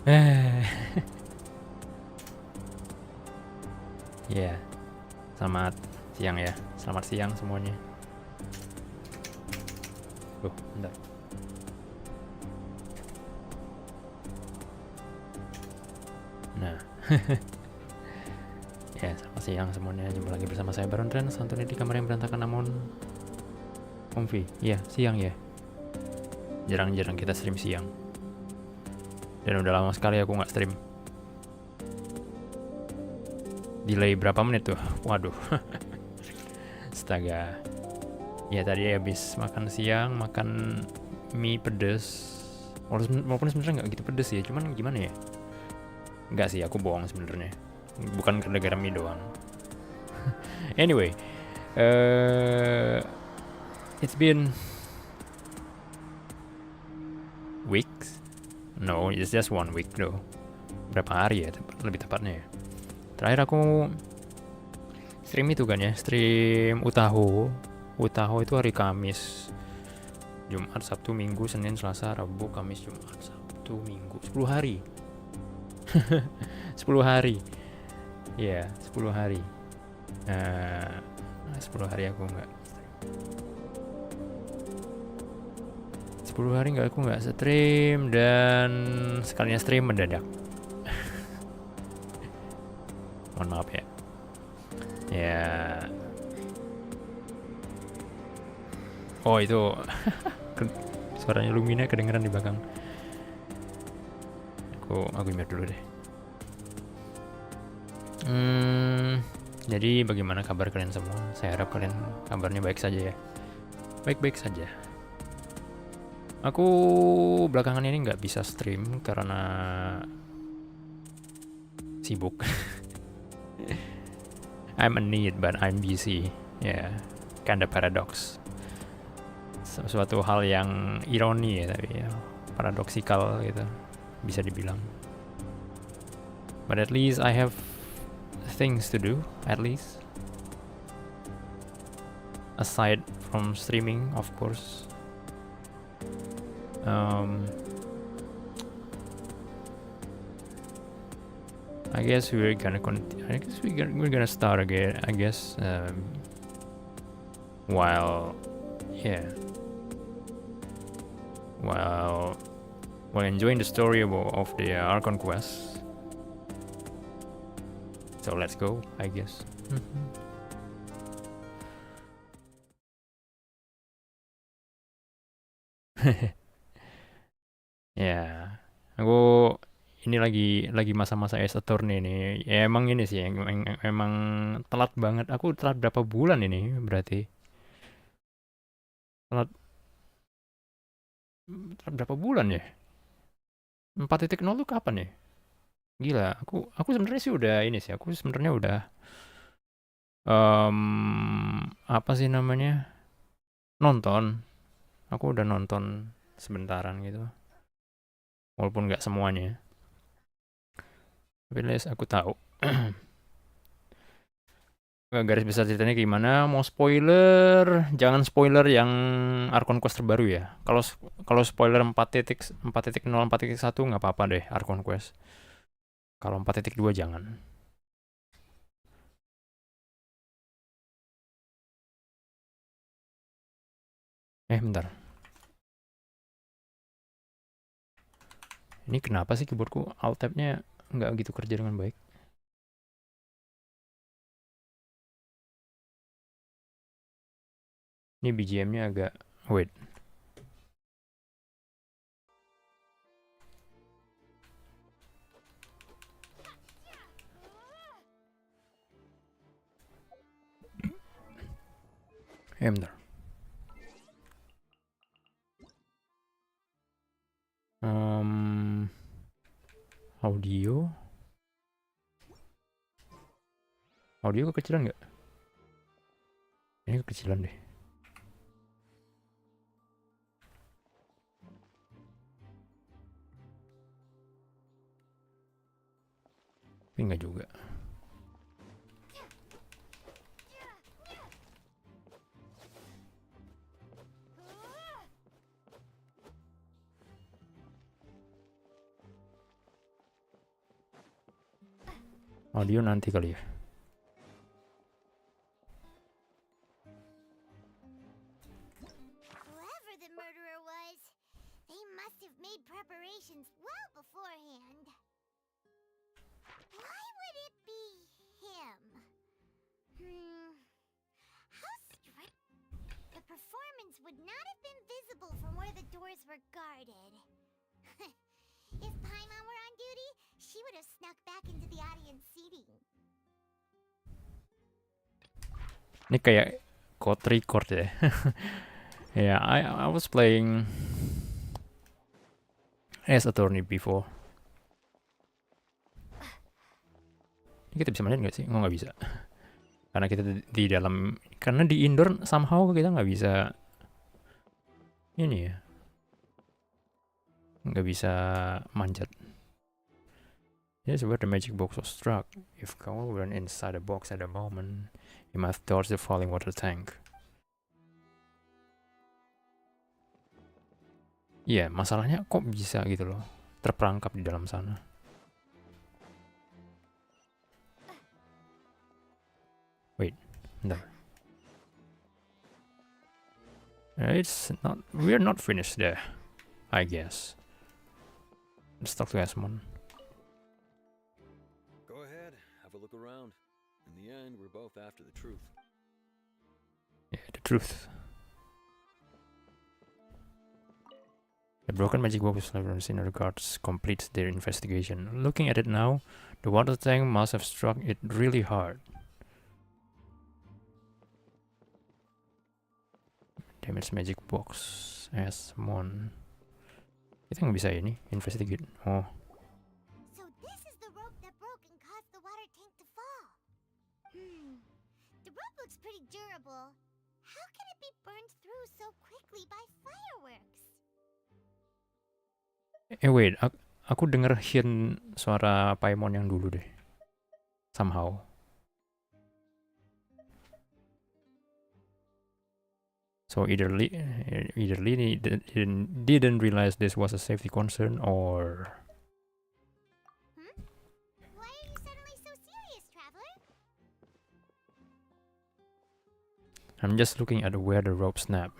Eh, ya, selamat siang ya. Selamat siang semuanya. Bentar. Nah, ya selamat siang semuanya. Jumpa lagi bersama saya BaronTrance. Antoni di kamar yang berantakan namun comfy. Ya, siang ya. Jarang-jarang kita stream siang. Dan udah lama sekali aku nggak stream. Delay berapa menit tuh? Waduh, astaga. Ya tadi habis makan siang, makan mie pedes. Walaupun sebenarnya nggak gitu pedes ya, cuman gimana ya? Nggak sih, aku bohong sebenarnya. Bukan gara-gara mie doang. Anyway, it's been weeks. No, it's just 1 week though. Berapa hari ya, lebih tepatnya ya. Terakhir aku stream itu kan ya, stream Utaho. Utaho itu hari Kamis, Jumat, Sabtu, Minggu, Senin, Selasa, Rabu, Kamis, Jumat, Sabtu, Minggu. 10 hari. 10 hari. Iya, 10 hari. 10 hari aku nggak 10 hari aku nggak stream, dan sekalinya stream mendadak. Mohon maaf ya. Ya. Oh itu suaranya Lumina kedengeran di belakang. Aku mute dulu deh. Jadi bagaimana kabar kalian semua? Saya harap kalian kabarnya baik saja ya. Baik-baik saja. Aku belakangan ini nggak bisa stream karena sibuk. I'm a NEET but I'm busy. Ya, kinda paradox. Suatu hal yang ironi ya, tapi ya, paradoksikal gitu bisa dibilang. But at least I have things to do, at least. Aside from streaming, of course. I guess we're gonna continue. I guess we're gonna start again. I guess while enjoying the story of the Archon Quest. So let's go, I guess. Ya, aku ini lagi masa-masa es attorney nih. Ya emang ini sih, emang telat banget. Aku telat berapa bulan ini berarti? Telat, telat berapa bulan ya? 4.0 tuh kapan ya? Gila, aku sebenarnya sih udah ini sih. Aku sebenarnya udah apa sih namanya? Nonton. Aku udah nonton sebentaran gitu. Walaupun nggak semuanya. Tapi les aku tahu. Garis besar ceritanya gimana? Mau spoiler, jangan spoiler yang Archon Quest terbaru ya. Kalau spoiler 4.0 4.1 nggak apa-apa deh Archon Quest. Kalau 4.2 jangan. Bentar. Ini kenapa sih keyboardku alt tab-nya nggak gitu kerja dengan baik? Ini BGM-nya agak wait. Bentar. Audio kekecilan nggak? Ini kekecilan deh. Tapi nggak juga. Audio nanti kali ya. Whoever the murderer was, they must have made preparations well beforehand. Why would it be him? How strange. The performance would not have been visible from where the doors were guarded. If Paimon were on duty, she would have snuck back into the audience seating. Ini kayak code record ya. Yeah, I was playing as attorney before. Ini kita bisa main nggak sih? Nggak bisa. Karena kita di dalam, karena di indoor somehow kita nggak bisa ini ya, nggak bisa manjat. Here's where the magic box was struck. If Kawa weren't inside the box at the moment, he might have dodged the falling water tank. Iya, masalahnya kok bisa gitu loh, terperangkap di dalam sana. Wait, bentar. It's not, we're not finished there, I guess. Let's talk to Asmon. Go ahead, have a look around. In the end, we're both after the truth. Yeah, the truth. The broken magic box levers in regards completes their investigation. Looking at it now, the water tank must have struck it really hard. Damage magic box Asmon. Kita nggak bisa ini investigate. Oh. So this is the rope that broke and caused the water tank to fall. The rope looks pretty durable. How can it be burned through so quickly by fireworks? Wait, aku denger hint suara Paimon yang dulu deh. Somehow. So either Lee didn't realize this was a safety concern, or Why are you suddenly so serious, traveler? I'm just looking at where the rope snapped.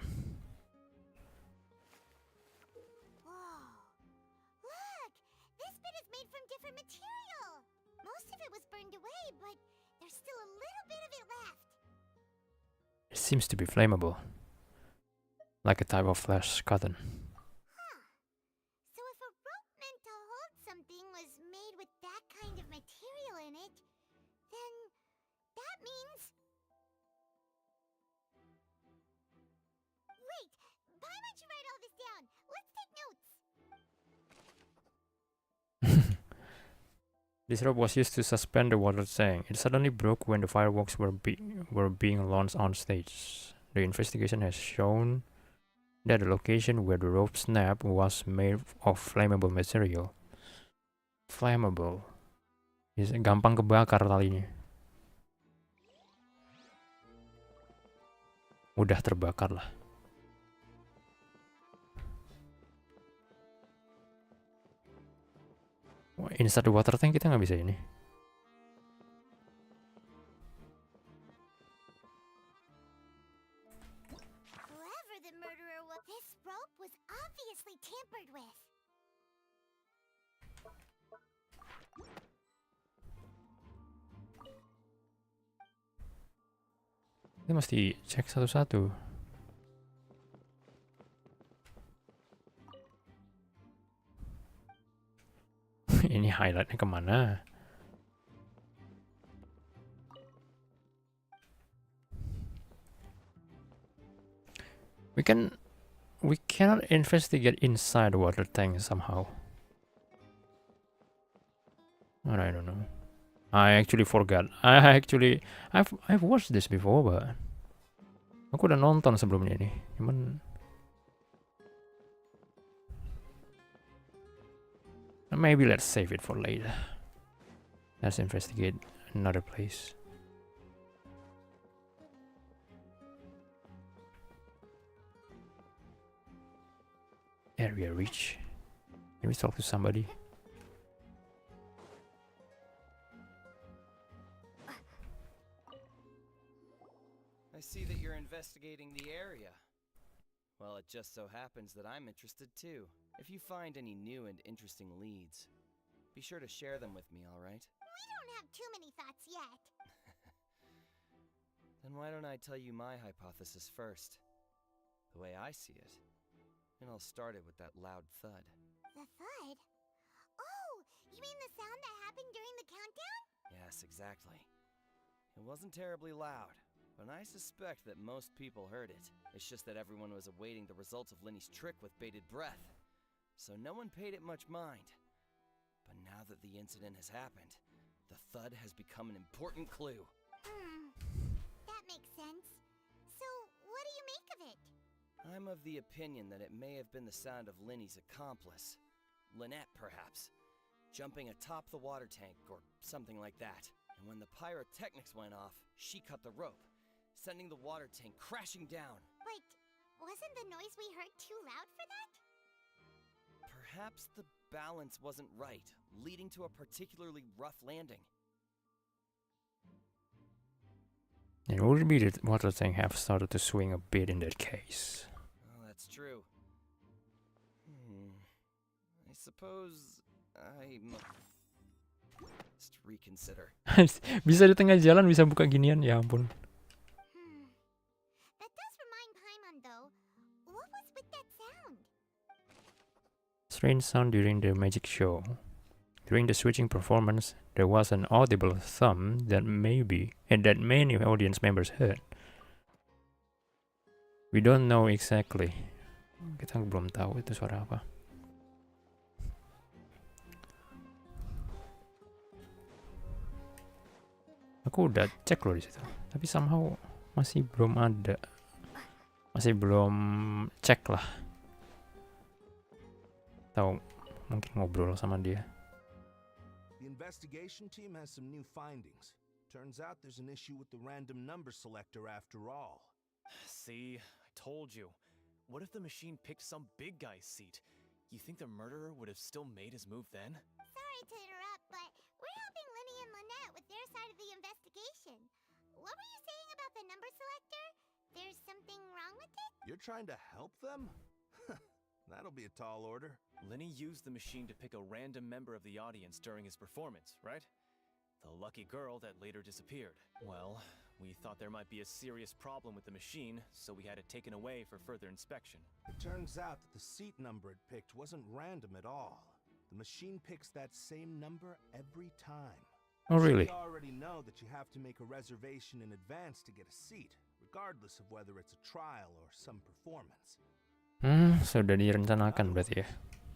Whoa. Look! This bit is made from different material. Most of it was burned away, but there's still a little bit of it left. It seems to be flammable, like a type of flash cotton. So if a rope meant to hold something was made with that kind of material in it, then that means... Wait! Why don't you write all this down? Let's take notes! This rope was used to suspend the water tank. It suddenly broke when the fireworks were being launched on stage. The investigation has shown that the location where the rope snapped was made of flammable material. Flammable. Gampang kebakar talinya. Udah terbakar lah. Inside the water tank kita nggak bisa ini. Whoever the murderer was, this rope was obviously tampered with. Kita mesti cek satu-satu. Ini highlightnya kemana? We cannot investigate inside the water tank somehow. Or I don't know. I actually forgot. I've watched this before, but aku udah nonton sebelumnya ini. Cuman maybe let's save it for later. Let's investigate another place. Area reach. Can we talk to somebody? see that you're investigating the area. Well, it just so happens that I'm interested too. If you find any new and interesting leads, be sure to share them with me, alright? We don't have too many thoughts yet. Then why don't I tell you my hypothesis first? The way I see it. And I'll start it with that loud thud. The thud? Oh, you mean the sound that happened during the countdown? Yes, exactly. It wasn't terribly loud, but I suspect that most people heard it. It's just that everyone was awaiting the results of Linny's trick with bated breath, so no one paid it much mind. But now that the incident has happened, the thud has become an important clue. That makes sense. So, what do you make of it? I'm of the opinion that it may have been the sound of Linny's accomplice. Lynette, perhaps. Jumping atop the water tank, or something like that. And when the pyrotechnics went off, she cut the rope, sending the water tank crashing down. But wasn't the noise we heard too loud for that? Perhaps the balance wasn't right, leading to a particularly rough landing. It would be that water tank have started to swing a bit in that case. Oh, that's true. I suppose I must reconsider. Bisa di tengah jalan bisa buka ginian, ya ampun. That does remind Paimon though. What was with that sound? Strange sound during the magic show. During the switching performance, there was an audible thump that that many audience members heard. We don't know exactly. Kita belum tahu itu suara apa. Aku udah cek loh di situ, tapi somehow masih belum ada, masih belum cek lah. Tahu mungkin ngobrol sama dia. The investigation team has some new findings. Turns out there's an issue with the random number selector after all. See, I told you. What if the machine picked some big guy's seat? You think the murderer would have still made his move then? Sorry to interrupt, but we're helping Linny and Lynette with their side of the investigation. What were you saying about the number selector? There's something wrong with it? You're trying to help them? That'll be a tall order. Linny used the machine to pick a random member of the audience during his performance, right? The lucky girl that later disappeared. Well, we thought there might be a serious problem with the machine, so we had it taken away for further inspection. It turns out that the seat number it picked wasn't random at all. The machine picks that same number every time. Oh, really? You already know that you have to make a reservation in advance to get a seat, regardless of whether it's a trial or some performance. Sudah direncanakan berarti ya.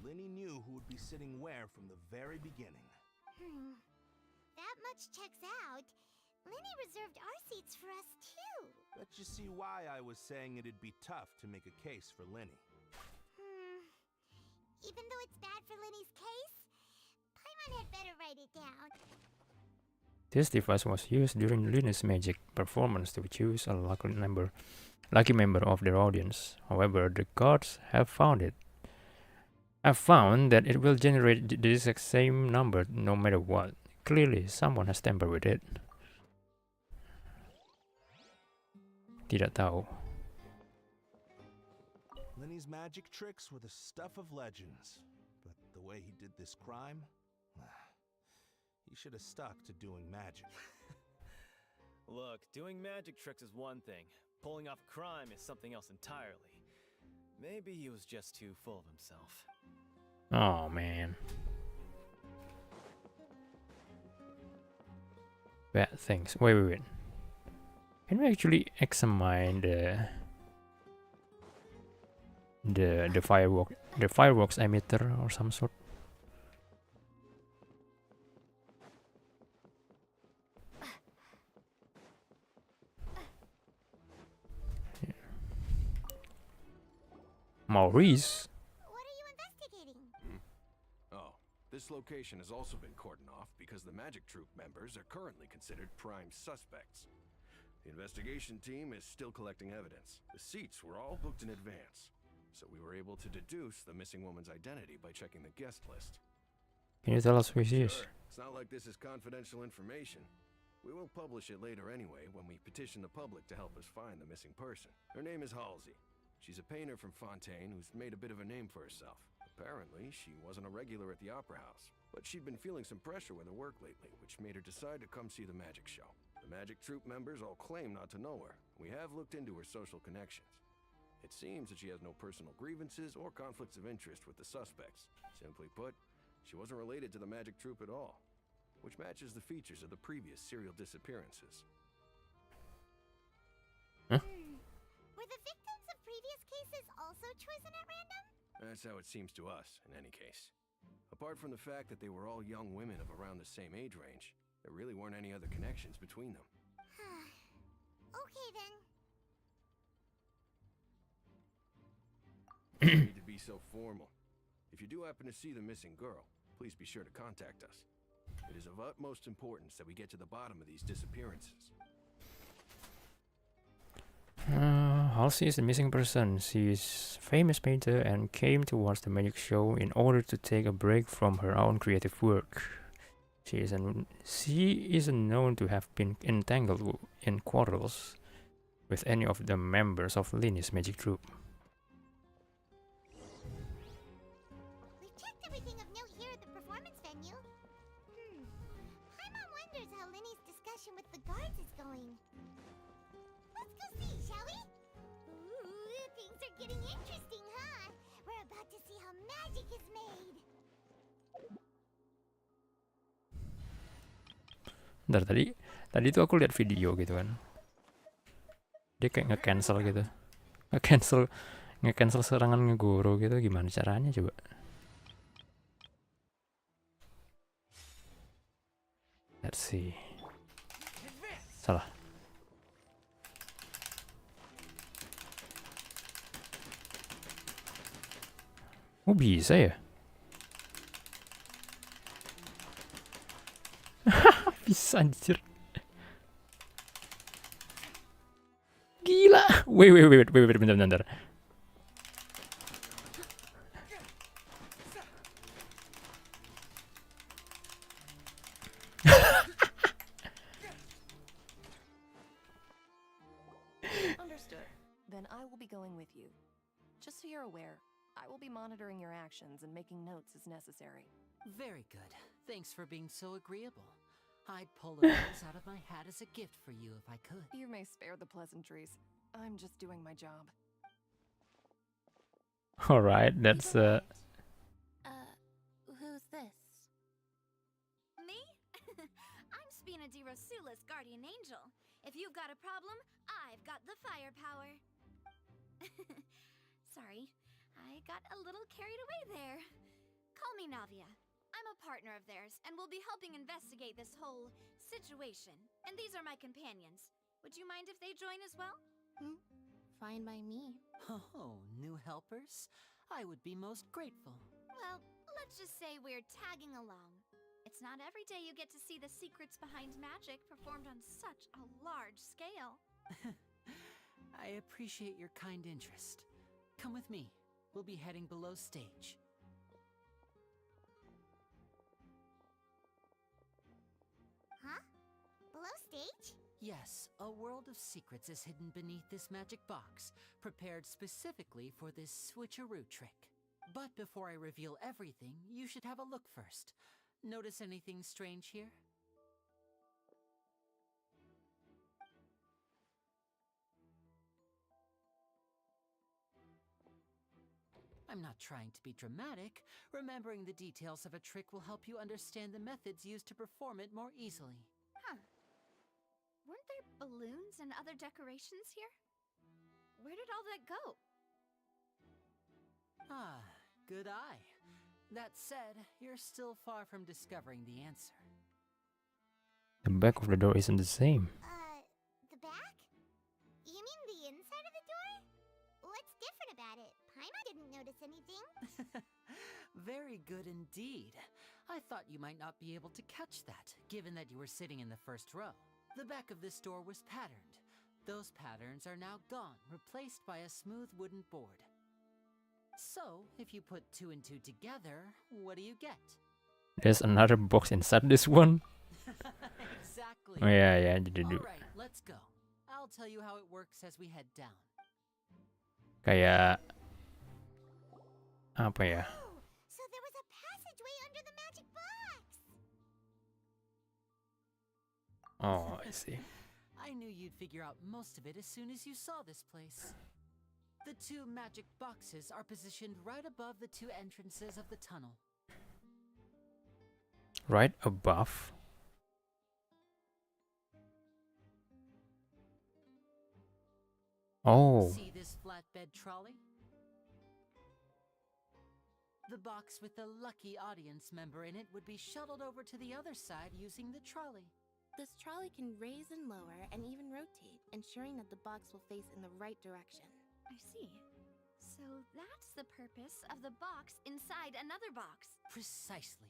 Linny knew who would be sitting where from the very beginning. That much checks out. Linny reserved our seats for us too. Let you see why I was saying it'd be tough to make a case for Linny. Even though it's bad for Linny's case, Paimon had better write it down. This device was used during Linny's magic performance to choose a lucky member of their audience. However, the gods have found that it will generate the exact same number no matter what. Clearly, someone has tampered with it. Tidak tahu. Linny's magic tricks were the stuff of legends, but the way he did this crime, he should have stuck to doing magic. Look, doing magic tricks is one thing. Pulling off crime is something else entirely. Maybe he was just too full of himself. Oh man. Bad things. Wait. Can we actually examine the fireworks emitter or some sort? Maurice? What are you investigating? Oh, this location has also been cordoned off because the magic troupe members are currently considered prime suspects. The investigation team is still collecting evidence. The seats were all booked in advance, so we were able to deduce the missing woman's identity by checking the guest list. Can you tell us who she is? Sure. It's not like this is confidential information. We will publish it later anyway when we petition the public to help us find the missing person. Her name is Halsey. She's a painter from Fontaine who's made a bit of a name for herself. Apparently, she wasn't a regular at the Opera House, but she'd been feeling some pressure with her work lately, which made her decide to come see the magic show. The magic troupe members all claim not to know her. We have looked into her social connections. It seems that she has no personal grievances or conflicts of interest with the suspects. Simply put, she wasn't related to the magic troupe at all, which matches the features of the previous serial disappearances. Were the victims of previous cases also chosen at random? That's how it seems to us, in any case. Apart from the fact that they were all young women of around the same age range, there really weren't any other connections between them. Okay then. No need to be so formal. If you do happen to see the missing girl, please be sure to contact us. It is of utmost importance that we get to the bottom of these disappearances. Halsey is the missing person. She is a famous painter and came to watch the magic show in order to take a break from her own creative work. She isn't known to have been entangled in quarrels with any of the members of Linny's magic troupe. We've checked everything of note here at the performance venue. Paimon wonders how Linny's discussion with the guards is going. Let's go see, shall we? Ooh, things are getting interesting, huh? We're about to see how magic is made. Bentar, tadi tuh aku lihat video gitu kan. Dia kayak nge-cancel gitu. Nge-cancel serangan ngegoro gitu. Gimana caranya coba? Let's see. Salah. Oh bisa ya? Bisa anjir. Gila. Wait, bentar. Understood. Then I will be going with you. Just so you're aware, I will be monitoring your actions and making notes as necessary. Very good. Thanks for being so agreeable. I'd pull a rose out of my hat as a gift for you if I could. You may spare the pleasantries. I'm just doing my job. Alright, that's Who's this? Me? I'm Spina di Rosula's guardian angel. If you've got a problem, I've got the firepower. Sorry, I got a little carried away there. Call me Navia. I'm a partner of theirs, and will be helping investigate this whole situation. And these are my companions. Would you mind if they join as well? Fine by me. Oh, new helpers? I would be most grateful. Well, let's just say we're tagging along. It's not every day you get to see the secrets behind magic performed on such a large scale. I appreciate your kind interest. Come with me. We'll be heading below stage. Huh? Below stage? Yes, a world of secrets is hidden beneath this magic box, prepared specifically for this switcheroo trick. But before I reveal everything, you should have a look first. Notice anything strange here? I'm not trying to be dramatic. Remembering the details of a trick will help you understand the methods used to perform it more easily. Huh. Weren't there balloons and other decorations here? Where did all that go? Ah, good eye. That said, you're still far from discovering the answer. the back of the door isn't the same. The back? You mean the inside of the door? What's different about it? Paimon didn't notice anything. Very good indeed. I thought you might not be able to catch that, given that you were sitting in the first row. The back of this door was patterned. Those patterns are now gone, replaced by a smooth wooden board. So, if you put 2 and 2 together, what do you get? There's another box inside this one. Exactly. Oh ya ya, jadi Alright, let's go. I'll tell you how it works as we head down. kayak apa ya? Oh, so there was a passageway under the magic box. Oh, I see. I knew you'd figure out most of it as soon as you saw this place. The two magic boxes are positioned right above the two entrances of the tunnel. Right above. Oh, See this flatbed trolley? The box with the lucky audience member in it would be shuttled over to the other side using the trolley. This trolley can raise and lower and even rotate, ensuring that the box will face in the right direction. I see. So that's the purpose of the box inside another box. Precisely.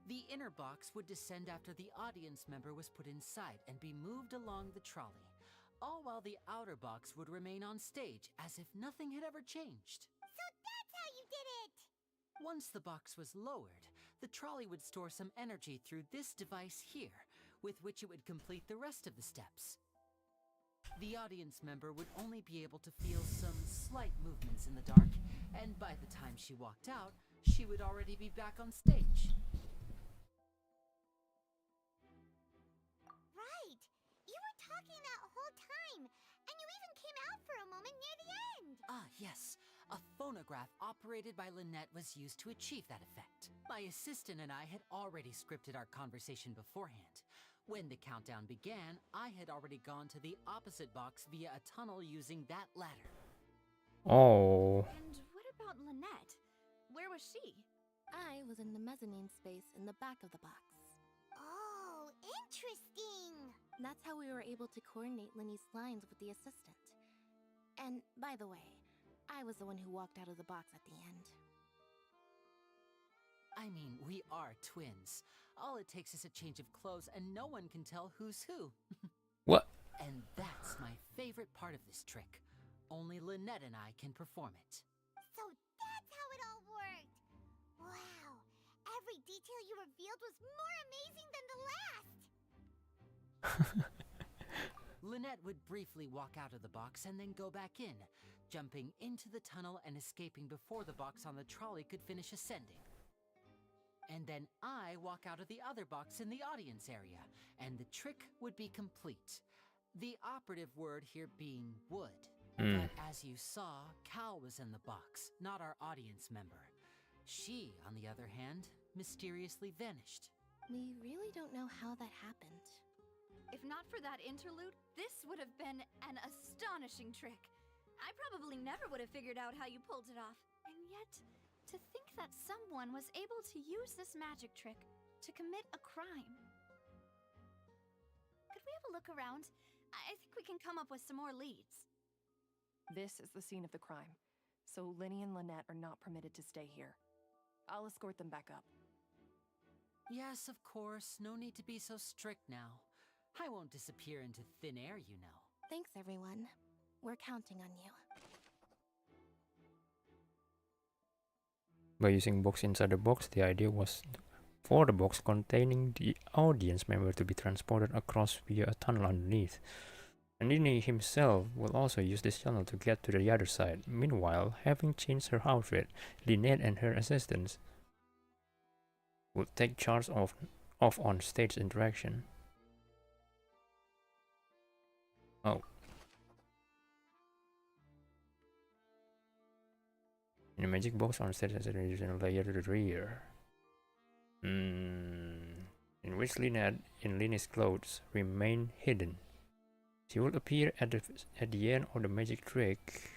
The inner box would descend after the audience member was put inside and be moved along the trolley, all while the outer box would remain on stage as if nothing had ever changed. So that's how you did it. Once the box was lowered, the trolley would store some energy through this device here, with which it would complete the rest of the steps. The audience member would only be able to feel some slight movements in the dark, and by the time she walked out, she would already be back on stage. Right. You were talking that whole time, and you even came out for a moment near the end. Ah, yes. A phonograph operated by Lynette was used to achieve that effect. My assistant and I had already scripted our conversation beforehand. When the countdown began, I had already gone to the opposite box via a tunnel using that ladder. oh, And what about Lynette? Where was she? I was in the mezzanine space in the back of the box. Oh, interesting. That's how we were able to coordinate Linny's lines with the assistant. And by the way, I was the one who walked out of the box at the end. I mean, we are twins. All it takes is a change of clothes and no one can tell who's who. what? And that's my favorite part of this trick. Only Lynette and I can perform it. So that's how it all worked. Wow. Every detail you revealed was more amazing than the last. Lynette would briefly walk out of the box and then go back in, jumping into the tunnel and escaping before the box on the trolley could finish ascending. And then I walk out of the other box in the audience area, and the trick would be complete. The operative word here being would. But as you saw, Cal was in the box, not our audience member. She, on the other hand, mysteriously vanished. We really don't know how that happened. If not for that interlude, this would have been an astonishing trick. I probably never would have figured out how you pulled it off. And yet, to think that someone was able to use this magic trick to commit a crime. Could we have a look around? I think we can come up with some more leads. This is the scene of the crime, so Linny and Lynette are not permitted to stay here. I'll escort them back up. Yes, of course, no need to be so strict now. I won't disappear into thin air, you know. Thanks, everyone. We're counting on you. By using box inside the box, the idea was for the box containing the audience member to be transported across via a tunnel underneath. And Linny himself will also use this tunnel to get to the other side. Meanwhile, having changed her outfit, Lynette and her assistants would take charge of on-stage interaction. Oh. In the magic box on stage has an additional layer to the rear. In which Lynette, in Linny's clothes, remain hidden. She will appear at the end of the magic trick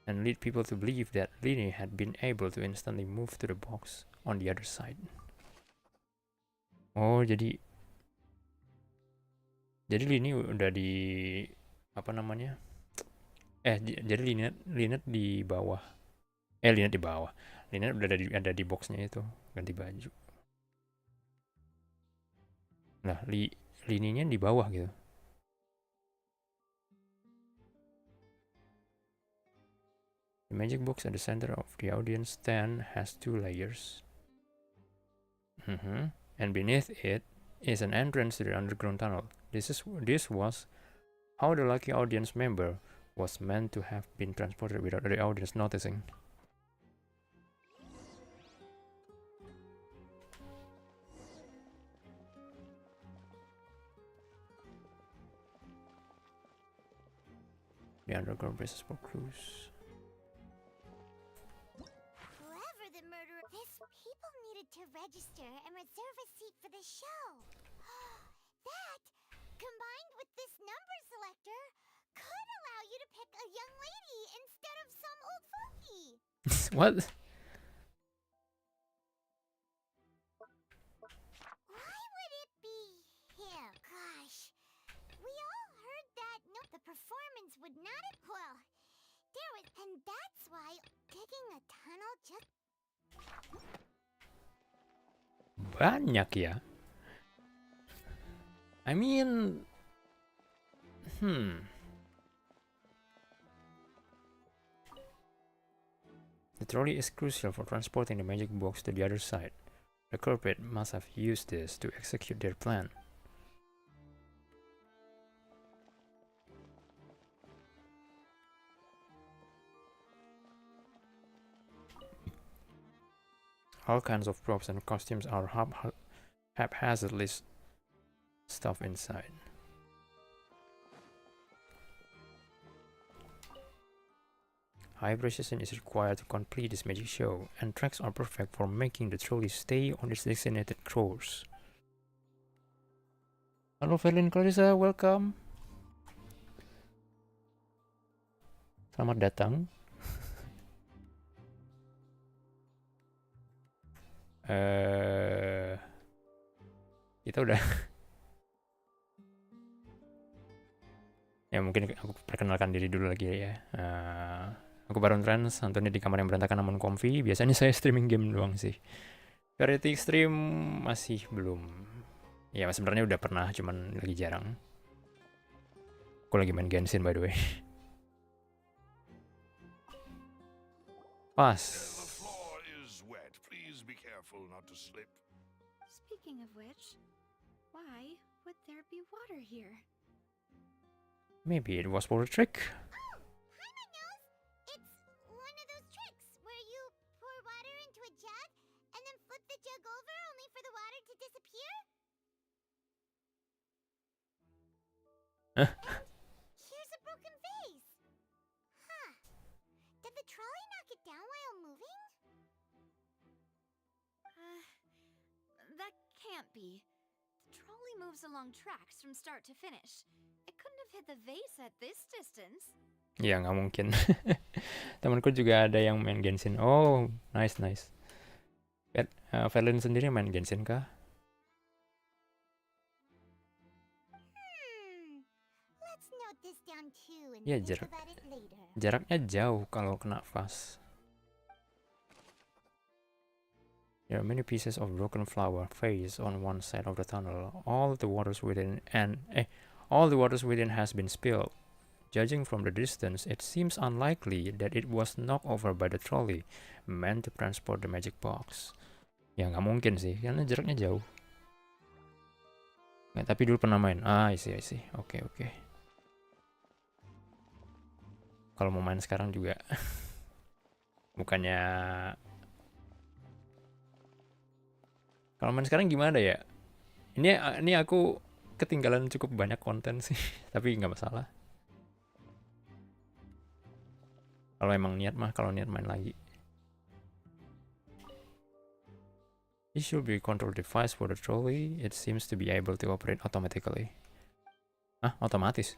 and lead people to believe that Linny had been able to instantly move to the box on the other side. Oh, jadi Linny udah di apa namanya? Jadi Lynette di bawah. Lynette di bawah. Lynette udah ada di boxnya itu, ganti baju. Nah, Linny-nya di bawah gitu. The magic box at the center of the audience stand has 2 layers. And and beneath it is an entrance to the underground tunnel. This was how the lucky audience member was meant to have been transported without the audience noticing. The underground braces for clues. Whoever the murderer is, people needed to register and reserve a seat for the show. That, combined with this number selector, could allow you to pick a young lady instead of some old fogey. What? Why would it be him? Gosh, we all heard that. No, the performance would not have. Well, there was, and that's why digging a tunnel just. Banyak ya. I mean, The trolley is crucial for transporting the magic box to the other side. The culprit must have used this to execute their plan. All kinds of props and costumes are haphazardly stuffed inside. High precision is required to complete this magic show, and tracks are perfect for making the trolley stay on its designated course. Hello Verlin Clarissa, welcome. Selamat datang. Kita udah ya mungkin aku perkenalkan diri dulu lagi ya. Aku BaronTrance, Antoni di kamar yang berantakan namun comfy. Biasanya saya streaming game doang sih. Variety stream masih belum. Ya sebenarnya udah pernah, cuman lagi jarang. Aku lagi main Genshin by the way. Pas. Speaking of which, why would there be water here? Maybe it was for a trick. Here's a broken vase. Huh. Did the trolley knock it down while moving? That can't be. The trolley moves along tracks from start to finish. It couldn't have hit the vase at this distance. Ya nggak mungkin. Temanku juga ada yang main Genshin. Oh, nice. Verlin sendiri main Genshin kah? Ya jaraknya jauh kalau kena fast. There are many pieces of broken flower vase on one side of the tunnel. All the waters within has been spilled. Judging from the distance, it seems unlikely that it was knocked over by the trolley meant to transport the magic box. Ya nggak mungkin sih, karena jaraknya jauh. Nah, tapi dulu pernah main. I see. Oke. Kalau mau main sekarang juga bukannya kalau main sekarang gimana ya, ini aku ketinggalan cukup banyak konten sih. Tapi nggak masalah kalau emang niat main lagi. This should be a control device for the trolley. It seems to be able to operate automatically. Otomatis?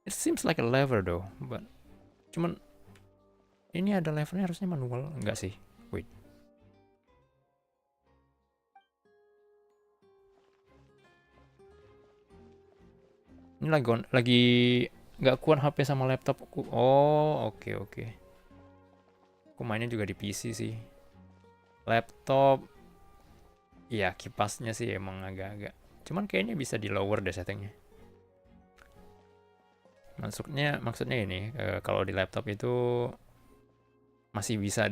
It seems like a lever though, but cuman ini ada levernya, harusnya manual. Enggak sih, wait. Ini lagi nggak kuat HP sama laptopku. Oh, oke. Aku mainnya juga di PC sih. Laptop ya kipasnya sih emang agak-agak. Cuman kayaknya bisa di lower deh settingnya. Maksudnya ini kalau di laptop itu masih bisa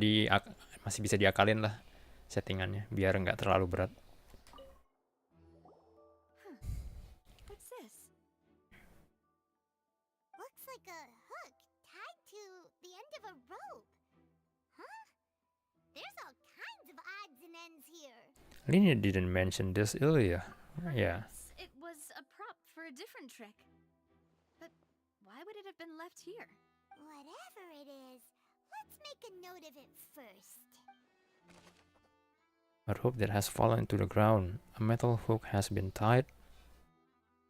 diakalin lah settingannya biar nggak terlalu berat. this? Looks like a hook tied to the end of a rope. Huh? There's all kinds of odds and ends here. Lini didn't mention this earlier. Yeah. Perhaps it was a prop for a different trick. But why would it have been left here? Whatever it is, let's make a note of it first. A rope that has fallen to the ground. A metal hook has been tied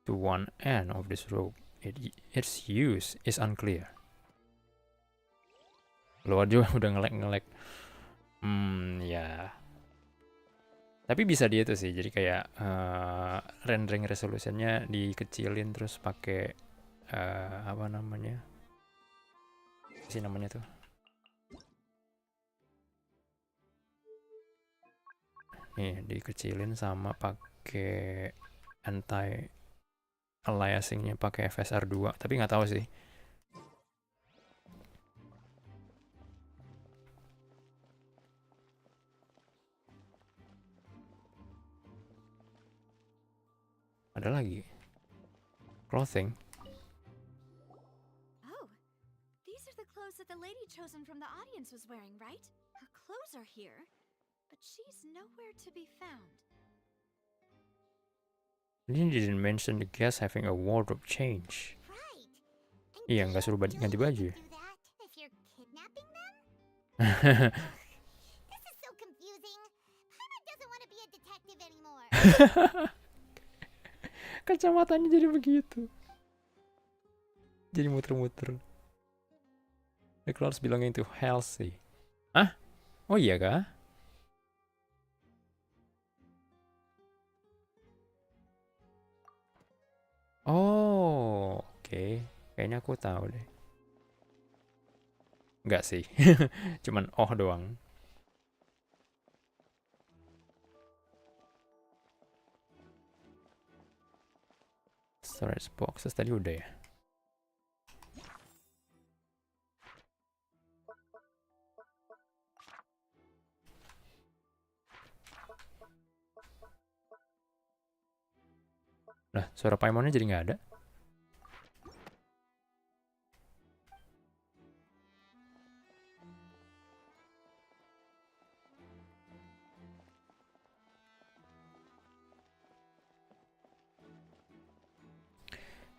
to one end of this rope. Its use is unclear. Luar juga udah ngelek-ngelek. Ya. Tapi bisa dia tuh sih. Jadi kayak rendering resolutionnya dikecilin terus pakai apa namanya? Apa sih namanya tuh? Nih, dikecilin sama pakai anti aliasingnya pakai FSR 2, tapi nggak tahu sih. Ada lagi. Clothing. Oh, these are the clothes that the lady chosen from the audience was wearing, right? Her clothes are here, but she's nowhere to be found. Ini didn't mention the guest having a wardrobe change. Right. Iya, nggak suruh ganti baju. Do that if you're kidnapping them? This is so confusing. Paimon doesn't want to be a detective anymore. Kacamatanya jadi begitu. Jadi muter-muter. The clothes belonging to Halsey. Hah? Oh iya kah? Oh, oke. Kayaknya aku tahu deh. Enggak sih. Cuman oh doang. Storage boxes tadi udah ya. Nah, suara Paimonnya jadi nggak ada.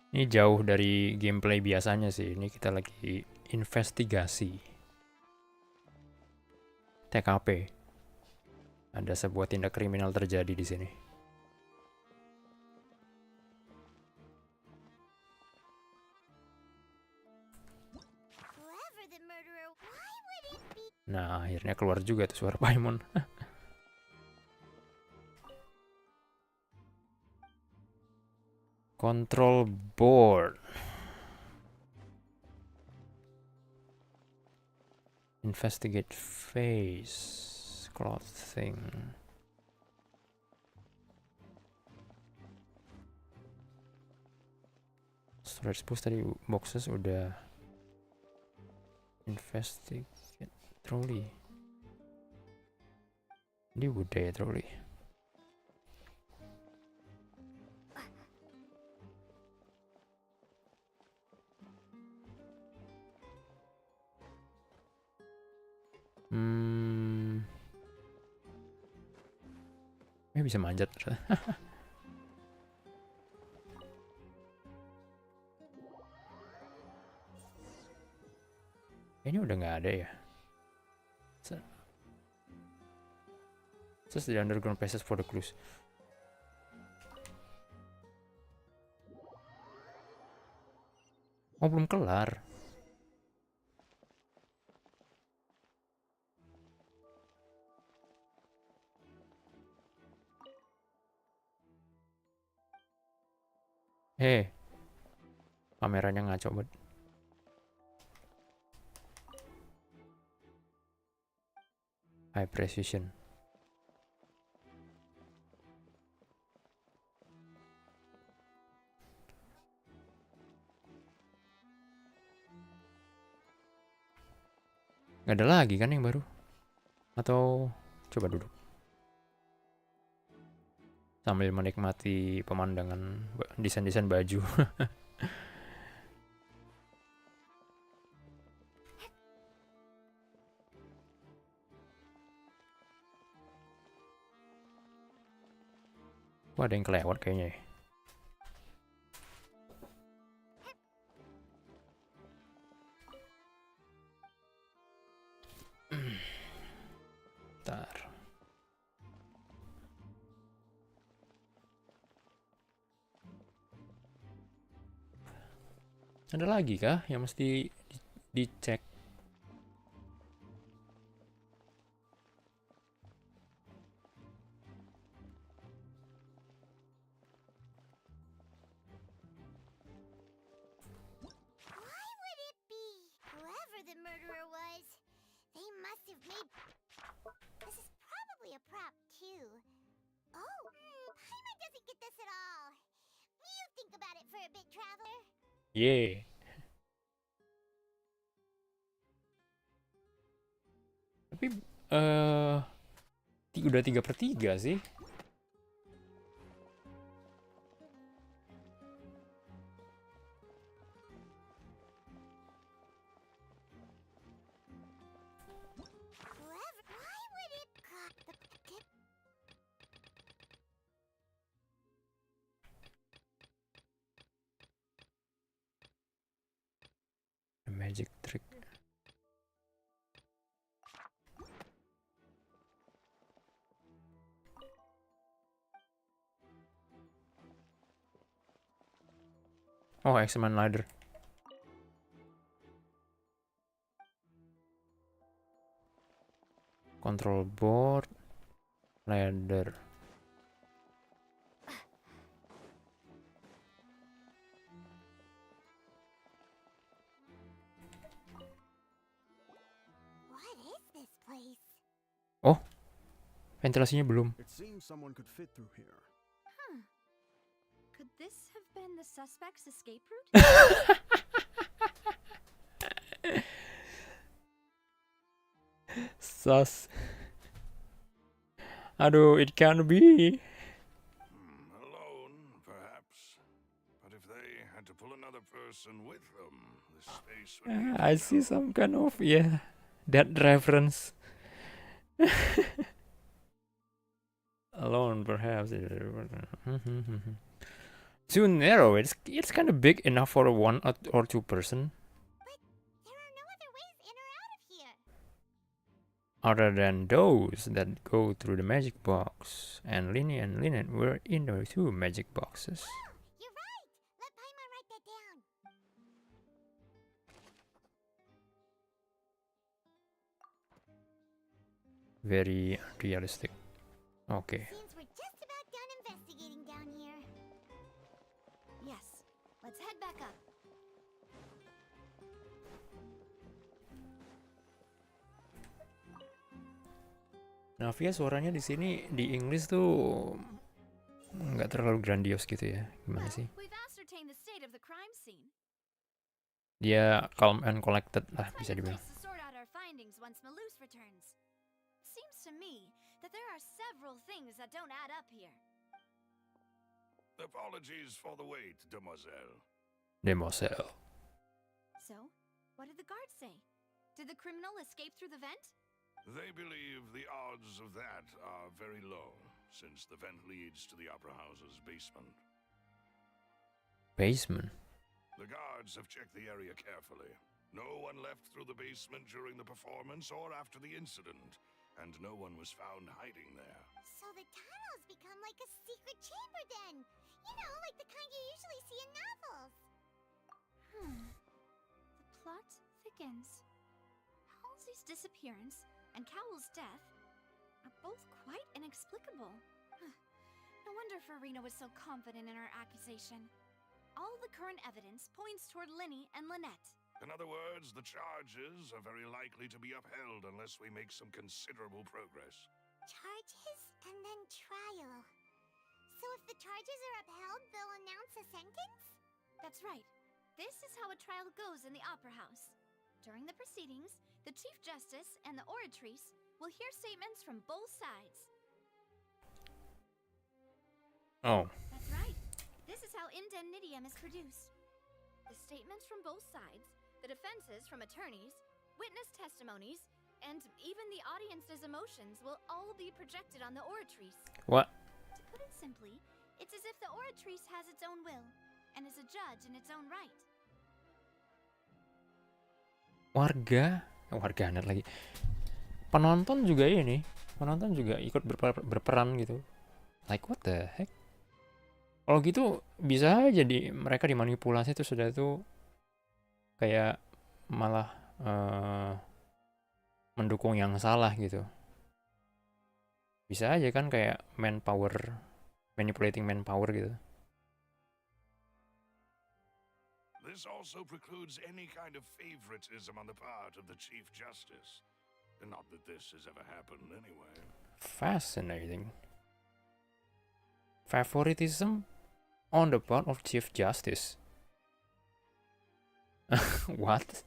Ini jauh dari gameplay biasanya sih. Ini kita lagi investigasi. TKP. Ada sebuah tindak kriminal terjadi di sini. Whoever the murderer, why would it be? Nah, akhirnya keluar juga tuh suara Paimon. Control board. Investigate face. Clothing. Storage boost tadi boxes udah. Investigate trolley. Ini udah ya trolley. Bisa manjat. Ini udah nggak ada ya. Just the underground passes for the clues. Oh, belum kelar. Kameranya ngaco banget. High precision. Gak ada lagi kan yang baru? Atau coba duduk. sambil menikmati pemandangan desain-desain baju. Wah, ada yang kelewat kayaknya ya. Bentar. Ada lagi kah yang mesti dicek? Why would it be? Whoever the murderer was, they must have made... This is probably a prop, too. Oh, Paimon doesn't get this at all. You think about it for a bit, Traveler. Yeah. Tapi udah 3/3 sih. Why would it... A magic trick. Oh, X-Men ladder. Control board, ladder. What is this place? Oh, ventilasinya belum. It seems someone could fit through here. Huh. Could this have been the suspect's escape route? Sus. Aduh, it can't be. Alone, perhaps. But if they had to pull another person with them, the space would be... I see some kind of, yeah, that reference. Alone, perhaps. Too narrow. It's kind of big enough for a 1 or 2 person. There are no other ways in or out of here. Other than those that go through the magic box. And Linny and Lynette were in the 2 magic boxes. You're right. Let Paimon write that down. Very realistic. Okay. Seems we're just about done investigating down here. Yes. Let's head back up. Navia suaranya di sini di Inggris tuh nggak terlalu grandios gitu ya. Gimana sih? We've ascertained the state of the crime scene. Dia calm and collected lah bisa Find a dibilang. place to sort out our findings once Malus returns. Seems to me that there are several things that don't add up here. Apologies for the wait, demoiselle. Demoiselle. So, what did the guards say? Did the criminal escape through the vent? They believe the odds of that are very low, since the vent leads to the Opera House's basement. Basement? The guards have checked the area carefully. No one left through the basement during the performance or after the incident, and no one was found hiding there. So the tunnels become like a secret chamber then. You know, like the kind you usually see in novels. The plot thickens. Halsey's disappearance and Cowell's death are both quite inexplicable. No wonder Farina was so confident in her accusation. All the current evidence points toward Linny and Lynette. In other words, the charges are very likely to be upheld unless we make some considerable progress. Charges and then trial. So if the charges are upheld, they'll announce a sentence? That's right. This is how a trial goes in the Opera House. During the proceedings, the Chief Justice and the oratrice will hear statements from both sides. Oh. That's right. This is how indemnitium is produced. The statements from both sides, the defenses from attorneys, witness testimonies, and even the audience's emotions will all be projected on the oratrice. What? To put it simply, it's as if the oratrice has its own will and is a judge in its own right. Warganet lagi. Penonton juga ikut berperan gitu. Like what the heck? Kalau gitu bisa aja mereka dimanipulasi tuh sudah tuh kayak malah mendukung yang salah gitu. Bisa aja kan kayak manipulating manpower gitu. This also precludes any kind of favoritism on the part of the Chief Justice. Not that this has ever happened anyway. Fascinating. Favoritism on the part of Chief Justice. What?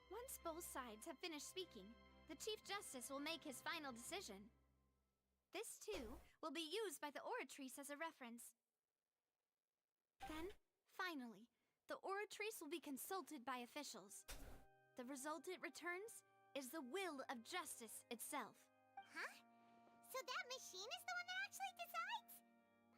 Once both sides have finished speaking, the Chief Justice will make his final decision. This, too, will be used by the oratrice as a reference. Then, finally, the oratrice will be consulted by officials. The result it returns is the will of justice itself. Huh? So that machine is the one that actually decides?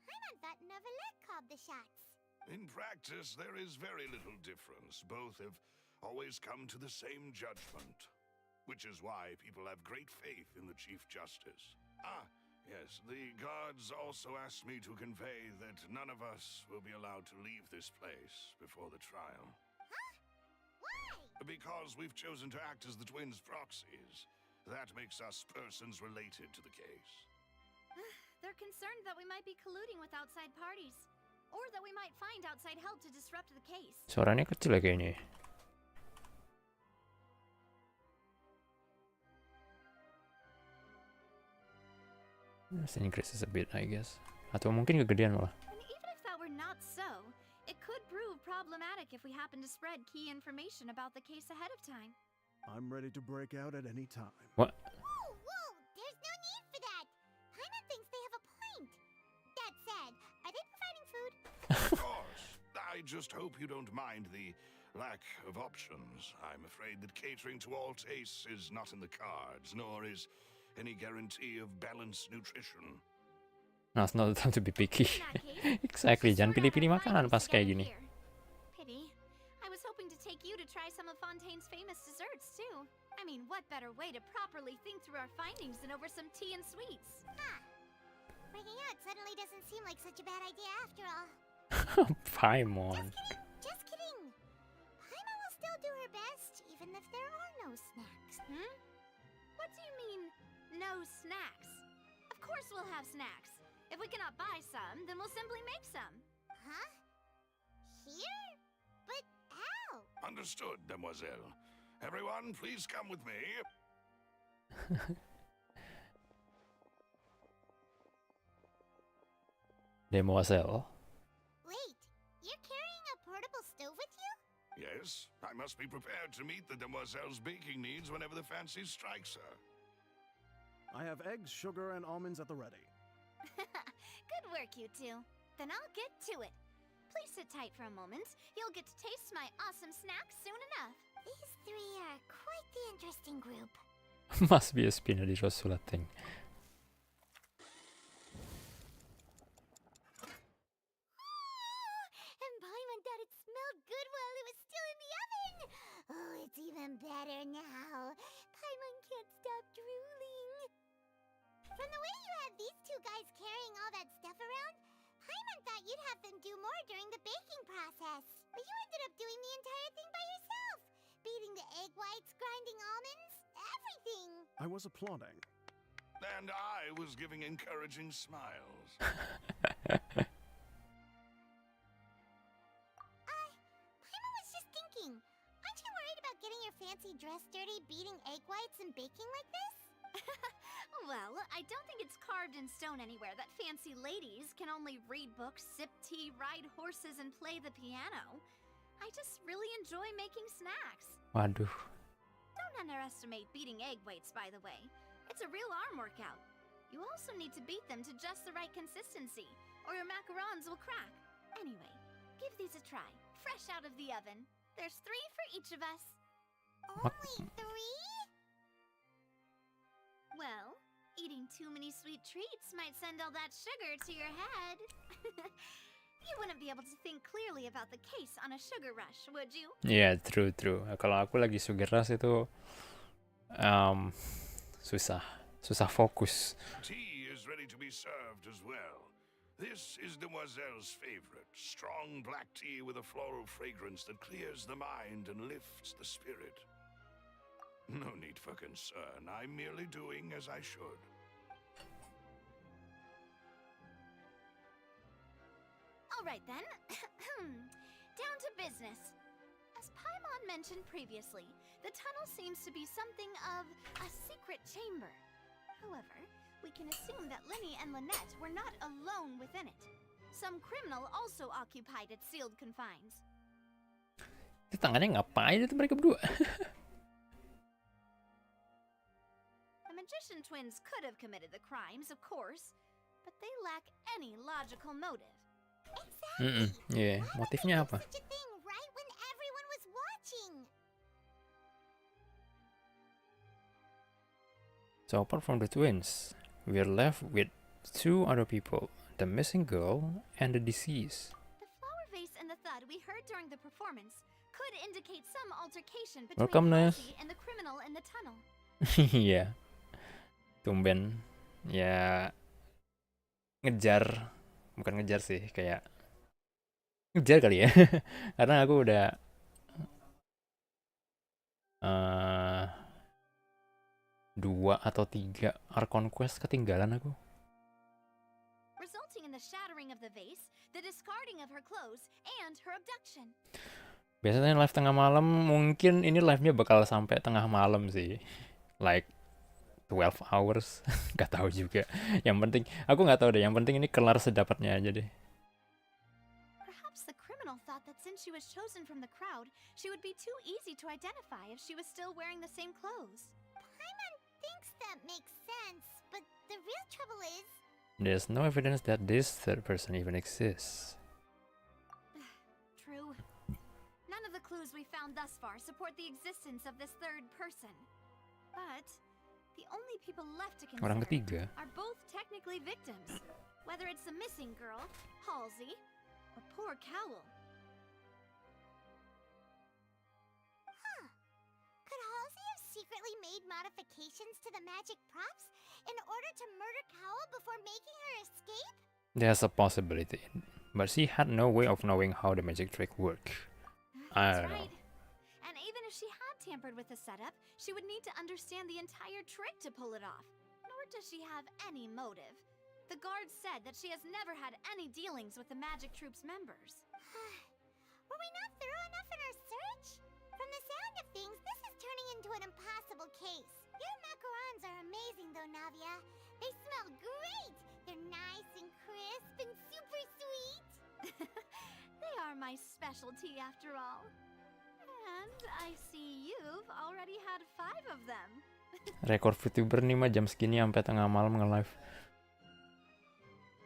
Paimon thought Novelet called the shots. In practice, there is very little difference. Both have always come to the same judgment. Which is why people have great faith in the Chief Justice. Yes, the guards also asked me to convey that none of us will be allowed to leave this place before the trial. Huh? Why? Because we've chosen to act as the twins' proxies. That makes us persons related to the case. They're concerned that we might be colluding with outside parties, or that we might find outside help to disrupt the case. Suaranya kecil ya kayaknya. This increases a bit, I guess. Atau mungkin kegedean malah. And even if that were not so, it could prove problematic if we happen to spread key information about the case ahead of time. I'm ready to break out at any time. What? Whoa! There's no need for that! Paimon thinks they have a point. That said, are they providing food? Of course. I just hope you don't mind the lack of options. I'm afraid that catering to all tastes is not in the cards, nor is any guarantee of balanced nutrition. Nah, it's not the time to be picky. Exactly, jangan pilih-pilih makanan pas kayak gini. Pity. I was hoping to take you to try some of Fontaine's famous desserts too. I mean, what better way to properly think through our findings than over some tea and sweets? Huh. Breaking out suddenly doesn't seem like such a bad idea after all. Paimon. Just kidding. Paimon will still do her best, even if there are no snacks. What do you mean, no snacks? Of course we'll have snacks. If we cannot buy some, then we'll simply make some. Huh? Here? But how? Understood, Demoiselle. Everyone, please come with me. Demoiselle. Wait, you're carrying a portable stove with you? Yes, I must be prepared to meet the Demoiselle's baking needs whenever the fancy strikes her. I have eggs, sugar, and almonds at the ready. Good work, you two. Then I'll get to it. Please sit tight for a moment. You'll get to taste my awesome snacks soon enough. These three are quite the interesting group. Must be a spinner di Rosula thing. And Paimon thought it smelled good while it was still in the oven. Oh, it's even better now. Paimon can't stop drooling. From the way you had these two guys carrying all that stuff around, Paimon thought you'd have them do more during the baking process. But you ended up doing the entire thing by yourself. Beating the egg whites, grinding almonds, everything. I was applauding. And I was giving encouraging smiles. Paimon was just thinking, aren't you worried about getting your fancy dress dirty beating egg whites and baking like this? Well, I don't think it's carved in stone anywhere that fancy ladies can only read books, sip tea, ride horses, and play the piano. I just really enjoy making snacks. Waduh. Don't underestimate beating egg whites, by the way. It's a real arm workout. You also need to beat them to just the right consistency, or your macarons will crack. Anyway, give these a try, fresh out of the oven. There's 3 for each of us. Only 3? Well, eating too many sweet treats might send all that sugar to your head. You wouldn't be able to think clearly about the case on a sugar rush, would you? Yeah, true. Kalau aku lagi sugar rush itu susah fokus. Tea is ready to be served as well. This is Demoiselle's favorite, strong black tea with a floral fragrance that clears the mind and lifts the spirit. No need for concern. I'm merely doing as I should. All right then. Down to business. As Paimon mentioned previously, the tunnel seems to be something of a secret chamber. However, we can assume that Linny and Lynette were not alone within it. Some criminal also occupied its sealed confines. Itu tangannya ngapain itu mereka berdua? The magician twins could have committed the crimes, of course, but they lack any logical motive. Exactly. Yeah, motifnya apa? Such a thing right when everyone was watching. So apart from the twins, we're left with 2 other people, the missing girl and the deceased. The flower vase and the thud we heard during the performance could indicate some altercation between Welcome, Ness. Halsey and the criminal in the tunnel. Iya. Tumben. Ya ngejar. Bukan ngejar sih, kayak ngejar kali ya. Karena aku udah 2 atau 3 Archon Quest ketinggalan aku. Resulting in the shattering of the vase, the discarding of her clothes, and her abduction. Biasanya live tengah malam, mungkin ini live-nya bakal sampai tengah malam sih. Like 12 hours. Gak tahu juga. Yang penting, aku gak tahu deh, yang penting ini kelar sedapatnya aja deh. Perhaps the criminal thought that since she was chosen from the crowd, she would be too easy to identify if she was still wearing the same clothes. Paimon thinks that makes sense, but the real trouble is... There's no evidence that this third person even exists. True. None of the clues we found thus far support the existence of this third person. But the only people left to Orang consider ketiga. are both technically victims, whether it's the missing girl, Halsey, or poor Cowl. Huh. Could Halsey have secretly made modifications to the magic props in order to murder Cowl before making her escape? There's a possibility, but she had no way of knowing how the magic trick worked. I don't know. Right. And even if she had tampered with the setup, she would need to understand the entire trick to pull it off. Nor does she have any motive. The guard said that she has never had any dealings with the magic troop's members. Were we not thorough enough in our search? From the sound of things, this is turning into an impossible case. Your macarons are amazing though, Navia. They smell great! They're nice and crisp and super sweet! They are my specialty after all. And I see you've already had 5 of them. Rekor VTuber nih mah jam segini sampai tengah malam nge-live.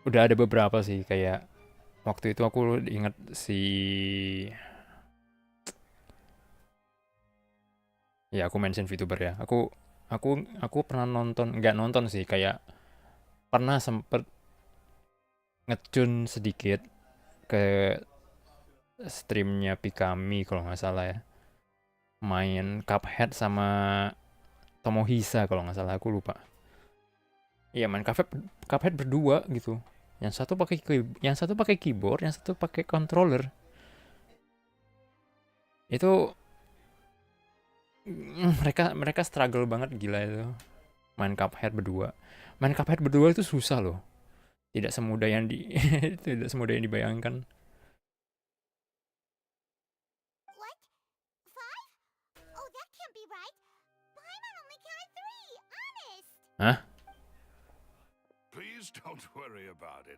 Udah ada beberapa sih, kayak waktu itu aku inget si ya aku mention VTuber ya. Aku pernah nonton, nggak nonton sih, kayak pernah sempet ngecun sedikit ke streamnya Pikami kalau nggak salah ya, main Cuphead sama Tomohisa kalau nggak salah, aku lupa. Iya, main Cuphead berdua gitu. Yang satu pakai keyboard, yang satu pakai controller. Itu mereka struggle banget, gila itu. Main Cuphead berdua. Main Cuphead berdua itu susah loh. Tidak semudah yang tidak semudah yang dibayangkan. What? 5? Oh, that can't be right. Paimon only counted 3, honest! Hah? Please don't worry about it.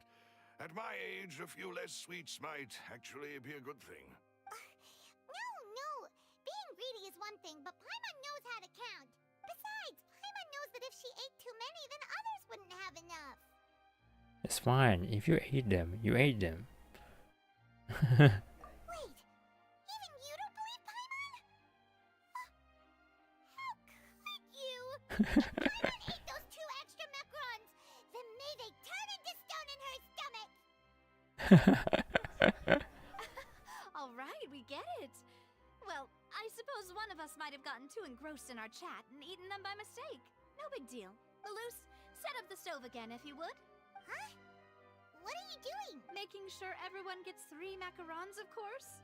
At my age, a few less sweets might actually be a good thing. No. Being greedy is one thing, but Paimon knows how to count. Besides, Paimon knows that if she ate too many, then others wouldn't have enough. It's fine. If you ate them, you ate them. Wait, even you don't believe Paimon? How could you? If Paimon ate those 2 extra macarons, then may they turn into stone in her stomach. Alright, we get it. Well, I suppose one of us might have gotten too engrossed in our chat and eaten them by mistake. No big deal. Malus, set up the stove again if you would. Huh? What are you doing? Making sure everyone gets 3 macarons, of course.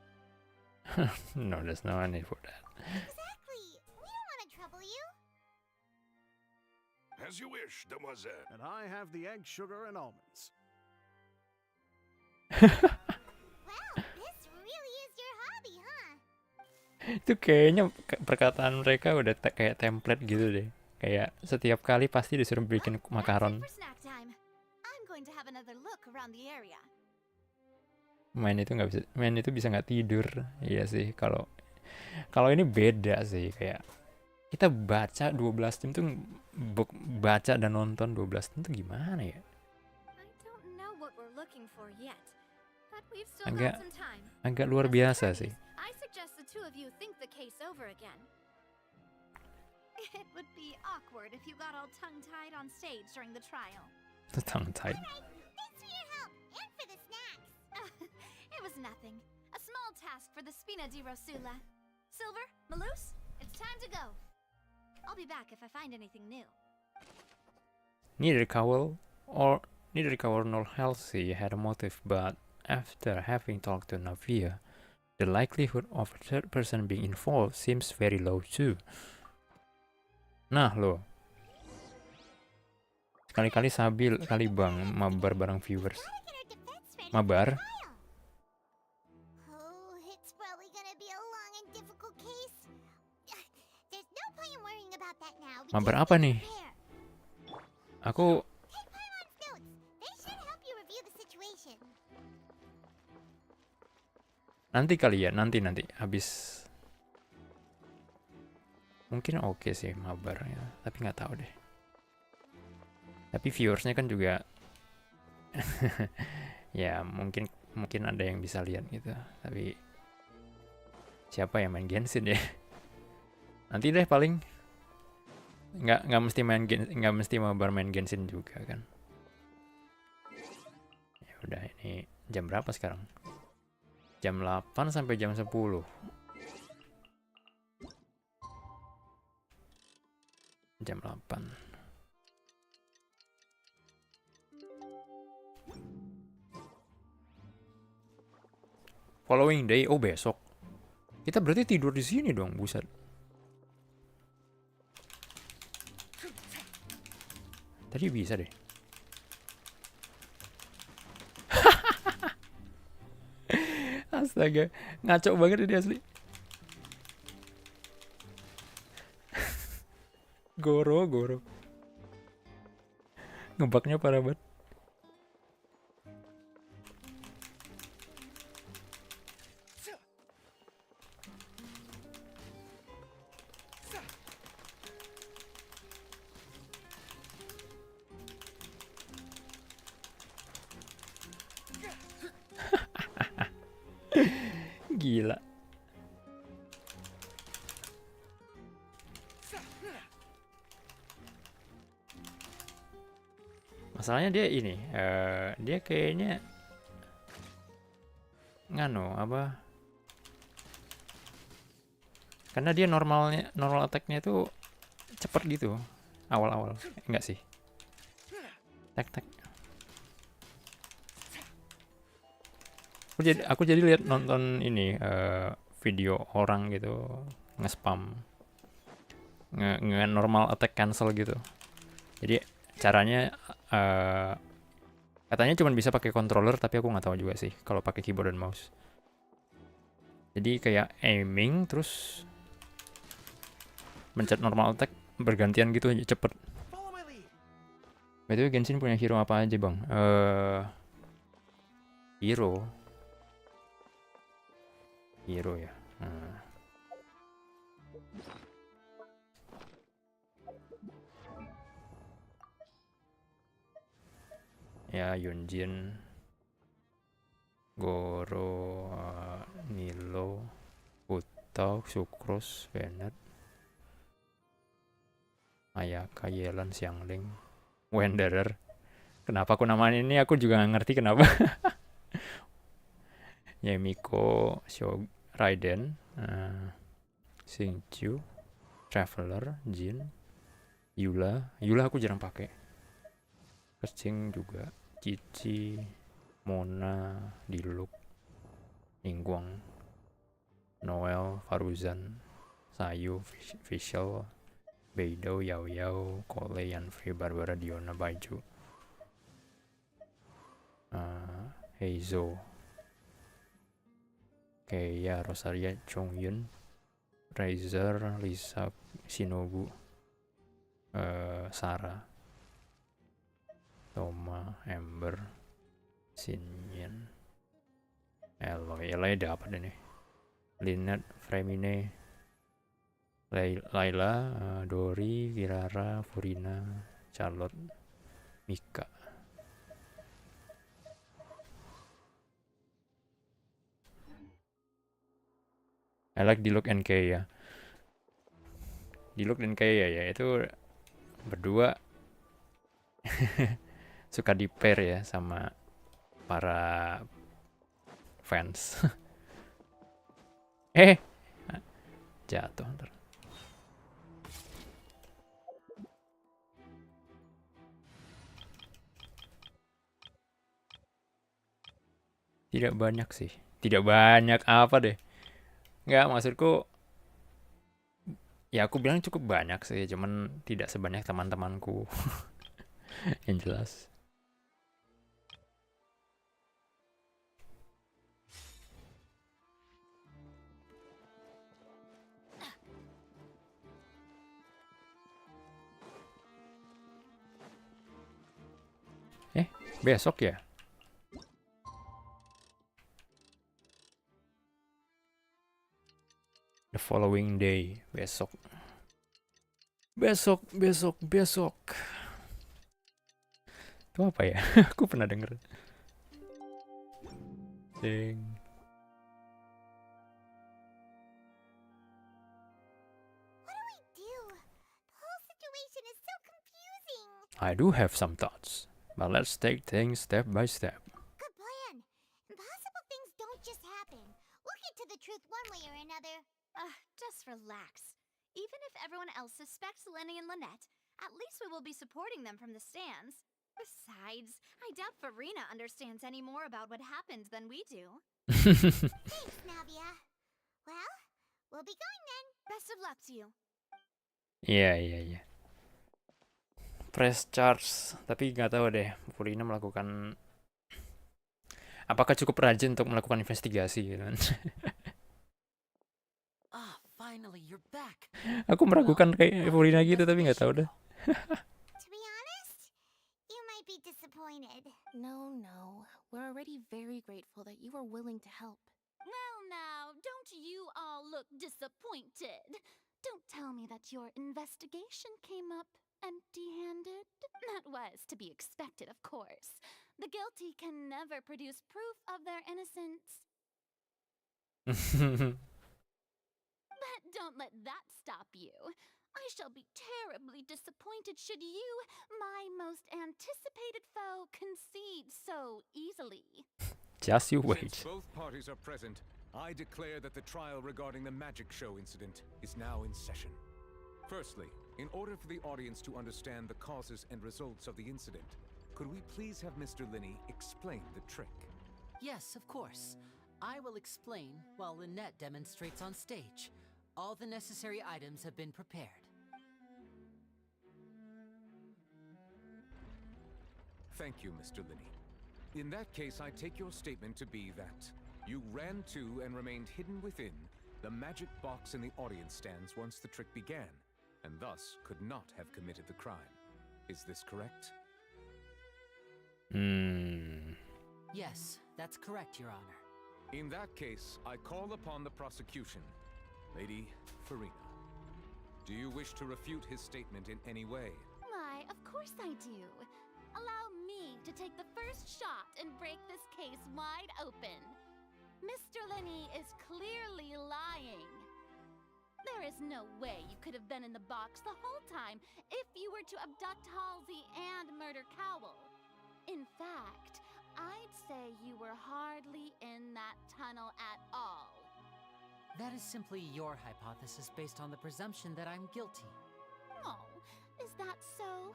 No, there's no need for that. Exactly. We don't want to trouble you. As you wish, demoiselle. And I have the egg, sugar, and almonds. Wow, this really is your hobby, huh? Itu kayaknya perkataan mereka udah kayak template gitu deh. Kayak setiap kali pasti disuruh bikin makaron. For snack time. I'm going to have another look around the area. Main itu bisa nggak tidur. Iya sih, kalau ini beda sih, kayak kita baca 12 jam tuh baca dan nonton 12 jam tuh gimana ya? I don't know what we're looking for yet, but we've still got some time. Agak luar biasa sih. I suggest the 2 of you think the case over again. It would be awkward if you got all tongue-tied on stage during the trial. Tongue-tied. Thanks for your help and for the snacks. It was nothing. A small task for the Spina di Rosula. Silver, Malus, it's time to go. I'll be back if I find anything new. Neither Cowell nor Halsey had a motive, but after having talked to Navia, the likelihood of a third person being involved seems very low too. Nah lo, sekali-kali sabil kali bang mabar bareng viewers. Mabar? Oh, it's probably gonna be a long and difficult case. There's no point in worrying about that now. Mabar apa nih? Aku Take Paimon's notes. They should help you review the situation. nanti kali ya, nanti habis. Mungkin oke sih mabarnya, tapi nggak tahu deh. Tapi viewersnya kan juga, ya mungkin ada yang bisa lihat gitu. Tapi siapa yang main Genshin ya? Nanti deh paling. Nggak mesti mabar main Genshin juga kan. Ya udah, ini jam berapa sekarang? Jam 8 sampai jam 10. Jam 8. Following day, oh besok. Kita berarti tidur di sini dong, buset. Tadi bisa deh. Astaga, ngaco banget ini asli. Goro. Ngebaknya parah banget. Gila. Masalahnya dia ini, dia kayaknya ngano apa? Karena dia normal attack-nya itu cepet gitu awal-awal. Enggak sih. Tak. Aku jadi lihat nonton ini video orang gitu nge-spam normal attack cancel gitu. Jadi caranya katanya cuma bisa pakai controller, tapi aku nggak tahu juga sih kalau pakai keyboard dan mouse. Jadi kayak aiming terus mencet normal attack bergantian gitu aja cepet. By the way, Genshin punya hero apa aja bang? Hero ya. Ya, Yunjin, Goro, Nilo, Utok, Sukrus, Bennett, Ayaka, Yelan, Xiangling, Wanderer. Kenapa aku namain ini? Aku juga nggak ngerti kenapa. Yemiko, Raiden, Xingqiu, Traveler, Jin, Yula aku jarang pakai. Kencing juga, Cici, Mona, Diluc, Ningguang, Noel, Faruzan, Sayu, Visual, Beidou, Yao Yao, Kole, Yanfree, Barbara, Diona, Baiju, Heizo, Keiya, Rosaria, Chongyun, Razer, Lisa, Shinobu, Sarah, Toma, Ember, Xinyan, Eloy dapat ini. Lynette, Fremine, Layla, Dori, Kirara, Furina, Charlotte, Mika. I like Diluc and Keiya. Diluc dan Keiya ya, itu berdua suka di pair ya sama para fans. Jatuh ntar. Tidak banyak sih. Tidak banyak apa deh. Nggak, maksudku ya aku bilang cukup banyak sih, cuman tidak sebanyak teman-temanku. Yang jelas. Besok ya? The following day, besok. Besok. Itu apa ya? Aku pernah denger. Ding. What do we do? The whole situation is so confusing. I do have some thoughts, but let's take things step by step. Good plan. Impossible things don't just happen. We'll get to the truth one way or another. Just relax. Even if everyone else suspects Lenny and Lynette, at least we will be supporting them from the stands. Besides, I doubt Farina understands any more about what happened than we do. Thanks, Navia. Well, we'll be going then. Best of luck to you. Iya. Press charge, tapi nggak tahu deh, Farina melakukan apakah cukup rajin untuk melakukan investigasi gitu kan. Finally, you're back. Aku meragukan kayak Farina gitu, tapi nggak tahu deh. To be honest, you might be disappointed. No. We're already very grateful that you were willing to help. Well now, don't you all look disappointed? Don't tell me that your investigation came up empty-handed. That was to be expected, of course. The guilty can never produce proof of their innocence. But don't let that stop you. I shall be terribly disappointed should you, my most anticipated foe, concede so easily. Just you wait. Since both parties are present, I declare that the trial regarding the magic show incident is now in session. Firstly, in order for the audience to understand the causes and results of the incident, could we please have Mr. Linney explain the trick? Yes, of course. I will explain while Lynette demonstrates on stage. All the necessary items have been prepared. Thank you, Mr. Linney. In that case, I take your statement to be that you ran to and remained hidden within the magic box in the audience stands once the trick began, and thus could not have committed the crime. Is this correct? Yes, that's correct, Your Honor. In that case, I call upon the prosecution. Lady Farina, do you wish to refute his statement in any way? Why, of course I do. Allow me to to take the first shot and break this case wide open. Mr. Lenny is clearly lying. There is no way you could have been in the box the whole time if you were to abduct Halsey and murder Cowell. In fact, I'd say you were hardly in that tunnel at all. That is simply your hypothesis based on the presumption that I'm guilty. Oh, is that so?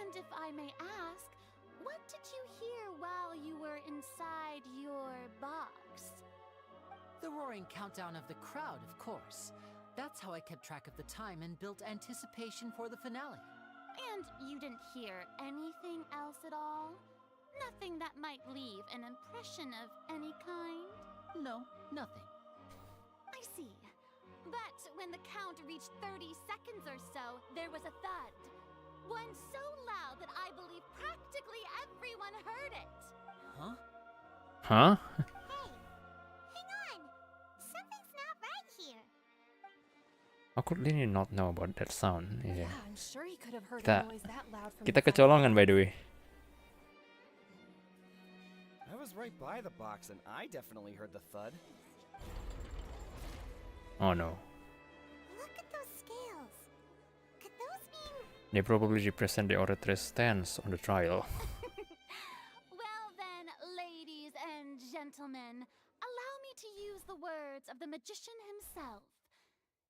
And if I may ask, what did you hear while you were inside your box? The roaring countdown of the crowd, of course. That's how I kept track of the time and built anticipation for the finale. And you didn't hear anything else at all? Nothing that might leave an impression of any kind? No, nothing. I see. But when the count reached 30 seconds or so, there was a thud. One so loud that I believe practically everyone heard it. Huh? Huh? Hey, hang on. Something's not right here. How could Lini not know about that sound? Yeah, I'm sure he could have heard Kita, a noise that loud from kita inside. kecolongan by the way. I was right by the box and I definitely heard the thud. Oh no. Look at those scales. Could those mean... They probably represent the orator's stance on the trial. Well then, ladies and gentlemen, allow me to use the words of the magician himself.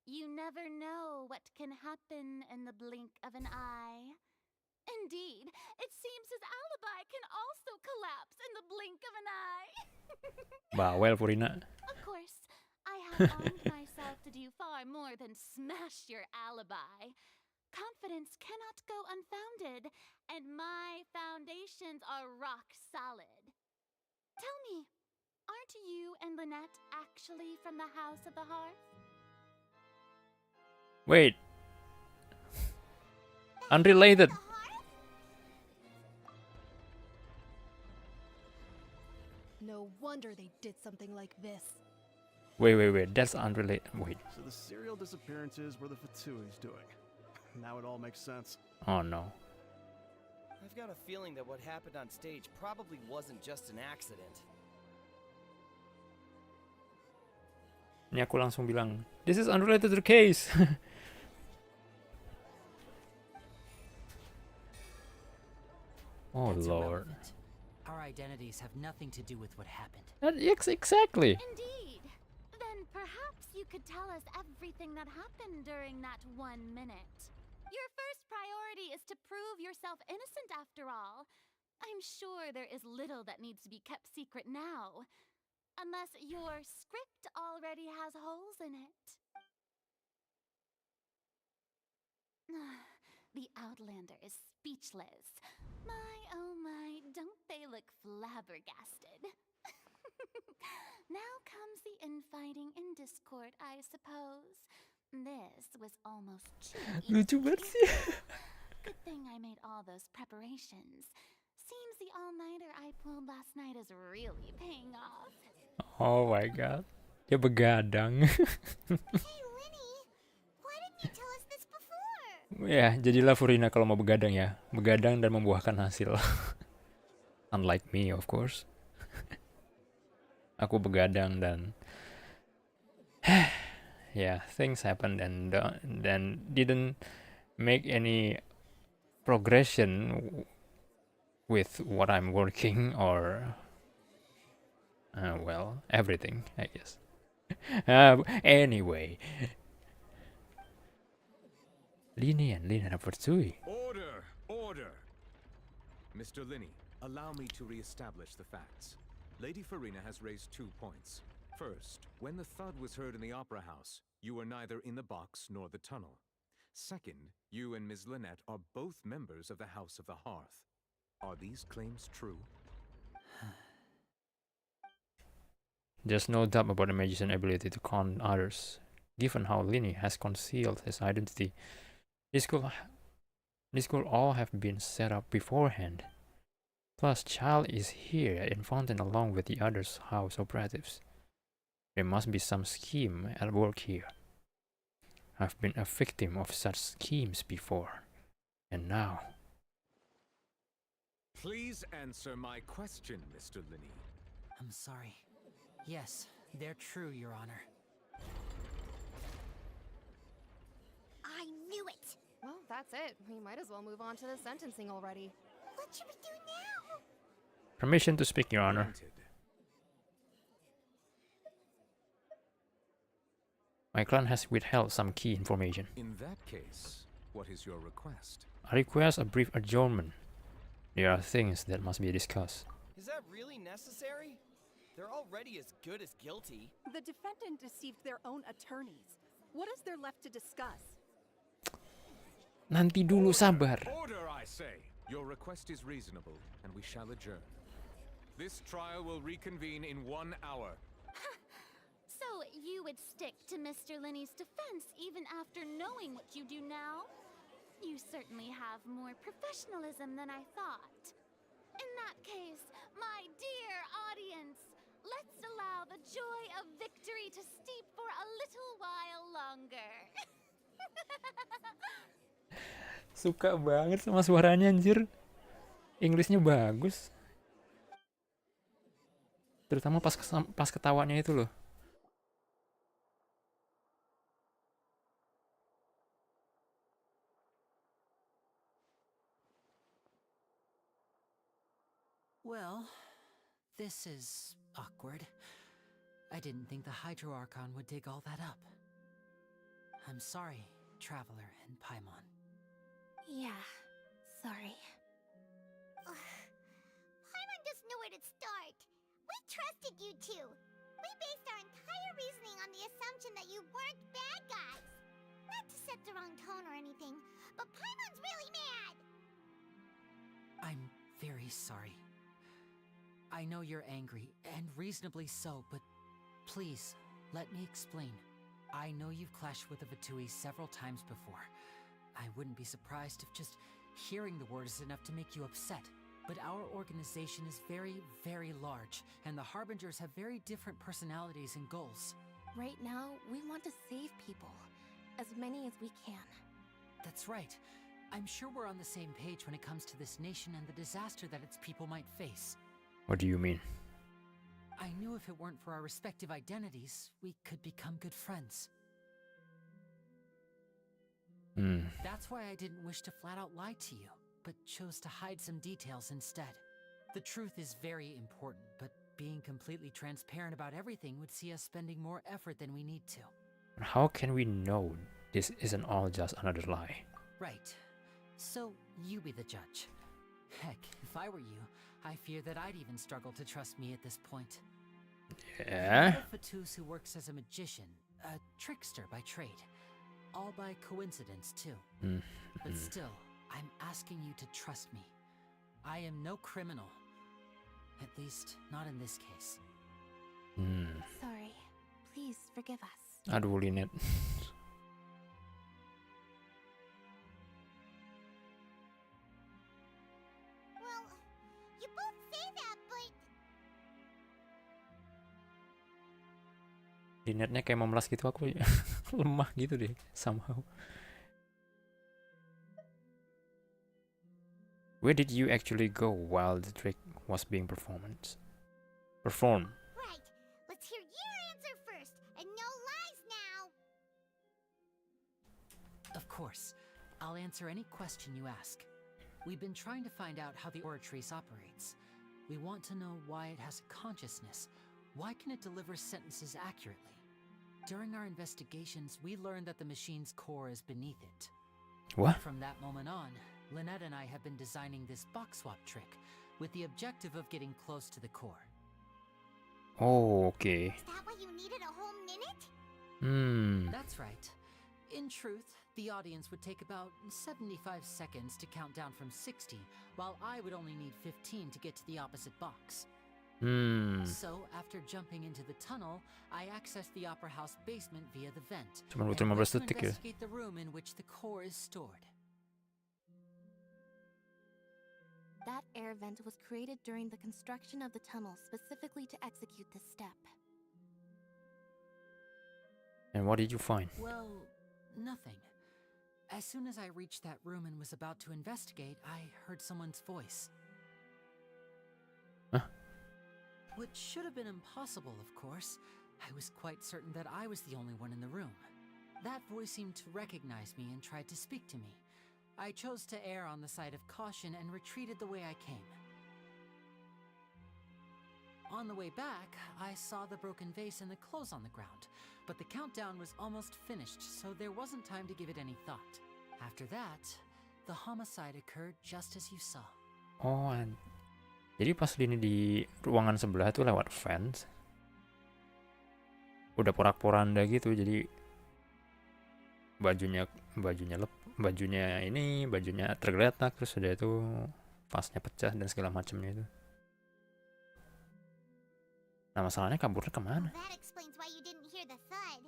You never know what can happen in the blink of an eye. Indeed, it seems his alibi can also collapse in the blink of an eye. Bawel Purina. Of course, I have armed myself to do far more than smash your alibi. Confidence cannot go unfounded, and my foundations are rock solid. Tell me, aren't you and Lynette actually from the House of the Hearth? Wait. Unrelated. No wonder they did something like this. Wait. That's unrelated. Wait. So the serial disappearances were the Fatsui's doing. Now it all makes sense. Oh no. I've got a feeling that what happened on stage probably wasn't just an accident. Ini aku langsung bilang, this is unrelated to the case. Oh That's lord. irrelevant. Our identities have nothing to do with what happened. Exactly. Indeed. Then perhaps you could tell us everything that happened during that 1 minute. Your first priority is to prove yourself innocent after all. I'm sure there is little that needs to be kept secret now. Unless your script already has holes in it. The Outlander is speechless. My, oh my, don't they look flabbergasted? Now comes the infighting and discord, I suppose. This was almost too Lucu banget sih. Good thing I made all those preparations. Seems the all-nighter I pulled last night is really paying off. Oh my god. Dia begadang. Hey, Lenny, why didn't you tell us this before? Ya, jadilah Furina kalau mau begadang ya. Begadang dan membuahkan hasil. Unlike me, of course. Aku begadang dan yeah, things happened and then didn't make any progression with what I'm working or well, everything, I guess. Anyway. Lini Napatsui. Order! Mr. Linney, allow me to re-establish the facts. Lady Farina has raised 2 points. First, when the thud was heard in the Opera House, you were neither in the box nor the tunnel. Second, you and Ms. Lynette are both members of the House of the Hearth. Are these claims true? There's no doubt about the magician's ability to con others. Given how Lini has concealed his identity, this could all have been set up beforehand. Plus, Child is here in Fontaine along with the other house operatives. There must be some scheme at work here. I've been a victim of such schemes before. And now... Please answer my question, Mr. Linney. I'm sorry. Yes, they're true, Your Honor. I knew it! Well, that's it. We might as well move on to the sentencing already. What should we do now? Permission to speak, Your Honor. Granted. My clan has withheld some key information. In that case, what is your request? I request a brief adjournment. There are things that must be discussed. Is that really necessary? They're already as good as guilty. The defendant deceived their own attorneys. What is there left to discuss? Nanti dulu, sabar. Order, I say! Your request is reasonable, and we shall adjourn. This trial will reconvene in 1 hour. So you would stick to Mr. Linney's defense even after knowing what you do now? You certainly have more professionalism than I thought. In that case, my dear audience, let's allow the joy of victory to steep for a little while longer. Suka banget sama suaranya, anjir. Inggrisnya bagus. Terutama pas ketawanya itu loh. Well, this is awkward. I didn't think the Hydro Archon would dig all that up. I'm sorry, Traveler and Paimon. Yeah, sorry. Paimon doesn't know where to start. We trusted you two. We based our entire reasoning on the assumption that you weren't bad guys. Not to set the wrong tone or anything, but Paimon's really mad. I'm very sorry. I know you're angry, and reasonably so, but please, let me explain. I know you've clashed with the Vitui several times before. I wouldn't be surprised if just hearing the word is enough to make you upset. But our organization is very, very large, and the Harbingers have very different personalities and goals. Right now, we want to save people. As many as we can. That's right. I'm sure we're on the same page when it comes to this nation and the disaster that its people might face. What do you mean? I knew if it weren't for our respective identities, we could become good friends. That's why I didn't wish to flat out lie to you, but chose to hide some details instead. The truth is very important, but being completely transparent about everything would see us spending more effort than we need to. How can we know this isn't all just another lie? Right. So, you be the judge. Heck, if I were you, I fear that I'd even struggle to trust me at this point. Yeah? Fatus who works as a magician, a trickster by trade. All by coincidence, too. But still, I'm asking you to trust me. I am no criminal. At least, not in this case. Sorry. Please forgive us. Aduh, Lynette. Well, you both say that, but... Lynette-nya kayak memelas gitu, aku lemah gitu deh, somehow. Where did you actually go while the trick was being performed? Right. Let's hear your answer first, and no lies now. Of course. I'll answer any question you ask. We've been trying to find out how the Oratrice operates. We want to know why it has a consciousness. Why can it deliver sentences accurately? During our investigations, we learned that the machine's core is beneath it. What? From that moment on, Lynette and I have been designing this box swap trick with the objective of getting close to the core. Oh, okay. Is that why you needed a whole minute? That's right. In truth, the audience would take about 75 seconds to count down from 60, while I would only need 15 to get to the opposite box. So, after jumping into the tunnel, I accessed the Opera House basement via the vent, Cuma and butuh 15 went to detik ya. investigate the room in which the core is stored. That air vent was created during the construction of the tunnel specifically to execute this step. And what did you find? Well, nothing. As soon as I reached that room and was about to investigate, I heard someone's voice. which should have been impossible, of course. I was quite certain that I was the only one in the room. That voice seemed to recognize me and tried to speak to me. I chose to err on the side of caution and retreated the way I came. On the way back, I saw the broken vase and the clothes on the ground, but the countdown was almost finished, so there wasn't time to give it any thought. After that, the homicide occurred just as you saw. Oh, jadi pas Lini di ruangan sebelah tuh lewat fans. Udah porak-poranda gitu, jadi bajunya tergeletak, terus udah itu vasnya pecah dan segala macamnya itu. Nah, masalahnya kaburnya kemana? That explains why you didn't hear the thud.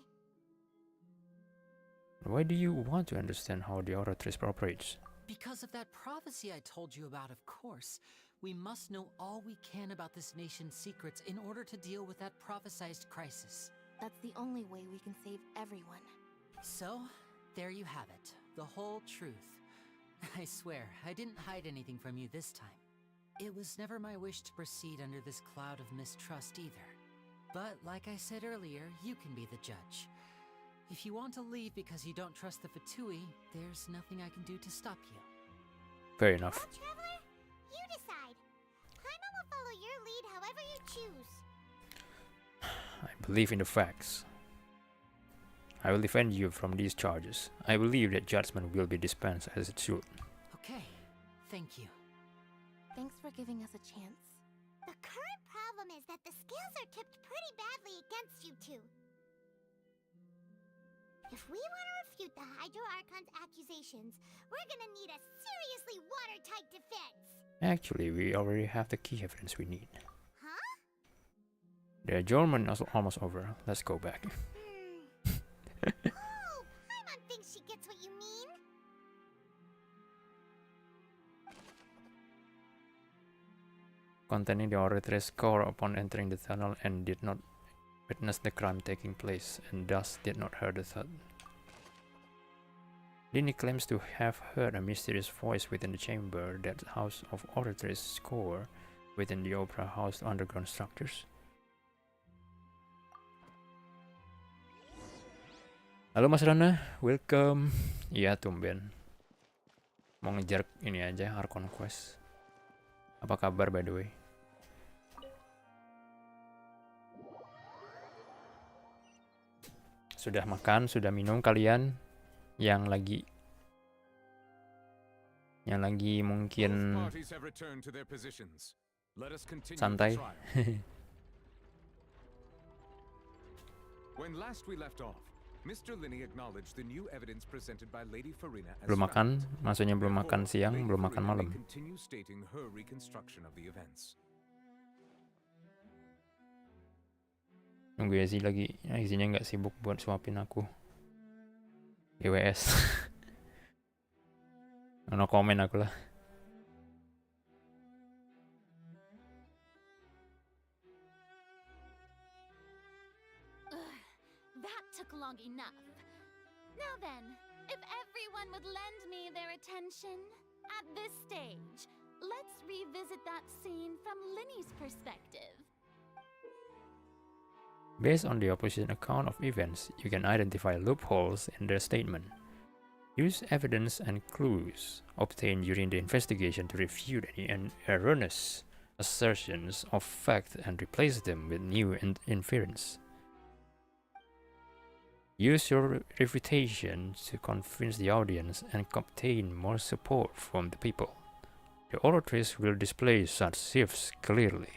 Why do you want to understand how the Oratrice operates? Because of that prophecy I told you about, of course. We must know all we can about this nation's secrets in order to deal with that prophesized crisis. That's the only way we can save everyone. So, there you have it. The whole truth. I swear, I didn't hide anything from you this time. It was never my wish to proceed under this cloud of mistrust either. But like I said earlier, you can be the judge. If you want to leave because you don't trust the Fatui, there's nothing I can do to stop you. Fair enough. Well, Traveler, you decide. Paimon will follow your lead however you choose. I believe in the facts. I will defend you from these charges. I believe that judgment will be dispensed as it should. Okay, thank you. Thanks for giving us a chance. The current problem is that the scales are tipped pretty badly against you two. If we want to refute the Hydro Archon's accusations, we're gonna need a seriously watertight defense. Actually, we already have the key evidence we need. Huh? The adjournment is almost over. Let's go back. Oh, Paimon thinks she gets what you mean. Containing the Oratrice core upon entering the tunnel and did not witness the crime taking place and thus did not hear the thud. Lini claims to have heard a mysterious voice within the chamber, that house of Oratrice's core within the Opera House underground structures. Halo Mas Rana, welcome. Iya tumben. Mau ngejar ini aja, Archon Quest. Apa kabar by the way? Sudah makan, sudah minum kalian? Yang lagi mungkin santai. When last we left off, Mr. Linney acknowledged the new evidence presented by Lady Farina as belum makan, maksudnya belum makan siang, belum makan malam. continue stating her reconstruction of the events. Nunggu ya sih lagi, isinya nggak sibuk buat suapin aku. GWS. No komen aku lah. That took long enough. Now then, if everyone would lend me their attention, at this stage, let's revisit that scene from Linny's perspective. Based on the opposition account of events, you can identify loopholes in their statement. Use evidence and clues obtained during the investigation to refute any erroneous assertions of fact and replace them with new inference. Use your refutation to convince the audience and obtain more support from the people. The Oratrice will display such shifts clearly.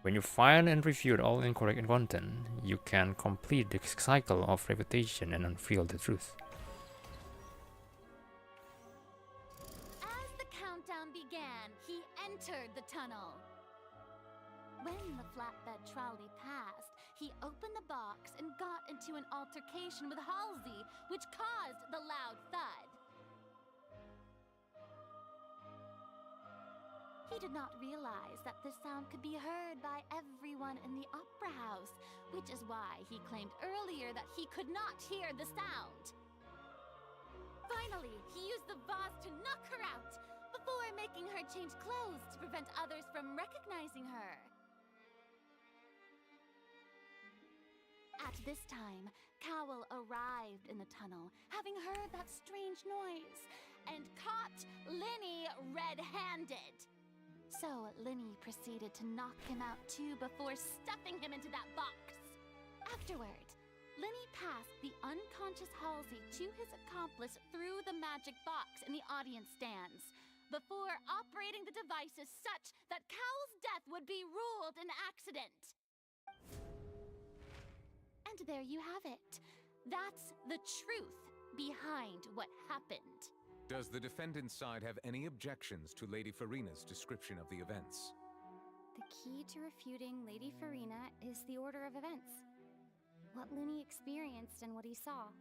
When you find and refute all incorrect content, you can complete the cycle of refutation and unveil the truth. As the countdown began, he entered the tunnel. When the flatbed trolley passed, he opened the box and got into an altercation with Halsey, which caused the loud thud. He did not realize that the sound could be heard by everyone in the opera house, which is why he claimed earlier that he could not hear the sound. Finally, he used the vase to knock her out, before making her change clothes to prevent others from recognizing her. But this time, Cowell arrived in the tunnel, having heard that strange noise, and caught Linny red-handed. So Linny proceeded to knock him out too before stuffing him into that box. Afterward, Linny passed the unconscious Halsey to his accomplice through the magic box in the audience stands, before operating the devices such that Cowell's death would be ruled an accident. And there you have it. That's the truth behind what happened. Does the defendant's side have any objections to Lady Farina's description of the events? The key to refuting Lady Farina is the order of events. What Linny experienced and what he saw.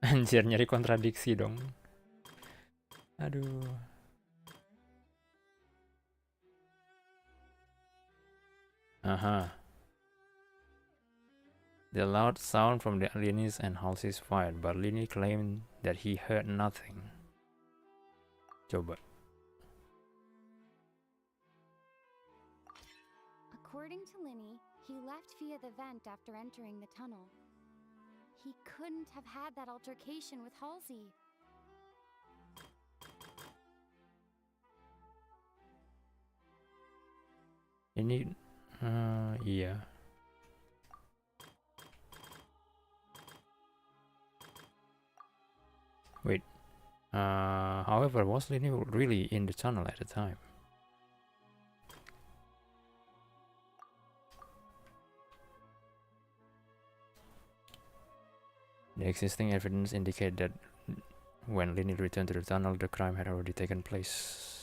Anjir, nyari kontradiksi dong. Aduh. Aha. The loud sound from the Linny's and Halsey's fight, but Linny claimed that he heard nothing. Coba. According to Linny, he left via the vent after entering the tunnel. He couldn't have had that altercation with Halsey. Ini, iya. Wait. However, was Linny really in the tunnel at the time? The existing evidence indicate that when Linny returned to the tunnel, the crime had already taken place.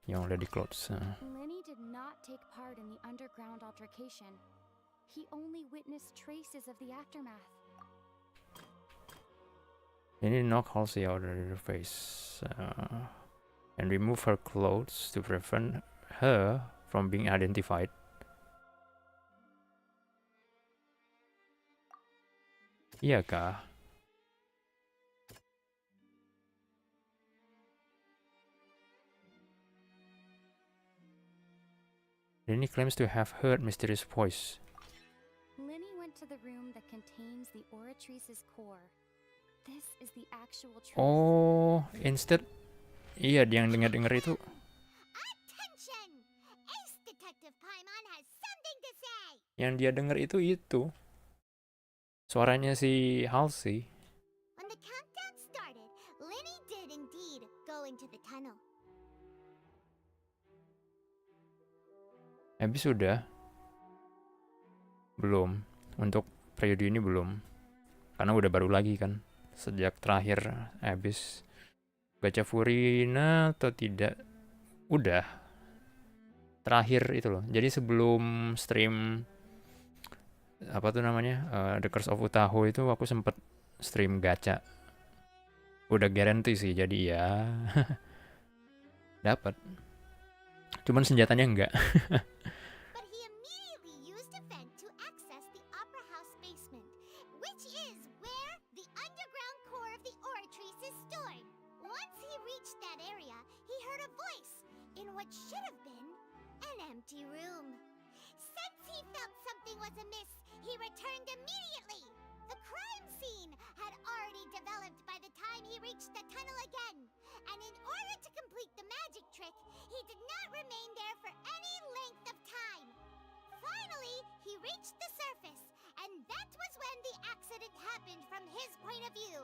Young lady clothes. Linny did not take part in the underground altercation. He only witnessed traces of the aftermath. Linny knocked Halsey out of her face and remove her clothes to prevent her from being identified. Iya kah? Linny claims to have heard mysterious voice. Linny went to the room that contains the Oratrice's core. This is the actual truth. Oh, instead, iya dia yang dengar itu. Attention! Ace Detective Paimon has something to say. Yang dia dengar itu. Suaranya si Halsey. When the countdown started, Linny did indeed go into the tunnel. Habis sudah? Belum. Untuk periode ini belum. Karena udah baru lagi kan. Sejak terakhir habis baca Furina atau tidak. Udah. Terakhir itu loh. Jadi sebelum stream apa tuh namanya? The Curse of Utaho itu aku sempet stream gacha. Udah guarantee sih. Jadi ya dapat. Cuman senjatanya enggak. But he immediately used a vent to access the Opera House basement, which is where the underground core of the Oratrice is stored. Once he reached that area, he heard a voice in what should have been an empty room. Since he felt something was amiss, he returned immediately. The crime scene had already developed by the time he reached the tunnel again, and in order to complete the magic trick, he did not remain there for any length of time. Finally, he reached the surface, and that was when the accident happened from his point of view.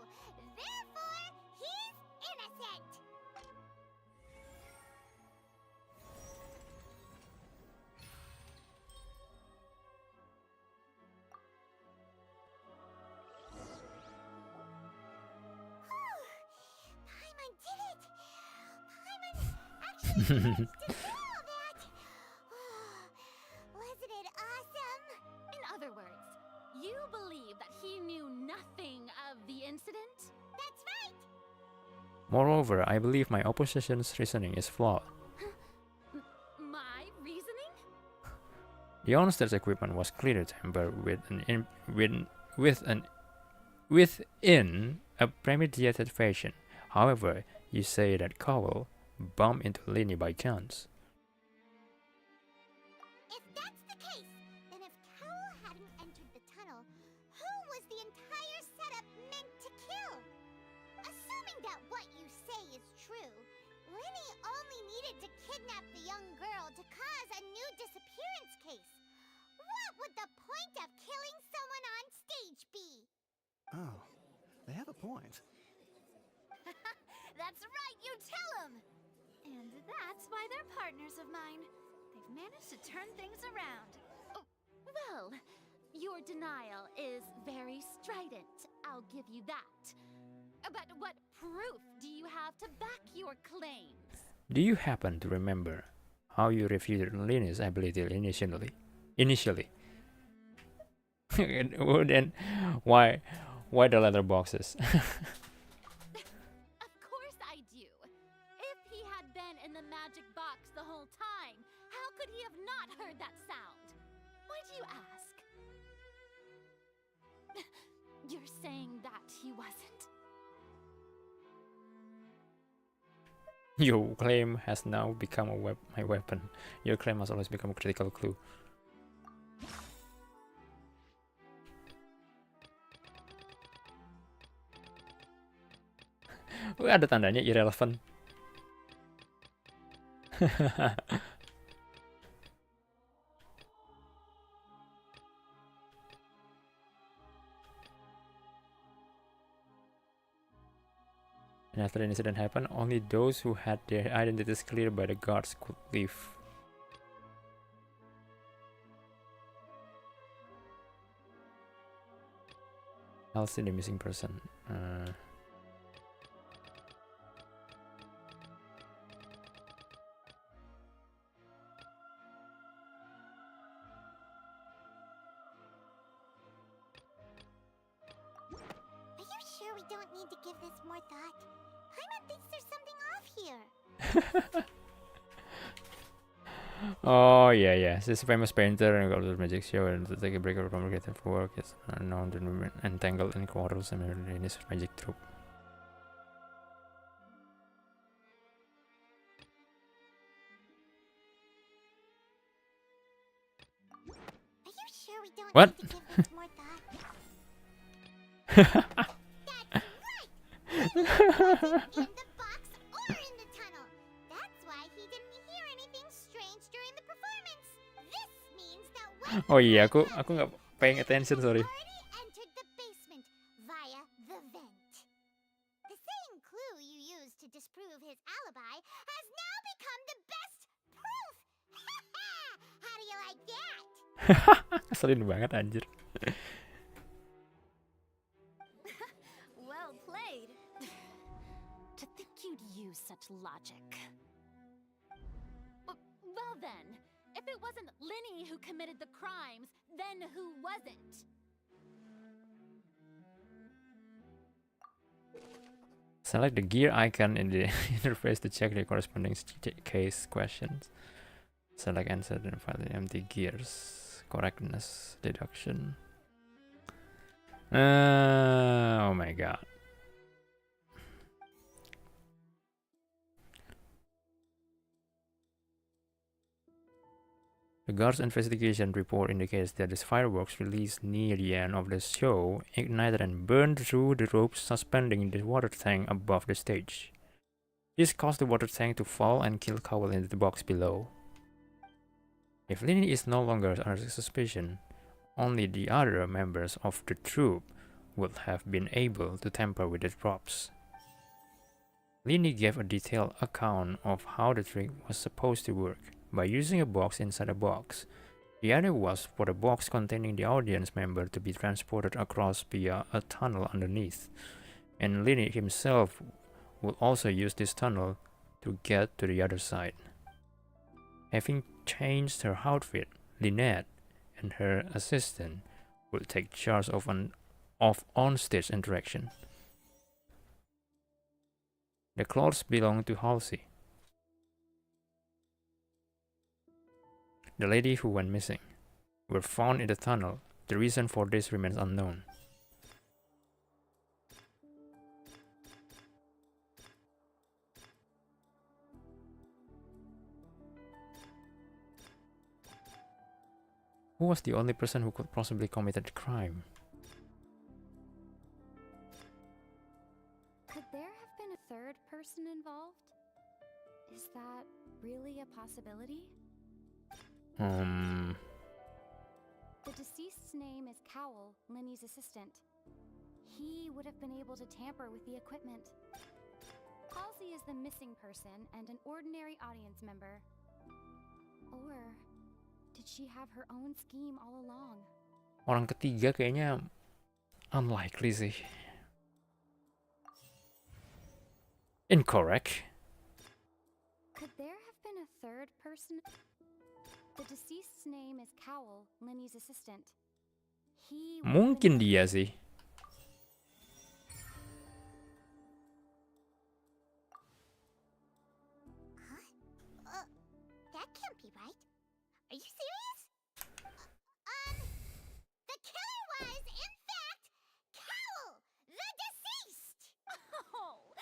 Therefore, he's innocent. Paimon did it! Paimon actually managed to do all that! Wasn't it awesome? In other words, you believe that he knew nothing of the incident? That's right! Moreover, I believe my opposition's reasoning is flawed. My reasoning? The onstage equipment was clearly tampered with within a premeditated fashion. However, you say that Cowell bumped into Linny by chance. If that's the case, then if Cowell hadn't entered the tunnel, who was the entire setup meant to kill? Assuming that what you say is true, Linny only needed to kidnap the young girl to cause a new disappearance case. What would the point of killing someone on stage be? Oh, they have a point. That's right, you tell them! And that's why they're partners of mine. They've managed to turn things around. Oh, well, your denial is very strident, I'll give you that. But what proof do you have to back your claims? Do you happen to remember how you refuted Linny's ability initially? Then why the letter boxes? Of course I do. If he had been in the magic box the whole time, how could he have not heard that sound? Why do you ask? You're saying that he wasn't? Your claim has now become my weapon. Your claim has always become a critical clue. Ada tandanya irrelevant. And after the incident happened, only those who had their identities cleared by the guards could leave. I'll see the missing person. Are you sure we don't need to give this more thought? Paimon thinks there's something off here. Oh yeah. She's a famous painter and got the magic show and to take a break from creative work. Is known to be entangled in quarrels and in his magic troupe. Are you sure we don't What? need to give this more thought? That's right! He wasn't in the box or in the tunnel. That's why he didn't hear anything strange during the performance. This means that when Oh iya, aku nggak paying attention, sorry. already entered the basement via the vent. The same clue you used to disprove his alibi has now become the best proof. How do you like that? Ngeselin banget anjir. Well played. To think you'd use such logic. Well then, if it wasn't Linny who committed the crimes, then who was it? Select the gear icon in the interface to check the corresponding case questions. Select answer then find the empty gears. Correctness deduction. Oh my god. The guard's investigation report indicates that the fireworks released near the end of the show ignited and burned through the ropes suspending the water tank above the stage. This caused the water tank to fall and kill Cowell in the box below. If Linny is no longer under suspicion, only the other members of the troupe would have been able to tamper with the props. Linny gave a detailed account of how the trick was supposed to work by using a box inside a box. The idea was for the box containing the audience member to be transported across via a tunnel underneath, and Linny himself would also use this tunnel to get to the other side. Having changed her outfit, Lynette and her assistant would take charge of on-stage interaction. The clothes belonged to Halsey, the lady who went missing. were found in the tunnel. The reason for this remains unknown. Who was the only person who could possibly committed the crime? Could there have been a third person involved? Is that really a possibility? The deceased's name is Cowell, Linny's assistant. He would have been able to tamper with the equipment. Halsey is the missing person and an ordinary audience member. Or did she have her own scheme all along? Orang ketiga kayaknya unlikely sih. Incorrect. Could there have been a third person? The deceased's name is Cowell, Linny's assistant. He Mungkin dia sih. That can't be right. Are you serious? The killer was, in fact, Cowell, the deceased! Oh,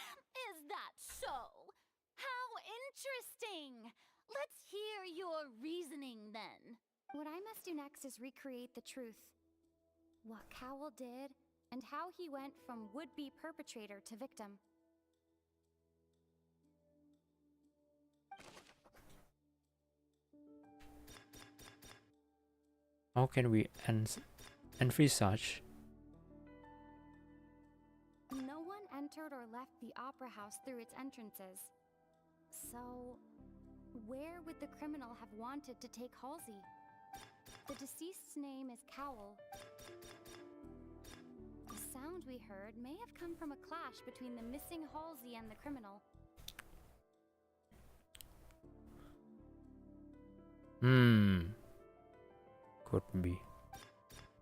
is that so? How interesting! Let's hear your reasoning then. What I must do next is recreate the truth. What Cowell did, and how he went from would-be perpetrator to victim. How can we envisage? No one entered or left the opera house through its entrances. So, where would the criminal have wanted to take Halsey? The deceased's name is Cowell. The sound we heard may have come from a clash between the missing Halsey and the criminal. Could be.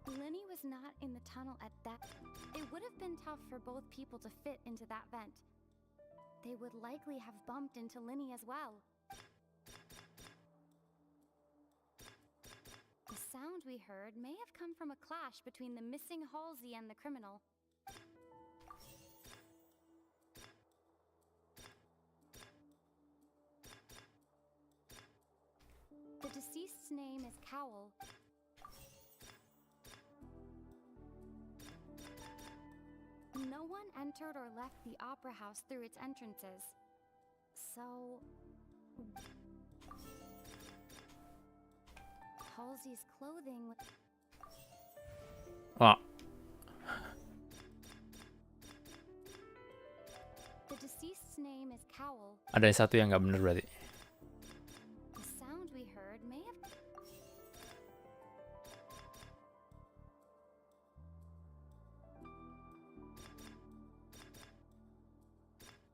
Linny was not in the tunnel at that. It would have been tough for both people to fit into that vent. They would likely have bumped into Linny as well. The sound we heard may have come from a clash between the missing Halsey and the criminal. The deceased's name is Cowell. No one entered or left the opera house through its entrances. So, Halsey's clothing. Wah. The deceased's name is Cowell. Ada satu yang nggak bener berarti. The sound we heard may have.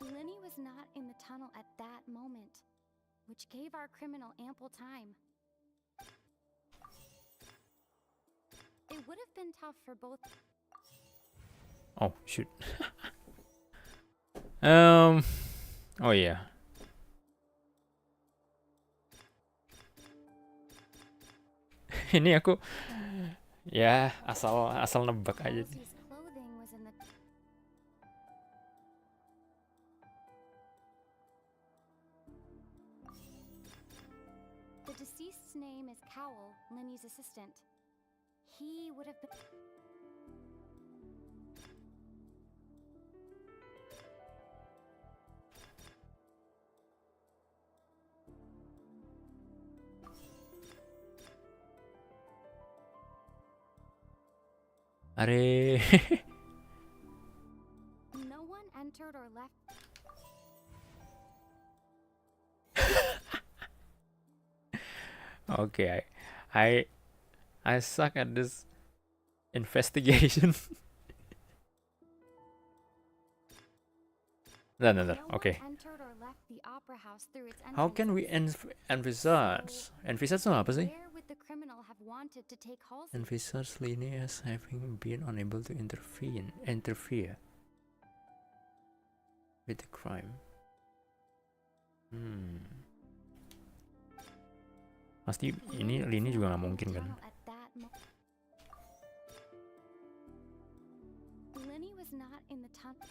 Linny was not in the tunnel at that moment, which gave our criminal ample time. It would have been tough for both. Oh shoot. Oh yeah. Ini aku ya asal nebak aja sih. Halsey's clothing was in the. The deceased's name is Cowell, Linny's assistant. He would have been. Are. No one entered or left. Okay, I suck at this investigation. No, okay. Entered or left the opera house through its How can we envisage? Envisage itu apa sih? Where would the criminal have wanted to take Halsey? Envisage Linny as having been unable to interfere with the crime. Pasti ini Linny juga nggak mungkin kan? At that not in the tunnel.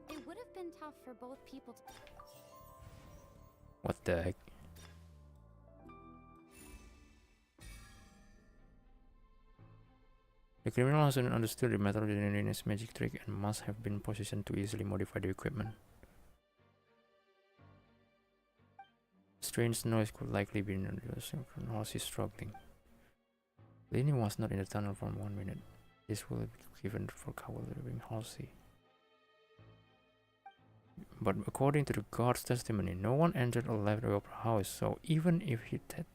It would have been tough for both people to... What the heck? The criminal hasn't understood the method of Indonesian's magic trick and must have been positioned to easily modify the equipment. Strange noise could likely be introduced. Halsey is struggling. Lenny was not in the tunnel for 1 minute. This will be given for Cowell living Halsey. But according to the guard's testimony, no one entered or left the opera house, so even if he had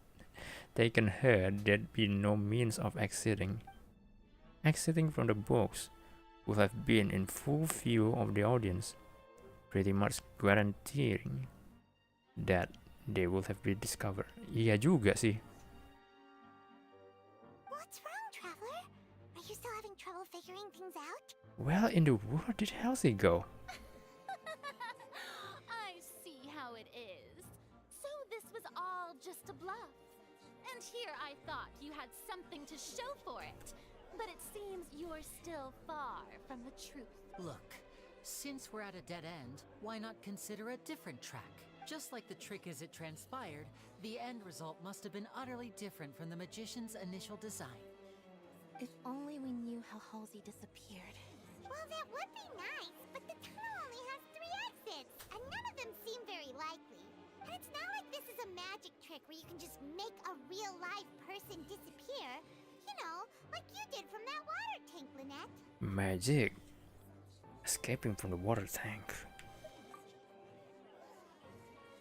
taken her, there'd be no means of exiting. Exiting from the box would have been in full view of the audience, pretty much guaranteeing that they would have been discovered. Iya juga sih. What's wrong, Traveler? Are you still having trouble figuring things out? Where in the world did Halsey go? I see how it is. So this was all just a bluff. And here I thought you had something to show for it. But it seems you're still far from the truth. Look, since we're at a dead end, why not consider a different track? Just like the trick as it transpired, the end result must have been utterly different from the magician's initial design. If only we knew how Halsey disappeared. Well, that would be nice, but the tunnel only has 3 exits, and none of them seem very likely. And it's not like this is a magic trick where you can just make a real live person disappear. You know, like you did from that water tank, Lynette. Magic. Escaping from the water tank.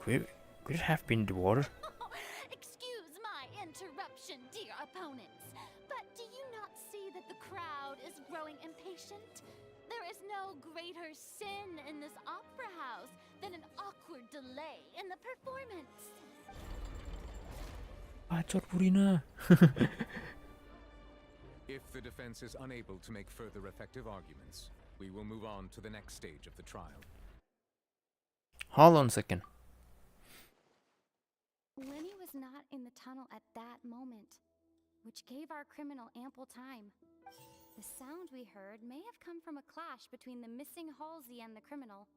Could it have been the water? Excuse my interruption, dear opponents. But do you not see that the crowd is growing impatient? There is no greater sin in this opera house than an awkward delay in the performance. Bacot Purina. If the defense is unable to make further effective arguments, we will move on to the next stage of the trial. Hold on a second. Lenny was not in the tunnel at that moment, which gave our criminal ample time. The sound we heard may have come from a clash between the missing Halsey and the criminal.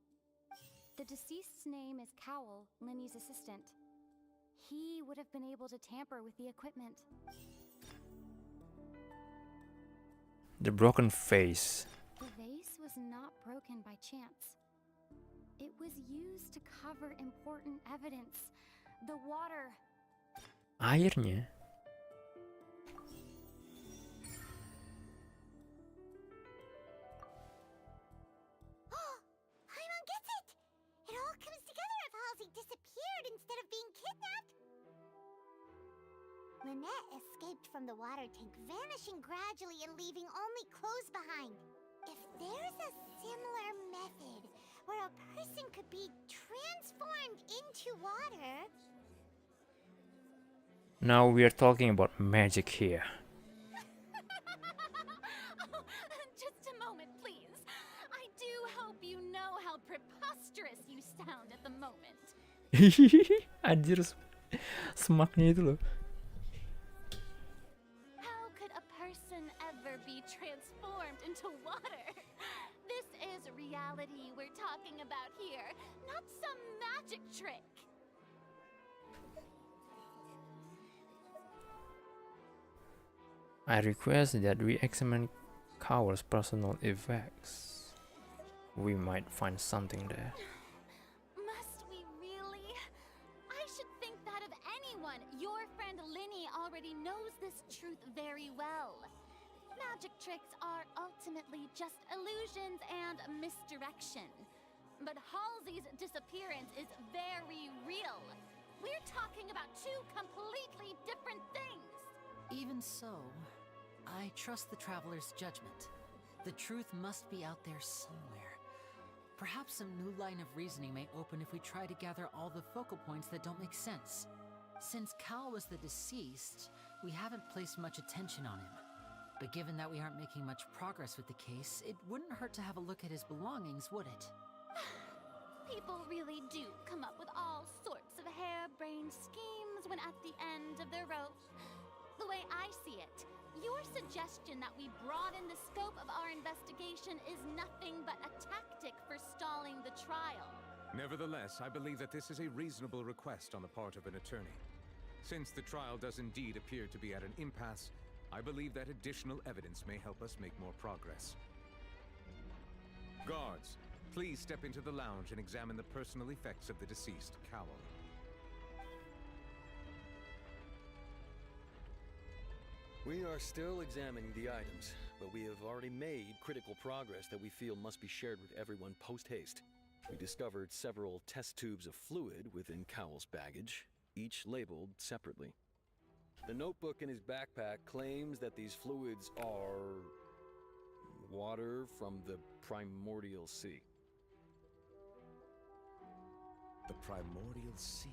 The deceased's name is Cowell, Lenny's assistant. He would have been able to tamper with the equipment. The broken vase. The vase was not broken by chance. It was used to cover important evidence. The water. Airnya. Paimon gets it! It all comes together if Halsey disappeared instead of being kidnapped. Lynette escaped from the water tank, vanishing gradually and leaving only clothes behind. If there's a similar method where a person could be transformed into water... Now we are talking about magic here. Oh, just a moment, please. I do hope you know how preposterous you sound at the moment. Anjir, semaknya itu loh. How could a person ever be transformed into water? This is reality we're talking about here, not some magic trick. I request that we examine Cowell's personal effects. We might find something there. Must we really? I should think that of anyone. Your friend Linny already knows this truth very well. Magic tricks are ultimately just illusions and misdirection. But Halsey's disappearance is very real. We're talking about 2 completely different things. Even so, I trust the Traveler's judgment. The truth must be out there somewhere. Perhaps some new line of reasoning may open if we try to gather all the focal points that don't make sense. Since Cal was the deceased, we haven't placed much attention on him. But given that we aren't making much progress with the case, it wouldn't hurt to have a look at his belongings, would it? People really do come up with all sorts of harebrained schemes when at the end of their rope. The way I see it, your suggestion that we broaden the scope of our investigation is nothing but a tactic for stalling the trial. Nevertheless, I believe that this is a reasonable request on the part of an attorney. Since the trial does indeed appear to be at an impasse, I believe that additional evidence may help us make more progress. Guards, please step into the lounge and examine the personal effects of the deceased Cowell. We are still examining the items, but we have already made critical progress that we feel must be shared with everyone post-haste. We discovered several test tubes of fluid within Cowell's baggage, each labeled separately. The notebook in his backpack claims that these fluids are water from the primordial sea. The primordial sea?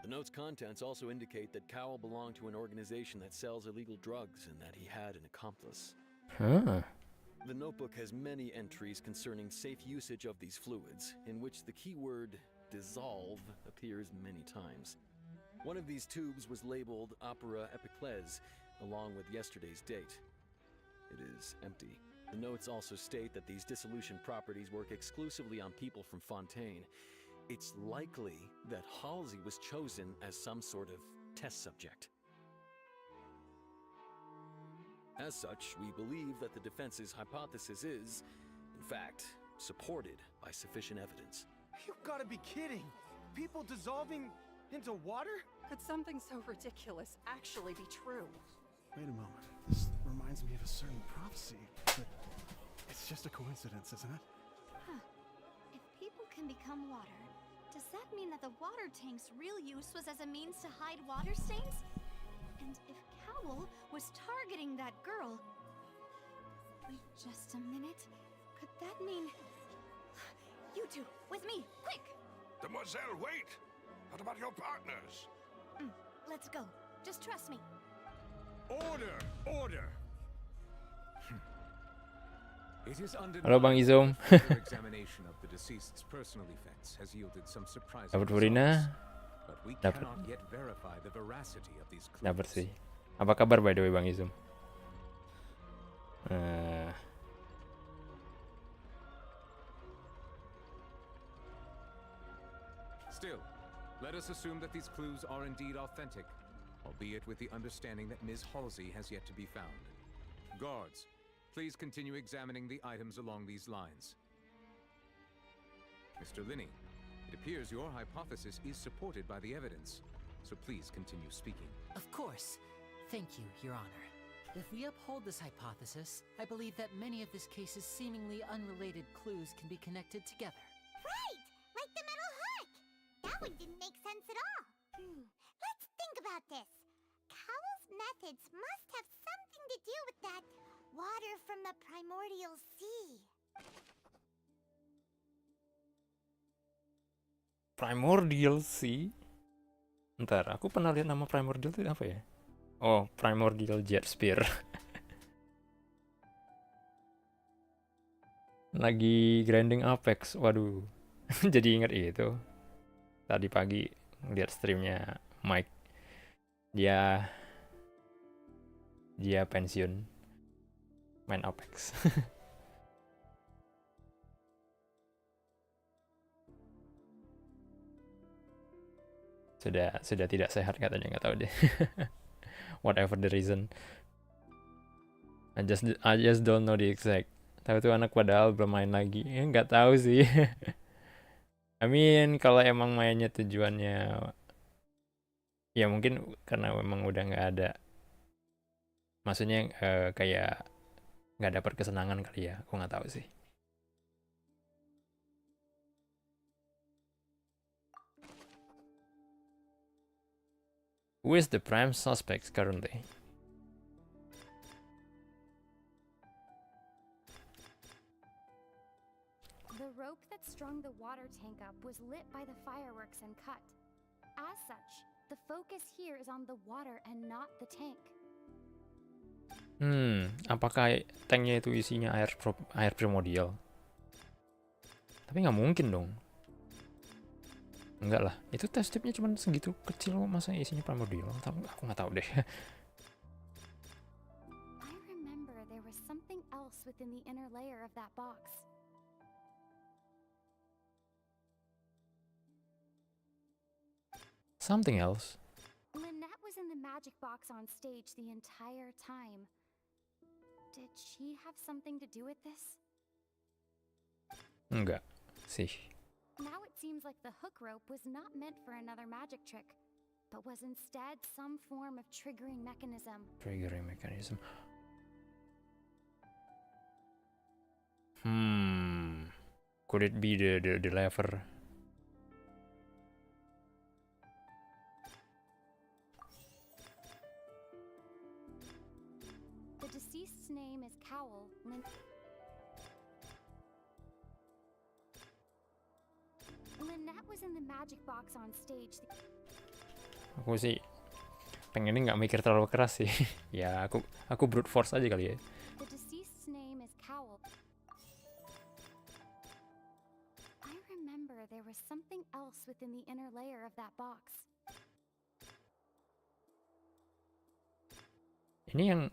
The note's contents also indicate that Cowell belonged to an organization that sells illegal drugs and that he had an accomplice. Huh. The notebook has many entries concerning safe usage of these fluids, in which the keyword dissolve appears many times. One of these tubes was labeled Opera Epiclese, along with yesterday's date. It is empty. The notes also state that these dissolution properties work exclusively on people from Fontaine. It's likely that Halsey was chosen as some sort of test subject. As such, we believe that the defense's hypothesis is, in fact, supported by sufficient evidence. You've got to be kidding! People dissolving into water? Could something so ridiculous actually be true? Wait a moment. This reminds me of a certain prophecy, but it's just a coincidence, isn't it? Huh. If people can become water, does that mean that the water tank's real use was as a means to hide water stains? And if Cowell was targeting that girl... Wait just a minute. Could that mean... You two, with me, quick! Demoiselle, wait! What about your partners? Let's go. Just trust me. Order! Order! It is Halo Bang Izom. examination of the deceased's personal effects has yielded some surprising Dapat Furina. results, but we Dapat. cannot yet verify the veracity of these clues. Dapat sih. Apa kabar by the way Bang Izom? Still, let us assume that these clues are indeed authentic, albeit with the understanding that Ms. Halsey has yet to be found. Guards, please continue examining the items along these lines. Mr. Linney, it appears your hypothesis is supported by the evidence, so please continue speaking. Of course. Thank you, Your Honor. If we uphold this hypothesis, I believe that many of this case's seemingly unrelated clues can be connected together. Right! Like the metal hook! That one didn't make sense at all. Let's think about this. Cowell's methods must have something to do with that water from the primordial sea. Primordial Sea? Ntar, aku pernah lihat nama Primordial itu apa ya? Oh, Primordial Jet Spear. Lagi grinding Apex, waduh. Jadi inget itu. Tadi pagi lihat streamnya Mike. Dia pensiun main Apex. sudah tidak sehat katanya, nggak tahu deh. Whatever the reason, I just don't know the exact. Tahu tuh anak padahal belum main lagi, nggak tahu sih. I mean kalau emang mainnya tujuannya ya mungkin karena memang udah nggak ada, maksudnya kayak nggak dapat kesenangan kali ya, aku nggak tahu sih. Who is the prime suspect currently? The rope that strung the water tank up was lit by the fireworks and cut. As such, the focus here is on the water and not the tank. Apakah tanknya itu isinya air primordial? Tapi nggak mungkin dong. Enggak lah, itu test tube-nya cuma segitu kecil kok, masa isinya primordial? Aku nggak tahu deh. I remember there was something else within the inner layer of that box. Something else? Lynette was in the magic box on stage the entire time. Did she have something to do with this? Enggak sih. Now it seems like the hook rope was not meant for another magic trick, but was instead some form of triggering mechanism. Triggering mechanism. Could it be the lever? The deceased's name is Cowl. Lynette was in the magic box on stage. Aku sih pengennya nggak mikir terlalu keras sih. Ya aku brute force aja kali ya. The deceased's name is Cowl. I remember there was something else within the inner layer of that box. Ini yang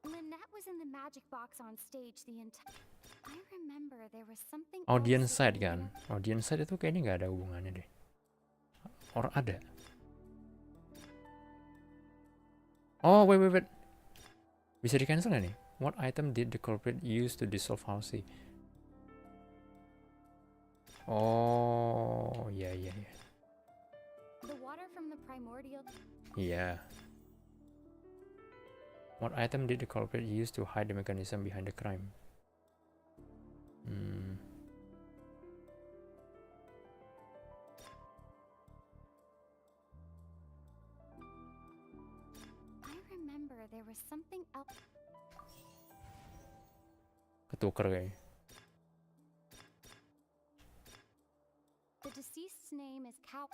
Lynette was in the magic box on stage the entire. I remember there was something audience side kan. Audience side itu kayaknya nggak ada hubungannya deh. Or ada? Oh wait. Bisa di cancel nggak nih? What item did the culprit use to dissolve Halsey? Oh iya. The water from the primordial. Iya. What item did the culprit use to hide the mechanism behind the crime? I remember there was something else. Ketuker kayaknya. The deceased's name is Cow.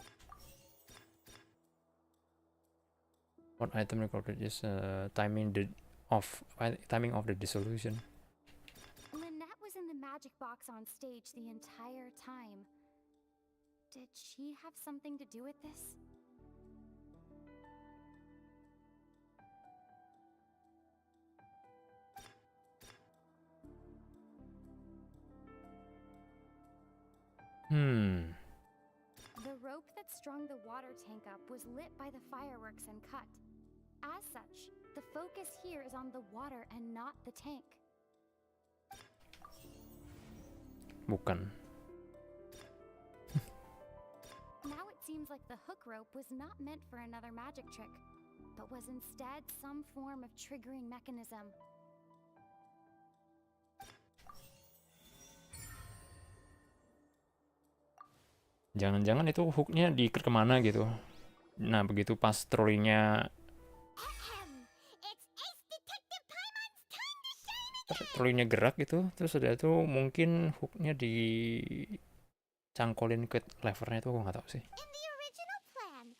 What item the culprit is timing of the dissolution? Lynette was in the magic box on stage the entire time. Did she have something to do with this? The rope that strung the water tank up was lit by the fireworks and cut. As such, the focus here is on the water and not the tank. Bukan. Now it seems like the hook rope was not meant for another magic trick, but was instead some form of triggering mechanism. Jangan-jangan itu hooknya diikat kemana gitu. Nah begitu pas trolleynya gerak gitu, terus udah itu mungkin hooknya dicangkolin ke levernya itu, aku nggak tahu sih.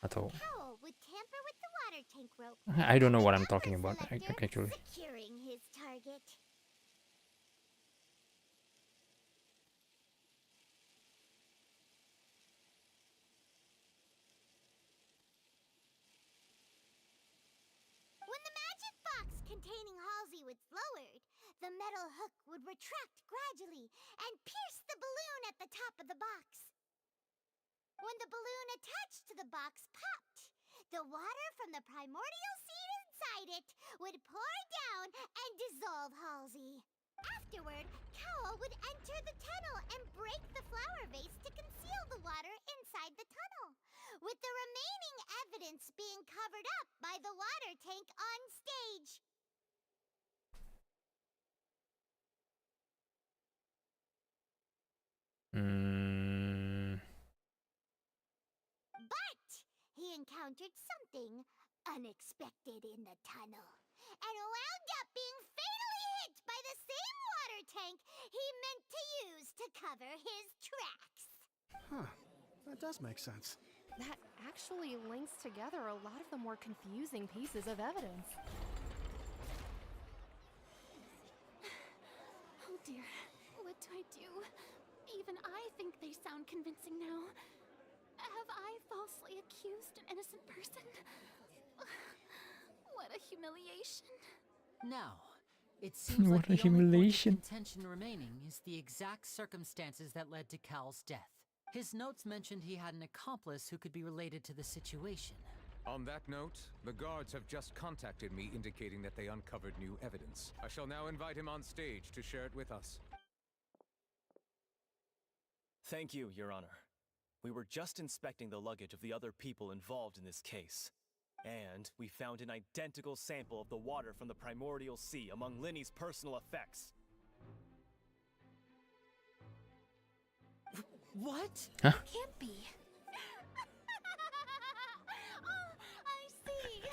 Atau I don't know what I'm talking about actually. Containing Halsey was lowered, the metal hook would retract gradually and pierce the balloon at the top of the box. When the balloon attached to the box popped, the water from the primordial seed inside it would pour down and dissolve Halsey. Afterward, Cowl would enter the tunnel and break the flower vase to conceal the water inside the tunnel, with the remaining evidence being covered up by the water tank on stage. But he encountered something unexpected in the tunnel and wound up being fatally hit by the same water tank he meant to use to cover his tracks. Huh. That does make sense. That actually links together a lot of the more confusing pieces of evidence. dear, what do I do? Even I think they sound convincing now. Have I falsely accused an innocent person? What a humiliation. Now, it seems What like a the only point of humiliation. contention remaining is the exact circumstances that led to Cal's death. His notes mentioned he had an accomplice who could be related to the situation. On that note, the guards have just contacted me indicating that they uncovered new evidence. I shall now invite him on stage to share it with us. Thank you, Your Honor. We were just inspecting the luggage of the other people involved in this case. And we found an identical sample of the water from the primordial sea among Linny's personal effects. What? Huh? Can't be. Oh, I see.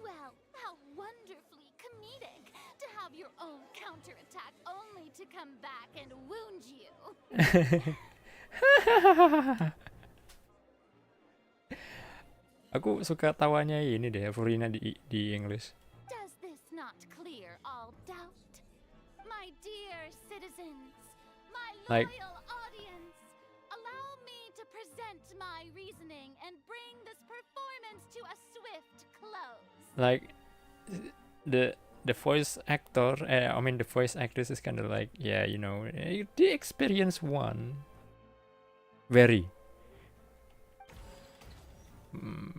Well, how wonderfully comedic to have your own counterattack only to come back and wound you. Aku suka tawanya ini deh, Furina di English. Does this not clear all doubt? My dear citizens, my Like- loyal audience, allow me to present my reasoning and bring this performance to a swift close. Like the voice actor, I mean the voice actress is kind of like, yeah, you know, the experience one. Very.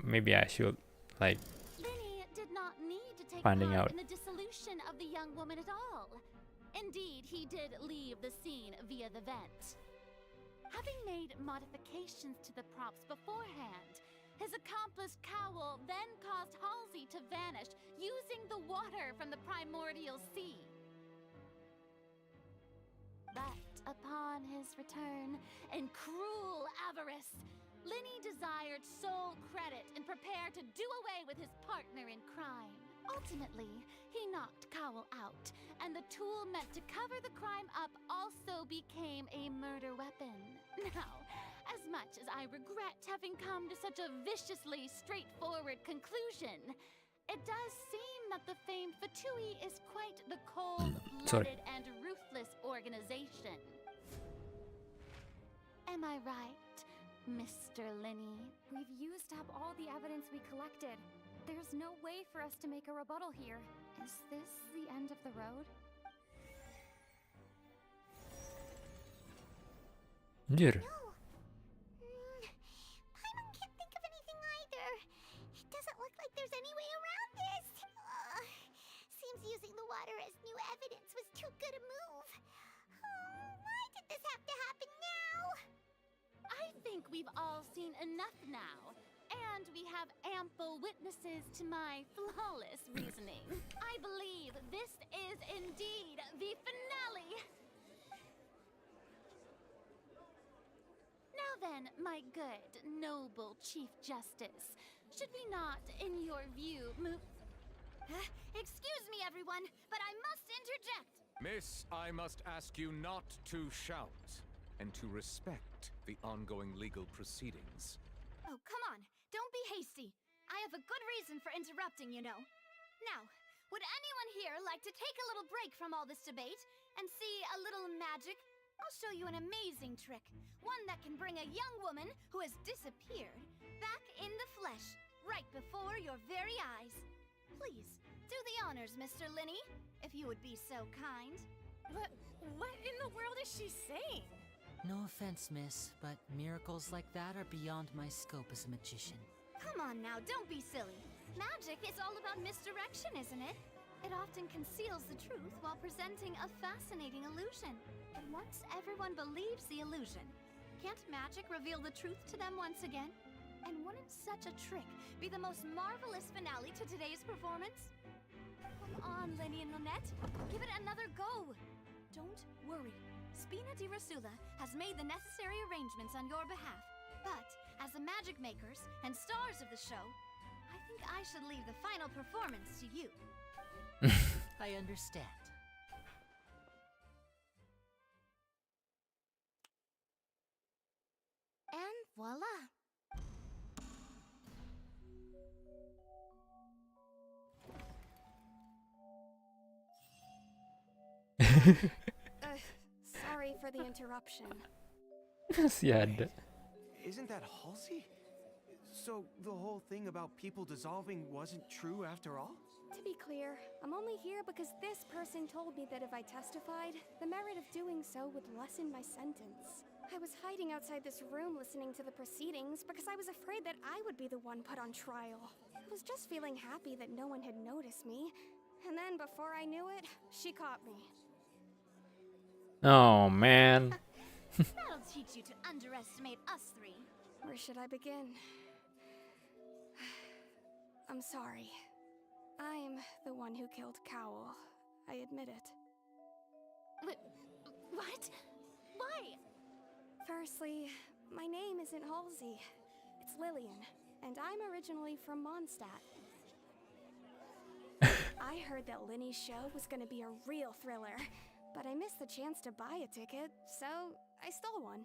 Maybe I should like Linny did not need to take finding part out. in the dissolution of the young woman at all. Indeed, he did leave the scene via the vent. Having made modifications to the props beforehand, his accomplice Cowell then caused Halsey to vanish using the water from the primordial sea. But upon his return, in cruel avarice, Linny desired sole credit and prepared to do away with his partner in crime. Ultimately, he knocked Cowell out, and the tool meant to cover the crime up also became a murder weapon. Now, as much as I regret having come to such a viciously straightforward conclusion, it does seem that the famed Fatui is quite the cold-blooded and ruthless organization. Am I right, Mr. Linny? We've used up all the evidence we collected. There's no way for us to make a rebuttal here. Is this the end of the road? Anjir. Paimon can't think of anything either. It doesn't look like there's any way around this. Seems using the water as new evidence was too good a move. Why did this have to happen now? I think we've all seen enough now, and we have ample witnesses to my flawless reasoning. I believe this is indeed the finale. Now then, my good, noble Chief Justice, should we not, in your view, move... Excuse me, everyone, but I must interject. Miss, I must ask you not to shout and to respect the ongoing legal proceedings. Oh, come on. Don't be hasty. I have a good reason for interrupting, you know. Now, would anyone here like to take a little break from all this debate and see a little magic? I'll show you an amazing trick. One that can bring a young woman who has disappeared back in the flesh, right before your very eyes. Please, do the honors, Mr. Linny, if you would be so kind. What in the world is she saying? No offense, miss, but miracles like that are beyond my scope as a magician. Come on now, don't be silly. Magic is all about misdirection, isn't it? It often conceals the truth while presenting a fascinating illusion. And once everyone believes the illusion, can't magic reveal the truth to them once again? And wouldn't such a trick be the most marvelous finale to today's performance? Come on, Lenny and Lynette, give it another go. Don't worry. Spina di Rasula has made the necessary arrangements on your behalf. But, as the magic makers and stars of the show, I think I should leave the final performance to you. I understand. And voila. for the interruption. Masih ada. Isn't that Halsey? So the whole thing about people dissolving wasn't true after all? To be clear, I'm only here because this person told me that if I testified, the merit of doing so would lessen my sentence. I was hiding outside this room listening to the proceedings because I was afraid that I would be the one put on trial. I was just feeling happy that no one had noticed me. And then before I knew it, she caught me. Oh man. That'll teach you to underestimate us three. Where should I begin? I'm sorry. I'm the one who killed Cowl. I admit it. What? Why? Firstly, my name isn't Halsey. It's Lillian, and I'm originally from Mondstadt. I heard that Linny's show was gonna be a real thriller, but I missed the chance to buy a ticket, so I stole one.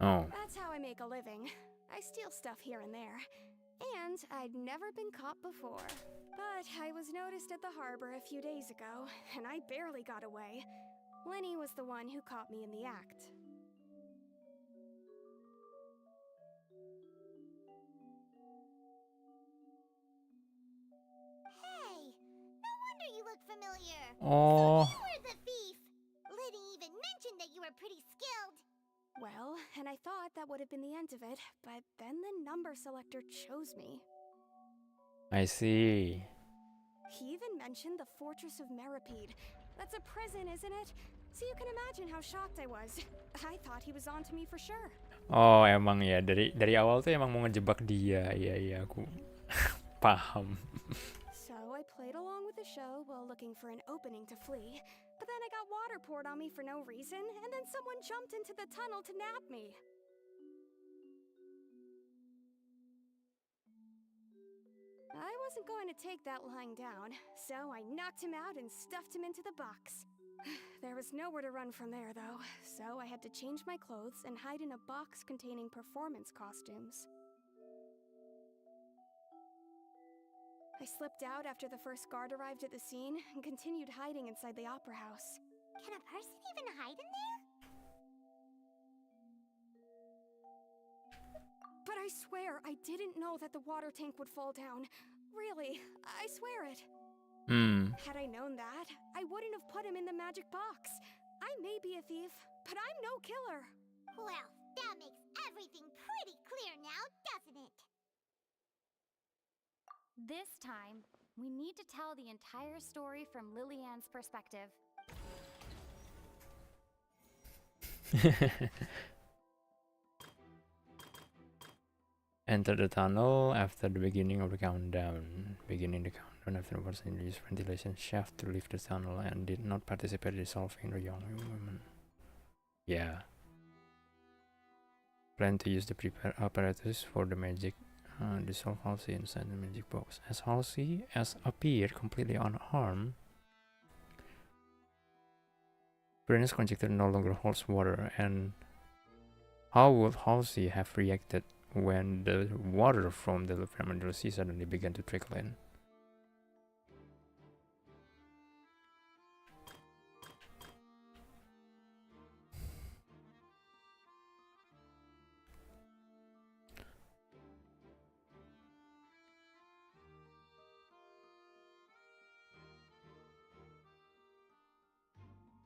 Oh. That's how I make a living. I steal stuff here and there. And I'd never been caught before. But I was noticed at the harbor a few days ago, and I barely got away. Lenny was the one who caught me in the act. Hey, no wonder you look familiar. Oh. So you were the thief. Liddy even mentioned that you were pretty skilled. Well, and I thought that would have been the end of it, but then the number selector chose me. I see. He even mentioned the Fortress of Meripede. That's a prison, isn't it? So you can imagine how shocked I was. I thought he was onto me for sure. Oh, emang ya dari awal tuh emang mau ngejebak dia. Iya aku paham. So I played along with the show while looking for an opening to flee. But then I got water poured on me for no reason, and then someone jumped into the tunnel to nab me. I wasn't going to take that lying down, so I knocked him out and stuffed him into the box. There was nowhere to run from there, though, so I had to change my clothes and hide in a box containing performance costumes. I slipped out after the first guard arrived at the scene and continued hiding inside the opera house. Can a person even hide in there? But I swear I didn't know that the water tank would fall down. Really, I swear it. Had I known that, I wouldn't have put him in the magic box. I may be a thief, but I'm no killer. Well, that makes everything pretty clear now, doesn't it? This time, we need to tell the entire story from Lillian's perspective. Enter the tunnel after the beginning of the countdown. Beginning the countdown afterwards, and use ventilation shaft to leave the tunnel and did not participate in dissolving the young woman. Yeah. Plan to use the prepared apparatus for the magic. Dissolve Halsey inside the magic box. As Halsey appeared completely unharmed, Brennan's conjecture no longer holds water. And how would Halsey have reacted when the water from the Primordial Sea suddenly began to trickle in?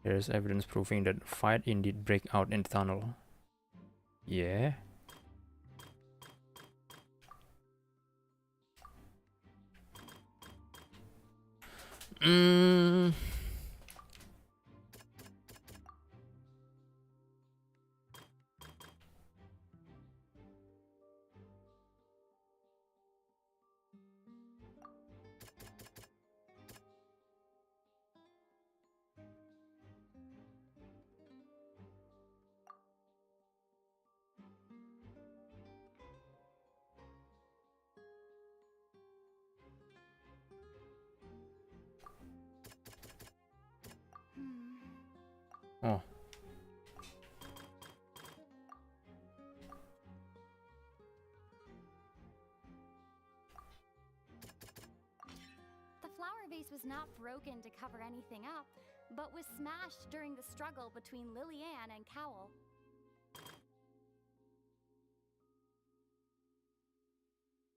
There is evidence proving that fight indeed break out in the tunnel. Yeah. Oh. The flower vase was not broken to cover anything up. but was smashed during the struggle between Lillian and Cowl.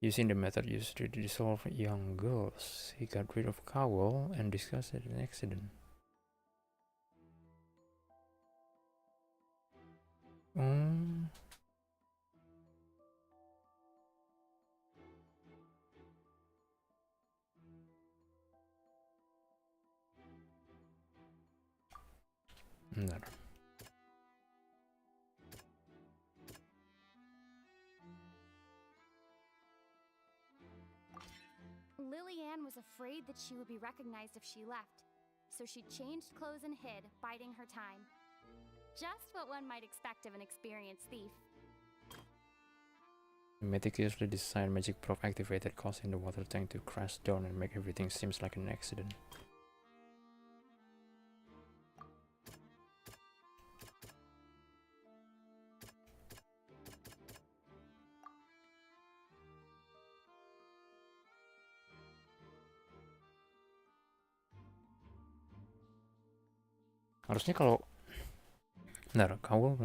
Using the method used to dissolve young girls, he got rid of Cowl and discussed an accident. Bentar. Lillian was afraid that she would be recognized if she left, so she changed clothes and hid, biding her time. Just what one might expect of an experienced thief. Meticulously designed magic probe activated, causing the water tank to crash down and make everything seems like an accident. Harusnya kalau bentar, Cowl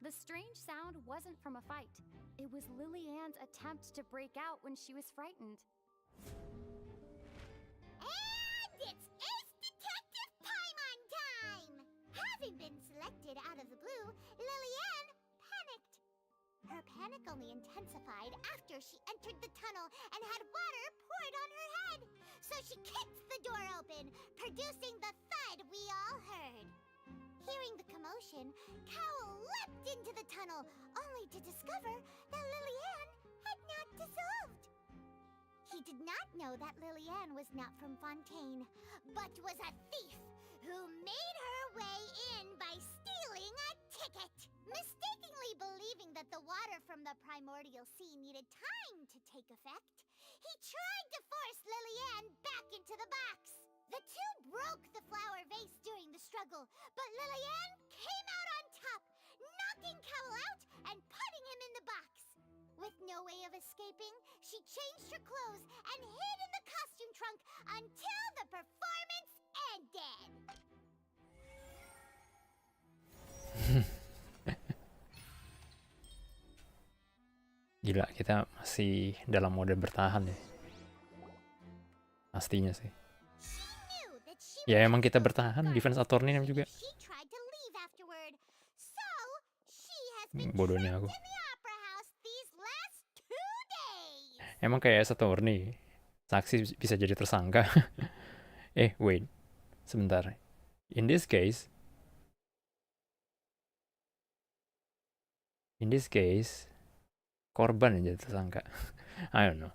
The strange sound wasn't from a fight. It was Lillian's attempt to break out when she was frightened. And it's Ace Detective Paimon time! Having been selected out of the blue, Lillian panicked. Her panic only intensified after she entered the tunnel and had water poured on her head. So she kicked the door open, producing the thud we all heard. Hearing the commotion, Cowl leapt into the tunnel, only to discover that Lillian had not dissolved. He did not know that Lillian was not from Fontaine, but was a thief who made her way in by stealing a ticket. Mistakenly believing that the water from the primordial sea needed time to take effect, he tried to force Lillian back into the box. The two broke the flower vase during the struggle, but Lillian came out on top, knocking Cowl out and putting him in the box. With no way of escaping, she changed her clothes and hid in the costume trunk until the performance ended. Gila, kita masih dalam mode bertahan ya. Pastinya sih. Ya emang kita bertahan, defense attorney juga. Bodohnya aku. Emang kayak attorney, saksi bisa jadi tersangka. Wait, sebentar. In this case, korban yang jadi tersangka. I don't know.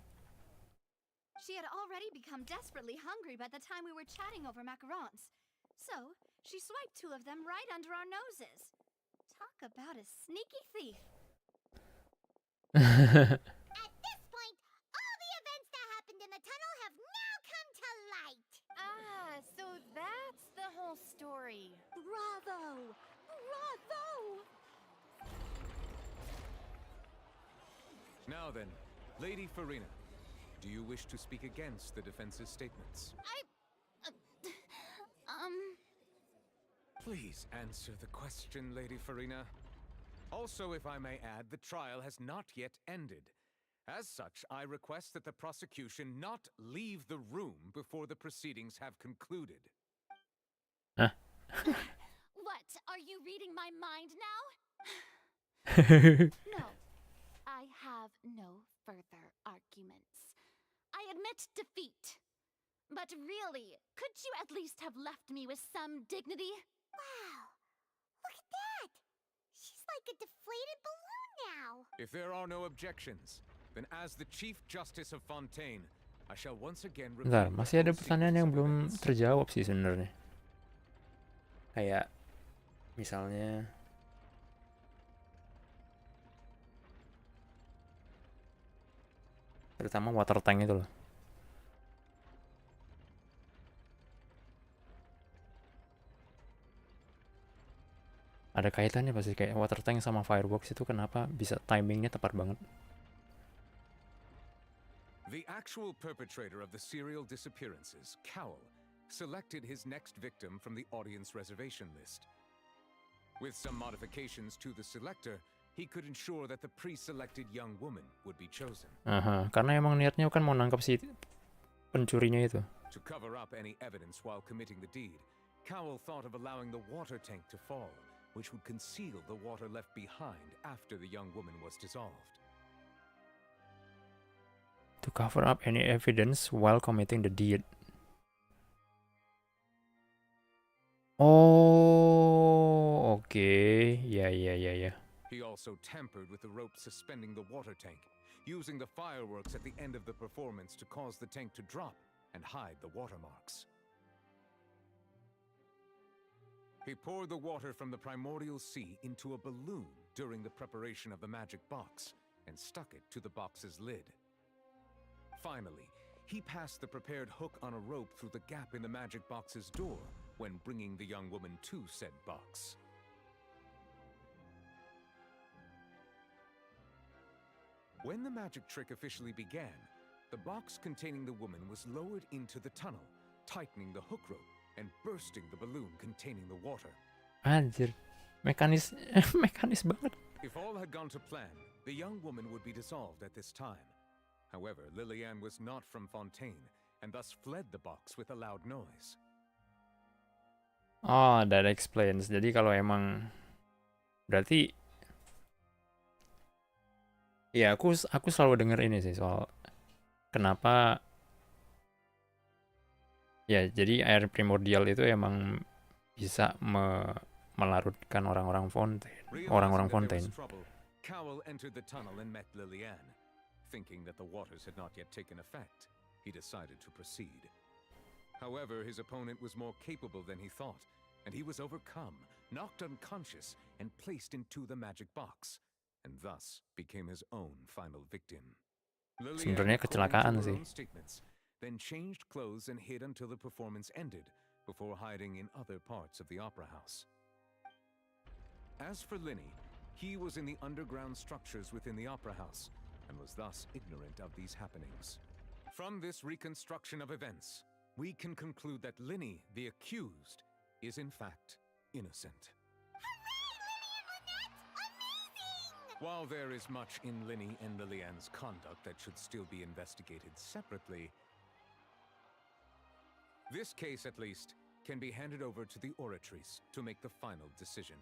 She had already become desperately hungry by the time we were chatting over macarons. So, she swiped two of them right under our noses. Talk about a sneaky thief. At this point, all the events that happened in the tunnel have now come to light. Ah, so that's the whole story. Bravo! Bravo! Now then, Lady Farina, do you wish to speak against the defense's statements? Please answer the question, Lady Farina. Also, if I may add, the trial has not yet ended. As such, I request that the prosecution not leave the room before the proceedings have concluded. What? Are you reading my mind now? No. I have no further arguments. I admit defeat. But really, could you at least have left me with some dignity? Wow, look at that! She's like a deflated balloon now. If there are no objections, then as the Chief Justice of Fontaine, I shall once again Bentar, masih ada pertanyaan yang belum terjawab sih sebenarnya. Kayak misalnya terutama water tank itu loh. ada kaitannya pasti, kayak water tank sama fireworks itu kenapa bisa timingnya tepat banget. The actual perpetrator of the serial disappearances, Cowl, selected his next victim from the audience reservation list. With some modifications to the selector, he could ensure that the pre-selected young woman would be chosen. Karena emang niatnya kan mau nangkap si pencurinya itu. To cover up any evidence while committing the deed, Cowl thought of allowing the water tank to fall, which would conceal the water left behind after the young woman was dissolved. To cover up any evidence while committing the deed. Oh, okay. Yeah. He also tampered with the rope suspending the water tank, using the fireworks at the end of the performance to cause the tank to drop and hide the watermarks. He poured the water from the primordial sea into a balloon during the preparation of the magic box and stuck it to the box's lid. Finally, he passed the prepared hook on a rope through the gap in the magic box's door when bringing the young woman to said box. When the magic trick officially began, the box containing the woman was lowered into the tunnel, tightening the hook rope and bursting the balloon containing the water. Anjir, mekanis banget. If all had gone to plan, the young woman would be dissolved at this time. However, Lillian was not from Fontaine, and thus fled the box with a loud noise. Oh, that explains. Jadi kalau emang berarti ya aku selalu denger ini sih soal kenapa ya, jadi air primordial itu emang bisa melarutkan orang-orang Fontaine. Cowl entered the tunnel and met Lillian. Thinking that the waters had not yet taken effect, he decided to proceed. However, his opponent was more capable than he thought, and he was overcome, knocked unconscious, and placed into the magic box, and thus became his own final victim. Sebenarnya kecelakaan sih. Then changed clothes and hid until the performance ended, before hiding in other parts of the opera house. As for Linny, he was in the underground structures within the opera house, and was thus ignorant of these happenings. From this reconstruction of events, we can conclude that Linny, the accused, is in fact innocent. While there is much in Linny and Lillian's conduct that should still be investigated separately, this case, at least, can be handed over to the oratories to make the final decision.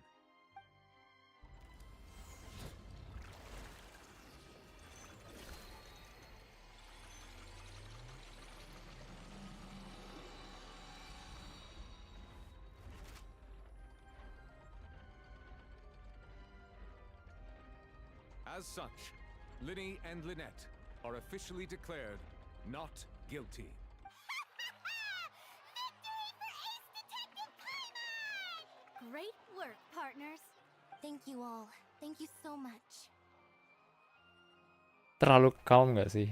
As such, Linny and Lynette are officially declared not guilty. Great work, partners. Thank you all. Thank you so much. Terlalu calm nggak sih?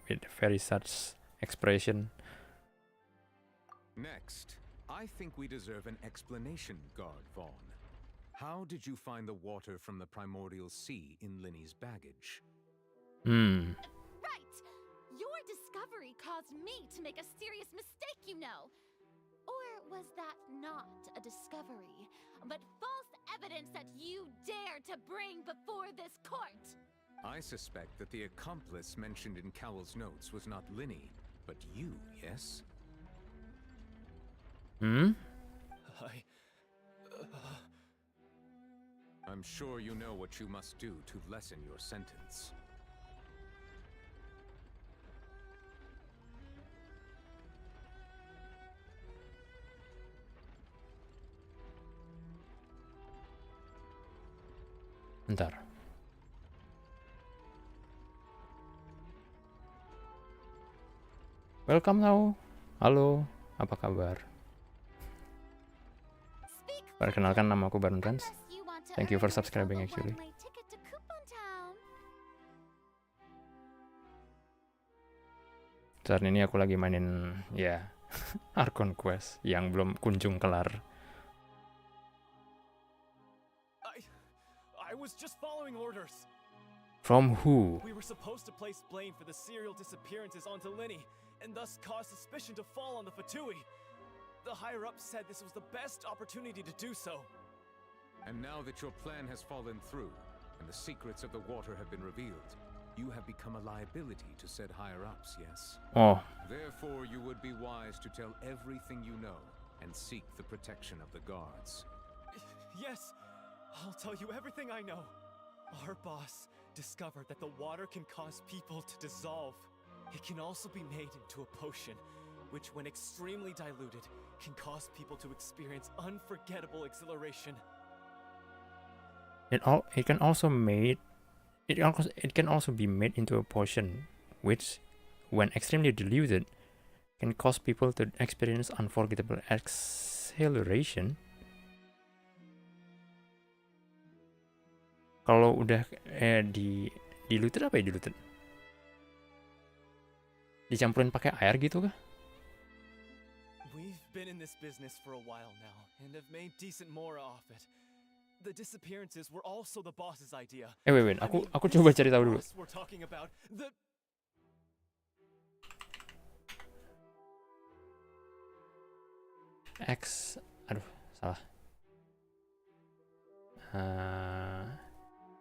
With very such expression. Next, I think we deserve an explanation, Guard Vaughn. How did you find the water from the primordial sea in Linny's baggage? Right! Your discovery caused me to make a serious mistake, you know. Or was that not a discovery, but false evidence that you dare to bring before this court? I suspect that the accomplice mentioned in Cowell's notes was not Linny, but you, yes? I'm sure you know what you must do to lessen your sentence. Bentar. Welcome now. Halo, apa kabar? Perkenalkan, nama aku BaronTrance. Thank you for subscribing actually. Saat ini aku lagi mainin ya Archon Quest yang belum kunjung kelar. I was just following orders. From who? We were supposed to place blame for the serial disappearances onto Linny, and thus cause suspicion to fall on the Fatui. The higher-ups said this was the best opportunity to do so. And now that your plan has fallen through, and the secrets of the water have been revealed, you have become a liability to said higher-ups, yes? Oh. Therefore, you would be wise to tell everything you know, and seek the protection of the guards. Yes, I'll tell you everything I know. Our boss discovered that the water can cause people to dissolve. It can also be made into a potion, which when extremely diluted, can cause people to experience unforgettable exhilaration. It can also be made into a potion, which, when extremely diluted, can cause people to experience unforgettable exhilaration. Kalau udah diluted apa ya diluted? Dicampurin pakai air gitu kah? We've been in this business for a while now and have made decent mora off it. The disappearances were also the boss's idea. Wait, aku coba cari tahu dulu. We're talking about the Aduh, salah.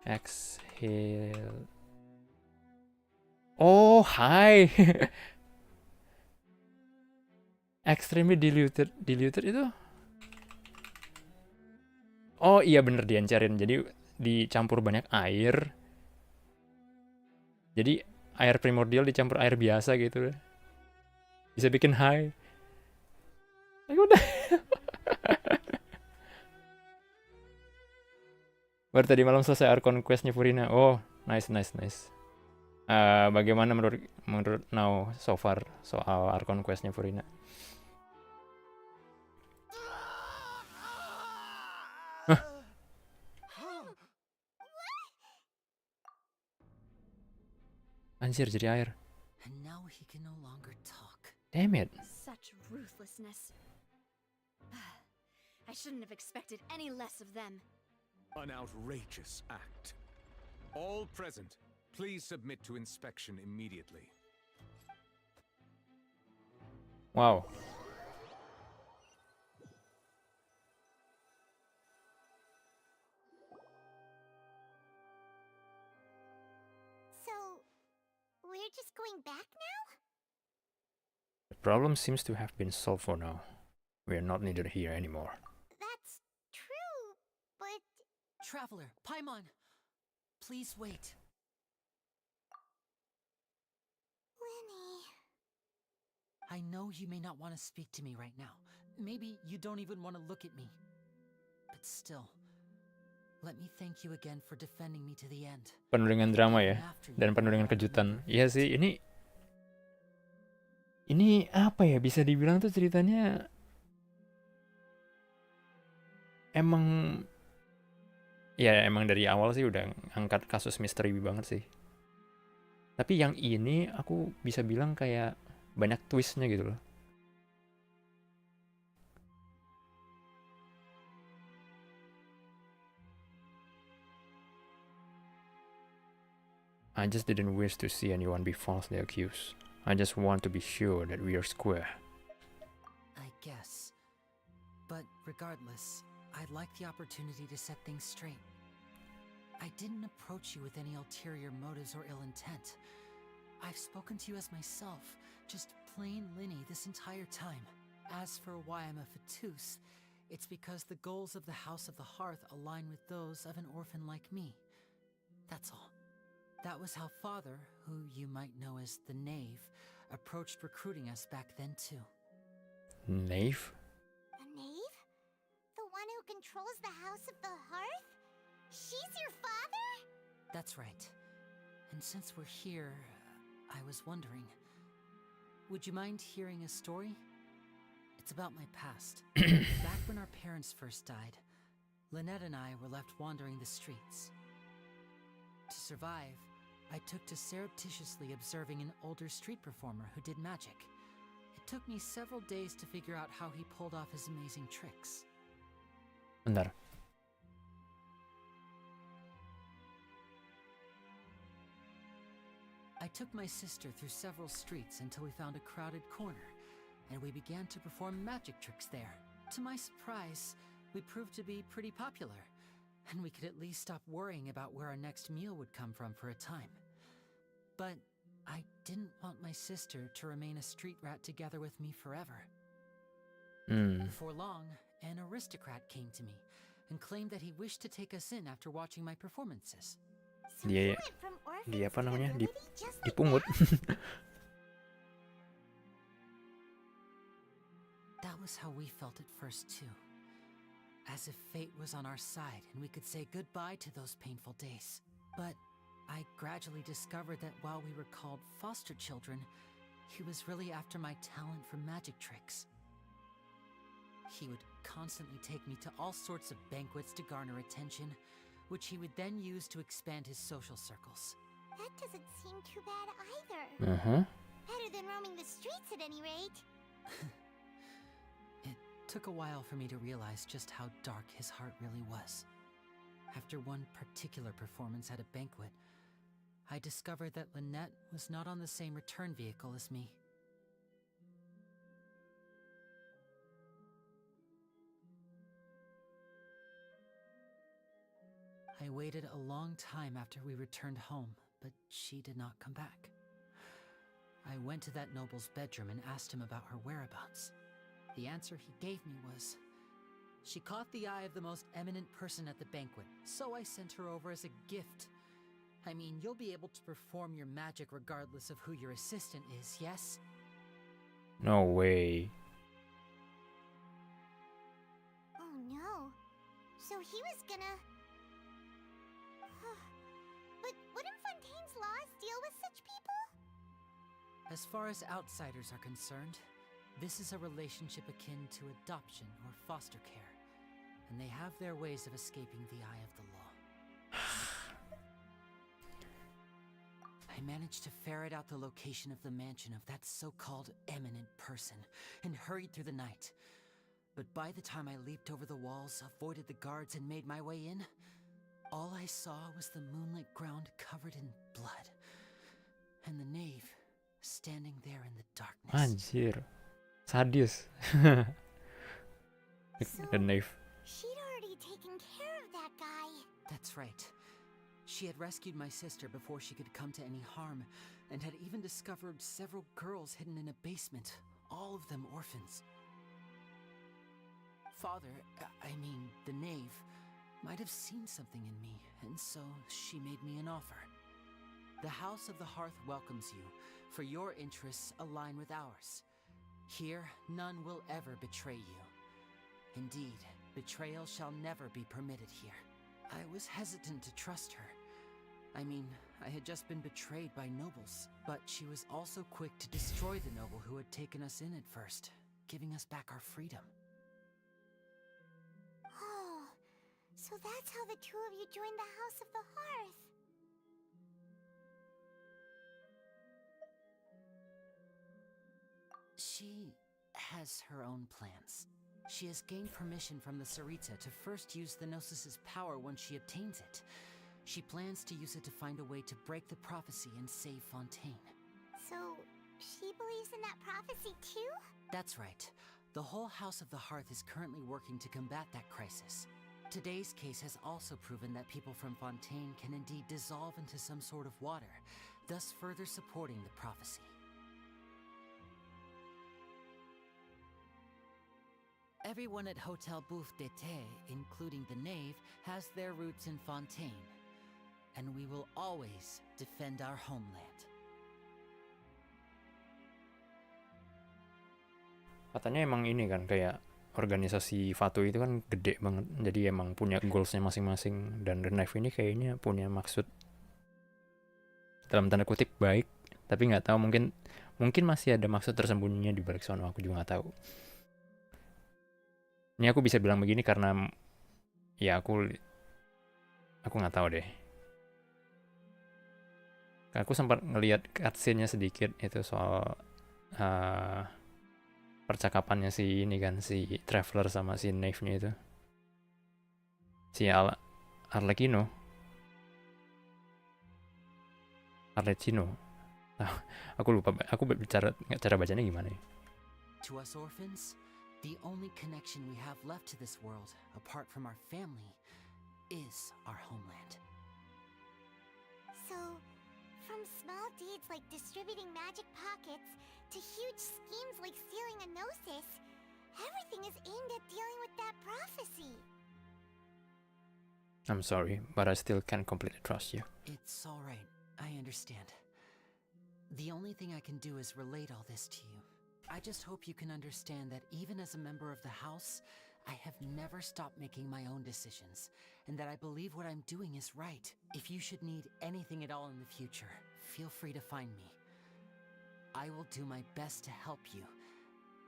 Exhale. Oh, hi. Extremely diluted itu. Oh iya bener diencerin. Jadi dicampur banyak air. Jadi air primordial dicampur air biasa gitu. Bisa bikin high. Udah. Baru tadi malam selesai Archon Quest-nya Furina. Oh, nice. Bagaimana menurut Now so far soal Archon Quest-nya Furina? Anjir, jadi air. And now he can no longer talk. Damn it. Such ruthlessness. I shouldn't have expected any less of them. An outrageous act. All present, please submit to inspection immediately. Wow. We're just going back now? The problem seems to have been solved for now. We are not needed here anymore. That's true, but... Traveler, Paimon, please wait. Lenny... I know you may not want to speak to me right now. Maybe you don't even want to look at me. But still, let me thank you again for defending me to the end. Penuh dengan drama ya, dan penuh dengan kejutan. Iya sih, ini apa ya, bisa dibilang tuh ceritanya emang dari awal sih udah angkat kasus misteri banget sih. Tapi yang ini aku bisa bilang kayak banyak twistnya gitu loh. I just didn't wish to see anyone be falsely accused. I just want to be sure that we are square. I guess. But regardless, I'd like the opportunity to set things straight. I didn't approach you with any ulterior motives or ill intent. I've spoken to you as myself, just plain Linny this entire time. As for why I'm a Fatus, it's because the goals of the House of the Hearth align with those of an orphan like me. That's all. That was how Father, who you might know as the Knave, approached recruiting us back then too. Knave? The Knave? The one who controls the House of the Hearth? She's your father? That's right. And since we're here, I was wondering, would you mind hearing a story? It's about my past. Back when our parents first died, Lynette and I were left wandering the streets. To survive, I took to surreptitiously observing an older street performer who did magic. It took me several days to figure out how he pulled off his amazing tricks. Bentar. I took my sister through several streets until we found a crowded corner, and we began to perform magic tricks there. To my surprise, we proved to be pretty popular, and we could at least stop worrying about where our next meal would come from for a time. But I didn't want my sister to remain a street rat together with me forever. Before long, an aristocrat came to me and claimed that he wished to take us in after watching my performances. Dia apa namanya? Dipungut. That was how we felt at first too. As if fate was on our side and we could say goodbye to those painful days. But I gradually discovered that while we were called foster children, he was really after my talent for magic tricks. He would constantly take me to all sorts of banquets to garner attention, which he would then use to expand his social circles. That doesn't seem too bad either. Better than roaming the streets at any rate. It took a while for me to realize just how dark his heart really was. After one particular performance at a banquet, I discovered that Lynette was not on the same return vehicle as me. I waited a long time after we returned home, but she did not come back. I went to that noble's bedroom and asked him about her whereabouts. The answer he gave me was, she caught the eye of the most eminent person at the banquet, so I sent her over as a gift. I mean, you'll be able to perform your magic regardless of who your assistant is, yes? No way. Oh no. So he was gonna... But wouldn't Fontaine's laws deal with such people? As far as outsiders are concerned, this is a relationship akin to adoption or foster care, and they have their ways of escaping the eye of the law. I managed to ferret out the location of the mansion of that so-called eminent person and hurried through the night. But by the time I leaped over the walls, avoided the guards, and made my way in, all I saw was the moonlit ground covered in blood, and the knave standing there in the darkness. Anjir. Sadis. The knave. She'd already taken care of that guy. That's right. She had rescued my sister before she could come to any harm, and had even discovered several girls hidden in a basement, all of them orphans. Father, I mean the knave, might have seen something in me, and so she made me an offer. The House of the Hearth welcomes you, for your interests align with ours. Here, none will ever betray you. Indeed, betrayal shall never be permitted here. I was hesitant to trust her. I mean, I had just been betrayed by nobles, but she was also quick to destroy the noble who had taken us in at first, giving us back our freedom. Oh, so that's how the two of you joined the House of the Hearth. She has her own plans. She has gained permission from the Tsaritsa to first use the Gnosis' power once she obtains it. She plans to use it to find a way to break the prophecy and save Fontaine. So, she believes in that prophecy too? That's right. The whole House of the Hearth is currently working to combat that crisis. Today's case has also proven that people from Fontaine can indeed dissolve into some sort of water, thus further supporting the prophecy. Everyone at Hotel Bouffe d'été, including the knave, has their roots in Fontaine. And we will always defend our homeland. Katanya emang ini kan kayak organisasi Fatu itu kan gede banget. Jadi emang punya goalsnya masing-masing. Dan The Knife ini kayaknya punya maksud dalam tanda kutip baik. Tapi nggak tahu, mungkin masih ada maksud tersembunyinya di balik sono. Aku juga nggak tahu. Ini aku bisa bilang begini karena ya aku nggak tahu deh. Aku sempat ngelihat cutscene-nya sedikit itu soal percakapannya si ini kan, si Traveler sama si Knave-nya itu. Si Arlecchino. Aku lupa, aku cara bacanya gimana ya? To us orphans, the only connection we have left to this world, apart from our family, is our homeland. So, from small deeds like distributing magic pockets to huge schemes like stealing a gnosis, everything is aimed at dealing with that prophecy. I'm sorry, but I still can't completely trust you. It's alright, I understand. The only thing I can do is relate all this to you. I just hope you can understand that even as a member of the house, I have never stopped making my own decisions, and that I believe what I'm doing is right. If you should need anything at all in the future, feel free to find me. I will do my best to help you,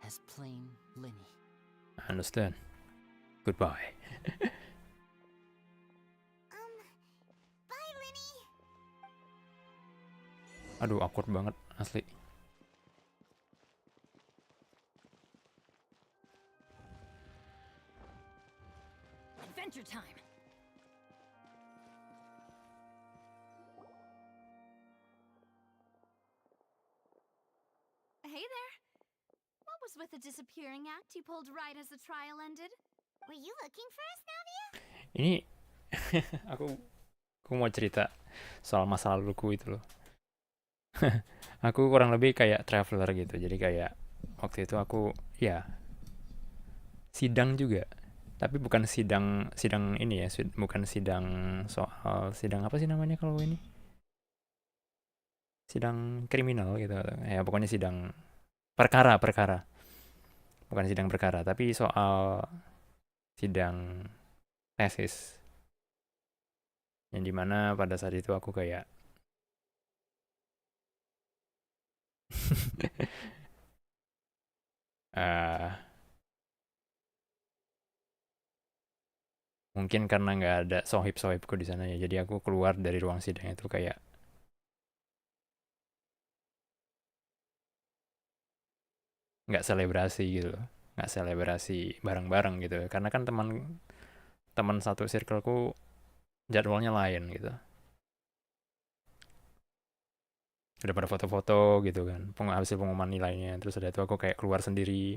as plain Linny. I understand. Goodbye. Bye, Linny. Aduh, awkward banget asli. Adventure time. Hey there. What was with the disappearing act you pulled right as the trial ended? Were you looking for us, Navia? Ini aku mau cerita soal masa laluku itu loh. Aku kurang lebih kayak traveler gitu. Jadi kayak waktu itu aku ya sidang juga. Tapi bukan sidang ini ya, bukan sidang soal sidang apa sih namanya kalau ini? Sidang kriminal gitu. Ya pokoknya sidang perkara. Bukan sidang perkara, tapi soal sidang tesis. Yang dimana pada saat itu aku kayak mungkin karena nggak ada sohib-sohibku di sana ya, jadi aku keluar dari ruang sidang itu kayak nggak selebrasi gitu loh, nggak selebrasi bareng-bareng gitu, karena kan teman satu circleku jadwalnya lain gitu, udah pada foto-foto gitu kan, hasil pengumuman nilainya, terus ada itu aku kayak keluar sendiri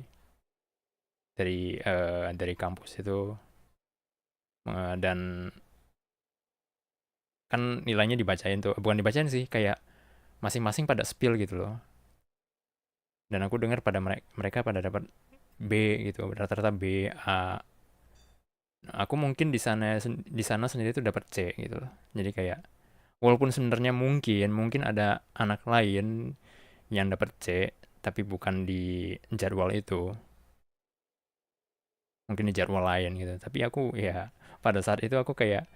dari kampus itu. Dan kan nilainya dibacain tuh, bukan dibacain sih, kayak masing-masing pada spill gitu loh. Dan aku dengar pada mereka pada dapat B gitu, rata-rata B, A. Aku mungkin di sana sendiri tuh dapat C gitu loh. Jadi kayak walaupun sebenarnya mungkin ada anak lain yang dapat C, tapi bukan di jadwal itu. Mungkin di jadwal lain gitu. Tapi aku ya pada saat itu aku kayak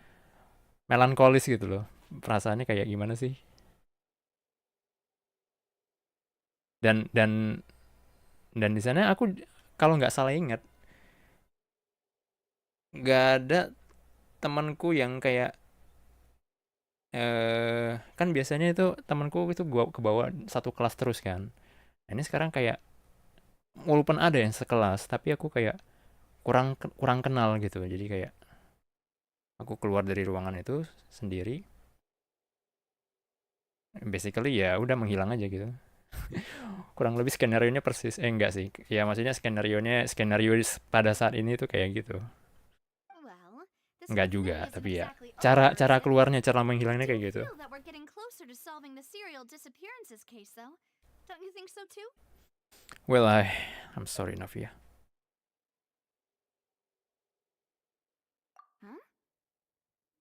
melankolis gitu loh. Perasaannya kayak gimana sih? Dan di sana aku kalau nggak salah ingat nggak ada temanku yang kayak kan biasanya itu temanku itu gua kebawa satu kelas terus kan. Nah, ini sekarang kayak walaupun ada yang sekelas tapi aku kayak kurang kenal gitu. Jadi kayak aku keluar dari ruangan itu sendiri. Basically ya udah menghilang aja gitu. Kurang lebih skenario-nya persis. Enggak sih. Ya maksudnya skenario pada saat ini tuh kayak gitu. Enggak juga, tapi ya cara keluarnya, cara menghilangnya kayak gitu. Well, I'm sorry, Navia. Huh?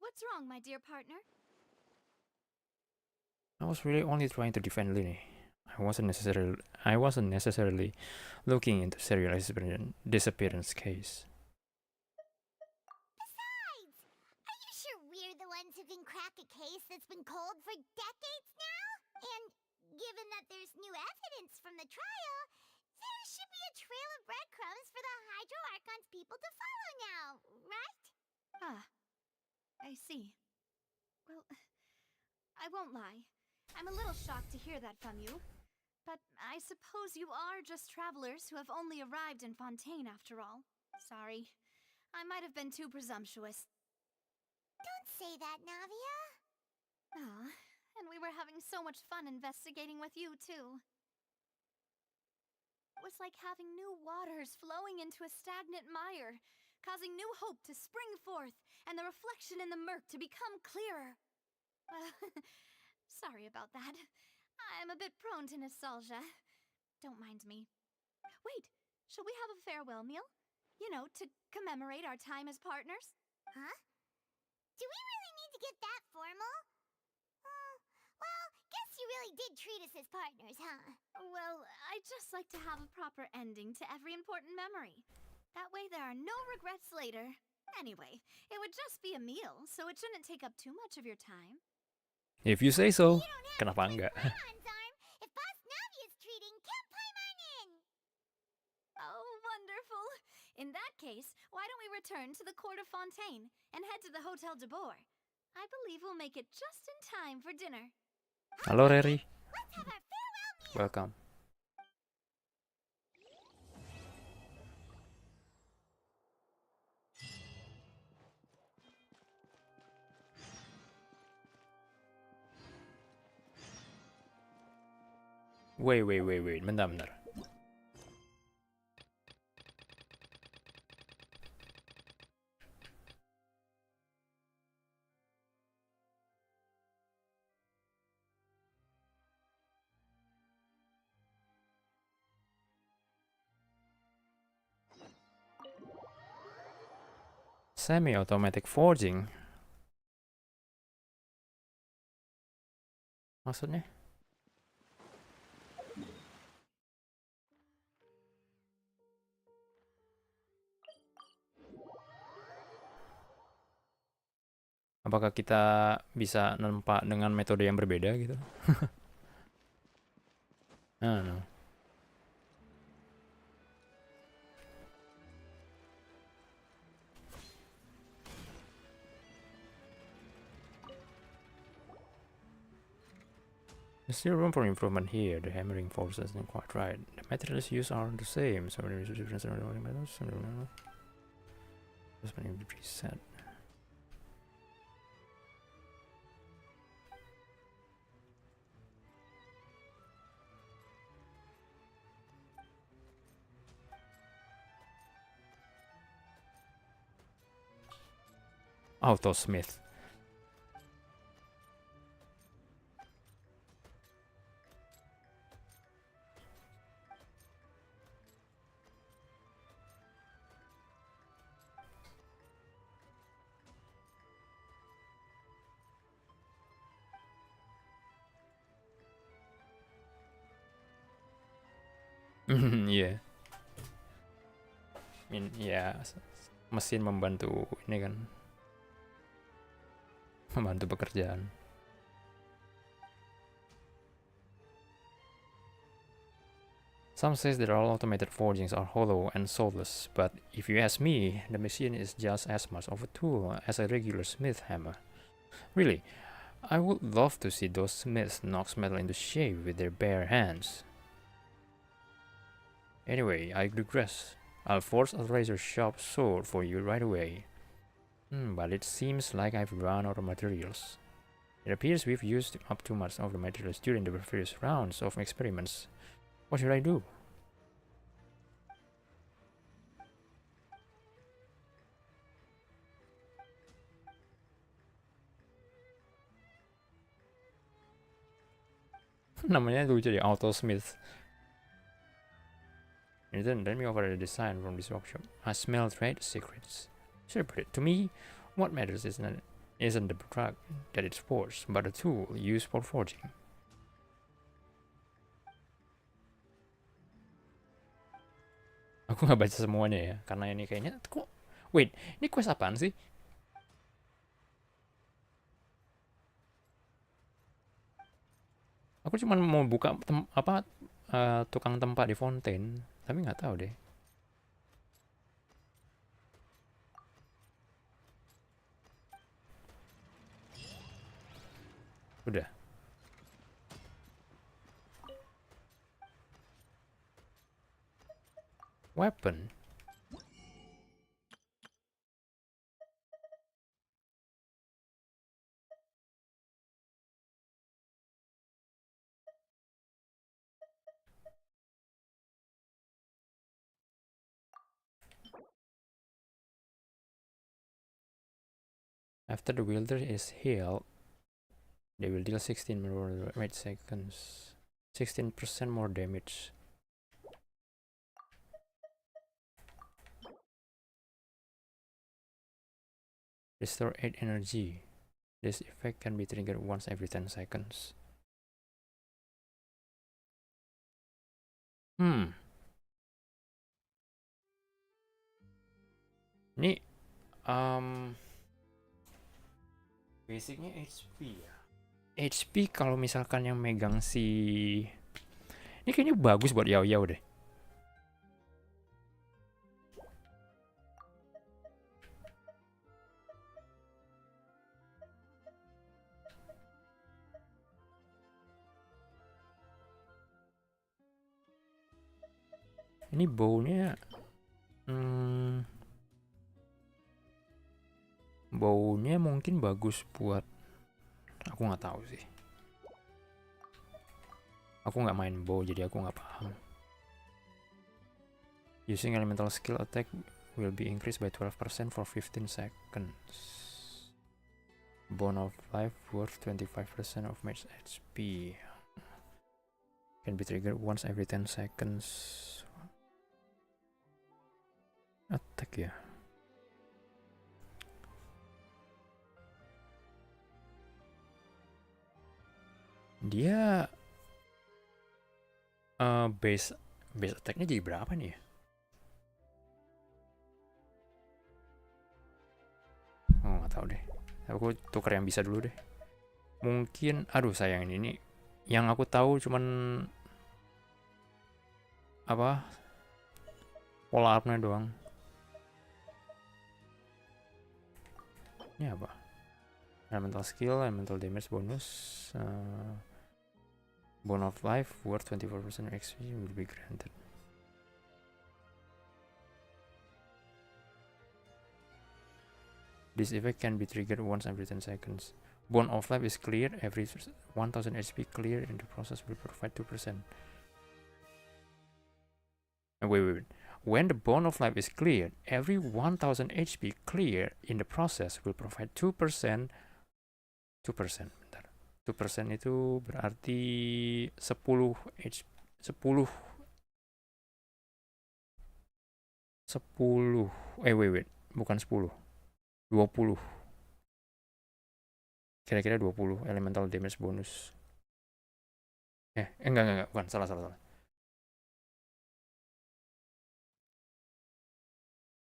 What's wrong, my dear partner? I was really only trying to defend Linny. I wasn't necessarily looking into serial disappearance case. Besides, are you sure we're the ones who can crack a case that's been cold for decades now? And given that there's new evidence from the trial, there should be a trail of breadcrumbs for the Hydro Archon's people to follow now, right? Ah, I see. Well, I won't lie. I'm a little shocked to hear that from you. But I suppose you are just travelers who have only arrived in Fontaine after all. Sorry. I might have been too presumptuous. Don't say that, Navia. Ah, And we were having so much fun investigating with you, too. It was like having new waters flowing into a stagnant mire, causing new hope to spring forth, and the reflection in the murk to become clearer. Sorry about that. I'm a bit prone to nostalgia. Don't mind me. Wait, shall we have a farewell meal? You know, to commemorate our time as partners? Huh? Do we really need to get that formal? Well, guess you really did treat us as partners, huh? Well, I'd just like to have a proper ending to every important memory. That way there are no regrets later. Anyway, it would just be a meal, so it shouldn't take up too much of your time. If you say so. Kenapa enggak? If Boss Navi is treating, Camp Paimon in! Oh, wonderful. In that case, why don't we return to the Court of Fontaine and head to the Hotel de Boer? I believe we'll make it just in time for dinner. Halo Reri. Let's have our farewell meal! Welcome. Wait, bentar. Semi-automatic forging. Maksudnya? Apakah kita bisa nempa dengan metode yang berbeda gitu? I don't know. There's still room for improvement here. The hammering force isn't quite right. The materials used are the same, so there is a difference in the metals. Just need to reset. Autosmith. Iya. Ya, mesin membantu ini kan. Membantu pekerjaan. Some says that all automated forgings are hollow and soulless, but if you ask me, the machine is just as much of a tool as a regular smith hammer. Really, I would love to see those smiths knock metal into shape with their bare hands. Anyway, I digress. I'll forge a razor-sharp sword for you right away. But it seems like I've run out of materials. It appears we've used up too much of the materials during the previous rounds of experiments. What should I do? Namanya lucu deh, Autosmith. And then let me over the design from this workshop. I smell trade secrets. Sure, but to me, what matters isn't the product that it's forged, but the tool used for forging. Aku nggak baca semuanya ya, karena ini kayaknya kok. Wait, ini quest apaan sih? Aku cuma mau buka tukang tempat di Fontaine, tapi nggak tahu deh. Udah. Weapon. After the wielder is healed, they will deal 16 more seconds. 16% more damage. Restore 8 energy. This effect can be triggered once every 10 seconds. Ini basicnya HP ya. HP kalau misalkan yang megang si ini kayaknya bagus buat Yao deh. Ini baunya baunya mungkin bagus buat, aku nggak tahu sih. Aku nggak main bow jadi aku nggak paham. Using elemental skill attack will be increased by 12% for 15 seconds. Bone of life worth 25% of max HP. Can be triggered once every 10 seconds. Attack ya. Dia base attack-nya jadi berapa nih ya? Oh, nggak tahu deh. Aku tuker yang bisa dulu deh. Mungkin, aduh sayang ini yang aku tahu cuman apa? Pola up-nya doang. Ini apa? Elemental skill, elemental damage bonus, bone of life worth 24% XP will be granted. This effect can be triggered once every 10 seconds. Bone of life is cleared every 1000 HP clear in the process will provide 2%. Wait. When the bone of life is cleared, every 1000 HP clear in the process will provide 2%. 2%, bentar. 2% itu berarti 10 wait, bukan 10. 20. Kira-kira 20 elemental damage bonus. Enggak, bukan, salah.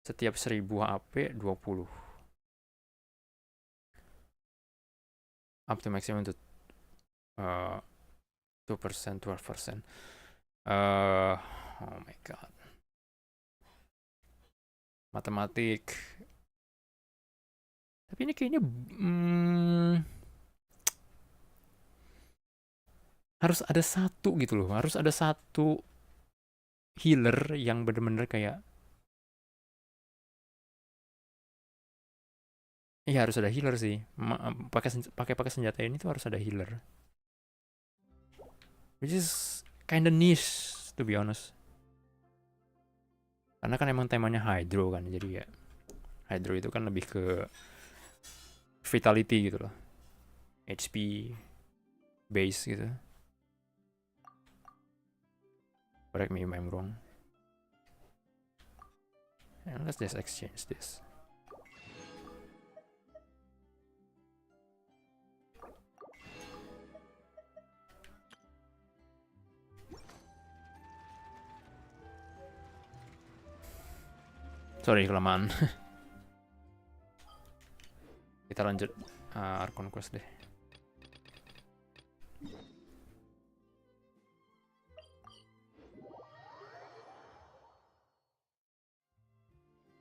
Setiap 1000 HP 20. Up to maximum to 2%, 12%. Oh my god. Matematik. Tapi ini kayaknya harus ada satu gitu loh. Harus ada satu healer yang bener-bener kayak iya harus ada healer sih. Pakai senjata ini tuh harus ada healer. Which is kinda niche to be honest. Karena kan emang temanya Hydro kan, jadi ya Hydro itu kan lebih ke vitality gitu loh. HP base gitu. Correct me if I'm wrong. And let's just exchange this. Sorry kelamaan. Kita lanjut Archon Quest deh.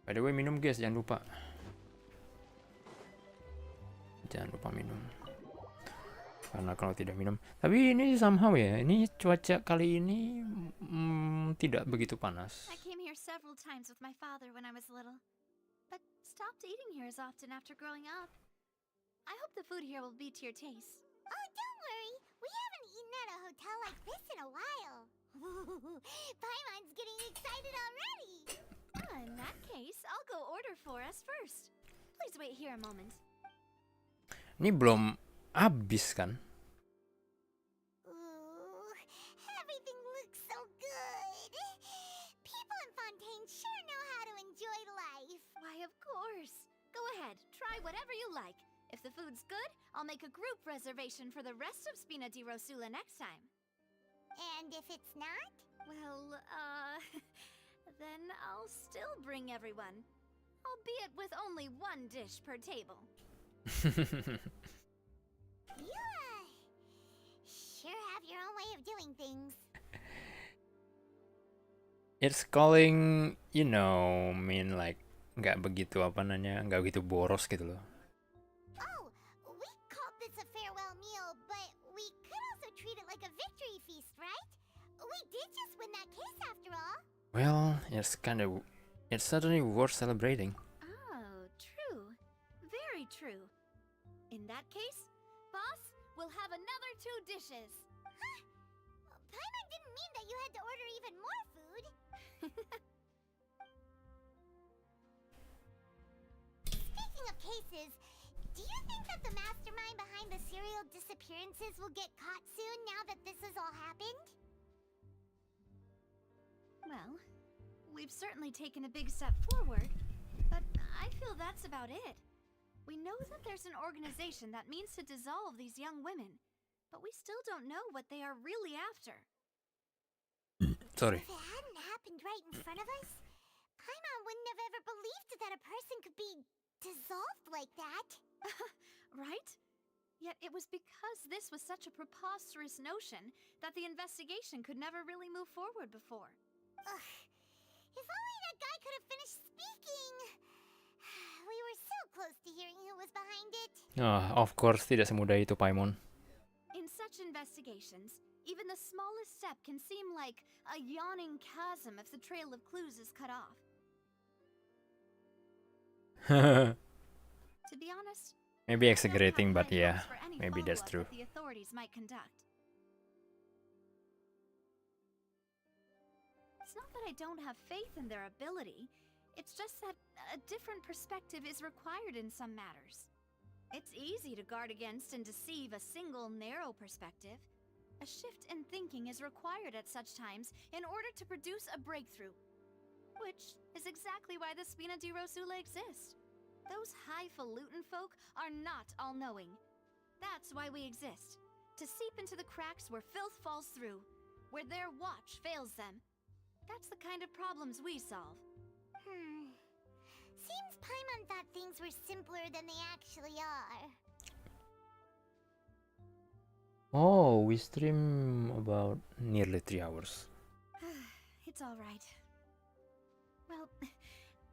By the way, minum guys, jangan lupa. Jangan lupa minum. Karena kalau tidak minum, tapi ini somehow ya, ini cuaca kali ini tidak begitu panas. I came here several times with my father when I was little, but stopped eating here as often after growing up. I hope the food here will be to your taste. Oh, don't worry. We haven't eaten at a hotel like this in a while. Paimon's getting excited already. In that case, I'll go order for us first. Please wait here a moment. Ini belum habis kan? Ooh, everything looks so good. People in Fontaine sure know how to enjoy life. Why, of course. Go ahead, try whatever you like. If the food's good, I'll make a group reservation for the rest of Spina di Rosula next time. And if it's not? Well, then I'll still bring everyone. Albeit with only one dish per table. You, sure have your own way of doing things. It's calling, mean like nggak begitu nggak begitu boros gitu loh. Oh, we called this a farewell meal, but we could also treat it like a victory feast, right? We did just win that case after all. Well, it's certainly worth celebrating. Oh, true. Very true. In that case, boss, we'll have another 2 dishes. Huh? Paimon didn't mean that you had to order even more food. Speaking of cases, do you think that the mastermind behind the serial disappearances will get caught soon now that this has all happened? Well, we've certainly taken a big step forward, but I feel that's about it. We know that there's an organization that means to dissolve these young women, but we still don't know what they are really after. Sorry. If it hadn't happened right in front of us, Paimon wouldn't have ever believed that a person could be dissolved like that. Right? Yet it was because this was such a preposterous notion that the investigation could never really move forward before. Ugh. If only that guy could have finished speaking. We were so close to hearing who was behind it. Of course, tidak semudah itu, Paimon. In such investigations, even the smallest step can seem like a yawning chasm if the trail of clues is cut off. To be honest, Maybe exaggerating, but yeah, maybe that's true. that the authorities might conduct. It's not that I don't have faith in their ability. It's just that a different perspective is required in some matters. It's easy to guard against and deceive a single narrow perspective. A shift in thinking is required at such times in order to produce a breakthrough. Which is exactly why the Spina di Rosula exist. Those highfalutin folk are not all-knowing. That's why we exist. To seep into the cracks where filth falls through, where their watch fails them. That's the kind of problems we solve. Seems Paimon thought things were simpler than they actually are. Oh, we stream about nearly 3 hours. It's all right. Well,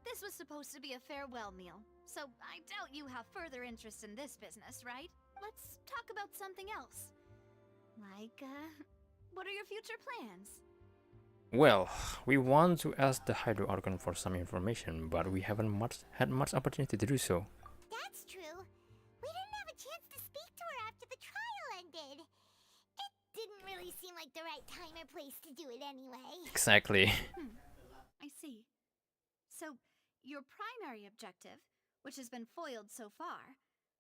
this was supposed to be a farewell meal, so I doubt you have further interest in this business, right? Let's talk about something else. Like, what are your future plans? Well, we want to ask the Hydro Archon for some information, but we haven't had much opportunity to do so. That's true. We didn't have a chance to speak to her after the trial ended. It didn't really seem like the right time or place to do it anyway. Exactly. I see. So, your primary objective, which has been foiled so far,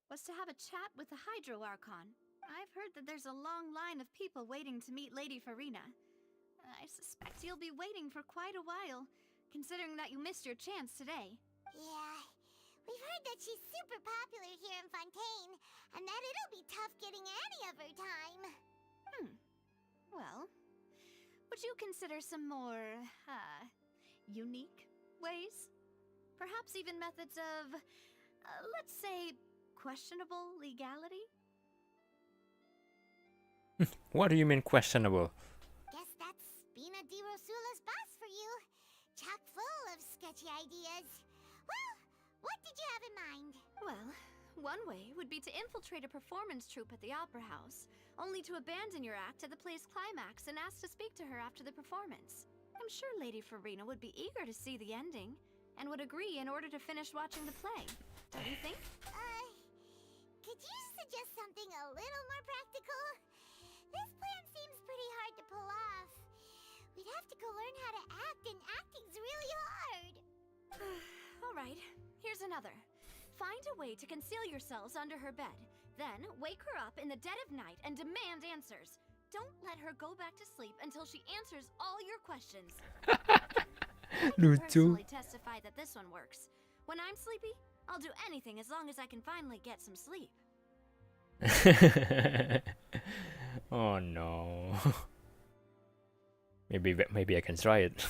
was to have a chat with the Hydro Archon. I've heard that there's a long line of people waiting to meet Lady Farina. I suspect you'll be waiting for quite a while, considering that you missed your chance today. Yeah, we've heard that she's super popular here in Fontaine, and that it'll be tough getting any of her time. Well, would you consider some more, unique ways? Perhaps even methods of, let's say, questionable legality? What do you mean questionable? Guess that's Spina di Rosula's boss for you. Chock full of sketchy ideas. Well, what did you have in mind? Well, one way would be to infiltrate a performance troupe at the Opera House, only to abandon your act at the play's climax and ask to speak to her after the performance. I'm sure Lady Farina would be eager to see the ending, and would agree in order to finish watching the play. Don't you think? Could you suggest something a little more practical? This plan seems pretty hard to pull off. We'd have to go learn how to act, and acting's really hard. All right, here's another. Find a way to conceal yourselves under her bed. Then wake her up in the dead of night and demand answers. Don't let her go back to sleep until she answers all your questions. I can Lucu. personally testify that this one works. When I'm sleepy, I'll do anything as long as I can finally get some sleep. Oh no. Maybe I can try it.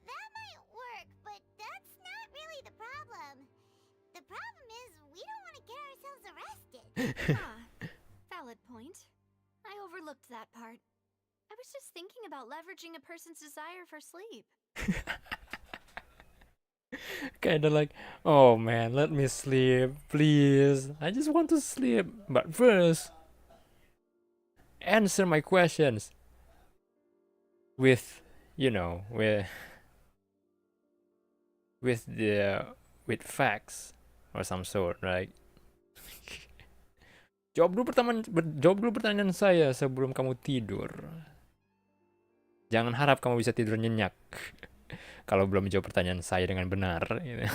That might work, but that's not really the problem. The problem is we don't want to get ourselves arrested. Valid point. I overlooked that part. I was just thinking about leveraging a person's desire for sleep. Kinda like, oh man, let me sleep, please. I just want to sleep. But first, answer my questions with, you know, with facts or some sort, right? Jawab dulu pertanyaan saya sebelum kamu tidur. Jangan harap kamu bisa tidur nyenyak kalau belum menjawab pertanyaan saya dengan benar. Gitu.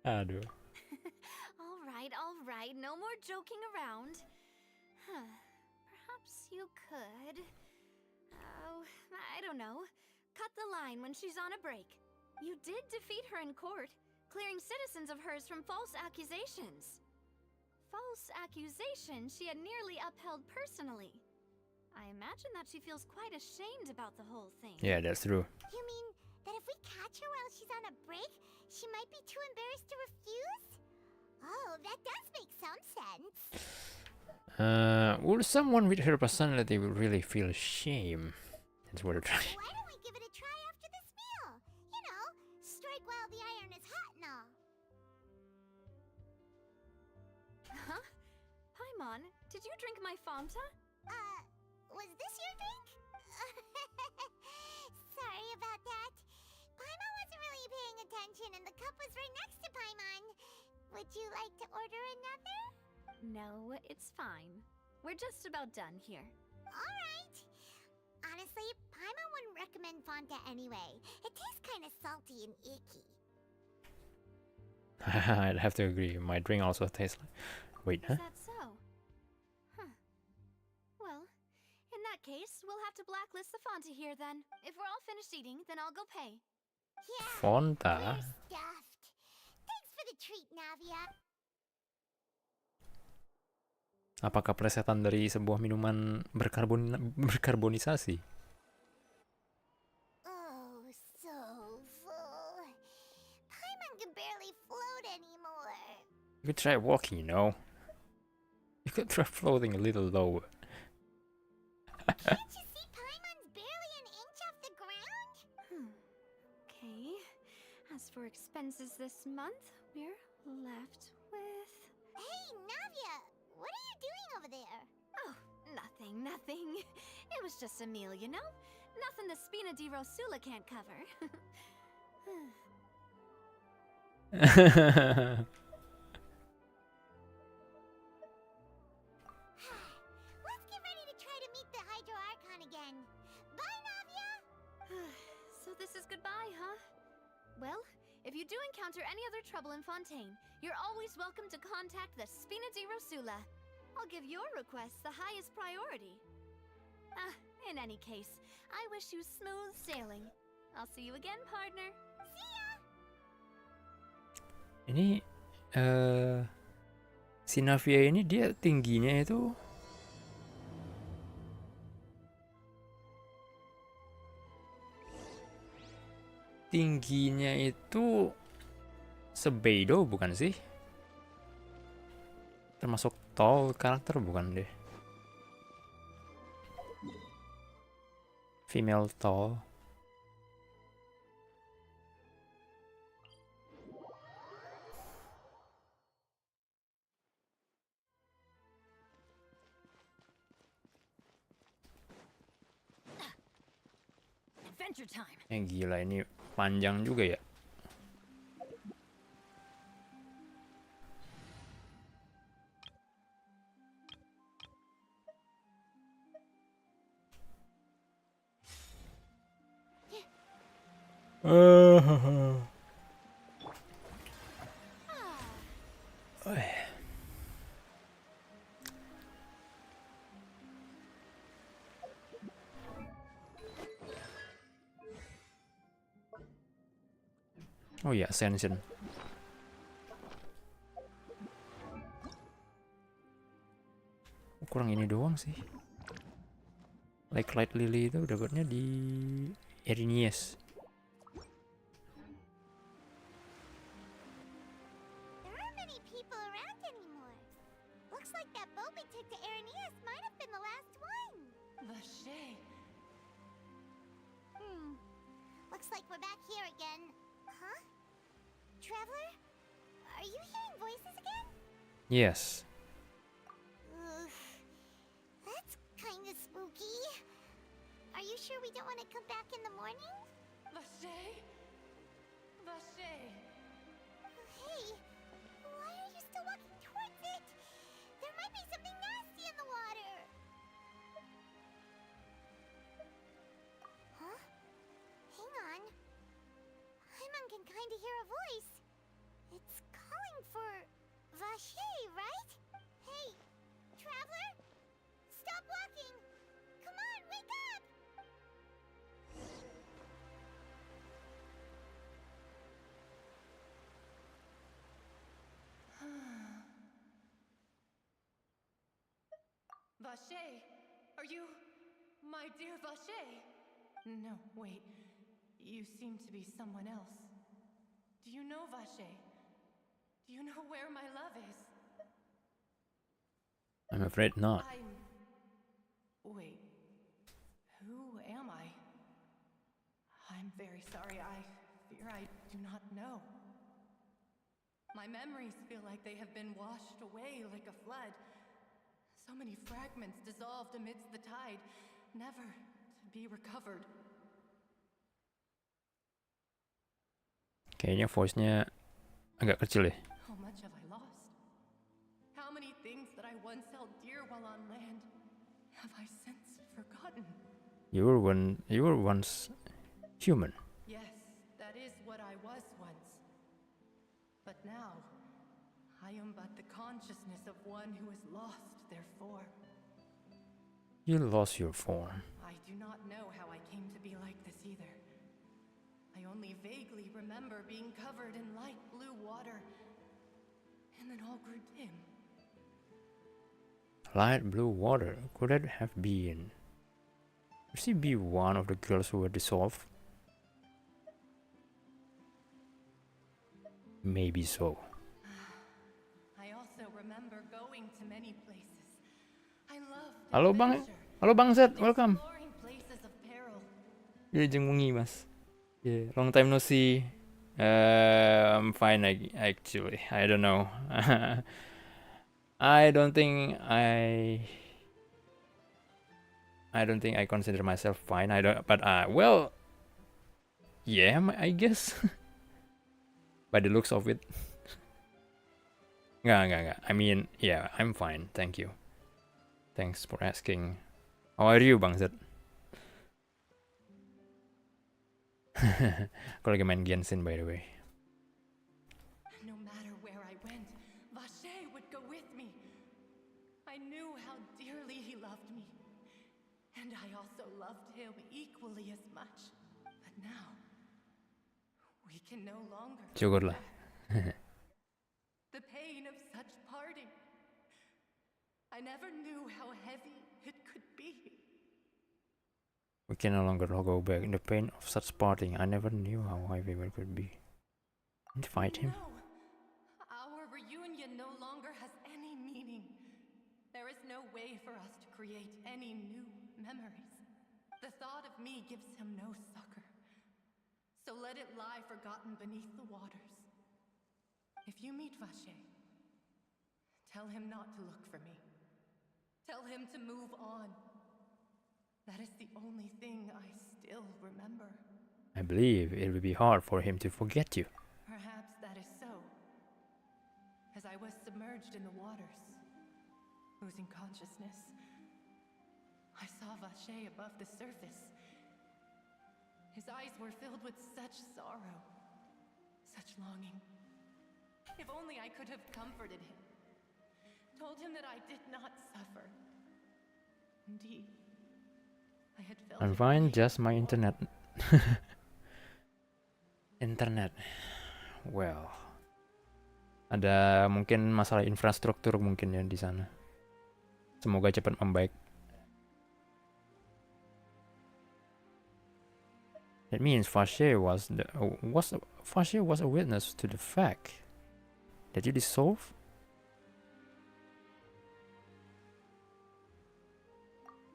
Aduh. All right, no more joking around. Perhaps you could... I don't know. Cut the line when she's on a break. You did defeat her in court, clearing citizens of hers from false accusations. False accusations she had nearly upheld personally. I imagine that she feels quite ashamed about the whole thing. Yeah, that's true. You mean that if we catch her while she's on a break, she might be too embarrassed to refuse? Oh, that does make some sense. Would someone with her personality will really feel shame? That's what I'm trying. Why don't we give it a try after this meal? You know, strike while the iron is hot and all. Huh? Paimon, did you drink my Fanta? Was this your drink? Sorry about that. Paimon wasn't really paying attention and the cup was right next to Paimon. Would you like to order another? No, it's fine. We're just about done here. Alright. Honestly, Paimon wouldn't recommend Fanta anyway. It tastes kind of salty and icky. I'd have to agree. My drink also tastes like... Wait, huh? Is that so? Huh. Well, in that case, we'll have to blacklist the Fanta here then. If we're all finished eating, then I'll go pay. Yeah, Fanta? we're stuffed. Thanks for the treat, Navia. Apakah plesetan dari sebuah minuman berkarbonisasi? Oh, so full. Paimon can barely float anymore. You could try walking, you know. You could try floating a little lower. Can't you see Paimon's barely an inch off the ground? Okay. As for expenses this month, we're left with... Hey, Navia! What are you doing over there? Oh, nothing. It was just a meal, you know? Nothing the Spina di Rosula can't cover. Let's get ready to try to meet the Hydro Archon again. Bye, Navia! So this is goodbye, huh? Well, if you do encounter any other trouble in Fontaine, you're always welcome to contact the Spina di Rosula. I'll give your requests the highest priority. In any case, I wish you smooth sailing. I'll see you again, partner. See ya! Ini si Navia ini dia tingginya itu sebeido bukan sih? Termasuk tall karakter bukan deh? Female tall. Adventure time. Gila ini panjang juga ya. Oh ya, Ascension. Kurang ini doang sih. Like Light Lily itu dapatnya di Erinies. There aren't many people around anymore. Looks like that boat we took to Aranias might have been the last one. Vache. Looks like we're back here again. Huh? Traveler? Are you hearing voices again? Yes. That's kinda spooky. Are you sure we don't want to come back in the morning? Vache? Vache. Hey, why are you still walking towards it? There might be something nasty in the water. Huh? Hang on. Paimon can kinda hear a voice. It's calling for Vache, right? Hey, traveler? Stop walking! Come on, wake up! Vache, are you my dear Vache? No, wait. You seem to be someone else. Do you know Vache? Do you know where my love is? I'm afraid not. Wait. Who am I? I'm very sorry. I fear I do not know. My memories feel like they have been washed away like a flood. So many fragments dissolved amidst the tide, never to be recovered. Kayaknya voice-nya agak kecil ya. How much have I lost? How many things that I once held dear while on land have I since forgotten? You were once human. Yes, that is what I was once. But now, I am but the consciousness of one who has lost their form. You lost your form. I do not know how I came to be like this either. I only vaguely remember being covered in light blue water, and then all grew dim. Light blue water. Could that have been? Could she be one of the girls who were dissolved? Maybe so. I also remember going to many places. I loved Halo bang, adventure, halo bang Zed, welcome. exploring places of peril. Ya jeng wengi mas. Yeah, long time no see. I'm fine actually. I don't know. I don't think I consider myself fine. I don't. But well, yeah, I guess. By the looks of it. Nggak. I mean, yeah, I'm fine. Thank you. Thanks for asking. How are you, Bang Zed? Aku lagi main Genshin, by the way. No matter where I went, Vache would go with me. I knew how dearly he loved me, and I also loved him equally as much. But now, we can no longer. Syukurlah. The pain of such parting. I never knew how heavy it could be. We can no longer go back in the pain of such parting. I never knew how heavy it could be. And fight him. No, our reunion no longer has any meaning. There is no way for us to create any new memories. The thought of me gives him no succor. So let it lie forgotten beneath the waters. If you meet Vache, tell him not to look for me. Tell him to move on. That is the only thing I still remember. I believe it will be hard for him to forget you. Perhaps that is so. As I was submerged in the waters, losing consciousness, I saw Vache above the surface. His eyes were filled with such sorrow, such longing. If only I could have comforted him. Told him that I did not suffer. Indeed, I had felt I'm it fine, bleed just my before. internet. Internet. Well, ada mungkin masalah infrastruktur mungkin ya di sana. Semoga cepat membaik. That means Fashe was a witness to the fact that you dissolve.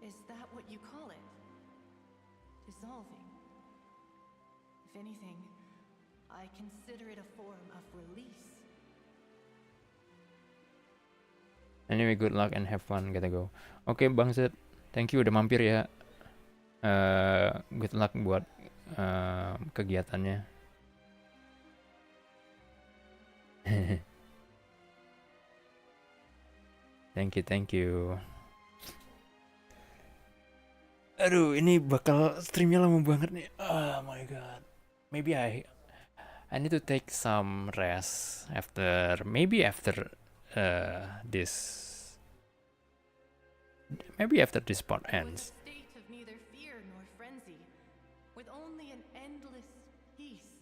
Is that what you call it? Dissolving. If anything, I consider it a form of release. Anyway, good luck and have fun. Gotta go. Oke, Bang Zed. Thank you udah mampir ya. Good luck buat kegiatannya. Thank you. Aduh, ini bakal streamnya lama banget nih. Oh my god. Maybe I need to take some rest after this. Maybe after this part ends. State of neither fear nor frenzy, with only an endless peace,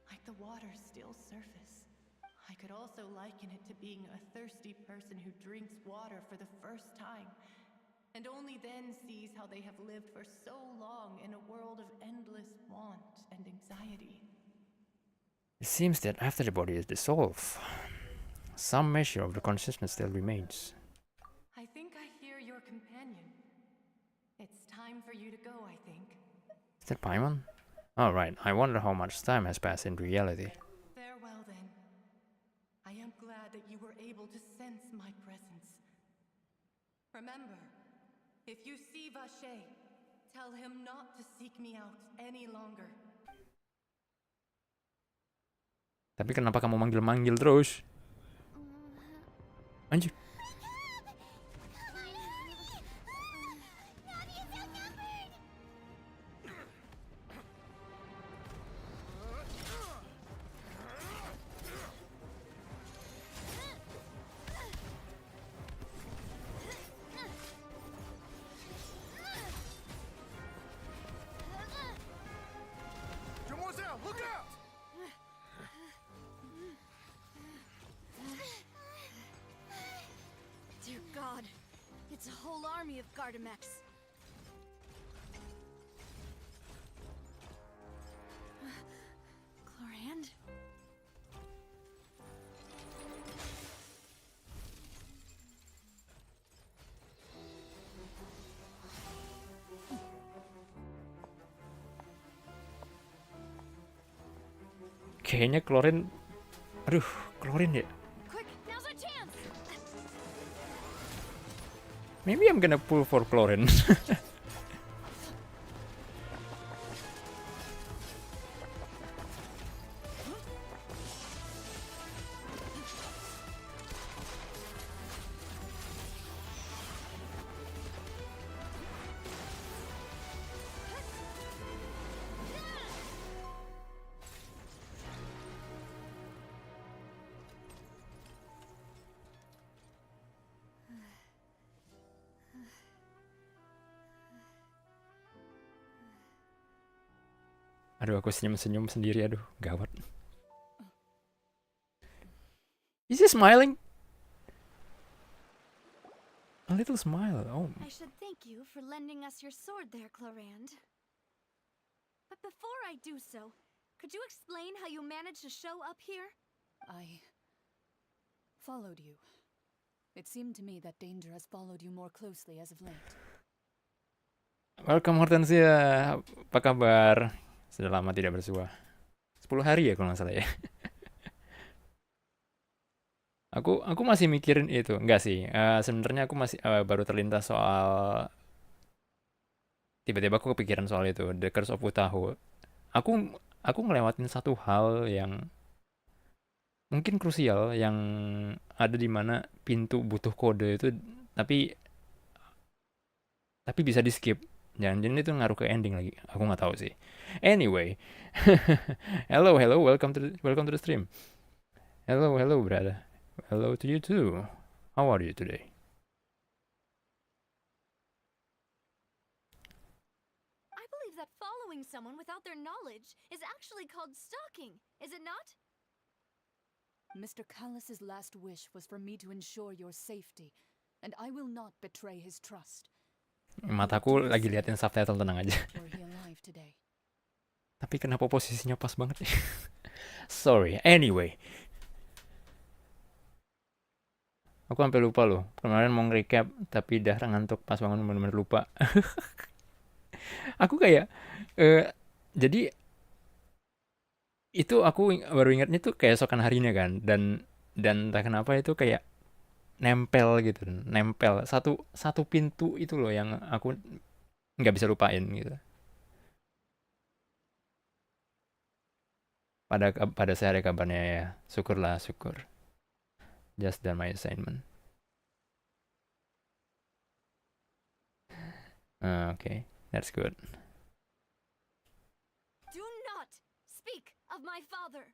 like the water's still surface. I could also liken it to being a thirsty person who drinks water for the first time, and only then sees how they have lived for so long in a world of endless want and anxiety. It seems that after the body is dissolved, some measure of the consciousness still remains. I think I hear your companion. It's time for you to go, I think. Is that Paimon? Alright, I wonder how much time has passed in reality. Farewell then. I am glad that you were able to sense my presence. Remember, if you see Vache, tell him not to seek me out any longer. Tapi kenapa kamu manggil-manggil terus? Anjir. Demoiselle, look out! Dear God, it's a whole army of Gardamex. Chlorand? Kayaknya klorin. Aduh, klorin ya. Quick, now's our chance! Maybe I'm gonna pull for klorin. Aduh, aku senyum-senyum sendiri. Aduh, gawat. Is he smiling? A little smile. Oh. I should thank you for lending us your sword there, Chlorand. But before I do so, could you explain how you managed to show up here? I followed you. It seemed to me that danger has followed you more closely as of late. Welcome Hortensia. Apa kabar? Sudah lama tidak bersua. 10 hari ya kalau nggak salah ya. Aku masih mikirin itu. Enggak sih. Sebenarnya aku masih baru terlintas soal, tiba-tiba aku kepikiran soal itu, The Curse of Utaho. Aku ngelewatin satu hal yang mungkin krusial, yang ada di mana pintu butuh kode itu tapi bisa di skip. Jangan itu ngaruh ke ending lagi. Aku nggak tahu sih. Anyway, hello, welcome to the stream. Hello, hello, brother. Hello to you too. How are you today? I believe that following someone without their knowledge is actually called stalking, is it not? Mr. Callus's last wish was for me to ensure your safety, and I will not betray his trust. Mataku lagi liatin subtitle, tenang aja. You're here alive today. Tapi kenapa posisinya pas banget? Sorry. Anyway. Aku sampai lupa loh. Kemarin mau nge-recap tapi dah ngantuk pas bangun bener-bener lupa. Aku kayak jadi itu aku baru ingatnya tuh keesokan harinya kan, dan entah kenapa itu kayak nempel gitu, nempel satu pintu itu loh yang aku nggak bisa lupain gitu. Pada sehari kabarnya ya, syukurlah, syukur. Just done my assignment. Okay, that's good. Do not speak of my father.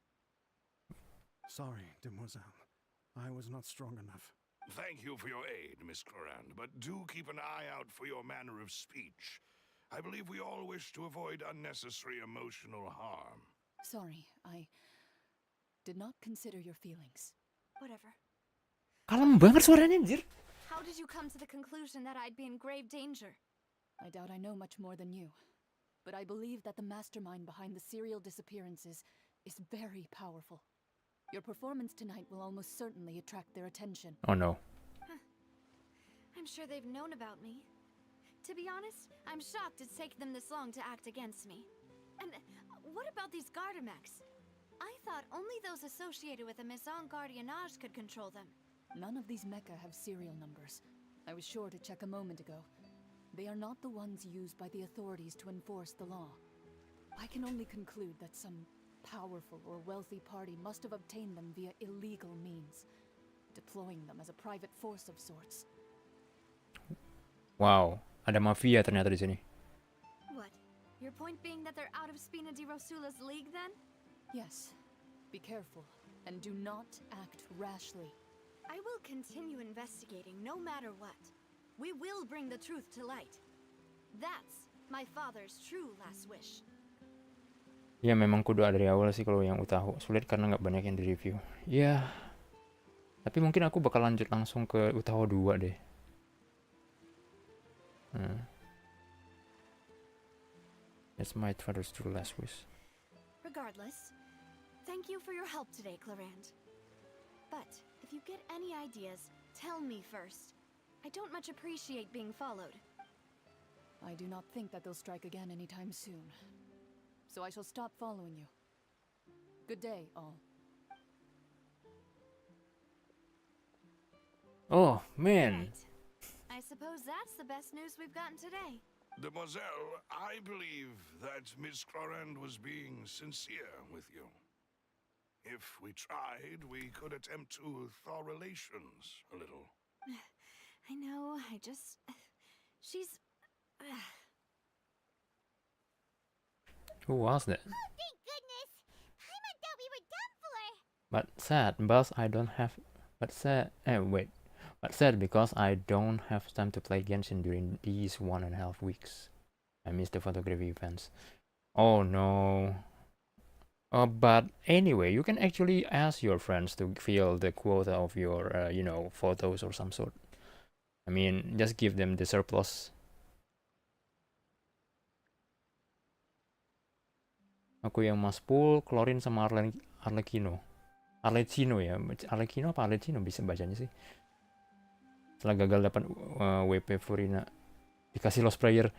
Sorry, demoiselle. I was not strong enough. Thank you for your aid, Miss Clorand, but do keep an eye out for your manner of speech. I believe we all wish to avoid unnecessary emotional harm. Sorry, I did not consider your feelings. Whatever. Kalem banget suaranya, anjir. How did you come to the conclusion that I'd be in grave danger? I doubt I know much more than you, but I believe that the mastermind behind the serial disappearances is very powerful. Your performance tonight will almost certainly attract their attention. Oh no. I'm sure they've known about me. To be honest, I'm shocked it's taken them this long to act against me. And what about these Gardamex? I thought only those associated with the Maison Gardiennage could control them. None of these mecha have serial numbers. I was sure to check a moment ago. They are not the ones used by the authorities to enforce the law. I can only conclude that some powerful or wealthy party must have obtained them via illegal means, deploying them as a private force of sorts. Wow, ada mafia ternyata di sini. What? Your point being that they're out of Spina di Rosula's league then? Yes. Be careful, and do not act rashly. I will continue investigating no matter what. We will bring the truth to light. That's my father's true last wish. Ya memang kudu dari awal sih kalau yang Utahu. Sulit karena nggak banyak yang di-review. Ya. Tapi mungkin aku bakal lanjut langsung ke Utahu 2 deh. That's my father's true last wish. Regardless, thank you for your help today, Clorand. But if you get any ideas, tell me first. I don't much appreciate being followed. I do not think that they'll strike again anytime soon. So I shall stop following you. Good day, all. Oh, man. I suppose that's the best news we've gotten today. Demoiselle, I believe that Miss Clorand was being sincere with you. If we tried, we could attempt to thaw relations a little. I know, she's... Who was that? Oh, thank goodness! I thought we were done for! But sad, because I don't have... But sad because I don't have time to play Genshin during these 1.5 weeks. I missed the photography events. Oh no. But anyway, you can actually ask your friends to fill the quota of your, photos or some sort. I mean, just give them the surplus. Aku yang mas pool, Chlorine sama Arlecchino. Arlecchino ya, Arlecchino apa Arlecchino bisa bacanya sih. Setelah gagal dapat WP Furina, dikasih Lost Prayer.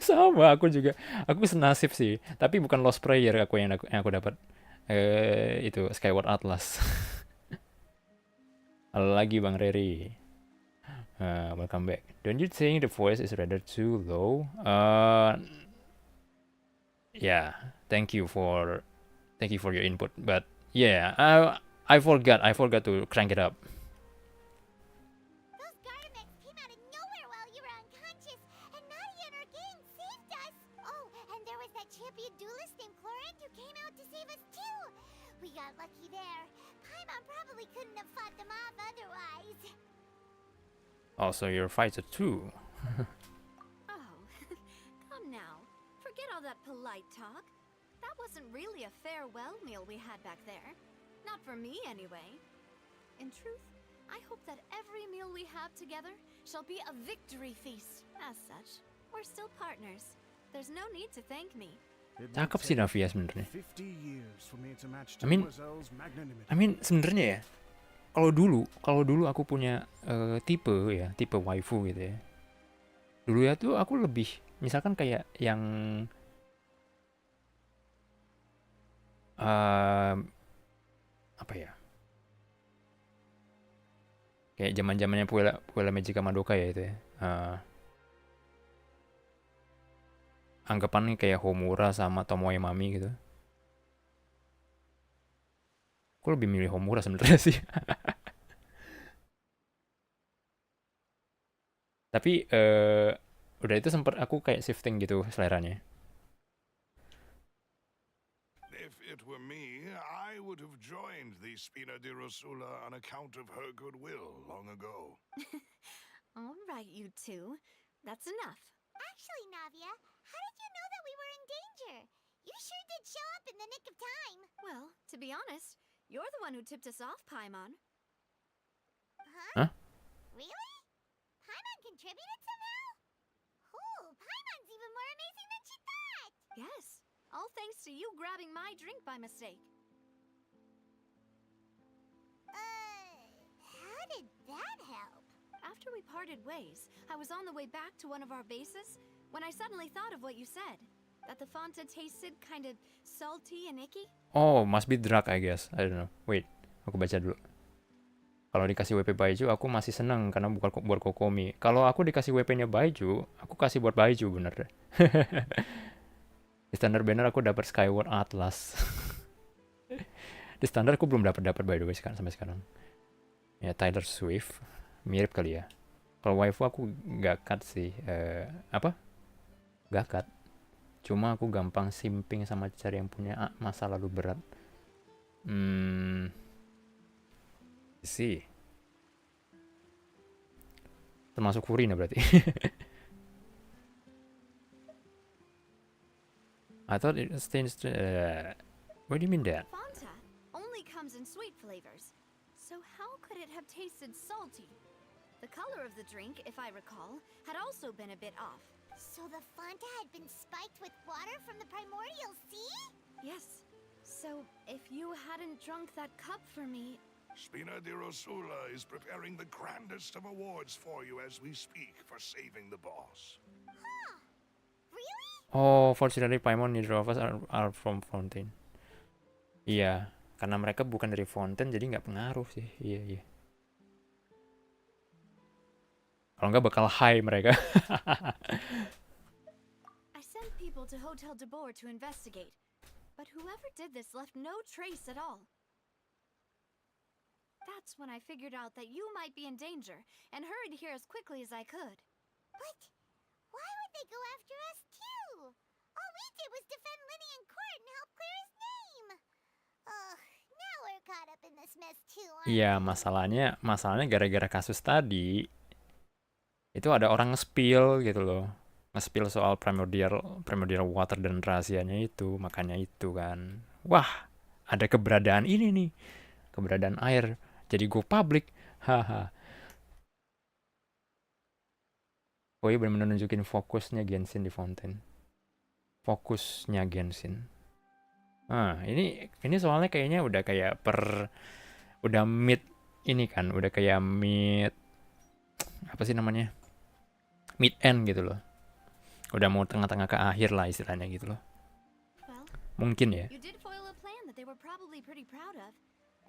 Sama, aku juga. Aku senasib sih, tapi bukan Lost Prayer yang aku dapat. Itu Skyward Atlas. Halo lagi Bang Reri. Welcome back. Don't you think the voice is rather too low? Yeah, thank you for your input. But yeah, I forgot to crank it up. Those Gardamex came out of nowhere while you were unconscious, and Nadia and her gang saved us! Oh, and there was that champion duelist named Clorand who came out to save us too! couldn't have fought them off otherwise. Also, you're a fighter too. Oh, come now. Forget all that polite talk. That wasn't really a farewell meal we had back there. Not for me, anyway. In truth, I hope that every meal we have together shall be a victory feast. As such, we're still partners. There's no need to thank me. Cakep sih Navia sebenarnya. 50 years for me to match I mean sebenarnya ya, kalau dulu aku punya tipe waifu gitu ya. Dulu ya tuh aku lebih misalkan kayak yang apa ya? Kayak zaman-zamannya Puella Magica Madoka ya itu ya. Anggapannya kayak Homura sama Tomoe Mami gitu. Aku lebih milih Homura sebenarnya sih. Tapi udah itu sempet aku kayak shifting gitu seleranya. If it were me, I would have joined the Spina di Rosula on account of her goodwill long ago. All right, you two. That's enough. Actually, Navia, how did you know that we were in danger? You sure did show up in the nick of time. Well, to be honest, you're the one who tipped us off, Paimon. Huh? Really? Paimon contributed somehow? Ooh, Paimon's even more amazing than she thought! Yes, all thanks to you grabbing my drink by mistake. How did that help? After we parted ways, I was on the way back to one of our bases when I suddenly thought of what you said. That the Fanta tasted kind of salty and icky. Oh, must be drug I guess. I don't know. Wait, aku baca dulu. Kalau dikasih WP Baiju, aku masih seneng karena bukan buat Kokomi. Kalau aku dikasih WP-nya Baiju, aku kasih buat Baiju bener deh. Di standar banner aku dapat Skyward Atlas. Di standar aku belum dapat by the way sampai sekarang. Ya Taylor Swift mirip kali ya. Kalau waifu aku gak cut sih. Apa? Gak cut. Cuma aku gampang simping sama cari yang punya masa lalu berat. Sih. Termasuk Furina berarti. I thought it stains. What do you mean that? Fanta only comes in sweet flavors. So how could it have tasted salty? The color of the drink, if I recall, had also been a bit off. So the Fanta had been spiked with water from the primordial sea? Yes. So if you hadn't drunk that cup for me... Spina di Rosula is preparing the grandest of awards for you as we speak for saving the boss. Huh. Really? Oh, fortunately Paimon neither of us are from Fontaine. Iya, karena mereka bukan dari Fontaine jadi nggak pengaruh sih. Iya. Kalau nggak bakal high mereka. I sent people to Hotel de Boer to investigate, but whoever did this left no trace at all. That's when I figured out that you might be in danger and hurried here as quickly as I could. But why would they go after us too? All we did was defend Linny in court and help clear his name. Ugh, now we're caught up in this mess too, aren't we? Iya, masalahnya gara-gara kasus tadi itu ada orang nge-spill gitu loh. Nge-spill soal primordial water dan rahasianya itu, makanya itu kan. Wah, ada keberadaan ini nih. Keberadaan air jadi go public. Haha. Oh iya benar-benar nunjukin fokusnya Genshin di Fontaine. Fokusnya Genshin. Nah, ini soalnya kayaknya udah kayak udah mid ini kan, udah kayak mid apa sih namanya? Mid end gitu loh. Udah mau tengah-tengah ke akhir lah istilahnya gitu loh. Well, mungkin ya. You did foil a plan that they were probably pretty proud of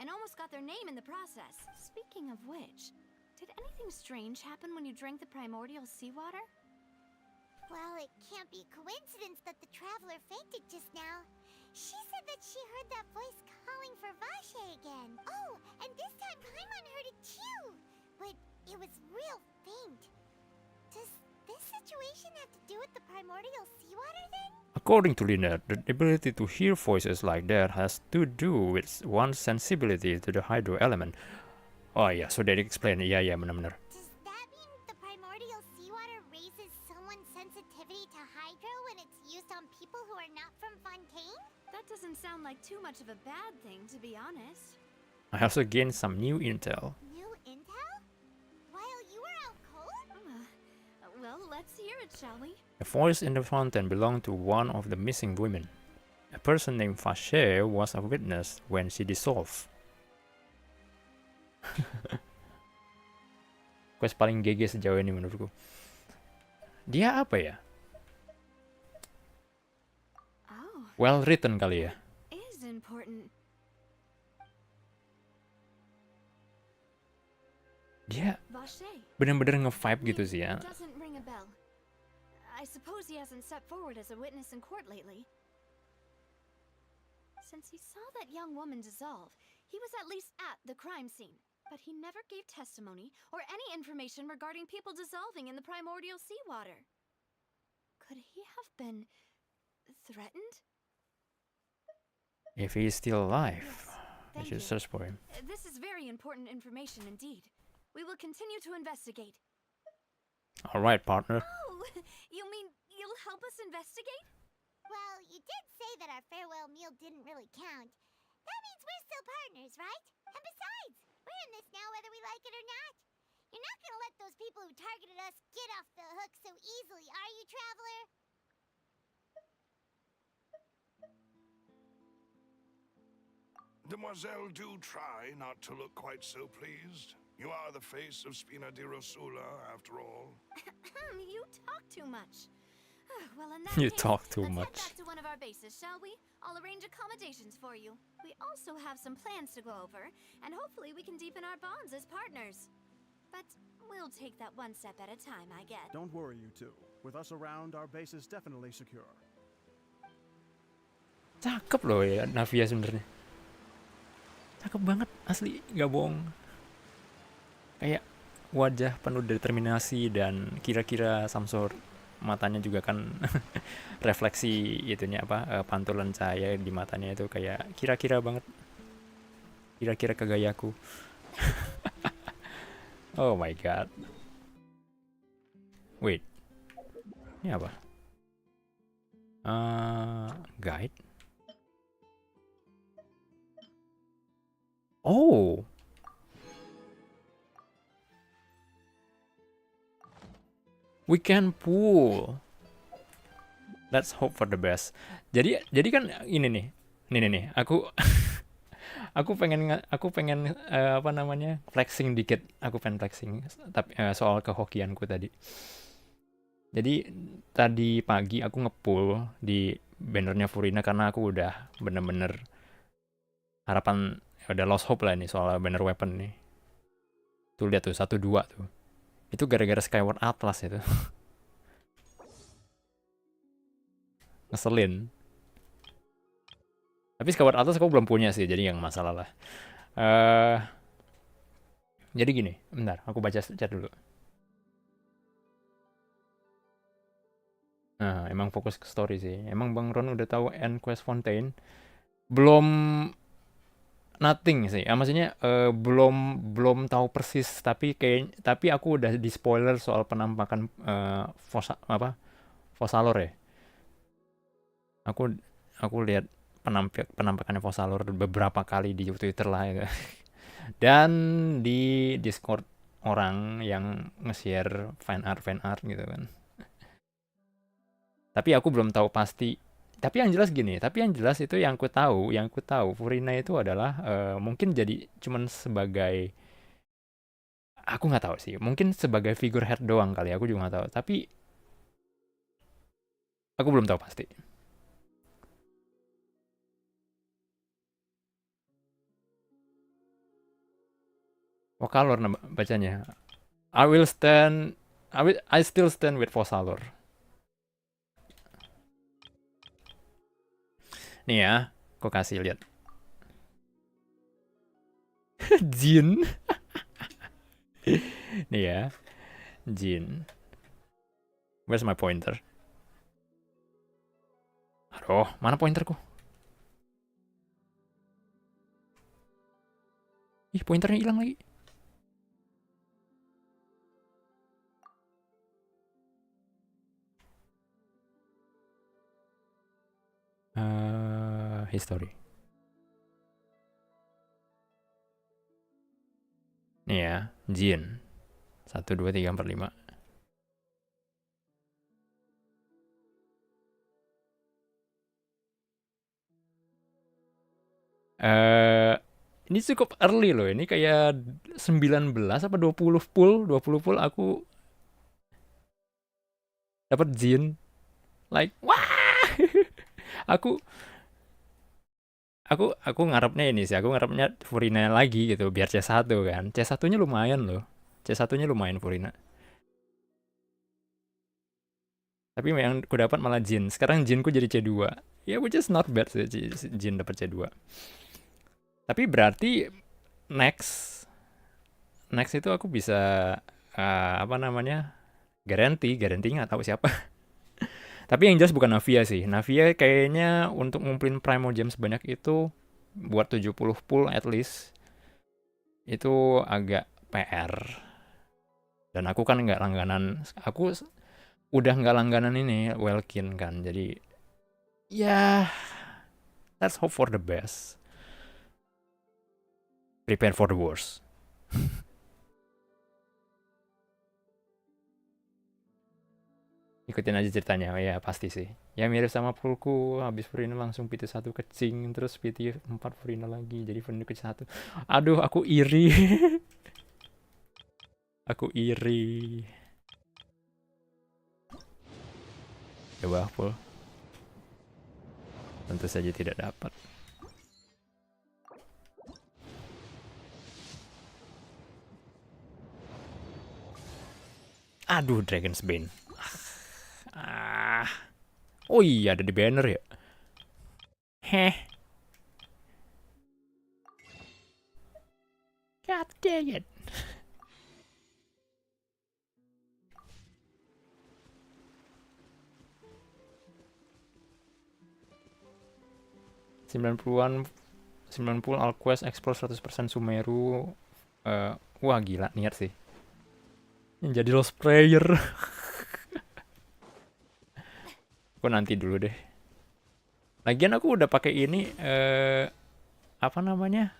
and almost got their name in the process. Speaking of which, did anything strange happen when you drank the primordial seawater? Well, it can't be coincidence that the traveler fainted just now. She said that she heard that voice calling for Vache again. Oh, and this time Paimon heard it too. But it was real faint. Does this situation have to do with the primordial seawater then? According to Lina, the ability to hear voices like that has to do with one's sensibility to the hydro element. Oh yeah, so they explain. Iya, iya, benar-benar. Does that mean the primordial seawater raises someone's sensitivity to hydro when it's used on people who are not from Fontaine? That doesn't sound like too much of a bad thing, to be honest. I also gained some new intel. New intel? While you were out cold? Well, let's hear it, shall we? The voice in the fountain belonged to one of the missing women. A person named Fache was a witness when she dissolved. Quest paling GG sejauh ini menurutku. Dia apa ya? Well written kali ya. Is important. Dia bener-bener nge-vibe gitu sih ya. Doesn't ring a bell. I suppose he hasn't stepped forward as a witness in court lately. Since he saw that young woman dissolve, he was at least at the crime scene. But he never gave testimony or any information regarding people dissolving in the primordial seawater. Could he have been threatened? If he is still alive, I Thank should you. search for him. This is very important information indeed. We will continue to investigate. Alright, partner. Oh, you mean you'll help us investigate? Well, you did say that our farewell meal didn't really count. That means we're still partners, right? And besides, we're in this now whether we like it or not. You're not gonna let those people who targeted us get off the hook so easily, are you, Traveler? Demoiselle, do try not to look quite so pleased. You are the face of Spina di Rosula, after all. You talk too much. Well, in that You case, talk too let's much. head back to one of our bases, shall we? I'll arrange accommodations for you. We also have some plans to go over, and hopefully we can deepen our bonds as partners. But we'll take that one step at a time, I guess. Don't worry, you two. With us around, our base is definitely secure. Cakep loh ya Navia sebenarnya. Cakep banget asli, gak bohong. Kayak wajah penuh determinasi dan kira-kira Samsor matanya juga kan refleksi itunya apa pantulan cahaya di matanya itu kayak kira-kira banget. Kira-kira ke gayaku. Oh my god. Wait. Ini apa? Guide. Oh. We can pull. Let's hope for the best. Jadi kan ini nih. Aku aku pengen apa namanya? Flexing dikit. Aku pengen flexing tapi soal kehokianku tadi. Jadi tadi pagi aku nge-pull di bannernya Furina karena aku udah bener-bener harapan udah lost hope lah nih soal banner weapon nih. Tuh lihat tuh 1-2 tuh. Itu gara-gara Skyward Atlas itu. Ngeselin. Tapi Skyward Atlas aku belum punya sih, jadi yang masalah lah. Jadi gini, bentar, aku baca chat dulu. Nah, emang fokus ke story sih. Emang Bang Ron udah tahu End Quest Fontaine? Belum nothing sih. Maksudnya belum tahu persis, tapi aku udah di spoiler soal penampakan Fossalor ya. Aku lihat penampakannya Fossalor beberapa kali di Twitter lah ya. Dan di Discord orang yang nge-share fan art gitu kan. Tapi aku belum tahu pasti. Tapi yang jelas itu yang ku tahu Furina itu adalah mungkin jadi cuman sebagai aku nggak tahu sih, mungkin sebagai figurehead doang kali, aku juga nggak tahu. Tapi aku belum tahu pasti. Fossalor bacanya. I still stand with Fossalor. Nih ya, aku kasih lihat. Jin. Nih ya. Jin. Where's my pointer? Aduh, mana pointerku? Ih, pointernya hilang lagi. History. Nih ya, Jin. 1, 2, 3, 4, 5. Ini cukup early loh. Ini kayak 19 apa 20 pull, 20 pull aku dapat Jin. Like, wah. aku ngarepnya ini sih. Aku ngarepnya Furina lagi gitu biar C1 kan. C1-nya lumayan loh. C1-nya lumayan Furina. Tapi yang aku dapat malah Jin. Sekarang Jinku jadi C2. Ya, which is not bad sih Jin dapat C2. Tapi berarti next itu aku bisa apa namanya? Garanti nggak tahu siapa. Tapi yang jelas bukan Navia sih. Navia kayaknya untuk ngumpulin Primo Gem sebanyak itu buat 70 pull at least itu agak PR. Dan aku kan nggak langganan. Aku udah nggak langganan ini Welkin kan. Jadi ya let's hope for the best. Prepare for the worst. Ikutin aja ceritanya, ya pasti sih. Ya mirip sama poolku, habis Furina langsung PT 1 kecing, terus PT 4 Furina lagi, jadi Furina ke 1. Aduh, aku iri. Aku iri. Coba full. Tentu saja tidak dapat. Aduh, Dragon's Bane. Oh iya, ada di banner ya. Heh. God dang it. ...90-an 90 All Quest Explore 100% Sumeru. Wah gila, niat sih. Yang jadi lost player. Aku nanti dulu deh. Lagian aku udah pakai ini apa namanya?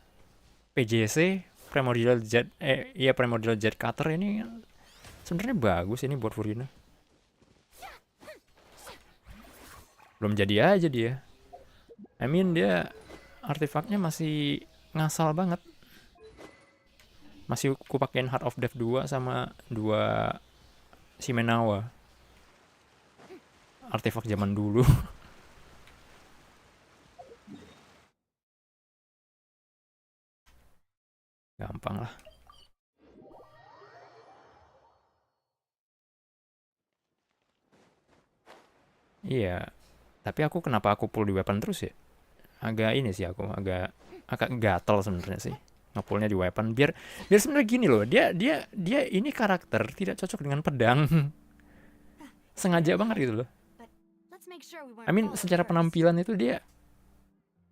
PJC Primordial Jet iya Primordial Jet Cutter ini sebenarnya bagus ini buat Furina. Belum jadi aja dia. I mean dia artefaknya masih ngasal banget. Masih aku pakein Heart of Death 2 sama 2 Shimenawa. Artefak zaman dulu. Gampang lah. Iya. Tapi aku kenapa aku pull di weapon terus ya? Agak ini sih aku agak gatel sebenarnya sih. Ngepullnya di weapon biar sebenarnya gini loh. Dia ini karakter tidak cocok dengan pedang. Sengaja banget gitu loh. I mean secara penampilan itu dia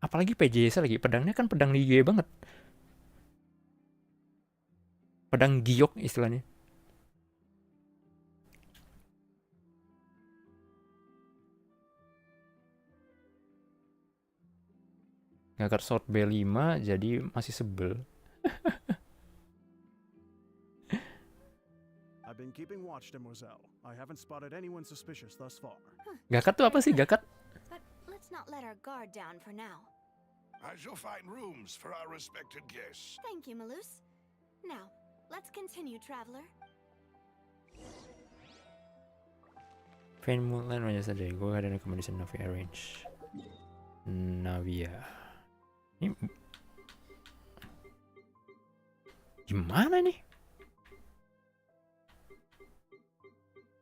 apalagi PJS lagi pedangnya kan pedang Ligue banget. Pedang giok istilahnya. Ngakar sword B5 jadi masih sebel. I've been keeping watch, demoiselle. I haven't spotted anyone suspicious thus far. Gakat tuh apa sih gakat? But let's not let our guard down for now. I shall find rooms for our respected guests. Thank you, Malus. Now, let's continue, traveler. Faint Moonland Raja Sadari. Go ahead and recommendation Navia arrange. Navia. Ini gimana nih?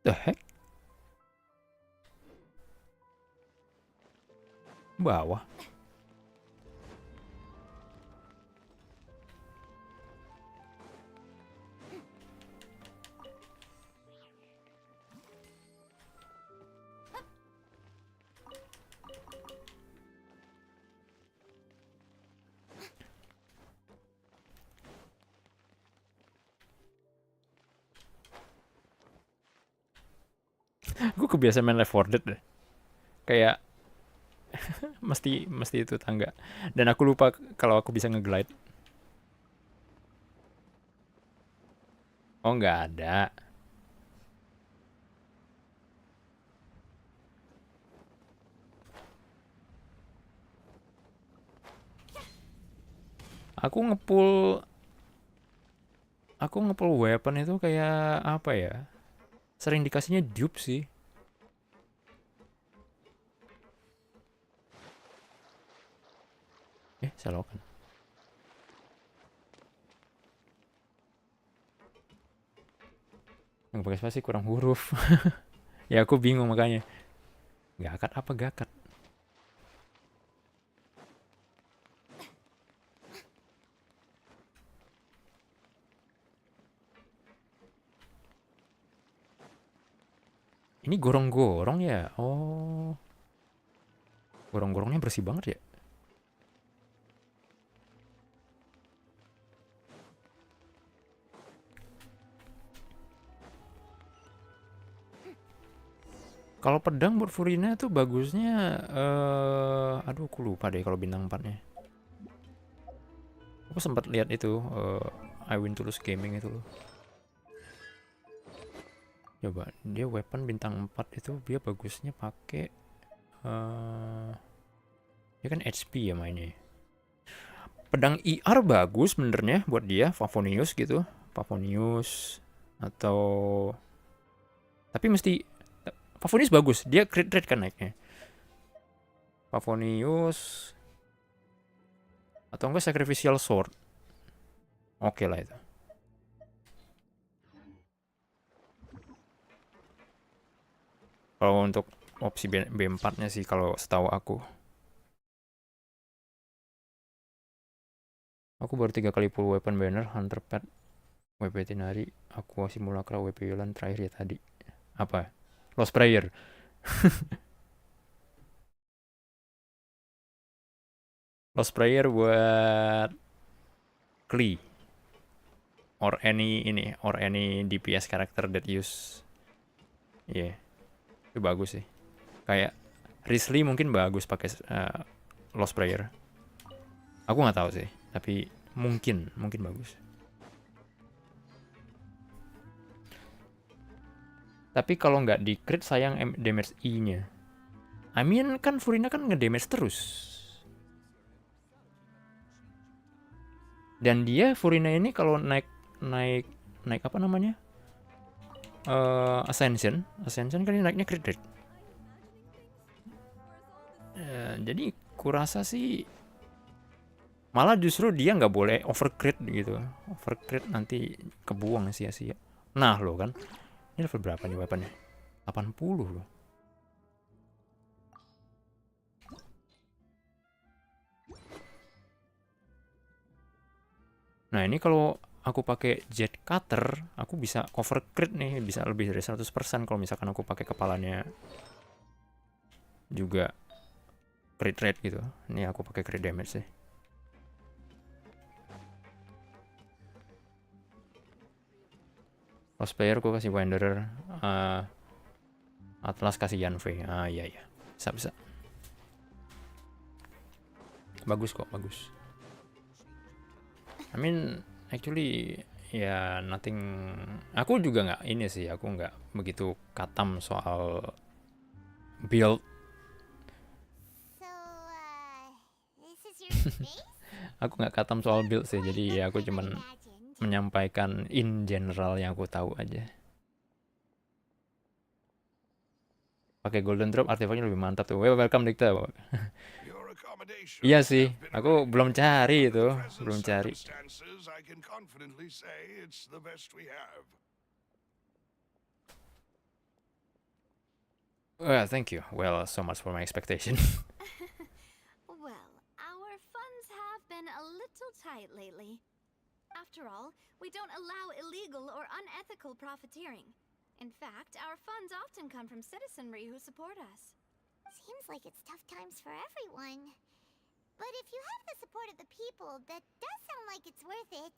The heck? Bawah. Gue kebiasaan main Left 4 Dead deh. Kayak mesti itu tangga. Dan aku lupa kalau aku bisa nge-glide. Oh, nggak ada. Aku ngepull weapon itu kayak apa ya? Sering dikasihnya dupe sih. Salah kan. Yang pakai spasi kurang huruf. Ya aku bingung makanya. Gakat apa gakat? Ini gorong-gorong ya? Oh. Gorong-gorongnya bersih banget ya? Kalau pedang buat Furina tuh bagusnya aduh aku lupa deh kalau bintang 4-nya. Aku sempat lihat itu I Win Tulus Gaming itu loh. Coba dia weapon bintang 4 itu dia bagusnya pakai dia kan HP ya mainnya. Pedang IR bagus benernya buat dia, Favonius gitu. Favonius atau tapi mesti Favonius bagus, dia crit rate kan naiknya. Favonius atau enggak Sacrificial Sword. Oke lah itu. Kalau untuk opsi B4-nya sih kalau setahu aku. Aku baru 3 kali pull weapon banner, Hunter Pet, WP Tinari, Aqua Simulacra, WP Yolan, terakhir ya tadi. Apa? Lost Prayer. Lost Prayer buat Klee. Or any DPS character that use. Yeah. Itu bagus sih. Kayak Risley mungkin bagus pakai Lost Prayer. Aku nggak tahu sih, tapi mungkin bagus. Tapi kalau nggak di crit sayang damage E-nya. I mean kan Furina kan ngedamage terus. Dan dia Furina ini kalau naik apa namanya? Ascension kan dia naiknya crit rate. Jadi kurasa sih malah justru dia nggak boleh overcrit gitu. Overcrit nanti kebuang sia-sia. Nah lo kan. Ini level berapa nih weaponnya? 80 loh. Nah ini kalau aku pakai jet cutter, aku bisa cover crit nih, bisa lebih dari 100% kalau misalkan aku pakai kepalanya juga crit rate gitu. Ini aku pakai crit damage sih. Lost Player aku kasih Wanderer, Atlas kasih Yanfei. Iya. Bisa. Bagus kok, bagus. I mean, actually ya nothing. Aku juga nggak ini sih, aku nggak begitu katam soal build. Aku nggak katam soal build sih, jadi ya aku cuman menyampaikan in general yang aku tahu aja. Pakai golden drop artefaknya lebih mantap tuh. Welcome Dikta. Iya sih, aku belum cari itu, belum cari. Well, thank you. Well, so much for my expectation. Well, our funds have been a little tight lately. After all, we don't allow illegal or unethical profiteering. In fact, our funds often come from citizenry who support us. Seems like it's tough times for everyone. But if you have the support of the people, that does sound like it's worth it.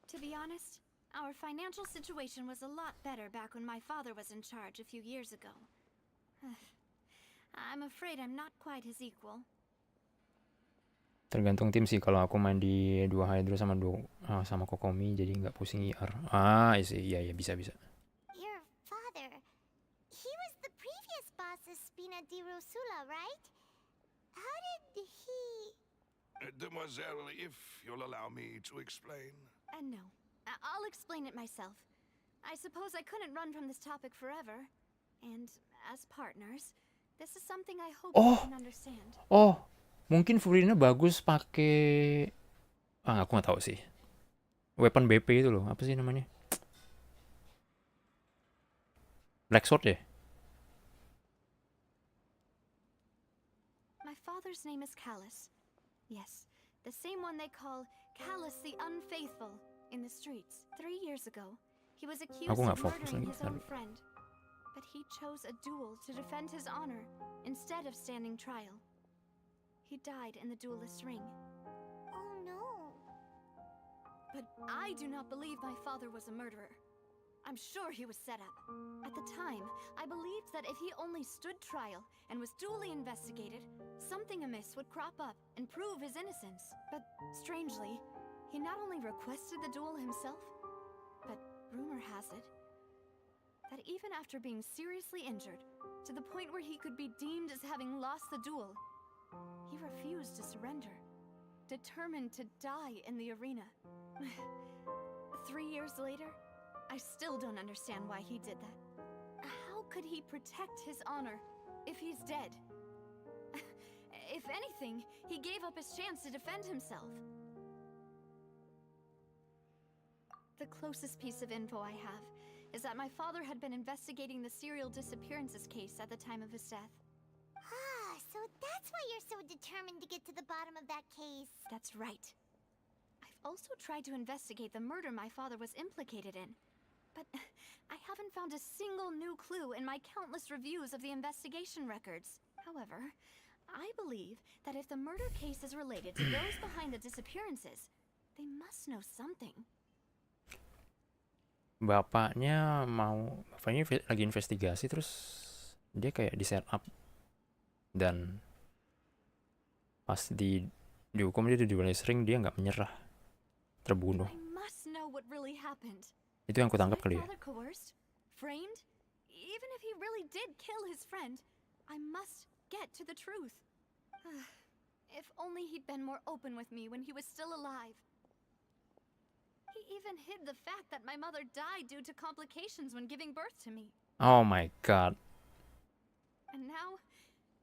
To be honest, Our financial situation was a lot better back when my father was in charge a few years ago. I'm afraid I'm not quite his equal. Tergantung tim sih. Kalau aku main di 2 Hydro sama Kokomi, jadi nggak pusing IR. Iya bisa. Your father, he was the previous boss of Spina di Rosula, right? How did he... Demoiselle, if you'll allow me to explain. No. I'll explain it myself. I suppose I couldn't run from this topic forever. And as partners, this is something I hope you can understand. Mungkin Furina bagus pakai aku nggak tahu sih. Weapon BP itu loh, apa sih namanya? Black Sword ya? My father's name is Callus. Yes, the same one they call Callus the Unfaithful in the streets. 3 years ago, he was accused of murdering his own friend. But he chose a duel to defend his honor instead of standing trial. He died in the duelist's ring. Oh no. But I do not believe my father was a murderer. I'm sure he was set up. At the time, I believed that if he only stood trial and was duly investigated, something amiss would crop up and prove his innocence. But strangely, he not only requested the duel himself, but rumor has it that even after being seriously injured, to the point where he could be deemed as having lost the duel, he refused to surrender, determined to die in the arena. 3 years later, I still don't understand why he did that. How could he protect his honor if he's dead? If anything, he gave up his chance to defend himself. The closest piece of info I have is that my father had been investigating the serial disappearances case at the time of his death. So that's why you're so determined to get to the bottom of that case. That's right. I've also tried to investigate the murder my father was implicated in. But I haven't found a single new clue in my countless reviews of the investigation records. However, I believe that if the murder case is related to those behind the disappearances, they must know something. Bapaknya lagi investigasi, terus dia kayak di setup. Dan pas dihukum dia diduelin sering, dia nggak menyerah, terbunuh. Itu yang kutangkap kali ya. Framed? Even if he really did kill his friend, I must get to the truth. If only he'd been more open with me when he was still alive. He even hid the fact that my mother died due to complications when giving birth to me. Oh my god. And now,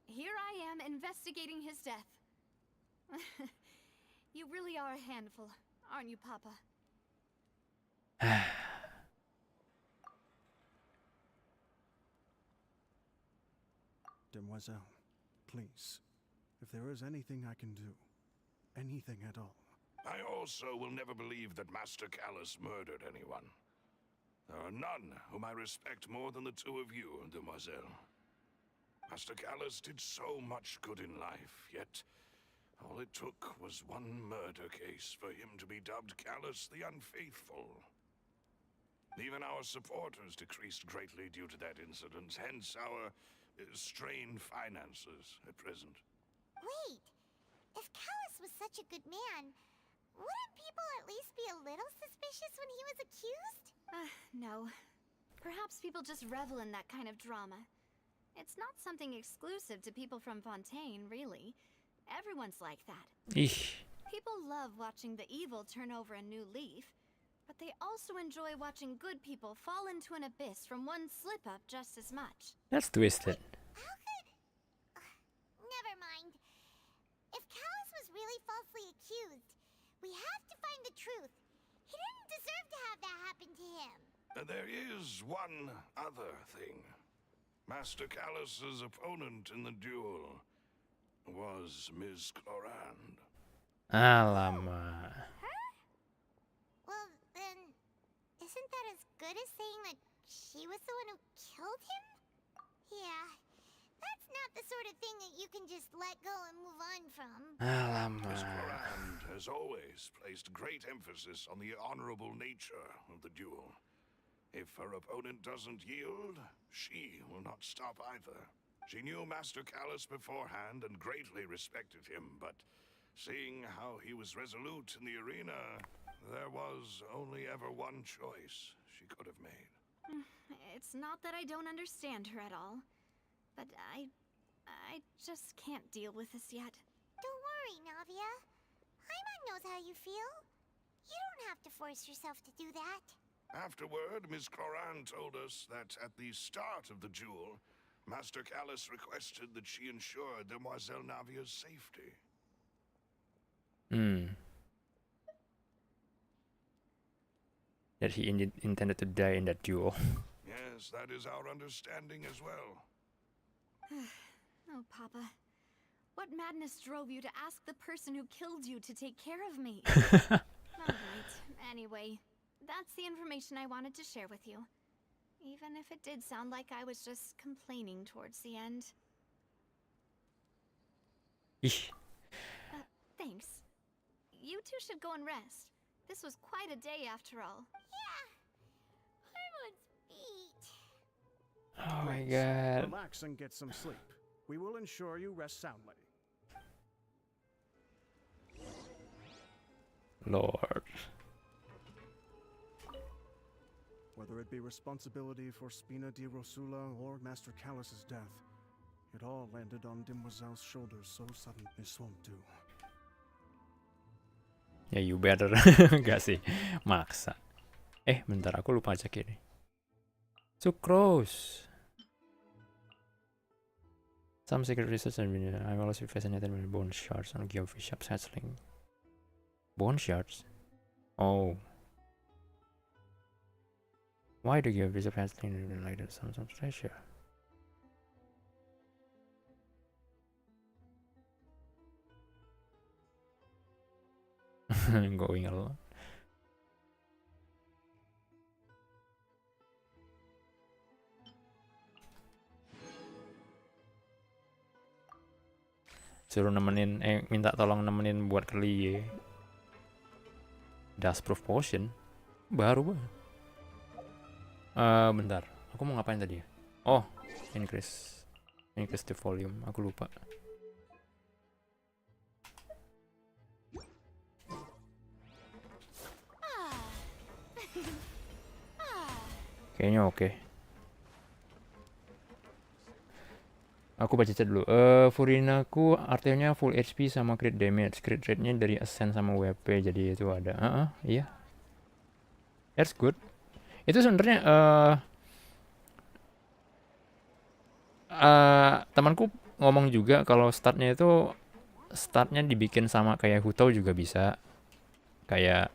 here I am investigating his death. You really are a handful, aren't you, Papa? Demoiselle, please, if there is anything I can do, anything at all. I also will never believe that Master Callus murdered anyone. There are none whom I respect more than the two of you, Demoiselle. Master Callus did so much good in life, yet all it took was one murder case for him to be dubbed Callus the Unfaithful. Even our supporters decreased greatly due to that incident, hence our strained finances at present. Wait, if Callus was such a good man, wouldn't people at least be a little suspicious when he was accused? No. Perhaps people just revel in that kind of drama. It's not something exclusive to people from Fontaine, really. Everyone's like that. People love watching the evil turn over a new leaf, but they also enjoy watching good people fall into an abyss from one slip-up just as much. That's twisted. How could... never mind. If Callus was really falsely accused, we have to find the truth. He didn't deserve to have that happen to him. There is one other thing. Master Callus's opponent in the duel was Ms. Clorand. Alamak. Her? Well, then, isn't that as good as saying that she was the one who killed him? Yeah, that's It's not the sort of thing that you can just let go and move on from. Miss Clorand has always placed great emphasis on the honorable nature of the duel. If her opponent doesn't yield, she will not stop either. She knew Master Callus beforehand and greatly respected him, but seeing how he was resolute in the arena, there was only ever one choice she could have made. It's not that I don't understand her at all, but I just can't deal with this yet. Don't worry, Navia. Paimon knows how you feel. You don't have to force yourself to do that. Afterward, Miss Clorand told us that at the start of the duel, Master Callus requested that she ensure Demoiselle Navia's safety. That he intended to die in that duel. Yes, that is our understanding as well. Oh, Papa. What madness drove you to ask the person who killed you to take care of me? Alright, anyway, that's the information I wanted to share with you. Even if it did sound like I was just complaining towards the end. Thanks. You two should go and rest. This was quite a day after all. Yeah. Paimon's beat. Oh my god. Relax and get some sleep. We will ensure you rest soundly. Lord. Whether it be responsibility for Spina di Rosula or Master Callus's death, it all landed on Demoiselle's shoulders so suddenly. This won't do. Ya you better. Gak sih. Maksa. Bentar aku lupa cek ini. Sucrose. Some secret research and I'm also fascinated with bone shards on Geofish hatchling. Bone shards? Oh. Why do Geofish hatchling like that? Some treasure. Going alone. Suruh nemenin, minta tolong nemenin buat keli. Dustproof potion? Baru banget. Bentar, aku mau ngapain tadi ya? Oh, increase the volume, aku lupa. Kayaknya oke. Aku baca chat dulu. Furinaku artinya full HP sama crit damage. Crit rate-nya dari Ascent sama WP, jadi itu ada. Iya. That's good. Itu sebenarnya temanku ngomong juga kalau startnya dibikin sama kayak Hutau juga bisa. Kayak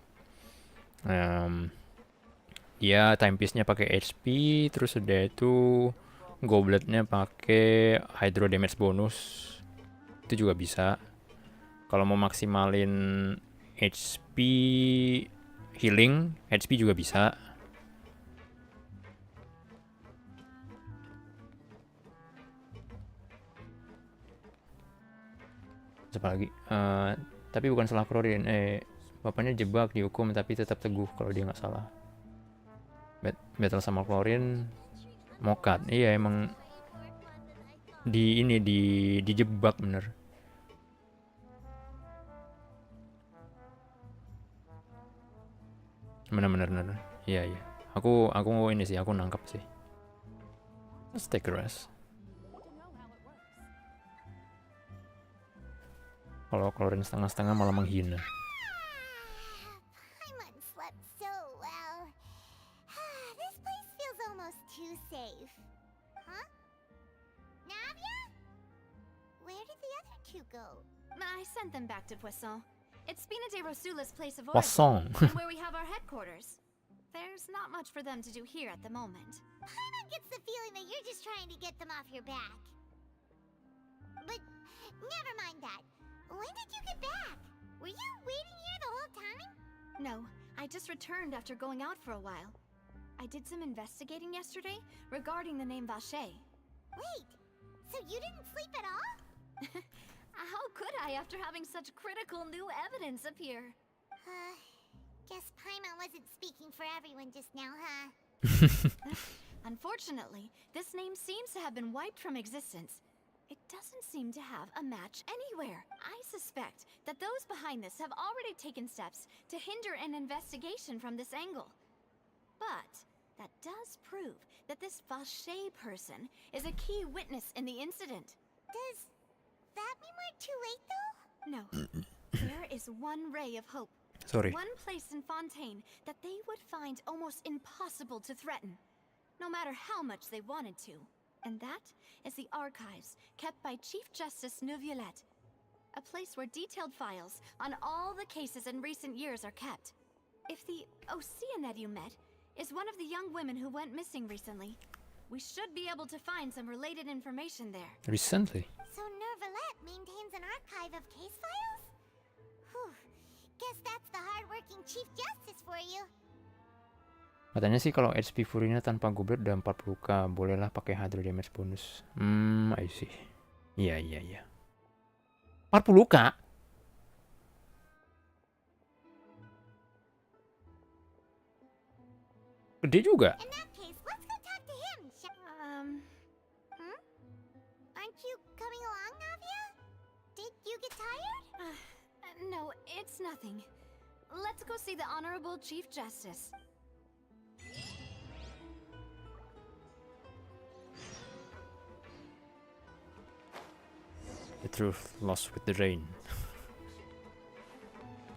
ya timepiece-nya pakai HP, terus udah itu gobletnya pakai hydro damage bonus. Itu juga bisa. Kalau mau maksimalin HP healing, HP juga bisa. Siapa lagi? Tapi bukan salah Klorin. Bapaknya jebak, dihukum, tapi tetap teguh kalau dia nggak salah. Battle sama Klorin, mokat. Iya emang dijebak bener. Bener. Iya. Aku ini sih, aku nangkep sih. Let's take a rest. Kalau Klorin setengah-setengah malah menghina. Paimon slept so well. This place feels almost too safe. Huh? Navia? Where did the other two go? I sent them back to Poisson. It's Spina de Rosula's place of Poisson. origin, and where we have our headquarters. There's not much for them to do here at the moment. Paimon gets the feeling that you're just trying to get them off your back. But never mind that. When did you get back? Were you waiting here the whole time? No, I just returned after going out for a while. I did some investigating yesterday regarding the name Vache. Wait, So you didn't sleep at all? How could I after having such critical new evidence appear? Guess Paimon wasn't speaking for everyone just now, huh? Unfortunately, this name seems to have been wiped from existence. It doesn't seem to have a match anywhere. I suspect that those behind this have already taken steps to hinder an investigation from this angle. But that does prove that this Vache person is a key witness in the incident. Does that mean we're too late, though? No. There is one ray of hope. Sorry. One place in Fontaine that they would find almost impossible to threaten, no matter how much they wanted to. And that is the archives kept by Chief Justice Violate, a place where detailed files on all the cases in recent years are kept. If the Ocean that you met is one of the young women who went missing recently, we should be able to find some related information there. Recently? So Violate maintains an archive of case files? Whew. Guess that's the hard-working Chief Justice for you. Katanya sih kalau HP Furina tanpa goblin udah 40k, bolehlah pakai Hydro damage bonus. I see. Iya. 40k? Gede juga. In that case, let's go talk to him. Aren't you coming along, Navia? Did you get tired? No, it's nothing. Let's go see the Honorable Chief Justice. The truth lost with the rain.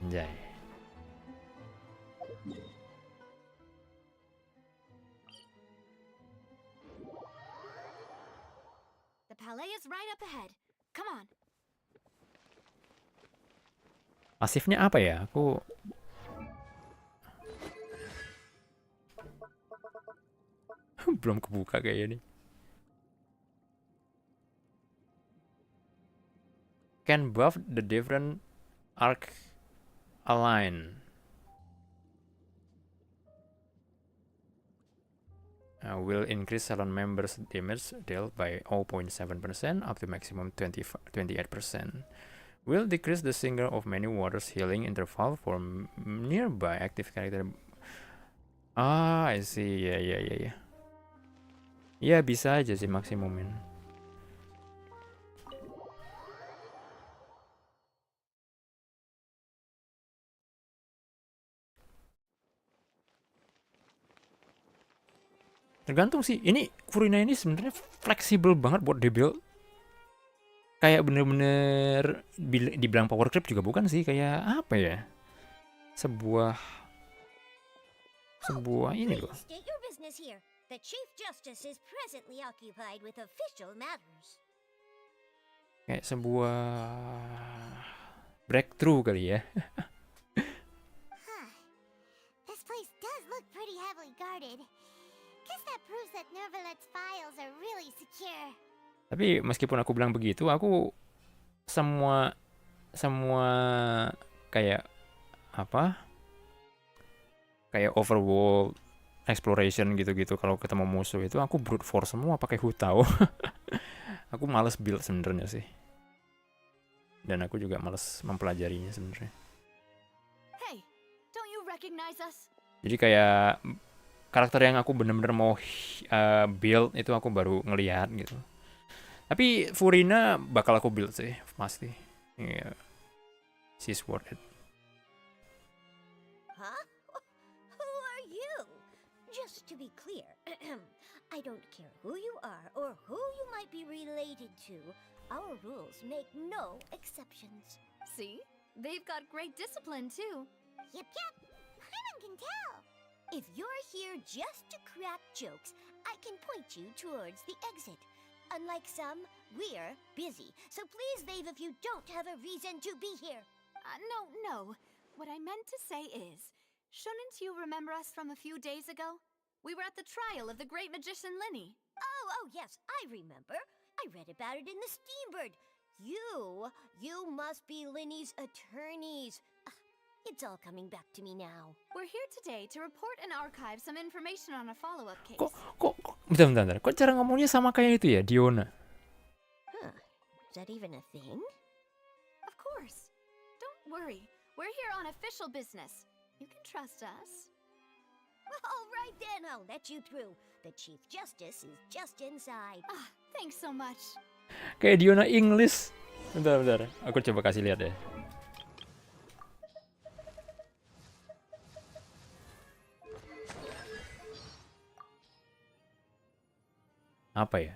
Anjay. The palais is right up ahead. Come on. Pasifnya apa ya? Aku belum kebuka kayaknya nih. Can buff the different arc align. Will increase salon members damage dealt by 0.7% up to maximum 28%. Will decrease the singer of many waters healing interval for nearby active character. I see. Ya. Ya bisa aja sih maksimumin. Tergantung sih. Ini Furina ini sebenarnya fleksibel banget buat debuild. Kayak bener-bener dibilang power creep juga bukan sih, kayak apa ya? Sebuah ini loh. State your business here. The Chief Justice is presently occupied with official matters. Kayak sebuah breakthrough kali ya. This place does look pretty heavily guarded. Guess that proves that Violate's files are really secure. Tapi meskipun aku bilang begitu, aku semua kayak apa? Kayak overworld exploration gitu-gitu, kalau ketemu musuh itu aku brute force semua pakai hutau. Aku males build sebenarnya sih. Dan aku juga males mempelajarinya sebenarnya. Hey, don't you recognize us? Jadi kayak karakter yang aku bener-bener mau build itu aku baru ngelihat gitu. Tapi Furina bakal aku build sih, pasti. Yeah. She's worth it. Huh? Who are you? Just to be clear, I don't care who you are or who you might be related to. Our rules make no exceptions. See? They've got great discipline too. Yep. Paimon can tell. If you're here just to crack jokes, I can point you towards the exit. Unlike some, we're busy, so please leave if you don't have a reason to be here. No. What I meant to say is, shouldn't you remember us from a few days ago? We were at the trial of the great magician Linny. Oh, yes, I remember. I read about it in the Steambird. You must be Linny's attorneys. It's all coming back to me now. We're here today to report and archive some information on a follow-up case. Bentar. Kok cara ngomongnya sama kayak itu ya, Diona? Is that even a thing? Of course. Don't worry. We're here on official business. You can trust us. All right then, I'll let you through. The Chief Justice is just inside. Ah, thanks so much. Kayak Diona English. Bentar. Aku coba kasih lihat deh. Apa ya?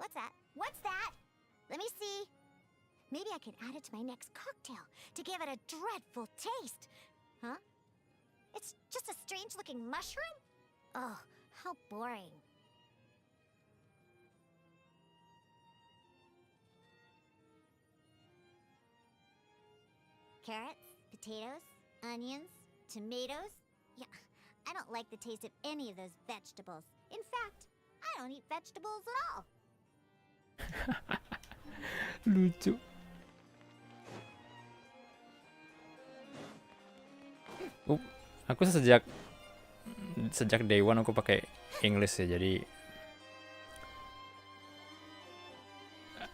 What's that? What's that? Let me see. Maybe I can add it to my next cocktail to give it a dreadful taste. Huh? It's just a strange-looking mushroom? Oh, how boring. Carrots, potatoes, onions, tomatoes. Yeah, I don't like the taste of any of those vegetables. In fact, I don't eat vegetables at all. Lucu. Aku sejak day one aku pakai English ya, jadi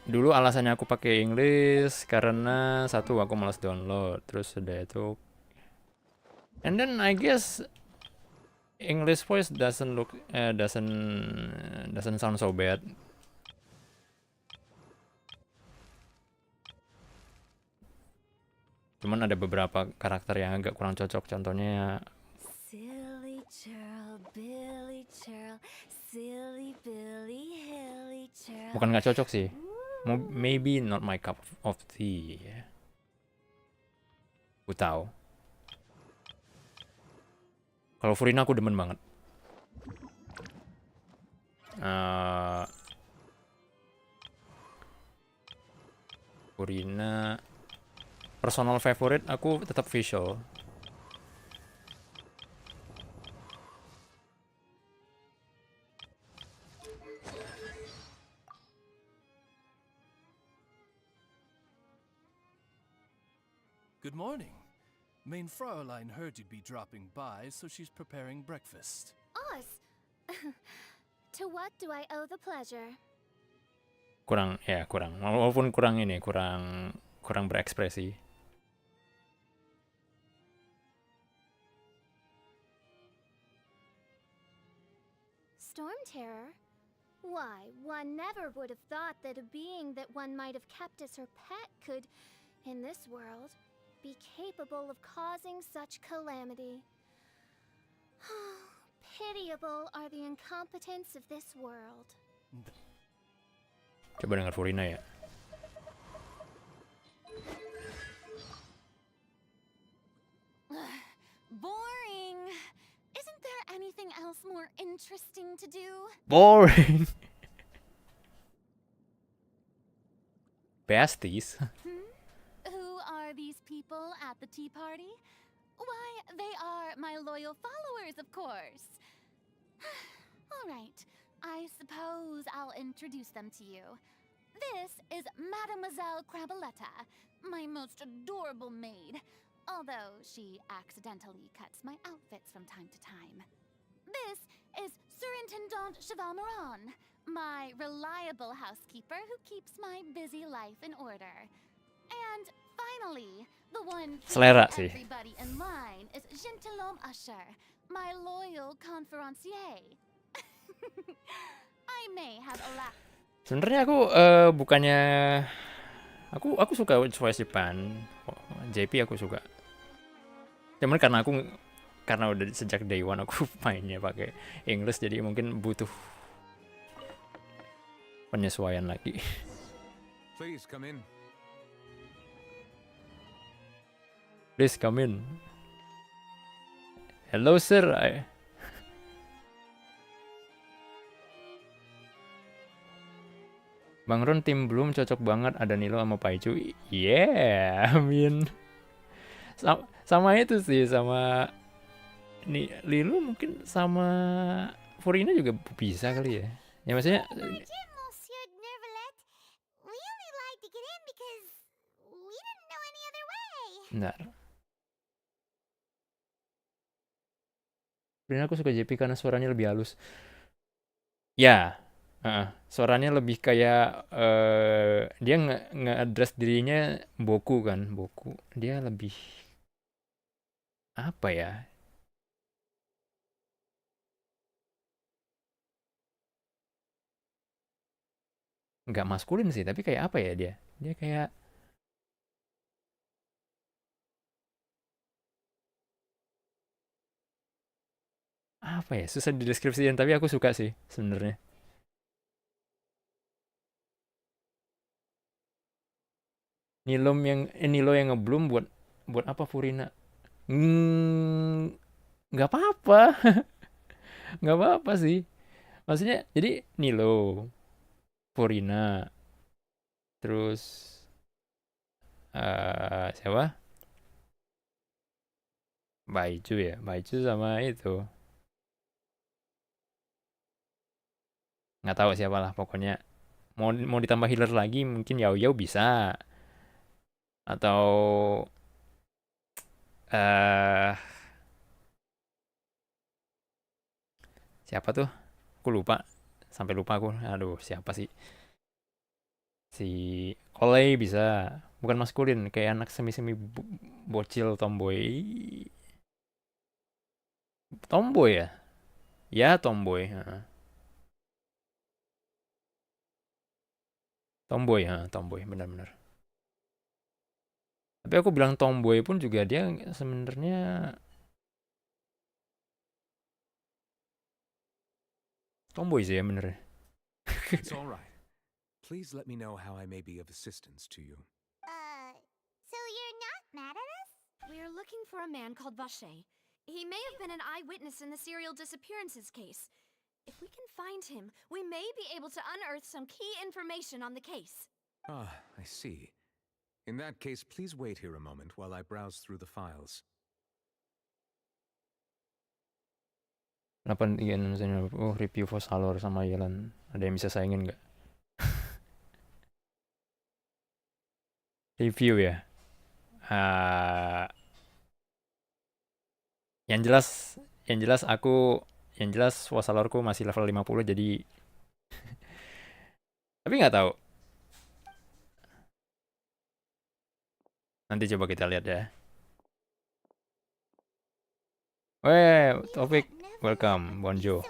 dulu alasannya aku pakai English karena satu aku malas download, terus udah itu, and then I guess English voice doesn't sound so bad. Cuman ada beberapa karakter yang agak kurang cocok, contohnya Silly churl, Billy churl, silly Billy, hilly churl. bukan nggak cocok sih, maybe not my cup of tea ya. Aku tahu. Kalau Furina aku demen banget. Furina personal favorite aku tetap visual. Good morning. Main Fraulein heard you'd be dropping by, so she's preparing breakfast. Us? To what do I owe the pleasure? Kurang. Walaupun kurang berekspresi. Storm Terror? Why, one never would have thought that a being that one might have kept as her pet could, in this world, be capable of causing such calamity. Pitiable are the incompetents of this world. Coba dengar Furina ya. Boring. Isn't there anything else more interesting to do? Boring. Besties. Who are these people at the tea party? Why, they are my loyal followers, of course. All right, I suppose I'll introduce them to you. This is Mademoiselle Crabaletta, my most adorable maid, although she accidentally cuts my outfits from time to time. This is Surintendant Chevalmaron, my reliable housekeeper who keeps my busy life in order. And finally, the one Selera sih. everybody in line is Gentilhomme Usher, my loyal conferencier. I may have a lack. Sebenarnya aku bukannya aku suka voice Japan, JP aku suka. Cuman karena udah sejak day one aku mainnya pakai English, jadi mungkin butuh penyesuaian lagi. Please come in. Please come in. Hello sir. Bang Ron tim belum cocok banget, ada Nilo sama Paichu. Yeah, I mean sama itu sih, sama Lilu mungkin sama Furina juga bisa kali ya. Ya maksudnya Monsieur Nervalet, we only lied to get in because we didn't know any other way. bentar. Furina aku suka JP karena suaranya lebih halus. Ya, Suaranya lebih kayak dia nge-address dirinya Boku kan, Boku. Dia lebih apa ya? Nggak maskulin sih, tapi kayak apa ya dia? Dia kayak apa ya? Susah dideskripsiin, tapi aku suka sih sebenarnya. Nilo yang ngebloom buat apa Furina? Nggak apa-apa, nggak apa-apa sih. Maksudnya jadi Nilo, Furina, terus siapa? Baichu ya, Baichu sama itu. Nggak tahu siapa lah pokoknya. Mau ditambah healer lagi mungkin Yao Yao bisa. Atau eh siapa tuh? Aku lupa. Sampai lupa aku. Aduh, siapa sih? Si Olay bisa. Bukan maskulin, kayak anak semi-semi bocil tomboy. Tomboy ya? Ya, tomboy. Tomboy, tomboy, benar-benar. Tapi aku bilang tomboy pun juga dia sebenarnya tomboy sih ya bener. It's all right. Please let me know how I may be of assistance to you. So you're not mad at us? We're looking for a man called Vache. He may have been an eyewitness in the serial disappearances case. If we can find him, we may be able to unearth some key information on the case. Ah, I see. In that case, please wait here a moment while I browse through the files. Kenapa review Vosalor sama Yelan? Ada yang bisa saingin nggak? Review ya. Yang jelas Vosalorku masih level 50 jadi tapi nggak tahu. Nanti coba kita lihat ya. Topik, welcome, Bonjo.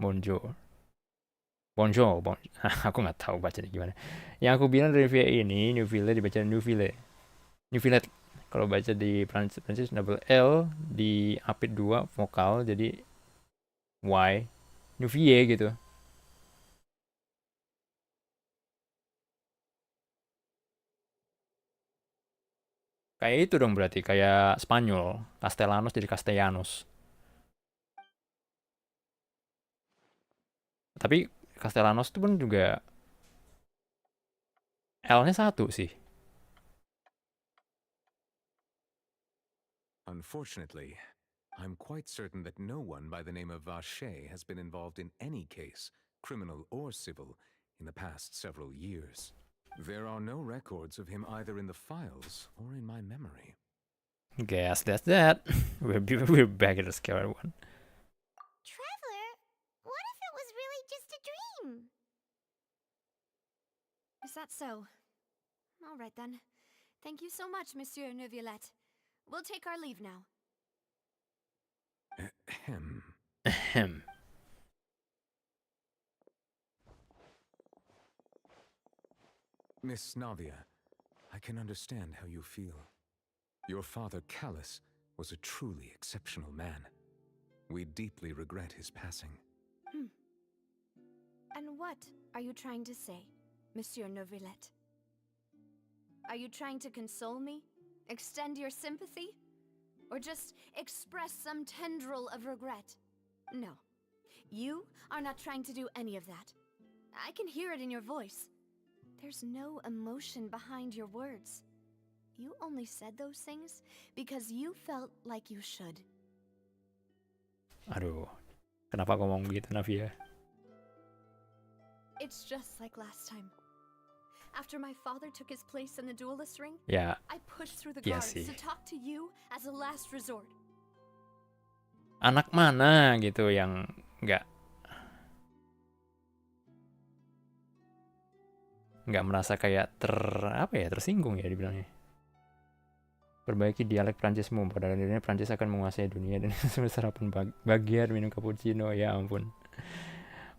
Bonjour. Aku nggak tahu bacanya gimana. Yang aku bilang review ini, New Village dibaca New Village. Kalau baca di Prancis double L, di apit 2 vokal, jadi Y, New Village gitu. Kayak itu dong berarti, kayak Spanyol, Castellanos jadi Castellanos. Tapi Castellanos itu pun juga L-nya 1 sih. Unfortunately, I'm quite certain that no one by the name of Vache has been involved in any case, criminal or civil, in the past several years. There are no records of him either in the files or in my memory. Guess that's that. We're back at the square one. Traveler, what if it was really just a dream? Is that so? All right then. Thank you so much, Monsieur Neuvillette. We'll take our leave now. Ahem. Miss Navia, I can understand how you feel. Your father, Callus, was a truly exceptional man. We deeply regret his passing. And what are you trying to say, Monsieur Neuvillette? Are you trying to console me? Extend your sympathy? Or just express some tendril of regret? No. You are not trying to do any of that. I can hear it in your voice. There's no emotion behind your words. You only said those things because you felt like you should. Aduh, kenapa ngomong begitu Navia? It's just like last time. After my father took his place in the duelist ring, I pushed through the guards to talk to you as a last resort. Anak mana gitu yang nggak nggak merasa kayak tersinggung ya dibilangnya. Perbaiki dialek Prancismu, pada akhirnya Prancis akan menguasai dunia dan sarapan bagian minum cappuccino. Ya ampun,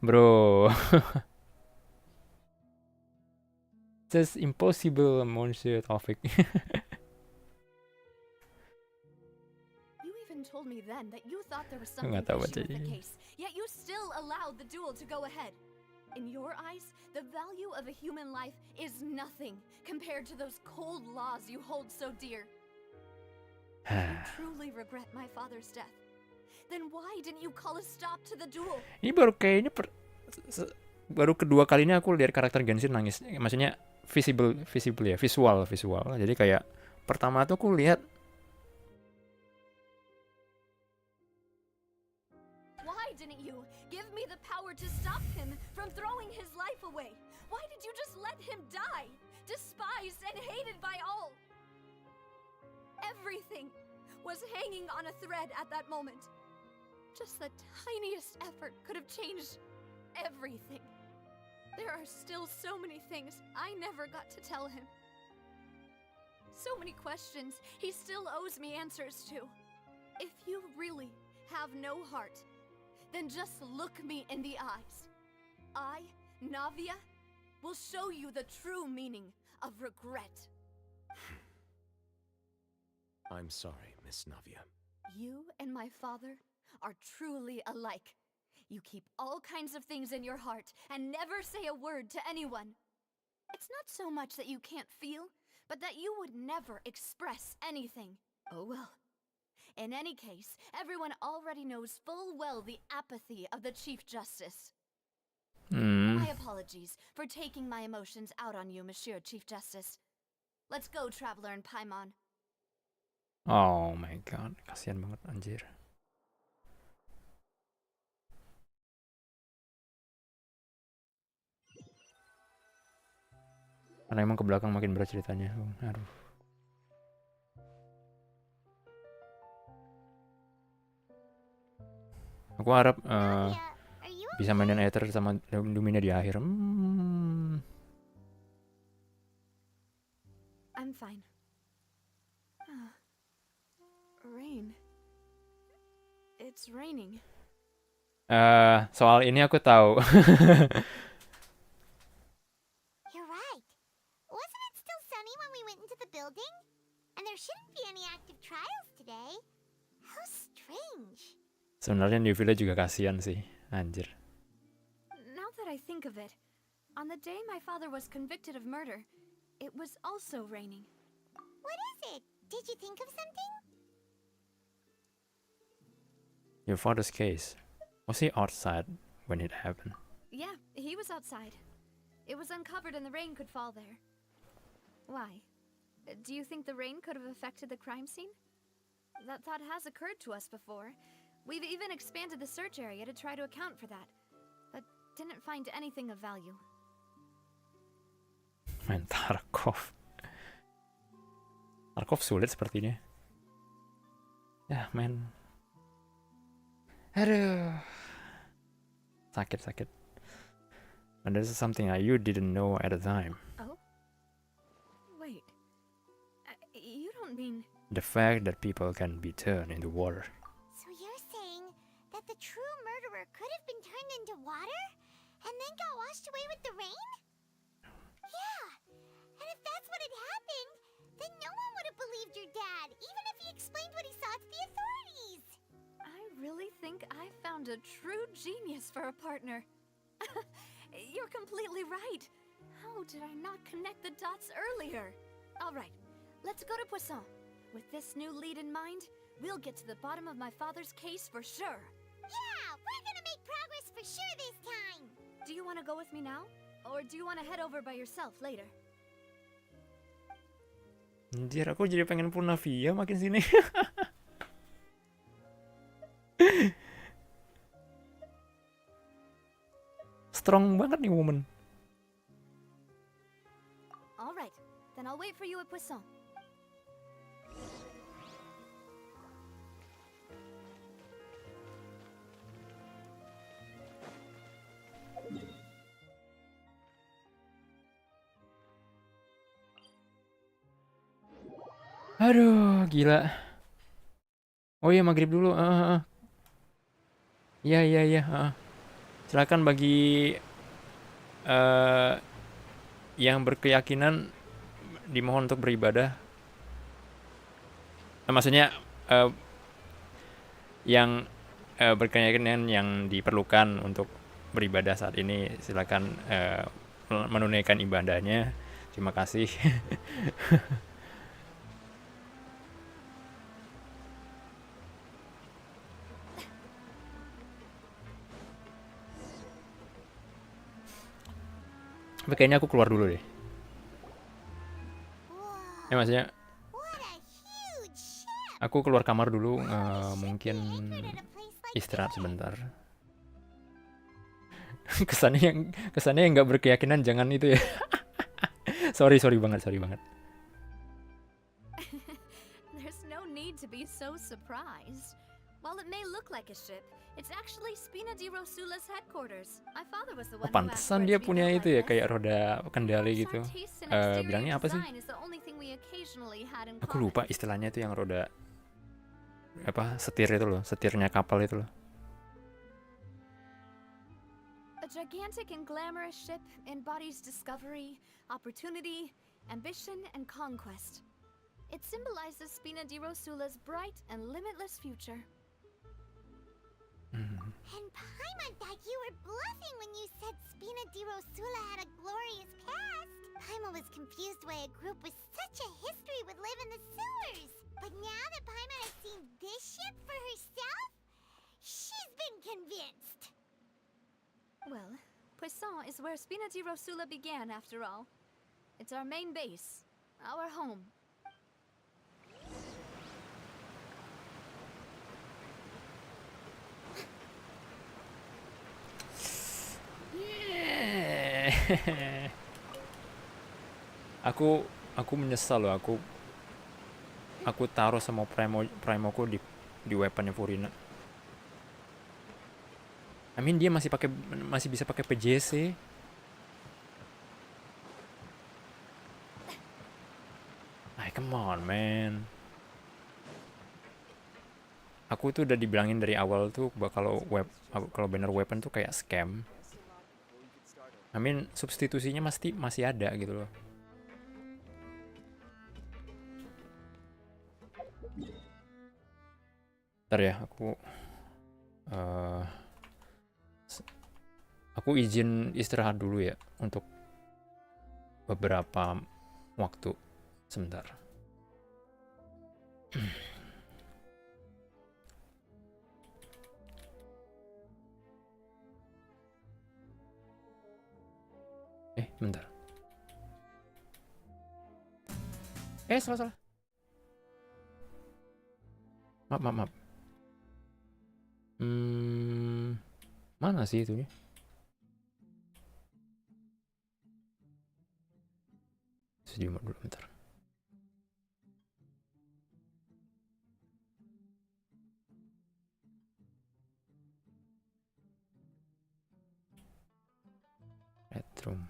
bro. Just impossible, Monsieur Taufik. You even told me then that you thought there was something Nggak tahu fishy with the bacanya. case, yet you still allowed the duel to go ahead. In your eyes, the value of a human life is nothing compared to those cold laws you hold so dear. If you truly regret my father's death, then why didn't you call a stop to the duel? Ini baru kayaknya baru kedua kalinya aku lihat karakter Genshin nangis. Maksudnya visible ya, visual. Jadi kayak pertama tuh aku lihat Why didn't you give me the power to stop him from throwing his life away? Why did you just let him die, despised and hated by all? Everything was hanging on a thread at that moment. Just the tiniest effort could have changed everything. There are still so many things I never got to tell him. So many questions he still owes me answers to. If you really have no heart, then just look me in the eyes. I, Navia, will show you the true meaning of regret. I'm sorry, Miss Navia. You and my father are truly alike. You keep all kinds of things in your heart and never say a word to anyone. It's not so much that you can't feel, but that you would never express anything. Oh well. In any case, everyone already knows full well the apathy of the Chief Justice. My apologies for taking my emotions out on you, Monsieur Chief Justice. Let's go, Traveler and Paimon. oh my god, kasihan banget anjir. Karena emang ke belakang makin berat ceritanya. Aduh. Aku harap bisa mainin Aether sama Lumina di akhir. I'm fine. Rain. It's raining. Soal ini aku tahu. You're right. Wasn't it still sunny when we went into the building? And there shouldn't be any active trials today. How strange. Sebenarnya New Village juga kasihan sih, anjir. Now that I think of it, on the day my father was convicted of murder, it was also raining. What is it? Did you think of something? Your father's case. Was he outside when it happened? Yeah, he was outside. It was uncovered and the rain could fall there. Why? Do you think the rain could have affected the crime scene? That thought has occurred to us before. We've even expanded the search area to try to account for that, but didn't find anything of value. Man, Tarkov sulit sepertinya. Ya, man. Aduh. Sakit. And this is something that you didn't know at the time. Oh? Wait. You don't mean... The fact that people can be turned into water. So you're saying that the true murderer could have been turned into water? And then got washed away with the rain? Yeah. And if that's what had happened, then no one would have believed your dad, even if he explained what he saw to the authorities. I really think I found a true genius for a partner. You're completely right. How did I not connect the dots earlier? All right, let's go to Poisson. With this new lead in mind, we'll get to the bottom of my father's case for sure. Yeah, we're gonna make progress for sure this time. Do you want to go with me now? Or do you want to head over by yourself later? Anjir, aku jadi pengen pull Navia makin sini. Strong banget nih woman. All right, then I'll wait for you at Poisson. Aduh, gila. Oh iya, maghrib dulu. Iya, iya, iya. Silakan bagi yang berkeyakinan dimohon untuk beribadah. Maksudnya yang berkeyakinan yang diperlukan untuk beribadah saat ini, silakan menunaikan ibadahnya. Terima kasih. Tapi kayaknya aku keluar dulu deh. Maksudnya aku keluar kamar dulu, mungkin istirahat sebentar. kesannya yang nggak berkeyakinan jangan itu ya. sorry banget. There's no need to be so surprised. While it may look like a ship, it's actually Spina di Rosula's headquarters. My father was the one who asked for Pantesan it dia to be punya built itu like ya, this. kayak roda kendali gitu. Taste in exterior Bilangnya apa sih? design is the only thing we occasionally had in Aku common. lupa istilahnya itu yang roda setir itu loh, setirnya kapal itu loh. A gigantic and glamorous ship embodies discovery, opportunity, ambition, and conquest. It symbolizes Spina di Rosula's bright and limitless future. And Paimon thought you were bluffing when you said Spina di Rosula had a glorious past. Paimon was confused why a group with such a history would live in the sewers. But now that Paimon has seen this ship for herself, she's been convinced. Well, Poisson is where Spina di Rosula began, after all. It's our main base, our home. Aku menyesal loh, aku taruh semua primoku di weaponnya Furina. I mean dia masih bisa pakai PJC. Come on man. Aku tuh udah dibilangin dari awal tuh kalau banner weapon tuh kayak scam. I mean substitusinya masih ada gitu loh. Bentar ya, aku izin istirahat dulu ya untuk beberapa waktu sebentar. Bentar. Salah. Maaf. Mana sih itunya? Sedih dulu bentar. Bedroom.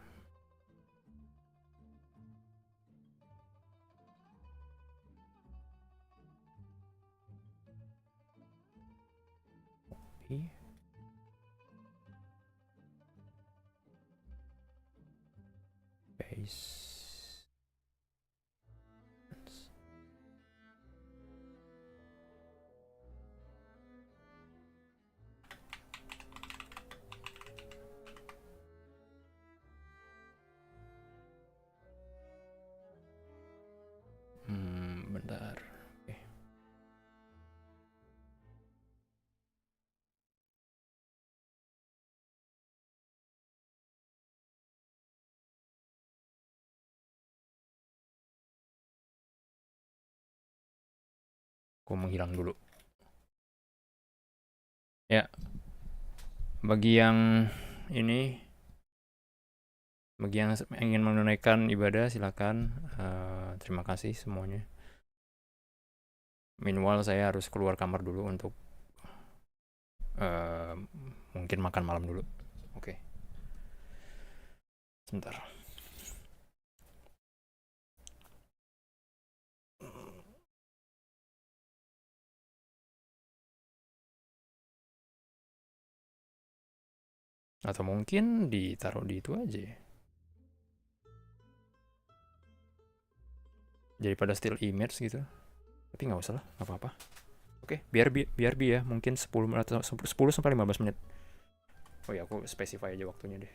Copy. Paste. Bentar. Oke. Aku menghilang dulu. Ya. Bagi yang ingin menunaikan ibadah silakan. Terima kasih semuanya. Meanwhile saya harus keluar kamar dulu untuk mungkin makan malam dulu. Oke. Sebentar. Atau mungkin ditaruh di itu aja ya. Jadi pada still image gitu. Tapi nggak usah lah, nggak apa-apa. Oke, biar ya, mungkin 10 atau 10 sampai 15 menit. Oh ya, aku specify aja waktunya deh.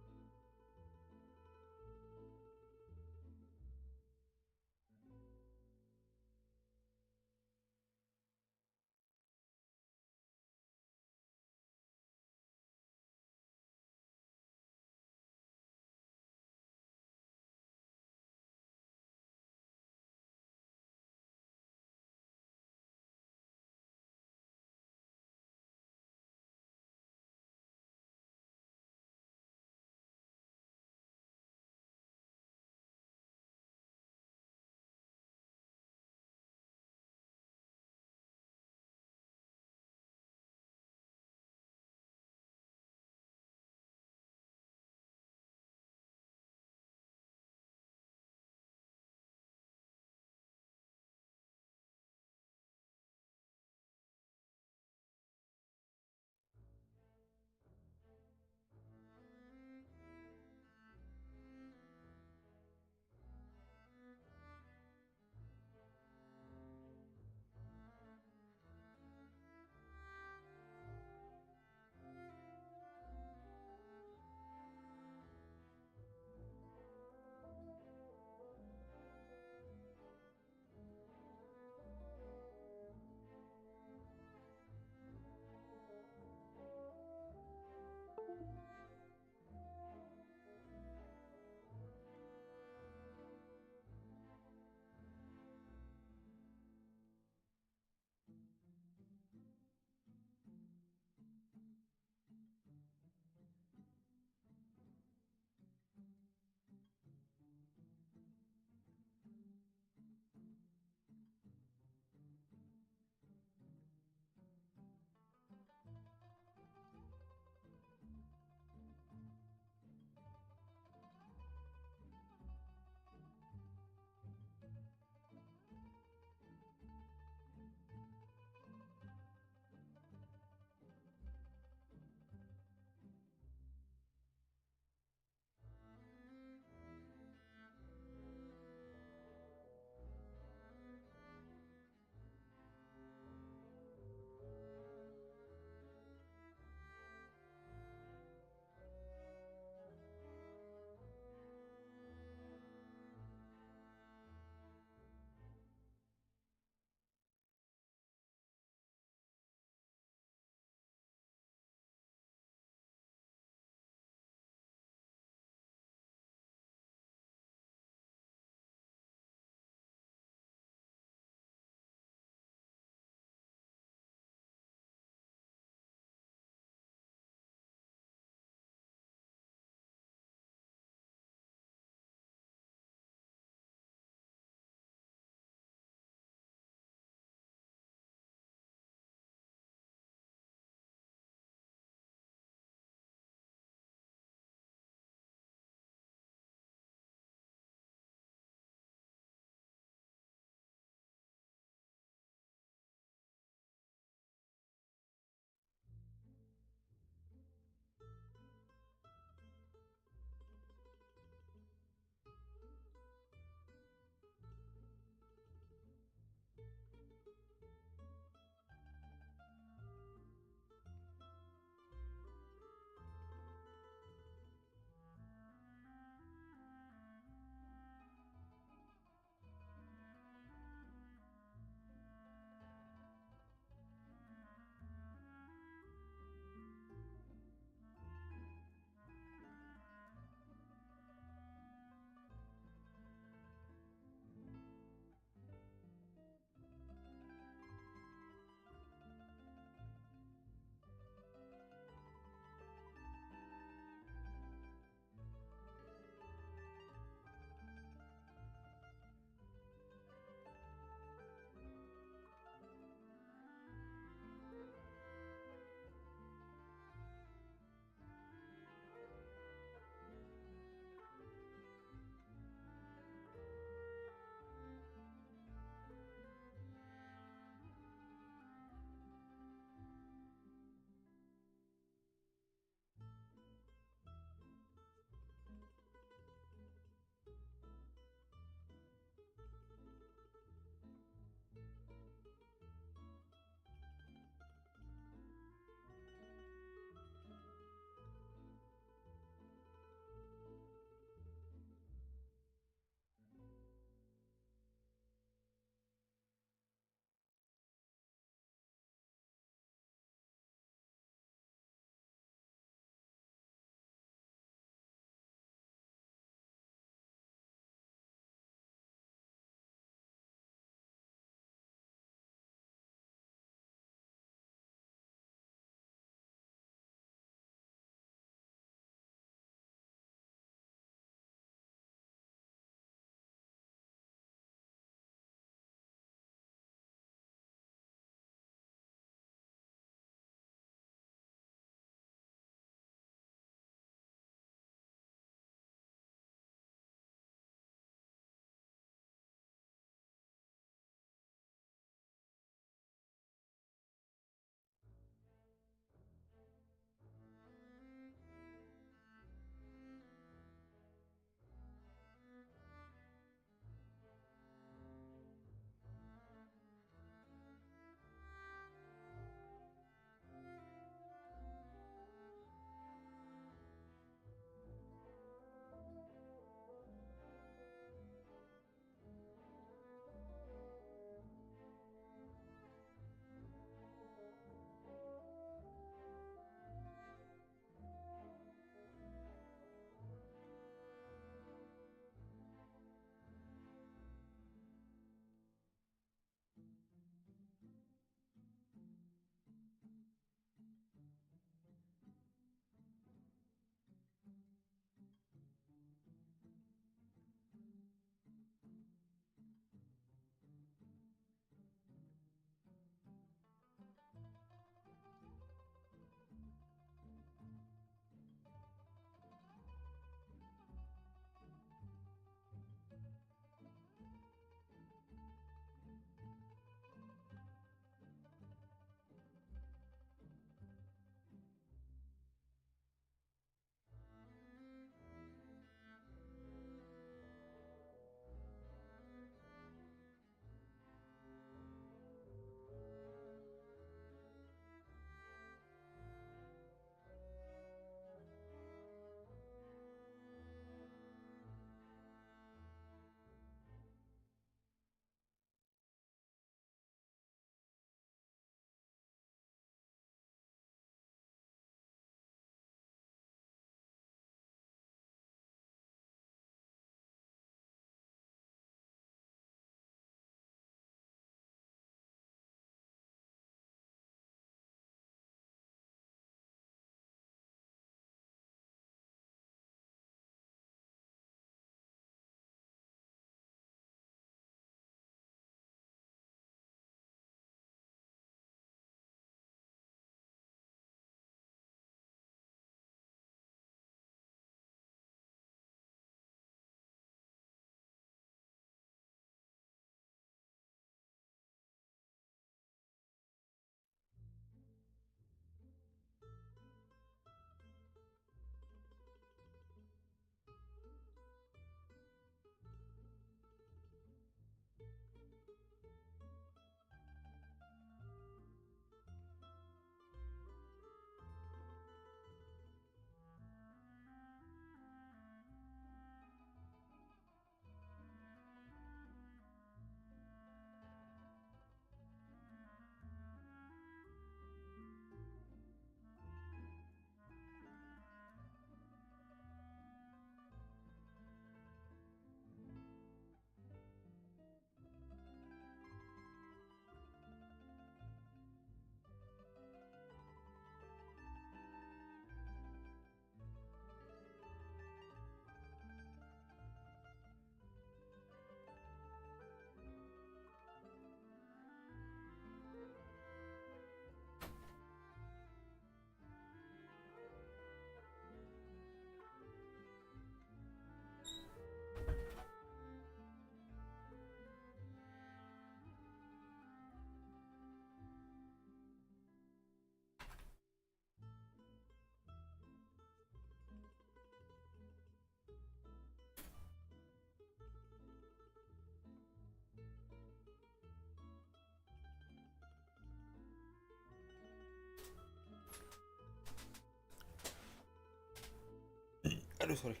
Aduh, sorry.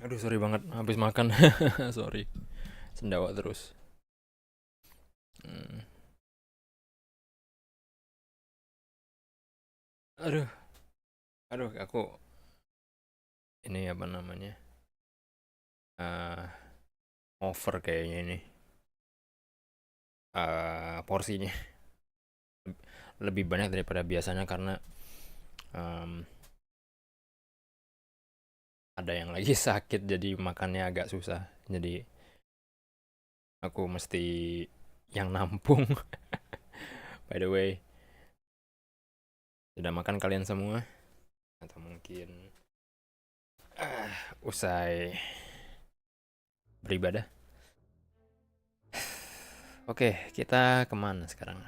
Aduh, sorry banget habis makan. Sorry. Sendawa terus. Aduh. Aduh, aku ini apa namanya? Over kayaknya ini. Porsinya lebih banyak daripada biasanya karena ada yang lagi sakit jadi makannya agak susah. Jadi aku mesti yang nampung. By the way, sudah makan kalian semua? Atau mungkin usai beribadah? Oke, kita kemana sekarang?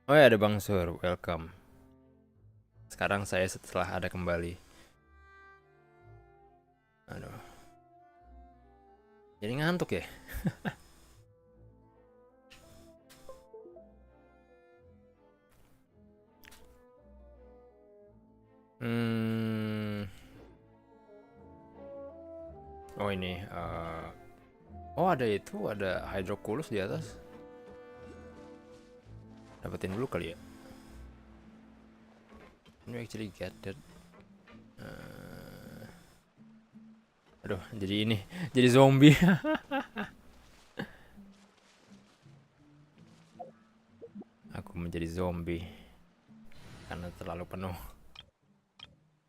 Oh ya, ada Bang Sur, welcome. Sekarang saya setelah ada kembali. Aduh. Jadi ngantuk ya? Oh ini. Oh ada itu, ada hydroculus di atas. Dapetin dulu kali ya. Can you actually get that? Aduh, jadi ini, jadi zombie. Aku menjadi zombie karena terlalu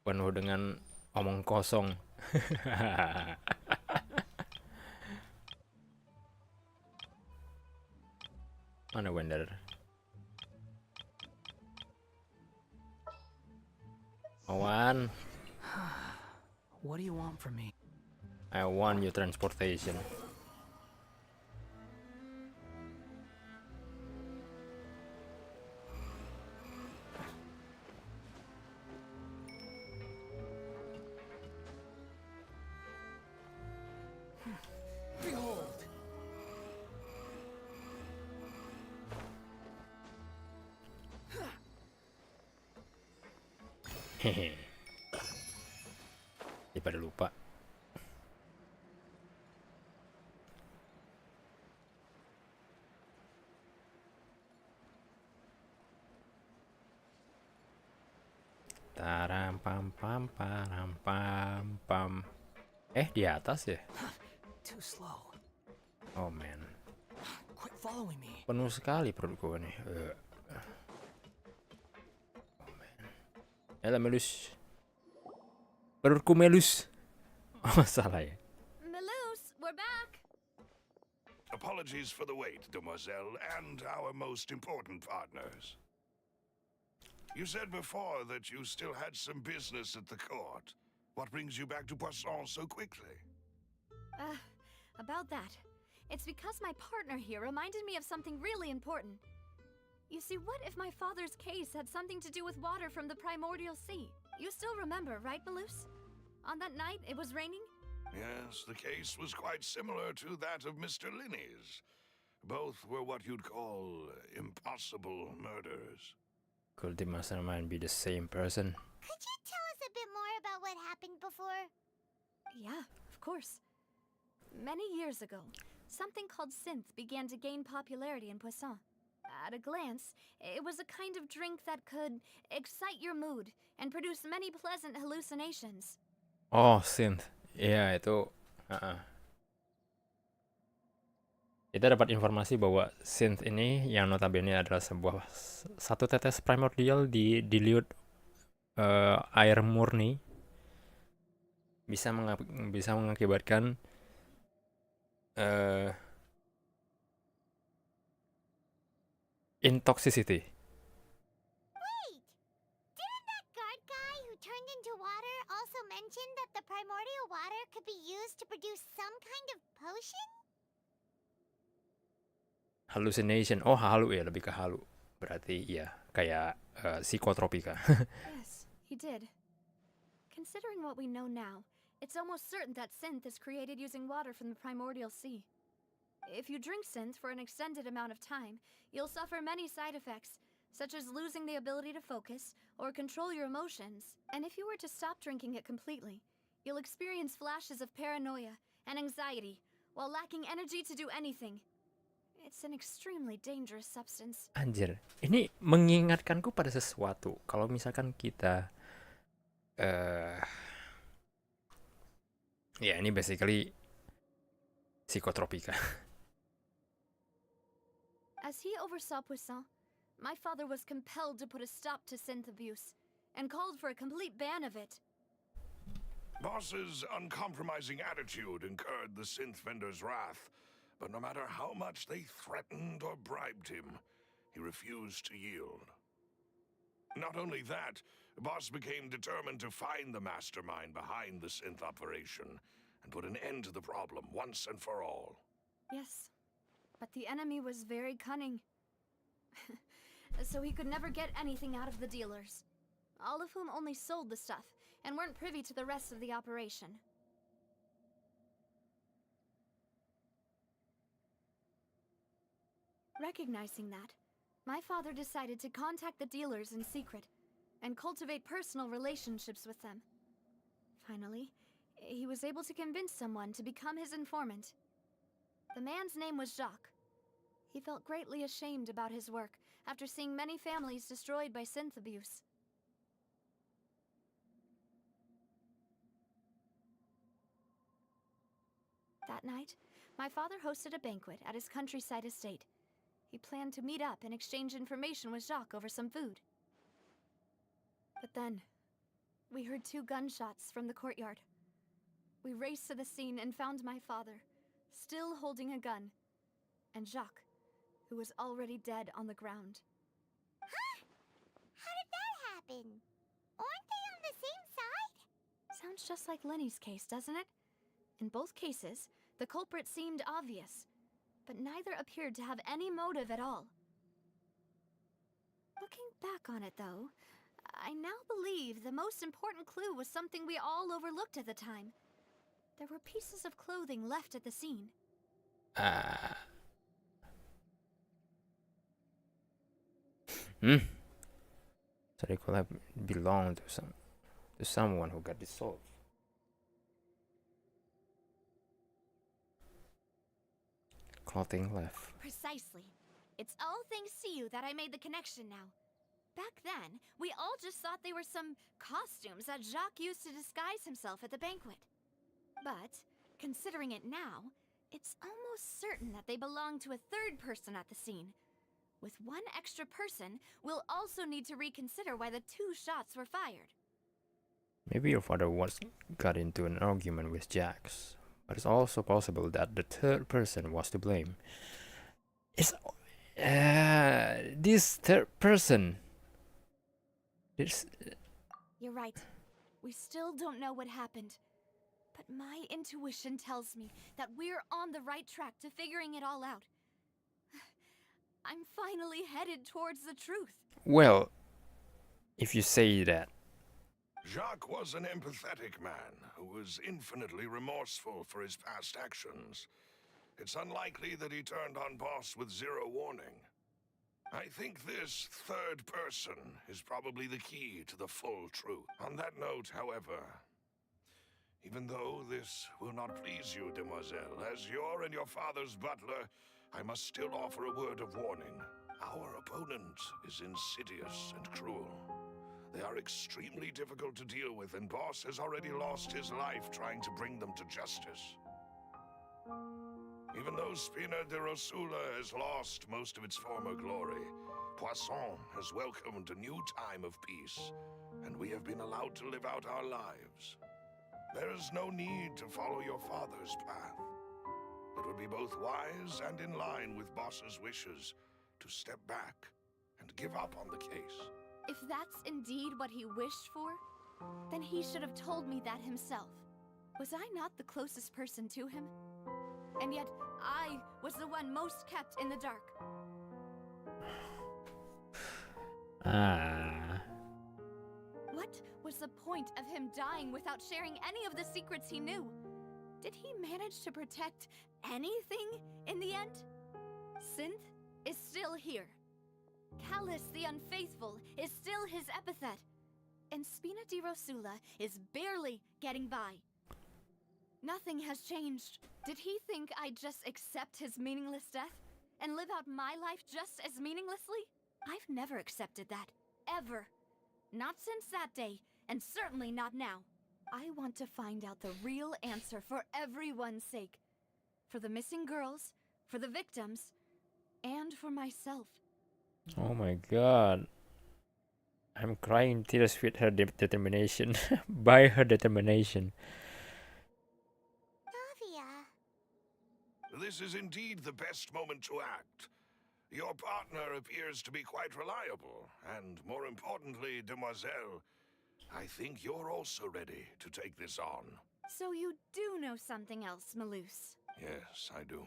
penuh dengan omong kosong. Mana Wender? Awan. What do you want from me? I want your transportation. Behold. Hehe. Daripada lupa. Taram pam pam param pam pam. Di atas ya? Too slow. Oh man. Quit following me. Penuh sekali perutku nih. Oh man. Elah melus. Perutku melus. Oh salah ya. Melus, we're back. Apologies for the wait, demoiselle, and our most important partners. You said before that you still had some business at the court. What brings you back to Poisson so quickly? About that. It's because my partner here reminded me of something really important. You see, what if my father's case had something to do with water from the primordial sea? You still remember, right, Malus? On that night, it was raining? Yes, the case was quite similar to that of Mr. Linney's. Both were what you'd call impossible murders. Could the mastermind be the same person? Could you tell us a bit more about what happened before? Yeah, of course. Many years ago, something called synth began to gain popularity in Poisson. At a glance, it was a kind of drink that could excite your mood and produce many pleasant hallucinations. Oh, synth. Iya, itu kita dapat informasi bahwa synth ini yang notabene adalah satu tetes primordial di liut air murni bisa mengakibatkan intoxicity. Wait! Didn't that guard guy who turned into water also mention that the primordial water could be used to produce some kind of potion? Hallucination. Oh, halu ya, lebih ke halu. Berarti iya, kayak psikotropika. Yes, he did. Considering what we know now, it's almost certain that synth is created using water from the primordial sea. If you drink synth for an extended amount of time, you'll suffer many side effects, such as losing the ability to focus or control your emotions. And if you were to stop drinking it completely, you'll experience flashes of paranoia and anxiety while lacking energy to do anything. It's an extremely dangerous substance. Anjir, ini mengingatkanku pada sesuatu. Kalau misalkan kita ya ini basically psikotropika. As he oversaw Poisson, my father was compelled to put a stop to synth abuse and called for a complete ban of it. Boss's uncompromising attitude incurred the synth vendor's wrath, but no matter how much they threatened or bribed him, he refused to yield. Not only that, Boss became determined to find the mastermind behind the synth operation and put an end to the problem once and for all. Yes, but the enemy was very cunning. So he could never get anything out of the dealers, all of whom only sold the stuff and weren't privy to the rest of the operation. Recognizing that, my father decided to contact the dealers in secret and cultivate personal relationships with them. Finally, he was able to convince someone to become his informant. The man's name was Jacques. He felt greatly ashamed about his work after seeing many families destroyed by synth abuse. That night, my father hosted a banquet at his countryside estate. He planned to meet up and exchange information with Jacques over some food. But then, we heard 2 gunshots from the courtyard. We raced to the scene and found my father, still holding a gun, and Jacques, who was already dead on the ground. Huh? How did that happen? Aren't they on the same side? Sounds just like Lenny's case, doesn't it? In both cases, the culprit seemed obvious, but neither appeared to have any motive at all. Looking back on it, though, I now believe the most important clue was something we all overlooked at the time. There were pieces of clothing left at the scene. So they could have belonged to someone who got dissolved. Clothing left. Precisely. It's all thanks to you that I made the connection now. Back then, we all just thought they were some costumes that Jacques used to disguise himself at the banquet. But, considering it now, it's almost certain that they belong to a third person at the scene. With one extra person, we'll also need to reconsider why the 2 shots were fired. Maybe your father once got into an argument with Jax, but it's also possible that the third person was to blame. It's this third person. You're right. We still don't know what happened. But my intuition tells me that we're on the right track to figuring it all out. I'm finally headed towards the truth. Well, if you say that. Jacques was an empathetic man who was infinitely remorseful for his past actions. It's unlikely that he turned on Boss with 0 warning. I think this third person is probably the key to the full truth. On that note, however, even though this will not please you, demoiselle, as your and your father's butler, I must still offer a word of warning. Our opponent is insidious and cruel. They are extremely difficult to deal with, and Boss has already lost his life trying to bring them to justice. Even though Spina de Rosula has lost most of its former glory, Poisson has welcomed a new time of peace, and we have been allowed to live out our lives. There is no need to follow your father's path. It would be both wise and in line with Boss's wishes to step back and give up on the case. If that's indeed what he wished for, then he should have told me that himself. Was I not the closest person to him? And yet, I was the one most kept in the dark. What was the point of him dying without sharing any of the secrets he knew? Did he manage to protect anything in the end? Synth is still here. Callus the Unfaithful is still his epithet. And Spina di Rosula is barely getting by. Nothing has changed. Did he think I'd just accept his meaningless death and live out my life just as meaninglessly? I've never accepted that. Ever. Not since that day, and certainly not now. I want to find out the real answer for everyone's sake. For the missing girls, for the victims, and for myself. Oh my god. I'm crying tears with her determination. By her determination. This is indeed the best moment to act. Your partner appears to be quite reliable, and more importantly, Demoiselle, I think you're also ready to take this on. So you do know something else, Maloose? Yes, I do.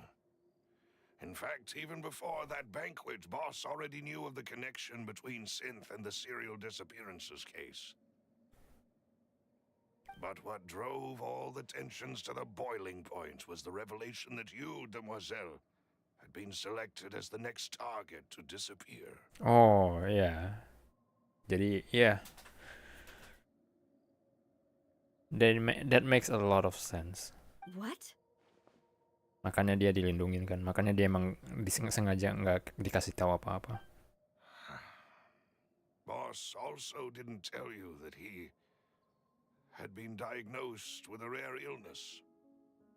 In fact, even before that banquet, Boss already knew of the connection between Synth and the serial disappearances case. But what drove all the tensions to the boiling point was the revelation that you, Demoiselle, had been selected as the next target to disappear. Oh, yeah. Jadi, yeah. That makes a lot of sense. What? Makanya dia dilindungin kan. Makanya dia emang sengaja nggak dikasih tahu apa-apa. Boss also didn't tell you that he had been diagnosed with a rare illness.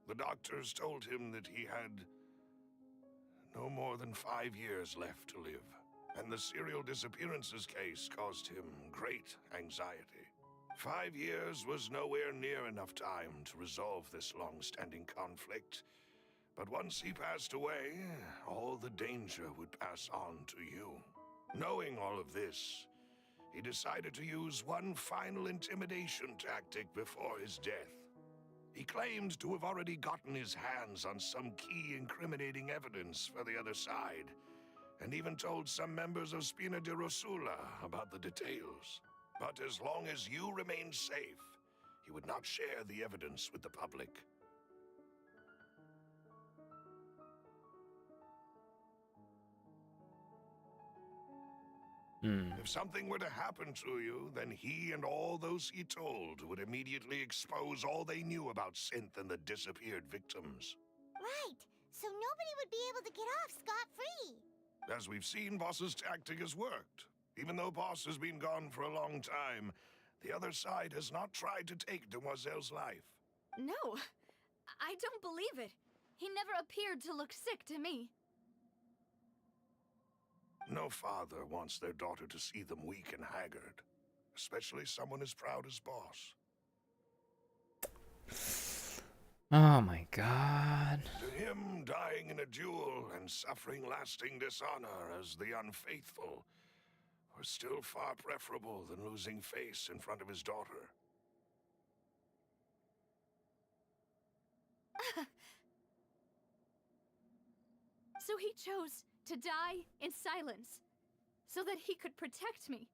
The doctors told him that he had no more than 5 years left to live, and the serial disappearances case caused him great anxiety. 5 years was nowhere near enough time to resolve this long-standing conflict, but once he passed away, all the danger would pass on to you. Knowing all of this, he decided to use one final intimidation tactic before his death. He claimed to have already gotten his hands on some key incriminating evidence for the other side, and even told some members of Spina di Rosula about the details. But as long as you remained safe, he would not share the evidence with the public. If something were to happen to you, then he and all those he told would immediately expose all they knew about Synth and the disappeared victims. Right, so nobody would be able to get off scot-free. As we've seen, Boss's tactic has worked. Even though Boss has been gone for a long time, the other side has not tried to take Demoiselle's life. No, I don't believe it. He never appeared to look sick to me. No father wants their daughter to see them weak and haggard, especially someone as proud as Boss. Oh my god. To him, dying in a duel and suffering lasting dishonor as the unfaithful was still far preferable than losing face in front of his daughter. So he chose to die in silence, so that he could protect me.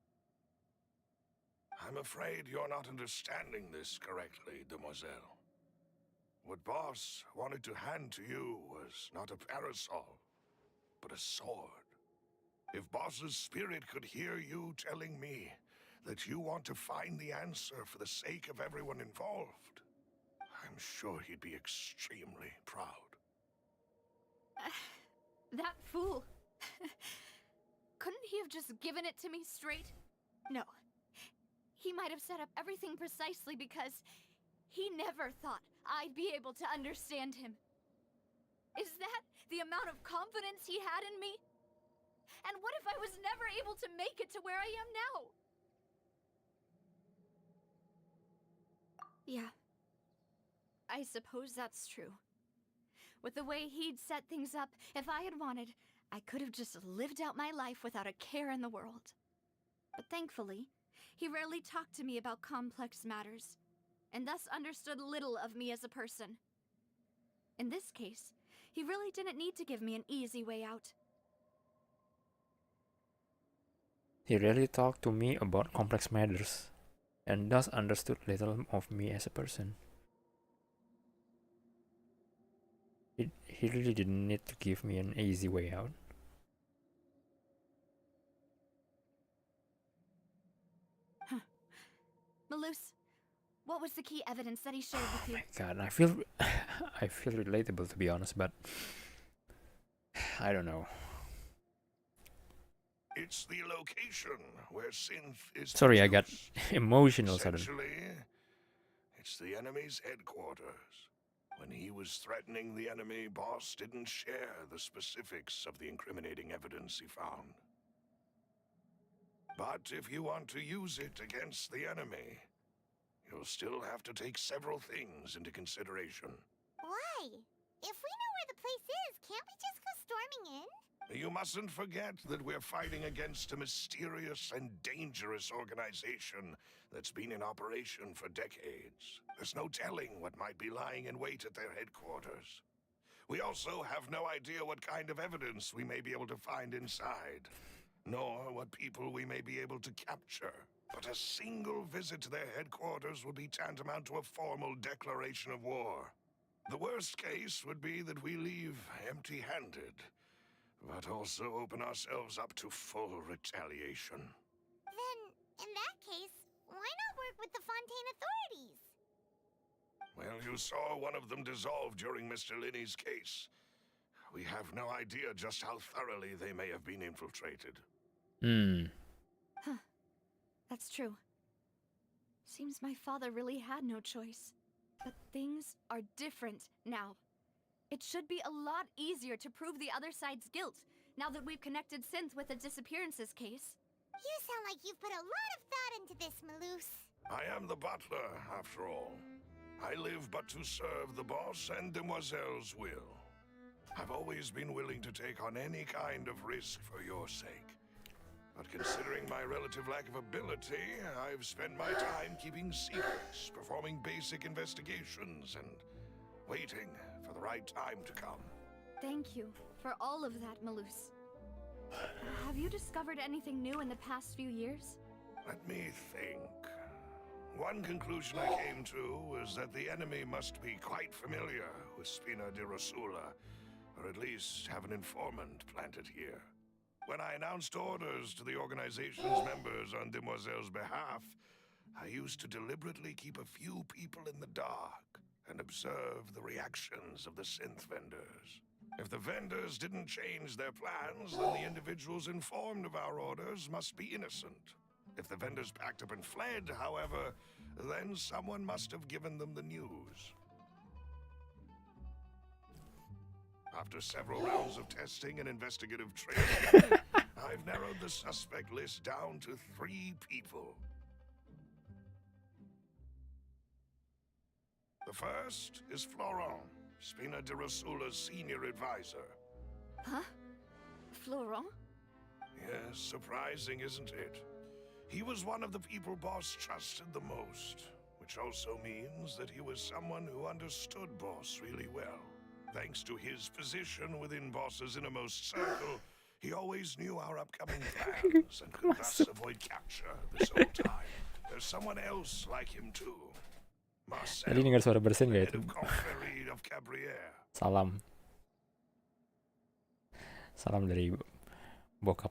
I'm afraid you're not understanding this correctly, Demoiselle. What Boss wanted to hand to you was not a parasol, but a sword. If Boss's spirit could hear you telling me that you want to find the answer for the sake of everyone involved, I'm sure he'd be extremely proud. That fool. Couldn't he have just given it to me straight? No. He might have set up everything precisely because he never thought I'd be able to understand him. Is that the amount of confidence he had in me? And what if I was never able to make it to where I am now? Yeah. I suppose that's true. With the way he'd set things up, if I had wanted, I could have just lived out my life without a care in the world. But thankfully, he rarely talked to me about complex matters, and thus understood little of me as a person. In this case, he really didn't need to give me an easy way out. He rarely talked to me about complex matters, and thus understood little of me as a person. He really didn't need to give me an easy way out. Malus, what was the key evidence that he shared with you? God, I feel I feel relatable, to be honest, but I don't know. It's the location where synth is Sorry, I got produced. emotional suddenly. Essentially, it's the enemy's headquarters. When he was threatening the enemy, boss didn't share the specifics of the incriminating evidence he found. But if you want to use it against the enemy, you'll still have to take several things into consideration. Why? If we know where the place is, can't we just go storming in? You mustn't forget that we're fighting against a mysterious and dangerous organization that's been in operation for decades. There's no telling what might be lying in wait at their headquarters. We also have no idea what kind of evidence we may be able to find inside, nor what people we may be able to capture. But a single visit to their headquarters would be tantamount to a formal declaration of war. The worst case would be that we leave empty-handed, but also open ourselves up to full retaliation. Then, in that case, why not work with the Fontaine authorities? Well, you saw one of them dissolve during Mr. Linney's case. We have no idea just how thoroughly they may have been infiltrated. Huh. That's true. Seems my father really had no choice. But things are different now. It should be a lot easier to prove the other side's guilt, now that we've connected Synth with the disappearances case. You sound like you've put a lot of thought into this, Malus. I am the butler, after all. I live but to serve the boss and Demoiselle's will. I've always been willing to take on any kind of risk for your sake. But considering my relative lack of ability, I've spent my time keeping secrets, performing basic investigations, and waiting for the right time to come. Thank you for all of that, Malus. Have you discovered anything new in the past few years? Let me think. One conclusion I came to was that the enemy must be quite familiar with Spina di Rosula, or at least have an informant planted here. When I announced orders to the organization's members on Demoiselle's behalf, I used to deliberately keep a few people in the dark and observe the reactions of the synth vendors. If the vendors didn't change their plans, then the individuals informed of our orders must be innocent. If the vendors packed up and fled, however, then someone must have given them the news. After several rounds of testing and investigative training, I've narrowed the suspect list down to 3 people. The first is Florent, Spina di Rosula's senior advisor. Huh? Florent? Yes, surprising, isn't it? He was one of the people Boss trusted the most, which also means that he was someone who understood Boss really well. Thanks to his position within Boss's innermost circle, he always knew our upcoming plans and could thus avoid capture this whole time. There's someone else like him too. Marcel, Tadi dengar suara bersin gak head itu? of confrérie of Cabriere. Salam. Salam dari bokap.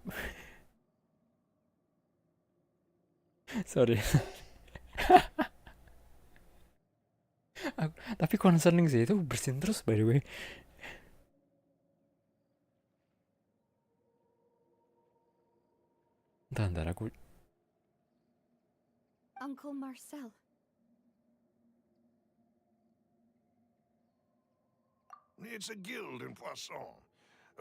Sorry. Tapi concerning sih itu bersin terus, by the way. Ntar aku. Uncle Marcel. It's a guild in Poisson.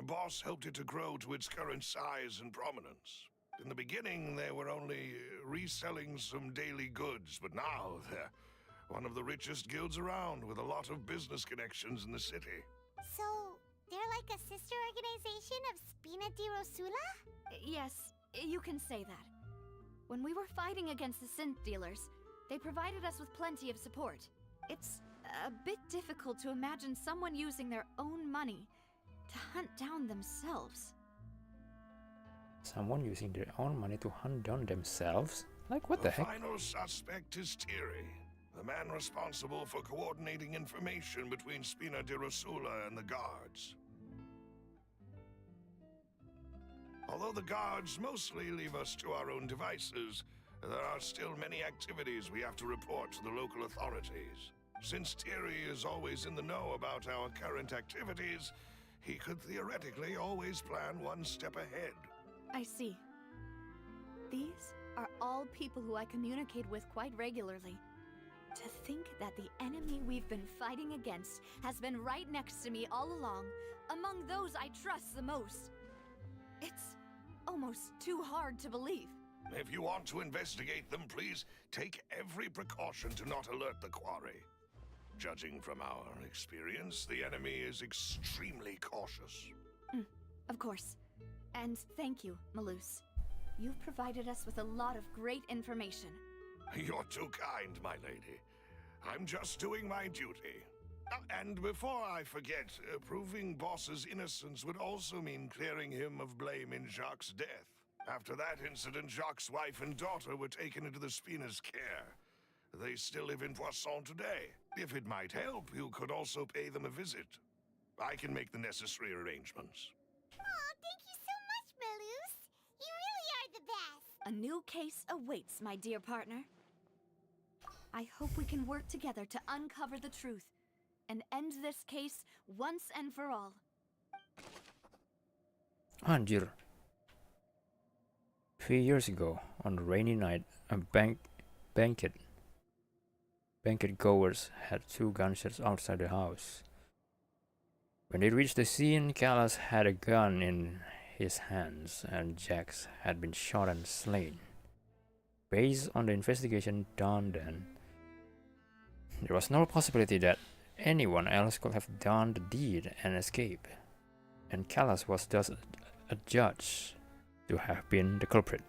Boss helped it to grow to its current size and prominence. In the beginning, they were only reselling some daily goods, but now they're one of the richest guilds around, with a lot of business connections in the city. So, they're like a sister organization of Spina di Rosula? Yes, you can say that. When we were fighting against the synth dealers, they provided us with plenty of support. It's a bit difficult to imagine someone using their own money to hunt down themselves. Someone using their own money to hunt down themselves? Like, what the heck? The final suspect is Thierry, the man responsible for coordinating information between Spina di Rosula and the guards. Although the guards mostly leave us to our own devices, there are still many activities we have to report to the local authorities. Since Thierry is always in the know about our current activities, he could theoretically always plan one step ahead. I see. These are all people who I communicate with quite regularly. To think that the enemy we've been fighting against has been right next to me all along, among those I trust the most. It's almost too hard to believe. If you want to investigate them, please take every precaution to not alert the quarry. Judging from our experience, the enemy is extremely cautious. Of course. And thank you, Malus. You've provided us with a lot of great information. You're too kind, my lady. I'm just doing my duty. And before I forget, proving Boss's innocence would also mean clearing him of blame in Jacques' death. After that incident, Jacques' wife and daughter were taken into the Spina's care. They still live in Poisson today. If it might help, you could also pay them a visit. I can make the necessary arrangements. Oh, thank you so much, Malus. You really are the best. A new case awaits, my dear partner. I hope we can work together to uncover the truth and end this case once and for all. Anjir. 3 years ago, on a rainy night, a banquet goers had 2 gunshots outside the house. When they reached the scene, Callas had a gun in his hands and Jax had been shot and slain. Based on the investigation done then, there was no possibility that anyone else could have done the deed and escape, and Callas was thus adjudged to have been the culprit.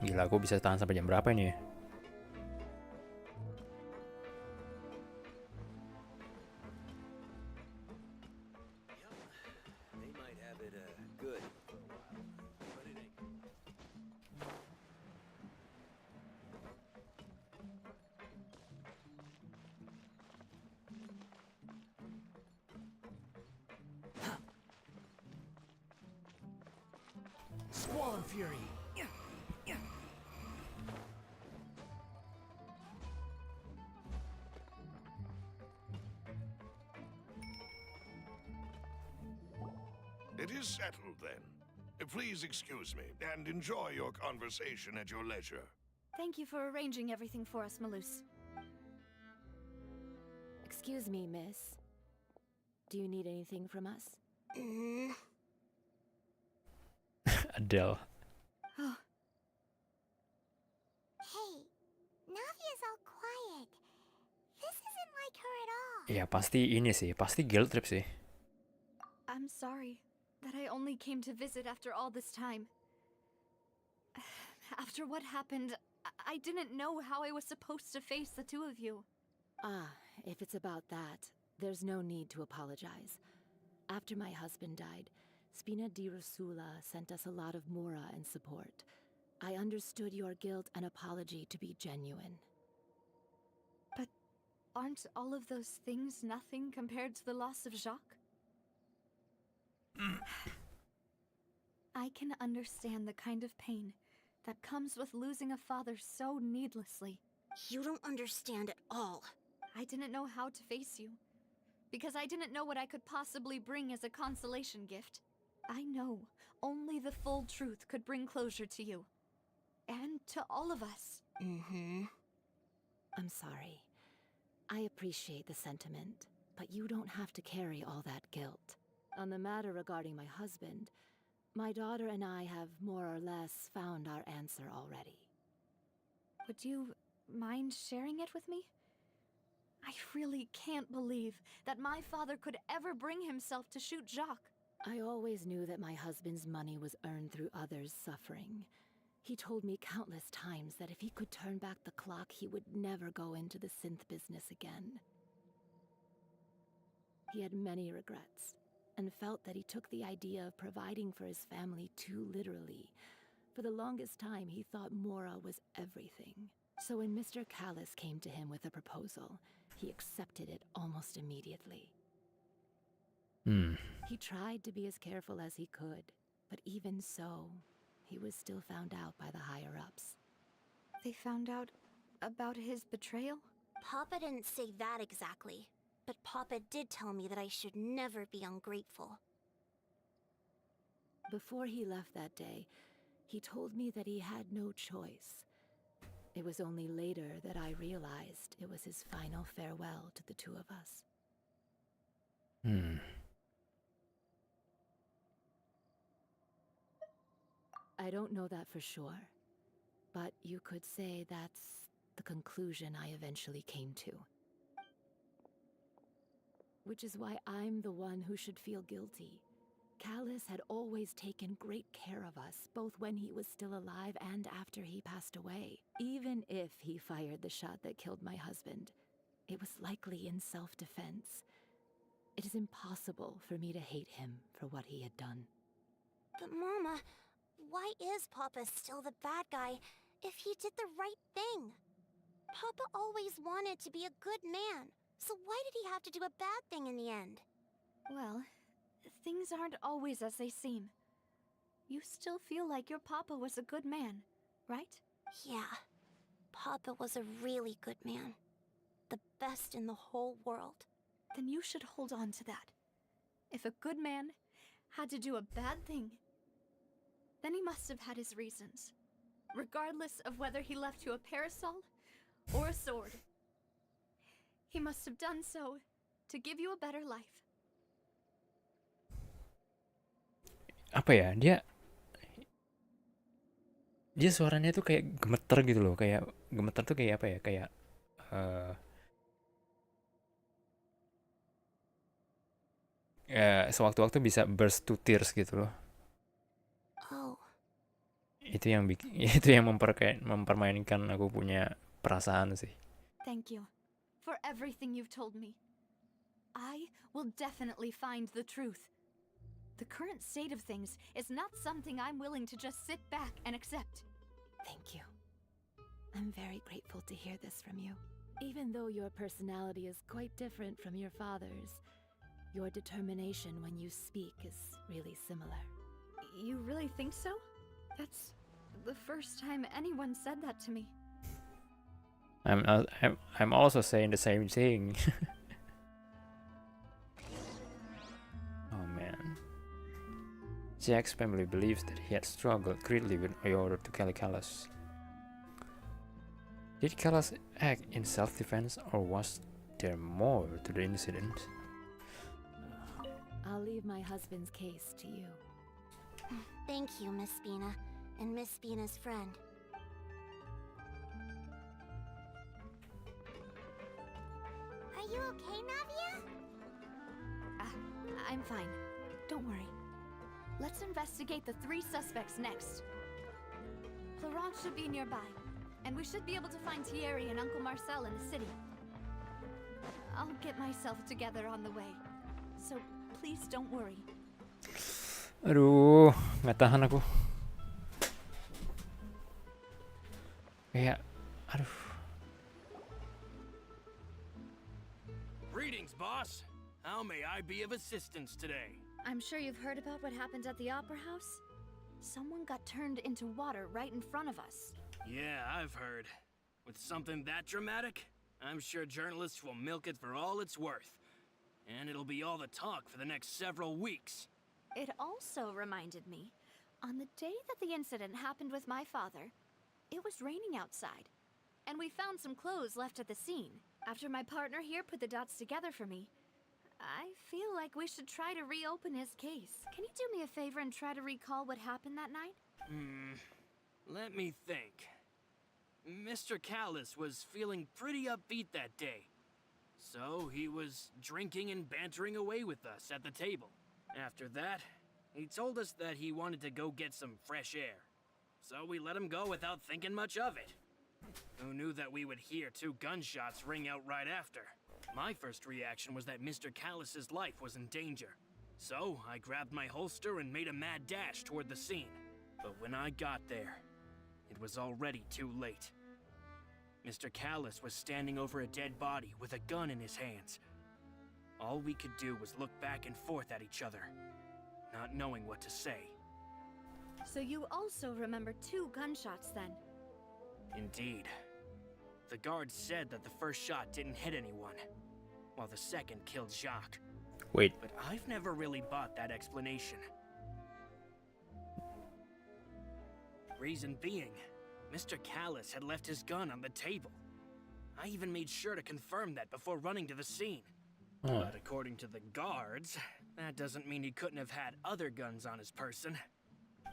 Gila, aku bisa tahan sampai jam berapa ini? Squall and Fury. It is settled then. Please excuse me and enjoy your conversation at your leisure. Thank you for arranging everything for us, Malus. Excuse me, miss. Do you need anything from us? Adele. Oh. Hey, Navia's all quiet. This isn't like her at all. Ya pasti ini sih, pasti guilt trip sih. I'm sorry that I only came to visit after all this time. After what happened, I didn't know how I was supposed to face the two of you. Ah, if it's about that, there's no need to apologize. After my husband died, Spina di Rosula sent us a lot of mora and support. I understood your guilt and apology to be genuine. But aren't all of those things nothing compared to the loss of Jacques? I can understand the kind of pain that comes with losing a father so needlessly. You don't understand at all. I didn't know how to face you, because I didn't know what I could possibly bring as a consolation gift. I know only the full truth could bring closure to you. And to all of us. I'm sorry. I appreciate the sentiment, but you don't have to carry all that guilt. On the matter regarding my husband, my daughter and I have more or less found our answer already. Would you mind sharing it with me? I really can't believe that my father could ever bring himself to shoot Jacques. I always knew that my husband's money was earned through others' suffering. He told me countless times that if he could turn back the clock, he would never go into the synth business again. He had many regrets, and felt that he took the idea of providing for his family too literally. For the longest time, he thought Mora was everything. So when Mr. Callis came to him with a proposal, he accepted it almost immediately. He tried to be as careful as he could, but even so, he was still found out by the higher-ups. They found out about his betrayal? Papa didn't say that exactly, but Papa did tell me that I should never be ungrateful. Before he left that day, he told me that he had no choice. It was only later that I realized it was his final farewell to the two of us. I don't know that for sure, but you could say that's the conclusion I eventually came to. Which is why I'm the one who should feel guilty. Callis had always taken great care of us, both when he was still alive and after he passed away. Even if he fired the shot that killed my husband, it was likely in self-defense. It is impossible for me to hate him for what he had done. But Mama, why is Papa still the bad guy if he did the right thing? Papa always wanted to be a good man, so why did he have to do a bad thing in the end? Well, things aren't always as they seem. You still feel like your Papa was a good man, right? Yeah, Papa was a really good man. The best in the whole world. Then you should hold on to that. If a good man had to do a bad thing, then he must have had his reasons. Regardless of whether he left you a parasol or a sword. He must have done so to give you a better life. Apa ya, dia suaranya tuh kayak gemeter gitu loh, kayak gemeter tuh kayak apa ya, kayak ya sewaktu-waktu bisa burst to tears gitu loh. Oh. Itu yang mempermainkan aku punya perasaan sih. Thank you for everything you've told me. I will definitely find the truth. The current state of things is not something I'm willing to just sit back and accept. Thank you. I'm very grateful to hear this from you. Even though your personality is quite different from your father's, your determination when you speak is really similar. You really think so? That's the first time anyone said that to me. I'm also saying the same thing. Oh man. Jack's family believes that he had struggled greatly with order to kill Callis. Did Callis act in self-defense, or was there more to the incident? I'll leave my husband's case to you. Thank you, Miss Spina, and Miss Spina's friend. Are you okay, Navia? I'm fine. Don't worry. Let's investigate the 3 suspects next. Florence should be nearby, and we should be able to find Thierry and Uncle Marcel in the city. I'll get myself together on the way, so please don't worry. Aduh, nggak tahan aku. Kayak, aduh. Greetings, boss. How may I be of assistance today? I'm sure you've heard about what happened at the Opera House. Someone got turned into water right in front of us. Yeah, I've heard. With something that dramatic, I'm sure journalists will milk it for all it's worth. And it'll be all the talk for the next several weeks. It also reminded me, on the day that the incident happened with my father, it was raining outside, and we found some clothes left at the scene. After my partner here put the dots together for me, I feel like we should try to reopen his case. Can you do me a favor and try to recall what happened that night? Let me think. Mr. Callis was feeling pretty upbeat that day. So he was drinking and bantering away with us at the table. After that, he told us that he wanted to go get some fresh air. so we let him go without thinking much of it. Who knew that we would hear 2 gunshots ring out right after? My first reaction was that Mr. Callus's life was in danger. So I grabbed my holster and made a mad dash toward the scene. But when I got there, it was already too late. Mr. Callus was standing over a dead body with a gun in his hands. All we could do was look back and forth at each other, not knowing what to say. So you also remember 2 gunshots then? Indeed. The guard said that the first shot didn't hit anyone, while the second killed Jacques. Wait. But I've never really bought that explanation. Reason being, Mr. Callus had left his gun on the table. I even made sure to confirm that before running to the scene. But according to the guards, that doesn't mean he couldn't have had other guns on his person.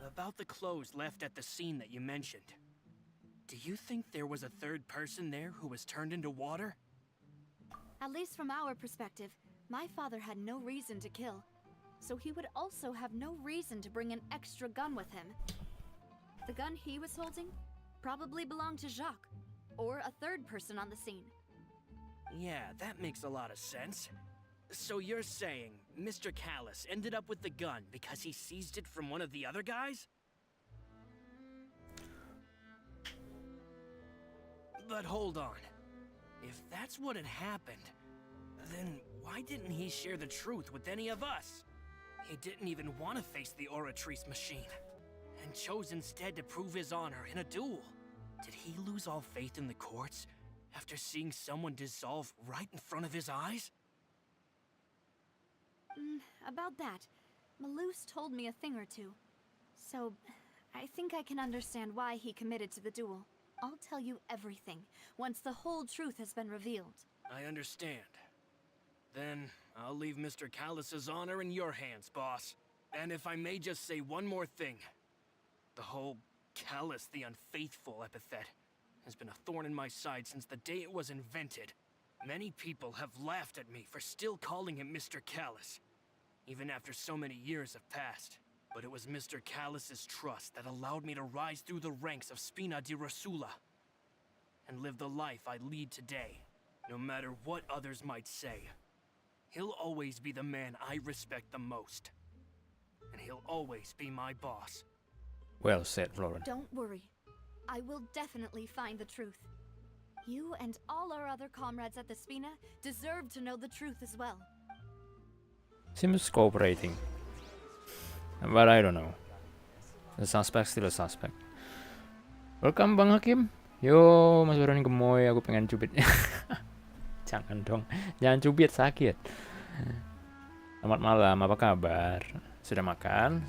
About the clothes left at the scene that you mentioned, do you think there was a third person there who was turned into water? At least from our perspective, my father had no reason to kill. So he would also have no reason to bring an extra gun with him. The gun he was holding probably belonged to Jacques, or a third person on the scene. Yeah, that makes a lot of sense. So you're saying Mr. Callus ended up with the gun because he seized it from one of the other guys? But hold on. If that's what had happened, then why didn't he share the truth with any of us? He didn't even want to face the Oratrice machine, and chose instead to prove his honor in a duel. Did he lose all faith in the courts after seeing someone dissolve right in front of his eyes? About that, Malus told me a thing or two. So, I think I can understand why he committed to the duel. I'll tell you everything, once the whole truth has been revealed. I understand. Then, I'll leave Mr. Callus's honor in your hands, boss. And if I may just say one more thing. The whole Callus the Unfaithful epithet has been a thorn in my side since the day it was invented. Many people have laughed at me for still calling him Mr. Callus, even after so many years have passed. But it was Mr. Callus's trust that allowed me to rise through the ranks of Spina di Rosula and live the life I lead today. No matter what others might say, he'll always be the man I respect the most. And he'll always be my boss. Well said, Florent. Don't worry. I will definitely find the truth. You and all our other comrades at the Spina deserve to know the truth as well. Seems cooperating. But I don't know. The suspect still a suspect. Welcome Bang Hakim. Yo, Mas Baron gemoy, aku pengen cubit. Jangan dong. Jangan cubit, sakit. Selamat malam, apa kabar? Sudah makan?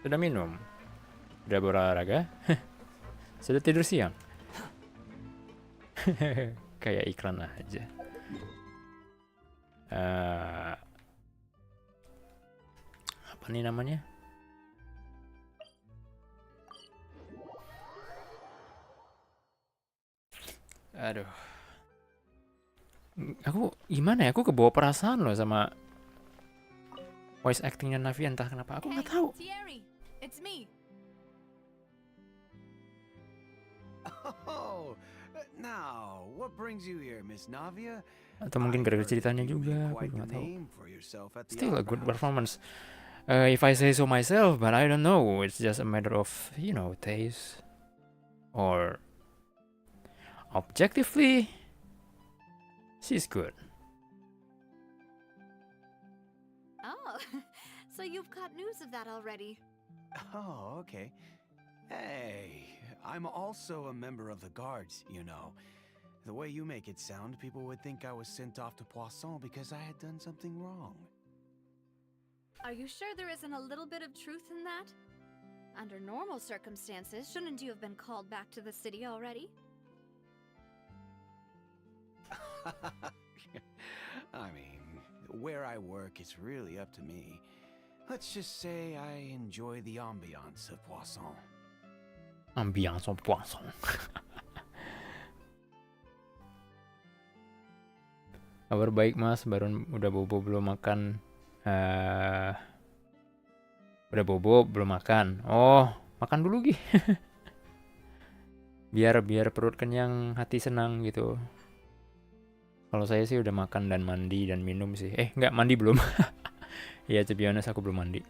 Sudah minum? Sudah berolahraga? Sudah tidur siang? Kayak iklan aja. Apa nih namanya? Aduh. Aku gimana ya? Aku kebawa perasaan loh sama voice actingnya Navi, entah kenapa. Aku nggak tahu. Thierry, it's me. Oh, now what brings you here, Miss Navia? Atau mungkin gara-gara ceritanya juga, aku nggak tahu. Still a good performance. If I say so myself, but I don't know. It's just a matter of, you know, taste. Or objectively, she's good. Oh, so you've caught news of that already. Oh, okay. Hey, I'm also a member of the guards, you know. The way you make it sound, people would think I was sent off to Poisson because I had done something wrong. Are you sure there isn't a little bit of truth in that? Under normal circumstances, shouldn't you have been called back to the city already? I mean, where I work is really up to me. Let's just say I enjoy the ambiance of Poisson. Ambiance of Poisson. Kabar baik Mas, baru udah bobo belum makan. Udah bobo belum makan. Oh, makan dulu Gi. biar perut kenyang, hati senang gitu. Kalau saya sih udah makan dan mandi dan minum sih. Nggak, mandi belum. Ya, to be honest, aku belum mandi.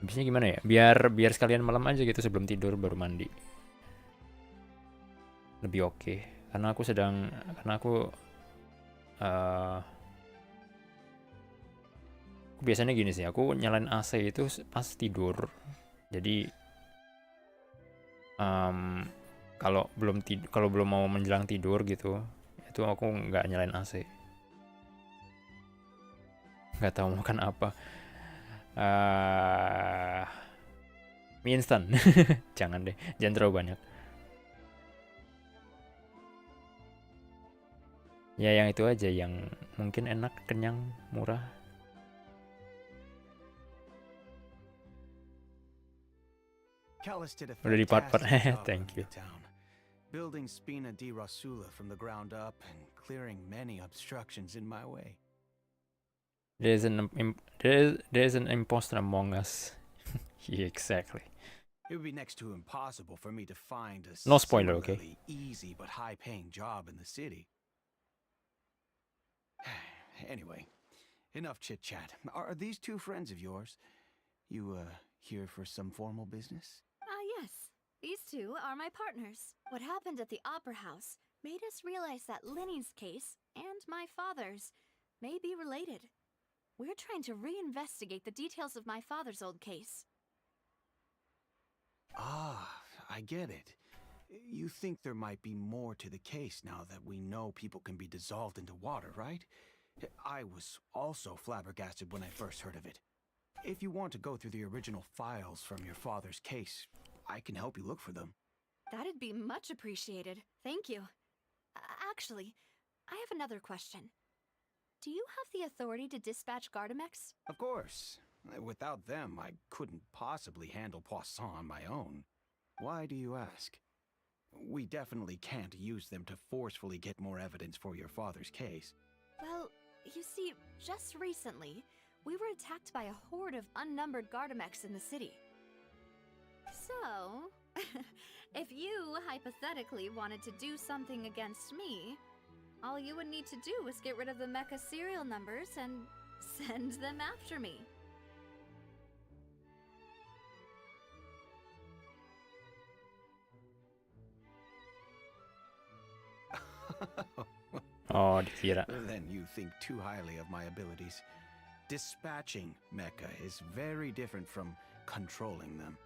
Habisnya gimana ya? Biar sekalian malam aja gitu sebelum tidur baru mandi. Lebih oke. Karena aku biasanya gini sih, aku nyalain AC itu pas tidur. Jadi kalau belum mau menjelang tidur gitu, itu aku nggak nyalain AC. Nggak tahu makan apa. Mie instan. Jangan deh, jangan terlalu banyak. Ya yang itu aja, yang mungkin enak, kenyang, murah. Udah di part-part. Thank you. Building Spina di Rosula from the ground up and clearing many obstructions in my way. There's an imposter among us. Yeah, exactly. It would be next to impossible for me to find a No spoiler, okay? easy but high-paying job in the city. Anyway, enough chit-chat. Are these two friends of yours? You, here for some formal business? Yes. These two are my partners. What happened at the Opera House made us realize that Linny's case and my father's may be related. We're trying to reinvestigate the details of my father's old case. Ah, I get it. You think there might be more to the case now that we know people can be dissolved into water, right? I was also flabbergasted when I first heard of it. If you want to go through the original files from your father's case, I can help you look for them. That'd be much appreciated. Thank you. Actually, I have another question. Do you have the authority to dispatch Gardamex? Of course. Without them, I couldn't possibly handle Poisson on my own. Why do you ask? We definitely can't use them to forcefully get more evidence for your father's case. Well, you see, just recently, we were attacked by a horde of unnumbered Gardamex in the city. So, if you hypothetically wanted to do something against me, all you would need to do is get rid of the mecha serial numbers and send them after me. Oh, dikira. Then you think too highly of my abilities. Dispatching mecha is very different from controlling them.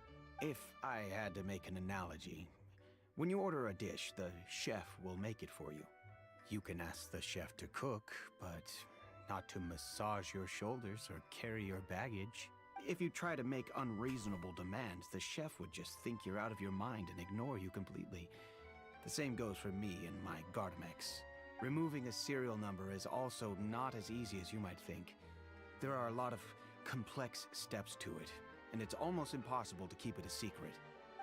If I had to make an analogy, when you order a dish, the chef will make it for you. You can ask the chef to cook, but not to massage your shoulders or carry your baggage. If you try to make unreasonable demands, the chef would just think you're out of your mind and ignore you completely. The same goes for me and my Gardamex. Removing a serial number is also not as easy as you might think. There are a lot of complex steps to it, and it's almost impossible to keep it a secret.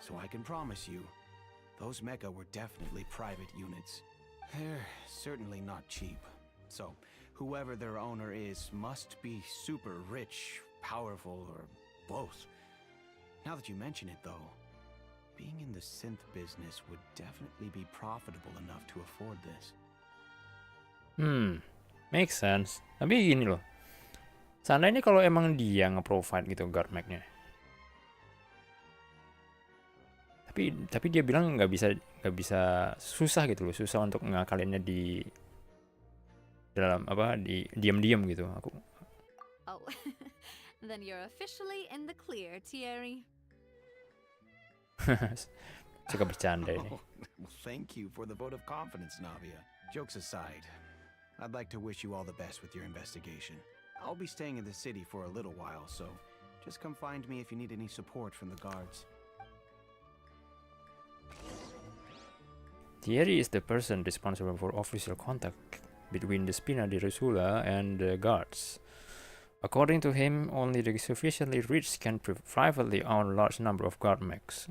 So I can promise you, those mecha were definitely private units. They're certainly not cheap. So, whoever their owner is must be super rich, powerful, or both. Now that you mention it, though, being in the synth business would definitely be profitable enough to afford this. Make sense. Tapi gini loh, seandainya kalau emang dia nge-provide gitu Garmac-nya, tapi dia bilang nggak bisa, susah gitu loh, susah untuk ngakalinnya di dalam di diam-diam gitu. Aku. Oh, then you're officially in the clear, Thierry. Suka bercanda ini. Thank you for the vote of confidence, Navia. Jokes aside, I'd like to wish you all the best with your investigation. I'll be staying in the city for a little while, so just come find me if you need any support from the guards. Thierry is the person responsible for official contact between the Spina di Rosula and the guards. According to him, only the sufficiently rich can privately own a large number of guard mechs.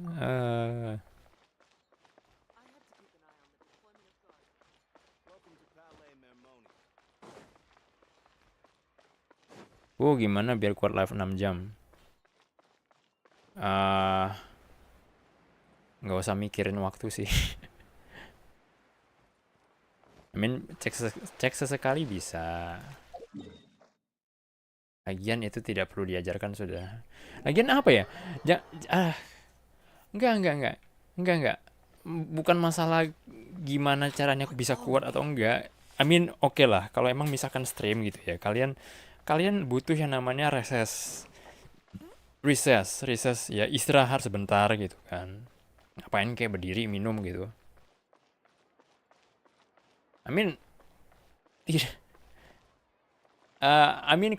Gimana biar kuat live 6 jam? nggak usah mikirin waktu sih. I mean, cek sesekali bisa. Lagian itu tidak perlu diajarkan sudah. Lagian apa ya? Enggak. Bukan masalah gimana caranya aku bisa kuat atau enggak. I mean, oke lah. Kalau emang misalkan stream gitu ya, kalian butuh yang namanya recess ya, istirahat sebentar gitu kan. Ngapain kayak berdiri minum gitu. I mean,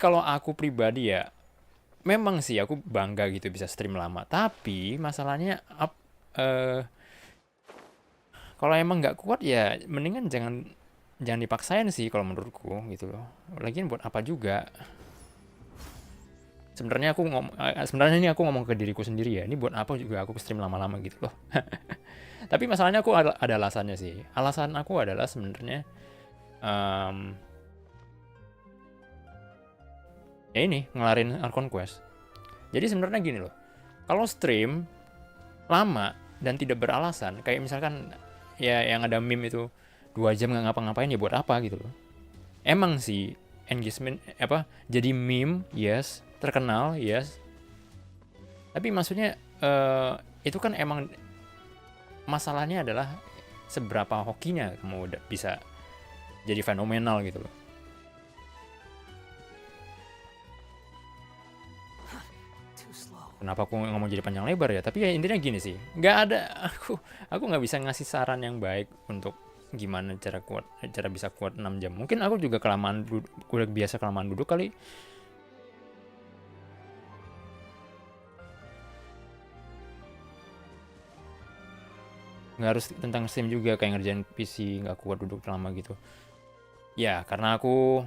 kalau aku pribadi ya, memang sih aku bangga gitu bisa stream lama. Tapi masalahnya kalau emang nggak kuat ya mendingan jangan dipaksain sih kalau menurutku gitu loh. Lagian buat apa juga? Sebenarnya ini aku ngomong ke diriku sendiri ya. Ini buat apa juga aku stream lama-lama gitu loh. Tapi masalahnya aku ada alasannya sih. Alasan aku adalah sebenarnya ya ini ngelarin Archon Quest. Jadi sebenarnya gini loh. Kalau stream lama dan tidak beralasan, kayak misalkan ya yang ada meme itu 2 jam nggak ngapa-ngapain, ya buat apa gitu loh. Emang sih engagement jadi meme, yes, terkenal, yes. Tapi maksudnya itu kan emang masalahnya adalah seberapa hokinya kamu udah bisa jadi fenomenal gitu loh. Kenapa aku ngomong jadi panjang lebar ya? Tapi ya intinya gini sih, nggak ada aku nggak bisa ngasih saran yang baik untuk gimana cara bisa kuat 6 jam. Mungkin aku juga udah biasa kelamaan duduk kali. Nggak harus tentang stream juga, kayak ngerjain PC nggak kuat duduk lama gitu. Ya karena aku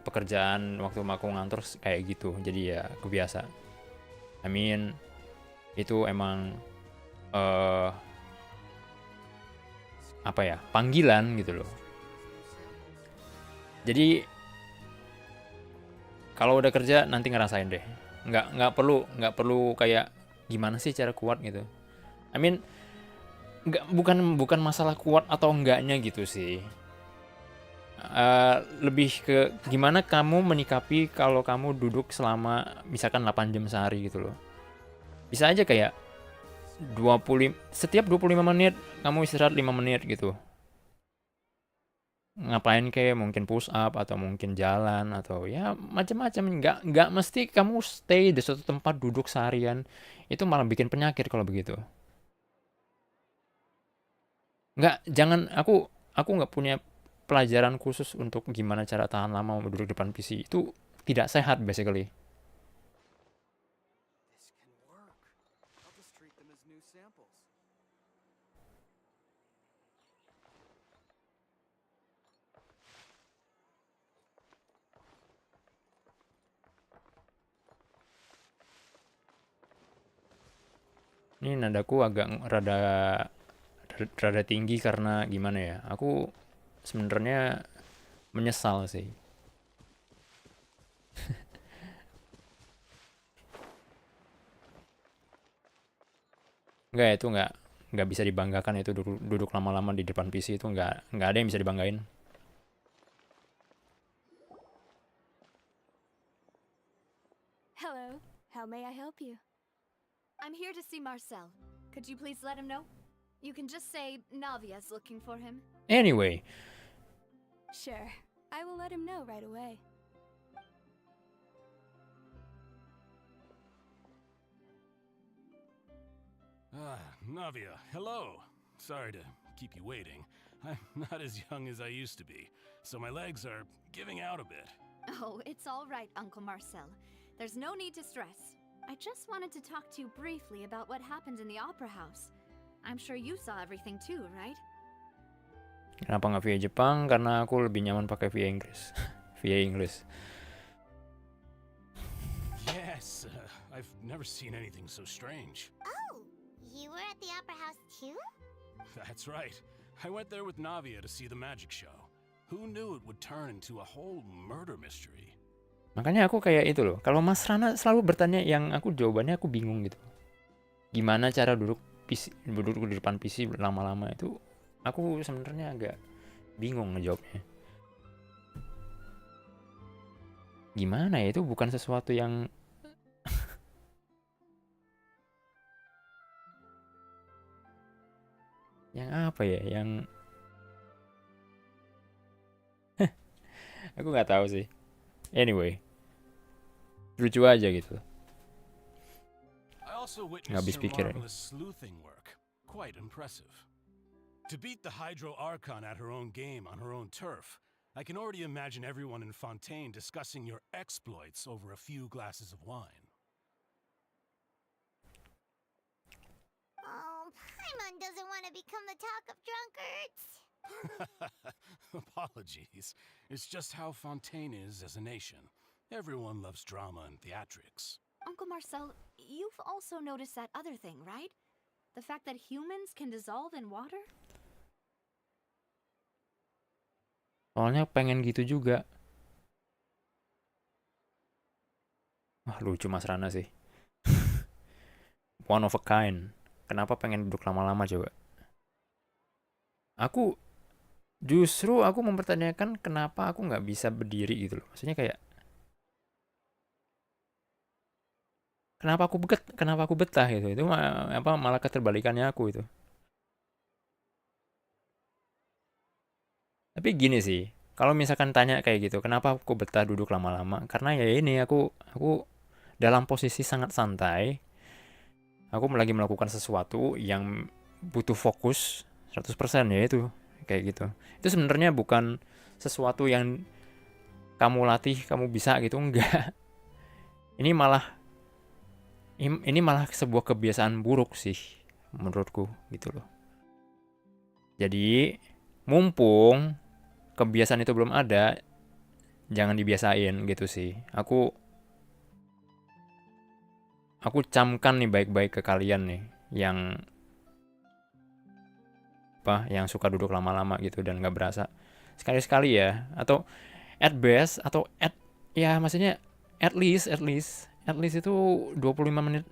pekerjaan waktu aku ngantor kayak gitu, jadi ya kebiasa. I mean, itu emang panggilan gitu loh. Jadi kalau udah kerja nanti ngerasain deh. Nggak perlu kayak gimana sih cara kuat gitu. I mean, bukan masalah kuat atau enggaknya gitu sih. Lebih ke gimana kamu menikapi kalau kamu duduk selama misalkan 8 jam sehari gitu loh. Bisa aja kayak setiap 25 menit kamu istirahat 5 menit gitu. Ngapain kayak mungkin push up atau mungkin jalan atau ya macam-macam. Nggak mesti kamu stay di suatu tempat duduk seharian. Itu malah bikin penyakit kalau begitu. Jangan aku nggak punya pelajaran khusus untuk gimana cara tahan lama duduk depan PC. Itu tidak sehat basically. Ini nadaku agak rada tinggi karena gimana ya? Aku sebenarnya menyesal sih. Itu nggak bisa dibanggakan itu duduk lama-lama di depan PC itu nggak ada yang bisa dibanggain. Hello, how may I help you? I'm here to see Marcel. Could you please let him know? You can just say Navia's looking for him. Anyway. Sure, I will let him know right away. Navia, hello. Sorry to keep you waiting. I'm not as young as I used to be, so my legs are giving out a bit. Oh, it's all right, Uncle Marcel. There's no need to stress. I just wanted to talk to you briefly about what happened in the Opera House. I'm sure you saw everything too, right? Kenapa nggak via Jepang? Karena aku lebih nyaman pakai via Inggris. Via English. Yes, I've never seen anything so strange. Oh, you were at the Opera House too? That's right. I went there with Navia to see the magic show. Who knew it would turn into a whole murder mystery? Makanya aku kayak itu loh. Kalau Mas Rana selalu bertanya yang jawabannya aku bingung gitu. gimana cara duduk di depan PC lama-lama itu aku sebenarnya agak bingung ngejawabnya. Gimana ya, itu bukan sesuatu yang yang apa ya, yang aku nggak tahu sih. Anyway, lucu aja gitu. I also Nggak witnessed habis her pikir. marvelous sleuthing work. Quite impressive. To beat the Hydro Archon at her own game on her own turf, I can already imagine everyone in Fontaine discussing your exploits over a few glasses of wine. Oh, Paimon doesn't want to become the talk of drunkards. Apologies. It's just how Fontaine is as a nation. Everyone loves drama and theatrics. Uncle Marcel, you've also noticed that other thing, right? The fact that humans can dissolve in water? Soalnya pengen gitu juga. Wah, lucu Mas Rana sih. One of a kind. Kenapa pengen duduk lama-lama coba? Aku justru mempertanyakan kenapa aku nggak bisa berdiri gitu loh. Maksudnya kayak kenapa aku betah gitu. Itu malah keterbalikannya aku itu. Tapi gini sih, kalau misalkan tanya kayak gitu, kenapa aku betah duduk lama-lama? Karena ya ini aku dalam posisi sangat santai. Aku lagi melakukan sesuatu yang butuh fokus 100% ya itu kayak gitu. Itu sebenarnya bukan sesuatu yang kamu latih, kamu bisa gitu, enggak. Ini malah sebuah kebiasaan buruk sih menurutku gitu loh. Jadi mumpung kebiasaan itu belum ada, jangan dibiasain gitu sih. Aku camkan nih baik-baik ke kalian nih yang suka duduk lama-lama gitu dan nggak berasa. Sekali-sekali ya, atau at best atau ya maksudnya at least itu 25 menit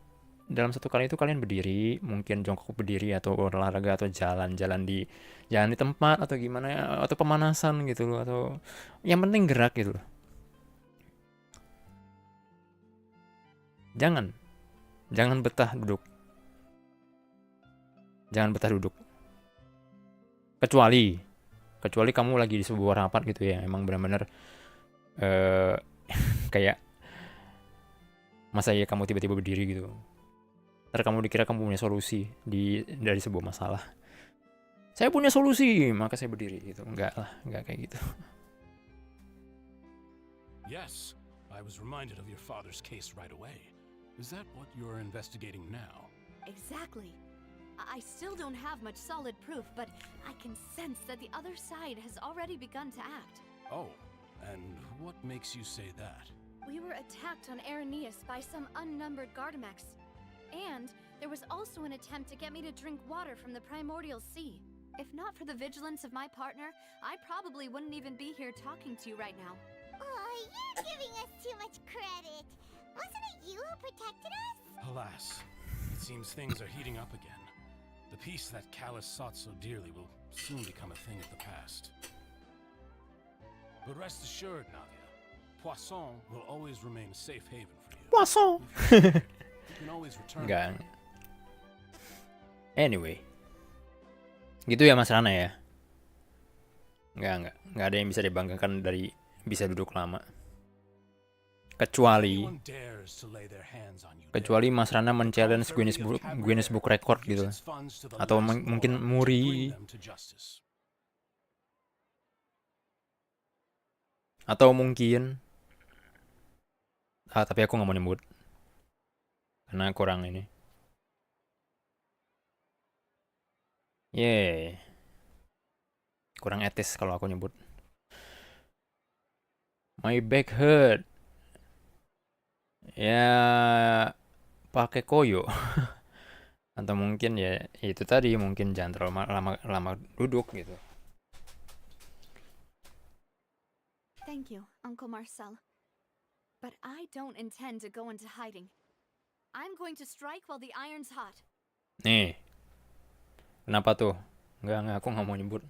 dalam satu kali itu kalian berdiri, mungkin jongkok berdiri atau olahraga atau jalan di tempat atau gimana, atau pemanasan gitu loh, atau yang penting gerak gitu loh. Jangan betah duduk. Kecuali kamu lagi di sebuah rapat gitu ya, emang benar-benar kayak masa ya kamu tiba-tiba berdiri gitu. Ntar kamu dikira kamu punya solusi dari sebuah masalah. Saya punya solusi, maka saya berdiri gitu. Enggak kayak gitu. Yes, I was reminded of your father's case right away. Is that what you're investigating now? Exactly. I still don't have much solid proof, but I can sense that the other side has already begun to act. Oh, and what makes you say that? We were attacked on Arrhenius by some unnumbered Gardamex. And there was also an attempt to get me to drink water from the primordial sea. If not for the vigilance of my partner, I probably wouldn't even be here talking to you right now. Oh, you're giving us too much credit. Wasn't it you who protected us? Alas, it seems things are heating up again. The peace that Callus sought so dearly will soon become a thing of the past. But rest assured, Navia, Poisson will always remain a safe haven for you. Poisson! You can always return. Enggak. Anyway. Gitu ya Mas Rana ya? Enggak ada yang bisa dibanggakan dari bisa duduk lama. Kecuali Mas Rana men-challenge Guinness Book Record gitu. Atau mungkin Muri. Atau mungkin tapi aku nggak mau nyebut karena kurang ini. Kurang etis kalau aku nyebut. My back hurt. Ya pakai koyo. Atau mungkin ya itu tadi, mungkin jangan terlalu lama duduk gitu. Thank you, Uncle Marcel. But I don't intend to go into hiding. I'm going to strike while the iron's hot. Nih, kenapa tuh? Enggak, aku nggak mau nyebut.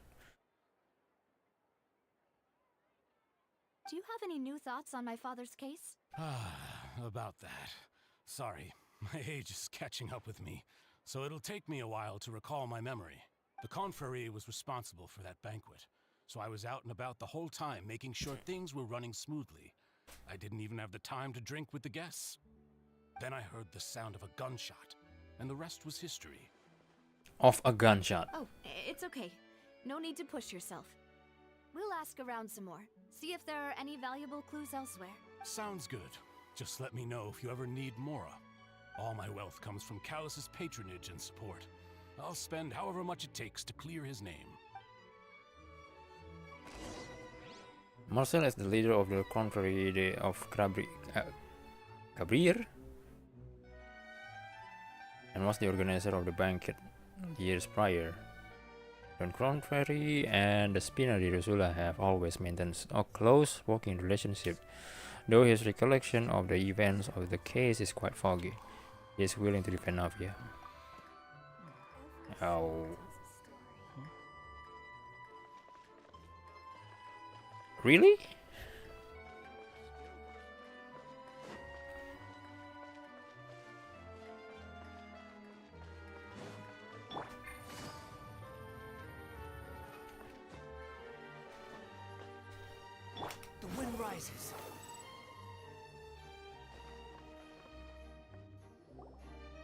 Do you have any new thoughts on my father's case? About that. Sorry, my age is catching up with me, so it'll take me a while to recall my memory. The confrérie was responsible for that banquet, so I was out and about the whole time making sure things were running smoothly. I didn't even have the time to drink with the guests. Then I heard the sound of a gunshot, and the rest was history. Of a gunshot. Oh, it's okay. No need to push yourself. We'll ask around some more. See if there are any valuable clues elsewhere. Sounds good. Just let me know if you ever need Mora. All my wealth comes from Callus's patronage and support. I'll spend however much it takes to clear his name. Marcel is the leader of the confrérie of Cabrir, and was the organizer of the banquet years prior. The confrérie and the Spina di Rosula have always maintained a close working relationship, though his recollection of the events of the case is quite foggy. He is willing to defend Navia. Oh. Really? The wind rises.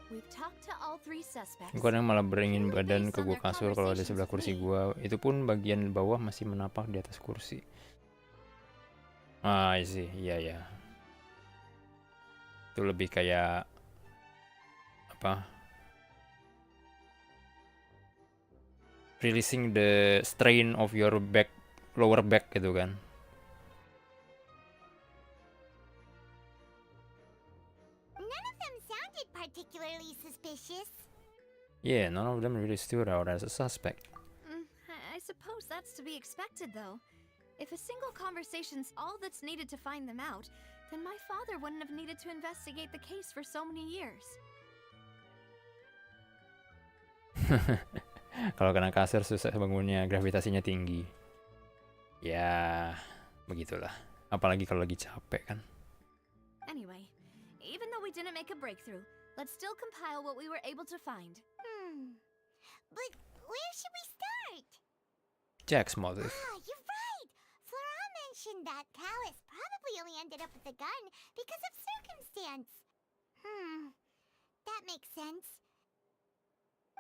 We've talked to all three suspects. Kadang malah beringin badan ke gua kasur kalau ada sebelah kursi gua. Itu pun bagian bawah masih menapak di atas kursi. Ah, sih, iya. Itu lebih kayak apa? Releasing the strain of your back, lower back gitu kan. Particularly suspicious. Yeah, none of them really stood out as a suspect. I suppose that's to be expected, though. If a single conversation's all that's needed to find them out, then my father wouldn't have needed to investigate the case for so many years. Kalau kena kasur susah bangunnya, gravitasinya tinggi. Ya, begitulah. Apalagi kalau lagi capek kan. Anyway, even though we didn't make a breakthrough, let's still compile what we were able to find. But where should we start? Jack's motive. You're right. Flora mentioned that Callus probably only ended up with the gun because of circumstance. That makes sense.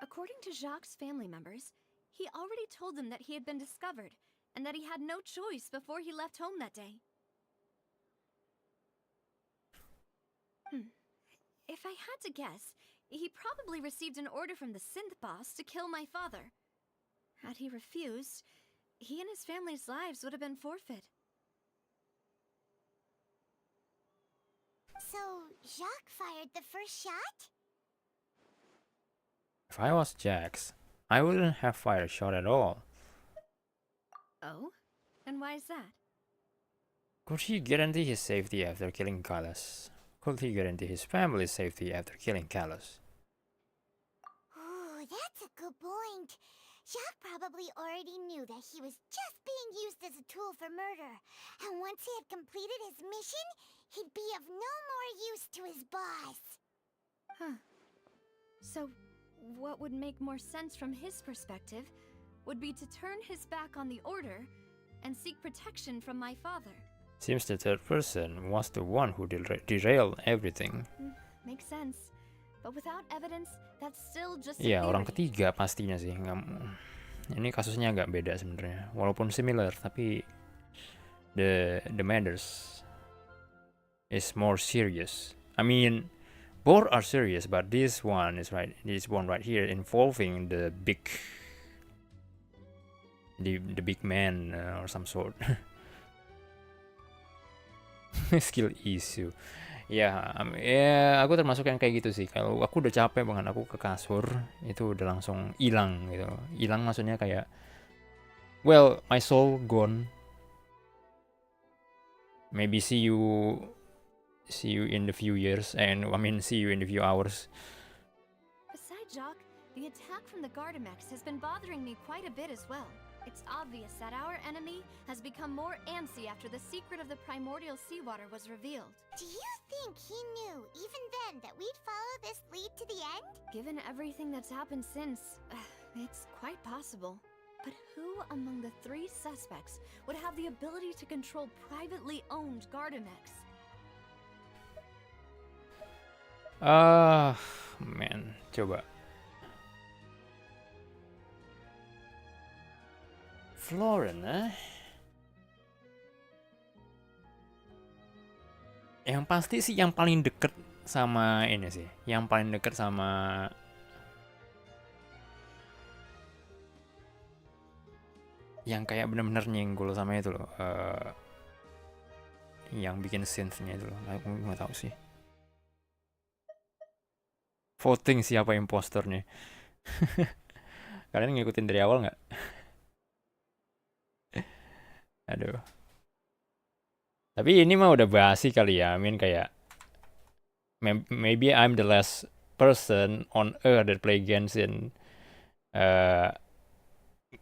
According to Jacques' family members, he already told them that he had been discovered, and that he had no choice before he left home that day. If I had to guess, he probably received an order from the synth boss to kill my father. Had he refused, he and his family's lives would have been forfeit. So, Jacques fired the first shot? If I was Jax, I wouldn't have fired a shot at all. Oh? And why is that? Could he guarantee his safety after killing Callus? Could he guarantee his family's safety after killing Callus? Ooh, that's a good point. Jacques probably already knew that he was just being used as a tool for murder. And once he had completed his mission, he'd be of no more use to his boss. So, what would make more sense from his perspective would be to turn his back on the order and seek protection from my father. Seems the third person was the one who derailed everything. Makes sense. But without evidence, that's still just Iya, orang ketiga pastinya sih. Ini kasusnya agak beda sebenarnya. Walaupun similar, tapi the matters is more serious. I mean, both are serious, but this one right here involving the big man or some sort. Skill issue. Ya, aku termasuk yang kayak gitu sih. Kalau aku udah capek banget, aku ke kasur itu udah langsung hilang gitu. Hilang maksudnya kayak, well, my soul gone. Maybe see you in the few years, and I mean see you in the few hours. Besides Jacques, The attack from the Gardamex has been bothering me quite a bit as well. It's obvious that our enemy has become more antsy after the secret of the primordial seawater was revealed. Do you think he knew, even then, that we'd follow this lead to the end? Given everything that's happened since, it's quite possible. But who among the 3 suspects would have the ability to control privately owned Gardamex? Man, coba. Floren, Yang pasti sih yang paling deket sama ini sih. Yang paling deket sama yang kayak bener-bener nyenggol sama itu loh. Yang bikin synth-nya itu loh. Aku nggak tahu sih. Voting siapa impostornya. Kalian ngikutin dari awal nggak? Aduh. Tapi ini mah udah basi kali ya. I mean kayak maybe I'm the last person on earth that play Genshin.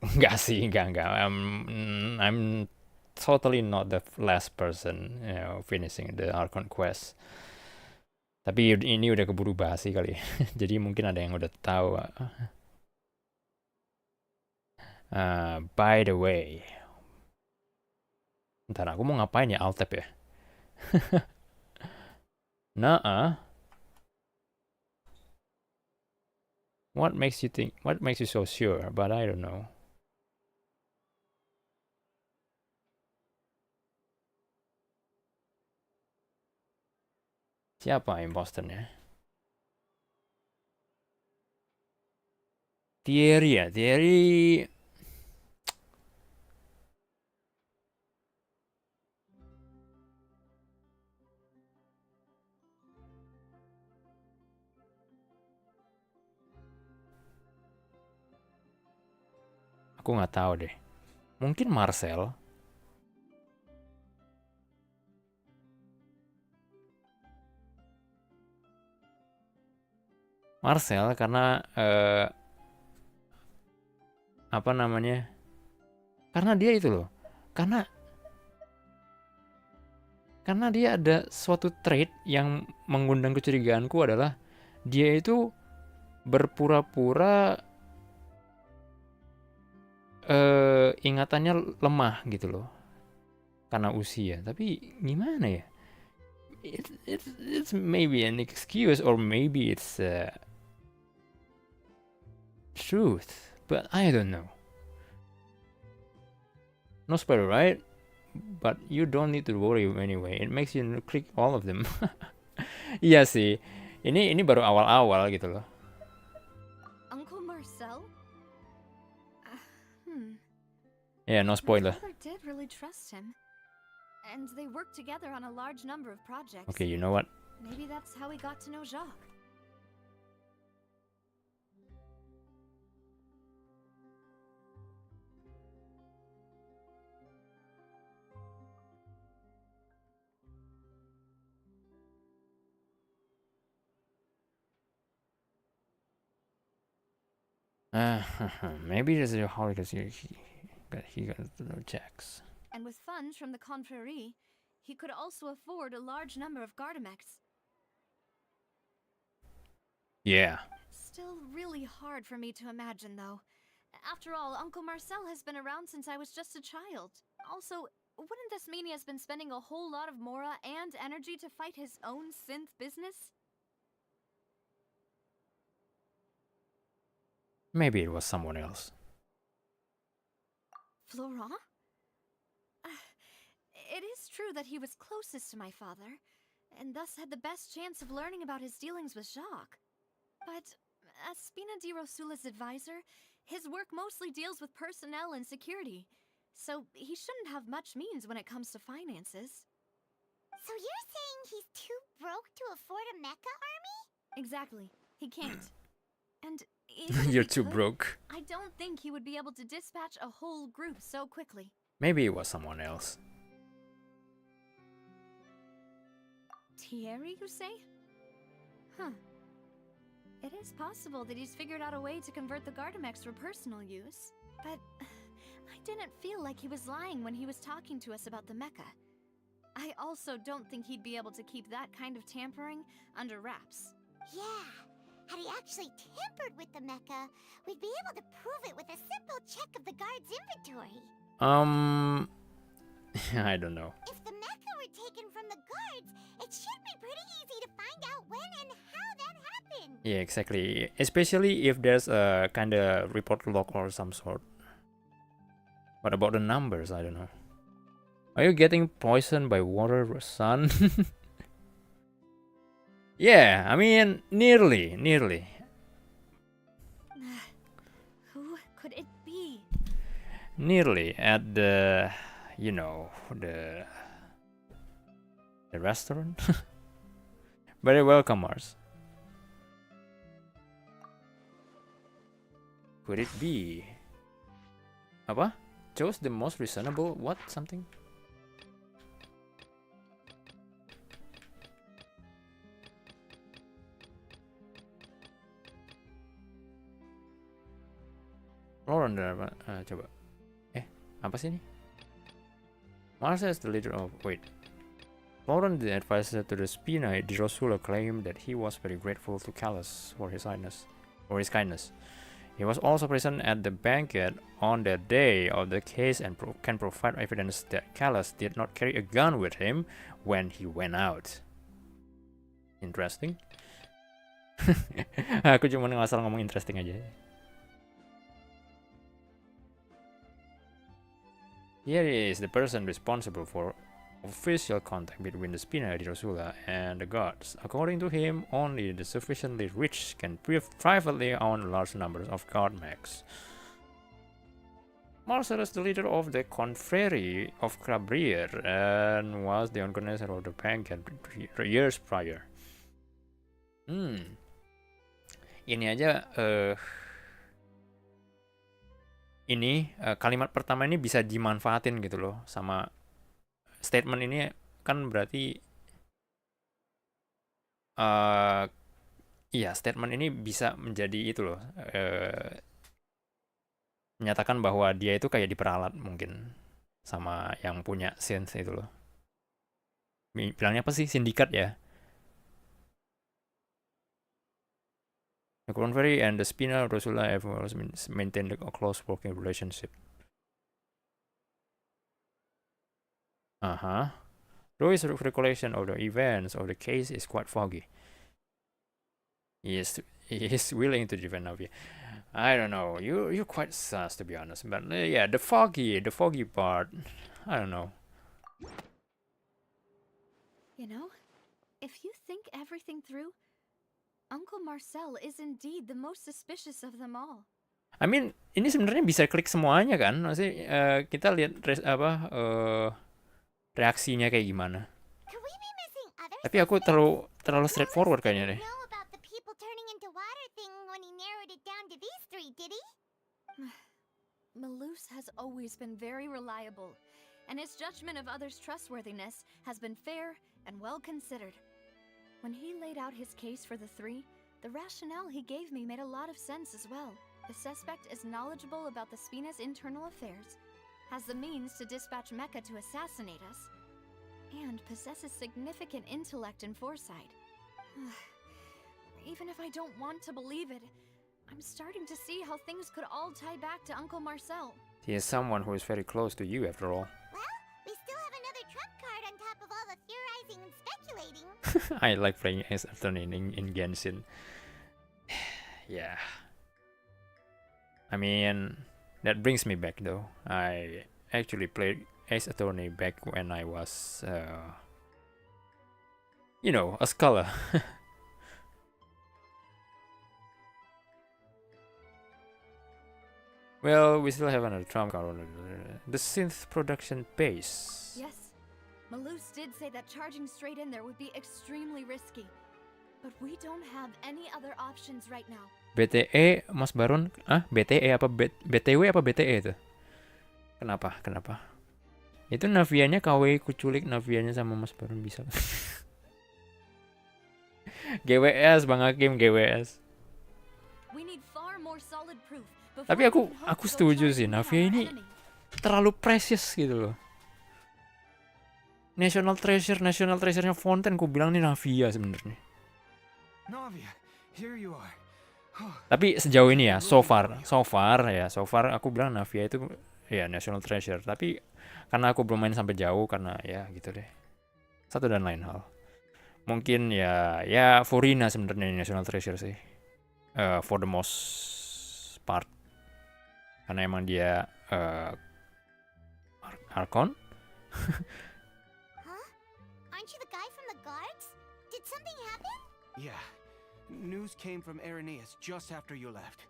Enggak sih, enggak. I'm totally not the last person, finishing the Archon Quest. Tapi ini udah keburu basi kali. Jadi mungkin ada yang udah tahu. By the way. Ntar aku mau ngapain ya, alt tab ya? What makes you so sure? But I don't know. Siapa imposternya? Thierry ya, Thierry. Aku nggak tahu deh. Mungkin Marcel. Marcel karena apa namanya? Karena dia itu loh. Karena dia ada suatu trait yang mengundang kecurigaanku adalah dia itu berpura-pura ingatannya lemah gitu loh karena usia. Tapi gimana ya? It's maybe an excuse or maybe it's truth, but I don't know. No spoiler, right? But you don't need to worry anyway. It makes you click all of them. Iya sih. Ini baru awal-awal gitu loh. Uncle Marcel? Yeah, no spoiler. My father did really trust him. And they worked together on a large number of projects. Okay, you know what? Maybe that's how he got to know Jacques. Maybe this is how it is. He got no checks. And with funds from the Confrérie, he could also afford a large number of Gardamex. Yeah. Still really hard for me to imagine, though. After all, Uncle Marcel has been around since I was just a child. Also, wouldn't this mean he has been spending a whole lot of mora and energy to fight his own synth business? Maybe it was someone else. Florent? It is true that he was closest to my father, and thus had the best chance of learning about his dealings with Jacques. But as Spina di Rosula's advisor, his work mostly deals with personnel and security, so he shouldn't have much means when it comes to finances. So you're saying he's too broke to afford a mecha army? Exactly. He can't. And even if You're he too could, broke. I don't think he would be able to dispatch a whole group so quickly. Maybe it was someone else. Thierry, you say? Huh. It is possible that he's figured out a way to convert the Gardamex for personal use, but I didn't feel like he was lying when he was talking to us about the mecha. I also don't think he'd be able to keep that kind of tampering under wraps. Yeah, had he actually tampered with the mecha, we'd be able to prove it with a simple check of the guard's inventory. I don't know. If the mecha were taken from the guards, it should be pretty easy to find out when and how that happened. Yeah, exactly. Especially if there's a kind of report log or some sort. What about the numbers? I don't know. Are you getting poisoned by water, son? Yeah, I mean, nearly. Who could it be? Nearly at the, you know, the restaurant. Very welcome, Mars. Could it be? Apa? Chose the most reasonable what something? Lauren, coba. Apa sih ini? Marsa is the leader of... Wait. Lauren, the advisor to the Spina di Rosula, claimed that he was very grateful to Callus for his kindness. He was also present at the banquet on the day of the case and can provide evidence that Callus did not carry a gun with him when he went out. Interesting. Aku cuma ngasal ngomong interesting aja. Here is the person responsible for official contact between the Spina di Rosula and the guards. According to him, only the sufficiently rich can privately own large numbers of guard mechs. Marcel is the leader of the Confrérie of Cabrier and was the organizer of the banquet years prior. Ini aja kalimat pertama ini bisa dimanfaatin gitu loh sama statement ini kan berarti iya statement ini bisa menjadi itu loh menyatakan bahwa dia itu kayak diperalat mungkin sama yang punya sense itu loh. Bilangnya apa sih, sindikat ya? The Confrérie and the Spina Rosula have maintained a close working relationship. Though his recollection of the events of the case is quite foggy. He is willing to defend Navia. I don't know. You're quite sus, to be honest. But yeah, the foggy part. I don't know. You know, if you think everything through, Uncle Marcel is indeed the most suspicious of them all. I mean, ini sebenarnya bisa klik semuanya kan? Maksudnya kita lihat reaksinya kayak gimana. Tapi aku terlalu straightforward kayaknya deh. Malus has always been very reliable, and his judgment of others' trustworthiness has been fair and well considered. When he laid out his case for the three, the rationale he gave me made a lot of sense as well. The suspect is knowledgeable about the Spina's internal affairs, has the means to dispatch Mecha to assassinate us, and possesses significant intellect and foresight. Even if I don't want to believe it, I'm starting to see how things could all tie back to Uncle Marcel. He is someone who is very close to you after all. Well, we still have another trump card on top of all the theorizing and speculating. I like playing Ace Attorney in Genshin. Yeah. I mean, that brings me back though. I actually played Ace Attorney back when I was, you know, a scholar. Well, we still have another trump card on the synth production pace. Yes, Malus did say that charging straight in there would be extremely risky, but we don't have any other options right now. BTE, Mas Baron, BTE apa BTW apa BTE itu? Kenapa? Itu Navianya KW kuculik Navianya sama Mas Baron bisa. GWS Bang Hakim, GWS. Tapi aku setuju sih, Navia ini terlalu precious gitu loh. National treasure-nya Fontaine, ku bilang nih Navia sebenarnya. Navia, here you are. Tapi sejauh ini ya, so far aku bilang Navia itu ya national treasure. Tapi karena aku belum main sampai jauh, karena ya gitu deh. Satu dan lain hal. Mungkin ya Furina sebenarnya national treasure sih. For the most part. Karena emang dia Archon. Huh? Aren't you the guy from the guards? Did something happen? Yeah. News came from Irenaeus just after you left.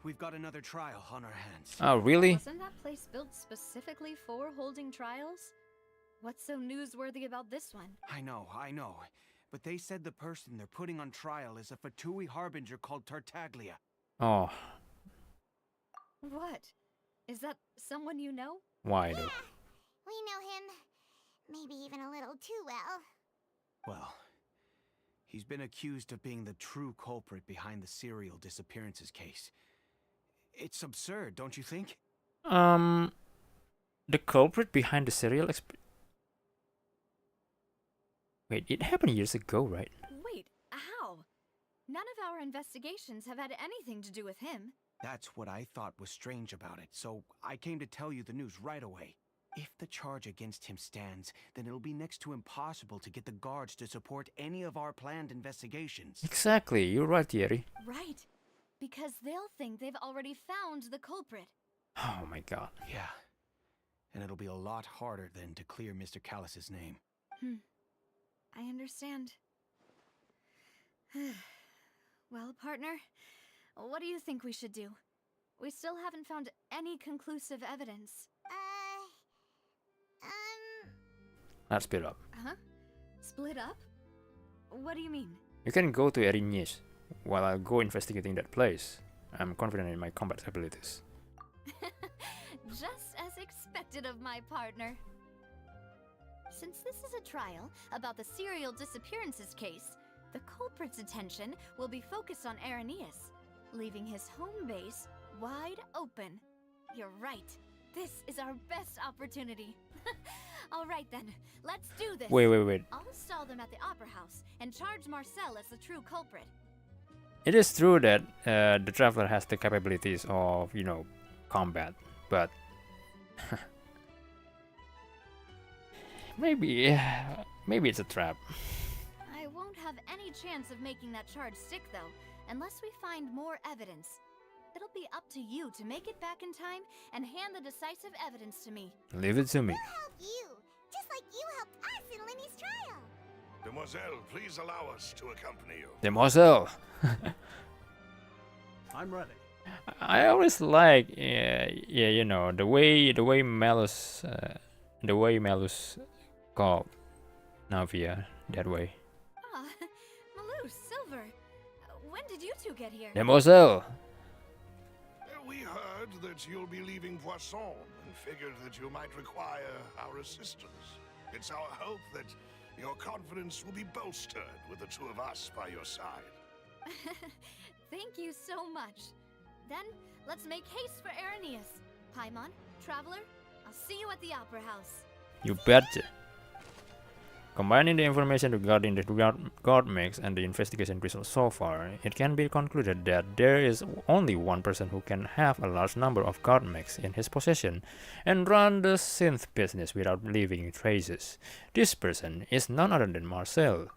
We've got another trial on our hands. Oh, really? Wasn't that place built specifically for holding trials? What's so newsworthy about this one? I know. But they said the person they're putting on trial is a Fatui harbinger called Tartaglia. Oh. What? Is that someone you know? Why though? Yeah, we know him. Maybe even a little too well. Well, he's been accused of being the true culprit behind the serial disappearances case. It's absurd, don't you think? The culprit behind the serial Wait, it happened years ago, right? Wait, how? None of our investigations have had anything to do with him. That's what I thought was strange about it, so I came to tell you the news right away. If the charge against him stands, then it'll be next to impossible to get the guards to support any of our planned investigations. Exactly, you're right, Thierry. Right. Because they'll think they've already found the culprit. Oh my god. Yeah. And it'll be a lot harder then to clear Mr. Callus's name. I understand. Well, partner, what do you think we should do? We still haven't found any conclusive evidence. Let's split up. Huh? Split up? What do you mean? You can go to Irenaeus while I'll go investigating that place. I'm confident in my combat abilities. Just as expected of my partner. Since this is a trial about the serial disappearances case, the culprit's attention will be focused on Irenaeus, leaving his home base wide open. You're right. This is our best opportunity. All right then, let's do this. Wait. I'll stall them at the Opera House and charge Marcel as the true culprit. It is true that the Traveler has the capabilities of, combat, but maybe it's a trap. I won't have any chance of making that charge stick though, unless we find more evidence. It'll be up to you to make it back in time and hand the decisive evidence to me. Leave it to me. We'll help you, just like you helped us in Lenny's trial. Demoiselle, please allow us to accompany you. Demoiselle. I'm ready. I always like, the way Malus called Navia that way. Ah, Malou, Silver. When did you two get here? Demoiselle. We heard that you'll be leaving Poisson and figured that you might require our assistance. It's our hope that your confidence will be bolstered with the two of us by your side. Thank you so much. Then, let's make haste for Irenaeus. Paimon, Traveler, I'll see you at the Opera House. You betcha. Combining the information regarding the guard mix and the investigation results so far, it can be concluded that there is only one person who can have a large number of guard mix in his possession and run the synth business without leaving traces. This person is none other than Marcel.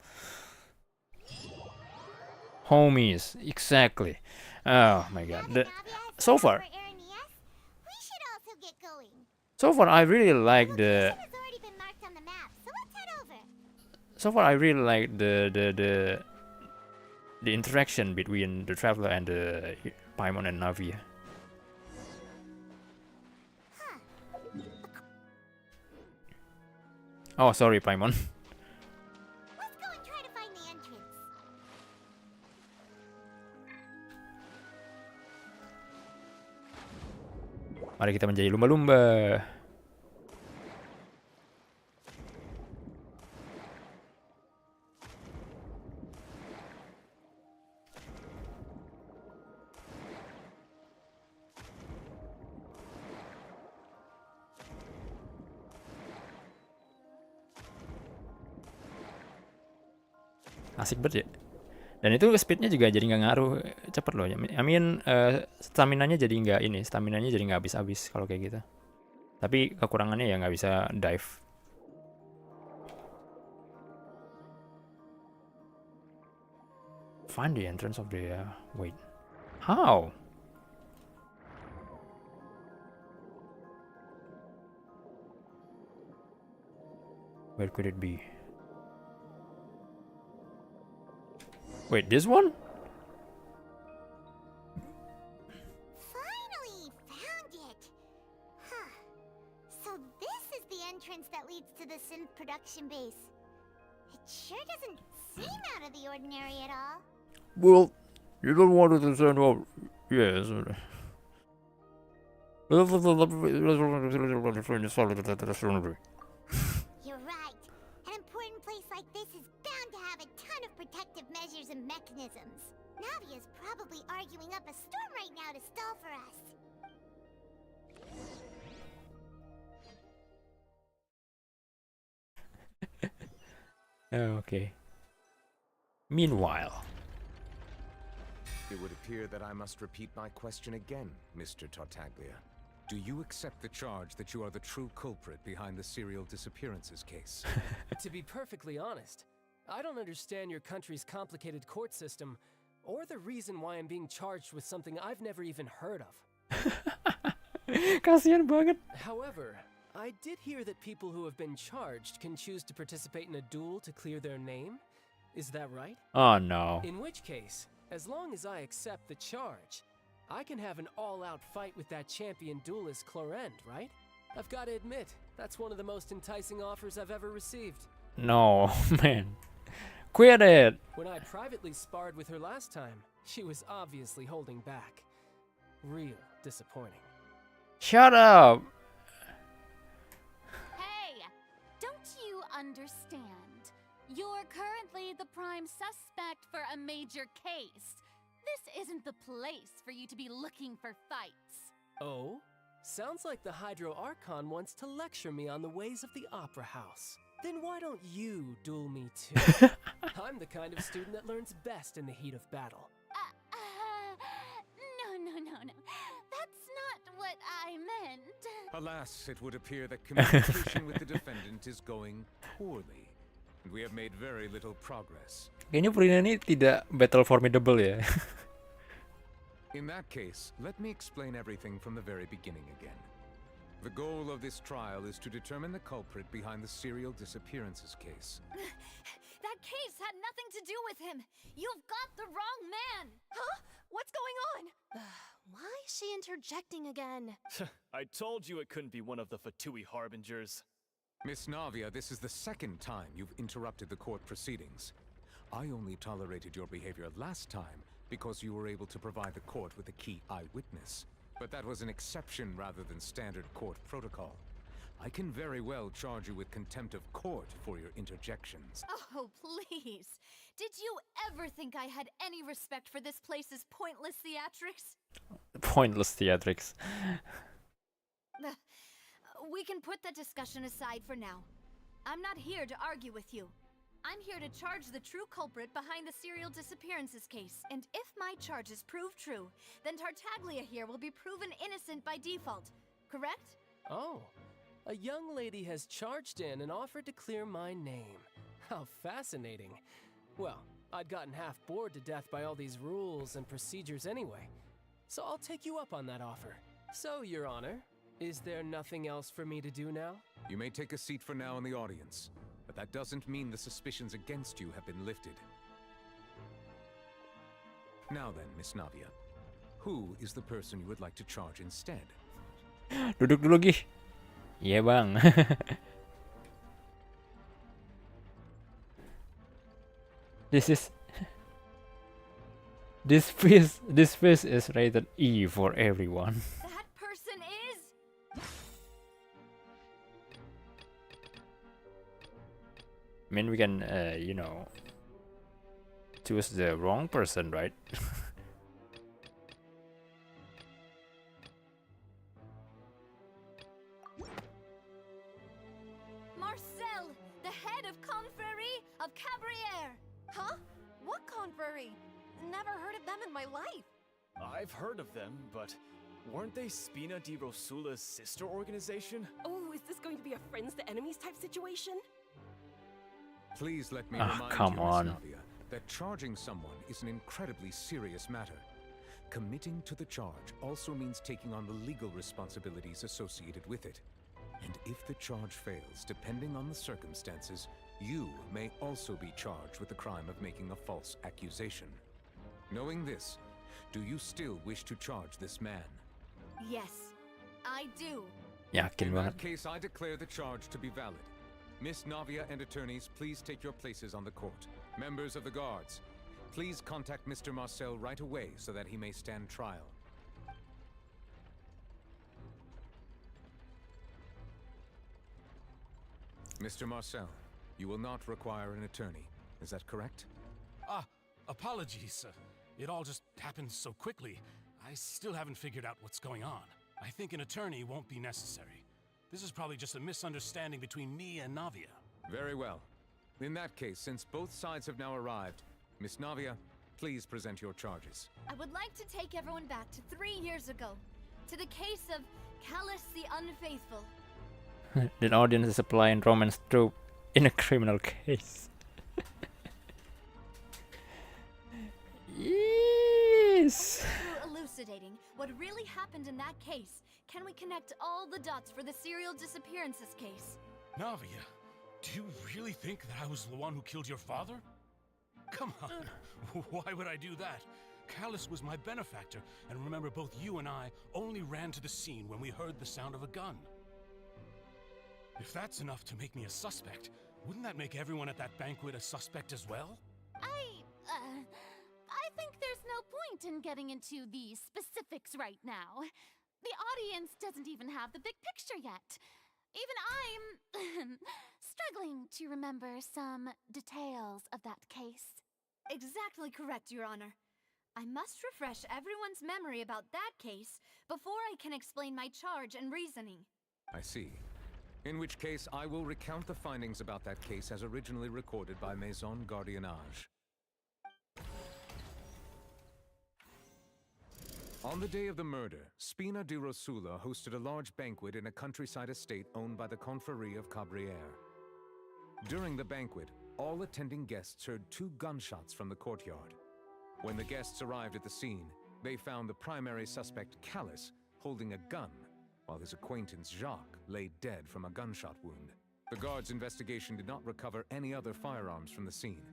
Homies, exactly. Oh my god. So far, I really like the interaction between the Traveler and the Paimon and Navia. Oh, sorry, Paimon. Let's go and try to find the entrance. Mari kita menjadi lumba-lumba. Asik banget ya. Dan itu speednya juga jadi nggak ngaruh cepet loh. I mean stamina-nya jadi nggak habis-habis kalau kayak gitu. Tapi kekurangannya ya nggak bisa dive. Find the entrance of the wait. How? Where could it be? Wait, this one? Finally found it! Huh. So this is the entrance that leads to the synth production base. It sure doesn't seem out of the ordinary at all. Well, you don't want to send out. Yes. You're right. An important place like this is bound to have a ton of protective measures and mechanisms. Navia's probably arguing up a storm right now to stall for us. Okay. Meanwhile. It would appear that I must repeat my question again, Mr. Tartaglia. Do you accept the charge that you are the true culprit behind the serial disappearances case? To be perfectly honest, I don't understand your country's complicated court system, or the reason why I'm being charged with something I've never even heard of. Kasian banget. However, I did hear that people who have been charged can choose to participate in a duel to clear their name. Is that right? Oh no. In which case, as long as I accept the charge, I can have an all-out fight with that champion duelist Clorend, right? I've got to admit, that's one of the most enticing offers I've ever received. No, man. Quit it! When I privately sparred with her last time, she was obviously holding back. Real disappointing. Shut up! Hey! Don't you understand? You're currently the prime suspect for a major case. This isn't the place for you to be looking for fights. Oh? Sounds like the Hydro Archon wants to lecture me on the ways of the Opera House. Then why don't you duel me too? I'm the kind of student that learns best in the heat of battle. No. That's not what I meant. Alas, it would appear that communication with the defendant is going poorly, and we have made very little progress. Kayaknya Purina ini tidak battle formidable ya. In that case, let me explain everything from the very beginning again. The goal of this trial is to determine the culprit behind the serial disappearances case. That case had nothing to do with him. You've got the wrong man. Huh? What's going on? Why is she interjecting again? I told you it couldn't be one of the Fatui harbingers. Miss Navia, this is the second time you've interrupted the court proceedings. I only tolerated your behavior last time because you were able to provide the court with a key eyewitness. But that was an exception rather than standard court protocol. I can very well charge you with contempt of court for your interjections. Oh, please. Did you ever think I had any respect for this place's pointless theatrics? Pointless theatrics. We can put that discussion aside for now. I'm not here to argue with you. I'm here to charge the true culprit behind the serial disappearances case. And if my charges prove true, then Tartaglia here will be proven innocent by default. Correct? Oh, a young lady has charged in and offered to clear my name. How fascinating. Well, I'd gotten half bored to death by all these rules and procedures anyway. So I'll take you up on that offer. So, Your Honor, is there nothing else for me to do now? You may take a seat for now in the audience, but that doesn't mean the suspicions against you have been lifted. Now then, Miss Navia, who is the person you would like to charge instead? Duduk dulu, Gih. Iya, Bang. This face is rated E for everyone. That person is... I mean, we can, choose the wrong person, right? Marcel, the head of Confrérie of Cabrières. Huh? What confrery? Never heard of them in my life. I've heard of them, but weren't they Spina di Rosula's sister organization? Oh, is this going to be a friends to enemies type situation? Please let me Ah, remind come you, on. Miss Navia, that charging someone is an incredibly serious matter. Committing to the charge also means taking on the legal responsibilities associated with it. And if the charge fails, depending on the circumstances, you may also be charged with the crime of making a false accusation. Knowing this, do you still wish to charge this man? Yes, I do. Yakin In banget. that case, I declare the charge to be valid. Miss Navia and attorneys, please take your places on the court. Members of the guards, please contact Mr. Marcel right away so that he may stand trial. Mr. Marcel, you will not require an attorney. Is that correct? Apologies. It all just happened so quickly. I still haven't figured out what's going on. I think an attorney won't be necessary. This is probably just a misunderstanding between me and Navia. Very well. In that case, since both sides have now arrived, Miss Navia, please present your charges. I would like to take everyone back to 3 years ago, to the case of Callus the Unfaithful. The audience is applying romance trope in a criminal case. Yes. Through elucidating what really happened in that case, can we connect all the dots for the serial disappearances case? Navia, do you really think that I was the one who killed your father? Come on, why would I do that? Callus was my benefactor, and remember both you and I only ran to the scene when we heard the sound of a gun. If that's enough to make me a suspect, wouldn't that make everyone at that banquet a suspect as well? I think there's no point in getting into the specifics right now. The audience doesn't even have the big picture yet. Even I'm struggling to remember some details of that case. Exactly correct, Your Honor. I must refresh everyone's memory about that case before I can explain my charge and reasoning. I see. In which case, I will recount the findings about that case as originally recorded by Maison Gardiennage. On the day of the murder, Spina di Rosula hosted a large banquet in a countryside estate owned by the Confrérie of Cabrières. During the banquet, all attending guests heard 2 gunshots from the courtyard. When the guests arrived at the scene, they found the primary suspect, Callus, holding a gun, while his acquaintance, Jacques, lay dead from a gunshot wound. The guards' investigation did not recover any other firearms from the scene.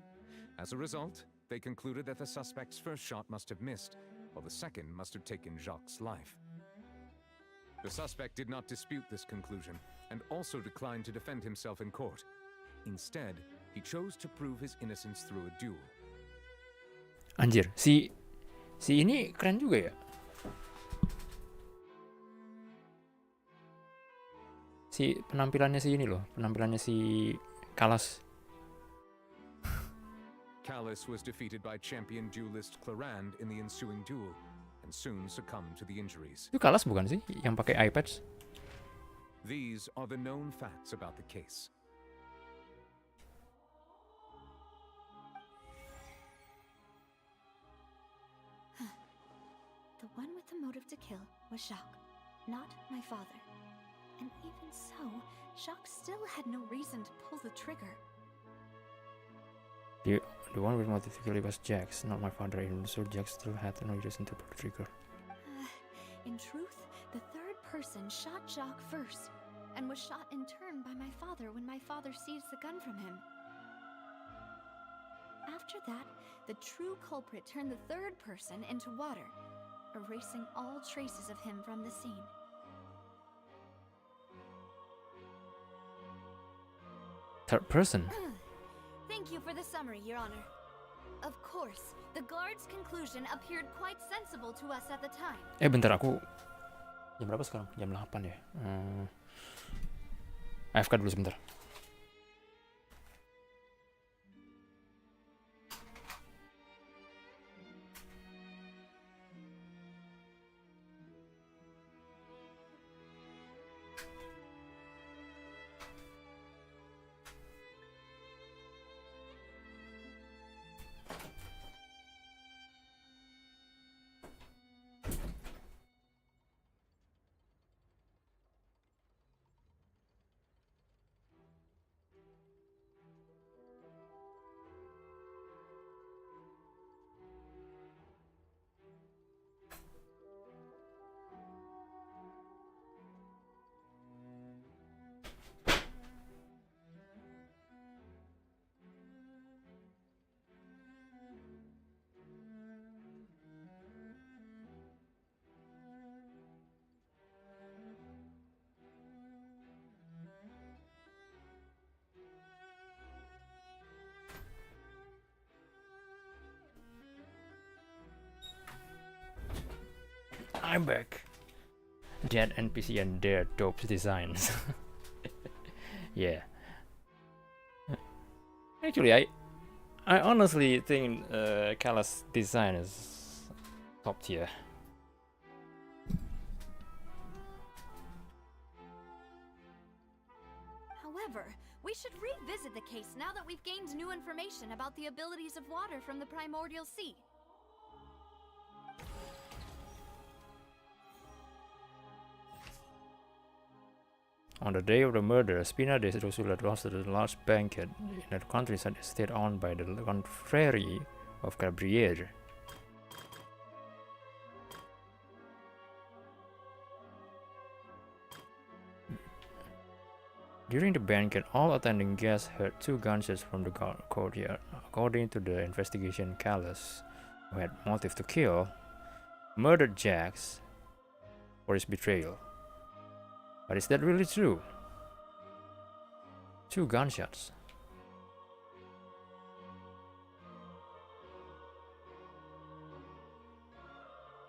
As a result, they concluded that the suspect's first shot must have missed, while the second must have taken Jacques' life. The suspect did not dispute this conclusion, and also declined to defend himself in court. Instead, he chose to prove his innocence through a duel. Anjir, si ini keren juga ya. Si penampilannya si ini loh, penampilannya si Callus. Callus was defeated by champion duelist Clarand in the ensuing duel, and soon succumbed to the injuries. Itu Callus bukan sih yang pakai iPads? These are the known facts about the case. The one with the motive to kill was Jacques, not my father. And even so, Jacques still had no reason to pull the trigger. The one with motive to kill was Jax, not my father, even so Jax still had no reason to pull the trigger. In truth, the third person shot Jacques first, and was shot in turn by my father when my father seized the gun from him. After that, the true culprit turned the third person into water, erasing all traces of him from the scene. Third person? Thank you for the summary, Your Honor. Of course, the guard's conclusion appeared quite sensible to us at the time. Bentar, aku jam berapa sekarang? Jam 8 ya. AFK dulu sebentar. I'm back. Dead NPC and their dope designs. Yeah. Actually, I honestly think Callus' design is top tier. However, we should revisit the case now that we've gained new information about the abilities of water from the primordial sea. On the day of the murder, Spina de Rosula hosted a large banquet in a countryside estate owned by the confrérie of Cabriere. During the banquet, all attending guests heard 2 gunshots from the courtyard. According to the investigation, Callus, who had motive to kill, murdered Jax for his betrayal. But is that really true? 2 gunshots.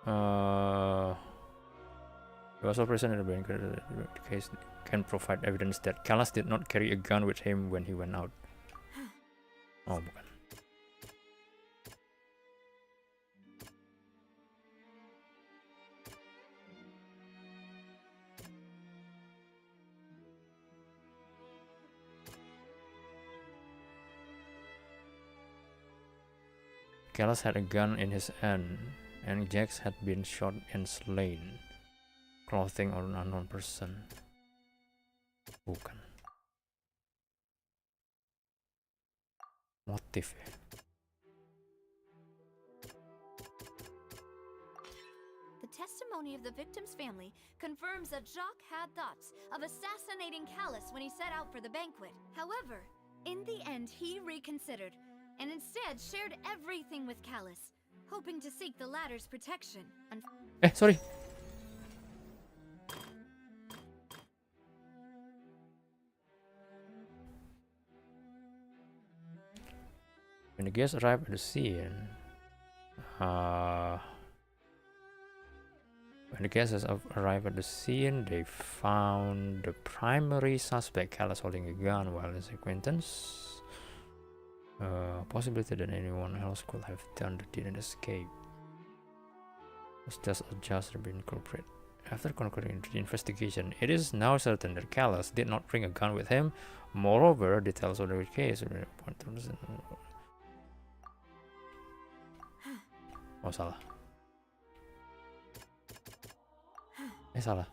He was also present at the banquet. The case can provide evidence that Callus did not carry a gun with him when he went out. Oh, bukan. Callus had a gun in his hand, and Jax had been shot and slain. Clothing on an unknown person. Bukan. Motif ya. The testimony of the victim's family confirms that Jacques had thoughts of assassinating Callus when he set out for the banquet. However, in the end, he reconsidered and instead shared everything with Callus, hoping to seek the latter's protection. Sorry. When the guests arrived at the scene, they found the primary suspect, Callus, holding a gun while his acquaintance. Possibility that anyone else could have done the deed and escape. Was just been culprit. After concluding the investigation, it is now certain that Callus did not bring a gun with him. Moreover, details of the case. Oh, salah. Salah.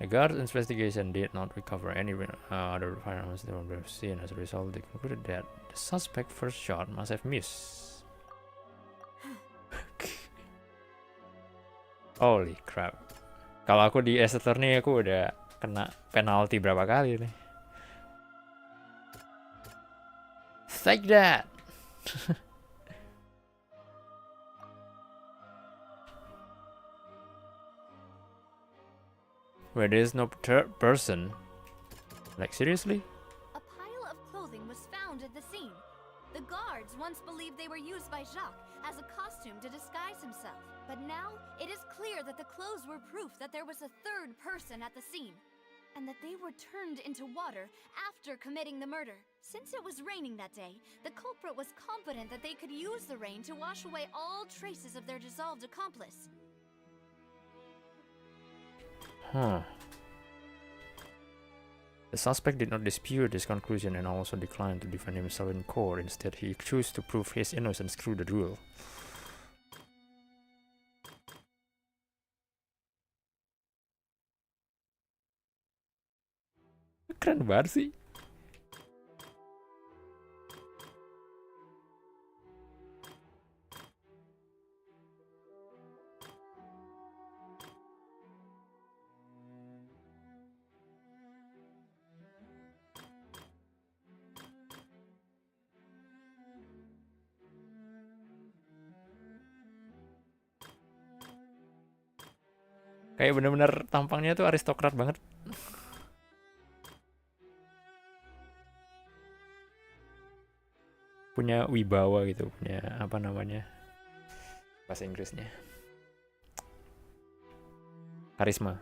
The guard's investigation did not recover any other firearms that were seen. As a result, they concluded that the suspect's first shot must have missed. Holy crap. Kalau aku di Exeter nih, aku udah kena penalti berapa kali nih. Take that! Where there is no third person. Like, seriously? A pile of clothing was found at the scene. The guards once believed they were used by Jacques as a costume to disguise himself. But now, it is clear that the clothes were proof that there was a third person at the scene, and that they were turned into water after committing the murder. Since it was raining that day, the culprit was confident that they could use the rain to wash away all traces of their dissolved accomplice. Huh. The suspect did not dispute this conclusion and also declined to defend himself in court. Instead, he chose to prove his innocence through the duel. Keren banget sih. Kayak bener-bener tampangnya tuh aristokrat banget. punya wibawa gitu, punya apa namanya bahasa Inggrisnya, karisma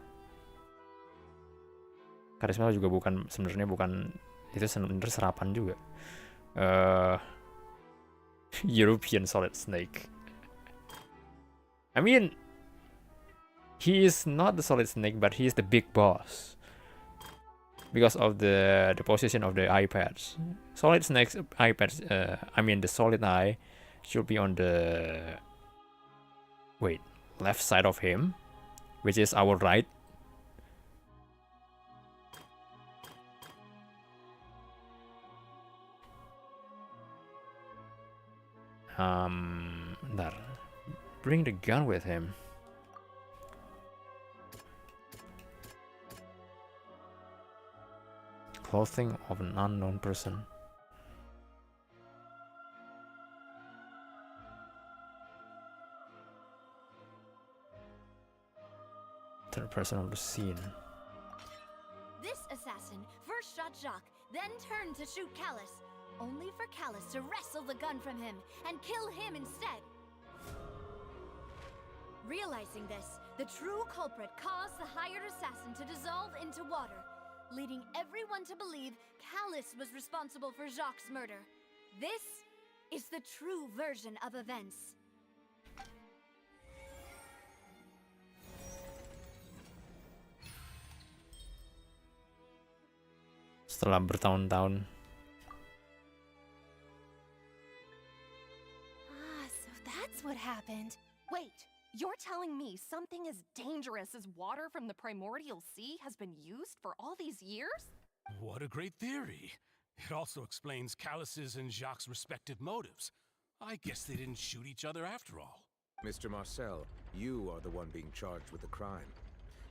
juga sebenarnya bukan itu, sebenarnya serapan juga. European solid snake. I mean, he is not the solid snake, but he is the big boss because of the position of the iPads. Solid snake's iPads, I mean the solid eye should be on the left side of him, which is our right. Bentar. Bring the gun with him. Clothing of an unknown person. Third person of the scene. This assassin first shot Jacques, then turned to shoot Callus, only for Callus to wrestle the gun from him and kill him instead. Realizing this, the true culprit caused the hired assassin to dissolve into water, leading everyone to believe Callus was responsible for Jacques' murder. This is the true version of events. Setelah bertahun-tahun. So that's what happened. Wait, you're telling me something as dangerous as water from the primordial sea has been used for all these years? What a great theory. It also explains Callus's and Jacques' respective motives. I guess they didn't shoot each other after all. Mr. Marcel, you are the one being charged with the crime.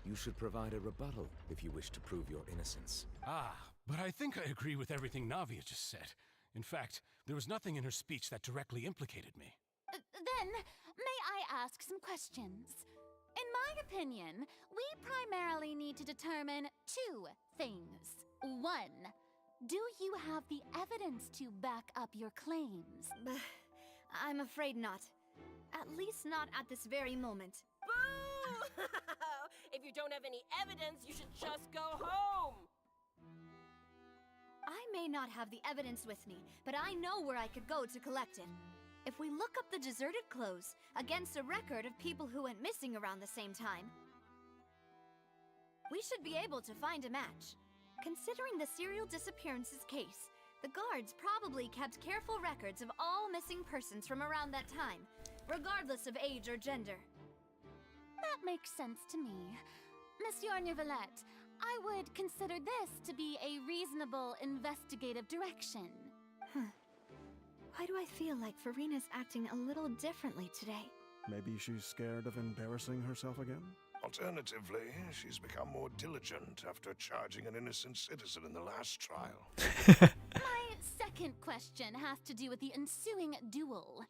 You should provide a rebuttal if you wish to prove your innocence. But I think I agree with everything Navia just said. In fact, there was nothing in her speech that directly implicated me. Then, may I ask some questions? In my opinion, we primarily need to determine two things. One, do you have the evidence to back up your claims? I'm afraid not. At least not at this very moment. Boo! If you don't have any evidence, you should just go home! I may not have the evidence with me, but I know where I could go to collect it. If we look up the deserted clothes against a record of people who went missing around the same time, we should be able to find a match. Considering the serial disappearances case, the guards probably kept careful records of all missing persons from around that time, regardless of age or gender. That makes sense to me. Monsieur Neuvillette, I would consider this to be a reasonable investigative direction. Why do I feel like Farina's acting a little differently today? Maybe she's scared of embarrassing herself again? Alternatively, she's become more diligent after charging an innocent citizen in the last trial. My second question has to do with the ensuing duel.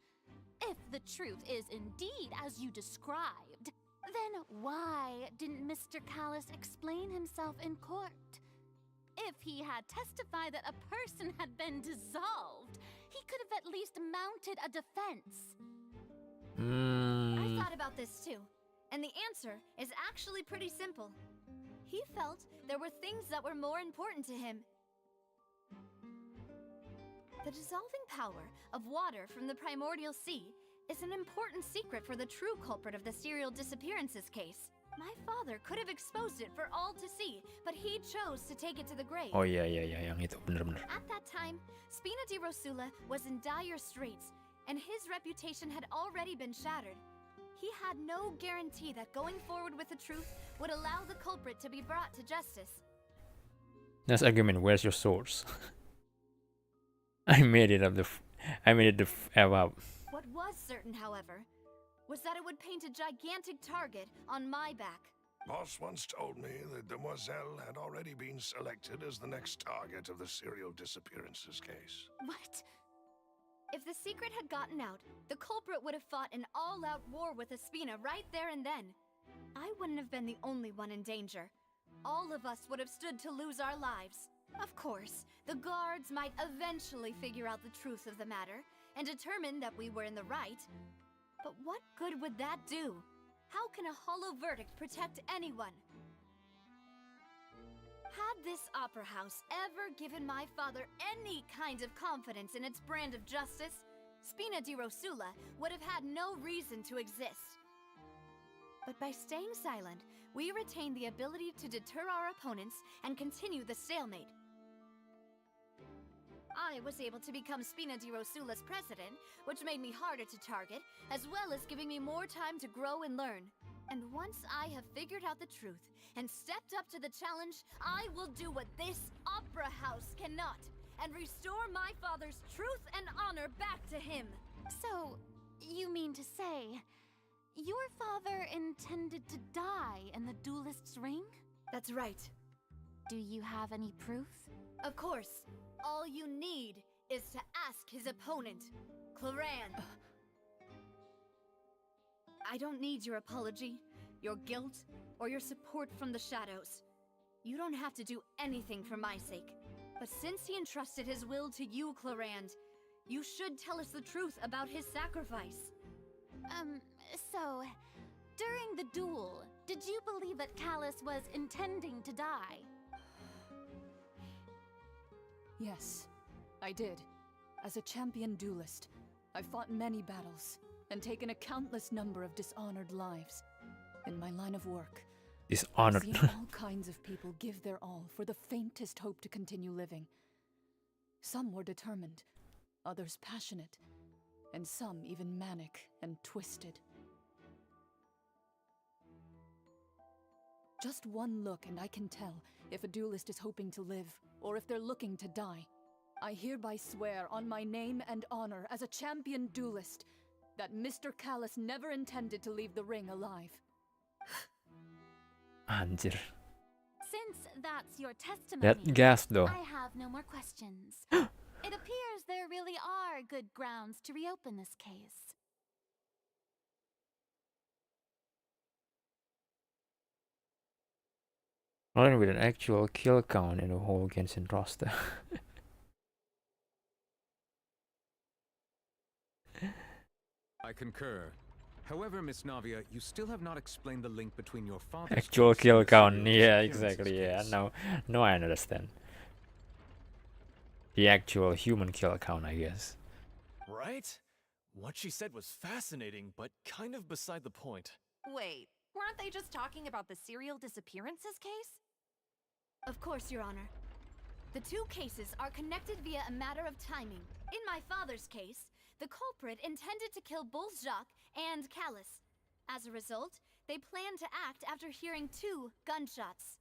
If the truth is indeed as you described, then why didn't Mr. Callus explain himself in court? If he had testified that a person had been dissolved, he could have at least mounted a defense. I thought about this too, and the answer is actually pretty simple. He felt there were things that were more important to him. The dissolving power of water from the primordial sea is an important secret for the true culprit of the serial disappearances case. My father could have exposed it for all to see, but he chose to take it to the grave. Oh iya, yang itu, bener-bener. At that time, Spina di Rosula was in dire straits, and his reputation had already been shattered. He had no guarantee that going forward with the truth would allow the culprit to be brought to justice. Next argument, where's your source? I made it the F up. What was certain, however, was that it would paint a gigantic target on my back. Boss once told me that Demoiselle had already been selected as the next target of the serial disappearances case. What? If the secret had gotten out, the culprit would have fought an all-out war with Espina right there and then. I wouldn't have been the only one in danger. All of us would have stood to lose our lives. Of course, the guards might eventually figure out the truth of the matter and determine that we were in the right. But what good would that do? How can a hollow verdict protect anyone? Had this opera house ever given my father any kind of confidence in its brand of justice, Spina di Rosula would have had no reason to exist. But by staying silent, we retain the ability to deter our opponents and continue the stalemate. I was able to become Spina di Rosula's president, which made me harder to target, as well as giving me more time to grow and learn. And once I have figured out the truth and stepped up to the challenge, I will do what this opera house cannot, and restore my father's truth and honor back to him. So, you mean to say, your father intended to die in the duelist's ring? That's right. Do you have any proof? Of course. All you need is to ask his opponent, Claran. I don't need your apology, your guilt, or your support from the shadows. You don't have to do anything for my sake. But since he entrusted his will to you, Claran, you should tell us the truth about his sacrifice. So, during the duel, did you believe that Callus was intending to die? Yes, I did. As a champion duelist, I fought many battles and taken a countless number of dishonored lives. In my line of work, Dishonored. I've seen all kinds of people give their all for the faintest hope to continue living. Some were determined, others passionate, and some even manic and twisted. Just one look and I can tell if a duelist is hoping to live, or if they're looking to die. I hereby swear on my name and honor as a champion duelist that Mr. Callus never intended to leave the ring alive. Anjir. Since that's your testimony, That gas though. I have no more questions. It appears there really are good grounds to reopen this case. Only with an actual kill count in the whole Genshin roster. I concur. However, Miss Navia, you still have not explained the link between your father's Actual case kill and count, serial yeah, disappearances exactly, yeah. case. No, I understand. The actual human kill count, I guess. Right? What she said was fascinating, but kind of beside the point. Wait, weren't they just talking about the serial disappearances case? Of course, Your Honor. The two cases are connected via a matter of timing. In my father's case, the culprit intended to kill both Jacques and Callus. As a result, they planned to act after hearing 2 gunshots.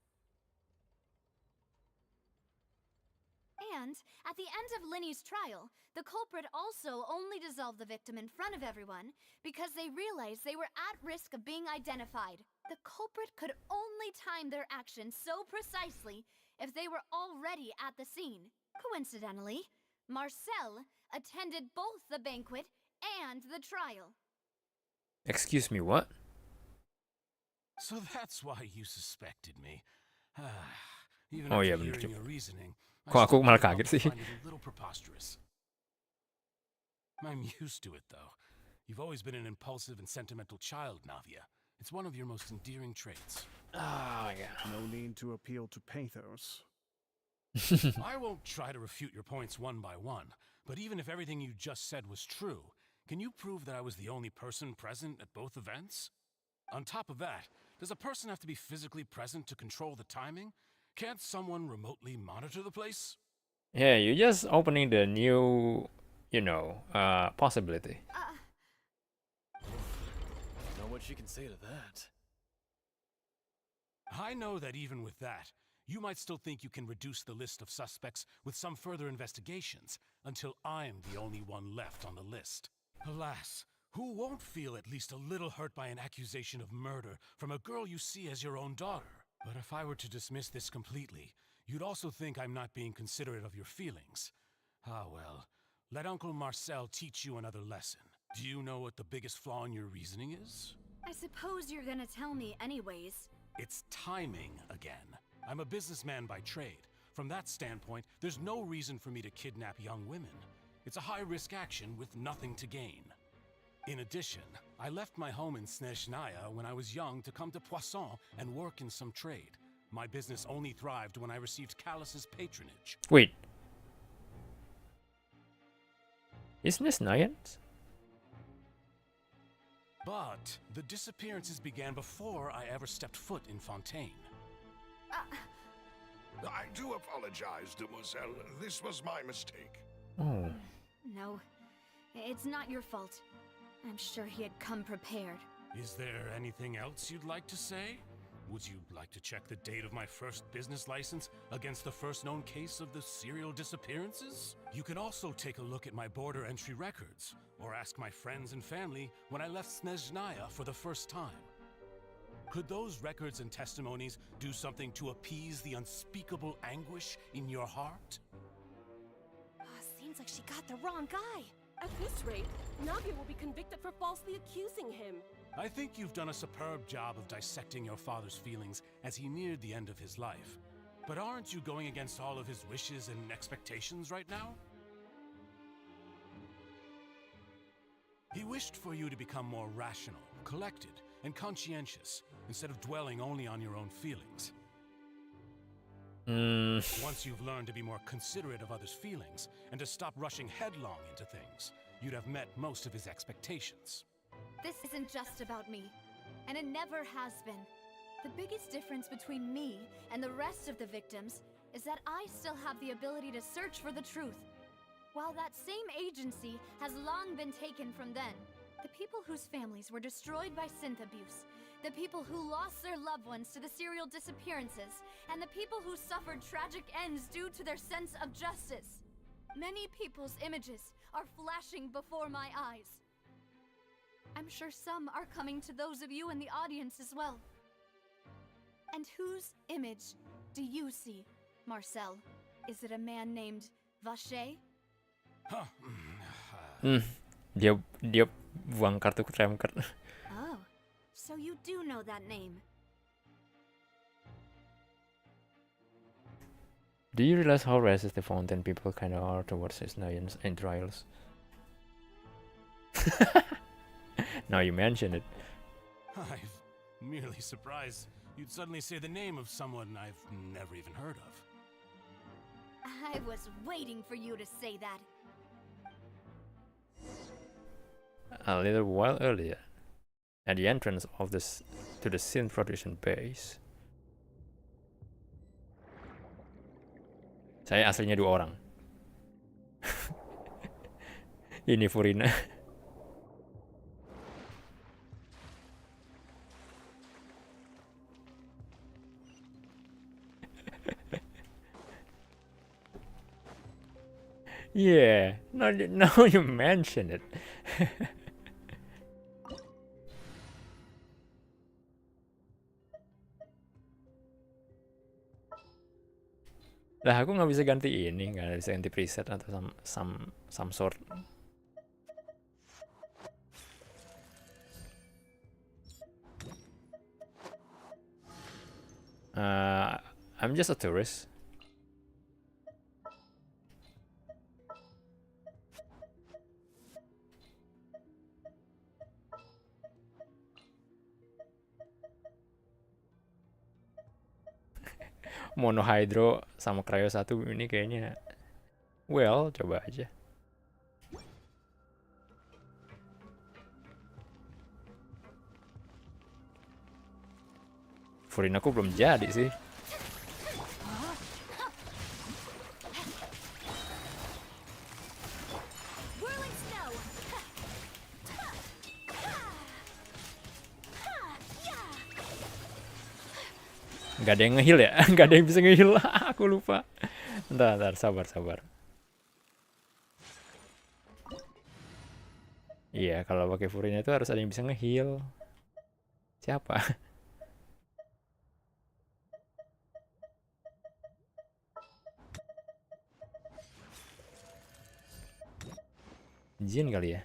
And at the end of Linny's trial, the culprit also only dissolved the victim in front of everyone because they realized they were at risk of being identified. The culprit could only time their actions so precisely if they were already at the scene. Coincidentally, Marcel attended both the banquet and the trial. Excuse me, what? So that's why you suspected me. Even Oh after iya, bener hearing juga. your reasoning, I Kok aku still malah can't kaget help sih? but find it a little preposterous. I'm used to it, though. You've always been an impulsive and sentimental child, Navia. It's one of your most endearing traits. Oh, yeah. No need to appeal to pathos. I won't try to refute your points one by one, but even if everything you just said was true, can you prove that I was the only person present at both events? On top of that, does a person have to be physically present to control the timing? Can't someone remotely monitor the place? Yeah, you're just opening the new, possibility. Know what you can say to that? I know that even with that, you might still think you can reduce the list of suspects with some further investigations until I'm the only one left on the list. Alas, who won't feel at least a little hurt by an accusation of murder from a girl you see as your own daughter? But if I were to dismiss this completely, you'd also think I'm not being considerate of your feelings. Ah well, let Uncle Marcel teach you another lesson. Do you know what the biggest flaw in your reasoning is? I suppose you're gonna tell me anyways. It's timing again. I'm a businessman by trade. From that standpoint, there's no reason for me to kidnap young women. It's a high-risk action with nothing to gain. In addition, I left my home in Snezhnaya when I was young to come to Poisson and work in some trade. My business only thrived when I received Callus's patronage. Wait. Isn't this Nayans? But the disappearances began before I ever stepped foot in Fontaine. I do apologize, demoiselle. This was my mistake. Oh. No, it's not your fault. I'm sure he had come prepared. Is there anything else you'd like to say? Would you like to check the date of my first business license against the first known case of the serial disappearances? You can also take a look at my border entry records, or ask my friends and family when I left Snezhnaya for the first time. Could those records and testimonies do something to appease the unspeakable anguish in your heart? Seems like she got the wrong guy. At this rate, Navia will be convicted for falsely accusing him. I think you've done a superb job of dissecting your father's feelings as he neared the end of his life. But aren't you going against all of his wishes and expectations right now? He wished for you to become more rational, collected, and conscientious, instead of dwelling only on your own feelings. Once you've learned to be more considerate of others' feelings, and to stop rushing headlong into things, you'd have met most of his expectations. This isn't just about me, and it never has been. The biggest difference between me and the rest of the victims is that I still have the ability to search for the truth. While that same agency has long been taken from them, the people whose families were destroyed by synth abuse, the people who lost their loved ones to the serial disappearances, and the people who suffered tragic ends due to their sense of justice. Many people's images are flashing before my eyes. I'm sure some are coming to those of you in the audience as well. And whose image do you see, Marcel? Is it a man named Vache? Dia buang kartu rem card. Oh, so you do know that name. Do you realize how racist the Fontaine people kind of are towards his Nayans and trials? Now you mention it. I'm merely surprised you'd suddenly say the name of someone I've never even heard of. I was waiting for you to say that. A little while earlier, at the entrance of to the synth production base, saya aslinya 2 orang. Ini Furina. Yeah, now you mention it. Lah aku nggak bisa ganti ini, nggak bisa ganti preset atau some sort. I'm just a tourist. Monohydro sama cryo 1 ini kayaknya well, coba aja. Furin aku belum jadi sih. Gak ada yang nge-heal ya? Gak ada yang bisa nge-heal. Aku lupa. Bentar, sabar. Iya, kalau pakai Furina itu harus ada yang bisa nge-heal. Siapa? Jin kali ya?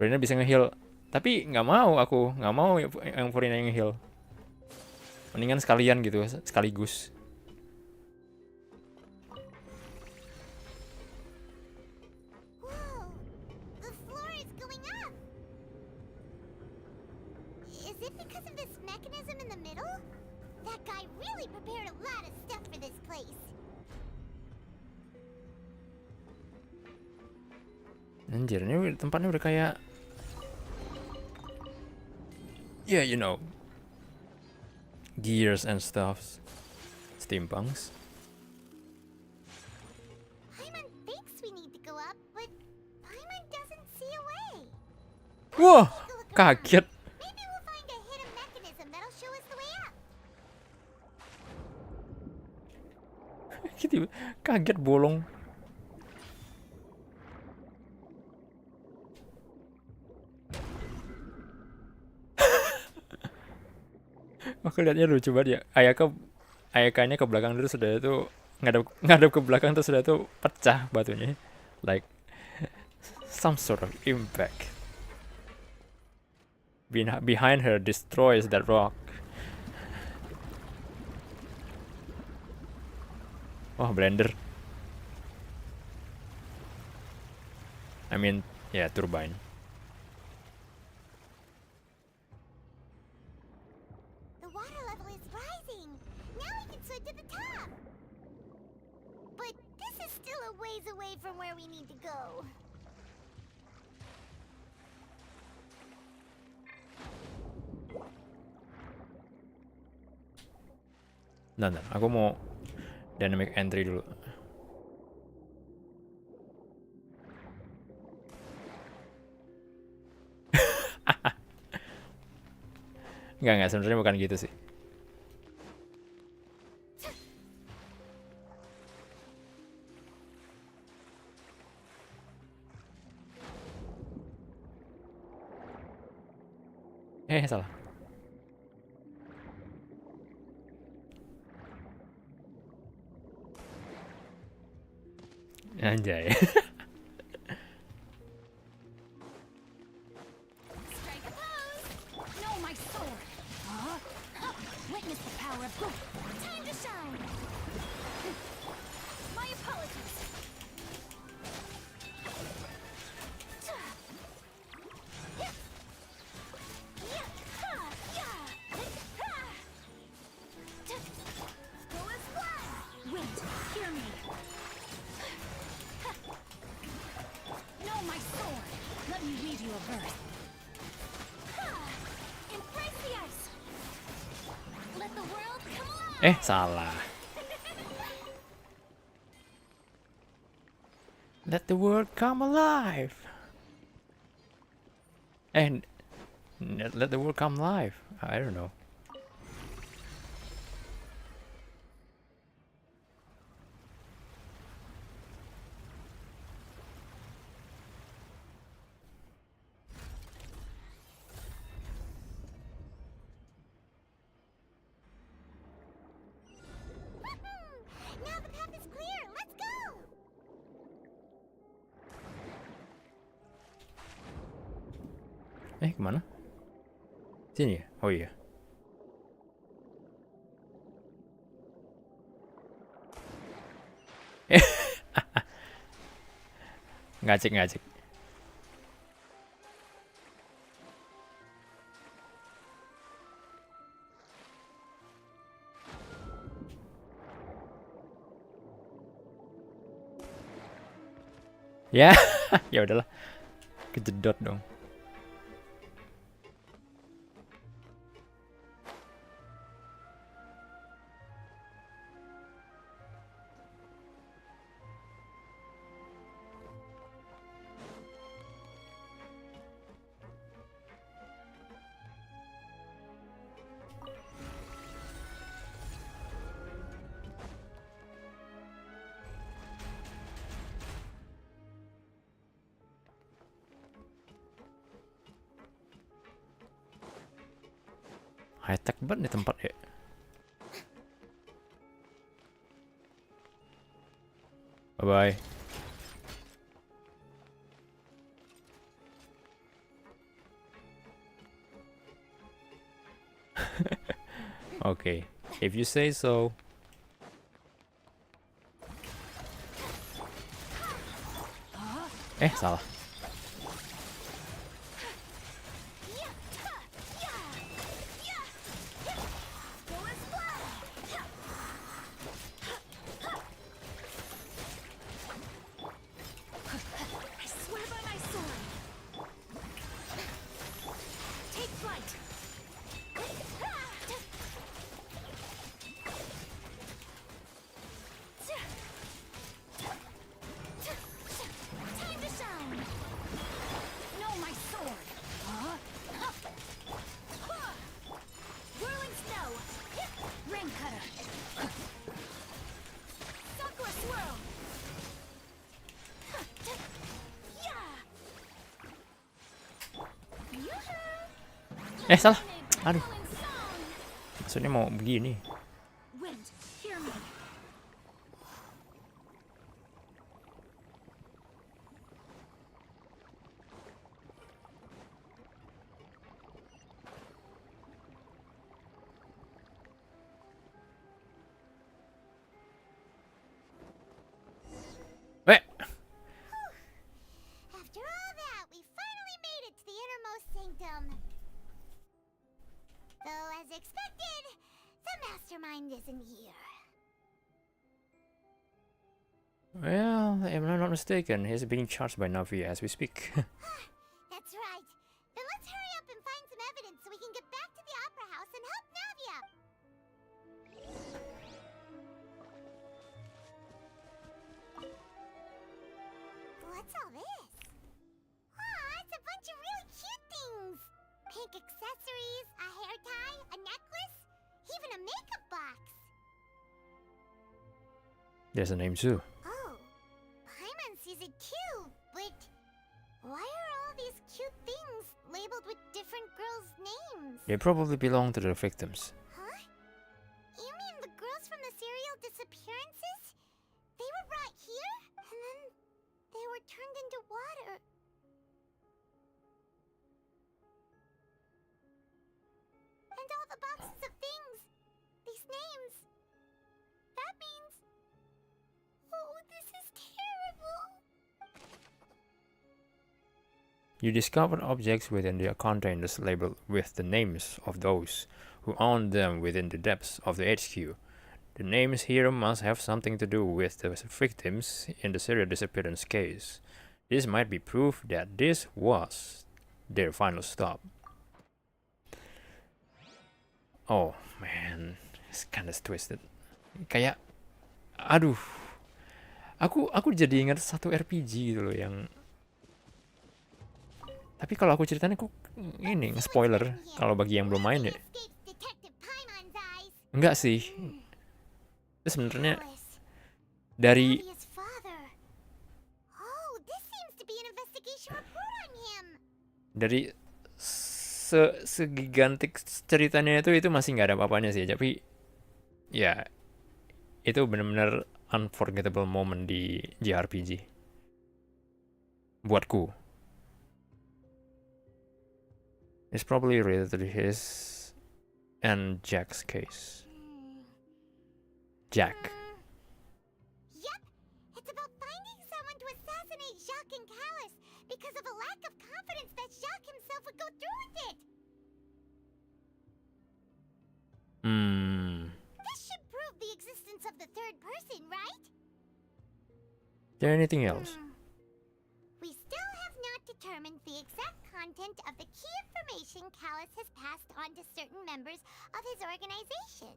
Furina bisa nge-heal. Tapi nggak mau aku, nggak mau yang Furina yang nge-heal. Mendingan sekalian gitu, sekaligus. Whoa! The floor is going up! Is it because of this mechanism in the middle? That guy really prepared a lot of stuff for this place. Anjir, ini tempatnya udah kayak yeah, you know, gears and stuffs, steampunks. Paimon thinks we need to go up, but Paimon doesn't see a way. Wah, kaget. Maybe we'll find a hidden mechanism that'll show us the way up. Gitu, kaget bolong. Aku lihatnya lucu banget ya. Ayakanya ke belakang terus sudah itu ngadep ke belakang terus sudah itu pecah batunya. Like some sort of impact. Behind her destroys that rock. Oh, blender. I mean, yeah, turbine. The water level is rising. Now we can swim to the top. But this is still a ways away from where we need to go. Nah, aku mau dynamic entry dulu. Enggak, sebenarnya bukan gitu sih. Salah. Anjay. Strike a pose. No, my sword. Witness the power of good. Time to shine. My apologies. Go as one. Wait, hear me. No, my sword. Let me read you a verse. Embrace the ice. Let the world come alive. Salah. Let the world come alive. Let the world come alive. I don't know. Now the path is clear. Let's go. Kemana? Sini ya? Oh iya. Ngacik. Ya, ya udahlah. Kejedot dong. High-tech banget nih tempat ya. Bye-bye. Okay, if you say so. Salah. I swear by my sword. Take flight. Time to shine. No, my sword. Whirling snow. Rain cutter. Sakura swirl. Salah. Aduh. Maksudnya mau begini. Wind, hear me. After all that, we finally made it to the innermost sanctum. Though, as expected, the mastermind isn't here. Well, if I'm not mistaken, he's being charged by Navi as we speak. That's right. Then let's hurry up and find some evidence so we can get back to the Opera House and help Navia. What's all this? Aw, it's a bunch of really cute things. Pink accessories, a hair tie, a necklace, even a makeup box. There's a name too. Oh, Paimon sees it too, but why are all these cute things labeled with different girls' names? They probably belong to the victims. Huh? You mean the girls from the serial disappearances? They were brought here, and then they were turned into water. And all the boxes of things, these names. That means... Oh, this is terrible. You discover objects within the containers labeled with the names of those who own them within the depths of the HQ. The names here must have something to do with the victims in the serial disappearance case. This might be proof that this was their final stop. Oh man, it's kinda twisted. Kayak, aduh, aku jadi ingat satu RPG gitu loh yang. Tapi kalau aku ceritain aku ini nge-spoiler kalau bagi yang belum main ya. Enggak sih. Itu sebenarnya dari segigantik ceritanya itu masih nggak ada apa-apanya sih, tapi ya itu benar-benar unforgettable moment di JRPG buatku. It's probably related to his and Jack's case. Jack. Yep, it's about finding someone to assassinate Jacques and Callus because of a lack of confidence that Jacques himself would go through with it. This should prove the existence of the third person, right? Is there anything else? We still have not determined the exact content of the key information Callus has passed on to certain members of his organization.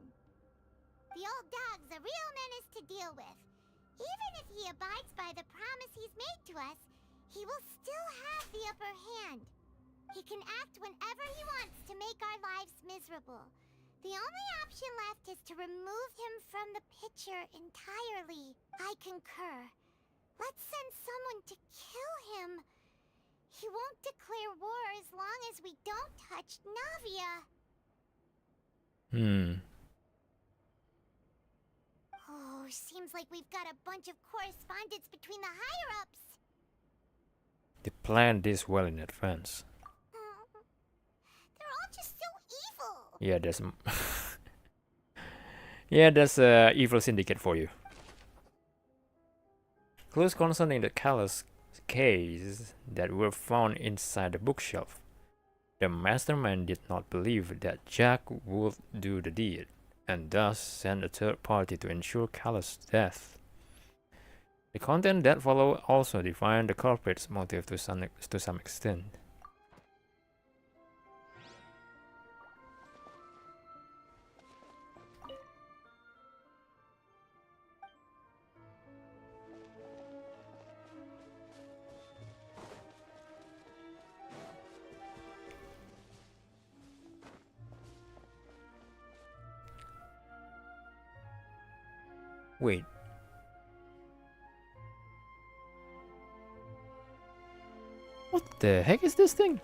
The old dog's a real menace to deal with. Even if he abides by the promise he's made to us, he will still have the upper hand. He can act whenever he wants to make our lives miserable. The only option left is to remove him from the picture entirely. I concur. Let's send someone to kill him. He won't declare war as long as we don't touch Navia. Oh, seems like we've got a bunch of correspondence between the higher-ups. They planned this well in advance. They're all just so evil. Yeah, there's Yeah, that's a evil syndicate for you. Clues concerning the Callus case that were found inside the bookshelf. The mastermind did not believe that Jack would do the deed, and thus sent a third party to ensure Callus' death. The content that follow also define the culprit's motive to some extent. Wait. What the heck is this thing?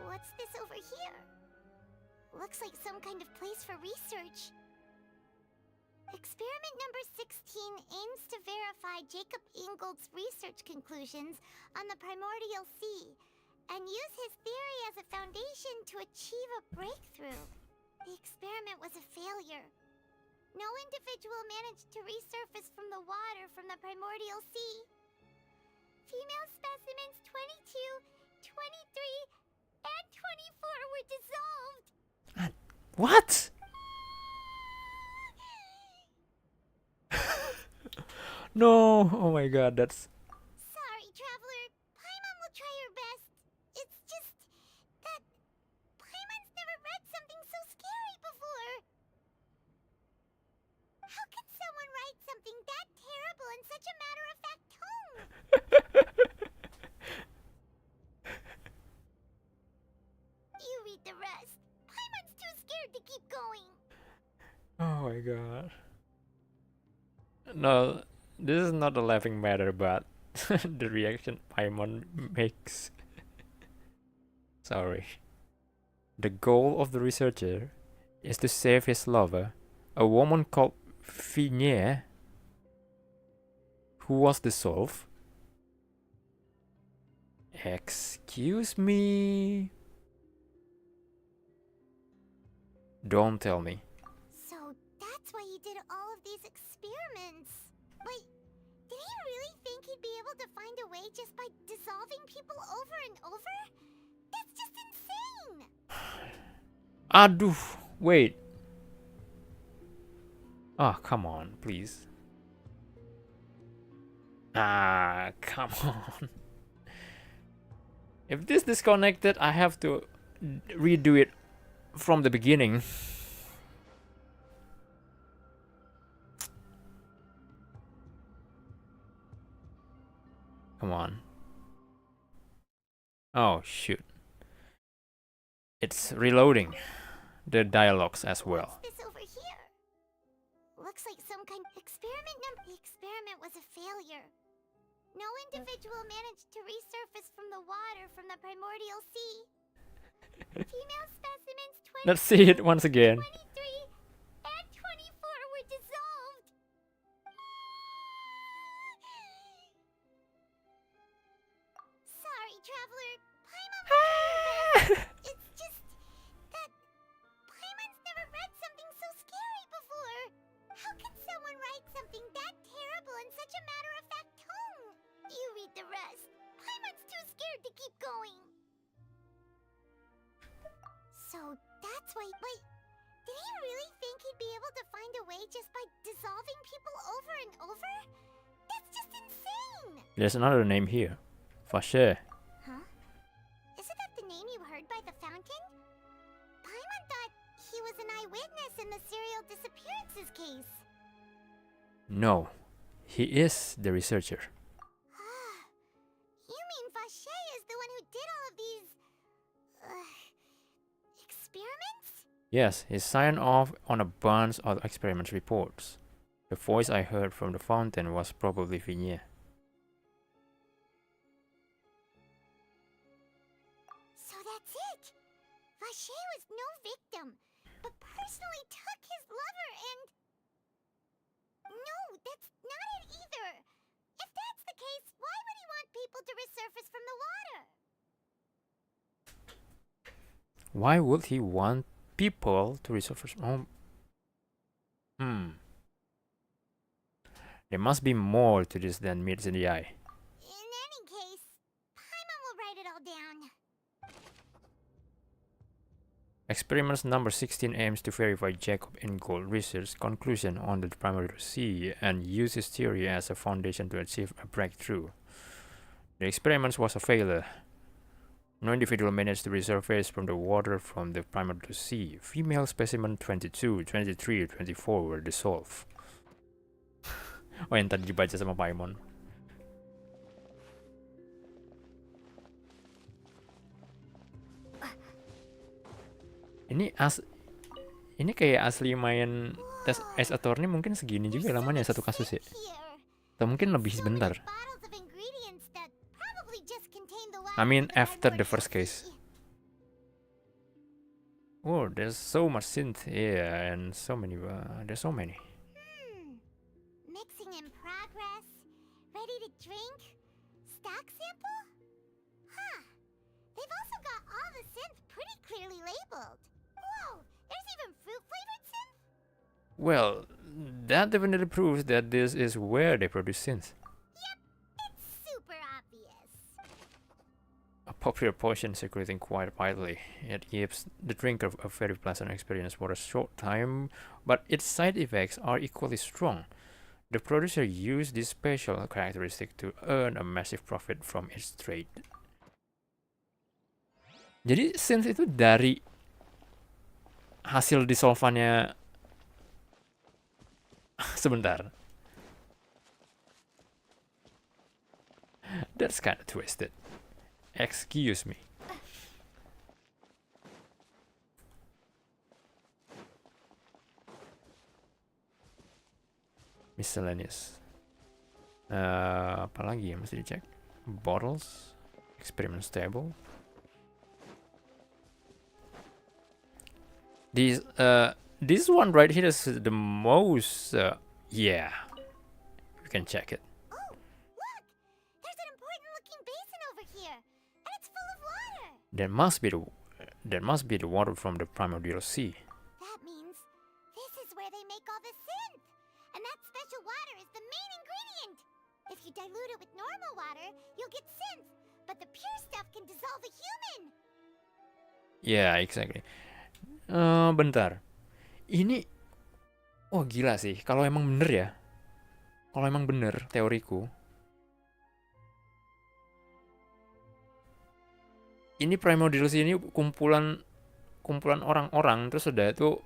What's this over here? Looks like some kind of place for research. Experiment number 16 aims to verify Jacob Ingold's research conclusions on the primordial sea and use his theory as a foundation to achieve a breakthrough. The experiment was a failure. No individual managed to resurface from the water from the primordial sea. Female specimens 22, 23, and 24 were dissolved. What? No, oh my god, that's... Sorry, Traveler. Paimon will try her best. It's just that Paimon's never read something so scary before. How can someone write something that terrible in such a matter-of-fact tone? You read the rest. Paimon's too scared to keep going. Oh my god. No, this is not a laughing matter, but the reaction Paimon makes. Sorry. The goal of the researcher is to save his lover, a woman called Vigne, who was dissolved. Excuse me? Don't tell me. So that's why he did all of these experiments. Wait, did he really think he'd be able to find a way just by dissolving people over and over? That's just insane! Aduh, wait. Oh, come on, please. Ah, come on. If this disconnected, I have to redo it from the beginning. Come on. Oh, shoot. It's reloading the dialogues as well. What's this over here? Looks like some kind of experiment number. The experiment was a failure. No individual managed to resurface from the water from the primordial sea. Female specimens 20. Let's see it once again. 23 and 24 were dissolved. Sorry, Traveler. Paimon will try her best. It's just that Paimon's never read something so scary before. How can someone write something that terrible in such a matter-of-fact tone? You read the rest. Paimon's too scared to keep going. So that's why. Wait, did he really think he'd be able to find a way just by dissolving people over and over? That's just insane! There's another name here. Vache. Huh? Isn't that the name you heard by the fountain? Paimon thought he was an eyewitness in the serial disappearances case. No, he is the researcher. You mean Vache is the one who did all of these... experiments? Yes, he signed off on a bunch of experiment reports. The voice I heard from the fountain was probably Vigne. So that's it! Vache was no victim, but personally took his lover and... No, that's not it either! If that's the case, why would he want people to resurface from the water? Why would he want people to resolve his own? There must be more to this than meets in the eye. In any case, Paimon will write it all down. Experiment number 16 aims to verify Jacob Ingold's research conclusion on the primary sea and use his theory as a foundation to achieve a breakthrough. The experiment was a failure. No individual managed to resurface from the water from the primary sea. Female specimen 22, 23, 24 were dissolved. Oh, yang tadi dibaca sama Paimon. Ini kayak asli main tes Ace Attorney mungkin segini juga lamanya satu kasus ya. Atau mungkin lebih sebentar. I mean after the first case. Oh, there's so much synth, yeah, and so many. There's so many. Mixing in progress. Ready to drink? Stock sample? Huh. They've also got all the synth pretty clearly labeled. Whoa, there's even fruit-flavored synth? Well, that definitely proves that this is where they produce synth. Yep, it's super obvious. A popular potion circulating quite widely. It gives the drinker a very pleasant experience for a short time, but its side effects are equally strong. The producer used this special characteristic to earn a massive profit from its trade. Jadi synth itu dari hasil disolvannya. Sebentar. That's kind of twisted. Excuse me. Miscellaneous. Apa lagi yang mesti dicek? Bottles, experiment stable. This one right here is the most. Yeah, we can check it. Oh, look! There's an important-looking basin over here, and it's full of water. That must be the water from the primordial sea. That means this is where they make all the synth, and that special water is the main ingredient. If you dilute it with normal water, you'll get synth, but the pure stuff can dissolve a human. Yeah, exactly. Bentar. Ini oh gila sih, kalau emang bener ya. Kalau emang bener teoriku. Ini primordial sea ini kumpulan orang-orang terus udah itu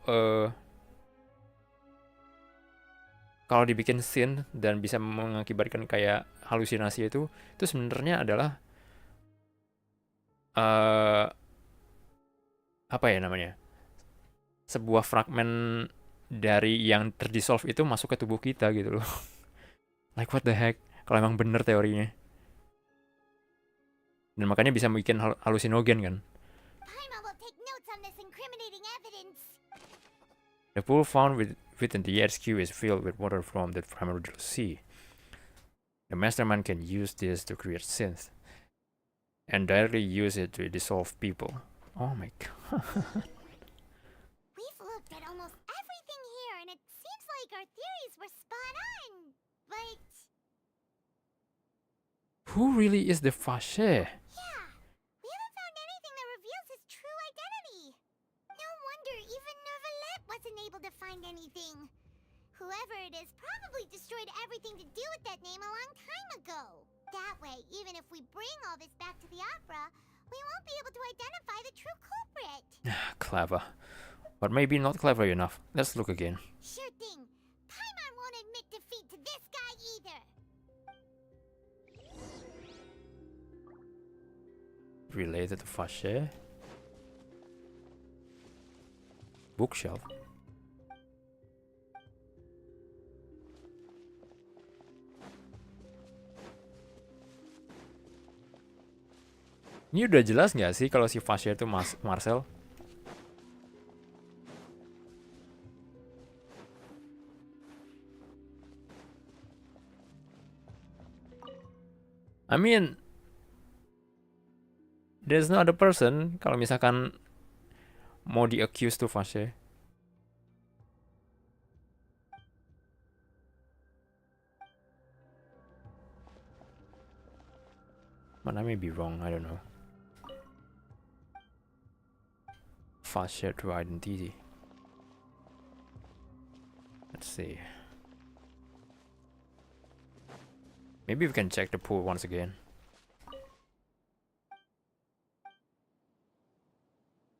kalau dibikin scene dan bisa mengakibatkan kayak halusinasi itu sebenarnya adalah apa ya namanya? Sebuah fragmen dari yang terdissolve itu masuk ke tubuh kita gitu loh. Like what the heck? Kalau emang bener teorinya. Dan makanya bisa bikin halusinogen kan. The pool found within the HQ is filled with water from the primordial sea. The mastermind can use this to create synth and directly use it to dissolve people. Oh my god. We've looked at almost everything here, and it seems like our theories were spot on. But who really is the Fache? yeah, we haven't found anything that reveals his true identity. No wonder even Neuvillette wasn't able to find anything. Whoever it is probably destroyed everything to do with that name a long time ago. That way, even if we bring all this back to the opera, we won't be able to identify the true culprit. Clever. But maybe not clever enough. Let's look again. Sure thing. Paimon won't admit defeat to this guy either. Related to Fache? Bookshelf. Ini udah jelas nggak sih kalau si Fache itu Marcel? I mean, there's no other person. Kalau misalkan Mau di-accuse tuh Vashe. But I may be wrong, I don't know. Vashe true identity. Let's see. Maybe we can check the pool once again.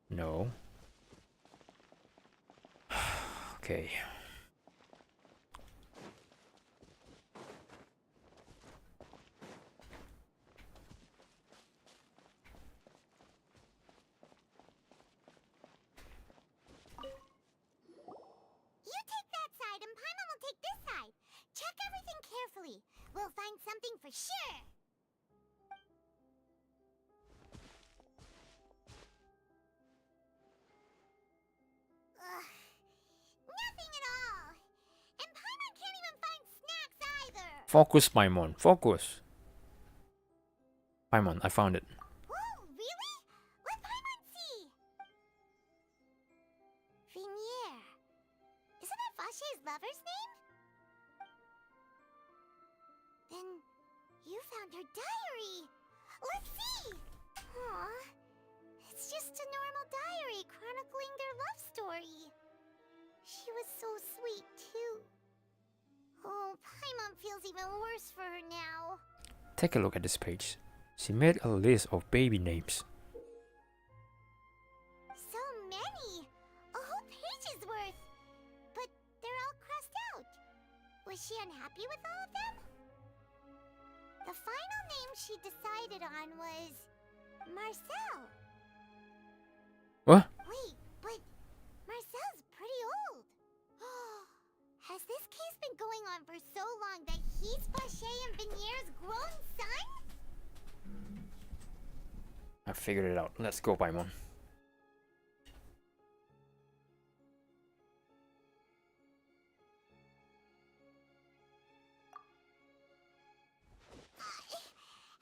No. Okay. You take that side and Paimon will take this side. Check everything carefully. We'll find something for sure. Ugh. Nothing at all. And Paimon can't even find snacks either. Focus, Paimon. Focus. Paimon, I found it. Whoa, really? Let Paimon see. Vinier. Isn't that Vashe's lover's name? Then you found her diary. Let's see. Aw. It's just a normal diary chronicling their love story. She was so sweet, too. Oh, Paimon feels even worse for her now. Take a look at this page. She made a list of baby names. So many! A whole page's worth! But they're all crossed out. Was she unhappy with all of them? The final name she decided on was... Marcel. What? Wait, but Marcel's pretty old. Has this case been going on for so long that he's Vashe and Vinier's grown son? I figured it out. Let's go, Paimon.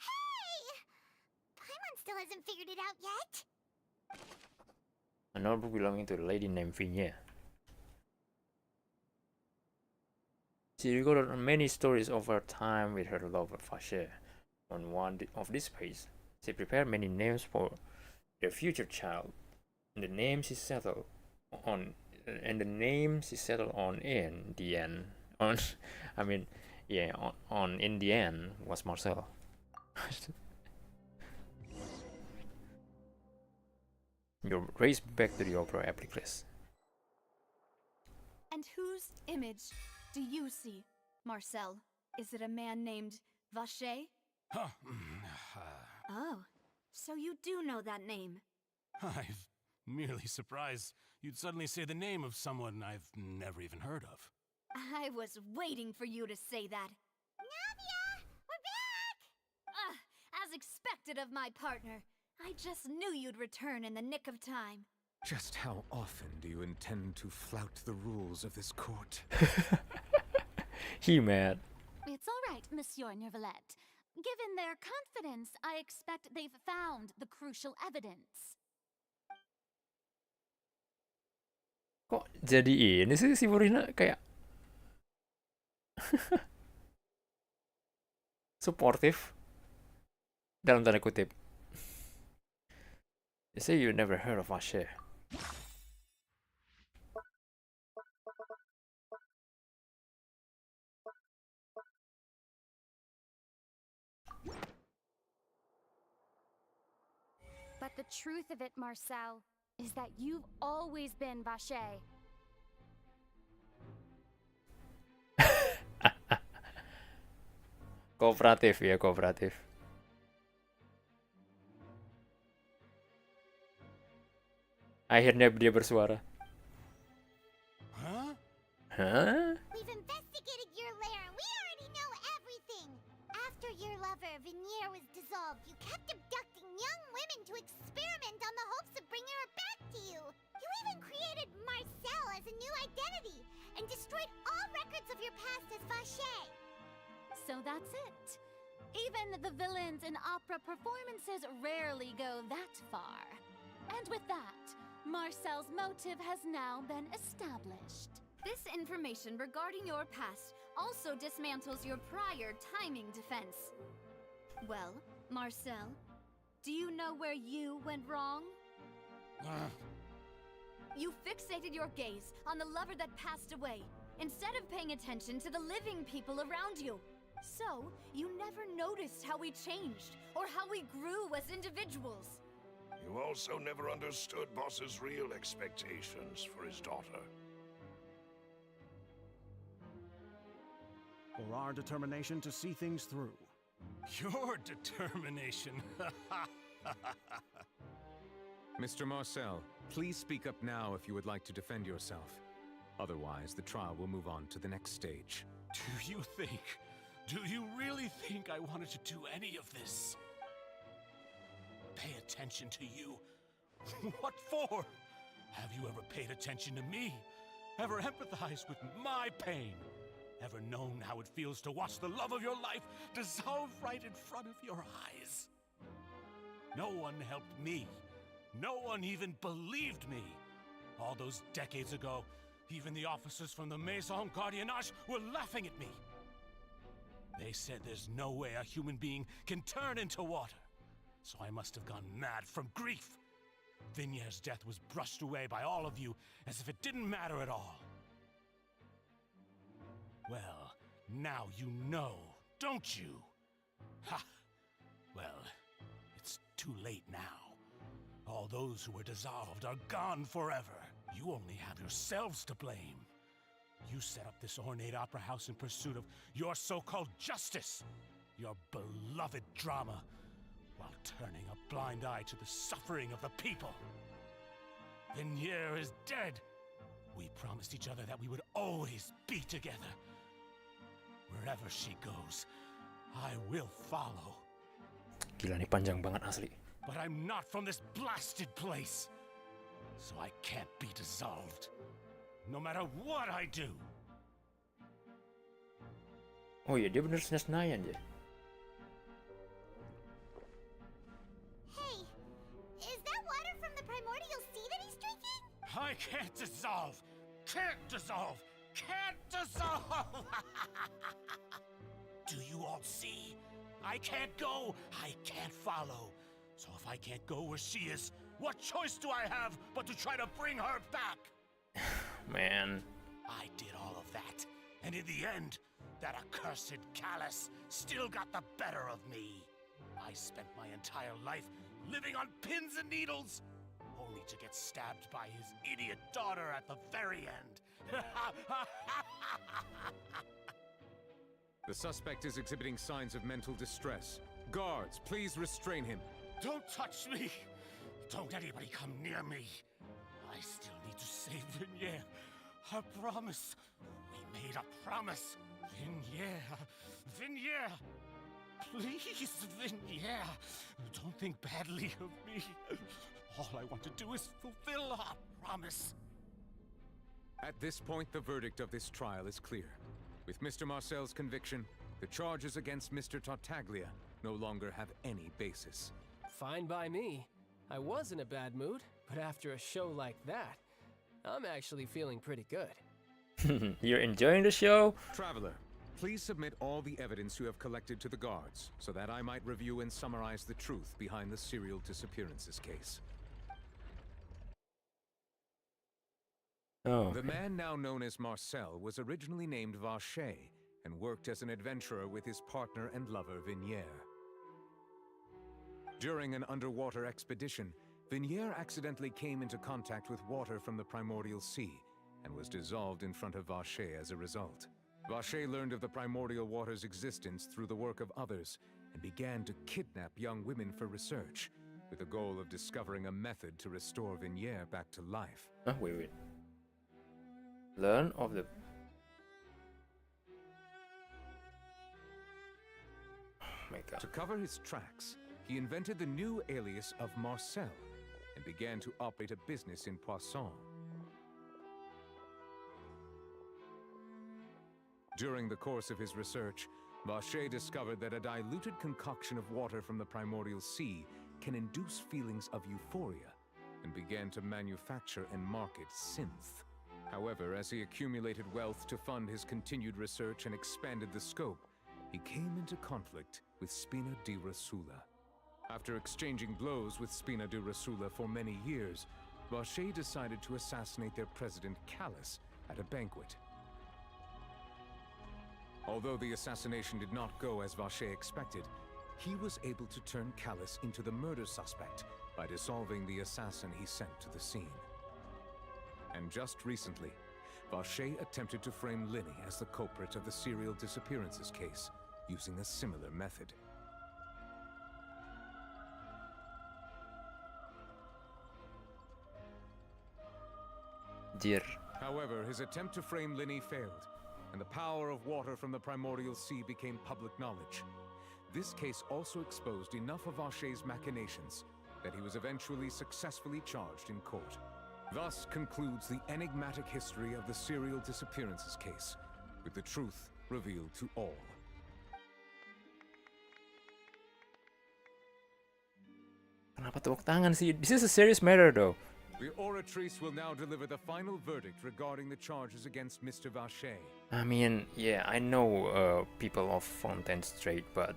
Hey! Paimon still hasn't figured it out yet. A notebook belonging to the lady named Vinier. She recorded many stories of her time with her lover Vashe. On one of these pages, she prepared many names for their future child. And the name she settled on, in the end, in the end was Marcel. You're raised back to the opera Epiclus. And whose image do you see, Marcel? Is it a man named Vashe? Huh. Oh, so you do know that name. I'm merely surprised you'd suddenly say the name of someone I've never even heard of. I was waiting for you to say that. Navia! We're back! As expected of my partner. I just knew you'd return in the nick of time. Just how often do you intend to flout the rules of this court? He mad. It's all right, Monsieur Nervalette. Given their confidence, I expect they've found the crucial evidence. Kok jadi ini sih si Burina kayak supportive dalam tanda kutip. You say you never heard of Vashe. But the truth of it, Marcel, is that you've always been Vashe. Kooperatif ya, kooperatif. Akhirnya dia bersuara. Huh? Huh? We've investigated your lair and we already know everything. After your lover, Vinier, was dissolved, you kept abducting young women to experiment on the hopes of bringing her back to you. You even created Marcel as a new identity and destroyed all records of your past as Vashe. So that's it. Even the villains in opera performances rarely go that far. And with that, Marcel's motive has now been established. This information regarding your past also dismantles your prior timing defense. Well, Marcel, do you know where you went wrong? You fixated your gaze on the lover that passed away, instead of paying attention to the living people around you. So, you never noticed how we changed, or how we grew as individuals. You also never understood Boss's real expectations for his daughter. Or our determination to see things through. Your determination. Mr. Marcel, please speak up now if you would like to defend yourself. Otherwise, the trial will move on to the next stage. Do you really think I wanted to do any of this? Pay attention to you? What for? Have you ever paid attention to me? Ever empathized with my pain? Ever known how it feels to watch the love of your life dissolve right in front of your eyes? No one helped me. No one even believed me. All those decades ago, even the officers from the Maison Gardiennage were laughing at me. They said there's no way a human being can turn into water. So I must have gone mad from grief. Vigniere's death was brushed away by all of you as if it didn't matter at all. Well, now you know, don't you? Ha! Well, it's too late now. All those who were dissolved are gone forever. You only have yourselves to blame. You set up this ornate opera house in pursuit of your so-called justice, your beloved drama, while turning a blind eye to the suffering of the people. Vigniere is dead. We promised each other that we would always be together. Wherever she goes, I will follow. Gila nih panjang banget asli. But I'm not from this blasted place, so I can't be dissolved. No matter what I do. Oh iya, dia bener senasnayan ya. Hey, is that water from the primordial sea that he's drinking? I can't dissolve! Can't dissolve! Can't dissolve! Do you all see? I can't go! I can't follow! So if I can't go where she is, what choice do I have but to try to bring her back? Man. I did all of that, and in the end, that accursed Callus still got the better of me. I spent my entire life living on pins and needles, only to get stabbed by his idiot daughter at the very end. The suspect is exhibiting signs of mental distress. Guards, please restrain him. Don't touch me! Don't anybody come near me! I still need to save Vigniere. I promise. We made a promise. Vigniere! Please, Vigniere! Don't think badly of me. All I want to do is fulfill our promise. At this point, the verdict of this trial is clear. With Mr. Marcel's conviction, the charges against Mr. Tartaglia no longer have any basis. Fine by me. I was in a bad mood, but after a show like that, I'm actually feeling pretty good. You're enjoying the show? Traveler, please submit all the evidence you have collected to the guards, so that I might review and summarize the truth behind the serial disappearances case. Oh. The man now known as Marcel was originally named Vacher and worked as an adventurer with his partner and lover Vigniere. During an underwater expedition, Vigniere accidentally came into contact with water from the primordial sea and was dissolved in front of Vacher as a result. Vacher learned of the primordial water's existence through the work of others and began to kidnap young women for research, with the goal of discovering a method to restore Vigniere back to life. Wait. Learn of the... Oh my god. To cover his tracks, he invented the new alias of Marcel and began to operate a business in Poisson. During the course of his research, Vacher discovered that a diluted concoction of water from the primordial sea can induce feelings of euphoria, and began to manufacture and market synth. However, as he accumulated wealth to fund his continued research and expanded the scope, he came into conflict with Spina di Rasula. After exchanging blows with Spina di Rasula for many years, Vache decided to assassinate their president Callus at a banquet. Although the assassination did not go as Vache expected, he was able to turn Callus into the murder suspect by dissolving the assassin he sent to the scene. And just recently, Vache attempted to frame Linny as the culprit of the serial disappearances case, using a similar method. Dear. However, his attempt to frame Linny failed, and the power of water from the primordial sea became public knowledge. This case also exposed enough of Vache's machinations that he was eventually successfully charged in court. Thus concludes the enigmatic history of the serial disappearances case, with the truth revealed to all. Kenapa tepuk tangan sih? This is a serious matter though. The Oratrice will now deliver the final verdict regarding the charges against Mr. Vache. I mean, yeah, I know people of Fontaine Strait, but...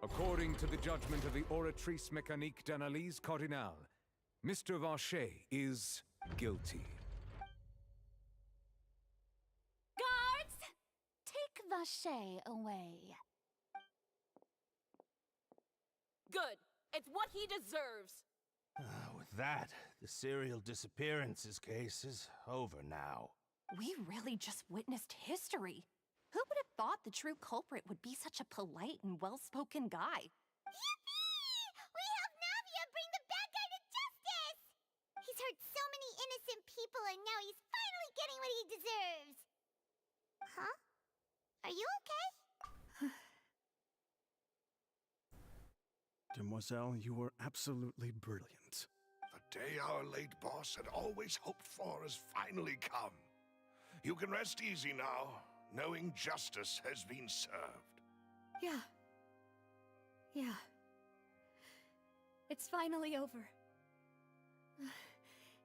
According to the judgment of the Oratrice Mécanique d'Analyse Cardinal, Mr. Vache is guilty. Guards! Take Vache away. Good. It's what he deserves. With that, the serial disappearances case is over now. We really just witnessed history. Who would have thought the true culprit would be such a polite and well-spoken guy? Yippee! We helped Navia bring the bad guy to justice! He's hurt so many innocent people and now he's finally getting what he deserves! Huh? Are you okay? Demoiselle, you were absolutely brilliant. The day our late boss had always hoped for has finally come. You can rest easy now, knowing justice has been served. Yeah. Yeah. It's finally over.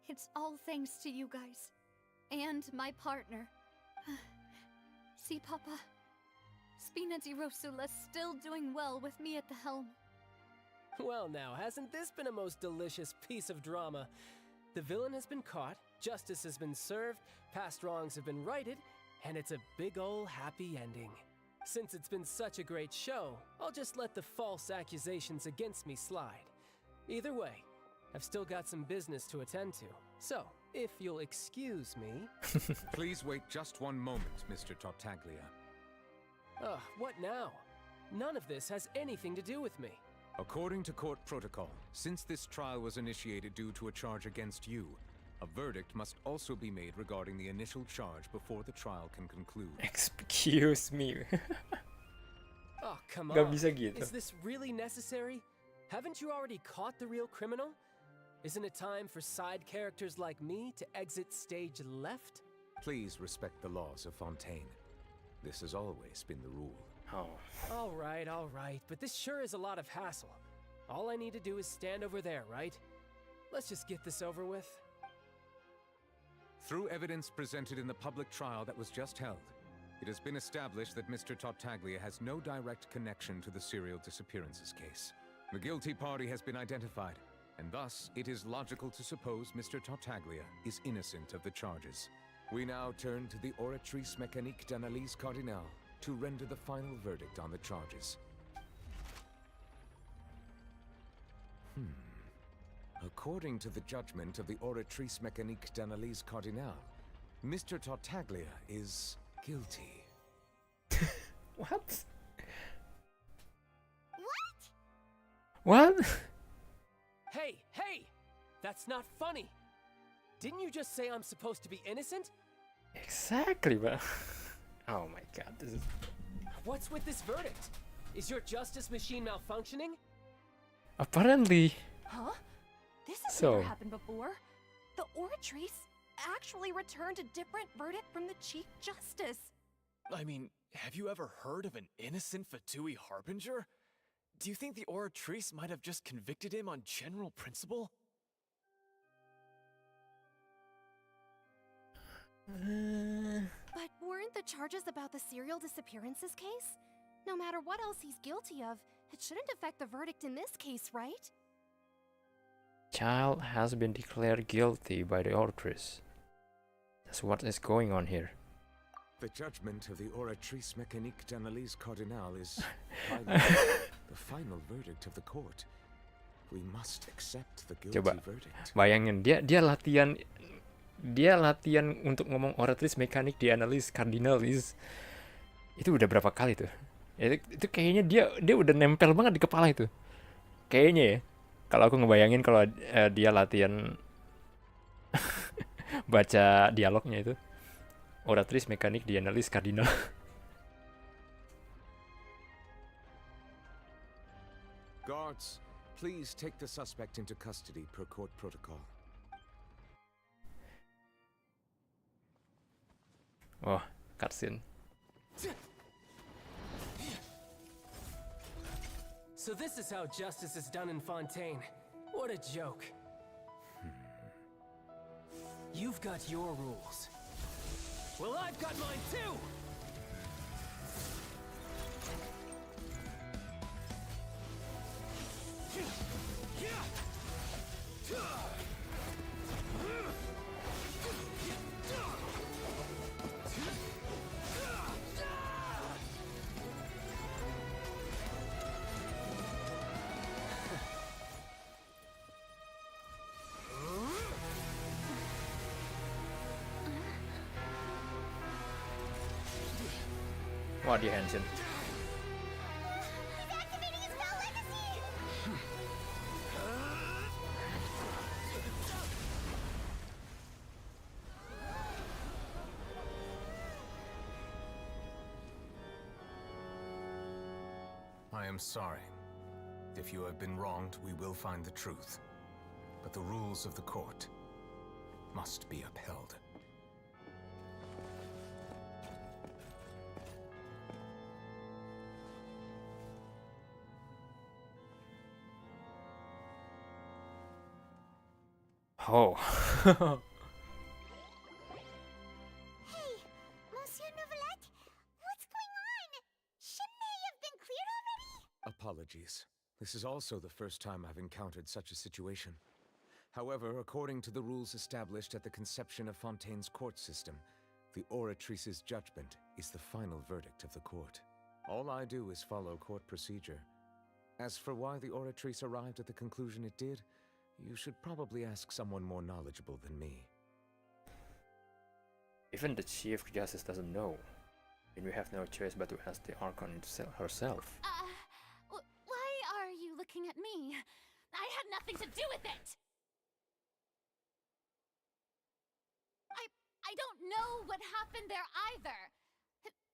It's all thanks to you guys. And my partner. See, Papa? Spina di Rosula's still doing well with me at the helm. Well now, hasn't this been a most delicious piece of drama? The villain has been caught, justice has been served, past wrongs have been righted, and it's a big ol' happy ending. Since it's been such a great show, I'll just let the false accusations against me slide. Either way, I've still got some business to attend to. So, if you'll excuse me... Please wait just one moment, Mr. Tartaglia. Ugh, what now? None of this has anything to do with me. According to court protocol, since this trial was initiated due to a charge against you, a verdict must also be made regarding the initial charge before the trial can conclude. Excuse me. Oh, come Gak on. bisa gitu. Is this really necessary? Haven't you already caught the real criminal? Isn't it time for side characters like me to exit stage left? Please respect the laws of Fontaine. This has always been the rule. Oh. All right, but this sure is a lot of hassle. All I need to do is stand over there, right? Let's just get this over with. Through evidence presented in the public trial that was just held, it has been established that Mr. Tartaglia has no direct connection to the serial disappearances case. The guilty party has been identified, and thus it is logical to suppose Mr. Tartaglia is innocent of the charges. We now turn to the Oratrice Mécanique d'Analyse Cardinal to render the final verdict on the charges. According to the judgment of the Oratrice Mécanique d'Analyse Cardinal, Mr. Tartaglia is guilty. What? What? What? Hey! That's not funny! Didn't you just say I'm supposed to be innocent? Exactly, but... Oh my god, this is... What's with this verdict? Is your justice machine malfunctioning? Apparently, Huh? This has So- never happened before. The Oratrice actually returned a different verdict from the Chief Justice. I mean, have you ever heard of an innocent Fatui Harbinger? Do you think the Oratrice might have just convicted him on general principle? But weren't the charges about the serial disappearances case? No matter what else he's guilty of, it shouldn't affect the verdict in this case, right? Child has been declared guilty by the Oratrice. That's what is going on here. The judgment of the Oratrice Mécanique d'Analyse Cardinal is the final verdict of the court. We must accept the guilty Coba verdict. bayangin dia latihan untuk ngomong Oratrice Mécanique d'Analyse Cardinalis. Itu udah berapa kali tuh? Itu kayaknya dia udah nempel banget di kepala itu. Kayaknya ya. Kalau aku ngebayangin kalau dia latihan baca dialognya itu. Oratrice Mécanique d'Analyse Cardinal. Guards, please take the suspect into custody per court protocol. Oh, cutscene. So this is how justice is done in Fontaine. What a joke. You've got your rules. Well, I've got mine too! Wah, di Genshin. I am sorry. If you have been wronged, we will find the truth. But the rules of the court must be upheld. Oh. Hey, Monsieur Novelette, what's going on? Shouldn't they have been cleared already? Apologies. This is also the first time I've encountered such a situation. However, according to the rules established at the conception of Fontaine's court system, the Oratrice's judgment is the final verdict of the court. All I do is follow court procedure. As for why the Oratrice arrived at the conclusion it did, you should probably ask someone more knowledgeable than me. Even the Chief Justice doesn't know. And we have no choice but to ask the Archon herself. Why are you looking at me? I had nothing to do with it! I don't know what happened there either.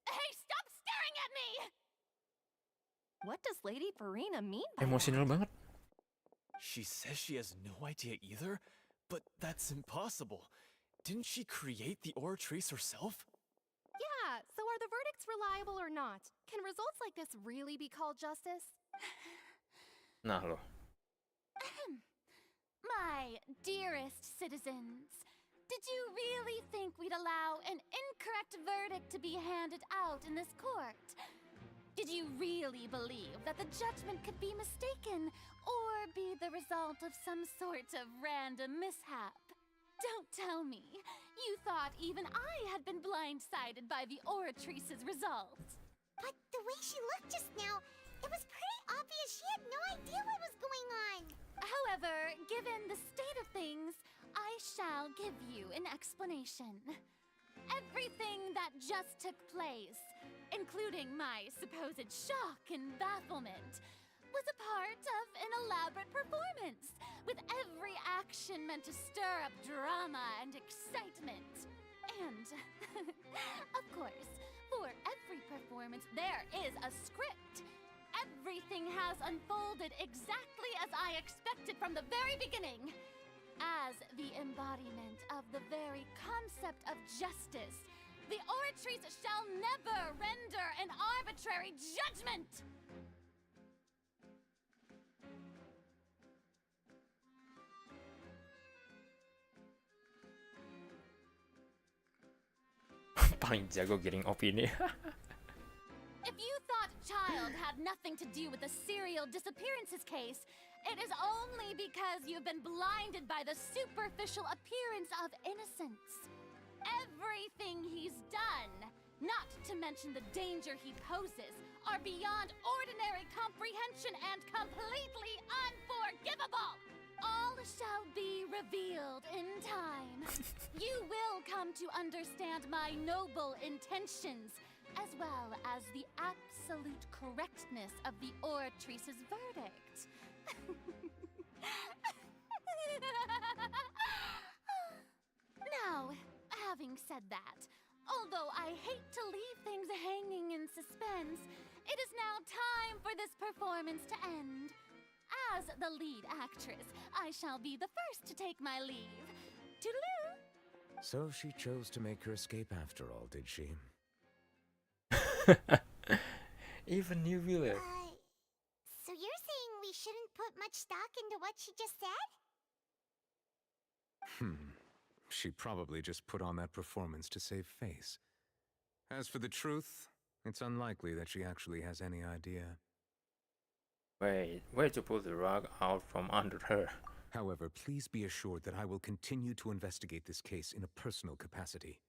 Hey, stop staring at me! What does Lady Farina mean by Emosional banget. She says she has no idea either, but that's impossible. Didn't she create the Oratrice herself? Yeah, so are the verdicts reliable or not? Can results like this really be called justice? Nah lo. My dearest citizens, did you really think we'd allow an incorrect verdict to be handed out in this court? Did you really believe that the judgment could be mistaken or be the result of some sort of random mishap? Don't tell me you thought even I had been blindsided by the Oratrice's results. But the way she looked just now, it was pretty obvious she had no idea what was going on. However, given the state of things, I shall give you an explanation. Everything that just took place, including my supposed shock and bafflement, was a part of an elaborate performance, with every action meant to stir up drama and excitement. And, of course, for every performance there is a script. everything has unfolded exactly as I expected from the very beginning. As the embodiment of the very concept of justice, the Oratrice shall never render an arbitrary judgment! Paling jago getting opini. If you thought Child had nothing to do with the serial disappearances case, it is only because you've been blinded by the superficial appearance of innocence. Everything he's done, not to mention the danger he poses, are beyond ordinary comprehension and completely unforgivable! All shall be revealed in time. You will come to understand my noble intentions, as well as the absolute correctness of the Oratrice's verdict. Now, having said that, although I hate to leave things hanging in suspense, it is now time for this performance to end. As the lead actress, I shall be the first to take my leave. Toodaloo! So she chose to make her escape after all, did she? Even you will it. So you're saying we shouldn't put much stock into what she just said? She probably just put on that performance to save face. As for the truth, it's unlikely that she actually has any idea. Wait, way to pull the rug out from under her. However, please be assured that I will continue to investigate this case in a personal capacity.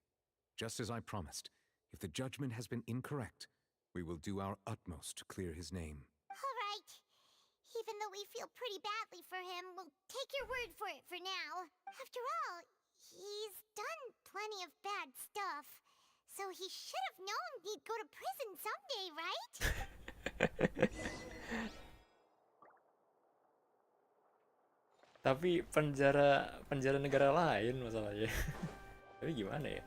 Just as I promised, if the judgment has been incorrect, we will do our utmost to clear his name. All right. Even though we feel pretty badly for him, we'll take your word for it for now. After all, he's done plenty of bad stuff. So he should have known he'd go to prison someday, right? Tapi penjara negara lain masalahnya. Tapi gimana ya?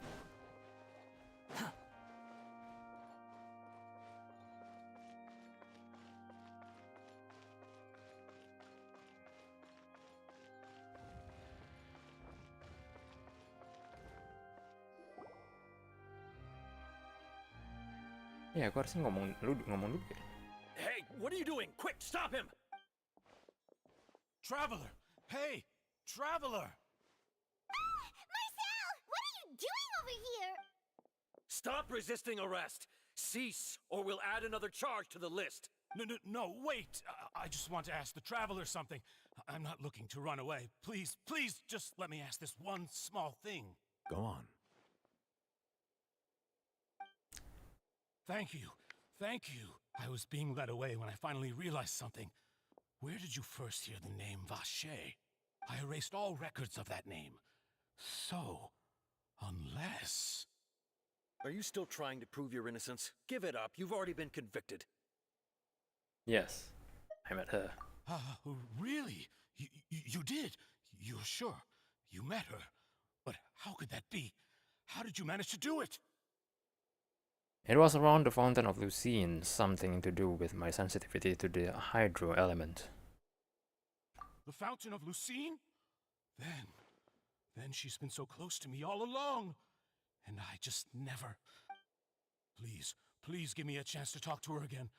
Ya, aku harusnya ngomong dulu ya. Hey, what are you doing? Quick, stop him! Traveler! Hey! Traveler! Marcel! What are you doing over here? Stop resisting arrest! Cease, or we'll add another charge to the list. No, wait! I just want to ask the Traveler something. I'm not looking to run away. Please, just let me ask this one small thing. Go on. Thank you. I was being led away when I finally realized something. Where did you first hear the name Vache? I erased all records of that name. So, unless... Are you still trying to prove your innocence? Give it up. You've already been convicted. Yes, I met her. Really? You did? You're sure? You met her? But how could that be? How did you manage to do it? It was around the Fountain of Lucine, something to do with my sensitivity to the hydro element. The Fountain of Lucine? Then she's been so close to me all along. And I just never... Please give me a chance to talk to her again.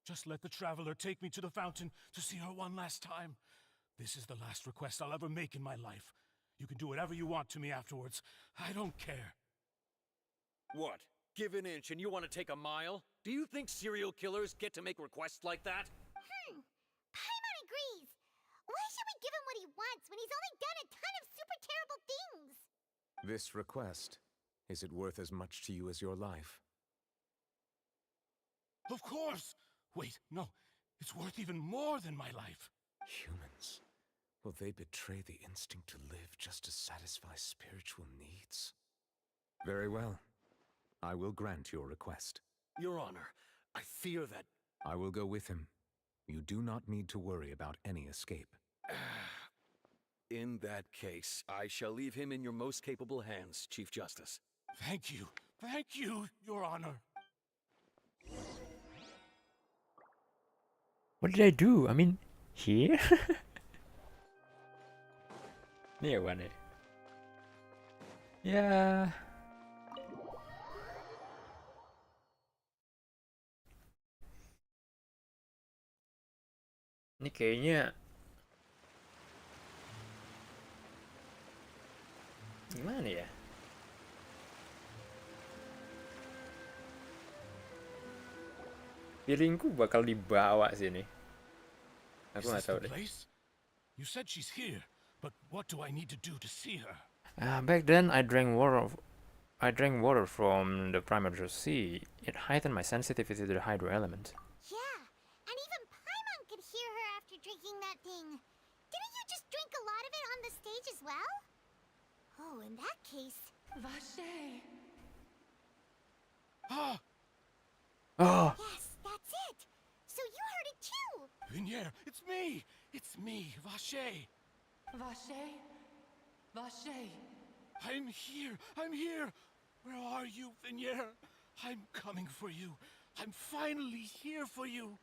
Just let the Traveler take me to the fountain to see her one last time. This is the last request I'll ever make in my life. You can do whatever you want to me afterwards. I don't care. What? Give an inch and you want to take a mile? Do you think serial killers get to make requests like that? Paimon agrees. Why should we give him what he wants when he's only done a ton of super terrible things? This request, is it worth as much to you as your life? Of course! Wait, no. It's worth even more than my life. Humans. Will they betray the instinct to live just to satisfy spiritual needs? Very well. I will grant your request. Your Honor, I fear that... I will go with him. You do not need to worry about any escape. In that case, I shall leave him in your most capable hands, Chief Justice. Thank you, Your Honor. What did I do? I mean, here? Ini ya Wan ya? Ya. Ini kayaknya gimana ya? Feelingku bakal dibawa sini. Aku nggak tahu deh. You said she's here, but what do I need to do to see her? Back then, I drank water from the primordial sea. It heightened my sensitivity to the hydro element. Yeah, and even Paimon could hear her after drinking that thing. Didn't you just drink a lot of it on the stage as well? Oh, in that case... Vache! Ah! Oh! Yes, that's it! So you heard it too! Vinier, it's me! It's me, Vache! Vache? Vache? I'm here! I'm here! Where are you, Vinier? I'm coming for you. I'm finally here for you.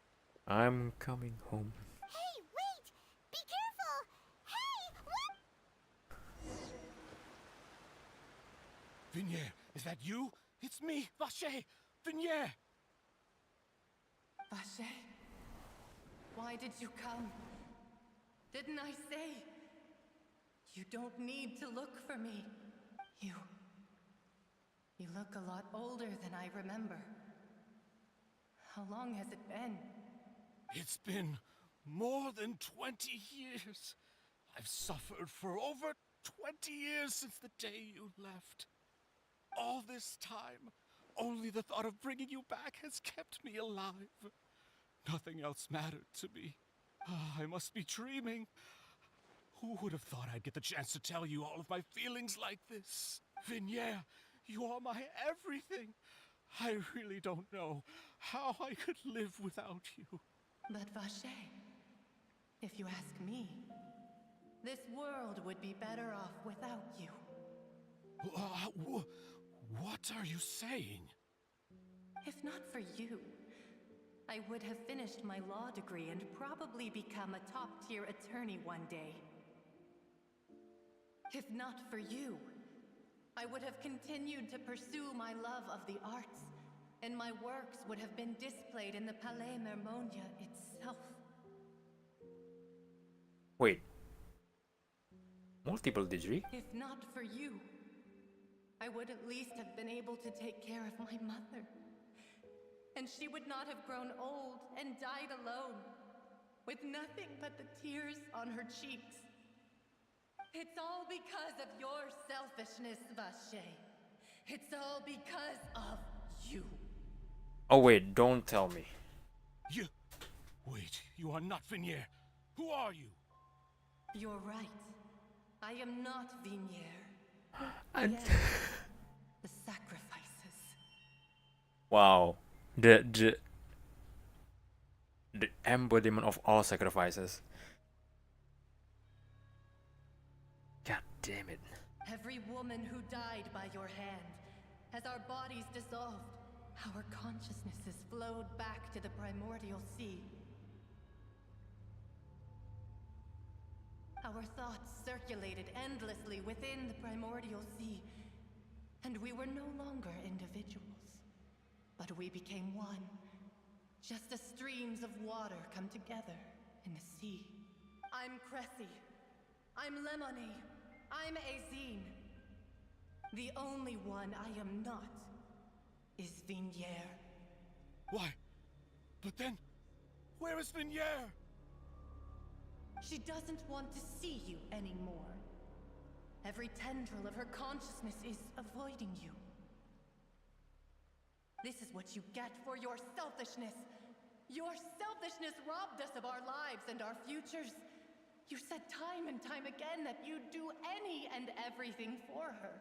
I'm coming home. Hey, wait! Be careful! Hey, what? Vinier, is that you? It's me, Vache! Vinier! Vache? Why did you come? Didn't I say? You don't need to look for me. You look a lot older than I remember. How long has it been? It's been more than 20 years. I've suffered for over 20 years since the day you left. All this time, only the thought of bringing you back has kept me alive. Nothing else mattered to me. I must be dreaming. Who would have thought I'd get the chance to tell you all of my feelings like this? Vinier, you are my everything. I really don't know how I could live without you. But Vache, if you ask me, this world would be better off without you. What are you saying? If not for you, I would have finished my law degree and probably become a top-tier attorney one day. If not for you, I would have continued to pursue my love of the arts, and my works would have been displayed in the Palais Mermonia itself. Wait. Multiple degree? If not for you, I would at least have been able to take care of my mother. And she would not have grown old and died alone, with nothing but the tears on her cheeks. It's all because of your selfishness, Vache. It's all because of you. Oh wait, don't tell me. Wait, you are not Vinier. Who are you? You're right. I am not Vinier. I am the sacrifices. Wow. The embodiment of all sacrifices. God damn it. Every woman who died by your hand, as our bodies dissolved, our consciousnesses flowed back to the primordial sea. Our thoughts circulated endlessly within the primordial sea, and we were no longer individuals, but we became one, just as streams of water come together in the sea. I'm Cressy. I'm Lemony. I'm Azine. The only one I am not is Vinier. Why? But then, where is Vinier? She doesn't want to see you anymore. Every tendril of her consciousness is avoiding you. This is what you get for your selfishness. Your selfishness robbed us of our lives and our futures. You said time and time again that you'd do any and everything for her.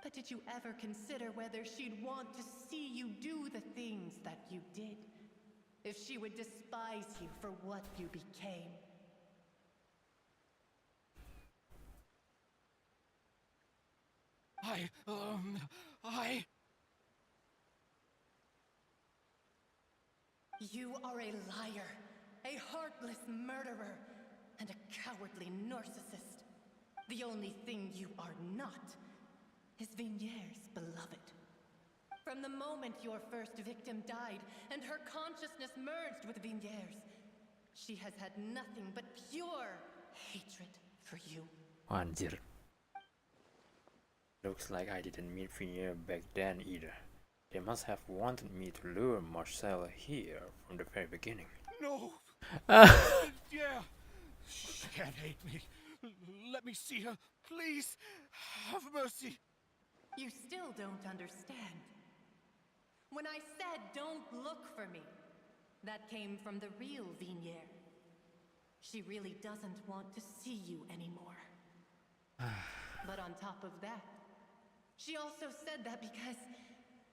But did you ever consider whether she'd want to see you do the things that you did? If she would despise you for what you became? You are a liar. a heartless murderer, and a cowardly narcissist. The only thing you are not is Vigniere's beloved. From the moment your first victim died and her consciousness merged with Vigniere's, she has had nothing but pure hatred for you. Anjir. Looks like I didn't meet Vigniere back then either. They must have wanted me to lure Marcel here from the very beginning. No! Yeah! She can't hate me. Let me see her, please. Have mercy. You still don't understand. When I said don't look for me, that came from the real Vigniere. She really doesn't want to see you anymore. But on top of that, she also said that because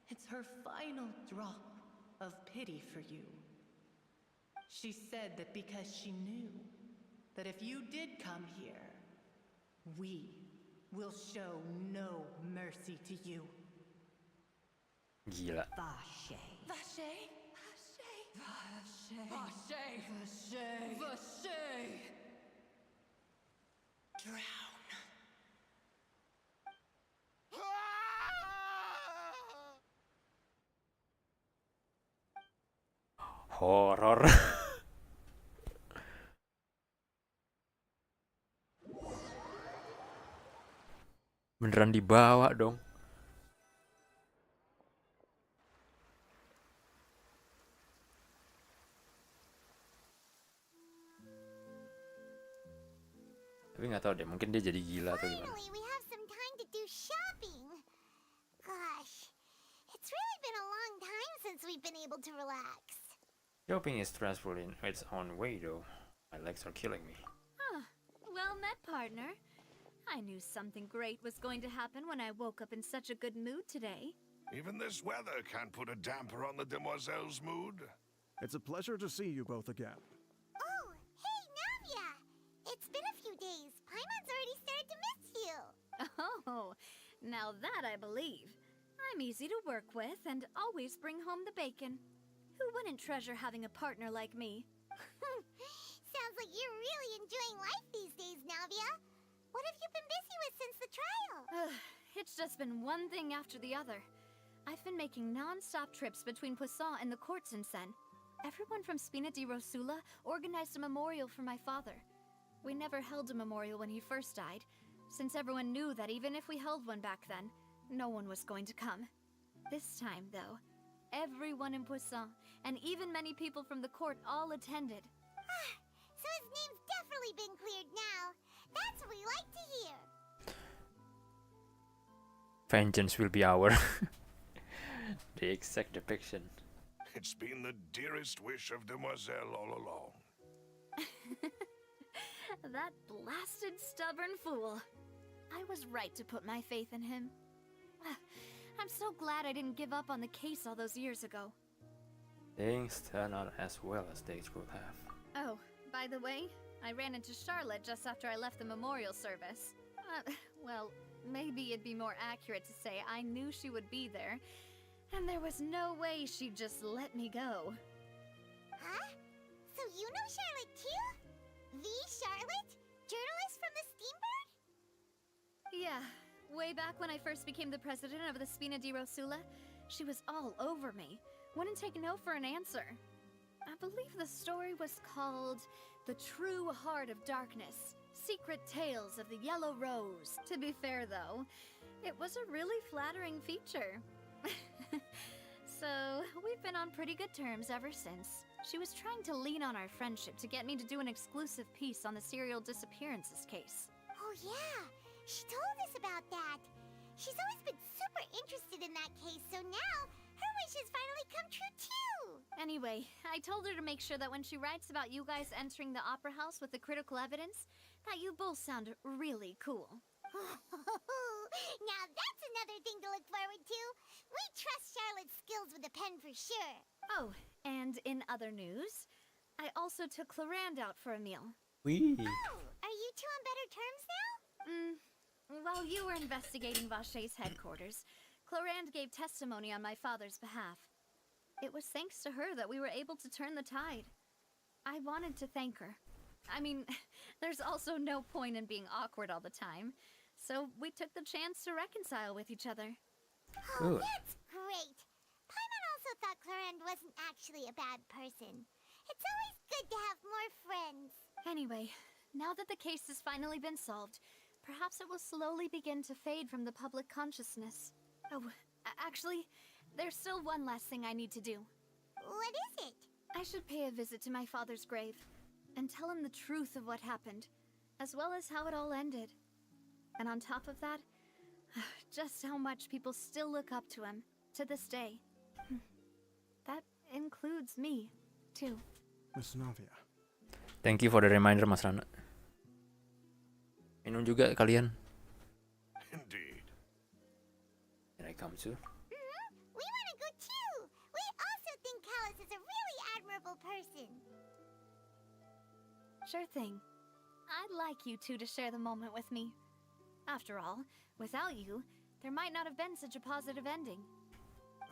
it's her final drop of pity for you. She said that because she knew that if you did come here, we will show no mercy to you. Gila. Vache. Vache? Vache. Vache. Vache. Vache. Drown. Horor. Beneran dibawa dong. Tapi nggak tahu deh, mungkin dia jadi gila atau gimana. Finally, we have some time to do shopping. Gosh, it's really been a long time since we've been able to relax. Shopping is stressful in its own way though. My legs are killing me. Huh. Well met, partner. I knew something great was going to happen when I woke up in such a good mood today. Even this weather can't put a damper on the demoiselle's mood. It's a pleasure to see you both again. Oh, hey, Navia! It's been a few days. Paimon's already started to miss you. Oh, now that I believe. I'm easy to work with and always bring home the bacon. Who wouldn't treasure having a partner like me? Sounds like you're really enjoying life these days, Navia. What have you been busy with since the trial? It's just been one thing after the other. I've been making non-stop trips between Poisson and the courts in Sen. Everyone from Spina di Rosula organized a memorial for my father. We never held a memorial when he first died, since everyone knew that even if we held one back then, no one was going to come. This time, though, everyone in Poisson, and even many people from the court all attended. So his name's definitely been cleared now. That's what we like to hear. Vengeance will be our. The exact depiction. It's been the dearest wish of Demoiselle all along. That blasted stubborn fool. I was right to put my faith in him. I'm so glad I didn't give up on the case all those years ago. Things turn out as well as they could have. Oh, by the way, I ran into Charlotte just after I left the memorial service. Well, maybe it'd be more accurate to say I knew she would be there, and there was no way she'd just let me go. Huh? So you know Charlotte too? The Charlotte? Journalist from the Steambird? Yeah, way back when I first became the president of the Spina di Rosula, she was all over me. Wouldn't take no for an answer. I believe the story was called The True Heart of Darkness, Secret Tales of the Yellow Rose. To be fair though, it was a really flattering feature. So, we've been on pretty good terms ever since. She was trying to lean on our friendship to get me to do an exclusive piece on the serial disappearances case. Oh yeah, she told us about that. She's always been super interested in that case, so now her wishes finally come true too. Anyway, I told her to make sure that when she writes about you guys entering the opera house with the critical evidence, that you both sound really cool. Now that's another thing to look forward to. We trust Charlotte's skills with a pen for sure. Oh, and in other news, I also took Clarand out for a meal. Wee. Oh, are you two on better terms now? While you were investigating Vache's headquarters, Clarand gave testimony on my father's behalf. It was thanks to her that we were able to turn the tide. I wanted to thank her. I mean, there's also no point in being awkward all the time. So we took the chance to reconcile with each other. Oh, Good. that's great. Paimon also thought Clarend wasn't actually a bad person. It's always good to have more friends. Anyway, now that the case has finally been solved, perhaps it will slowly begin to fade from the public consciousness. Oh, actually, there's still one last thing I need to do. What is it? I should pay a visit to my father's grave and tell him the truth of what happened, as well as how it all ended. And on top of that, just how much people still look up to him to this day. That includes me, too. Miss Navia. Thank you for the reminder, Mas Rana. Minum juga kalian. Indeed. Can I come too? We want to go too. We also think Callus is a really admirable person. Sure thing. I'd like you two to share the moment with me. After all, without you, there might not have been such a positive ending.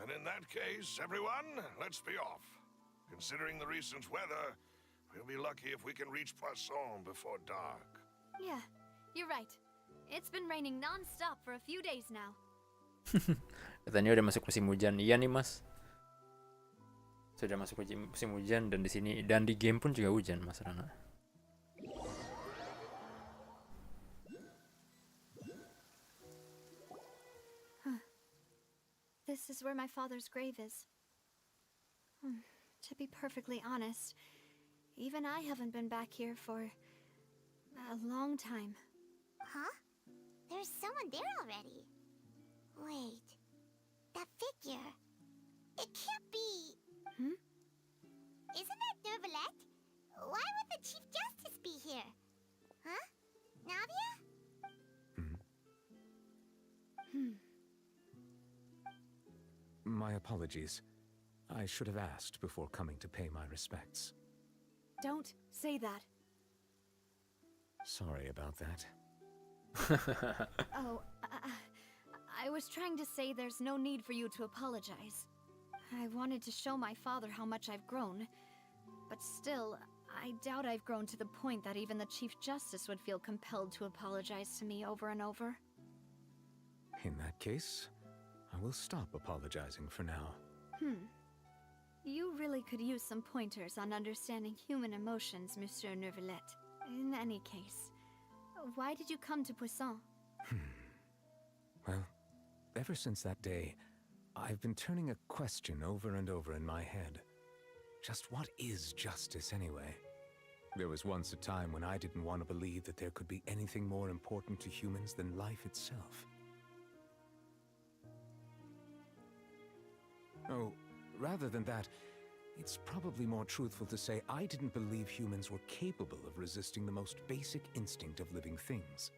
And in that case, everyone, let's be off. Considering the recent weather, we'll be lucky if we can reach Poisson before dark. Yeah, you're right. It's been raining non-stop for a few days now. Katanya udah masuk musim hujan. Iya nih, Mas. Sudah masuk musim hujan dan di sini dan di game pun juga hujan, Mas Rana. This is where my father's grave is. To be perfectly honest, even I haven't been back here for a long time. Huh? There's someone there already. Wait. That figure. It can't be. Isn't that Nervalette? Why would the Chief Justice be here? Huh? Navia? My apologies. I should have asked before coming to pay my respects. Don't say that. Sorry about that. Oh, I was trying to say there's no need for you to apologize. I wanted to show my father how much I've grown. But still, I doubt I've grown to the point that even the Chief Justice would feel compelled to apologize to me over and over. In that case, I will stop apologizing for now. You really could use some pointers on understanding human emotions, Monsieur Nervalette. In any case, why did you come to Poisson? Well, ever since that day, I've been turning a question over and over in my head. Just what is justice anyway? There was once a time when I didn't want to believe that there could be anything more important to humans than life itself. Oh, rather than that, it's probably more truthful to say I didn't believe humans were capable of resisting the most basic instinct of living things.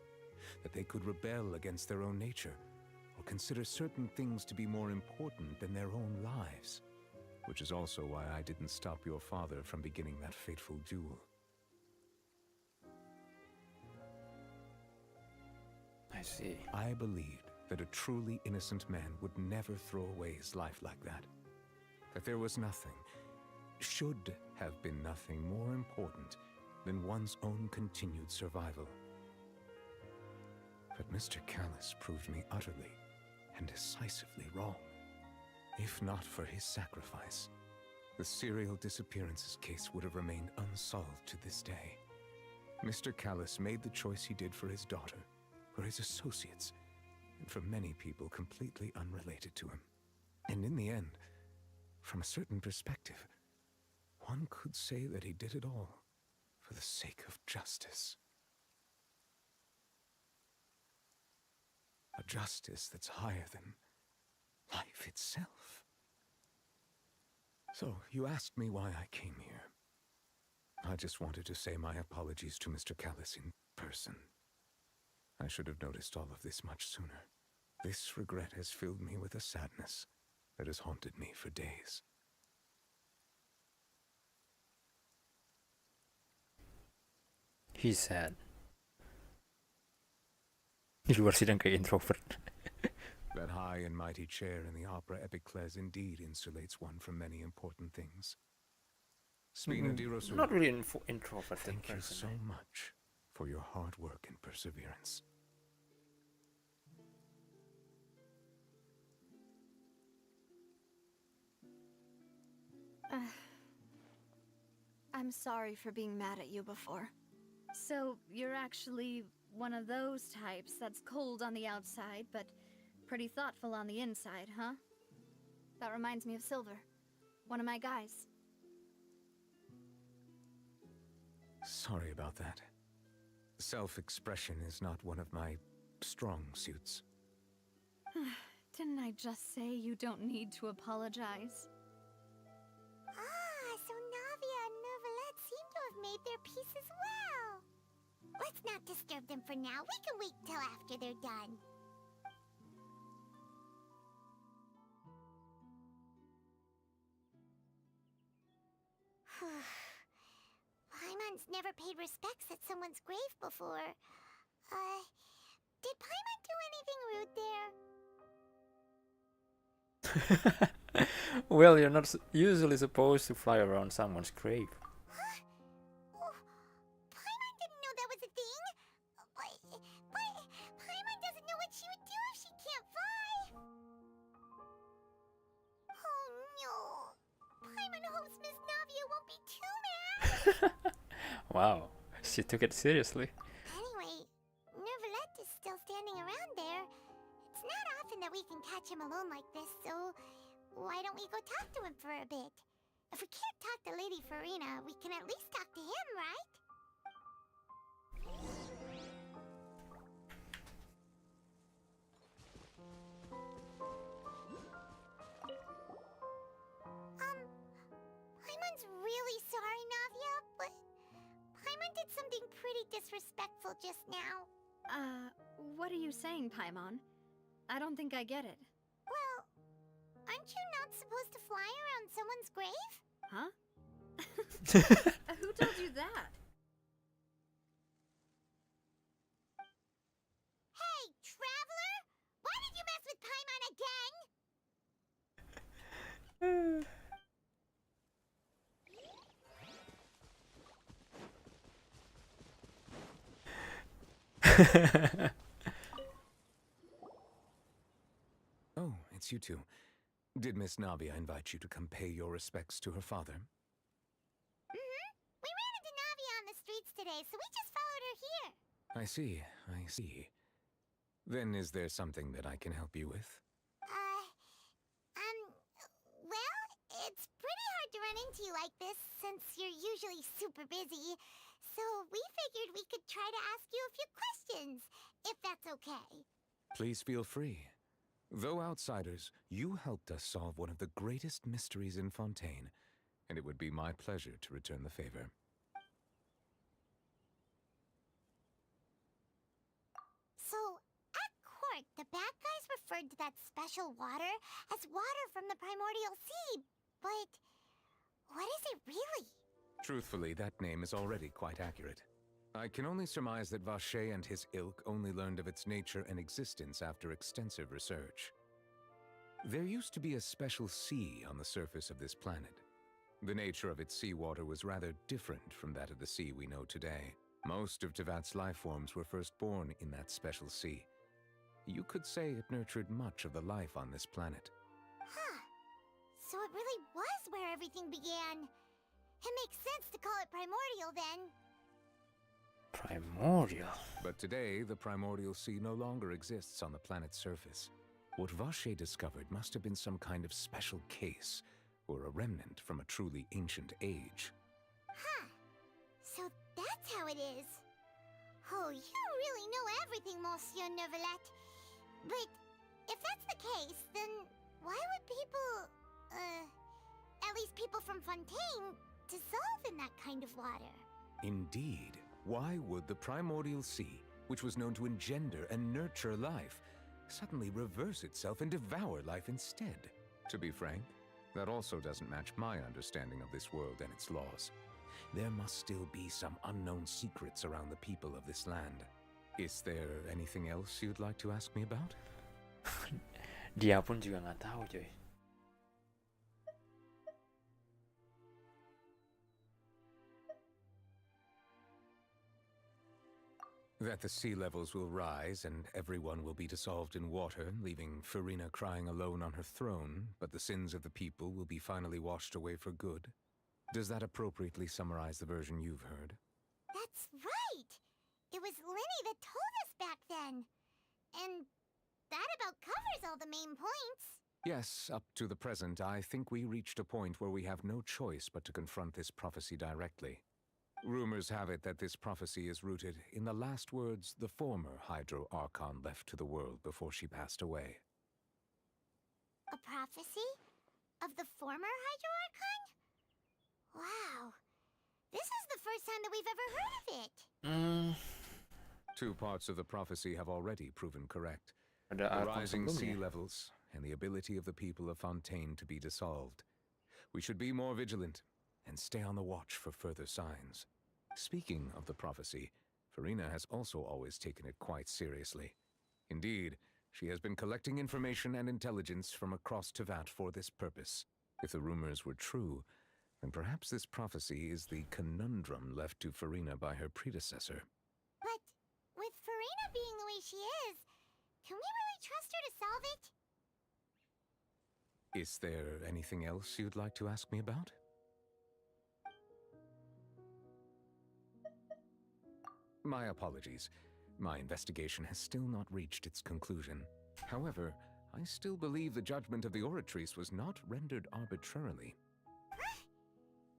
That they could rebel against their own nature, or consider certain things to be more important than their own lives. Which is also why I didn't stop your father from beginning that fateful duel. I see. I believed that a truly innocent man would never throw away his life like that. That there was nothing, should have been nothing more important than one's own continued survival. But Mr. Callus proved me utterly and decisively wrong. If not for his sacrifice, the serial disappearances case would have remained unsolved to this day. Mr. Callus made the choice he did for his daughter, for his associates, and for many people completely unrelated to him. And in the end, from a certain perspective, one could say that he did it all for the sake of justice. A justice that's higher than life itself. So, you asked me why I came here. I just wanted to say my apologies to Mr. Callus in person. I should have noticed all of this much sooner. This regret has filled me with a sadness that has haunted me for days. He's sad. Di luar sidang kayak introvert. That high and mighty chair in the opera Epiclese indeed insulates one from many important things. Spina di Rosula. Not really introverted Thank you person. so much for your hard work and perseverance. I'm sorry for being mad at you before. So, you're actually one of those types that's cold on the outside, but pretty thoughtful on the inside, huh? That reminds me of Silver, one of my guys. Sorry about that. Self-expression is not one of my strong suits. Didn't I just say you don't need to apologize? Ah, so Navia and Neuvillette seem to have made their peace as well. Let's not disturb them for now. We can wait till after they're done. Paimon's never paid respects at someone's grave before. Did Paimon do anything rude there? Well, you're not usually supposed to fly around someone's grave. Paimon didn't know that was a thing. But Paimon doesn't know what she would do if she can't fly. Oh no. Paimon hopes Miss Navia won't be too mad. Wow, she took it seriously. Anyway, Neuvillette is still standing around there. It's not often that we can catch him alone like this, so why don't we go talk to him for a bit? If we can't talk to Lady Farina, we can at least talk to him, right? Paimon's really sorry, Navia, but Paimon did something pretty disrespectful just now. What are you saying, Paimon? I don't think I get it. Well, aren't you not supposed to fly around someone's grave? Huh? Who told you that? Hey, traveler! Why did you mess with Paimon again? Oh, it's you two. Did Miss Navia invite you to come pay your respects to her father? Mm-hmm. We ran into Navia on the streets today, so we just followed her here. I see, I see. Then is there something that I can help you with? Well, it's pretty hard to run into you like this since you're usually super busy. So we figured we could try to ask you a few questions, if that's okay. Please feel free. Though outsiders, you helped us solve one of the greatest mysteries in Fontaine, and it would be my pleasure to return the favor. So, at court, the bad guys referred to that special water as water from the primordial sea, but what is it really? Truthfully, that name is already quite accurate. I can only surmise that Vacher and his ilk only learned of its nature and existence after extensive research. There used to be a special sea on the surface of this planet. The nature of its seawater was rather different from that of the sea we know today. Most of Tevat's life forms were first born in that special sea. You could say it nurtured much of the life on this planet. Huh. So it really was where everything began. It makes sense to call it primordial then. Primordial? But today, the primordial sea no longer exists on the planet's surface. What Vacher discovered must have been some kind of special case, or a remnant from a truly ancient age. Huh. So that's how it is. Oh, you really know everything, Monsieur Neuvillette. But if that's the case, then why would people, at least people from Fontaine, dissolve in that kind of water? Indeed. Why would the primordial sea, which was known to engender and nurture life, suddenly reverse itself and devour life instead? To be frank, that also doesn't match my understanding of this world and its laws. There must still be some unknown secrets around the people of this land. Is there anything else you'd like to ask me about? Dia pun juga nggak tahu, coy. That the sea levels will rise and everyone will be dissolved in water, leaving Farina crying alone on her throne, but the sins of the people will be finally washed away for good. Does that appropriately summarize the version you've heard? That's right! It was Lenny that told us back then. And that about covers all the main points. Yes, up to the present, I think we reached a point where we have no choice but to confront this prophecy directly. Rumors have it that this prophecy is rooted in the last words the former Hydro Archon left to the world before she passed away. A prophecy? Of the former Hydro Archon? Wow. This is the first time that we've ever heard of it. Two parts of the prophecy have already proven correct. Ada The Archon rising sea sebelumnya. levels and the ability of the people of Fontaine to be dissolved. We should be more vigilant and stay on the watch for further signs. Speaking of the prophecy, Farina has also always taken it quite seriously. Indeed, she has been collecting information and intelligence from across Tevat for this purpose. If the rumors were true, then perhaps this prophecy is the conundrum left to Farina by her predecessor. But with Farina being the way she is, can we really trust her to solve it? Is there anything else you'd like to ask me about? My apologies. My investigation has still not reached its conclusion. However, I still believe the judgment of the Oratrice was not rendered arbitrarily.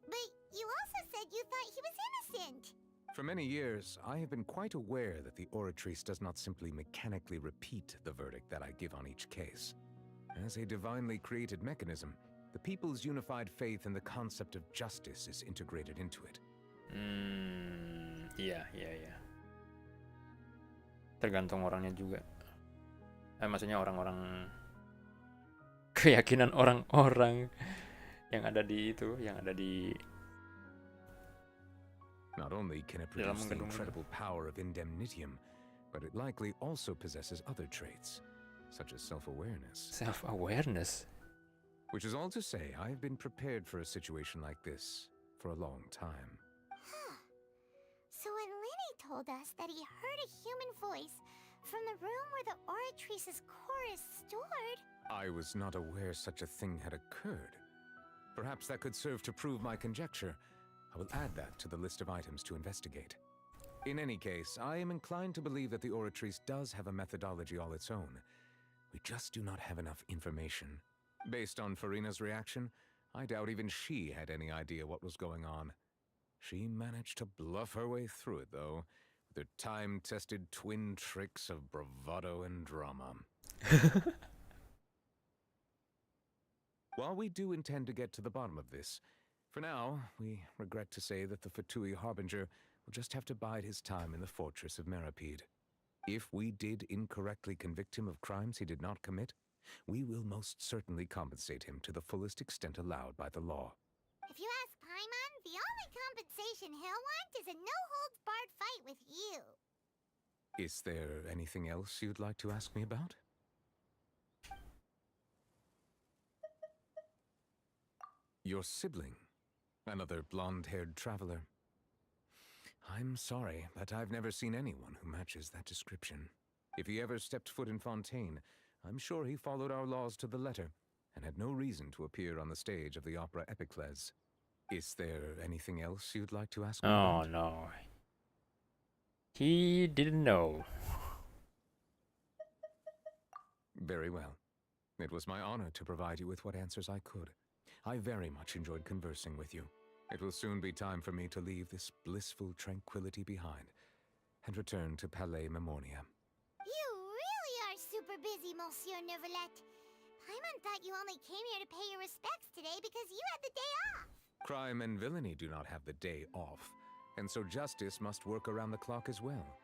But you also said you thought he was innocent. For many years, I have been quite aware that the Oratrice does not simply mechanically repeat the verdict that I give on each case. As a divinely created mechanism, the people's unified faith in the concept of justice is integrated into it. Iya. Tergantung orangnya juga. Maksudnya orang-orang, keyakinan orang-orang yang ada di itu, yang ada di. Not only can it produce the incredible power of indemnitium, but it likely also possesses other traits, such as self-awareness. Self-awareness? Which is all to say, I've been prepared for a situation like this for a long time. So when Lenny told us that he heard a human voice from the room where the Oratrice's core is stored... I was not aware such a thing had occurred. Perhaps that could serve to prove my conjecture. I will add that to the list of items to investigate. In any case, I am inclined to believe that the Oratrice does have a methodology all its own. We just do not have enough information. Based on Farina's reaction, I doubt even she had any idea what was going on. She managed to bluff her way through it, though, with her time-tested twin tricks of bravado and drama. While we do intend to get to the bottom of this, for now, we regret to say that the Fatui Harbinger will just have to bide his time in the fortress of Meripede. If we did incorrectly convict him of crimes he did not commit, we will most certainly compensate him to the fullest extent allowed by the law. If you ask Paimon, the only compensation he'll want is a no-holds-barred fight with you. Is there anything else you'd like to ask me about? Your sibling, another blonde-haired traveler. I'm sorry, but I've never seen anyone who matches that description. If he ever stepped foot in Fontaine, I'm sure he followed our laws to the letter, and had no reason to appear on the stage of the opera Epicles. Is there anything else you'd like to ask me about? Oh no. He didn't know. Very well. It was my honor to provide you with what answers I could. I very much enjoyed conversing with you. It will soon be time for me to leave this blissful tranquility behind and return to Palais Memoria. You really are super busy, Monsieur Neuvillette. Paimon thought you only came here to pay your respects today because you had the day off. Crime and villainy do not have the day off, and so justice must work around the clock as well.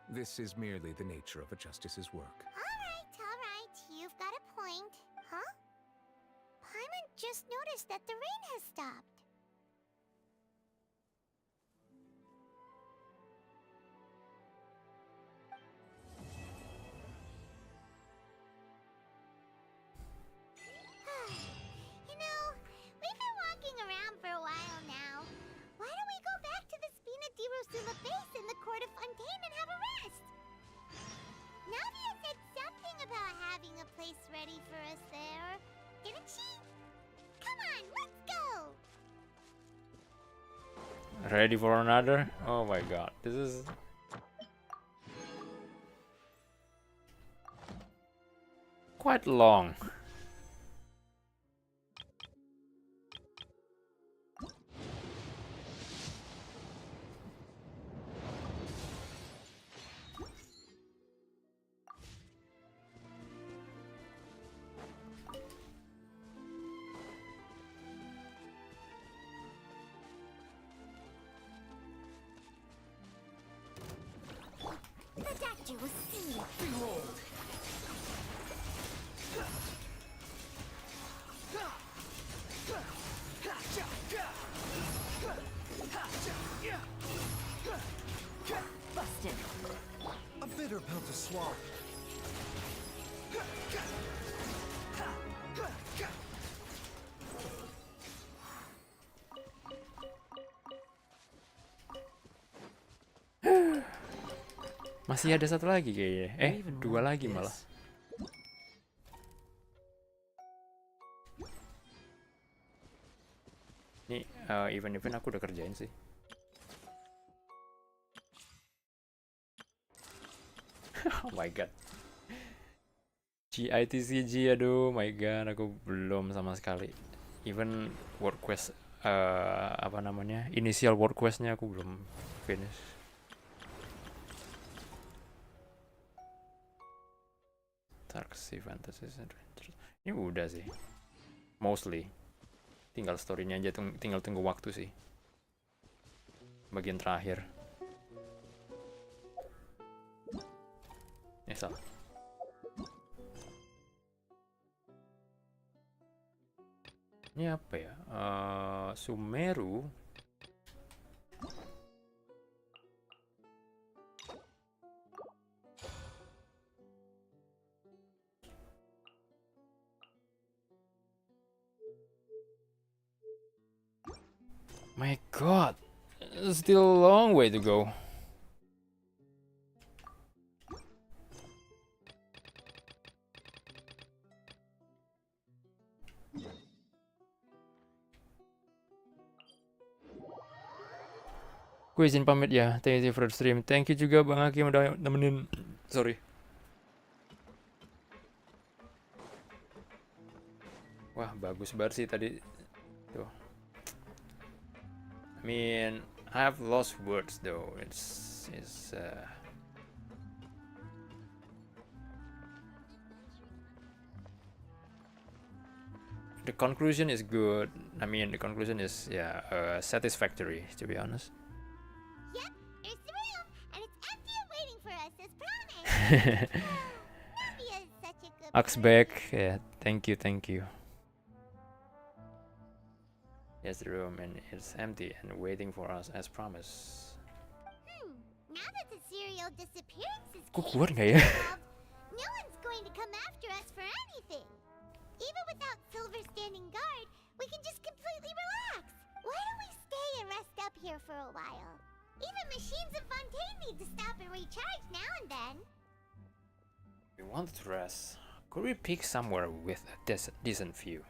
This is merely the nature of a justice's work. All right. You've got a point. Huh? Paimon just noticed that the rain has stopped. You know, we've been walking around for a while now. Why don't we go back to the Spina di Rosula base in the court of Fontaine and have a rest? place ready for us there, didn't she? Come on, let's go! Ready for another? Oh my god, this is... quite long. Protect you with sea. Behold! Busted. A bitter pill to swallow. Masih ada satu lagi kayaknya. Dua lagi malah. Ini event-event aku udah kerjain sih. Oh my god. GITCG, aduh my god, aku belum sama sekali. Even world quest, apa namanya, initial world questnya aku belum finish. Dark Sea Fantasies Adventures. Ini udah sih, mostly. Tinggal story-nya aja, tinggal tunggu waktu sih. Bagian terakhir. Salah. Ini apa ya? Sumeru. My god, still a long way to go. Gue izin pamit ya, thank you for the stream. Thank you juga Bang Hakim udah nemenin. Sorry. Wah, bagus banget sih tadi. Tuh. I mean, I have lost words though. It's the conclusion is good. I mean, the conclusion is satisfactory, to be honest. Yep, here's the room, and it's empty and waiting for us as promised. Navia is such a good Axbeck, yeah, thank you. Yes, the room, and it's empty and waiting for us as promised. Now that the serial disappearances Kok case keluar is nggak ya? solved, no one's going to come after us for anything. Even without Silver standing guard, we can just completely relax. Why don't we stay and rest up here for a while? Even machines in Fontaine need to stop and recharge now and then. We wanted to rest. Could we pick somewhere with a decent view?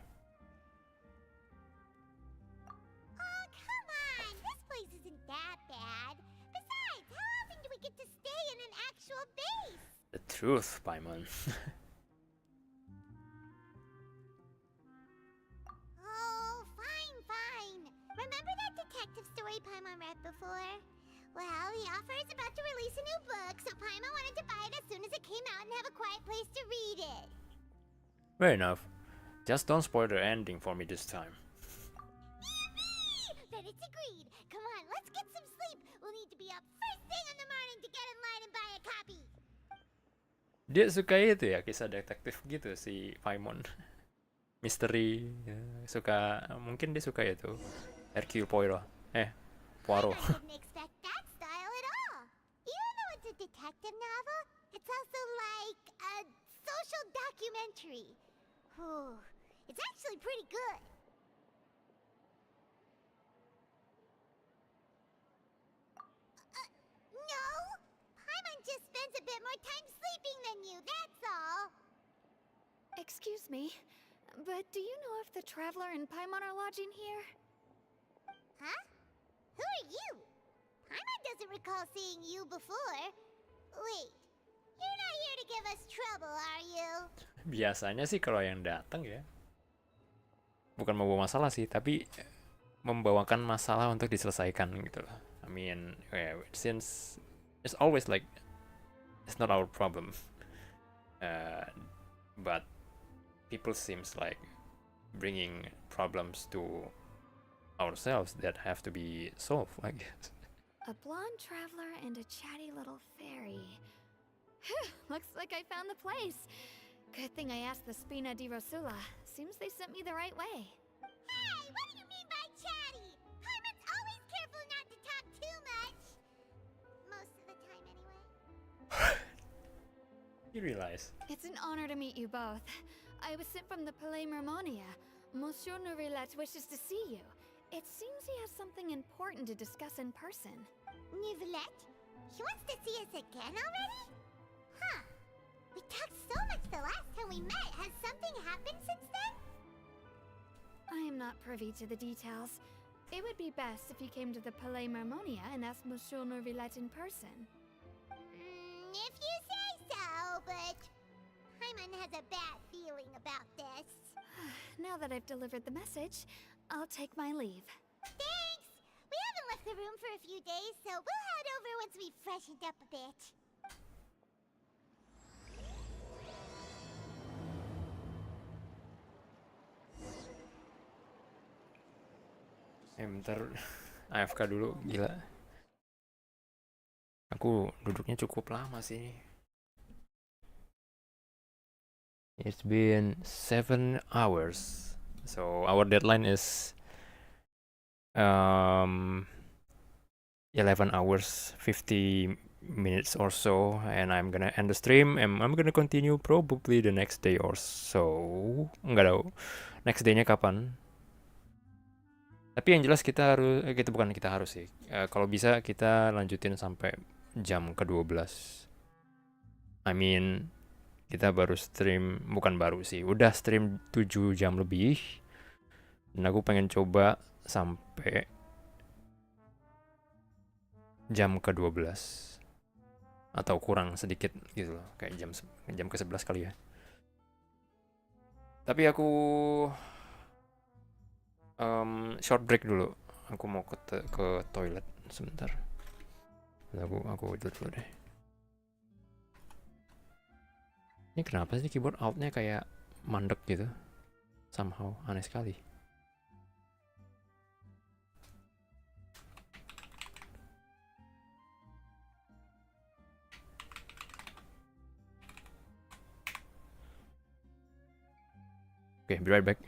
Oh, come on! This place isn't that bad. Besides, how often do we get to stay in an actual base? The truth, Paimon. Oh, fine. Remember that detective story Paimon read before? Well, the author is about to release a new book, so Paimon wanted to buy it as soon as it came out and have a quiet place to read it. Fair enough. Just don't spoil the ending for me this time. Yippee! Then it's agreed. Come on, let's get some sleep. We'll need to be up first thing in the morning to get in line and buy a copy. Dia suka itu ya, kisah detektif gitu si Paimon. Misteri, ya, suka, mungkin dia suka itu Hercule Poirot. Poirot. I didn't expect that style at all. Even though it's a detective novel, it's also like a social documentary. Whew. It's actually pretty good. No! Paimon just spends a bit more time sleeping than you, that's all. me, but do you know if the Traveler and Paimon are lodging here? Huh? Who are you? Paimon doesn't recall seeing you before. Wait, you're not here to give us trouble, are you? Biasanya sih kalau yang datang ya, bukan membawa masalah sih, tapi membawakan masalah untuk diselesaikan gitu loh. I mean, since it's always like it's not our problem, but people seems like bringing problems to ourselves that have to be solved, I guess. A blonde traveler and a chatty little fairy. Whew, looks like I found the place. Good thing I asked the Spina di Rosula. Seems they sent me the right way. Hey, what do you mean by chatty? Paimon's always careful not to talk too much. Most of the time, anyway. You realize? It's an honor to meet you both. I was sent from the Palais Mermonia. Monsieur Neuvillette wishes to see you. It seems he has something important to discuss in person. Neuvillette? She wants to see us again already? Huh. We talked so much the last time we met. Has something happened since then? I am not privy to the details. It would be best if you came to the Palais Mermonia and asked Monsieur Neuvillette in person. If you say so, but Paimon has a bad feeling about this. Now that I've delivered the message, I'll take my leave. Thanks! We haven't left the room for a few days, so we'll head over once we've freshened up a bit. Bentar, AFK dulu, gila. Aku duduknya cukup lama sih. It's been 7 hours. So our deadline is 11 hours 50 minutes or so, and I'm gonna end the stream and I'm gonna continue probably the next day or so. Nggak tahu next day-nya kapan. Tapi yang jelas kita harus sih. Kalau bisa kita lanjutin sampai jam ke-12. I mean, kita baru stream, bukan baru sih, udah stream 7 jam lebih. Dan aku pengen coba sampai jam ke-12. Atau kurang sedikit gitu loh, kayak jam ke-11 kali ya. Tapi aku short break dulu. Aku mau ke toilet sebentar. Aku itu dulu deh. Ini kenapa sih keyboard alt-nya kayak mandek gitu? Somehow aneh sekali. Okay, be right back.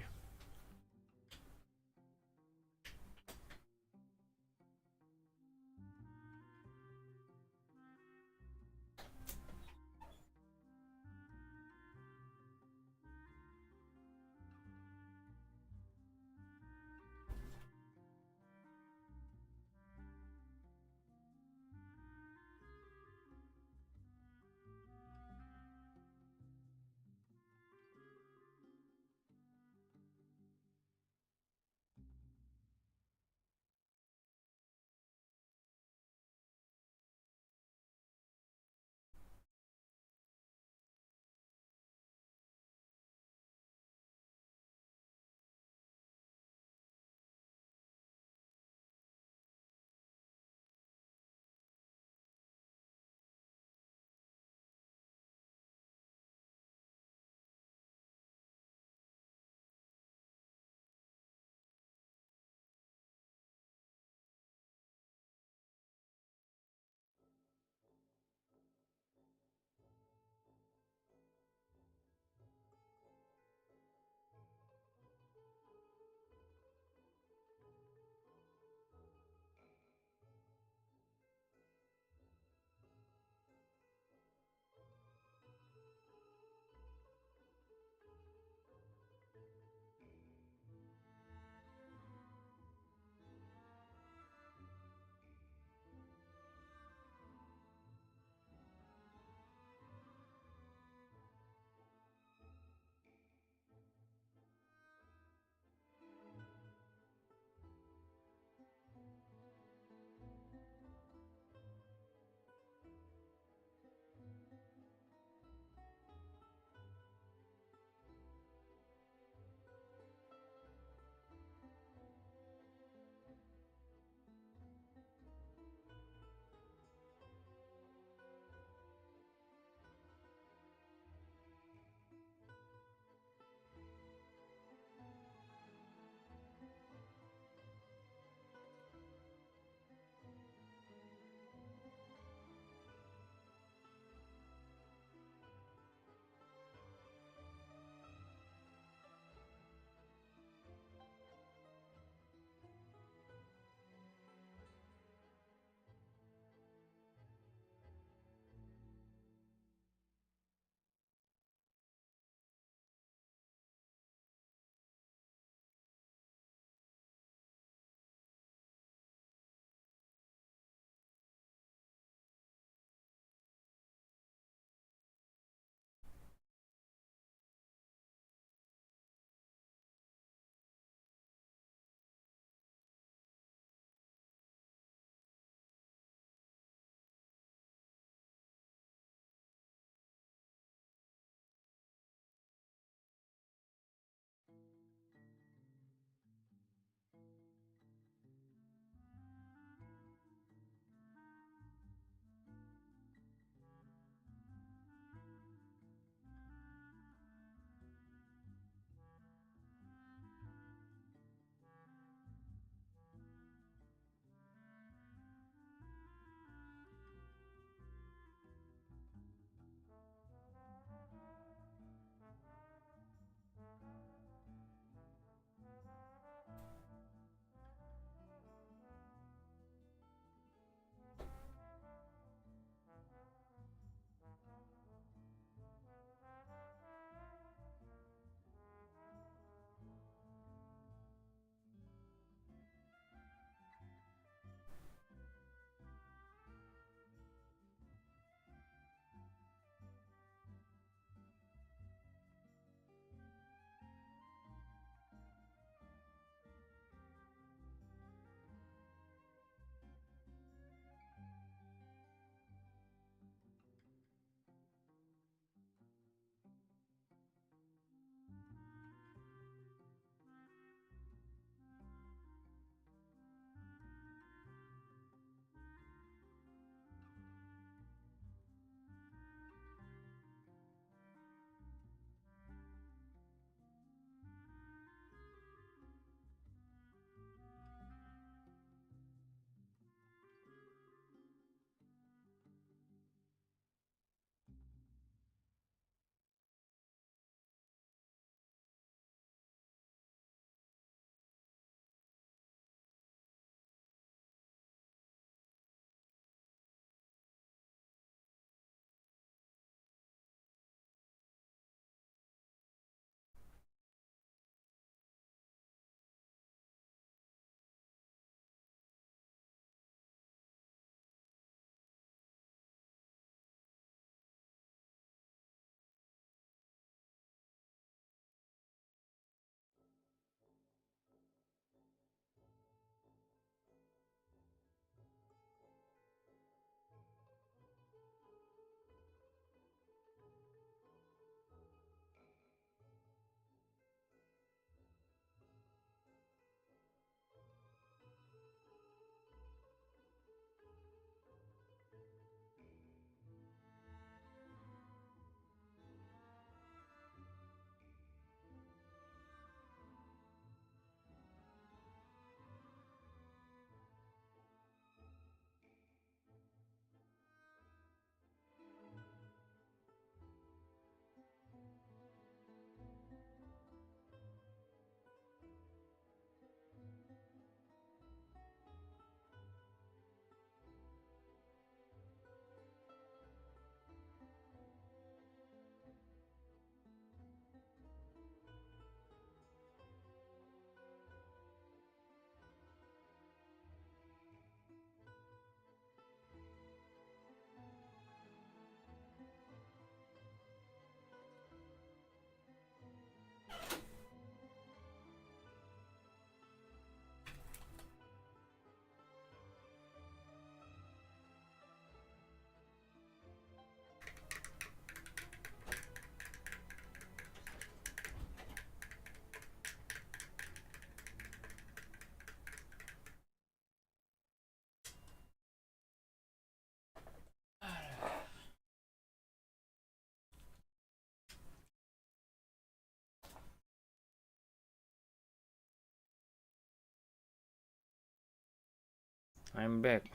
I'm back.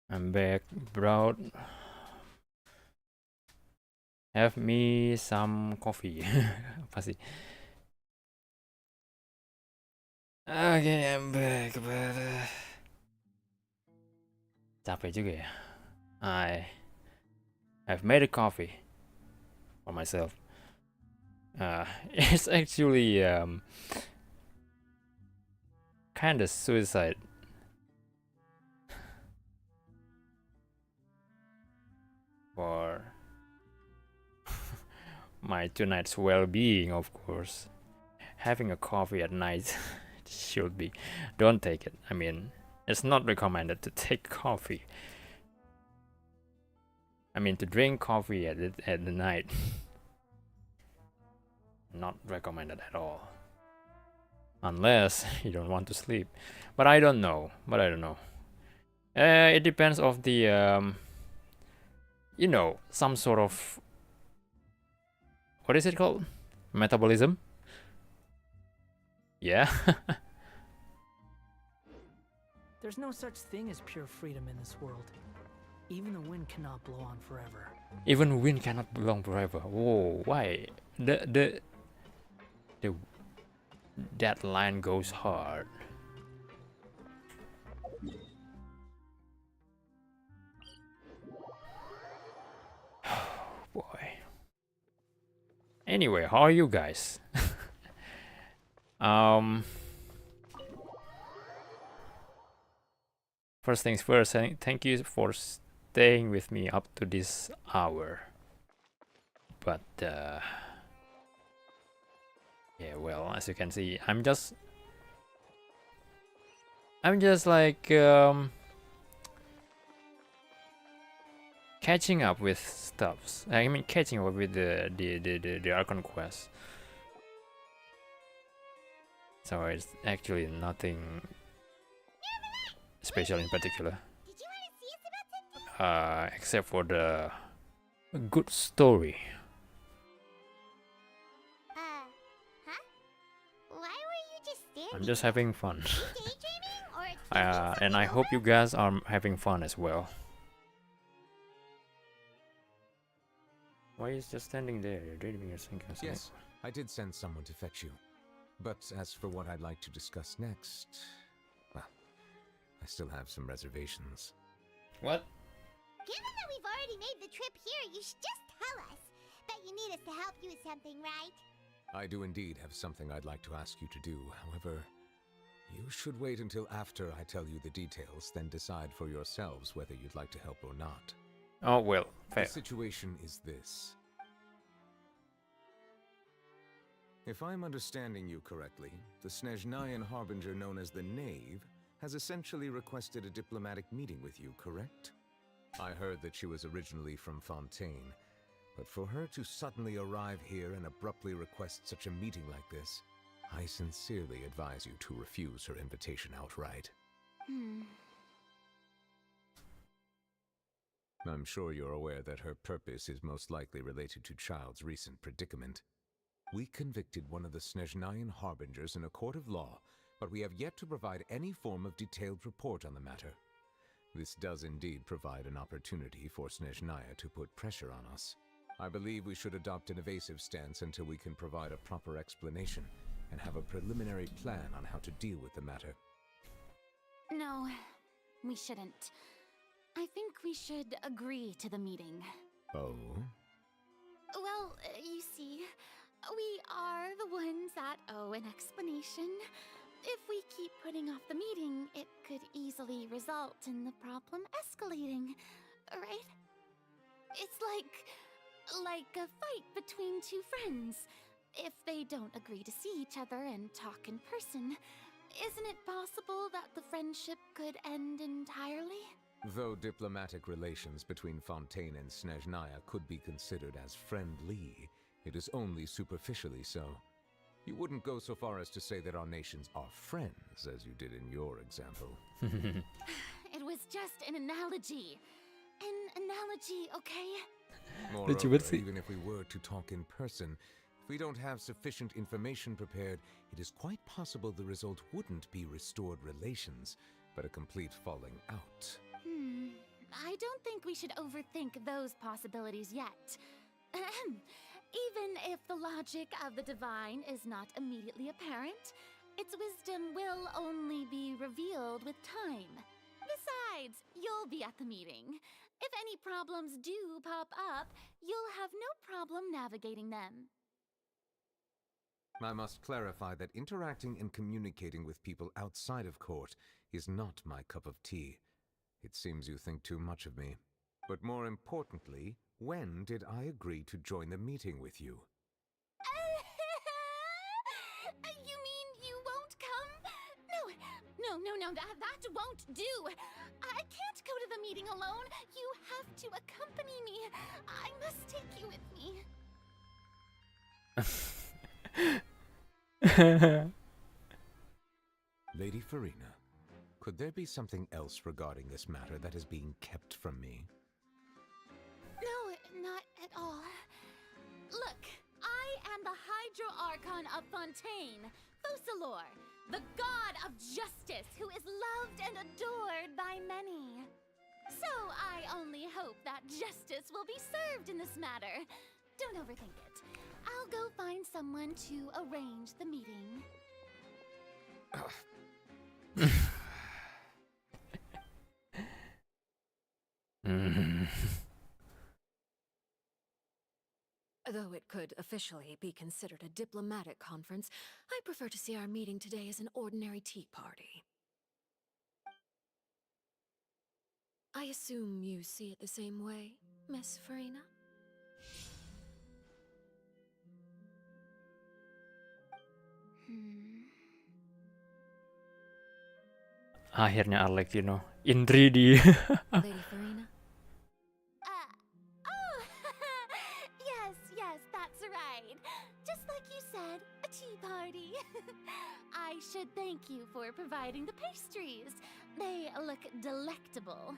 I'm back, bro. Have me some coffee. Apa sih? Okay, I'm back, but capek juga ya. I've made a coffee for myself. It's actually kind of suicide. For my tonight's well-being, of course. Having a coffee at night should be. Don't take it. I mean, it's not recommended to take coffee. I mean, to drink coffee at the night. Not recommended at all. Unless you don't want to sleep. But I don't know. It depends of the you know, some sort of, what is it called? Metabolism? Yeah. There's no such thing as pure freedom in this world. Even the wind cannot blow on forever. Even wind cannot blow forever. Whoa, why? That line goes hard. Boy. Anyway, how are you guys? First things first, thank you for staying with me up to this hour. But yeah, well, as you can see, I'm just like catching up with stuffs. I mean, catching up with the Archon Quest. So it's actually nothing special in particular. Except for the good story. Why were you just standing? I'm just having fun. Or And I hope you guys are having fun as well. Why is just standing there? You're daydreaming or thinking of something? Yes, I did send someone to fetch you. But as for what I'd like to discuss next, well, I still have some reservations. What? Given that we've already made the trip here, you should just tell us. Bet you need us to help you with something, right? I do indeed have something I'd like to ask you to do. However, you should wait until after I tell you the details, then decide for yourselves whether you'd like to help or not. Oh, well, fair. The situation is this. If I'm understanding you correctly, the Snezhnayan harbinger known as the Knave has essentially requested a diplomatic meeting with you, correct? I heard that she was originally from Fontaine, but for her to suddenly arrive here and abruptly request such a meeting like this, I sincerely advise you to refuse her invitation outright. I'm sure you're aware that her purpose is most likely related to Child's recent predicament. We convicted one of the Snezhnayan harbingers in a court of law, but we have yet to provide any form of detailed report on the matter. This does indeed provide an opportunity for Snezhnaya to put pressure on us. I believe we should adopt an evasive stance until we can provide a proper explanation and have a preliminary plan on how to deal with the matter. No, we shouldn't. I think we should agree to the meeting. Oh? Well, you see, we are the ones that owe an explanation. If we keep putting off the meeting, it could easily result in the problem escalating, right? It's like a fight between two friends. If they don't agree to see each other and talk in person, isn't it possible that the friendship could end entirely? Though diplomatic relations between Fontaine and Snezhnaya could be considered as friendly, it is only superficially so. You wouldn't go so far as to say that our nations are friends, as you did in your example. It was just an analogy. An analogy, okay? Moreover, even if we were to talk in person, we don't have sufficient information prepared, it is quite possible the result wouldn't be restored relations, but a complete falling out. I don't think we should overthink those possibilities yet. Even if the logic of the divine is not immediately apparent, its wisdom will only be revealed with time. Besides, you'll be at the meeting. If any problems do pop up, you'll have no problem navigating them. I must clarify that interacting and communicating with people outside of court is not my cup of tea. It seems you think too much of me. But more importantly, when did I agree to join the meeting with you? You mean you won't come? No, that won't do. I can't go to the meeting alone. You have to accompany me. I must take you with me. Lady Farina, could there be something else regarding this matter that is being kept from me? No, not at all. Look, I am the Hydro Archon of Fontaine, Focalor, the god of justice who is loved and adored by many. So I only hope that justice will be served in this matter. Don't overthink it. I'll go find someone to arrange the meeting. Though it could officially be considered a diplomatic conference, I prefer to see our meeting today as an ordinary tea party. I assume you see it the same way, Miss Farina? Akhirnya Alex, you know, in 3D. Lady Farina? Yes, that's right. Just like you said, a tea party. I should thank you for providing the pastries. They look delectable.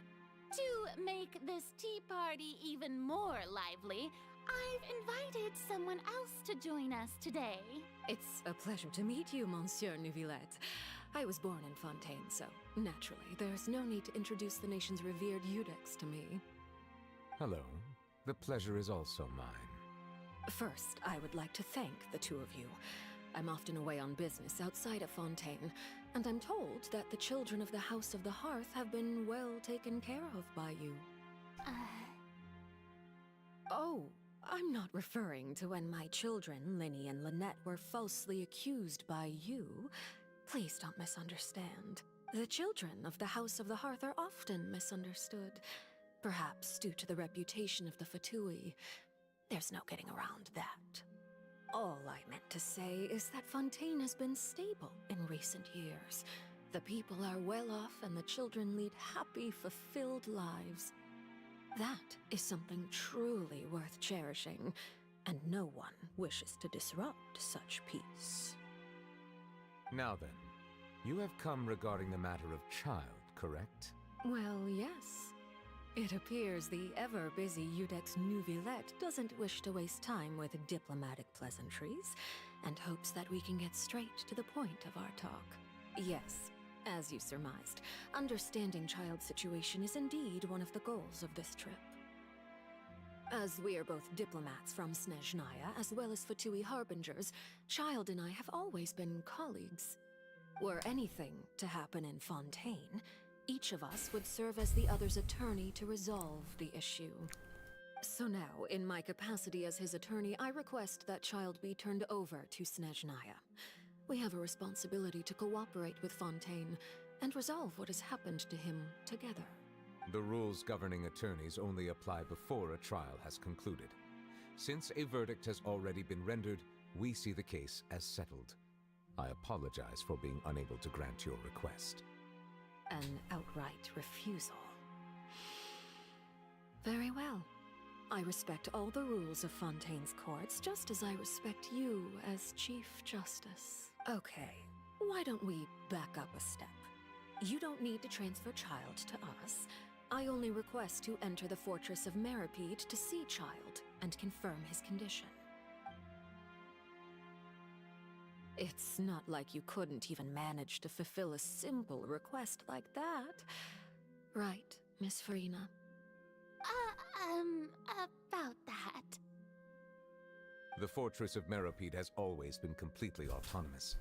To make this tea party even more lively, I've invited someone else to join us today. It's a pleasure to meet you, Monsieur Neuvillette. I was born in Fontaine, so naturally, there's no need to introduce the nation's revered Eudex to me. Hello. The pleasure is also mine. First, I would like to thank the two of you. I'm often away on business outside of Fontaine, and I'm told that the children of the House of the Hearth have been well taken care of by you. Oh, I'm not referring to when my children, Linny and Lynette, were falsely accused by you. Please don't misunderstand. The children of the House of the Hearth are often misunderstood, perhaps due to the reputation of the Fatui. There's no getting around that. All I meant to say is that Fontaine has been stable in recent years. The people are well off and the children lead happy, fulfilled lives. That is something truly worth cherishing, and no one wishes to disrupt such peace. Now then, you have come regarding the matter of child, correct? Well, yes. It appears the ever-busy Eudex Neuvillette doesn't wish to waste time with diplomatic pleasantries, and hopes that we can get straight to the point of our talk. Yes, as you surmised, understanding child's situation is indeed one of the goals of this trip. As we are both diplomats from Snezhnaya, as well as Fatui harbingers, Child and I have always been colleagues. Were anything to happen in Fontaine, each of us would serve as the other's attorney to resolve the issue. So now, in my capacity as his attorney, I request that Child be turned over to Snezhnaya. We have a responsibility to cooperate with Fontaine and resolve what has happened to him together. The rules governing attorneys only apply before a trial has concluded. Since a verdict has already been rendered, we see the case as settled. I apologize for being unable to grant your request. An outright refusal. Very well. I respect all the rules of Fontaine's courts, just as I respect you as Chief Justice. Okay, why don't we back up a step? You don't need to transfer Child to us. I only request to enter the fortress of Meripede to see Child and confirm his condition. It's not like you couldn't even manage to fulfill a simple request like that. Right, Miss Farina? About that. The Fortress of Meropide has always been completely autonomous.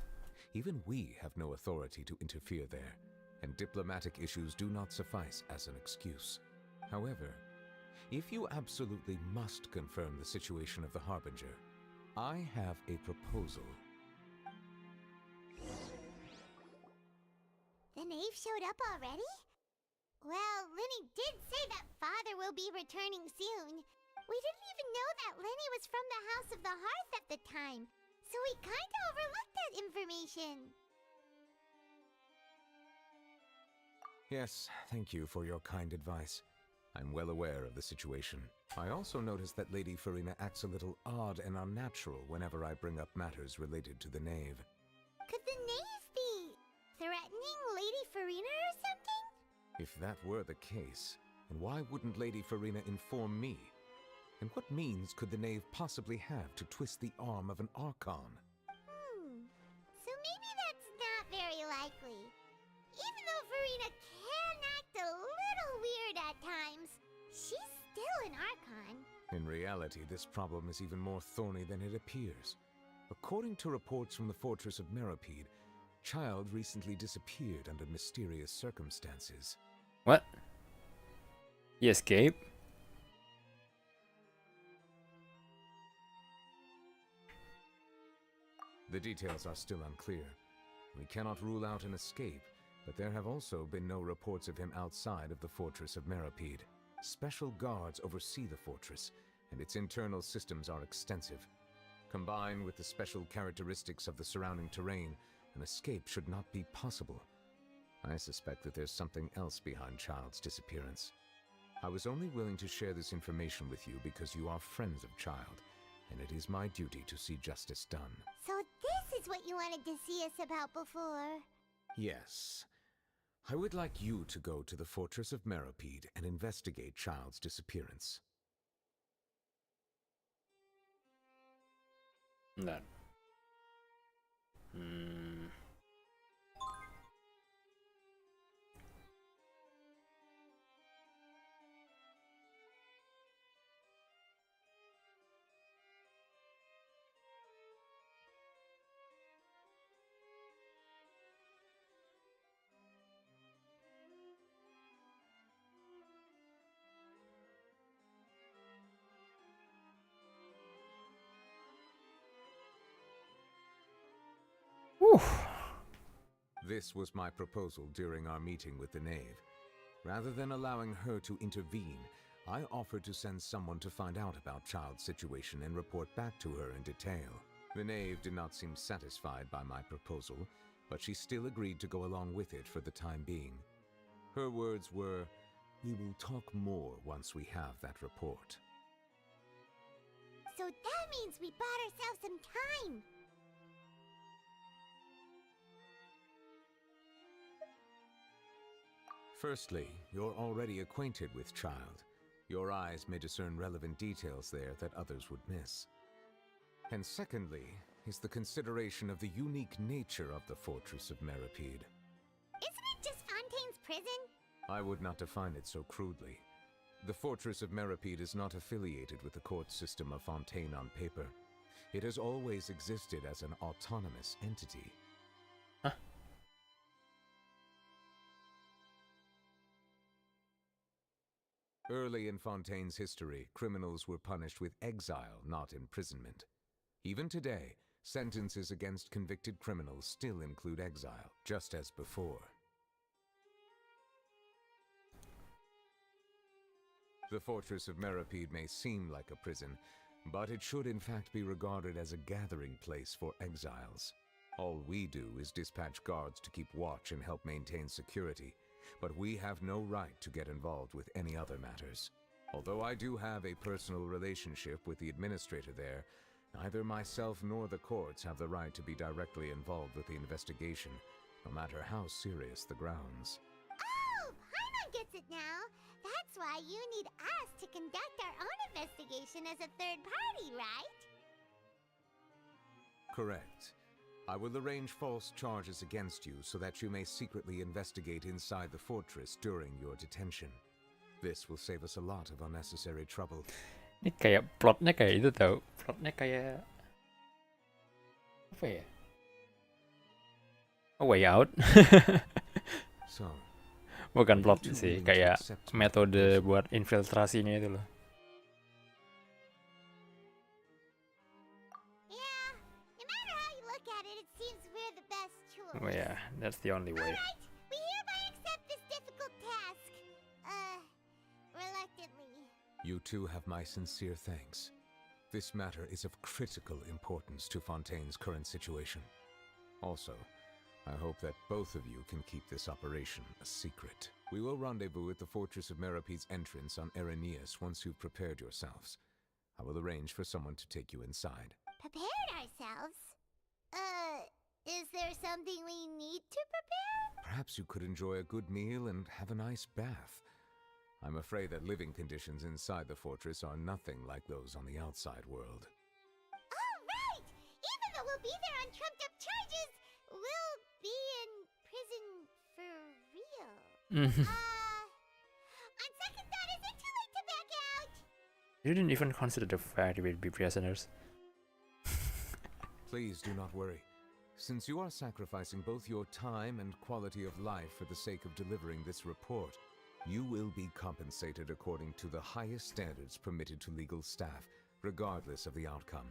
Even we have no authority to interfere there, and diplomatic issues do not suffice as an excuse. However, if you absolutely must confirm the situation of the Harbinger, I have a proposal. The knave showed up already? Well, Lenny did say that father will be returning soon. We didn't even know that Lenny was from the House of the Hearth at the time, so we kinda overlooked that information. Yes, thank you for your kind advice. I'm well aware of the situation. I also noticed that Lady Farina acts a little odd and unnatural whenever I bring up matters related to the knave. Could the knave be threatening Lady Farina or something? If that were the case, then why wouldn't Lady Farina inform me? And what means could the knave possibly have to twist the arm of an Archon? So maybe that's not very likely. Even though Farina can act a little weird at times, she's still an Archon. In reality, this problem is even more thorny than it appears. According to reports from the Fortress of Meropide, Child recently disappeared under mysterious circumstances. What? He escaped? The details are still unclear. We cannot rule out an escape, but there have also been no reports of him outside of the Fortress of Meropide. Special guards oversee the fortress, and its internal systems are extensive. Combined with the special characteristics of the surrounding terrain, an escape should not be possible. I suspect that there's something else behind Child's disappearance. I was only willing to share this information with you because you are friends of Child, and it is my duty to see justice done. So this is what you wanted to see us about before. Yes. I would like you to go to the Fortress of Meropide and investigate Child's disappearance. Bentar. This was my proposal during our meeting with the knave. Rather than allowing her to intervene, I offered to send someone to find out about Child's situation and report back to her in detail. The knave did not seem satisfied by my proposal, but she still agreed to go along with it for the time being. Her words were, "We will talk more once we have that report." So that means we bought ourselves some time. Firstly, you're already acquainted with Child. Your eyes may discern relevant details there that others would miss. And secondly, is the consideration of the unique nature of the Fortress of Meropide. Isn't it just Fontaine's prison? I would not define it so crudely. The Fortress of Meropide is not affiliated with the court system of Fontaine on paper. It has always existed as an autonomous entity. Early in Fontaine's history, criminals were punished with exile, not imprisonment. Even today, sentences against convicted criminals still include exile, just as before. The Fortress of Meropide may seem like a prison, but it should in fact be regarded as a gathering place for exiles. All we do is dispatch guards to keep watch and help maintain security, but we have no right to get involved with any other matters. Although I do have a personal relationship with the administrator there, neither myself nor the courts have the right to be directly involved with the investigation, no matter how serious the grounds. Oh, Paimon gets it now. That's why you need us to conduct our own investigation as a third party, right? Correct. I will arrange false charges against you so that you may secretly investigate inside the fortress during your detention. This will save us a lot of unnecessary trouble. Ini kayak plotnya kayak itu tau. Plotnya kayak apa ya? A Way Out. So, bukan plot sih, kayak metode buat infiltrasinya itu loh. Oh yeah, that's the only way. We hereby accept this difficult task. Reluctantly. You two have my sincere thanks. This matter is of critical importance to Fontaine's current situation. Also, I hope that both of you can keep this operation a secret. We will rendezvous at the Fortress of Merope's entrance on Erenius once you've prepared yourselves. I will arrange for someone to take you inside. Prepared ourselves? Is there something we need to prepare? Perhaps you could enjoy a good meal and have a nice bath. I'm afraid that living conditions inside the fortress are nothing like those on the outside world. Oh, right! Even though we'll be there on trumped-up charges, we'll be in prison for real. On second thought, is it too late to back out? You didn't even consider the fact we'd be prisoners. Please do not worry. Since you are sacrificing both your time and quality of life for the sake of delivering this report, you will be compensated according to the highest standards permitted to legal staff, regardless of the outcome.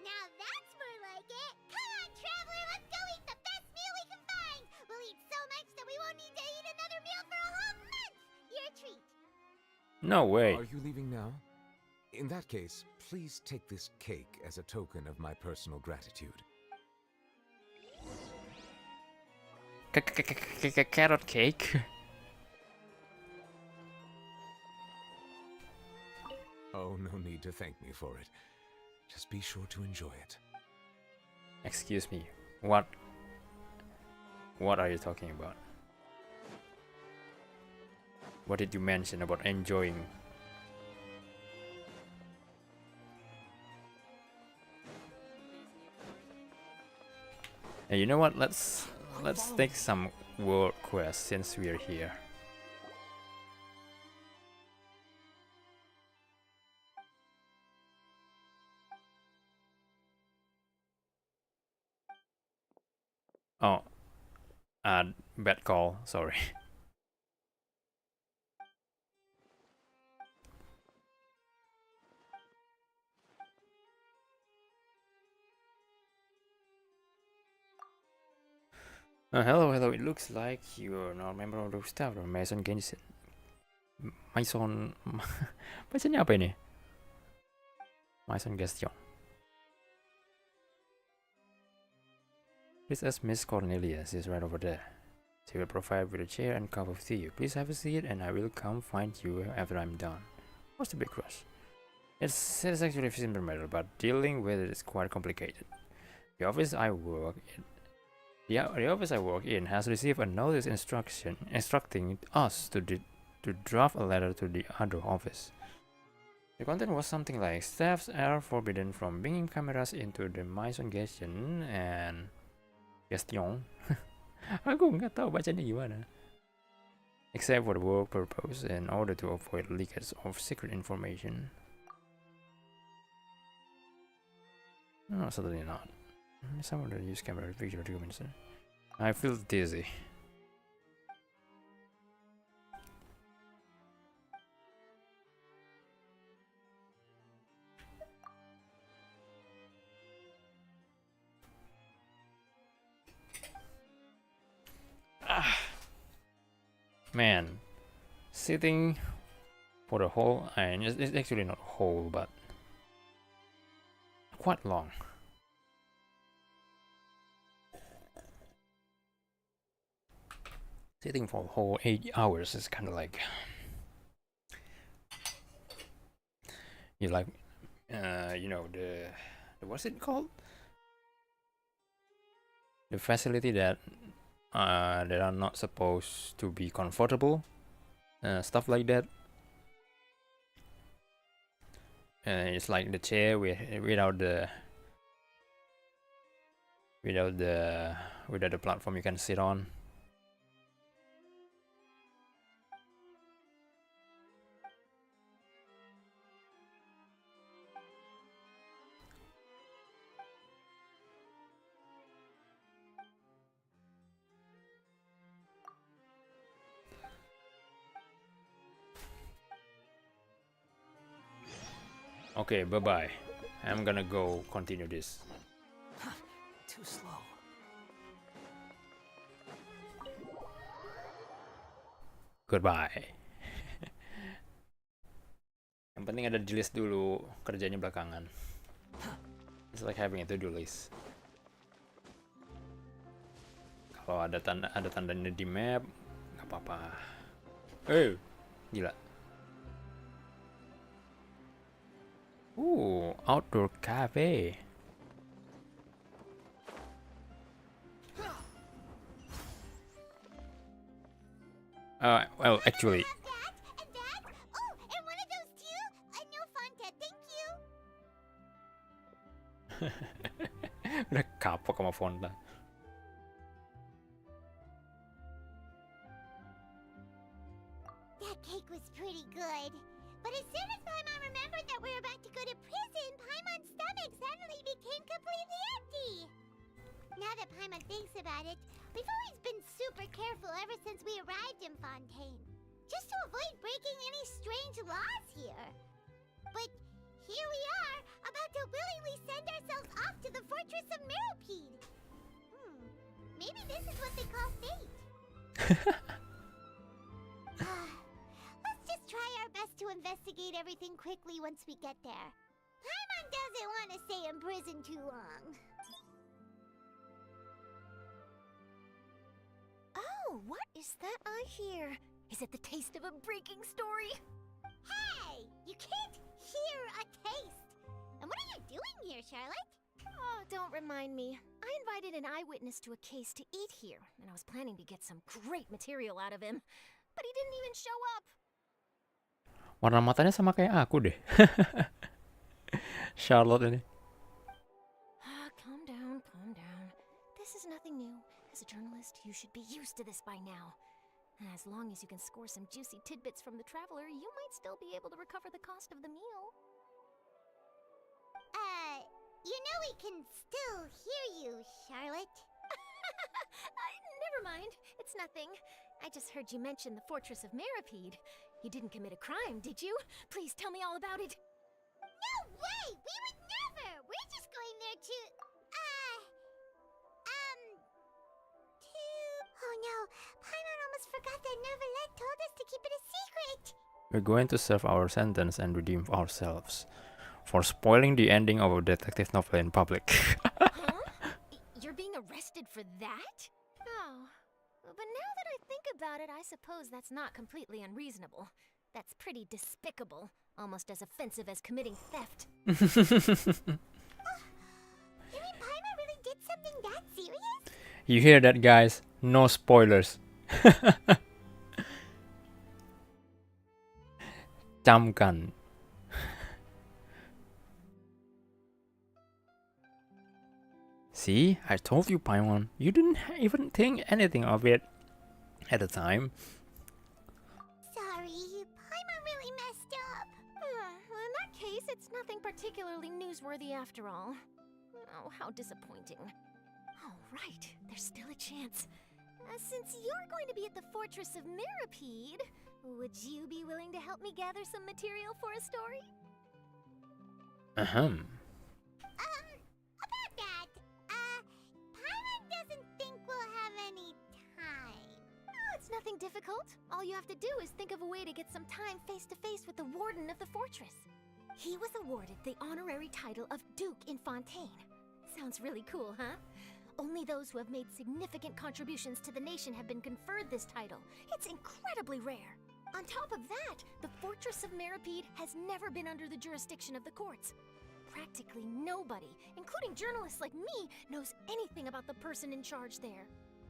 Now that's more like it! Come on, traveler, let's go eat the best meal we can find! We'll eat so much that we won't need to eat another meal for a whole month! Your treat! No way. Are you leaving now? In that case, please take this cake as a token of my personal gratitude. Carrot cake. Oh, no need to thank me for it. Just be sure to enjoy it. Excuse me. What are you talking about? What did you mention about enjoying? Hey, you know what? Let's take some world quests since we are here. Oh, bad call. Sorry. Hello. It looks like you're not a member of the staff of Maison Genshin. Maison... Bacanya apa ini? Maison Gestion. Please ask Miss Cornelia. She's right over there. She will provide with a chair and cup of tea. Please have a seat and I will come find you after I'm done. What's the big rush? It's actually a simple matter, but dealing with it is quite complicated. The office I work in has received a notice instructing us to draft a letter to the other office. The content was something like staffs are forbidden from bringing cameras into the Maison Gestion and Gestion. Aku nggak tahu bacanya gimana. Except for the work purpose in order to avoid leakage of secret information. No, certainly not. Someone that use camera picture documents. I feel dizzy. Man, sitting for the whole, and it's actually not whole, but quite long. Sitting for a whole 8 hours is kind of like you like, you know, the what's it called? The facility that are not supposed to be comfortable, stuff like that. It's like the chair without the without the platform you can sit on. Okay, bye-bye. I'm gonna go continue this. Too slow. Goodbye. Yang penting ada di list dulu, kerjanya belakangan. It's like having a to-do list. Kalau ada tandanya di map, nggak apa-apa. Gila. Outdoor cafe. Well, actually. Oh, and one of those too? No Fontaine, thank you. Udah kapok sama Fonta. That cake was pretty good. But as soon as Paimon remembered that we were about to go to prison, Paimon's stomach suddenly became completely empty. Now that Paimon thinks about it, we've always been super careful ever since we arrived in Fontaine, just to avoid breaking any strange laws here. But here we are, about to willingly send ourselves off to the Fortress of Meropide. Maybe this is what they call fate. Let's just try our best to investigate everything quickly once we get there. Paimon doesn't want to stay in prison too long. Oh, what is that I hear? Is it the taste of a breaking story? Hey! You can't hear a taste! And what are you doing here, Charlotte? Oh, don't remind me. I invited an eyewitness to a case to eat here, and I was planning to get some great material out of him. But he didn't even show up. Warna matanya sama kayak aku deh. Charlotte ini. Calm down, calm down. This is nothing new. As a journalist, you should be used to this by now. And as long as you can score some juicy tidbits from the traveler, you might still be able to recover the cost of the meal. You know we can still hear you, Charlotte. Never mind. It's nothing. I just heard you mention the Fortress of Meropide. You didn't commit a crime, did you? Please tell me all about it. No way! We would never! We're just going there to... Oh no, Paimon almost forgot that Neuvillette told us to keep it a secret! We're going to serve our sentence and redeem ourselves for spoiling the ending of a detective novel in public. Huh? You're being arrested for that? Oh, but now that I think about it, I suppose that's not completely unreasonable. That's pretty despicable, almost as offensive as committing theft. You mean Paimon really did something that serious? You hear that, guys? No spoilers. Camkan. See, I told you, Paimon. You didn't even think anything of it at the time. Sorry, Paimon really messed up. Well, in that case, it's nothing particularly newsworthy after all. Oh, how disappointing. Oh, right. There's still a chance. Since you're going to be at the Fortress of Meropide, would you be willing to help me gather some material for a story? About that, Paimon doesn't think we'll have any time. Oh, it's nothing difficult. All you have to do is think of a way to get some time face-to-face with the warden of the fortress. He was awarded the honorary title of Duke in Fontaine. Sounds really cool, huh? Only those who have made significant contributions to the nation have been conferred this title. It's incredibly rare. On top of that, the Fortress of Meropide has never been under the jurisdiction of the courts. Practically nobody, including journalists like me, knows anything about the person in charge there.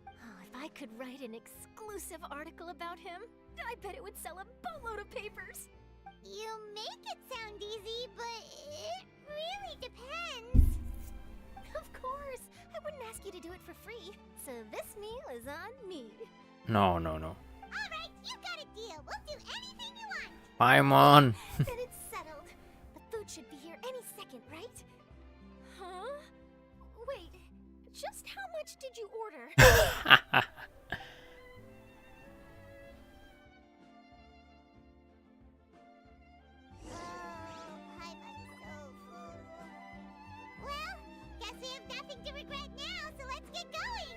Oh, if I could write an exclusive article about him, I bet it would sell a boatload of papers. You make it sound easy, but it really depends. Of course! I wouldn't ask ask you to do it for free, so this meal is on me. No, no, no. Alright, you got a deal. We'll do anything you want. Paimon! Then it's settled. The food should be here any second, right? Huh? Wait, just how much did you order? Well, guess we have nothing to regret now, so let's get going.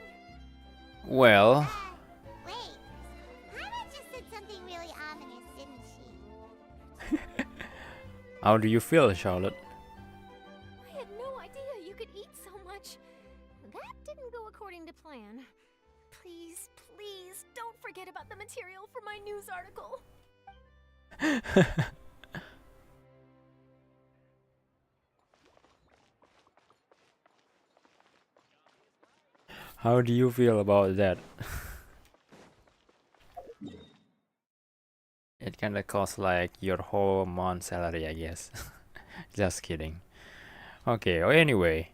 Well, Wait, Paimon just said something really ominous, didn't she? how do you feel, Charlotte? I had no idea you could eat so much. That didn't go according to plan. Please, please, don't forget about the material for my news article. How do you feel about that? It kinda costs like your whole month salary, I guess. Just kidding. Okay, oh, anyway.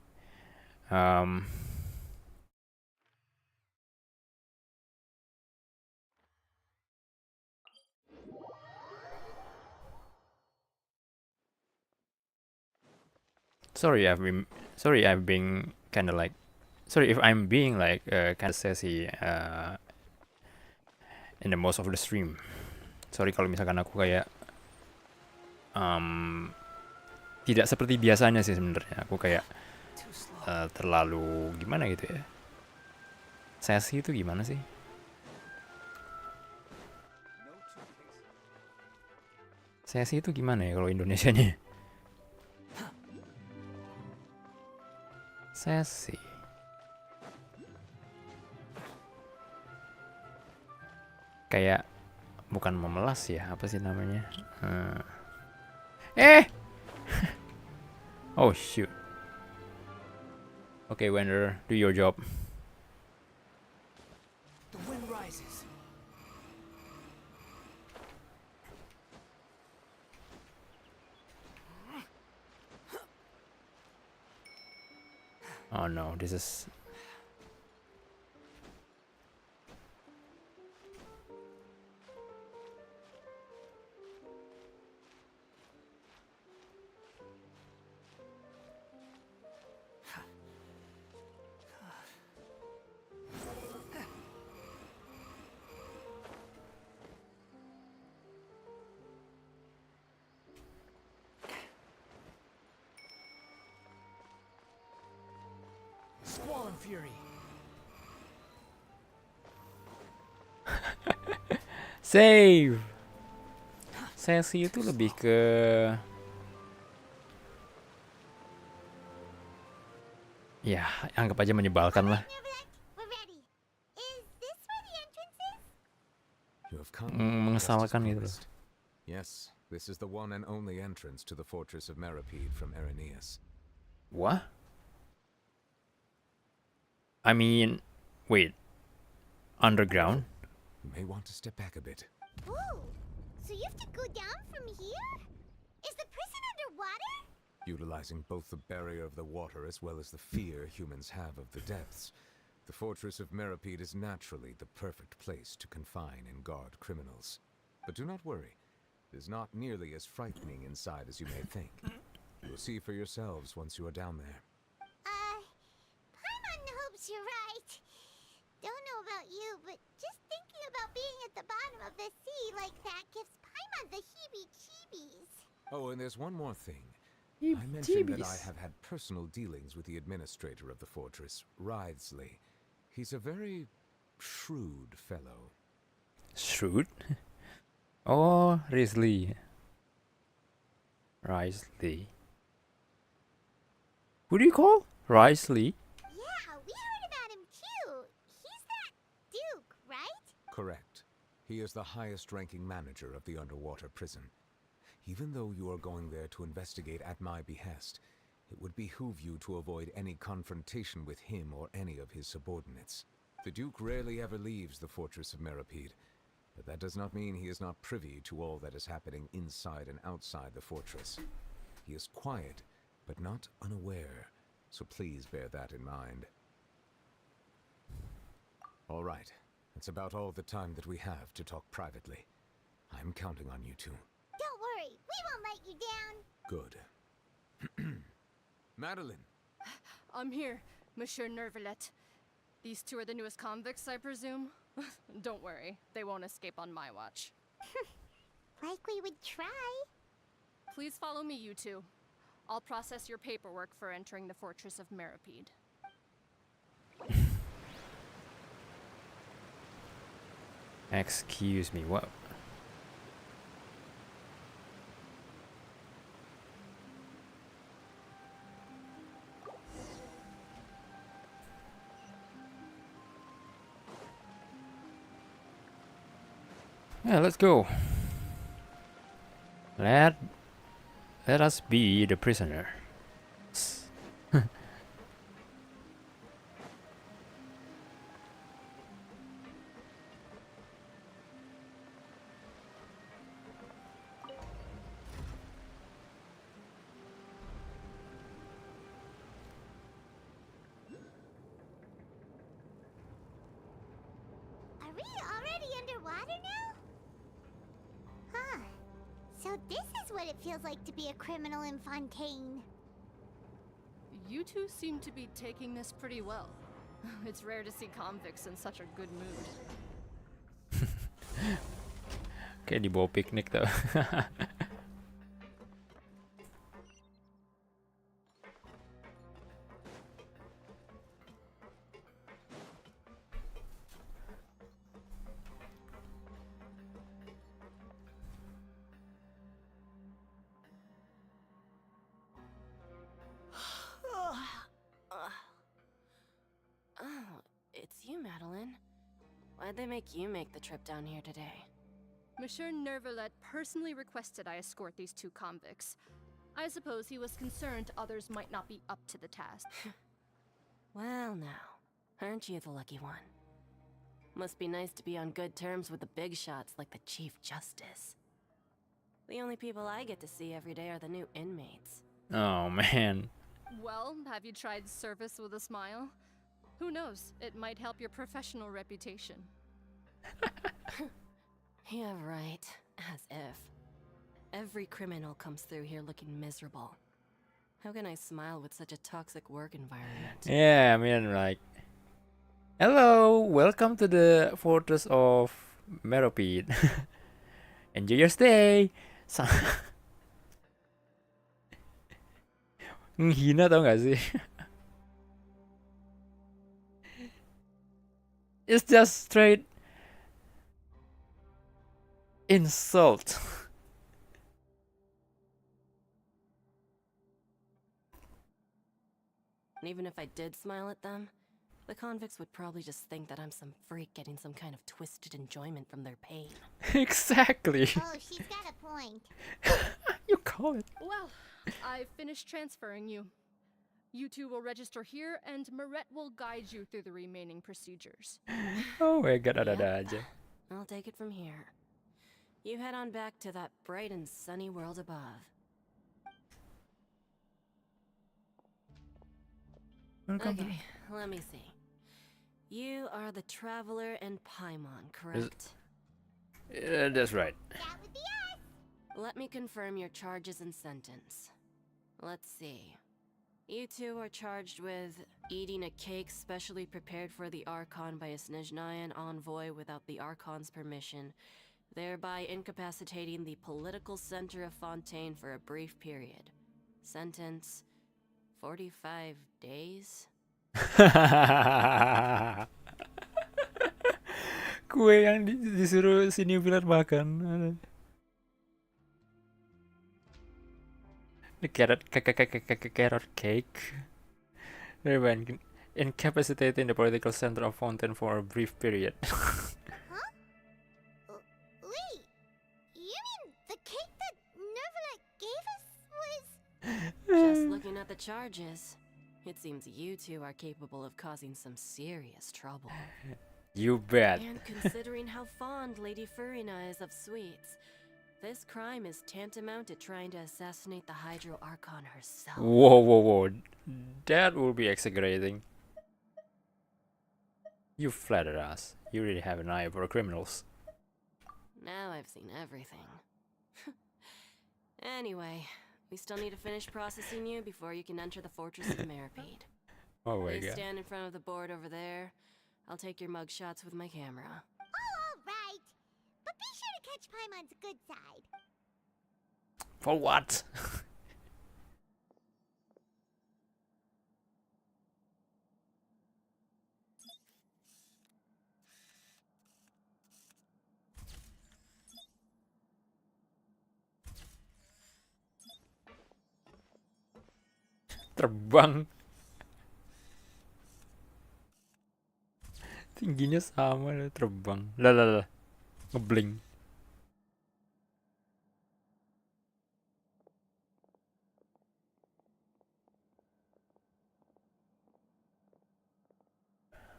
Sorry, I've been kinda like, sorry if I'm being like kinda sassy in the most of the stream. Sorry kalau misalkan aku kayak tidak seperti biasanya sih sebenarnya. Aku kayak terlalu gimana gitu ya. Sassy itu gimana sih? Sassy itu gimana ya kalau Indonesianya? Sassy. Kayak bukan memelas ya, apa sih namanya? Oh shoot. Okay, Wender, do your job. The wind rises. Oh no, this is... Squall and fury. Save! Sassy itu lebih ke... Ya, anggap aja menyebalkan lah. You have come Mengesalkan gitu loh. promised. Yes, this is the one and only entrance to the fortress of Meripede from Irenaeus. What? I mean, wait. Underground? You may want to step back a bit. Whoa! So you have to go down from here? Is the prison underwater? Utilizing both the barrier of the water as well as the fear humans have of the depths, the fortress of Meripede is naturally the perfect place to confine and guard criminals. But do not worry. It is not nearly as frightening inside as you may think. You'll see for yourselves once you are down there. Paimon hopes you're right. Don't know about you, but just thinking about being at the bottom of the sea like that gives Paimon the heebie-jeebies. Oh, and there's one more thing. I mentioned that I have had personal dealings with the administrator of the fortress, Wriothesley. He's a very shrewd fellow. Shrewd? Oh, Risley. Risley. Who do you call? Risley? Yeah, we heard about him too. He's that Duke, right? Correct. He is the highest-ranking manager of the underwater prison. Even though you are going there to investigate at my behest, it would behoove you to avoid any confrontation with him or any of his subordinates. The Duke rarely ever leaves the fortress of Meripede, but that does not mean he is not privy to all that is happening inside and outside the fortress. He is quiet, but not unaware, so please bear that in mind. All right. That's about all the time that we have to talk privately. I'm counting on you two. Don't worry, we won't let you down. Good. Madeline. I'm here, Monsieur Nervalet. These two are the newest convicts, I presume? Don't worry, they won't escape on my watch. Like we would try. Please follow me, you two. I'll process your paperwork for entering the Fortress of Meripede. Excuse me, what? Yeah, let's go. Let us be the prisoner. Are we already underwater now? Huh. So this is what it feels like to be a criminal in Fontaine. You two seem to be taking this pretty well. It's rare to see convicts in such a good mood. Kayak dibawa piknik tuh. Oh, it's you, Madeline. Why'd they make you make the trip down here today? Monsieur Nervalet personally requested I escort these two convicts. I suppose he was concerned others might not be up to the task. Well now, aren't you the lucky one? Must be nice to be on good terms with the big shots like the Chief Justice. The only people I get to see every day are the new inmates. Oh man. Well, have you tried service with a smile? Who knows, it might help your professional reputation. Yeah, right. As if. Every criminal comes through here looking miserable. How can I smile with such a toxic work environment? Yeah, I mean, like, hello, welcome to the Fortress of Meripede. Enjoy your stay. Menghina tau gak sih? It's just straight insult. And even if I did smile at them, the convicts would probably just think that I'm some freak getting some kind of twisted enjoyment from their pain. Exactly. Oh, she's got a point. You call it. Well, I've finished transferring you. You two will register here, and Marette will guide you through the remaining procedures. Oh my god, ada aja. I'll take it from here. You head on back to that bright and sunny world above. Okay, let me see. You are the Traveler and Paimon, correct? That's right. That would be us. Let me confirm your charges and sentence. Let's see. You two are charged with eating a cake specially prepared for the Archon by a Snezhnayan envoy without the Archon's permission, thereby incapacitating the political center of Fontaine for a brief period. Sentence: 45 days? Kue yang disuruh sini bilar makan. The carrot cake. Thereby incapacitating the political center of Fontaine for a brief period. Wait, you mean the cake that Nervalet gave us was... Just looking at the charges, it seems you two are capable of causing some serious trouble. You bet. And considering how fond Lady Furina is of sweets, this crime is tantamount to trying to assassinate the Hydro Archon herself. Whoa. That will be exaggerating. You flatter us. You really have an eye for criminals. Now I've seen everything. Anyway, we still need to finish processing you before you can enter the Fortress of Meripede. Oh my Please god. stand in front of the board over there. I'll take your mug shots with my camera. Oh, all right. But be sure to catch Paimon's good side. For what? Terbang. Tingginya sama, terbang. Lah. Ngebling.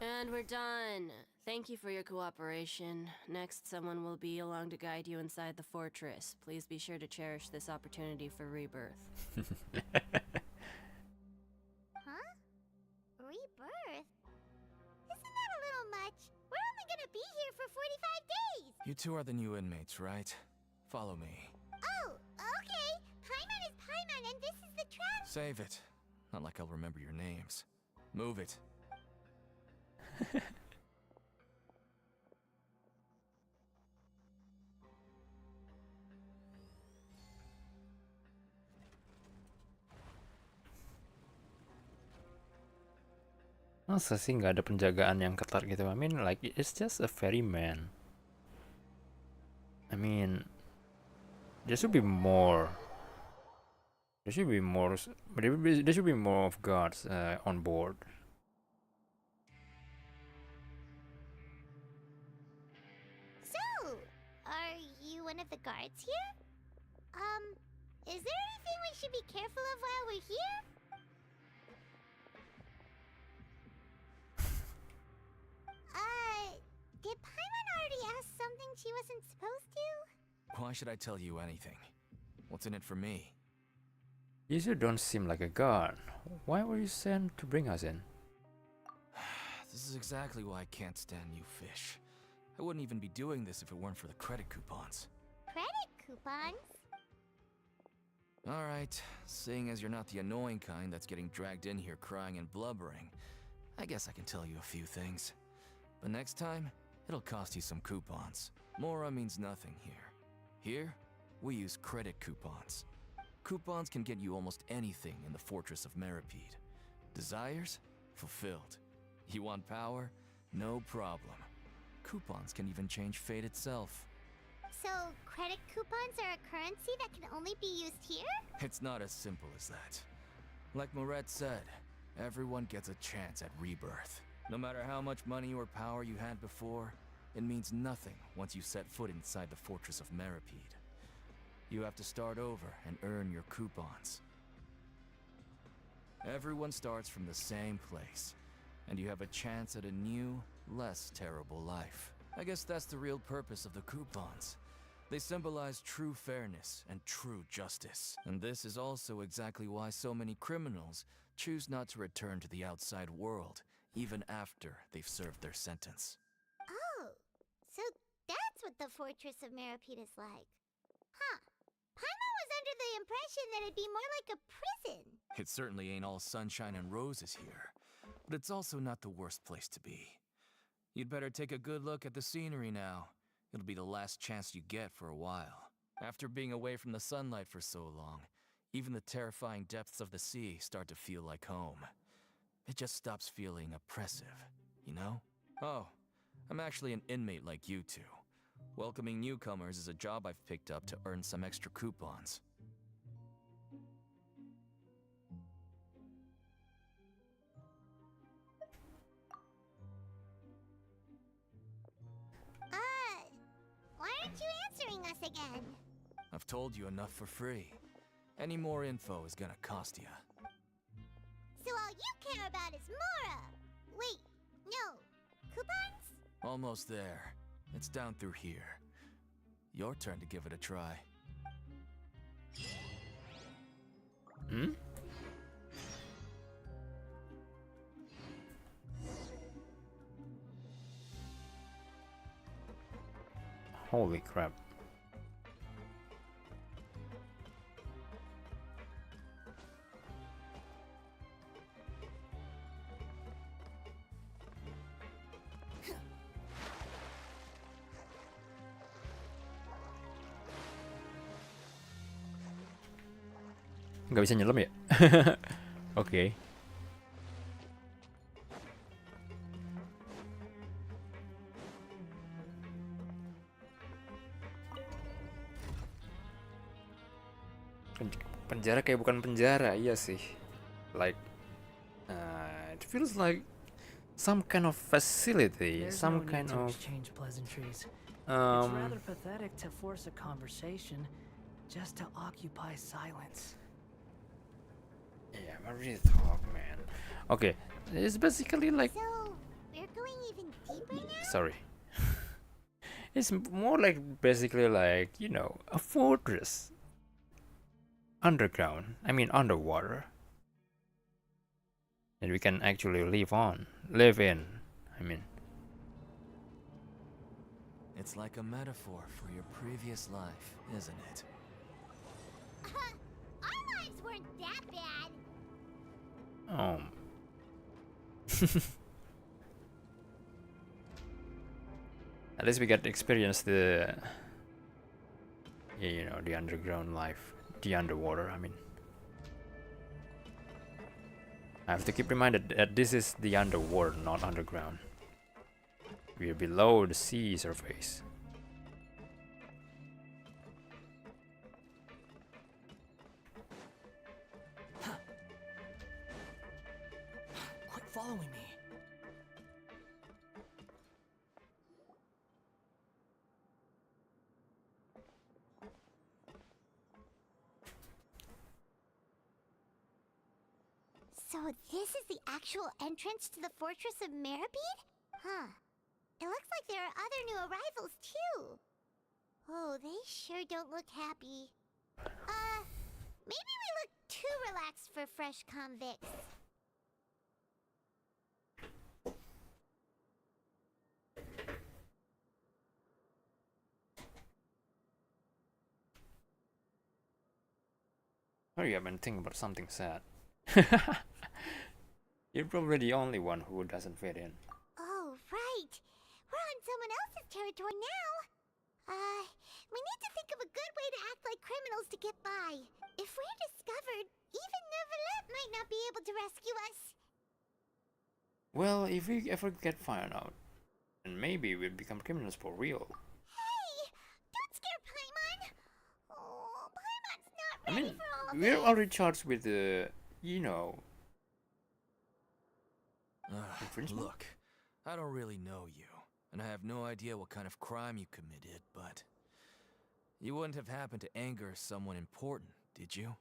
And we're done. Thank you for your cooperation. Next, someone will be along to guide you inside the fortress. Please be sure to cherish this opportunity for rebirth. Huh? Rebirth? Isn't that a little much? We're only gonna be here for 45 days! You two are the new inmates, right? Follow me. Oh, okay. Paimon is Paimon, and this is the trap. Save it. Not like I'll remember your names. Move it. Masa sih nggak ada penjagaan yang ketat gitu? I mean, like it's just a ferryman. I mean, there should be more. There should be more. There should be more of guards on board. So, are you one of the guards here? Is there anything we should be careful of while we're here? Did Paimon already ask something she wasn't supposed to? Why should I tell you anything? What's in it for me? You sure don't seem like a guard. Why were you sent to bring us in? This is exactly why I can't stand you fish. I wouldn't even be doing this if it weren't for the credit coupons. Credit coupons? Alright, seeing as you're not the annoying kind that's getting dragged in here crying and blubbering, I guess I can tell you a few things. But next time, it'll cost you some coupons. Mora means nothing here. Here, we use credit coupons. Coupons can get you almost anything in the Fortress of Meripede. Desires? Fulfilled. You want power? No problem. Coupons can even change fate itself. So, credit coupons are a currency that can only be used here? It's not as simple as that. Like Moret said, everyone gets a chance at rebirth. No matter how much money or power you had before, it means nothing once you set foot inside the Fortress of Meripede. You have to start over and earn your coupons. Everyone starts from the same place, and you have a chance at a new, less terrible life. I guess that's the real purpose of the coupons. They symbolize true fairness and true justice. And this is also exactly why so many criminals choose not to return to the outside world, even after they've served their sentence. Oh, so that's what the Fortress of Meripede is like. Huh. Paimon was under the impression that it'd be more like a prison. It certainly ain't all sunshine and roses here, but it's also not the worst place to be. You'd better take a good look at the scenery now. It'll be the last chance you get for a while. After being away from the sunlight for so long, even the terrifying depths of the sea start to feel like home. It just stops feeling oppressive, you know? Oh, I'm actually an inmate like you two. Welcoming newcomers is a job I've picked up to earn some extra coupons. Why aren't you answering us again? I've told you enough for free. Any more info is gonna cost you. So all you care about is Mora! Wait, no. Coupons? Almost there. It's down through here. Your turn to give it a try. Hmm? Holy crap. Nggak bisa nyelam ya? Oke. Penjara kayak bukan penjara, iya sih. Like, it feels like some kind of facility, There's some no need kind to of exchange pleasantries. It's rather um. pathetic to force a conversation just to occupy silence. Yeah, but really talk, man. Okay, it's basically like. So, we're going even deeper now? Sorry. It's more like basically like, you know, a fortress. Underground. I mean underwater. And we can actually live in. I mean. It's like a metaphor for your previous life, isn't it? Our lives weren't that bad. At least we get to experience the, you know, the underground life, the underwater. I mean, I have to keep reminded that this is the underwater, not underground. We are below the sea surface. Quit following me. So this is the actual entrance to the Fortress of Meribed? Huh. It looks like there are other new arrivals too. Oh, they sure don't look happy. Maybe we look too relaxed for fresh convicts. Hurry up and think about something sad. You're probably the only one who doesn't fit in. Oh, right. We're on someone else's territory now. We need to think of a good way to act like criminals to get by. If we're discovered, even Neuvillette might not be able to rescue us. Well, if we ever get found out, then maybe we'll become criminals for real. Hey! Don't scare Paimon! Oh, Paimon's not I ready mean, for all we're this. already charged with the, you know. Infringement? Look, I don't really know you, and I have no idea what kind of crime you committed, but you wouldn't have happened to anger someone important, did you?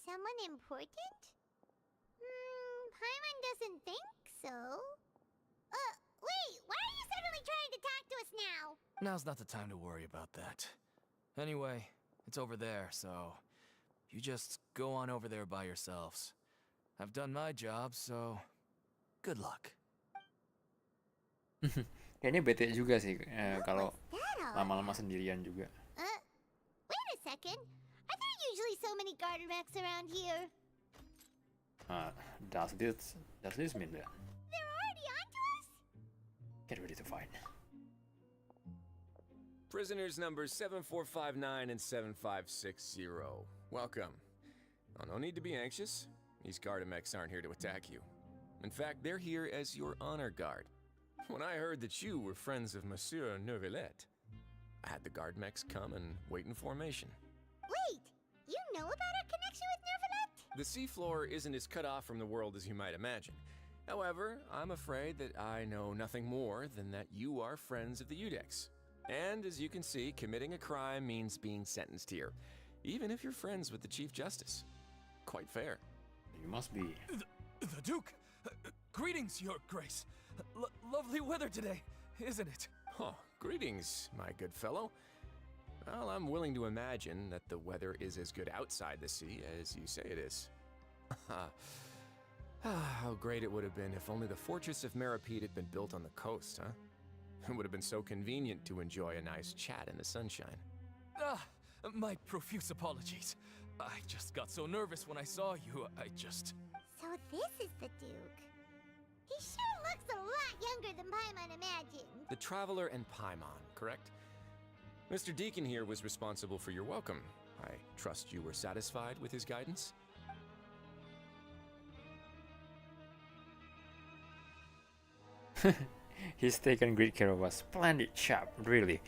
Someone important? Paimon doesn't think so. Wait, why are you suddenly trying to talk to us now? Now's not the time to worry about that. Anyway, it's over there, so you just go on over there by yourselves. I've done my job, so good luck. Kayaknya bete juga sih kalau lama-lama sendirian juga. Wait a second. Are there usually so many garden mechs around here? Does this mean that? They're already onto us? Get ready to fight. Prisoners numbers 7459 and 7560. Welcome. Oh, no need to be anxious. These Gardamex aren't here to attack you. In fact, they're here as your honor guard. When I heard that you were friends of Monsieur Neuvillette, I had the Gardamex come and wait in formation. Wait, you know about our connection with Neuvillette? The seafloor isn't as cut off from the world as you might imagine. However, I'm afraid that I know nothing more than that you are friends of the Udex. And as you can see, committing a crime means being sentenced here, even if you're friends with the Chief Justice. Quite fair. You must be. The Duke! Greetings, Your Grace. Lovely weather today, isn't it? Oh, greetings, my good fellow. Well, I'm willing to imagine that the weather is as good outside the sea as you say it is. How great it would have been if only the Fortress of Meripede had been built on the coast, huh? It would have been so convenient to enjoy a nice chat in the sunshine. My profuse apologies. I just got so nervous when I saw you, So this is the Duke. He sure looks a lot younger than Paimon imagined. The Traveler and Paimon, correct? Mr. Deacon here was responsible for your welcome. I trust you were satisfied with his guidance? He's taken great care of us. Splendid chap, really.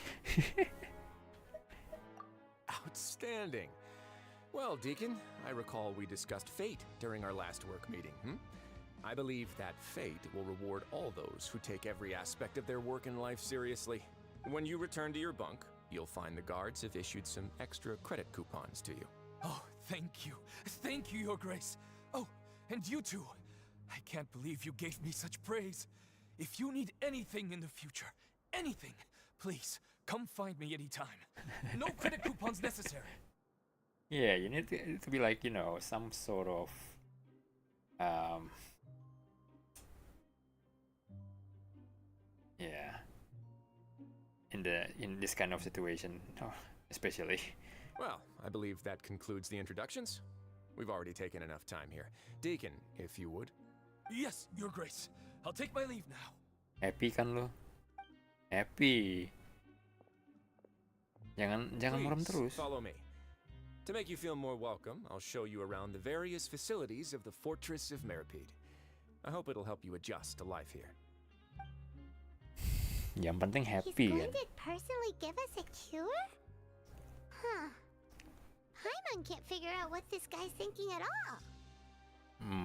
Outstanding. Well, Deacon, I recall we discussed fate during our last work meeting, I believe that fate will reward all those who take every aspect of their work and life seriously. When you return to your bunk, you'll find the guards have issued some extra credit coupons to you. Oh, thank you. Thank you, Your Grace. Oh, and you too. I can't believe you gave me such praise. If you need anything in the future, anything, please, come find me anytime. No credit coupons necessary. Yeah, you need to be like, you know, some sort of yeah, in this kind of situation, especially. Well, I believe that concludes the introductions. We've already taken enough time here. Deacon, if you would. Yes, Your Grace. I'll take my leave now. Happy kan lo? Happy. Jangan merem terus. Follow me. To make you feel more welcome, I'll show you around the various facilities of the Fortress of Meripede. I hope it'll help you adjust to life here. Yang penting happy He's going kan. to personally give us a cure? Huh. Paimon can't figure out what this guy's thinking at all.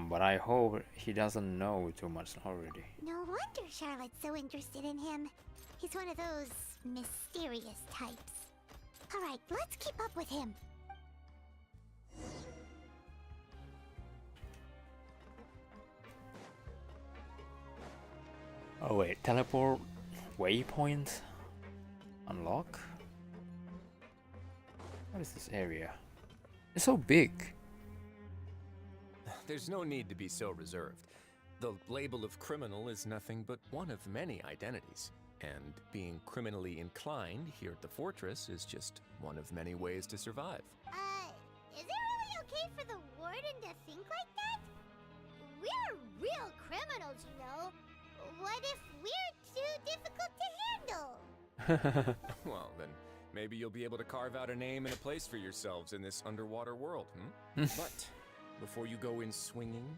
But I hope he doesn't know too much already. No wonder Charlotte's so interested in him. He's one of those mysterious types. Alright, let's keep up with him. Oh wait, teleport waypoint unlock? What is this area? It's so big. There's no need to be so reserved. The label of criminal is nothing but one of many identities. And being criminally inclined here at the fortress is just one of many ways to survive. Is it really okay for the warden to think like that? We're real criminals, you know. What if we're too difficult to handle? Well, then maybe you'll be able to carve out a name and a place for yourselves in this underwater world, But before you go in swinging,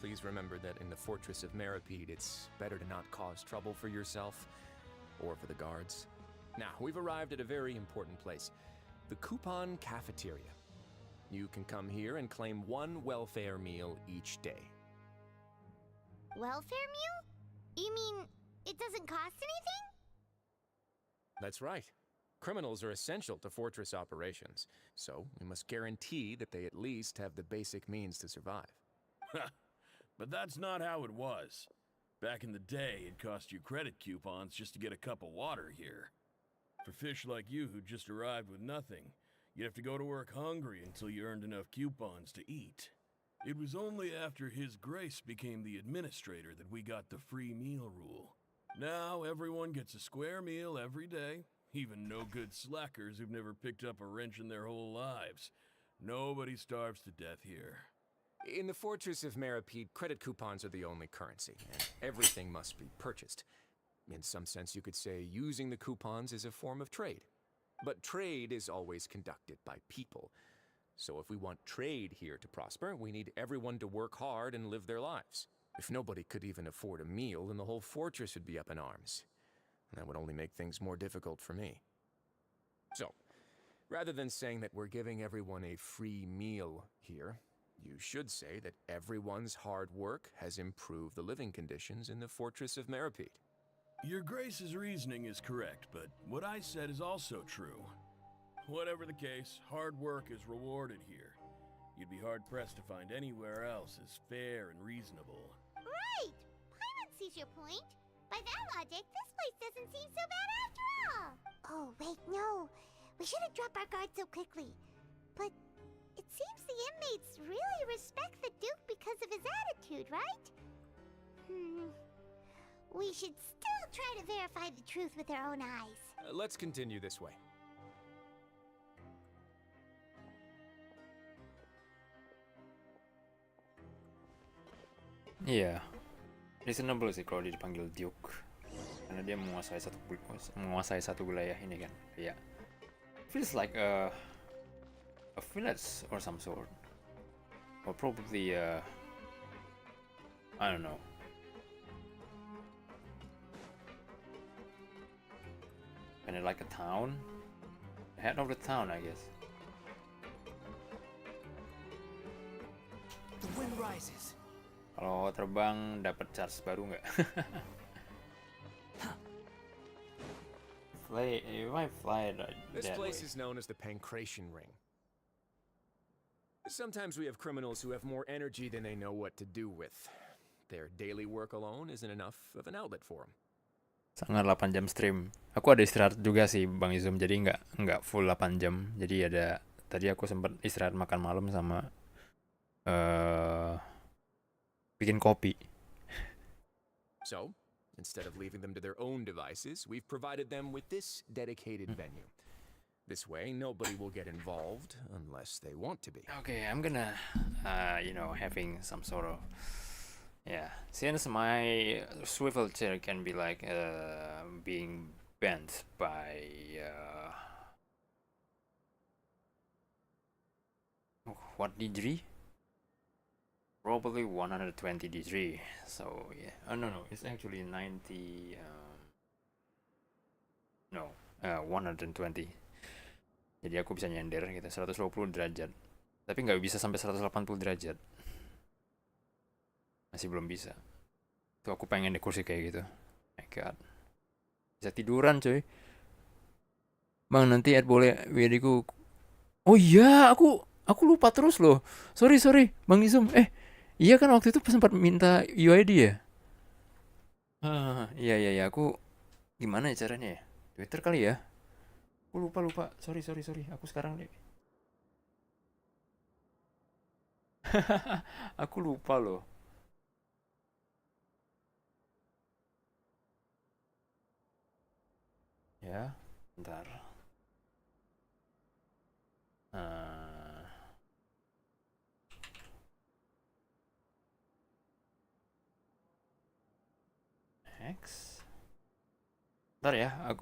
please remember that in the Fortress of Meripede, it's better to not cause trouble for yourself or for the guards. Now, we've arrived at a very important place, the Coupon Cafeteria. You can come here and claim one welfare meal each day. Welfare meal? You mean it doesn't cost anything? That's right. Criminals are essential to fortress operations, so we must guarantee that they at least have the basic means to survive. But that's not how it was. Back in the day, it cost you credit coupons just to get a cup of water here. For fish like you who just arrived with nothing, you'd have to go to work hungry until you earned enough coupons to eat. It was only after His Grace became the administrator that we got the free meal rule. Now everyone gets a square meal every day, even no-good slackers who've never picked up a wrench in their whole lives. Nobody starves to death here. In the Fortress of Meripede, credit coupons are the only currency, and everything must be purchased. In some sense, you could say using the coupons is a form of trade. But trade is always conducted by people. So if we want trade here to prosper, we need everyone to work hard and live their lives. If nobody could even afford a meal, then the whole fortress would be up in arms. That would only make things more difficult for me. So, rather than saying that we're giving everyone a free meal here, you should say that everyone's hard work has improved the living conditions in the Fortress of Meripede. Your Grace's reasoning is correct, but what I said is also true. Whatever the case, hard work is rewarded here. You'd be hard-pressed to find anywhere else as fair and reasonable. Right! Paimon sees your point. By that logic, this place doesn't seem so bad after all. Oh, wait, no. We shouldn't drop our guard so quickly. But it seems the inmates really respect the Duke because of his attitude, right? We should still try to verify the truth with our own eyes. Let's continue this way. Iya, reasonable sih kalau dia dipanggil Duke, karena dia menguasai satu wilayah ini kan. Iya, feels like a village or some sort, or probably I don't know. Kind of like a town, head of the town, I guess. The wind rises. Kalau terbang dapat charge baru nggak? If I fly This that place way. is known as the Pancration Ring. Sometimes we have criminals who have more energy than they know what to do with. Their daily work alone isn't enough of an outlet for them. Sangat 8 jam stream. Aku ada istirahat juga sih Bang Izum, jadi nggak full 8 jam. Jadi tadi aku sempat istirahat makan malam sama bikin kopi. So, instead of leaving them to their own devices, we've provided them with this dedicated venue. This way, nobody will get involved unless they want to be. Okay, I'm gonna, having some sort of, since my swivel chair can be like being bent by what degree? Probably 120 degree. So yeah, no, it's actually 90. 120. Jadi aku bisa nyender gitu 120 derajat. Tapi nggak bisa sampai 180 derajat. Masih belum bisa. Tuh aku pengen di kursi kayak gitu. My god. Bisa tiduran coy. Bang nanti boleh WD-ku. Oh iya, aku lupa terus loh. Sorry Bang Izum. Iya kan waktu itu sempat minta UID ya? Iya, aku gimana ya caranya ya? Twitter kali ya? Aku lupa. Sorry. Aku sekarang deh. Aku lupa loh. Ya, bentar. X. Bentar ya, aku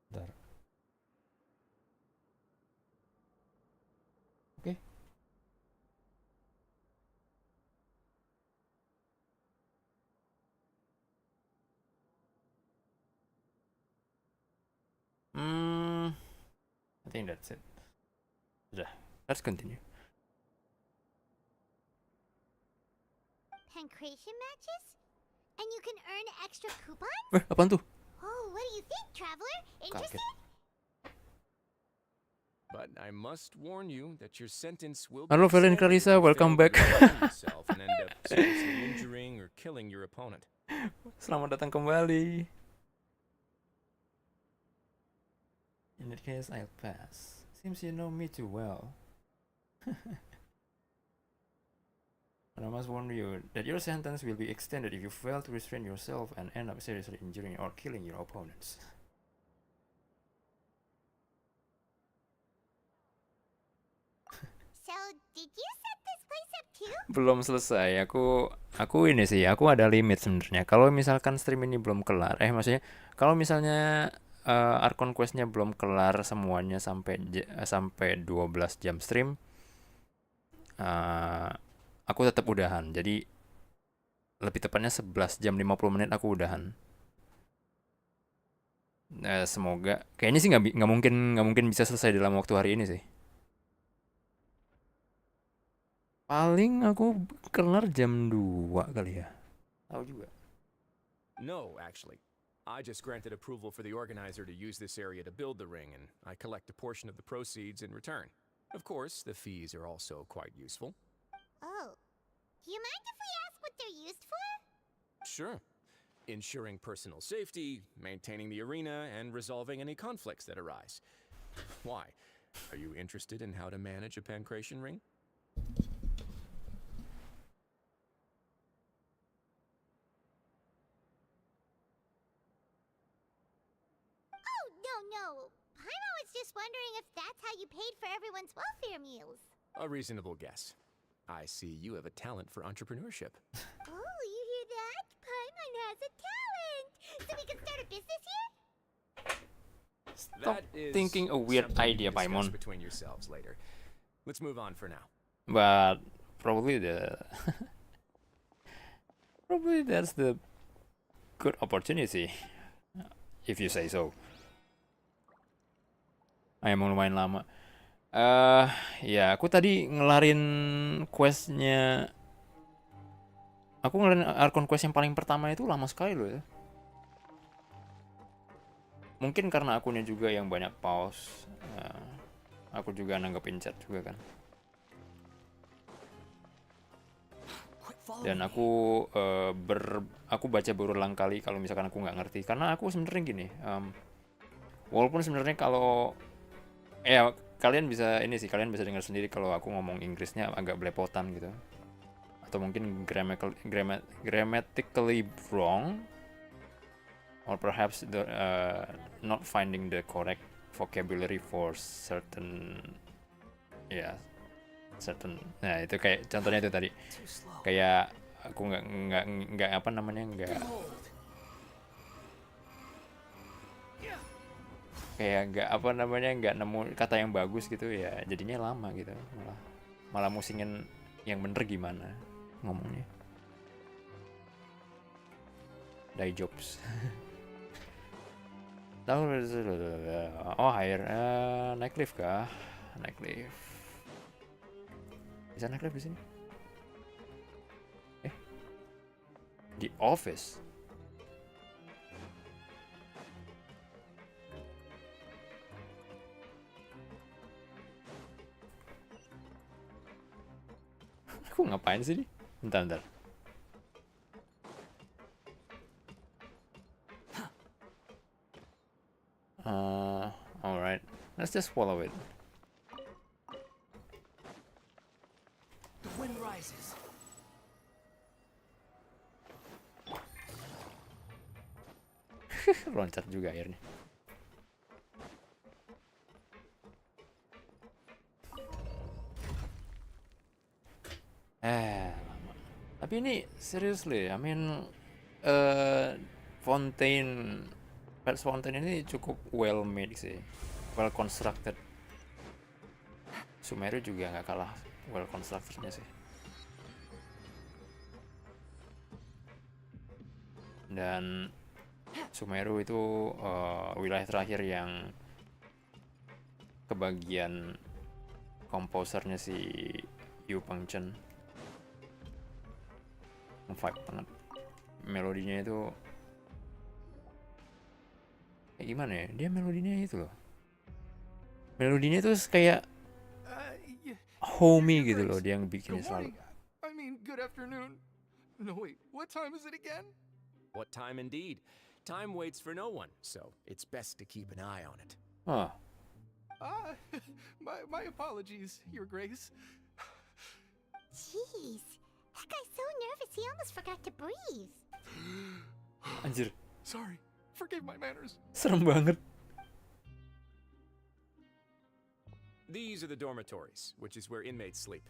bentar. Oke. I think that's it. Sudah, let's continue. Pancration matches? And you can earn extra coupons? Apaan tuh? Oh, what do you think, traveler? Interested? But I must warn you that your sentence will Halo be Valen extended Clarissa, if you welcome fail back. to defend yourself and end up seriously injuring or killing your opponent. Selamat datang kembali. In that case, I'll pass. Seems you know me too well. But I must warn you that your sentence will be extended if you fail to restrain yourself and end up seriously injuring or killing your opponents. So, did you set this place up too? Belum selesai. Aku ini sih, aku ada limit sebenarnya. Kalau misalkan stream ini belum kelar, maksudnya kalau misalnya Archon Quest-nya belum kelar semuanya sampai 12 jam stream, aku tetap udahan. Jadi lebih tepatnya 11 jam 50 menit aku udahan. Semoga kayaknya sih nggak mungkin bisa selesai dalam waktu hari ini sih. Paling aku kelar jam 2 kali ya. Tahu juga. No, actually. I just granted approval for the organizer to use this area to build the ring, and I collect a portion of the proceeds in return. Of course, the fees are also quite useful. Oh. Do you mind if we ask what they're used for? Sure. Ensuring personal safety, maintaining the arena, and resolving any conflicts that arise. Why? Are you interested in how to manage a pancration ring? No. Paimon was just wondering if that's how you paid for everyone's welfare meals. A reasonable guess. I see you have a talent for entrepreneurship. Oh, you hear that? Paimon has a talent! So we can start a business here? Stop thinking a weird idea, Paimon. Between yourselves later. Let's move on for now. But probably probably that's the good opportunity, if you say so. Emang lumayan lama. Ya aku tadi ngelarin questnya. Aku ngelarin Archon Quest yang paling pertama itu lama sekali loh ya. Mungkin karena akunnya juga yang banyak pause. Aku juga nanggepin chat juga kan. Dan aku aku baca berulang kali kalau misalkan aku nggak ngerti. Karena aku sebenarnya gini. Walaupun sebenarnya kalau kalian bisa dengar sendiri kalau aku ngomong Inggrisnya agak belepotan gitu, atau mungkin grammatically wrong, or perhaps not finding the correct vocabulary for certain. Nah itu kayak contohnya itu tadi, kayak aku nggak nggak nemu kata yang bagus gitu ya, jadinya lama gitu, malah musingin yang bener gimana ngomongnya. Daijobs. Tahu hire naik lift kah? Naik lift. Bisa naik lift di sini? Di office. Aku ngapain sih? Bentar. Alright. Let's just follow it. The wind rises. Loncat juga airnya. Lama. Tapi ini seriously, I mean Fontaine ini cukup well made sih, well constructed. Sumeru juga nggak kalah well constructednya sih. Dan Sumeru itu wilayah terakhir yang kebagian komposernya si Yu Pengchen. Vibe banget. Melodinya itu kayak gimana ya? Dia melodinya itu loh. Melodinya itu kayak homey gitu loh, dia yang bikinnya selalu. I mean, good afternoon. No, wait, what time is it again? What time indeed? Time waits for no one, so it's best to keep an eye on it. Oh. My apologies, Your Grace. Jeez, that guy's so nervous he almost forgot to breathe. Anjir. Sorry, forgive my manners. Serem banget. These are the dormitories, which is where inmates sleep.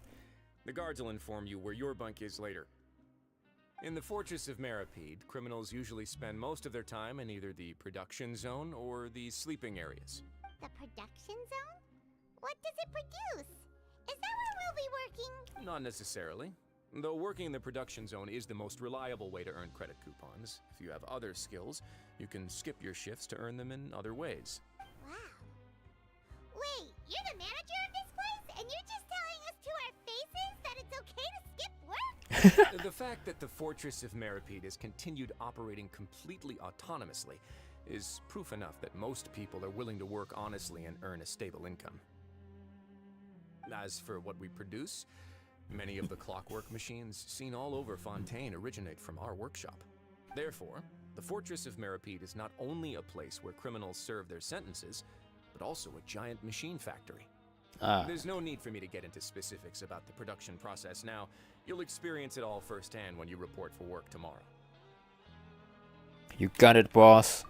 The guards will inform you where your bunk is later. In the Fortress of Meripede, criminals usually spend most of their time in either the production zone or the sleeping areas. The production zone? What does it produce? Is that where we'll be working? Not necessarily. Though working in the production zone is the most reliable way to earn credit coupons. If you have other skills, you can skip your shifts to earn them in other ways. Wow. Wait, you're the manager of this place, and you're just telling us to our faces that it's okay to skip work? The fact that the Fortress of Meripede has continued operating completely autonomously is proof enough that most people are willing to work honestly and earn a stable income. As for what we produce, many of the clockwork machines seen all over Fontaine originate from our workshop. Therefore, the Fortress of Meripede is not only a place where criminals serve their sentences, but also a giant machine factory. There's no need for me to get into specifics about the production process now. You'll experience it all firsthand when you report for work tomorrow. You got it, boss.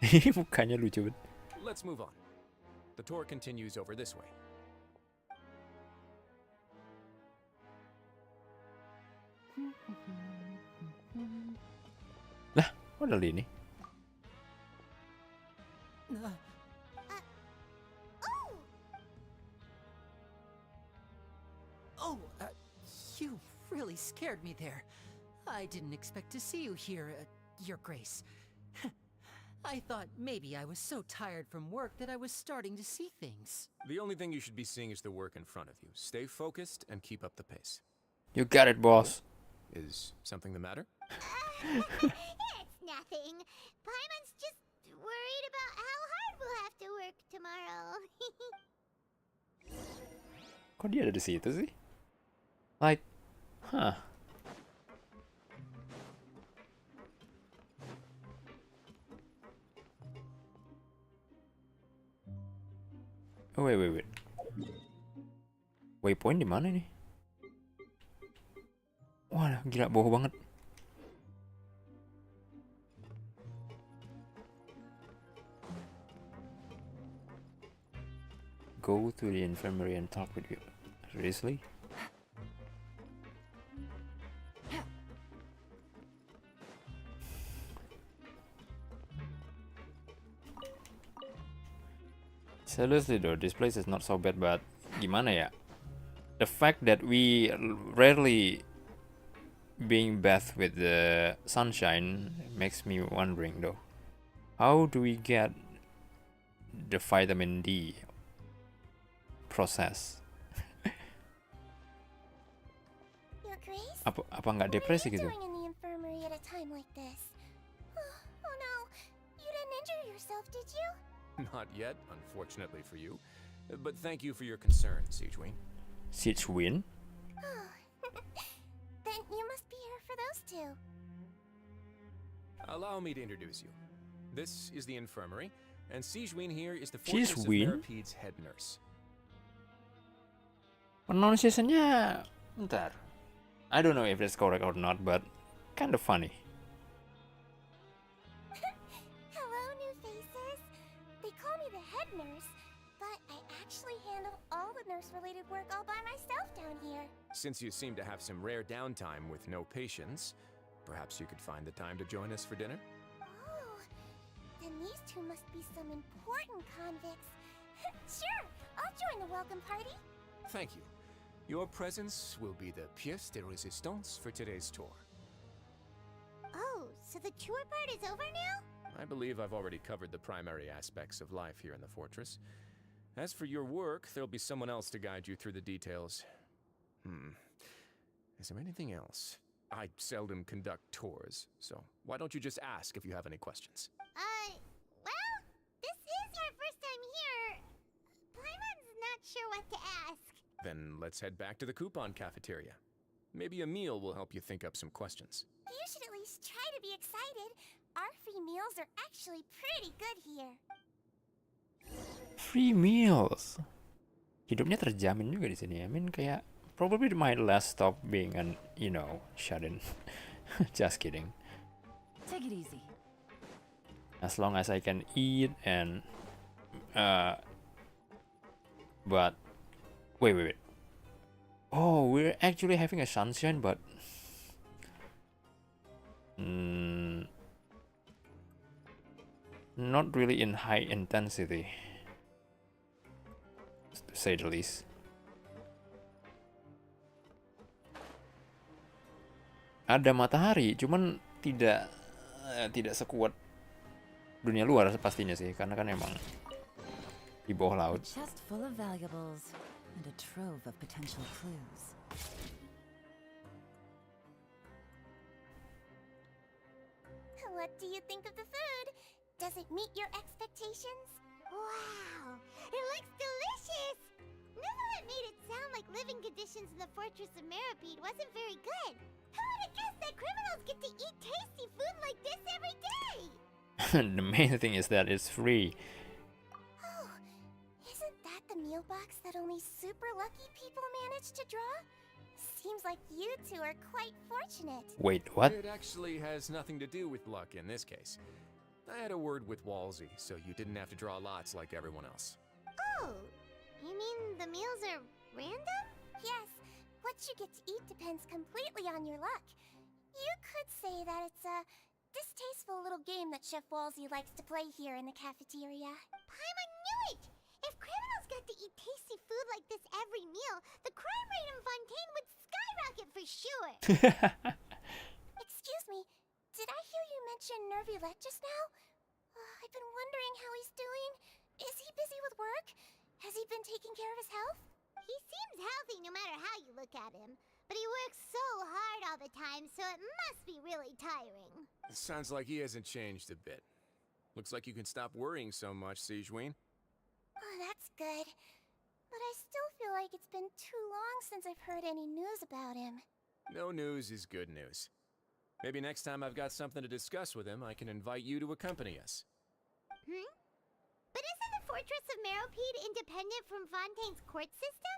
Mukanya lucu banget. Let's move on. The tour continues over this way. Lah, kok ada ini? Oh, you really scared me there. I didn't expect to see you here, Your Grace. I thought maybe I was so tired from work that I was starting to see things. The only thing you should be seeing is the work in front of you. Stay focused and keep up the pace. You got it, boss. Is something the matter? It's nothing. Paimon's just worried about how hard we'll have to work tomorrow. Kok dia ada di situ sih? Like, huh. Oh, wait. Waypoint di mana nih? Wah, gila bohong banget. Go to the infirmary and talk with you. Seriously? Seriously though, this place is not so bad, but gimana ya? The fact that we rarely being bathed with the sunshine makes me wondering though. How do we get the vitamin D process? Your Grace? Apa nggak depresi gitu? What are you doing in the infirmary at a time like this? Oh no, you didn't injure yourself, did you? Not yet, unfortunately for you. But thank you for your concern, Siegewin. Siegewin? Then you must be here for those two. Allow me to introduce you. This is the infirmary, and Siegewin here is the Fortress of Meripede's head nurse. Pronunciation-nya, bentar. I don't know if that's correct or not, but kind of funny. Hello, new faces. They call me the head nurse, but I actually handle all the nurse-related work all by myself down here. Since you seem to have some rare downtime with no patients, perhaps you could find the time to join us for dinner? Oh, then these two must be some important convicts. Sure, I'll join the welcome party. Thank you. Your presence will be the pièce de résistance for today's tour. Oh, so the tour part is over now? I believe I've already covered the primary aspects of life here in the fortress. As for your work, there'll be someone else to guide you through the details. Is there anything else? I seldom conduct tours, so why don't you just ask if you have any questions? Well, this is our first time here. Paimon's not sure what to ask. Then let's head back to the coupon cafeteria. Maybe a meal will help you think up some questions. You should at least try to be excited. Our free meals are actually pretty good here. Free meals. Hidupnya terjamin juga di sini. I mean kayak probably my last stop being an, shut in. Just kidding. Take it easy. As long as I can eat and but wait. Oh, we're actually having a sunshine, but Not really in high intensity, to say the least. Ada matahari, cuman tidak sekuat dunia luar pastinya sih, karena kan emang di bawah laut. Chest full of valuables and a trove of potential clues. What do you think of the food? Does it meet your expectations? Wow, it looks delicious! Neverlet made it sound like living conditions in the Fortress of Meripede wasn't very good. Who would have guessed that criminals get to eat tasty food like this every day? The main thing is that it's free. Oh, isn't that the meal box that only super lucky people manage to draw? Seems like you two are quite fortunate. Wait, what? It actually has nothing to do with luck in this case. I had a word with Walsey, so you didn't have to draw lots like everyone else. Oh, you mean the meals are random? Yes, what you get to eat depends completely on your luck. You could say that it's a distasteful little game that Chef Walsey likes to play here in the cafeteria. Paimon knew it! If criminals got to eat tasty food like this every meal, the crime rate in Fontaine would skyrocket for sure! Excuse me, did I hear you mention Nervulette just now? I've been wondering how he's doing. Is he busy with work? Has he been taking care of his health? He seems healthy no matter how you look at him. But he works so hard all the time, so it must be really tiring. Sounds like he hasn't changed a bit. Looks like you can stop worrying so much, Sigeween. Oh, that's good. But I still feel like it's been too long since I've heard any news about him. No news is good news. Maybe next time I've got something to discuss with him, I can invite you to accompany us. But isn't the Fortress of Meripede independent from Fontaine's court system?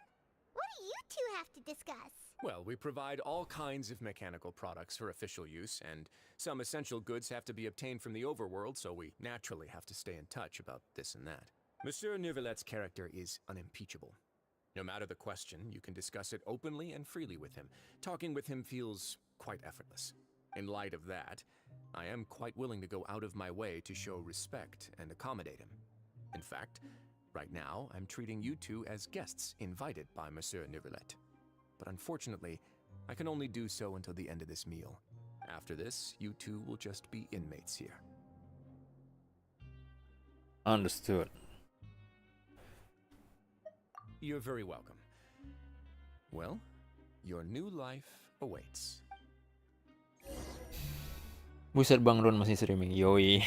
What do you two have to discuss? Well, we provide all kinds of mechanical products for official use, and some essential goods have to be obtained from the overworld, so we naturally have to stay in touch about this and that. Monsieur Neuvillette's character is unimpeachable. No matter the question, you can discuss it openly and freely with him. Talking with him feels quite effortless. In light of that, I am quite willing to go out of my way to show respect and accommodate him. In fact, right now, I'm treating you two as guests invited by Monsieur Neuvillette. But unfortunately, I can only do so until the end of this meal. After this, you two will just be inmates here. Understood. You're very welcome. Well, your new life awaits. Buset Bang Ron masih streaming. Yoi.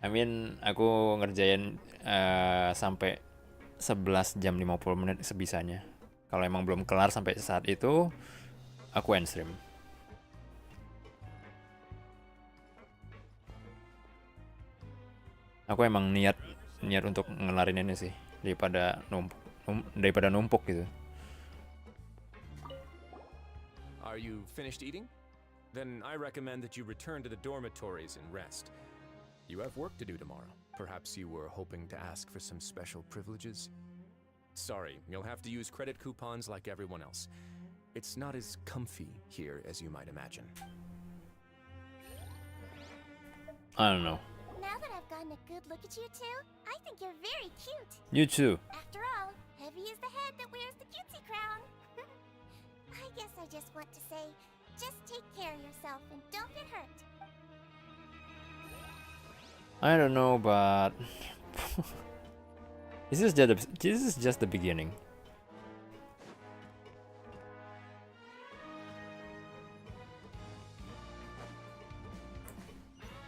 I mean, aku ngerjain sampai 11 jam 50 menit sebisanya. Kalau emang belum kelar sampai saat itu, aku end stream. Aku emang niat untuk ngelarin ini sih daripada numpuk gitu. Are you finished eating? Then I recommend that you return to the dormitories and rest. You have work to do tomorrow. Perhaps you were hoping to ask for some special privileges? Sorry, you'll have to use credit coupons like everyone else. It's not as comfy here as you might imagine. I don't know. Now that I've gotten a good look at you two, I think you're very cute. You too. After all, heavy is the head that wears the cutesy crown. I guess I just want to say, just take care of yourself and don't get hurt. I don't know, but this is just the beginning.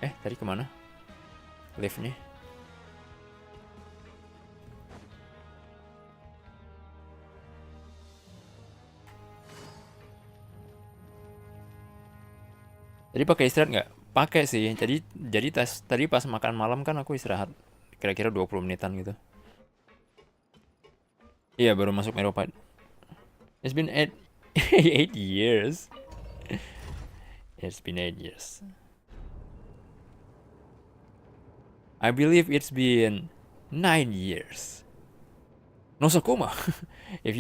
Tadi kemana? Liftnya? Jadi pakai istirahat nggak? Pakai sih. Jadi tadi pas makan malam kan aku istirahat kira-kira 20 menitan gitu. Iya, baru masuk Eropa. It's been 8 years. It's been 8 years. I believe it's been 9 years. Nosokuma. If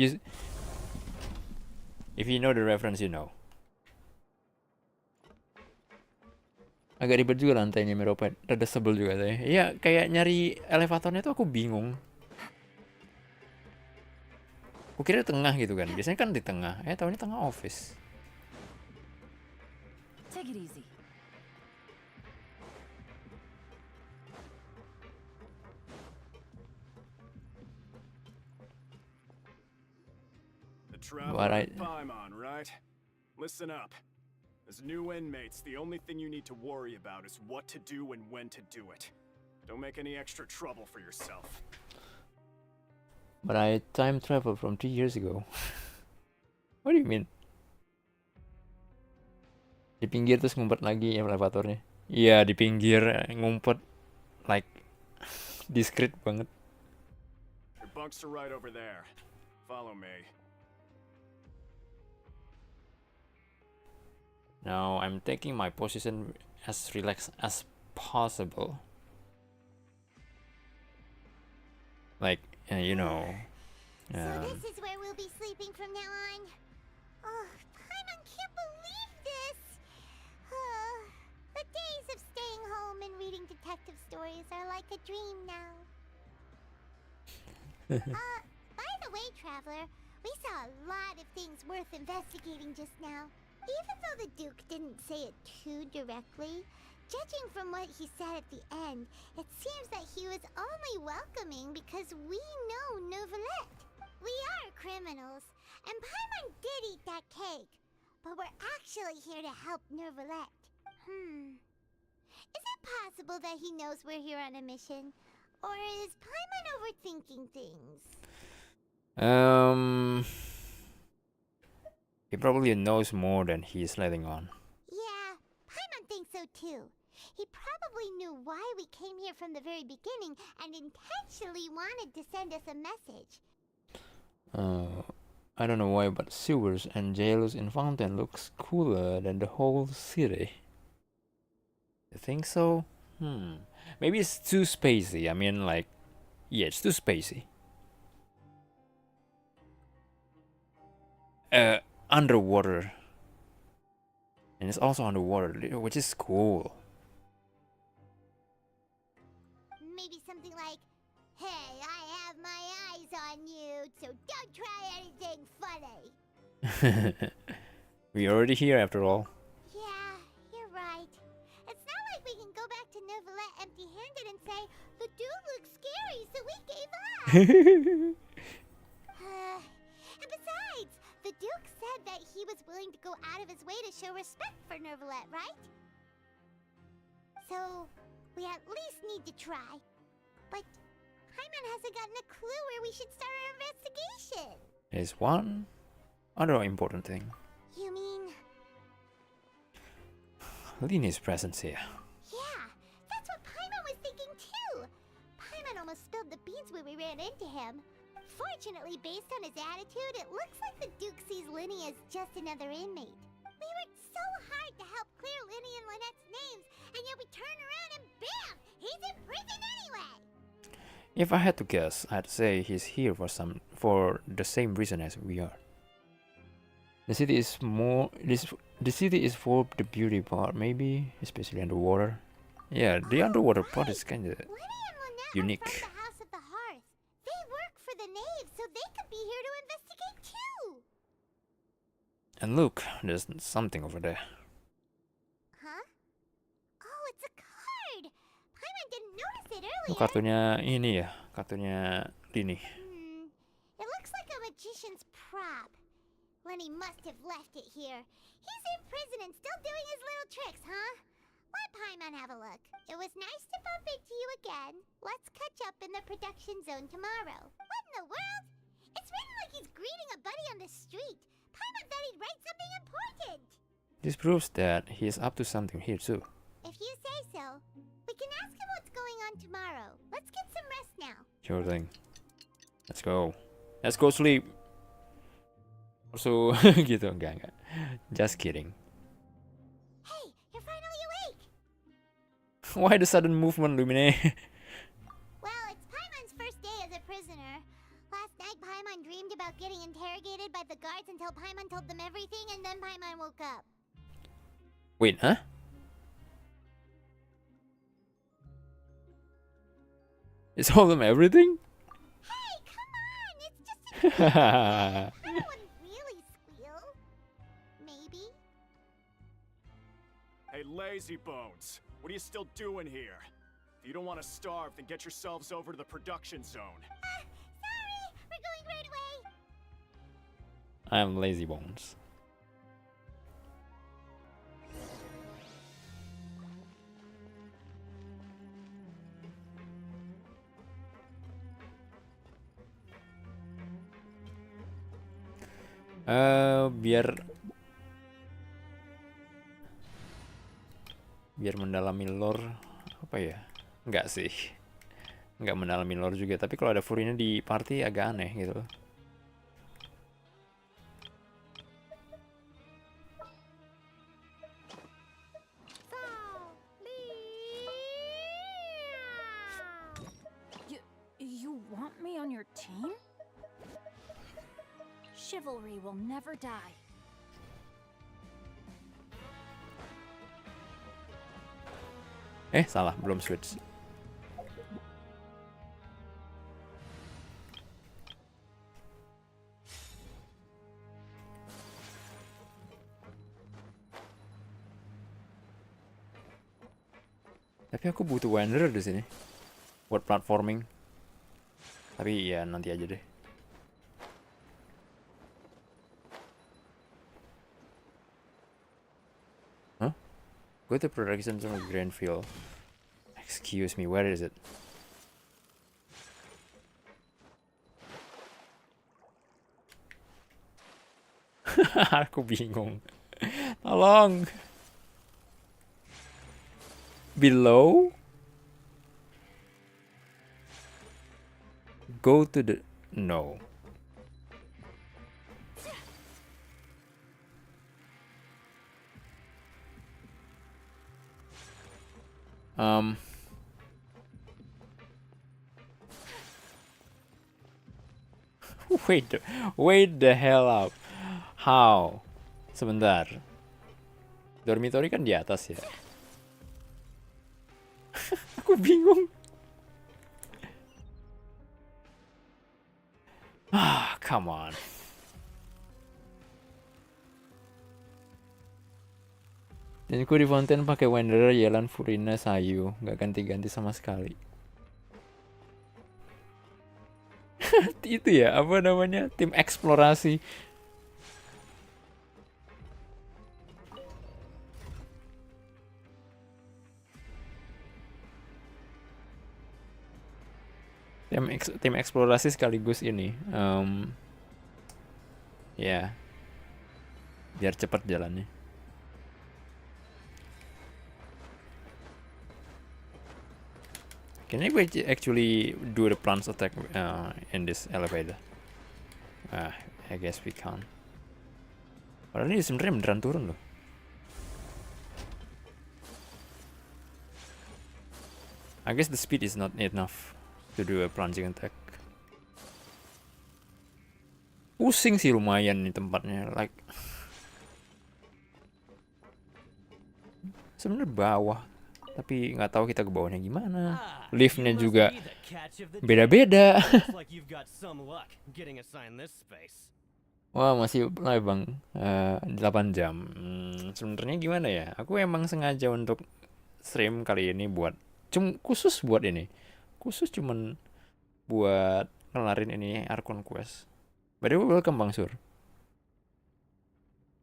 you know the reference, you know. Agak ribet juga lantainya meropet. Rada sebel juga saya. Iya, kayak nyari elevatornya tuh aku bingung. Aku kira tengah gitu kan. Biasanya kan di tengah. Tahu ini tengah office. Take it easy. The traveler Paimon, right? Listen up. As new inmates, the only thing you need to worry about is what to do and when to do it. Don't make any extra trouble for yourself. But I time travel from 3 years ago. What do you mean? Di pinggir terus ngumpet lagi elevatornya. Iya, di pinggir ngumpet like discreet banget. Your bunks are right over there. Follow me. Now I'm taking my position as relaxed as possible. Like, you know. So this is where we'll be sleeping from now on. Oh, Paimon can't believe this. The days of staying home and reading detective stories are like a dream now. By the way, Traveler, we saw a lot of things worth investigating just now. Even though the Duke didn't say it too directly, judging from what he said at the end, it seems that he was only welcoming because we know Neuvillette. We are criminals, and Paimon did eat that cake, but we're actually here to help Neuvillette. Is it possible that he knows we're here on a mission? Or is Paimon overthinking things? He probably knows more than he's letting on. Yeah, Paimon thinks so too. He probably knew why we came here from the very beginning and intentionally wanted to send us a message. I don't know why, but sewers and jails in Fontaine looks cooler than the whole city. You think so? Maybe it's too spacey. I mean, like, yeah, it's too spacey. Underwater. And it's also underwater, which is cool. Maybe something like, hey, I have my eyes on you, so don't try anything funny. We're already here after all. Yeah, you're right. It's not like we can go back to Neuvillette empty-handed and say, the dude looks scary, so we gave up. And besides, the Duke said that he was willing to go out of his way to show respect for Neuvillette, right? So, we at least need to try. But Paimon hasn't gotten a clue where we should start our investigation. There's one other important thing. You mean? Lini's presence here. Yeah, that's what Paimon was thinking too. Paimon almost spilled the beans when we ran into him. Fortunately, based on his attitude, it looks like the Duke sees Lini as just another inmate. We worked so hard to help clear Lini and Lynette's names, and yet we turn around and bam! He's in prison anyway! If I had to guess, I'd say he's here for the same reason as we are. The city is the city is for the beauty part, maybe, especially underwater. Yeah, the underwater part is kinda unique. The House of the Hearth. They work for the Knave, so they could be here to investigate too. And look, there's something over there. Huh? Oh, it's a card. Paimon didn't notice it earlier. Kartunya ini ya, kartunya Lini. It looks like a magician's prop. Lenny must have left it here. He's in prison and still doing his little tricks, huh? Let Paimon have a look. It was nice to bump into you again. Let's catch up in the production zone tomorrow. What in the world? It's written like he's greeting a buddy on the street. Paimon thought he'd write something important. This proves that he's up to something here too. If you say so. We can ask him what's going on tomorrow. Let's get some rest now. Sure thing. Let's go. Let's go sleep. Also, gitu enggak. Just kidding. Hey, you're finally awake. Why the sudden movement, Lumine? Well, it's Paimon's first day as a prisoner. Last night, Paimon dreamed about getting interrogated by the guards until Paimon told them everything, and then Paimon woke up. Wait, huh? It's all them everything? Hey, come on! It's just a game. I wouldn't really squeal. Maybe. Hey, lazy bones. What are you still doing here? If you don't want to starve, then get yourselves over to the production zone. Sorry! We're going right away! I am lazy bones. biar mendalami lore apa ya? Enggak sih. Enggak mendalami lore juga, tapi kalau ada Furina di party agak aneh gitu. You want me on your team? Chivalry will never die. Salah, belum switch. Tapi aku butuh Wanderer di sini buat platforming. Tapi ya nanti aja deh. Huh? Go to production zone of Grandfield. Excuse me, where is it? Aku bingung. Tolong. Below? Go to the... No. Wait the hell up. How? Sebentar. Dormitory kan di atas ya. Aku bingung. Come on. Dan aku di Fontaine pakai Wanderer, Yelan, Furina, Sayu, nggak ganti-ganti sama sekali. Itu ya, apa namanya? Tim eksplorasi. Tim eksplorasi sekaligus ini. Ya. Biar cepat jalannya. Can I actually do the plunge attack in this elevator? I guess we can't. Padahal ini sebenarnya beneran turun loh. I guess the speed is not enough to do a plunging attack. Pusing sih lumayan nih tempatnya, like sebenarnya bawah, tapi nggak tahu kita ke bawahnya gimana. Liftnya juga beda-beda. Wah, masih live bang, 8 jam. Sebenarnya gimana ya? Aku emang sengaja untuk stream kali ini buat khusus buat ini. Khusus cuman buat ngelarin ini Archon Quest. By the way, welcome Bang Sur.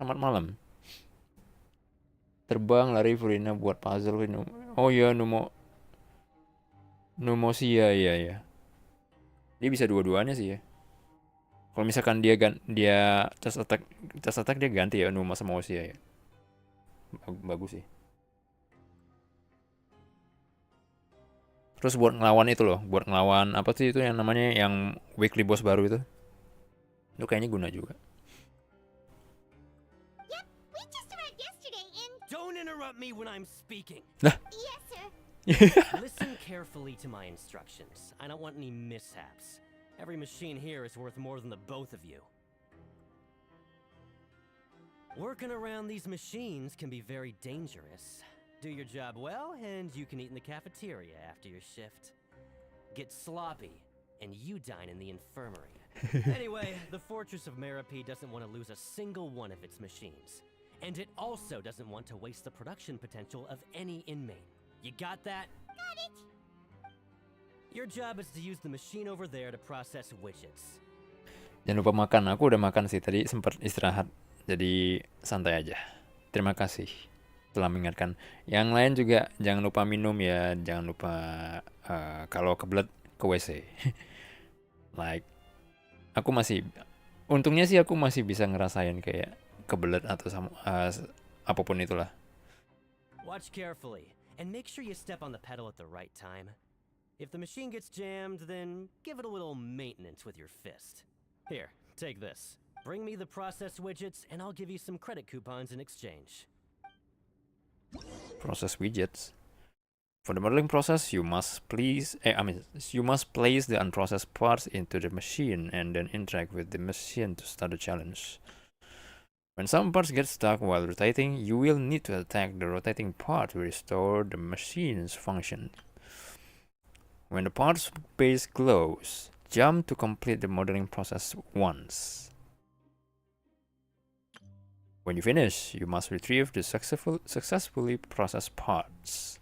Selamat malam. Terbang, lari, Furina buat puzzle. Oh iya, Numosia, iya. Dia bisa dua-duanya sih ya. Kalau misalkan dia charge attack dia ganti ya Numo sama Osia ya. Bagus sih. Terus buat ngelawan itu loh, buat ngelawan apa sih itu yang namanya yang weekly boss baru itu. Itu kayaknya guna juga. Yep, we just arrived yesterday in... Don't interrupt me when I'm speaking. Yes, sir. Listen carefully to my instructions. I don't want any mishaps. Every machine here is worth more than the both of you. Working around these machines can be very dangerous. Do your job well, and you can eat in the cafeteria after your shift. get sloppy, and you dine in the infirmary. Anyway, the Fortress of Merope doesn't want to lose a single one of its machines. And it also doesn't want to waste the production potential of any inmate. You got that? Got it! Your job is to use the machine over there to process widgets. Jangan lupa makan. Aku udah makan sih tadi, sempat istirahat. Jadi santai aja. Terima kasih telah mengingatkan. Yang lain juga jangan lupa minum ya. Jangan lupa kalau kebelet ke WC. Like untungnya sih aku masih bisa ngerasain kayak kebelet atau apapun itulah. Watch carefully and make sure you step on the pedal at the right time. If the machine gets jammed, then give it a little maintenance with your fist. Here, take this. Bring me the process widgets and I'll give you some credit coupons in exchange. Process widgets. For the modeling process, you must place the unprocessed parts into the machine and then interact with the machine to start the challenge. When some parts get stuck while rotating, you will need to attack the rotating part to restore the machine's function. When the part's base glows, jump to complete the modeling process once. When you finish, you must retrieve the successfully processed parts.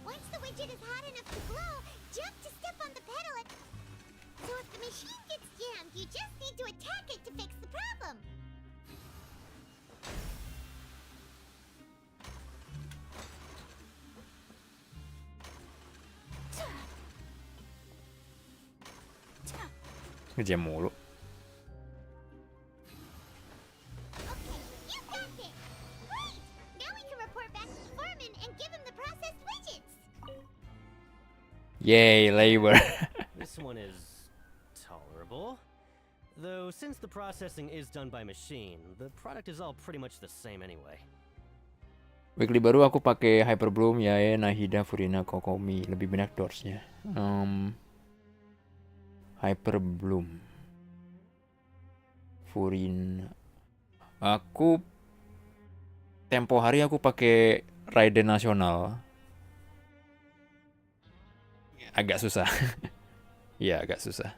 Once the widget is hot enough to glow, jump to step on the pedal. So if the machine gets jammed, you just need to attack it to fix the problem. Ngejam mulu. Okay, you got this. Great! Now we can report back to the foreman and give him the processed widgets. Yay, labor. This one is tolerable. Though since the processing is done by machine, the product is all pretty much the same anyway. Weekly baru aku pakai Hyperbloom, Yae, Nahida, Furina, Kokomi. Lebih banyak doors-nya. Hyperbloom. Furina. Aku tempo hari aku pakai Raiden Nasional. Agak susah. Iya, agak susah.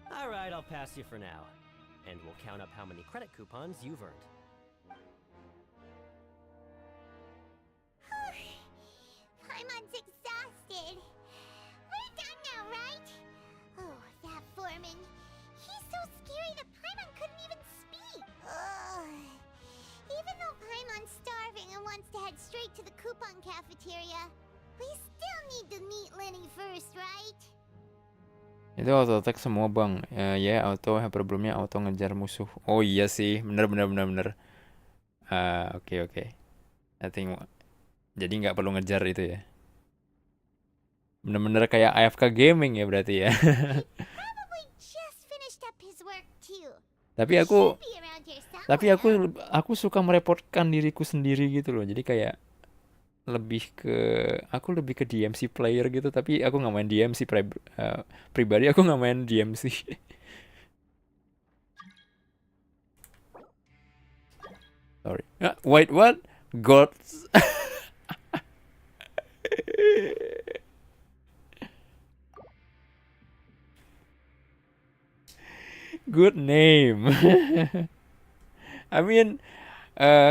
Alright, I'll pass you for now. And we'll count up how many credit coupons you've earned. Paimon's exhausted. We're done now, right? Oh, that foreman. He's so scary that Paimon couldn't even speak. Even though Paimon's starving and wants to head straight to the coupon cafeteria, we still need to meet Lenny first, right? Itu auto attack semua bang. Ya, auto Hyperbloomnya auto ngejar musuh. Oh iya sih, bener. Oke. I think jadi nggak perlu ngejar itu ya. Bener-bener kayak AFK gaming ya berarti ya. Probably just finished up his work too. Tapi aku suka merepotkan diriku sendiri gitu loh. Jadi kayak aku lebih ke DMC player gitu, tapi aku nggak main DMC pribadi, aku nggak main DMC. Sorry. Wait, what? Gods. Good name. I mean,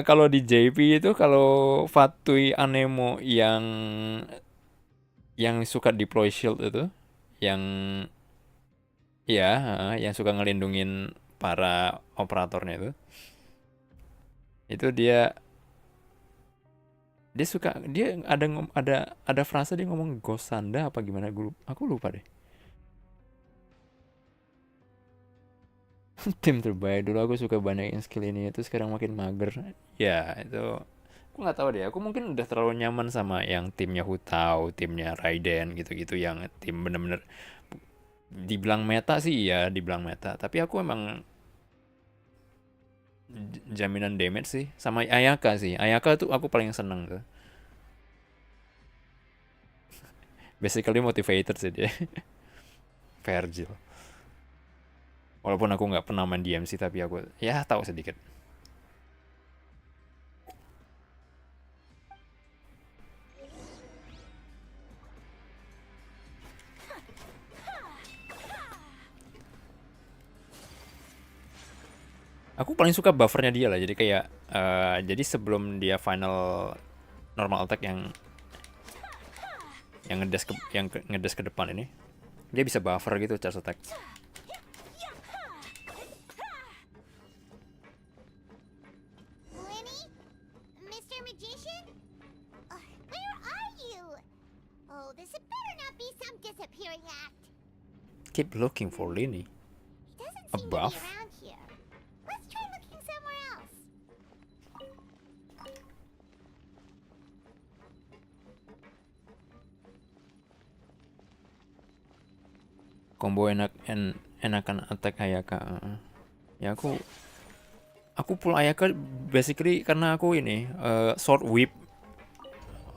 kalau di JP itu kalau Fatui Anemo yang suka deploy shield itu, yang suka ngelindungin para operatornya itu dia ada frase dia ngomong Gosanda apa gimana, aku lupa deh. Tim terbaik dulu, aku suka banyakin skill ini, itu sekarang makin mager ya. Itu aku nggak tahu deh, aku mungkin udah terlalu nyaman sama yang timnya Hutao, timnya Raiden gitu-gitu, yang tim bener-bener dibilang meta sih ya, dibilang meta, tapi aku emang jaminan damage sih sama Ayaka sih. Ayaka tuh aku paling seneng tuh. Basically motivated sih dia. Virgil. Walaupun aku nggak pernah main DMC tapi aku ya tahu sedikit. Aku paling suka buffernya dia lah, jadi kayak jadi sebelum dia final normal attack yang ngedes ke depan ini, dia bisa buffer gitu charge attack. Lenny? Mr. Magician? Where are you? Oh, this had better not be some disappearing act. Keep looking for Lenny. A buff? Around here. Let's try looking somewhere else. Combo enakan attack Ayaka. Ya aku pull Ayaka basically karena aku ini sword whip.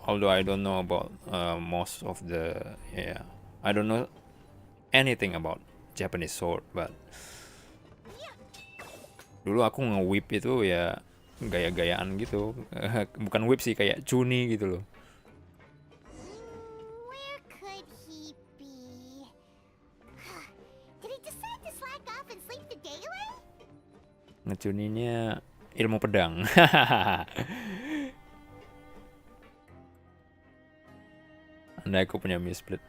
Although I don't know about most of the I don't know anything about Japanese sword, but dulu aku nge-whip itu ya gaya-gayaan gitu. Bukan whip sih, kayak cuni gitu loh. Where could he be? Did he decide to slack off and sleep the day away? Ngecuninya ilmu pedang. Andai aku punya missplit.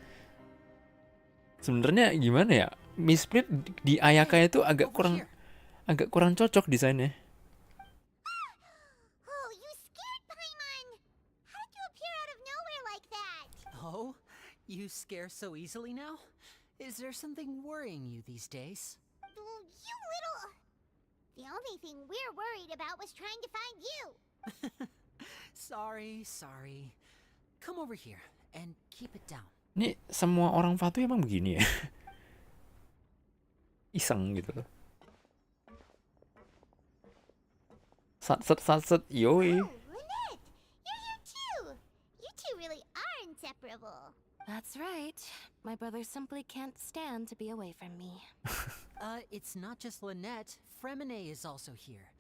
Sebenarnya gimana ya? Missplit di Ayaka itu agak kurang cocok desainnya. Oh, you scared Paimon! How did you appear out of nowhere like that? Oh, you scare so easily now? Is there something worrying you these days? Oh, you little... The only thing we're worried about was trying to find you. Sorry. Come over here and keep it down. Ini semua orang Fatu emang begini ya? Iseng gitu loh. Sat, yoi. Oh, Lynette! You're here too! You two really are inseparable. That's right. My brother simply can't stand to be away from me. It's not just Lynette. Fremine is also here.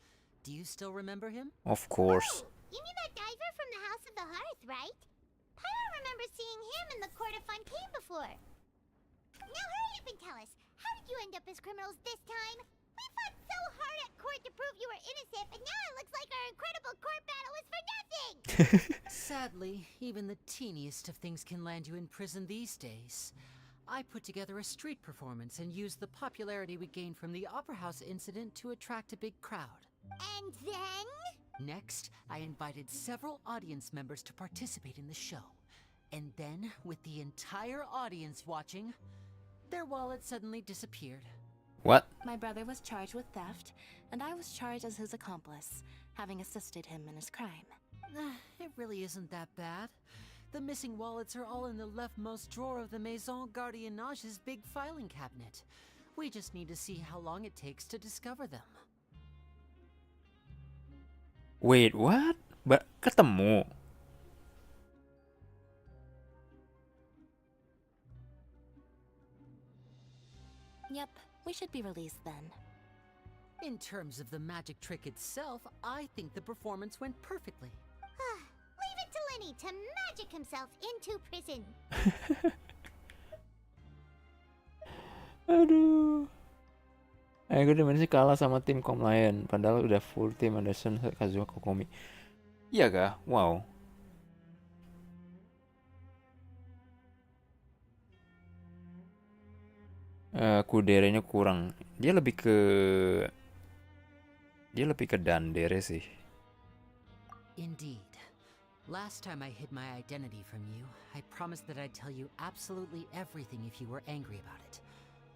Do you still remember him? Of course. You mean that diver from the House of the Hearth, right? Paimon remembers seeing him in the Court of Fontaine before. Now hurry up and tell us, how did you end up as criminals this time? We fought so hard at court to prove you were innocent, but now it looks like our incredible court battle was for nothing! Sadly, even the teeniest of things can land you in prison these days. I put together a street performance and used the popularity we gained from the Opera House incident to attract a big crowd. And then? Next, I invited several audience members to participate in the show. And then, with the entire audience watching, their wallet suddenly disappeared. What? My brother was charged with theft, and I was charged as his accomplice, having assisted him in his crime. It really isn't that bad. The missing wallets are all in the leftmost drawer of the Maison Gardiennage's big filing cabinet. We just need to see how long it takes to discover them. Wait, what? Ketemu? Yep, we should be released then. In terms of the magic trick itself, I think the performance went perfectly. Leave it to Lenny to magic himself into prison. Aduh. Aku dimana sih kalah sama tim Comlion, padahal udah full tim Anderson, Kazuha, Kokomi. Iya kah? Wow. Kuderenya kurang. Dia lebih ke dandere sih. Indeed. Last time I hid my identity from you, I promised that I'd tell you absolutely everything if you were angry about it.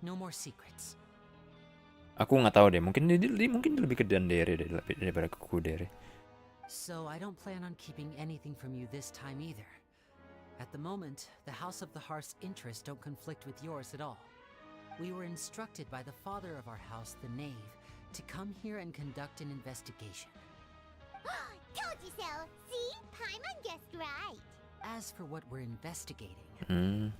No more secrets. Aku nggak tahu deh, mungkin dia lebih ke dandere daripada ke kudere. So I don't plan on keeping anything from you this time either. At the moment, the House of the Hearth's interests don't conflict with yours at all. We were instructed by the father of our house, the Knave, to come here and conduct an investigation. Told you so! See? Paimon guessed right. As for what we're investigating,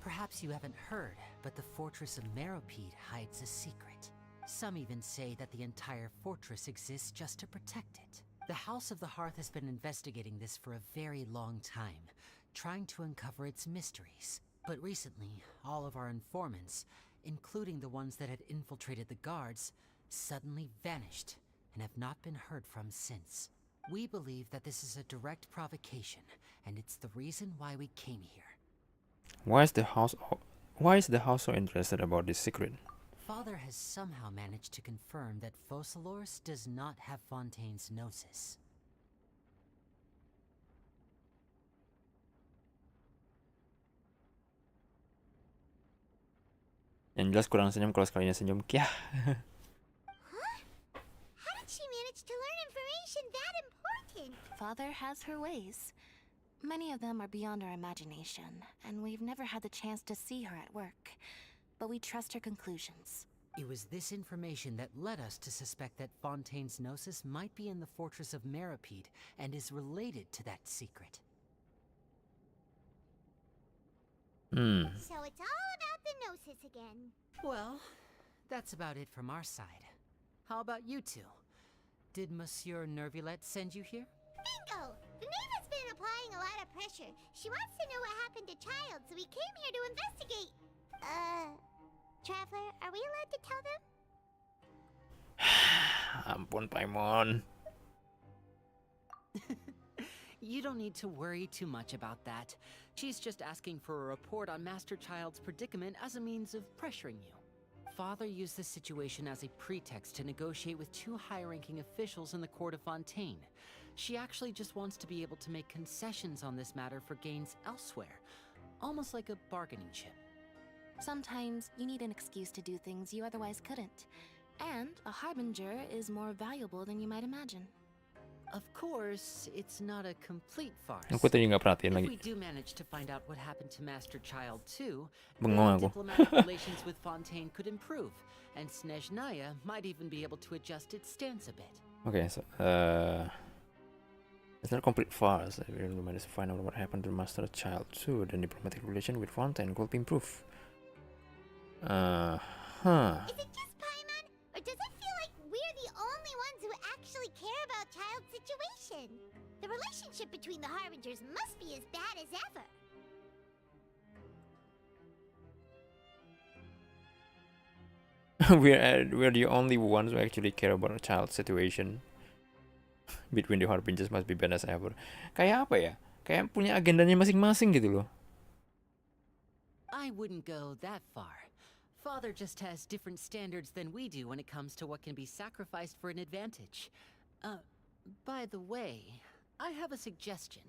perhaps you haven't heard, but the fortress of Meropide hides a secret. Some even say that the entire fortress exists just to protect it. The House of the Hearth has been investigating this for a very long time, trying to uncover its mysteries. But recently, all of our informants, including the ones that had infiltrated the guards, suddenly vanished and have not been heard from since. We believe that this is a direct provocation, and it's the reason why we came here. Why is the house so interested about this secret? Father has somehow managed to confirm that Focalors does not have Fontaine's Gnosis. Yang jelas kurang senyum kalau sekalinya senyum. Kyah. How did she manage to learn information that important? Father has her ways. Many of them are beyond our imagination, and we've never had the chance to see her at work. But we trust her conclusions. It was this information that led us to suspect that Fontaine's Gnosis might be in the fortress of Meropide and is related to that secret. So it's all about the Gnosis again. Well, that's about it from our side. How about you two? Did Monsieur Nervulet send you here? Bingo! The Neva's been applying a lot of pressure. She wants to know what happened to Child, so we came here to investigate. Traveler, are we allowed to tell them? Ampun, Paimon. You don't need to worry too much about that. She's just asking for a report on Master Child's predicament as a means of pressuring you. Father used this situation as a pretext to negotiate with two high-ranking officials in the court of Fontaine. She actually just wants to be able to make concessions on this matter for gains elsewhere, almost like a bargaining chip. Sometimes you need an excuse to do things you otherwise couldn't. And a harbinger is more valuable than you might imagine. Of course, it's not a complete farce. Aku tadi nggak perhatiin If lagi. we do manage to find out what happened to Master Child too, Bengong then aku. diplomatic relations with Fontaine could improve, and Snezhnaya might even be able to adjust its stance a bit. Okay, so it's not a complete farce. We will manage to find out what happened to Master Child too. Then diplomatic relation with Fontaine could improve. Is it just Paimon, or does it feel like we're the only ones who actually care about Child's situation? The relationship between the Harbingers must be as bad as ever. We're the only ones who actually care about a child's situation. Between the Harbingers must be bad as ever. Kayak apa ya? Kayak punya agendanya masing-masing gitu loh. I wouldn't go that far. Father just has different standards than we do when it comes to what can be sacrificed for an advantage. By the way, I have a suggestion.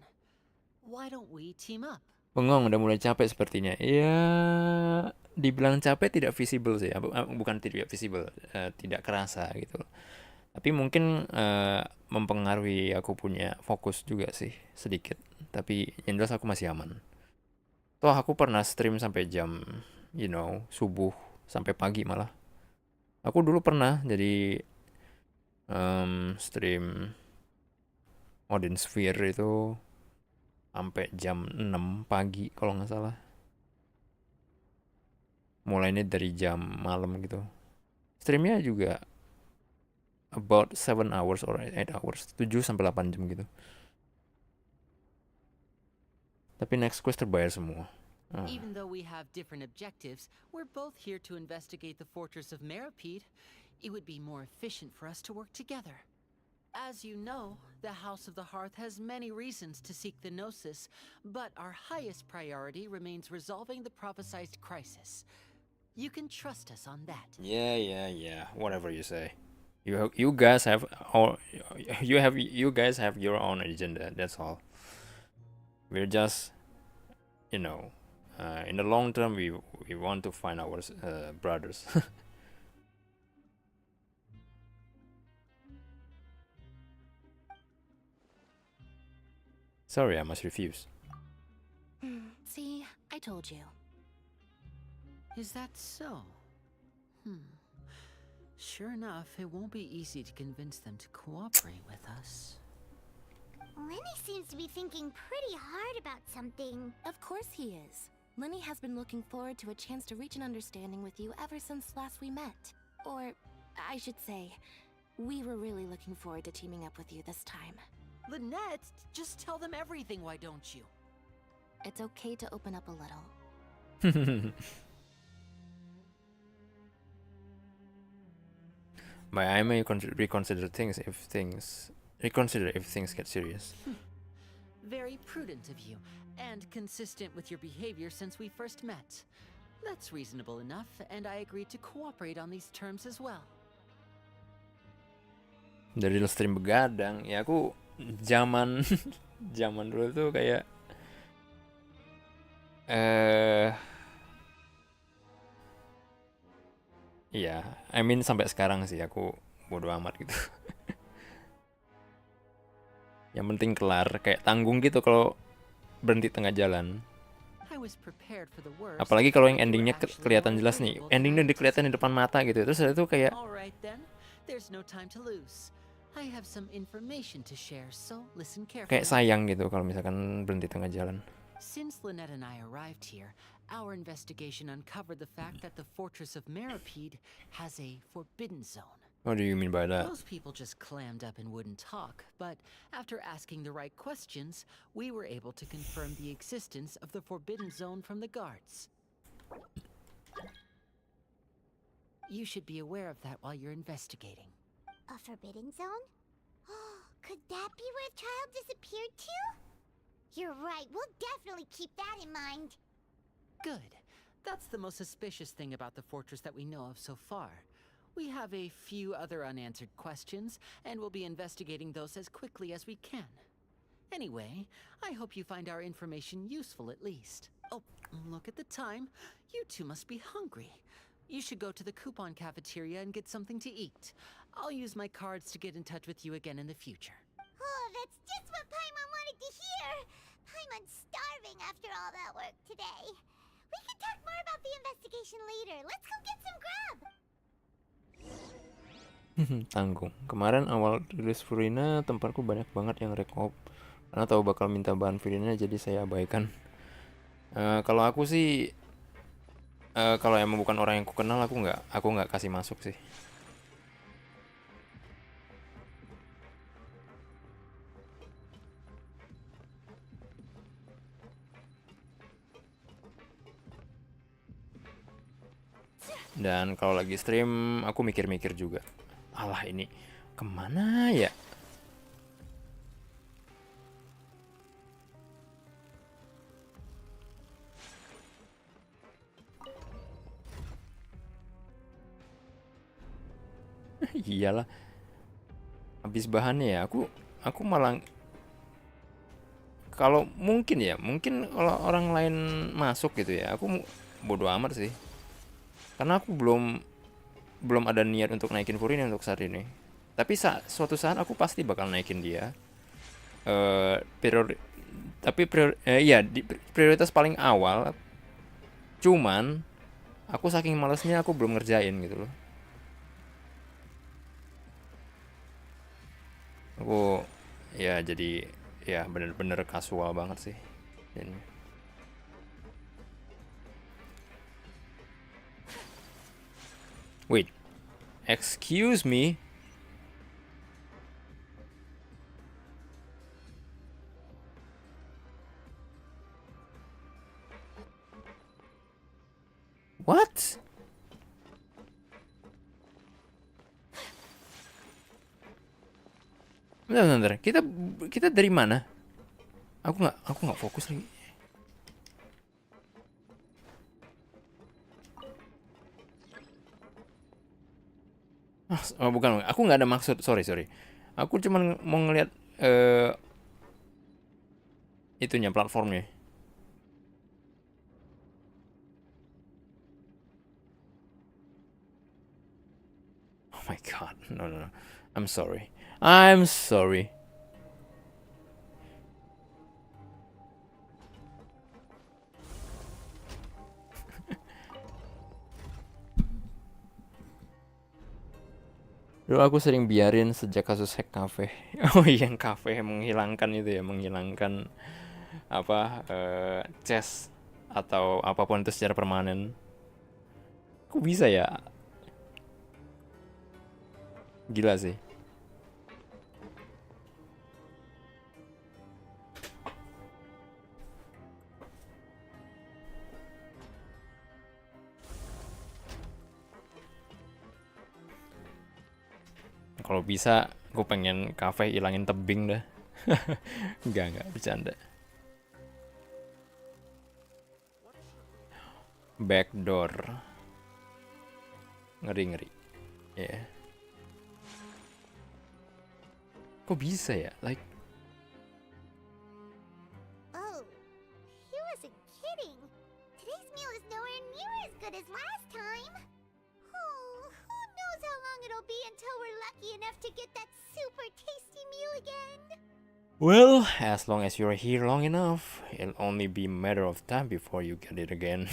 Why don't we team up? Bengong udah mulai capek sepertinya. Ya, dibilang capek tidak visible sih. Bukan tidak visible, tidak kerasa gitu. Tapi mungkin mempengaruhi aku punya fokus juga sih sedikit. Tapi yang jelas aku masih aman. Toh aku pernah stream sampai jam, subuh sampai pagi malah. Aku dulu pernah jadi stream Odin Sphere itu sampai jam 6 pagi kalau nggak salah. Mulainya dari jam malam gitu. Streamnya juga about 7 hours or 8 hours, 7 sampai 8 jam gitu. Tapi next quest terbayar semua. Even though we have different objectives, we're both here to investigate the fortress of Meropide. It would be more efficient for us to work together. As you know, the House of the Hearth has many reasons to seek the Gnosis, but our highest priority remains resolving the prophesized crisis. You can trust us on that. Yeah. Whatever you say. You guys have your own agenda. That's all. We're just, in the long term, we want to find our brothers. Sorry, I must refuse. See, I told you. Is that so? Sure enough, it won't be easy to convince them to cooperate with us. Lenny seems to be thinking pretty hard about something. Of course he is. Lenny has been looking forward to a chance to reach an understanding with you ever since last we met. Or, I should say, we were really looking forward to teaming up with you this time. Lynette, just tell them everything, why don't you? It's okay to open up a little. But I may reconsider things if things get serious. Very prudent of you, and consistent with your behavior since we first met. That's reasonable enough, and I agreed to cooperate on these terms as well. Dari stream begadang, ya aku zaman dulu tuh kayak iya, I mean sampai sekarang sih aku bodo amat gitu. Yang penting kelar, kayak tanggung gitu kalau berhenti tengah jalan. Apalagi kalau yang endingnya kelihatan jelas nih, endingnya kelihatan di depan mata gitu. Terus itu kayak kayak sayang gitu kalau misalkan berhenti tengah jalan. Since Lynette and I arrived here, our investigation uncovered the fact that the fortress of Meripede has a forbidden zone. What do you mean by that? Most people just clammed up and wouldn't talk, but after asking the right questions, we were able to confirm the existence of the forbidden zone from the guards. You should be aware of that while you're investigating. A forbidden zone? Could that be where the child disappeared to? You're right, we'll definitely keep that in mind. Good. That's the most suspicious thing about the fortress that we know of so far. We have a few other unanswered questions, and we'll be investigating those as quickly as we can. Anyway, I hope you find our information useful at least. Oh, look at the time. You two must be hungry. You should go to the coupon cafeteria and get something to eat. I'll use my cards to get in touch with you again in the future. Oh, that's just what Paimon wanted to hear! Paimon's starving after all that work today. We can talk more about the investigation later. Let's go get some grub! Tanggung. Kemarin awal rilis Furina, tempatku banyak banget yang rekop. Karena tahu bakal minta bahan Furina, jadi saya abaikan. Kalau aku sih, kalau emang bukan orang yang ku kenal, aku nggak kasih masuk sih. Dan kalau lagi stream, aku mikir-mikir juga. Alah ini kemana ya? Iyalah. Habis bahannya ya, aku malah kalau mungkin kalau orang lain masuk gitu ya, aku bodo amat sih. Karena aku belum ada niat untuk naikin Furina untuk saat ini. Tapi suatu saat aku pasti bakal naikin dia. Prioritas paling awal. Cuman aku saking malesnya aku belum ngerjain gitu loh. Aku ya jadi ya bener-bener kasual banget sih ini. Wait, excuse me. What? Bentar. Kita dari mana? Aku nggak fokus lagi. Oh bukan, aku nggak ada maksud, sorry. Aku cuman mau ngeliat itunya, platformnya. Oh my god, no. I'm sorry. Dulu aku sering biarin sejak kasus hack cafe. Oh iya, yang cafe menghilangkan itu ya, menghilangkan apa chest atau apapun itu secara permanen. Kok bisa ya? Gila sih. Kalau bisa, gue pengen cafe ilangin tebing dah. Enggak, bercanda. Backdoor. Ngeri. Ya. Yeah. Kok bisa ya? Like, Oh, he wasn't kidding. Today's meal is nowhere near as good as last time. Oh, who knows how long it'll be until we're lucky enough to get that super tasty meal again. well, as long as you're here long enough, it'll only be a matter of time before you get it again.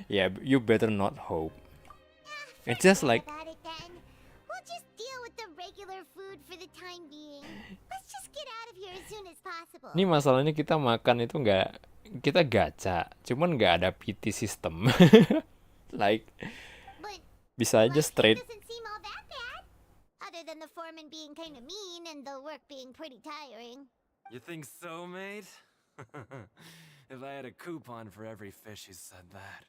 Yeah, you better not hope. It's just like, About it then. We'll just deal with the regular food for the time being. Let's just get out of here as soon as possible. ini masalahnya kita makan itu kita gacha, cuman nggak ada PT system. Like, bisa aja straight. Doesn't seem all that bad. Other than the foreman being kind of mean and the work being pretty tiring. You think so, mate? If I had a coupon for every fish who said that.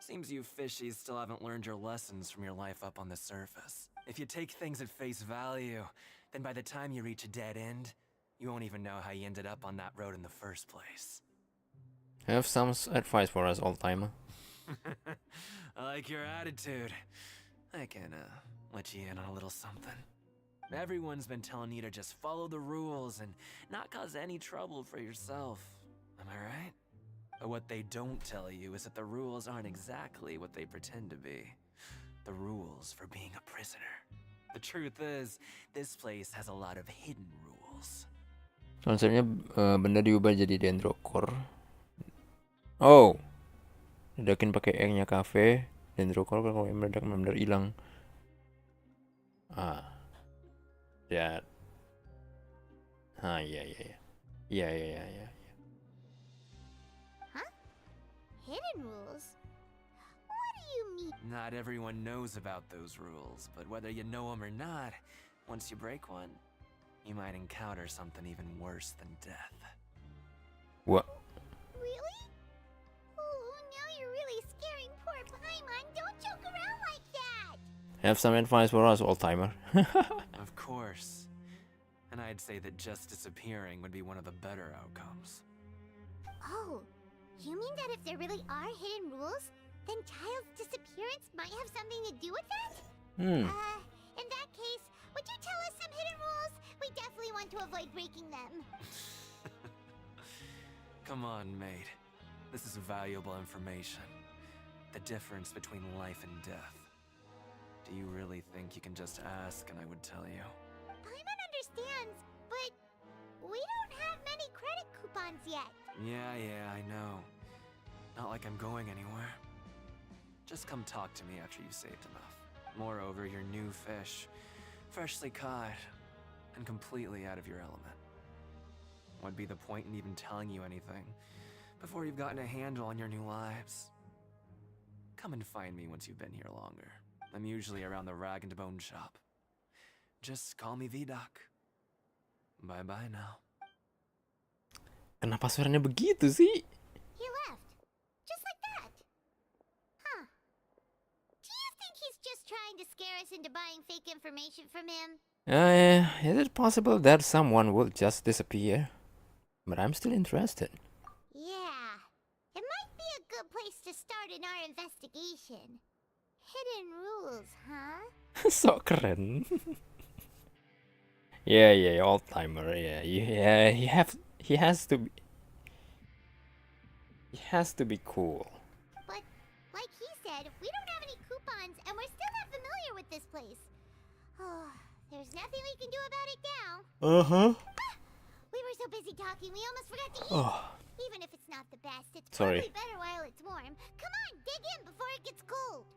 Seems you fishies still haven't learned your lessons from your life up on the surface. If you take things at face value, then by the time you reach a dead end, you won't even know how you ended up on that road in the first place. Have some advice for us, old-timer. I like your attitude. I can, let you in on a little something. Everyone's been telling you to just follow the rules and not cause any trouble for yourself. Am I right? But what they don't tell you is that the rules aren't exactly what they pretend to be. The rules for being a prisoner. The truth is, this place has a lot of hidden rules. Konsepnya benda diubah jadi dendrocore. Oh, ledakin pakai E-nya cafe, dendrocore kalau meledak benar-benar hilang. That. Iya. Hidden rules? What do you mean? Not everyone knows about those rules, but whether you know them or not, once you break one, you might encounter something even worse than death. What? Really? Oh, now you're really scaring poor Paimon. Don't joke around like that. Have some advice for us, old-timer. Of course. And I'd say that just disappearing would be one of the better outcomes. Oh, you mean that if there really are hidden rules, then Child's disappearance might have something to do with that? In that case, would you tell us some hidden rules? We definitely want to avoid breaking them. Come on, mate. This is valuable information. The difference between life and death. Do you really think you can just ask and I would tell you? Paimon understands, but we don't have many credit coupons yet. Yeah, I know. Not like I'm going anywhere. Just come talk to me after you've saved enough. Moreover, you're new fish, freshly caught, and completely out of your element. What'd be the point in even telling you anything before you've gotten a handle on your new lives? Come and find me once you've been here longer. I'm usually around the Rag and Bone shop. Just call me V-Doc. Bye-bye now. Kenapa suaranya begitu sih? He left. Just like that. Huh. Do you think he's just trying to scare us into buying fake information from him? Is it possible that someone will just disappear? But I'm still interested. Yeah. It might be a good place to start in our investigation. Hidden rules, huh? So keren. Yeah, old-timer. Yeah, he has to be cool. But, like he said, we don't have any coupons, and we're still not familiar with this place. Oh, there's nothing we can do about it now. We were so busy talking, we almost forgot to eat. Even if it's not the best, it's Sorry. probably better while it's warm. Come on, dig in before it gets cold.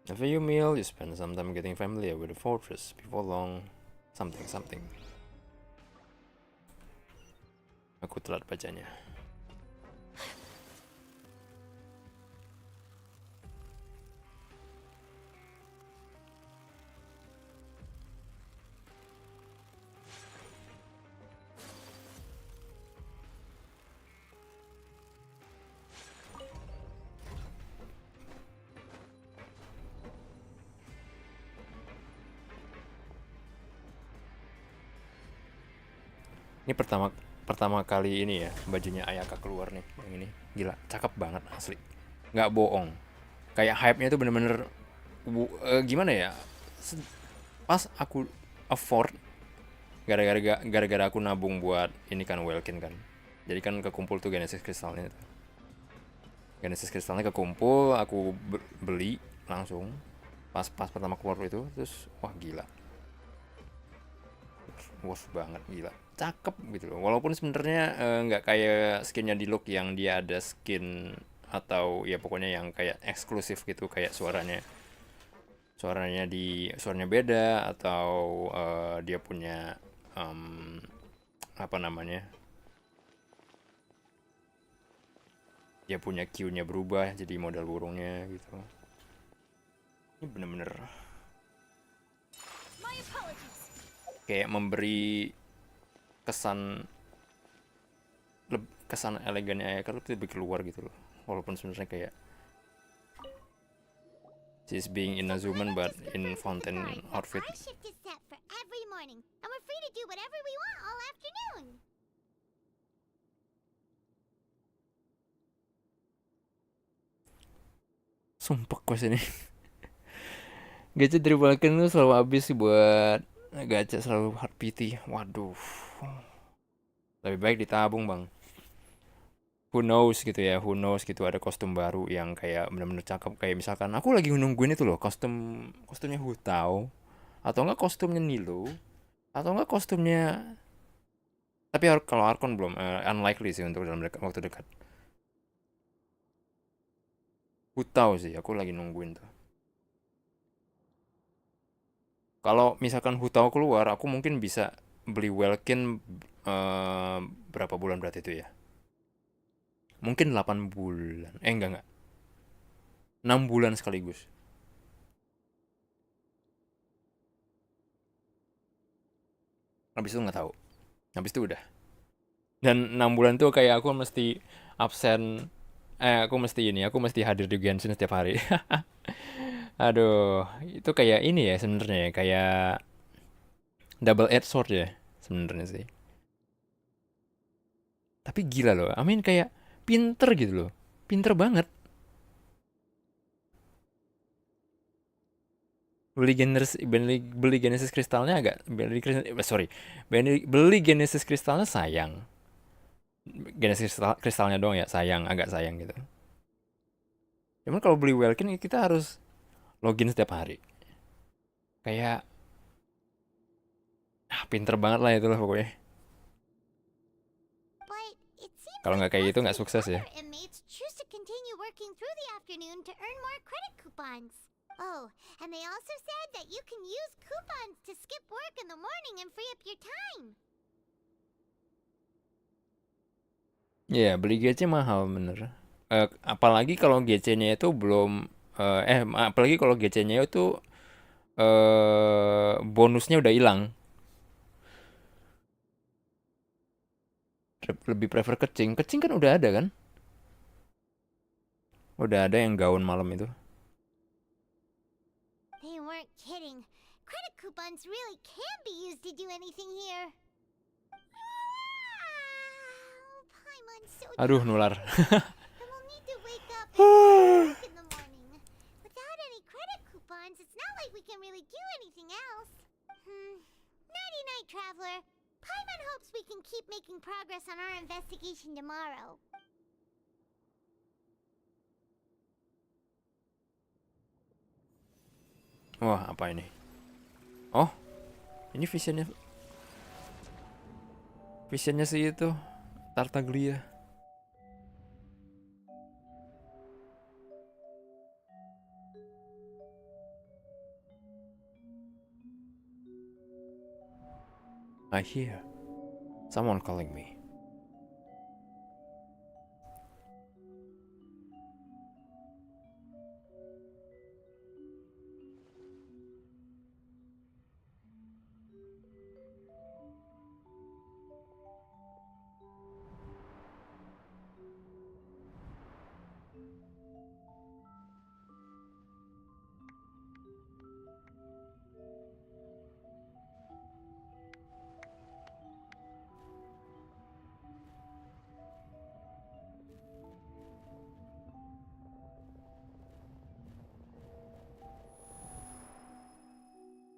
After you meal, you spend some time getting familiar with the fortress. Before long, something. Aku telat bacanya. Ini pertama kali ini ya bajunya Ayaka keluar nih, yang ini gila cakep banget asli, nggak bohong, kayak hype-nya tuh bener-bener gimana ya, pas aku afford gara-gara aku nabung buat ini kan Welkin kan, jadi kan kekumpul tuh Genesis kristalnya kekumpul, aku beli langsung pas pertama keluar itu, terus wah gila, worth banget, gila cakep gitu loh, walaupun sebenarnya nggak kayak skinnya di look yang dia ada skin atau ya pokoknya yang kayak eksklusif gitu, kayak suaranya beda, atau dia punya apa namanya, dia punya Q-nya berubah jadi model burungnya gitu. Ini bener-bener kayak memberi kesan elegannya Ayaka tuh lebih keluar gitu loh, walaupun sebenarnya kayak she's being Inazuman but in Fontaine outfit. Our shift is set for every morning, and we're free to do whatever we want all afternoon. Sumpah quest ini. Gacha dari Balkan tuh selalu habis sih buat gacha, selalu hard PT. Waduh. Lebih baik ditabung, Bang. Who knows gitu ya, ada kostum baru yang kayak bener-bener cakep, kayak misalkan aku lagi nungguin itu loh, kostumnya Hutao, atau enggak kostumnya Nilo, atau enggak kostumnya, tapi kalau Archon belum, unlikely sih untuk dalam waktu dekat. Hutao sih aku lagi nungguin tuh. Kalau misalkan Hutao keluar, aku mungkin bisa beli Welkin berapa bulan berarti itu ya? Mungkin 8 bulan. Enggak. 6 bulan sekaligus. Habis itu nggak tahu. Habis itu udah. Dan 6 bulan tuh kayak aku mesti absen. Aku mesti hadir di Genshin setiap hari. Aduh, itu kayak ini ya sebenarnya, kayak double edged sword ya sebenarnya sih. Tapi gila loh, Amin kayak pinter gitu loh, pinter banget. Beli Genesis kristalnya agak beli Genesis kristalnya sayang. Genesis kristalnya doang ya sayang, agak sayang gitu. Cuman kalau beli Welkin kita harus login setiap hari. Kayak pinter banget lah itu lah pokoknya. Kalau nggak kayak gitu nggak sukses ya. Inmates choose to continue working through the afternoon to earn more credit coupons. Oh, and they also said that you can use coupons to skip work in the morning and free up your time. Ya, beli GC mahal bener. Apalagi kalau GC-nya itu belum apalagi kalau GC-nya itu bonusnya udah hilang. Lebih prefer kecing kan udah ada kan? Udah ada yang gaun malam itu. They weren't kidding. Credit coupons really can be used to do anything here. Aduh, nular. We'll need to wake up and work in the morning. Without any credit coupons, it's not like we can really do anything else. Nighty night, traveler. Paimon hopes we can keep making progress on our investigation tomorrow. Wah, apa ini? Oh, ini visionnya sih itu Tartaglia. I hear someone calling me.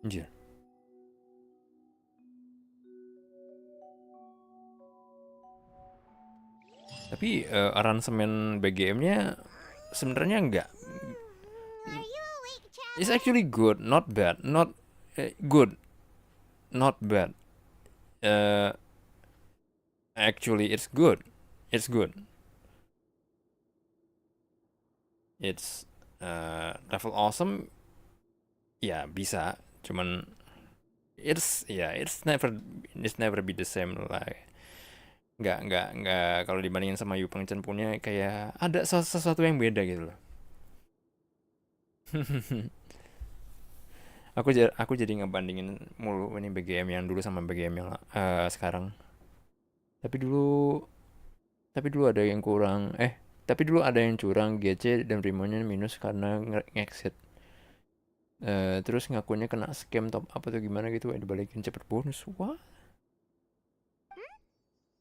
Anjir. Tapi aransemen BGM-nya sebenarnya enggak. It's actually good, not bad, not good, not bad. Actually, it's good. It's good. It's level awesome. Ya bisa, cuman it's never be the same lah. Nggak kalau dibandingin sama Yu Pengchen punya kayak ada sesuatu yang beda gitu loh. aku jadi ngebandingin mulu ini BGM yang dulu sama BGM yang sekarang. Tapi dulu ada yang kurang. Tapi dulu ada yang curang GC dan primonya minus karena nge-exit. Terus ngakunya kena scam top up atau gimana gitu, dibalikin cepet bonus. Wah.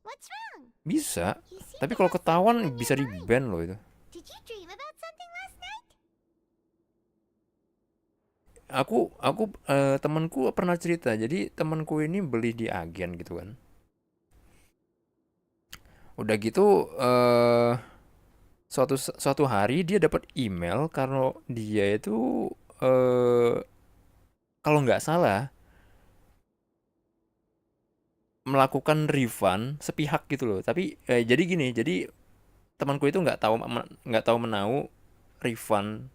What's wrong? Bisa. Tapi kalau ketahuan bisa di-ban loh itu. Did you dream about something last night? Aku temanku pernah cerita. Jadi temanku ini beli di agen gitu kan. Udah gitu suatu hari dia dapat email karena dia itu kalau nggak salah melakukan refund sepihak gitu loh. Tapi jadi gini, jadi temanku itu nggak tahu menau refund,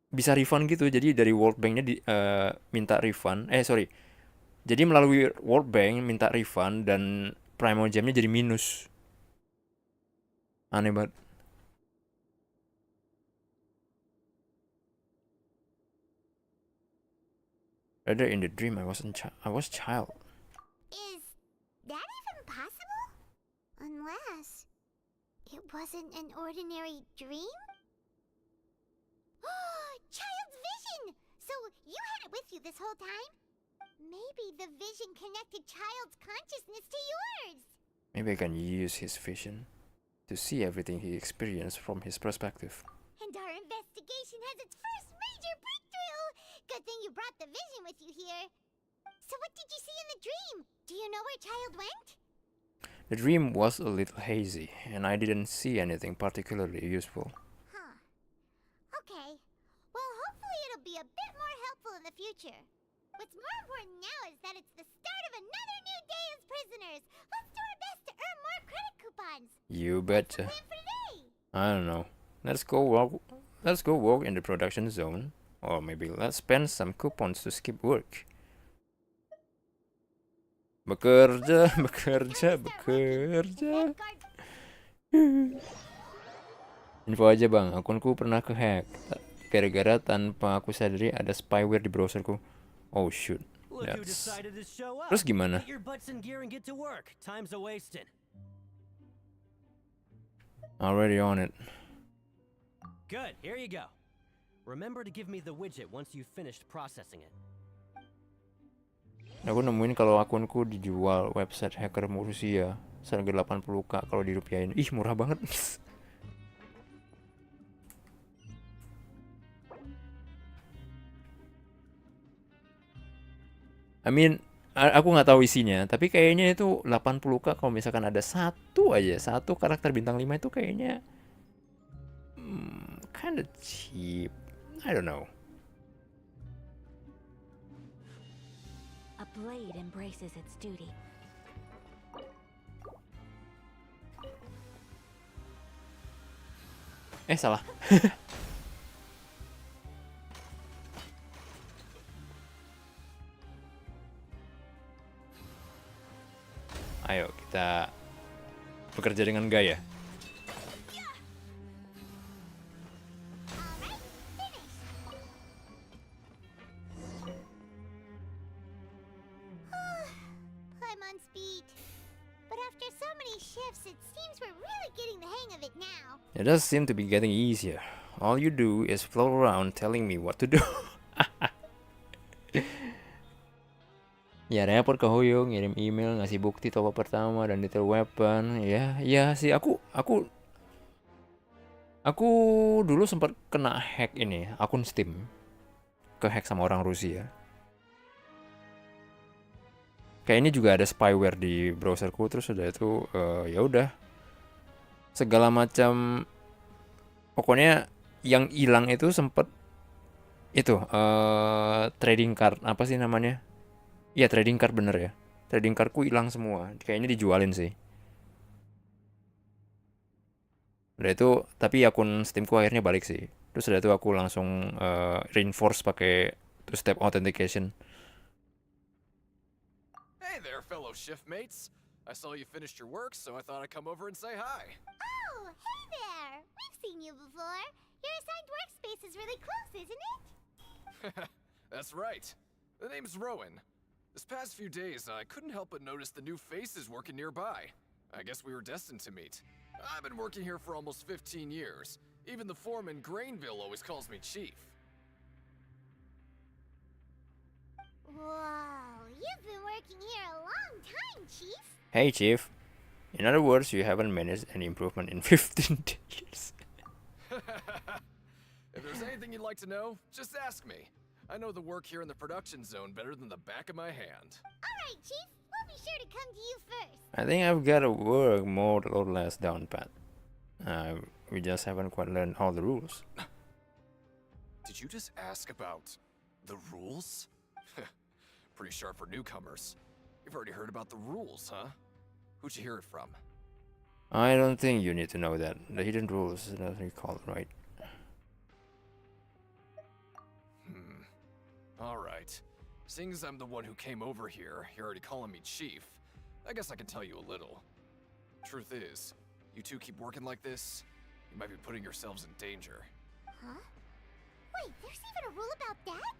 bisa refund gitu. Jadi dari World Bank-nya minta refund. Jadi melalui World Bank minta refund dan Primo Gem-nya jadi minus. Aneh banget. Rather in the dream I was child. Is that even possible? Unless it wasn't an ordinary dream? Child's vision! So you had it with you this whole time? Maybe the vision connected Child's consciousness to yours. Maybe I can use his vision to see everything he experienced from his perspective. And our investigation has its first major breakthrough! Good thing you brought the vision with you here. So what did you see in the dream? Do you know where Child went? The dream was a little hazy, and I didn't see anything particularly useful. Huh. Okay. Well, hopefully it'll be a bit more helpful in the future. What's more important now is that it's the start of another new day as prisoners. Let's do our best to earn more credit coupons. You betcha. I don't know. Let's go walk in the production zone. Or maybe let's spend some coupons to skip work. Bekerja. Info aja bang, akunku pernah kehack. Gara-gara tanpa aku sadari ada spyware di browserku. Oh shoot. Terus gimana? Already on it. Good, here you go. Remember to give me the widget once you've finished processing it. Aku nemuin kalau akunku dijual website hacker Rusia seharga 80k kalau dirupiahin. Ih, murah banget. I mean, aku nggak tahu isinya, tapi kayaknya itu 80k kalau misalkan ada satu karakter bintang 5 itu kayaknya kinda cheap. I don't know. A blade embraces its duty. Salah. bekerja dengan gaya. Paimon's beat. But after so many shifts, it seems we're really getting the hang of it now. It does seem to be getting easier. All you do is float around telling me what to do. Ya repot ke Hoyo, ngirim email, ngasih bukti top up pertama dan detail weapon. Ya sih aku dulu sempat kena hack ini, akun Steam. Ke hack sama orang Rusia. Kayak ini juga ada spyware di browserku, terus udah itu ya udah segala macam, pokoknya yang hilang itu sempet itu trading card apa sih namanya? Iya trading card bener ya. Trading cardku hilang semua. Kayaknya dijualin sih. Udah itu tapi akun Steamku akhirnya balik sih. Terus udah itu aku langsung reinforce pakai two-step authentication. Hey there, fellow shift mates. I saw you finished your work, so I thought I'd come over and say hi. Oh, hey there! We've seen you before. Your assigned workspace is really close, isn't it? That's right. The name's Rowan. This past few days, I couldn't help but notice the new faces working nearby. I guess we were destined to meet. I've been working here for almost 15 years. Even the foreman, Grainville, always calls me Chief. Whoa, you've been working here a long time, Chief. Hey Chief. In other words, you haven't managed any improvement in 15 years. If there's anything you'd like to know, just ask me. I know the work here in the production zone better than the back of my hand. Alright, Chief. We'll be sure to come to you first. I think I've got to work more or less down pat. We just haven't quite learned all the rules. Did you just ask about the rules? Pretty sharp for newcomers. You've already heard about the rules, huh? Who'd you hear it from? I don't think you need to know that. The hidden rules, that's called, right? Alright. Seeing as I'm the one who came over here, you're already calling me Chief. I guess I can tell you a little. Truth is, you two keep working like this, you might be putting yourselves in danger. Huh? Wait, there's even a rule about that?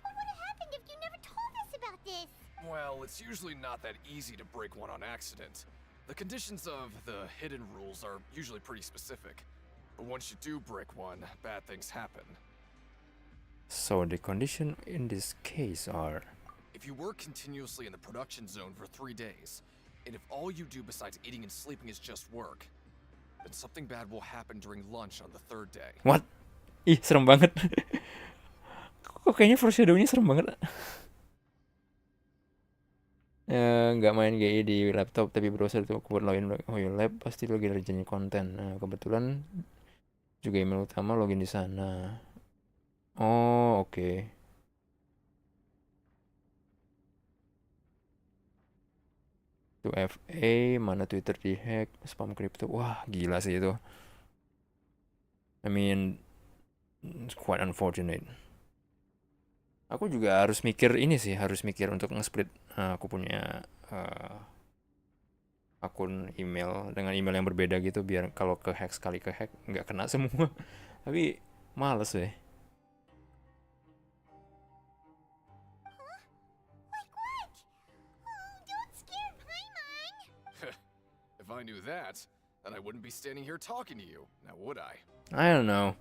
What would have happened if you never told us about this? Well, it's usually not that easy to break one on accident. The conditions of the hidden rules are usually pretty specific. But once you do break one, bad things happen. So the condition in this case are... If you work continuously in the production zone for 3 days, and if all you do besides eating and sleeping is just work, then something bad will happen during lunch on the 3rd day. What? Ih, serem banget. Kok kayaknya foreshadownya serem banget. Nggak main GI di laptop, tapi browser tuh aku buat login lab, pasti login rejenis konten. Nah, kebetulan juga email utama login di sana. Oh, oke. Tuh FA, mana Twitter dihack, spam crypto. Wah, gila sih itu. I mean, it's quite unfortunate. Aku juga harus mikir ini sih, harus mikir untuk nge-split aku punya akun email dengan email yang berbeda gitu, biar kalau ke hack sekali ke hack nggak kena semua. Tapi males deh. If I knew that, then I wouldn't be standing here talking to you, now would I? I don't know.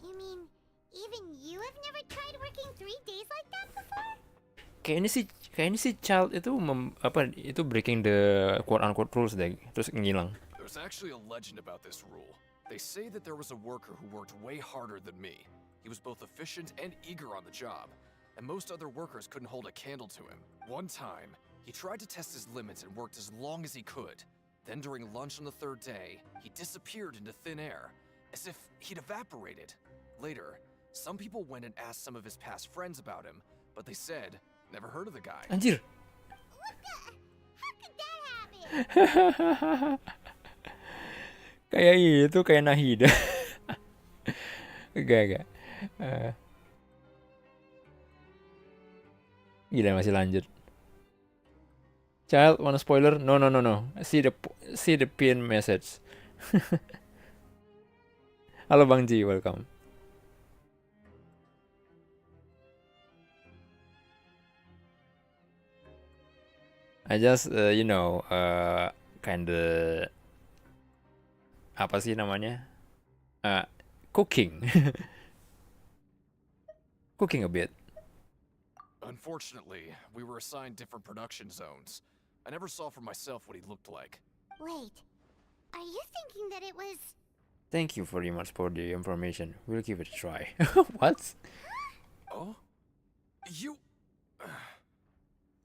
You mean, even you have never tried working 3 days like that before? Kayaknya sih child itu itu breaking the quote unquote rules deh, terus ngilang. There's actually a legend about this rule. They say that there was a worker who worked way harder than me. He was both efficient and eager on the job, and most other workers couldn't hold a candle to him. One time, he tried to test his limits and worked as long as he could. Then during lunch on the 3rd day, he disappeared into thin air, as if he'd evaporated. Later, some people went and asked some of his past friends about him, but they said, never heard of the guy. Anjir. How could that happen? Kayak itu, kayak Nahida. Gak. Gila, masih lanjut. Child, want a spoiler? No. See the pin message. Halo Bang Ji, welcome. I just kinda apa sih namanya? Cooking. Cooking a bit. Unfortunately, we were assigned different production zones. I never saw for myself what he looked like. Wait, are you thinking that it was... Thank you very much for the information. We'll give it a try. What? Oh? You...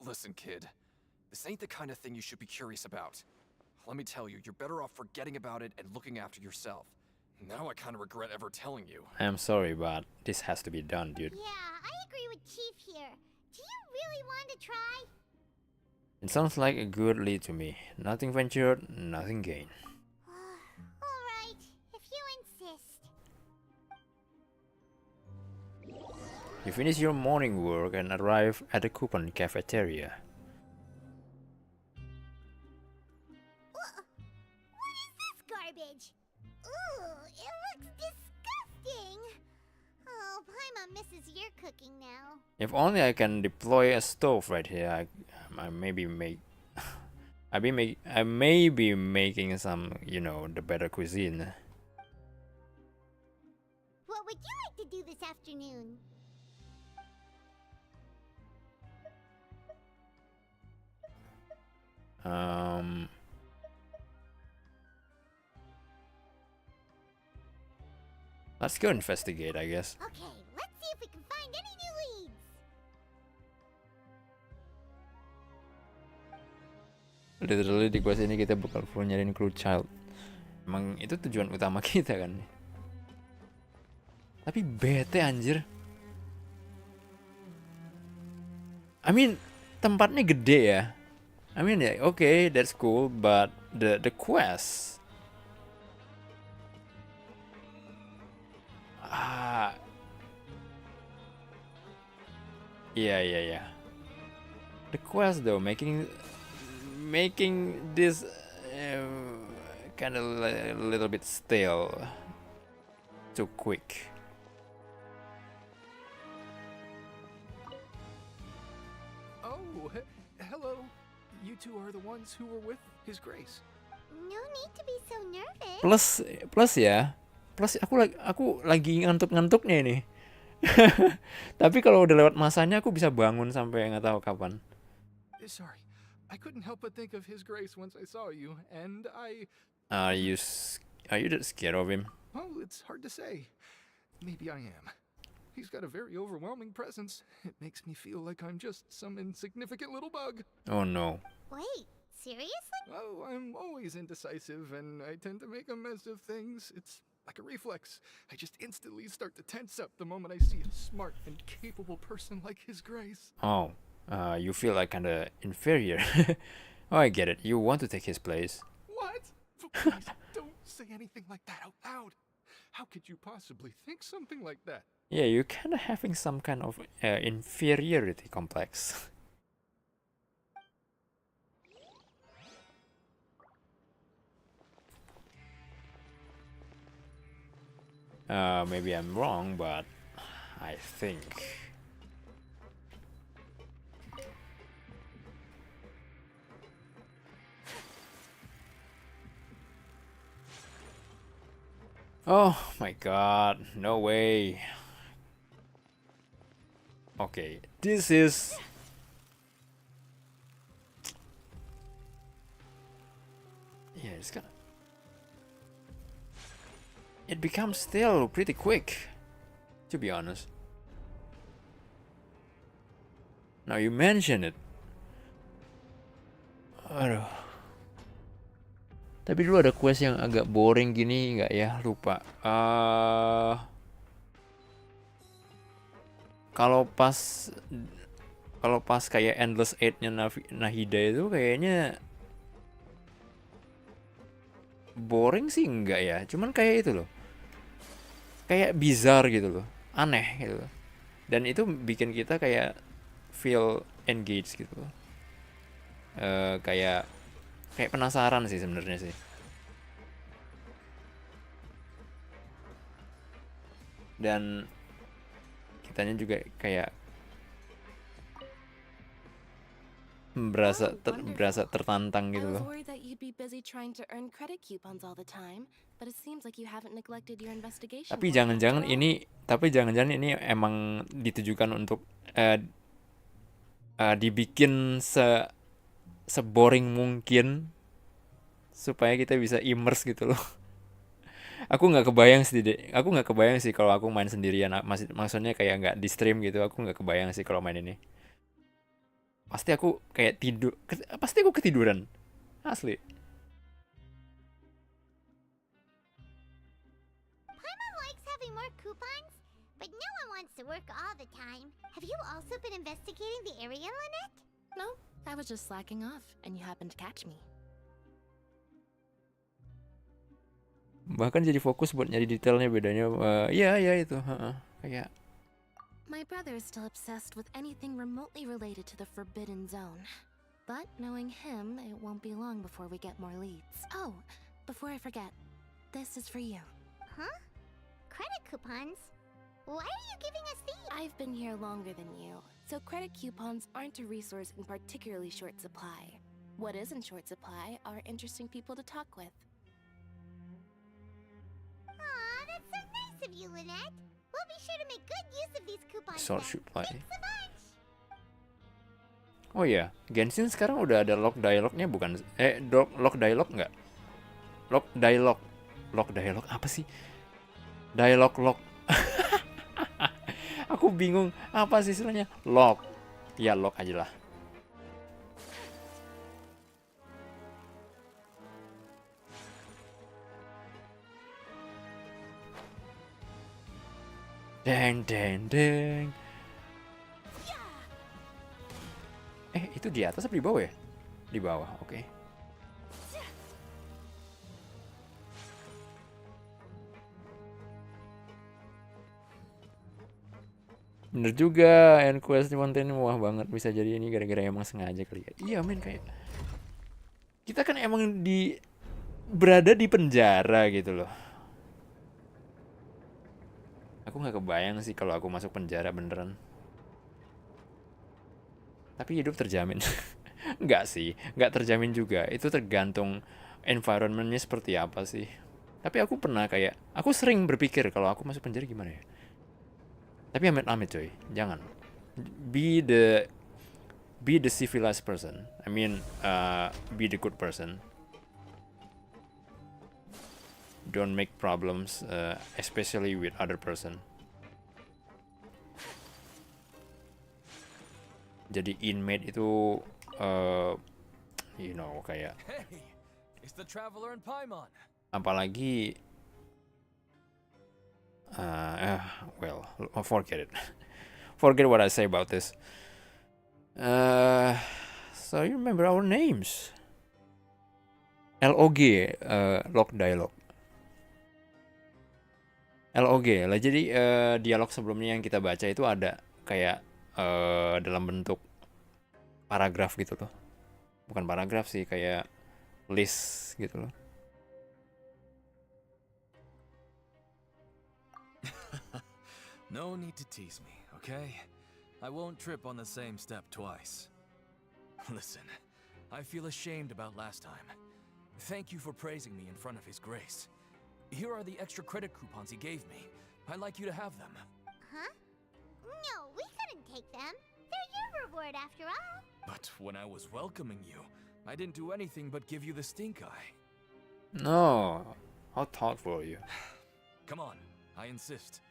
Listen, kid. This ain't the kind of thing you should be curious about. Let me tell you, you're better off forgetting about it and looking after yourself. Now I kind of regret ever telling you. I'm sorry, but this has to be done, dude. Yeah, I agree with Chief here. Do you really want to try? It sounds like a good lead to me. Nothing ventured, nothing gained. Alright, if you insist. You finish your morning work and arrive at the coupon cafeteria. What is this garbage? Ooh, it looks disgusting. Oh, Paimon misses your cooking now. If only I can deploy a stove right here, I maybe make... I may be making some, the better cuisine. What would you like to do this afternoon? Let's go investigate, I guess. Okay, let's see if we can find any new leads. Literally di quest ini kita bakal full nyariin clue child. Emang itu tujuan utama kita kan. Tapi bete anjir. I mean, tempatnya gede ya. I mean, yeah, okay, that's cool, but the quest. Yeah. The quest though, making this kind of a little bit stale, too quick. Oh, hello. You two are the ones who were with His Grace. No need to be so nervous. Plus ya. Plus aku lagi ngantuk-ngantuknya ini. Tapi kalau udah lewat masanya aku bisa bangun sampai nggak tahu kapan. Sorry, I couldn't help but think of His Grace once I saw you, and I... Are you that scared of him? Well, it's hard to say. Maybe I am. He's got a very overwhelming presence. It makes me feel like I'm just some insignificant little bug. Oh no. Wait, seriously? Oh, I'm always indecisive, and I tend to make a mess of things. It's like a reflex. I just instantly start to tense up the moment I see a smart and capable person like His Grace. Oh, you feel like kinda inferior. Oh, I get it. You want to take his place. What? Please, don't say anything like that out loud. How could you possibly think something like that? Yeah, you're kinda having some kind of inferiority complex. Maybe I'm wrong, but I think... Oh my god, no way. Okay, this is... Yeah, it's gonna... It becomes still pretty quick, to be honest. Now you mention it. Aduh. Tapi dulu ada quest yang agak boring gini nggak ya? Lupa. Kalau pas kayak Endless Eight-nya Nahida itu kayaknya boring sih enggak ya. Cuman kayak itu loh. Kayak bizarre gitu loh. Aneh gitu loh. Dan itu bikin kita kayak feel engaged gitu loh. kayak penasaran sih sebenarnya sih. Dan kitanya juga kayak berasa tertantang I gitu was loh. worried that you'd be busy trying to earn credit coupons all the time, but it seems like you haven't neglected your investigation. Tapi work jangan-jangan after all. ini emang ditujukan untuk dibikin seboring mungkin supaya kita bisa immerse gitu loh. Aku nggak kebayang sih kalau aku main sendirian. Maksudnya kayak nggak di stream gitu. Aku nggak kebayang sih kalau main ini. Pasti aku kayak pasti aku ketiduran. Asli. Paimon likes having more coupons, but no one wants to work all the time. Have you also been investigating the area, Lynette? No, I was just slacking off, and you happened to catch me. Bahkan jadi fokus buat nyari detailnya bedanya. Iya itu. Kayak My brother is still obsessed with anything remotely related to the Forbidden Zone. But knowing him, it won't be long before we get more leads. Oh, before I forget, this is for you. Huh? Credit coupons? Why are you giving us these? I've been here longer than you, so credit coupons aren't a resource in particularly short supply. What is in short supply are interesting people to talk with. Aw, that's so nice of you, Lynette. We'll be sure to make good use of these coupons. short then. supply. Thanks a bunch. Oh iya, Genshin sekarang udah ada lock dialog-nya bukan? Lock dialog nggak? Lock dialog apa sih? Dialog lock. Aku bingung apa sih istilahnya? Lock. Ya lock aja lah. Deng. Itu di atas apa di bawah ya? Di bawah, oke. Bener juga, Quest Fontaine wah banget, bisa jadi ini gara-gara emang sengaja kali ya. Iya men, kayak kita kan emang berada di penjara gitu loh. Aku nggak kebayang sih kalau aku masuk penjara beneran. Tapi hidup terjamin. Nggak sih, nggak terjamin juga. Itu tergantung environmentnya seperti apa sih. Tapi aku sering berpikir kalau aku masuk penjara gimana ya. Tapi amit-amit coy, jangan. Be the civilized person. I mean, be the good person. Don't make problems, especially with other person. Jadi inmate itu, kayak. Hey, it's the traveler in Paimon. Apalagi, forget it. Forget what I say about this. So you remember our names? LOG, log dialogue. LOG lah. Jadi dialog sebelumnya yang kita baca itu ada kayak dalam bentuk paragraf gitu loh. Bukan paragraf sih, kayak list gitu loh. No need to tease me, okay? I won't trip on the same step twice. Listen, I feel ashamed about last time. Thank you for praising me in front of His Grace. Here are the extra credit coupons he gave me. I'd like you to have them. Huh? No, we couldn't take them. They're your reward after all. But when I was welcoming you, I didn't do anything but give you the stink eye. No, how thoughtful are you? Come on, I insist.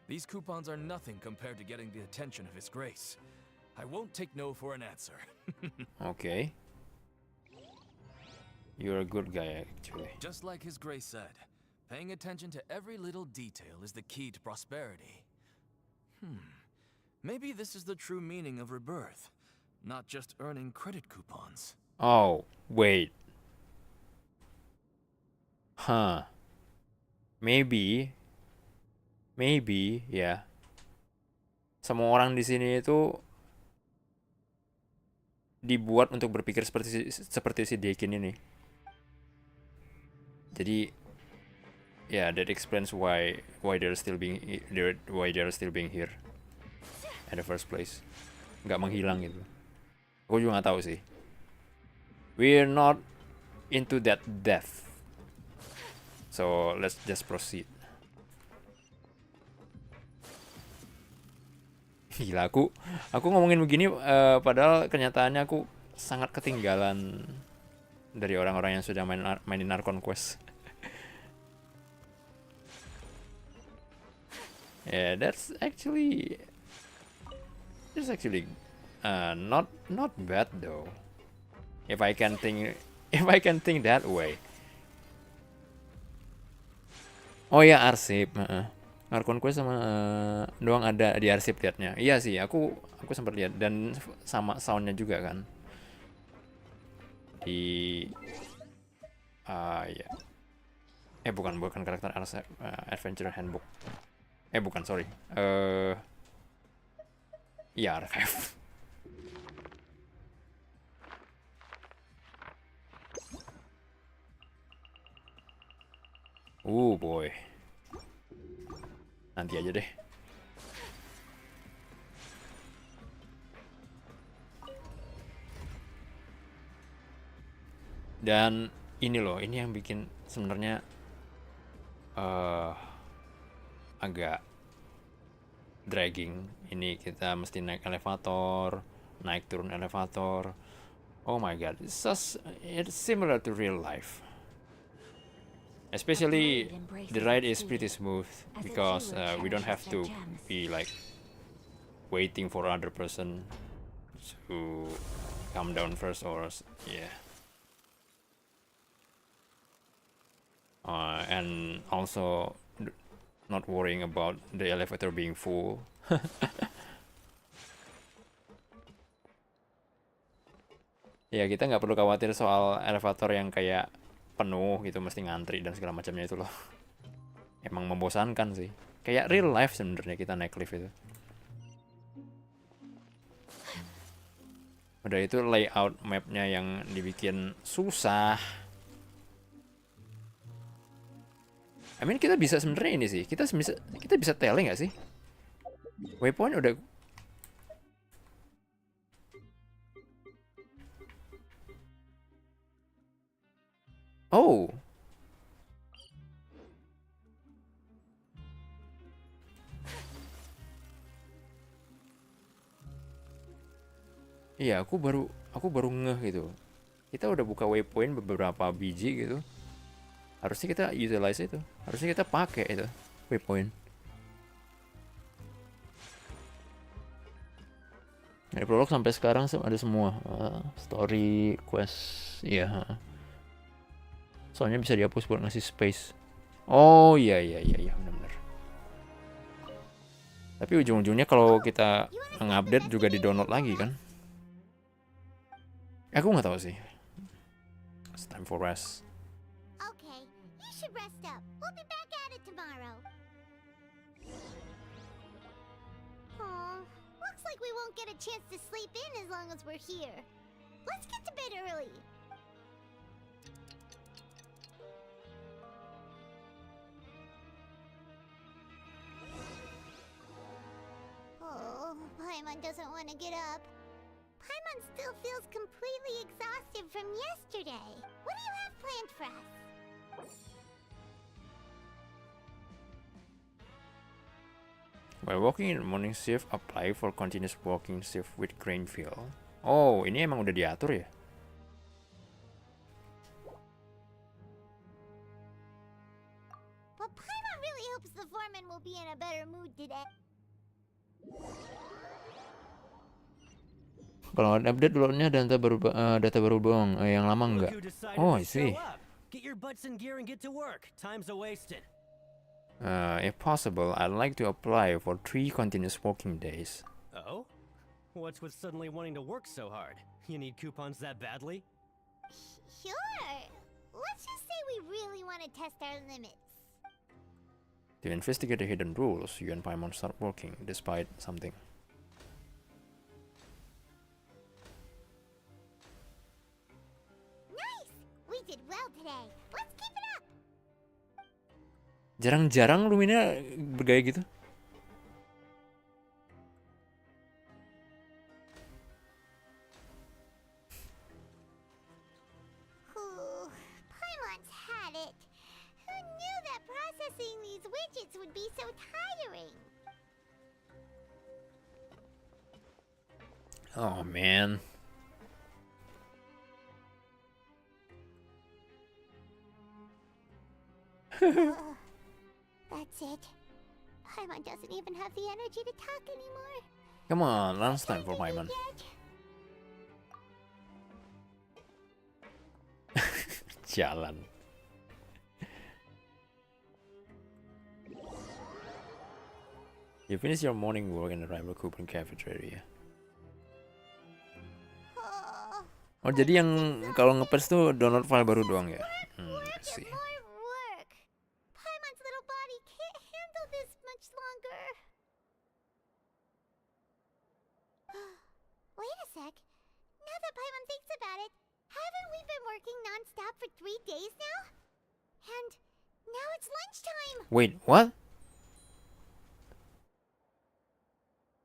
These coupons are nothing compared to getting the attention of His Grace. I won't take no for an answer. Okay. You're a good guy, actually. Just like His Grace said, paying attention to every little detail is the key to prosperity. Maybe this is the true meaning of rebirth, not just earning credit coupons. Oh, wait. Huh. Maybe, ya. Semua orang di sini itu dibuat untuk berpikir seperti si Dekin ini. Jadi yeah, that explains why they're still being here in the first place. Nggak menghilang gitu. Aku juga nggak tahu sih. We're not into that depth. So let's just proceed. Gila, aku ngomongin begini padahal kenyataannya aku sangat ketinggalan dari orang-orang yang sudah mainin Archon Quest. Yeah, that's actually not bad though. If I can think that way. Oh ya, arsip, Archon Quest sama doang ada di arsip liatnya. Iya sih, aku sempat lihat dan sama soundnya juga kan. Di ya. Bukan karakter arsip, Adventure Handbook. Bukan, sorry. Iya, archive. Boy. Nanti aja deh. Dan ini loh, ini yang bikin sebenarnya agak dragging. Ini kita mesti naik elevator, naik turun elevator. Oh my god, it's similar to real life. Especially the ride is pretty smooth because we don't have to be like waiting for other person to come down first or yeah. And also not worrying about the elevator being full. Ya, kita nggak perlu khawatir soal elevator yang kayak penuh gitu, mesti ngantri dan segala macamnya itu loh. Emang membosankan sih. Kayak real life sebenarnya kita naik lift itu. Udah itu layout mapnya yang dibikin susah. I mean kita bisa sebenarnya ini sih. Kita bisa tele nggak sih? Waypoint udah. Oh. Iya, aku baru ngeh gitu. Kita udah buka waypoint beberapa biji gitu. Harusnya kita utilize itu. Harusnya kita pakai itu waypoint. Dari prolog sampai sekarang ada semua story, quest, ya. Soalnya bisa dihapus buat ngasih space. Oh iya benar-benar. Tapi ujung-ujungnya kalau kita ngupdate juga di-download lagi kan? Aku nggak tahu sih. It's time for rest. Okay, you should rest up. We'll be back at it tomorrow. Aw, looks like we won't get a chance to sleep in as long as we're here. Let's get to bed early. Oh, Paimon doesn't want to get up. Paimon still feels completely exhausted from yesterday. What do you have planned for us? While walking in the morning shift, apply for continuous walking shift with Grainfield. Oh, ini emang udah diatur ya? But Paimon really hopes the foreman will be in a better mood today. Kalau ada update loadnya data baru doang, yang lama enggak. Oh, I see. Get your butts in gear and get to work. Time's wasted. If possible, I'd like to apply for 3 continuous working days. Oh? What's with suddenly wanting to work so hard? You need coupons that badly? Sure. Let's just say we really want to test our limits. To investigate the hidden rules, you and Paimon start working despite something. Jarang-jarang Lumina bergaya gitu. Ooh, Paimon's had it. Who knew that processing these widgets would be so tiring? Oh man. That's it. Paimon doesn't even have the energy to talk anymore. Come on, last time for Paimon. Jalan. You finish your morning work in the rival Coupon cafeteria. Oh, jadi yang kalau nge-patch tuh download file baru doang ya? I see. Paimon's little body can't handle this much longer. Wait a sec. Now that Paimon thinks about it, haven't we been working non-stop for 3 days now? And now it's lunchtime. Wait, what?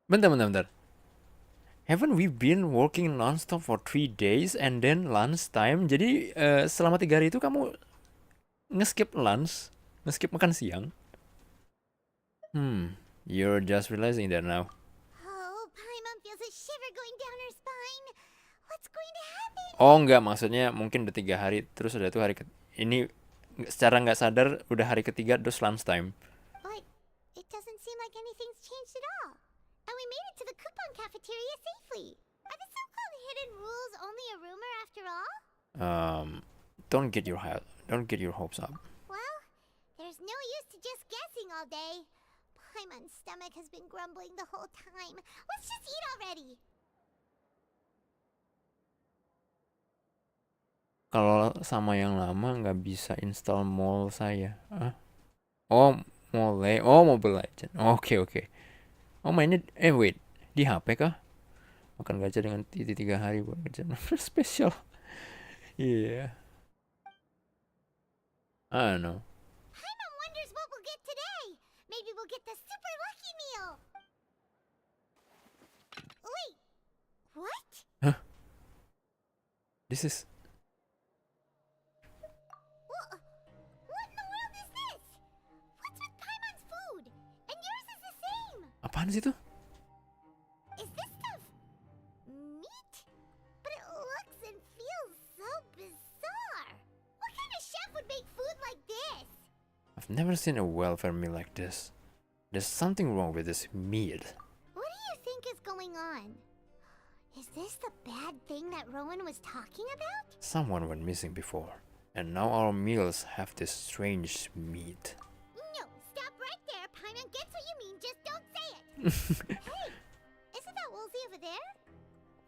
Bentar. Haven't we been working non-stop for 3 days and then lunchtime? Jadi selama 3 hari itu kamu nge-skip lunch, nge-skip makan siang? You're just realizing that now. Oh, Paimon feels a shiver going down her spine. What's going to happen? Oh enggak, maksudnya mungkin udah 3 hari terus udah tuh hari ini secara nggak sadar udah hari ketiga terus lunchtime. But it doesn't seem like anything's changed at all. And we made it to the coupon cafeteria safely. Are the so-called hidden rules only a rumor after all? Don't get your hopes up. Well, there's no use to just guessing all day. Paimon's stomach has been grumbling the whole time. Let's just eat already. Kalau sama yang lama nggak bisa install mall saya. Oh, Mobile Legend. Oke. Oh mainnya, wait, di HP kah? Makan gacha dengan 3 hari buat gacha spesial. Yeah. I don't know. Paimon wonders what we'll get today. Maybe we'll get the super lucky meal. Wait, what? Huh? This is... What in the world is this? What's with Paimon's food? And yours is the same. Apaan sih itu? Is this stuff meat? But it looks and feels so bizarre. What kind of chef would make food like this? I've never seen a welfare meal like this. There's something wrong with this meat. What do you think is going on? Is this the bad thing that Rowan was talking about? Someone went missing before, and now our meals have this strange meat. No, stop right there. Paimon gets what you mean, just don't say it. Hey, isn't that Woolsey over there?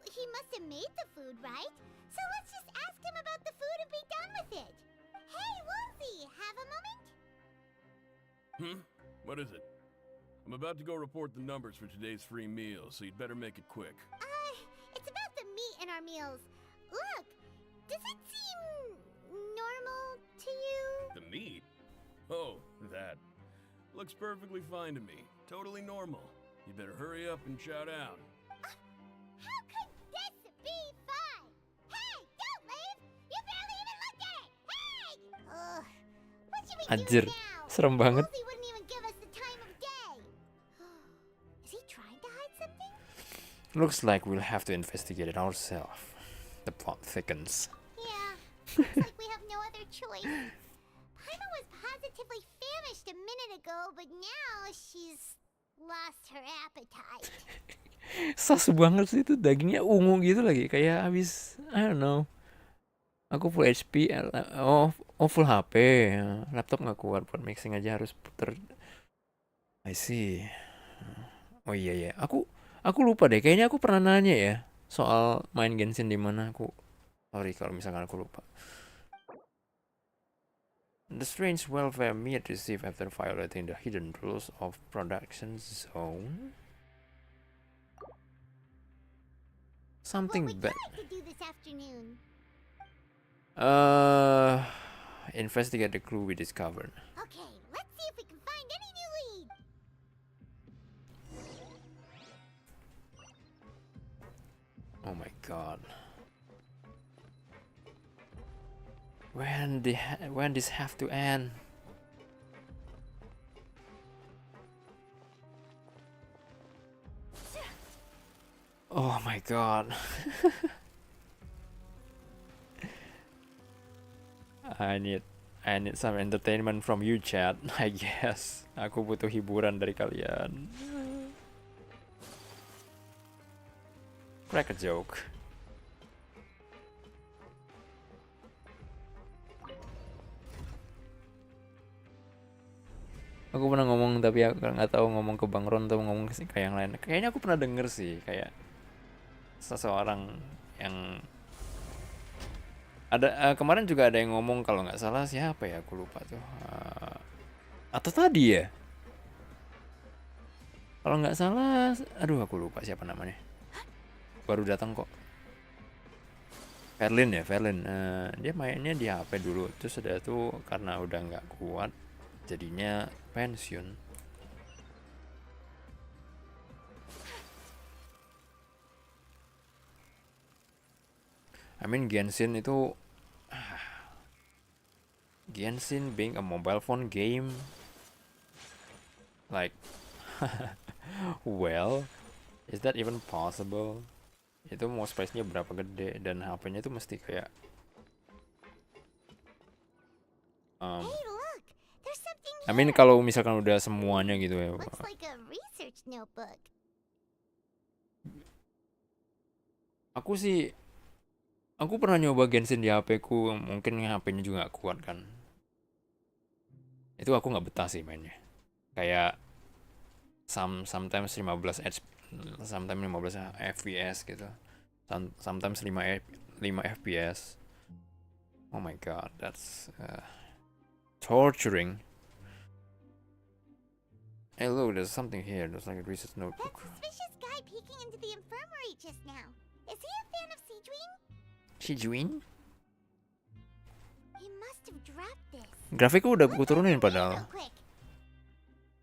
He must have made the food, right? So let's just ask him about the food and be done with it. Hey, Woolsey, have a moment? What is it? I'm about to go report the numbers for today's free meal, so you'd better make it quick. It's about the meat in our meals. Look, does it seem normal to you? The meat? Oh, that. Looks perfectly fine to me. Totally normal. You better hurry up and shout out. How could this be fine? Hey, don't leave! You barely even looked at it! Hey! What should we Anjir, do now? serem banget. Woolsey wouldn't even give us the time of day. Is he trying to hide something? Looks like we'll have to investigate it ourselves. The plot thickens. Yeah, looks like we have no other choice. Paimon was positively famished a minute ago, but now she's lost her appetite. Sus banget sih itu, dagingnya ungu gitu lagi, kayak habis, I don't know. Aku full HP, full HP, laptop nggak kuat buat mixing aja harus puter. I see. Oh iya, aku lupa deh, kayaknya aku pernah nanya ya soal main Genshin di mana. Sorry kalau misalkan aku lupa. The strange welfare meat received after violating the hidden rules of production zone. Something bad. What would you like to do this afternoon? Investigate the clue we discovered. Okay, let's see if we can Oh my god. When this have to end? Oh my god. I need some entertainment from you, chat. I guess. Aku butuh hiburan dari kalian. Crack a joke. Aku pernah ngomong tapi aku nggak tahu ngomong ke Bang Ron atau ngomong ke yang lain. Kayaknya aku pernah denger sih kayak seseorang yang ada kemarin juga ada yang ngomong kalau nggak salah siapa ya aku lupa tuh atau tadi ya kalau nggak salah aduh aku lupa siapa namanya baru datang kok Verlin dia mainnya di HP dulu terus udah tuh karena udah nggak kuat jadinya pensiun. I mean Genshin itu Genshin being a mobile phone game like well is that even possible? Itu mau space-nya berapa gede dan HP-nya itu mesti kayak I mean kalau misalkan udah semuanya gitu ya. Looks like a research notebook. Aku pernah nyoba Genshin di HP-ku, mungkin HP-nya juga gak kuat kan. Itu aku nggak betah sih mainnya. Kayak sometimes 15 FPS gitu. Sometimes 5 FPS. Oh my god, that's torturing. Hey look, there's something here. There's like a research notebook. That suspicious guy peeking into the infirmary just now. Is he a fan of Sejuin? Sejuin? He must have dropped this. Grafiknya udah aku turunin padahal.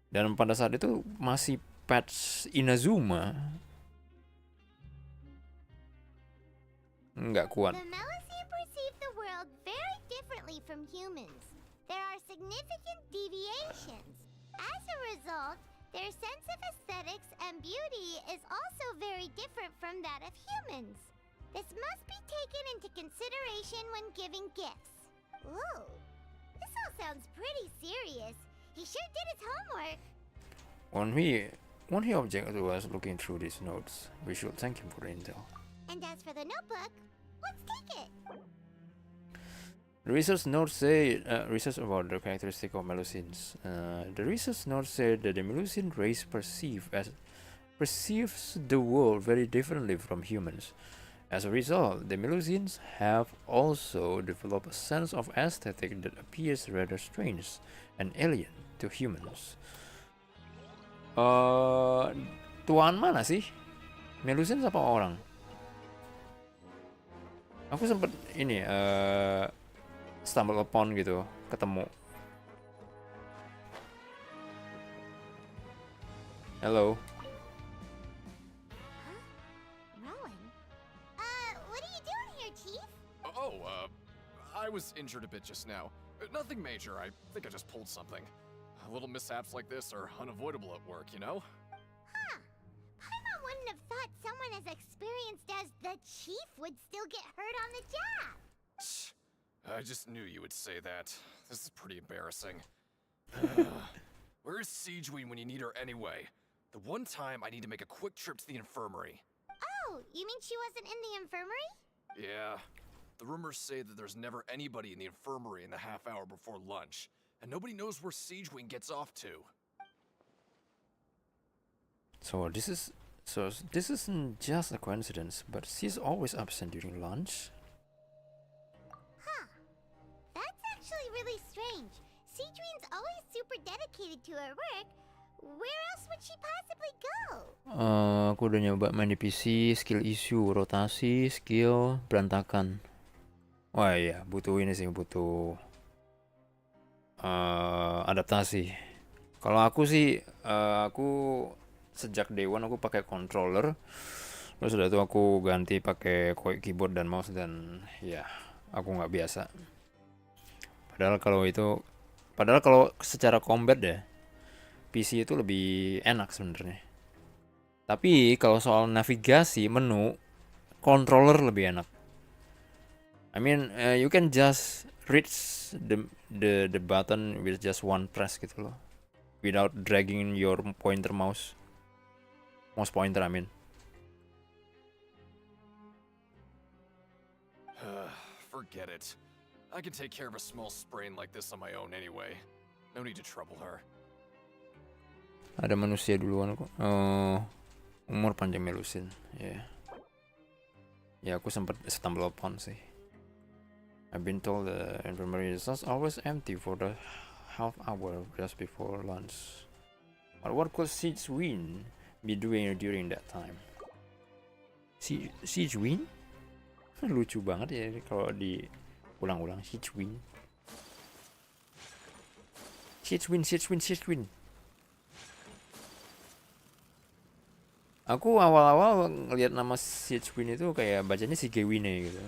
Dan pada saat itu masih patch Inazuma. Nggak kuat. The Melusine perceive the world very differently from humans. There are significant deviations. As a result, their sense of aesthetics and beauty is also very different from that of humans. This must be taken into consideration when giving gifts. Ooh, this all sounds pretty serious. He sure did his homework. When he objected to us looking through these notes, we should thank him for the intel. And as for the notebook, let's take it. The research notes say research about the characteristic of Melusines. The research notes say that the Melusine race perceives the world very differently from humans. As a result, the Melusines have also developed a sense of aesthetic that appears rather strange and alien to humans. Tuan mana sih? Melusines apa orang? Aku sempet ini stumble upon gitu, ketemu. Hello. Rowan? What are you doing here, Chief? I was injured a bit just now. Nothing major, I think I just pulled something. Little mishaps like this are unavoidable at work, you know? Huh. Paimon wouldn't have thought someone as experienced as the Chief would still get hurt on the job. I just knew you would say that. This is pretty embarrassing. Where is Sejuin when you need her anyway? The one time I need to make a quick trip to the infirmary. Oh, you mean she wasn't in the infirmary? Yeah. The rumors say that there's never anybody in the infirmary in the half hour before lunch, and nobody knows where Sejuin gets off to. So this isn't just a coincidence, but she's always absent during lunch. That's actually really strange. Sejuin's always super dedicated to her work. Where else would she possibly go? Aku udah nyoba main di PC, skill issue, rotasi, skill berantakan. Wah iya, butuh ini sih, butuh adaptasi. Kalau aku sih, aku sejak day one aku pakai controller. Terus udah itu aku ganti pakai keyboard dan mouse dan ya aku nggak biasa. Padahal kalau secara combat ya PC itu lebih enak sebenarnya. Tapi kalau soal navigasi menu controller lebih enak. I mean you can just reach the button with just one press gitu loh, without dragging your mouse pointer I mean. Forget it. I can take care of a small sprain like this on my own anyway. No need to trouble her. Ada manusia duluan kok. Umur panjang Melusin. Ya. Ya aku sempat stumble upon sih. I've been told the infirmary is always empty for the half hour just before lunch. But what could Siege Win be doing during that time? Siege Win? Lucu banget ya kalau di ulang-ulang. Siege Win. Aku awal-awal ngelihat nama Siege Win itu kayak bacanya si Gewine gitu.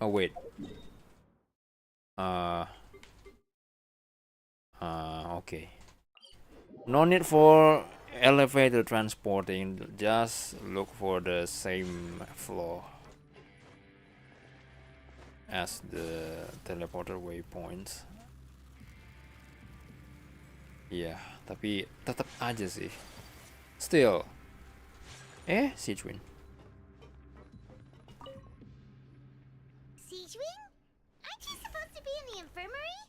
Oh wait. Okay. No need for elevator transporting. Just look for the same floor as the teleporter waypoints. Iya, tapi tetap aja sih. Still. Siege Win. Siege Wing? Aren't you supposed to be in the infirmary?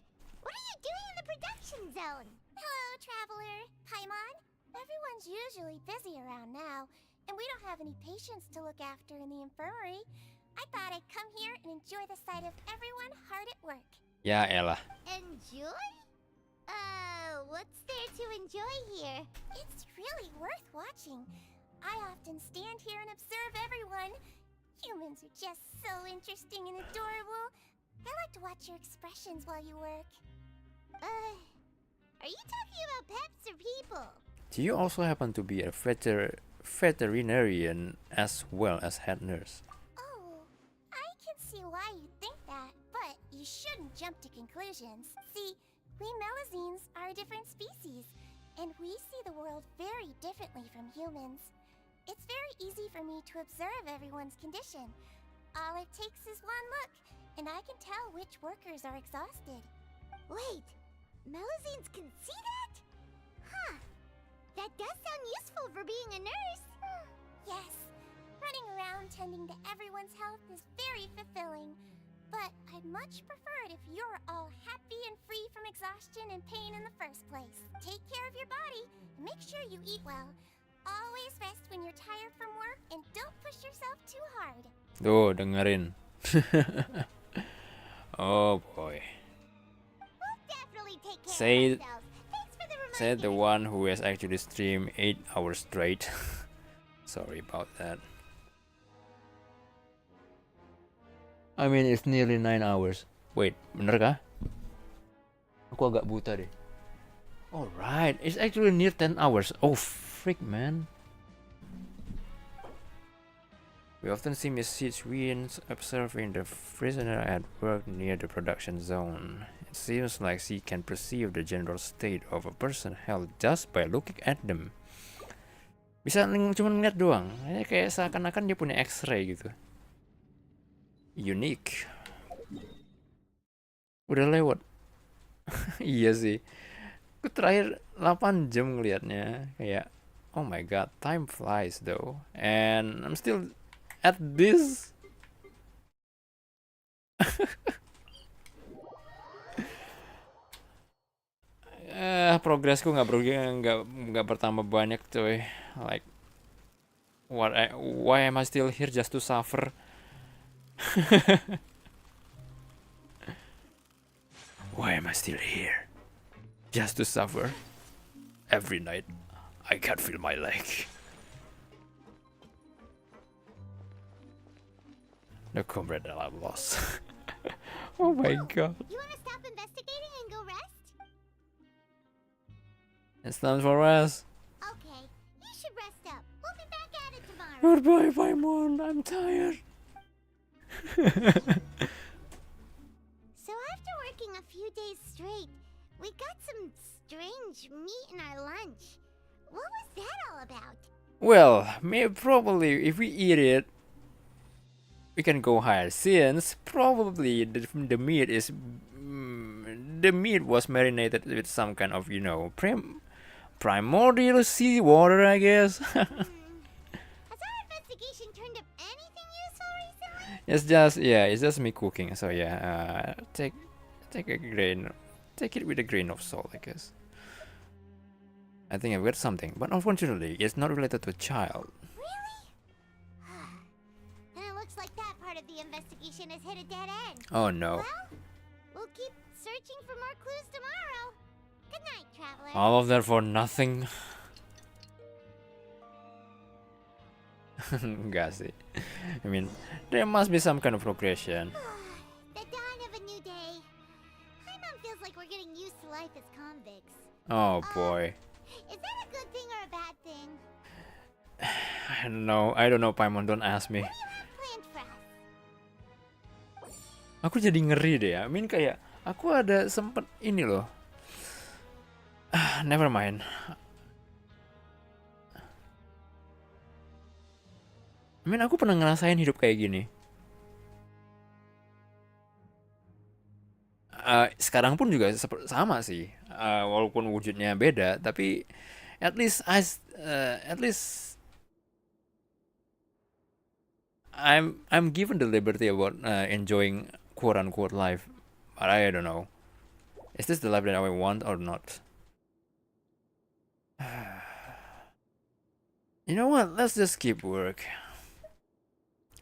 What are you doing in the production zone? Hello, traveler. Paimon? Everyone's usually busy around now, and we don't have any patients to look after in the infirmary. I thought I'd come here and enjoy the sight of everyone hard at work. Ya elah. Enjoy? What's there to enjoy here? It's really worth watching. I often stand here and observe everyone. Humans are just so interesting and adorable. I like to watch your expressions while you work. Are you talking about pets or people? Do you also happen to be a veterinarian as well as head nurse? Oh, I can see why you think that, but you shouldn't jump to conclusions. See, we Melazines are a different species, and we see the world very differently from humans. It's very easy for me to observe everyone's condition. All it takes is one look, and I can tell which workers are exhausted. Wait, Melazines can see that? Huh. That does sound useful for being a nurse. Yes. Running around tending to everyone's health is very fulfilling. But I'd much prefer it if you're all happy and free from exhaustion and pain in the first place. Take care of your body and make sure you eat well. Always rest when you're tired from work and don't push yourself too hard. Tuh, dengerin. Oh boy. We'll definitely take care Say, of ourselves. Thanks for the reminder. said the one who has actually streamed 8 hours straight. Sorry about that. I mean, it's nearly 9 hours. Wait, bener kah? Aku agak buta deh. Alright, it's actually near 10 hours. Oh, freak, man. We often see Miss Siege Win observing the prisoner at work near the production zone. It seems like she can perceive the general state of a person held just by looking at them. Bisa cuma ngeliat doang. Kayak seakan-akan dia punya X-ray gitu. Unique. Udah lewat. Iya sih. Aku terakhir 8 jam ngeliatnya. Kayak, oh my god, time flies though. And I'm still at this. Progresku nggak bertambah banyak coy. Like, why am I still here just to suffer? Why am I still here? Just to suffer? Every night, I can't feel my leg. The comrade that I've lost. Oh my god. You want to stop investigating and go rest? It's time for us. Okay, you should rest up. We'll be back at it tomorrow. Goodbye, Paimon. I'm tired. So after working a few days straight, we got some strange meat in our lunch. What was that all about? Well, maybe probably if we eat it, we can go higher. Since probably the meat is the meat was marinated with some kind of primordial sea water, I guess. Has our investigation turned up anything useful recently? It's just me cooking. So yeah, take it with a grain of salt, I guess. I think I've got something, but unfortunately, it's not related to a child. Really? Then it looks like that part of the investigation has hit a dead end. Oh no. Well, we'll keep searching for more clues tomorrow. Good night, traveler. All of that for nothing. Enggak sih. I mean, there must be some kind of progression. The dawn of a new day. Paimon feels like we're getting used to life as convicts. Oh boy. Is that a good thing or a bad thing? I don't know, Paimon, don't ask me. What do you have planned for us? Aku jadi ngeri deh. I mean kayak aku ada sempet ini loh. Never mind. I mean aku pernah ngerasain hidup kayak gini. Sekarang pun juga sama sih. Walaupun wujudnya beda, tapi at least I'm given the liberty about enjoying quote unquote life, but I don't know. Is this the life that I want or not? You know what? Let's just keep work.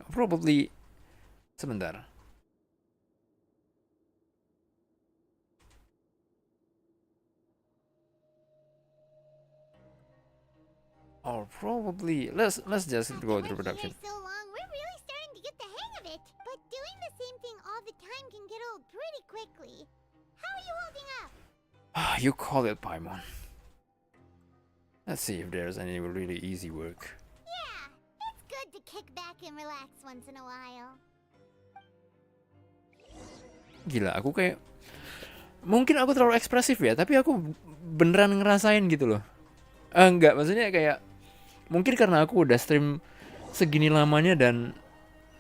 Probably sebentar. Or probably let's just go through production. So long, we're really starting to get the hang of it. But doing the same thing all the time can get old pretty quickly. How are you holding up? You call it, Paimon. Let's see if there's any really easy work. Yeah, it's good to kick back and relax once in a while. Gila, aku kayak mungkin aku terlalu ekspresif ya, tapi aku beneran ngerasain gitu loh. Enggak, maksudnya kayak mungkin karena aku udah stream segini lamanya dan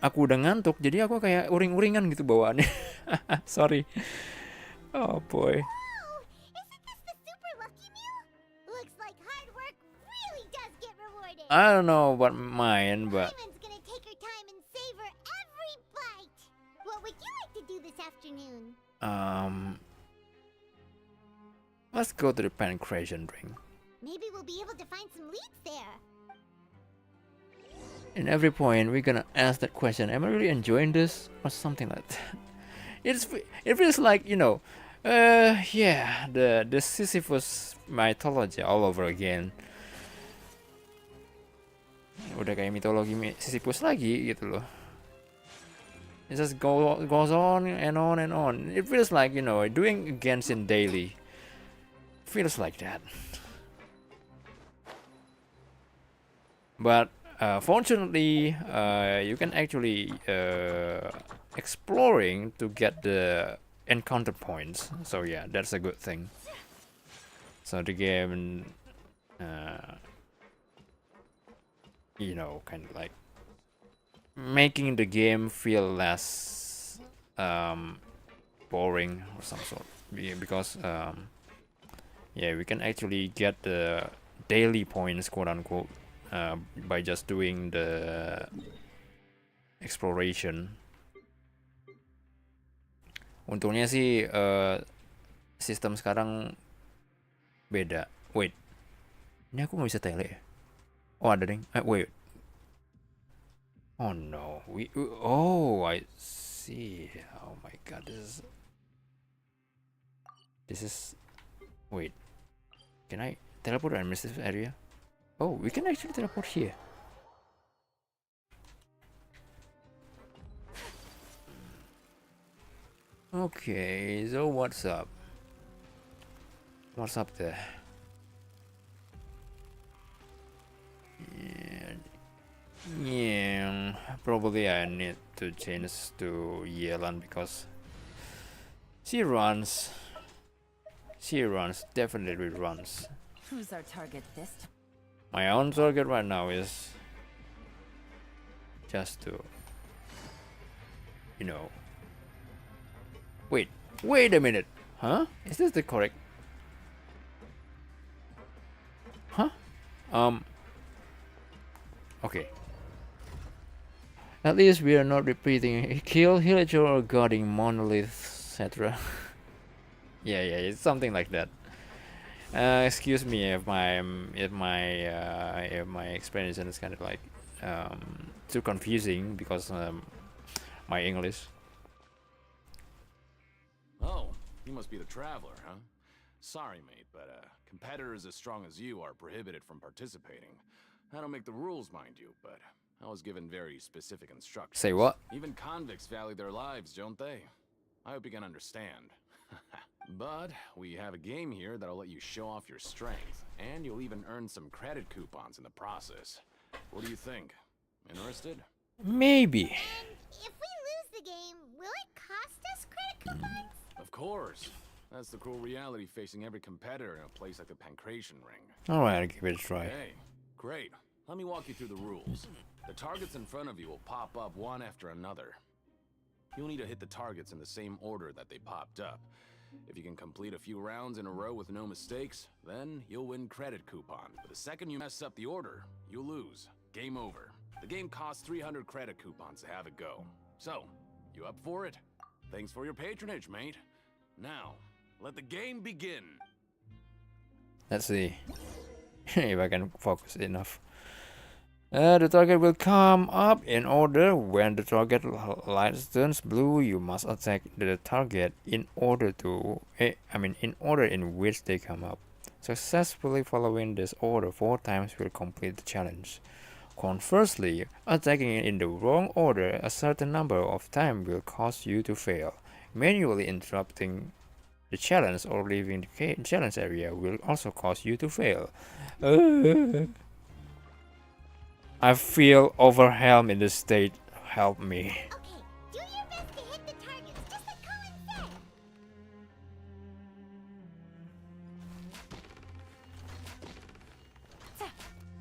aku udah ngantuk, jadi aku kayak uring-uringan gitu bawaannya. Sorry. Oh boy. I don't know about mine, but Paimon's gonna take her time and savor every bite. What would you like to do this afternoon? let's go to the pancreation ring. Maybe we'll be able to find some leads there. In every point, we're gonna ask that question: am I really enjoying this, or something like that? It feels like yeah, the Sisyphus mythology all over again. Udah kayak mitologi Sisyphus lagi gitu loh. It just goes on and on and on. It feels like doing Genshin daily. Feels like that. But fortunately, you can actually exploring to get the encounter points. So yeah, that's a good thing. So the game, kind of like making the game feel less boring or some sort. Because yeah, we can actually get the daily points, quote unquote, by just doing the exploration. Untungnya sih sistem sekarang beda. Wait, ini aku nggak bisa tele ya? Oh ada deng. Wait. Oh no. Oh, I see. Oh my god, this is. Wait. Can I teleport and miss this area? Oh, we can actually teleport here. Okay, so what's up? What's up there? Yeah, probably I need to change to Yelan because she runs. She runs, definitely runs. Who's our target this time? My own target right now is just to, you know. Wait a minute. Huh? Is this the correct? Huh? Okay. At least we are not repeating kill villager or guarding monolith, etc. yeah, it's something like that. Excuse me if my explanation is kind of like too confusing because my English. Oh, you must be the traveler, huh? Sorry, mate, but competitors as strong as you are prohibited from participating. I don't make the rules, mind you, but I was given very specific instructions. Say what? Even convicts value their lives, don't they? I hope you can understand. But we have a game here that'll let you show off your strength, and you'll even earn some credit coupons in the process. What do you think? Interested? Maybe. If we lose the game, will it cost us credit coupons? Of course. That's the cruel reality facing every competitor in a place like the Pancration Ring. Alright, I'll give it a try. Okay, great. Let me walk you through the rules. The targets in front of you will pop up one after another. You'll need to hit the targets in the same order that they popped up. If you can complete a few rounds in a row with no mistakes, then you'll win credit coupons. But the second you mess up the order, you'll lose. Game over. The game costs 300 credit coupons to have it go. So, you up for it? Thanks for your patronage, mate. Now, let the game begin. Let's see if I can focus enough. The target will come up in order. When the target light turns blue, you must attack the target in order in which they come up. Successfully following this order 4 times will complete the challenge. Conversely, attacking in the wrong order a certain number of times will cause you to fail. Manually interrupting the challenge or leaving the challenge area will also cause you to fail. I feel overwhelmed in this state. Help me. Okay, do your best to hit the targets, just like Colin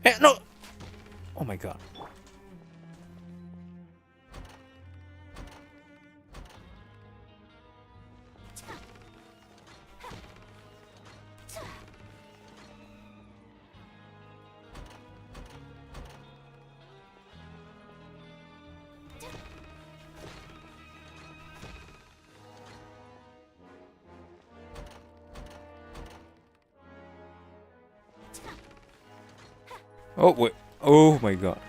said. No! Oh my god. Oh wait. Oh my god.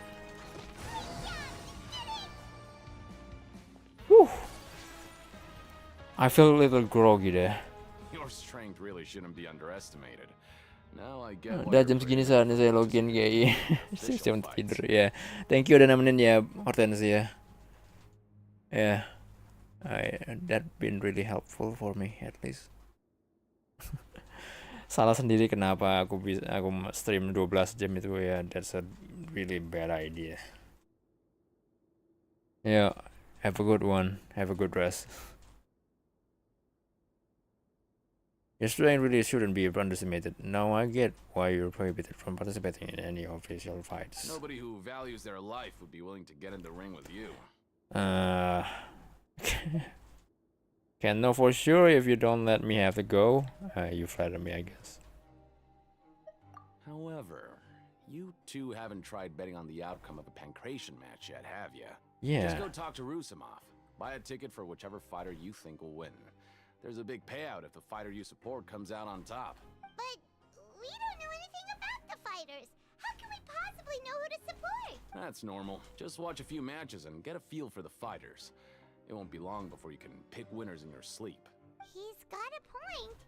Whew. I feel a little groggy there. Your strength really shouldn't be underestimated. Now I get Udah jam segini saatnya saya login kayak jam tidur ya. Thank you udah nemenin ya Hortensia. Yeah, that been really helpful for me at least. Salah sendiri kenapa aku stream 12 jam itu ya. That's a really bad idea. Yeah, have a good one. Have a good rest. Your strength really shouldn't be underestimated. Now I get why you're prohibited from participating in any official fights. Nobody who values their life would be willing to get in the ring with you. Can't know for sure if you don't let me have to go. You flatter me, I guess. However, you two haven't tried betting on the outcome of a Pancration match yet, have you? Yeah. Just go talk to Rusimov. Buy a ticket for whichever fighter you think will win. There's a big payout if the fighter you support comes out on top. But we don't know anything about the fighters. How can we possibly know who to support? That's normal. Just watch a few matches and get a feel for the fighters. It won't be long before you can pick winners in your sleep. He's got a point.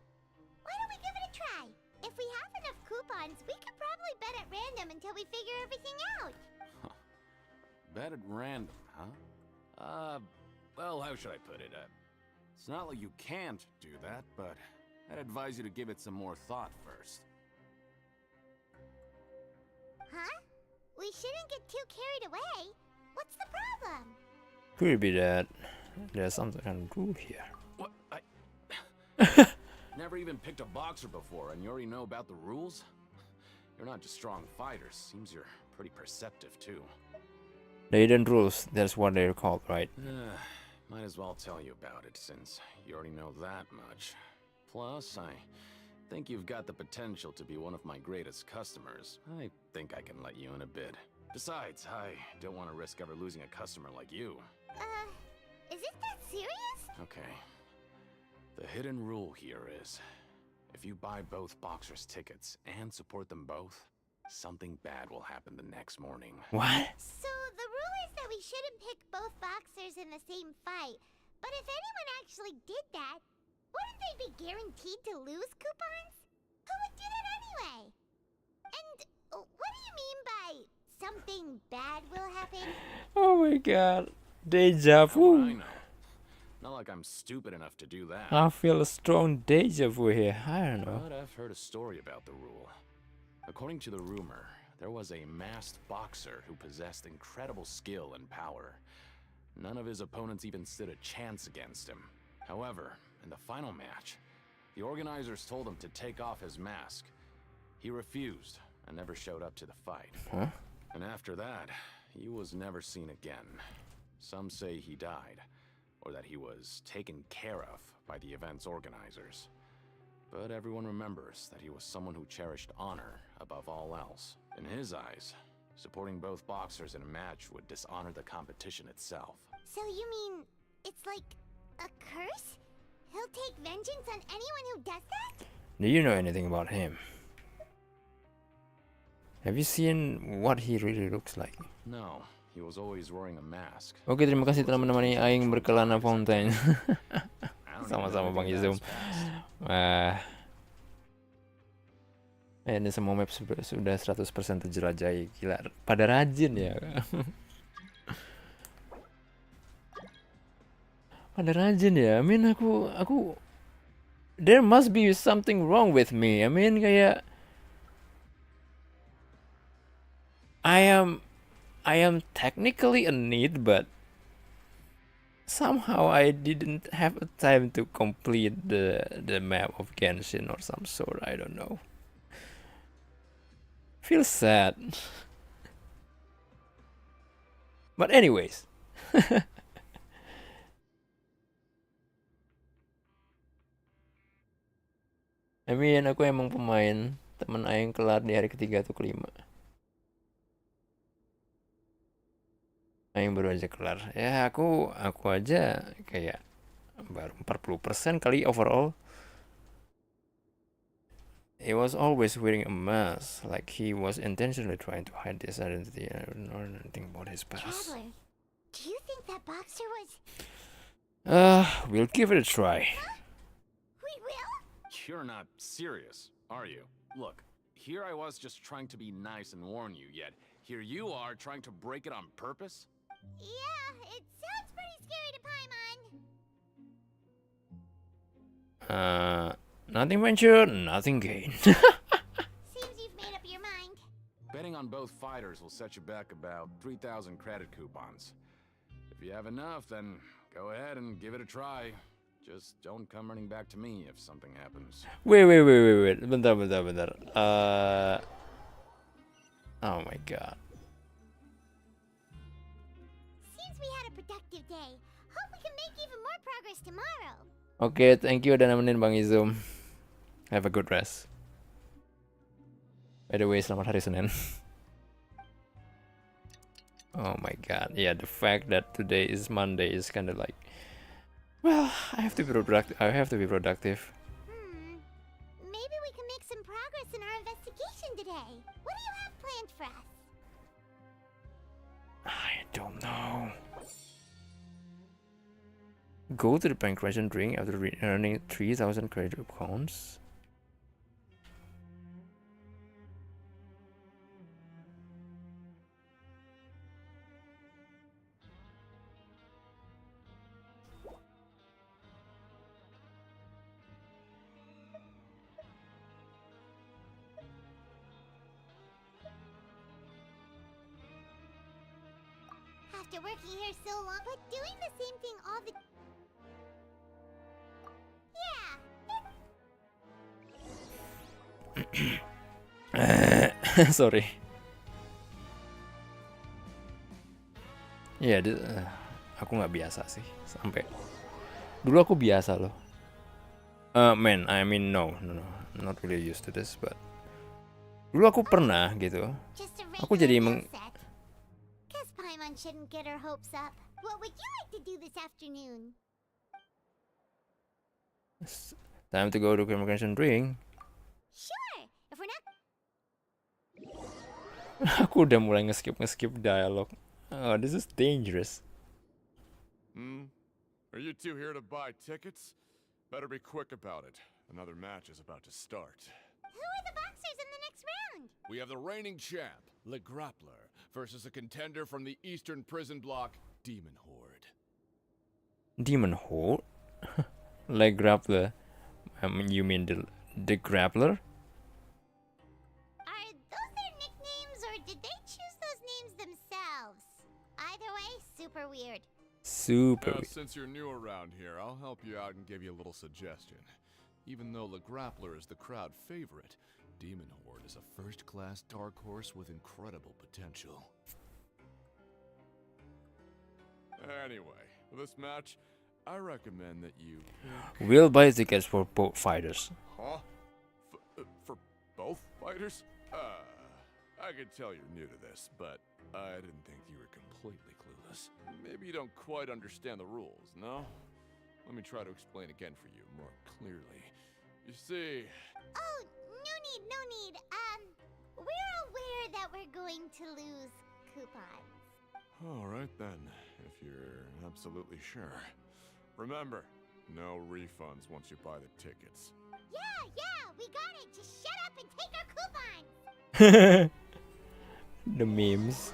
Why don't we give it a try? If we have enough coupons, we could probably bet at random until we figure everything out. Bet at random, huh? Well, how should I put it? It's not like you can't do that, but I'd advise you to give it some more thought first. Huh? We shouldn't get too carried away. What's the problem? Could be that there's some kind of rule here. What? Never even picked a boxer before, and you already know about the rules? You're not just strong fighters. Seems you're pretty perceptive, too. The hidden rules, that's what they're called, right? Might as well tell you about it, since you already know that much. Plus, I think you've got the potential to be one of my greatest customers. I think I can let you in a bid. Besides, I don't want to risk ever losing a customer like you. Is it that serious? Okay. The hidden rule here is, if you buy both boxers' tickets and support them both, something bad will happen the next morning. What? So the rule is that we shouldn't pick both boxers in the same fight. But if anyone actually did that, wouldn't they be guaranteed to lose coupons? Who would do that anyway? And what do you mean by something bad will happen? Oh my god. Deja vu. I know. Not like I'm stupid enough to do that. I feel a strong deja vu here. I don't know. But I've heard a story about the rule. According to the rumor, there was a masked boxer who possessed incredible skill and power. None of his opponents even stood a chance against him. However, in the final match, the organizers told him to take off his mask. He refused and never showed up to the fight. Huh? And after that, he was never seen again. Some say he died, or that he was taken care of by the event's organizers. But everyone remembers that he was someone who cherished honor above all else. In his eyes, supporting both boxers in a match would dishonor the competition itself. So you mean it's like a curse? He'll take vengeance on anyone who does that? Do you know anything about him? Have you seen what he really looks like? No, he was always wearing a mask. Oke, terima kasih telah menemani Aing berkelana Fontaine. Sama-sama Bang Izum. Ini semua map sudah 100% terjelajahi. Gila, pada rajin ya. Pada rajin ya. I mean aku there must be something wrong with me. I mean kayak I am technically a NEET, but somehow I didn't have a time to complete the map of Genshin or some sort. I don't know. Feels sad. But anyways. I mean, aku emang pemain. Temen Aing kelar di hari ketiga atau kelima. Aing baru aja kelar. Ya aku aja kayak baru 40% kali overall. He was always wearing a mask, like he was intentionally trying to hide his identity. I don't know anything about his past. Traveler, do you think that boxer was... We'll give it a try. Huh? We will? You're not serious, are you? Look, here I was just trying to be nice and warn you, yet here you are trying to break it on purpose? Yeah, it sounds pretty scary to Paimon. Nothing ventured, nothing gained. Seems you've made up your mind. Betting on both fighters will set you back about 3,000 credit coupons. If you have enough, then go ahead and give it a try. Just don't come running back to me if something happens. Wait. Bentar. Oh my god. Seems we had a productive day. Hope we can make even more progress tomorrow. Oke, thank you udah nemenin Bang Izum. Have a good rest. By the way, selamat hari Senin. Oh my god. Yeah, the fact that today is Monday is kind of like, well, I have to be productive. Maybe we can make some progress in our investigation today. What do you have planned for us? I don't know. Go to the bank and drink after earning 3,000 credit coupons. after working here so long, but doing the same thing all the... Yeah, Sorry. Ya, aku nggak biasa sih sampai. Dulu aku biasa loh. Man, I mean no, not really used to this, but dulu aku pernah gitu. Aku jadi Guess Paimon shouldn't get her hopes up. What would you like to do this afternoon? Time to go to Genshin Ring. Sure, if we're not... Aku udah mulai ngeskip dialog. Oh, this is dangerous. Are you two here to buy tickets? Better be quick about it. Another match is about to start. Who are the boxers in the next round? We have the reigning champ, Le Grappler, versus a contender from the Eastern Prison Block, Demon Horde. Demon Horde? Like Grappler? You mean the Grappler? Are those their nicknames, or did they choose those names themselves? Either way, super weird. Super weird. Since you're new around here, I'll help you out and give you a little suggestion. Even though Le Grappler is the crowd favorite, Demon Horde is a first-class dark horse with incredible potential. Anyway, for this match, I recommend that you... We'll buy tickets for both fighters. Huh? For both fighters? I can tell you're new to this, but I didn't think you were completely clueless. Maybe you don't quite understand the rules, no? Let me try to explain again for you more clearly. You see... Oh, no need. We're aware that we're going to lose coupons. Alright then, if you're absolutely sure. Remember, no refunds once you buy the tickets. Yeah, we got it! Just shut up and take our coupons! The memes.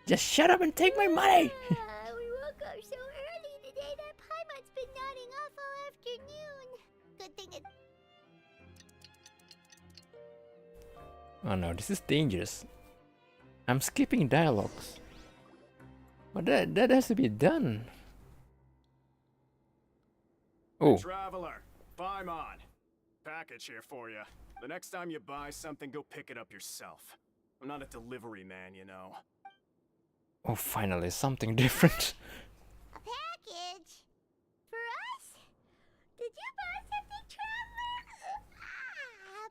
Just shut up and take my money! We woke up so early today that Paimon's been nodding off all afternoon. Good thing it... Oh no, this is dangerous. I'm skipping dialogues. But that has to be done. Oh. Traveler, Paimon. Package here for you. The next time you buy something, go pick it up yourself. I'm not a delivery man, you know. Oh, finally, something different. A package? For us? Did you buy something, Traveler?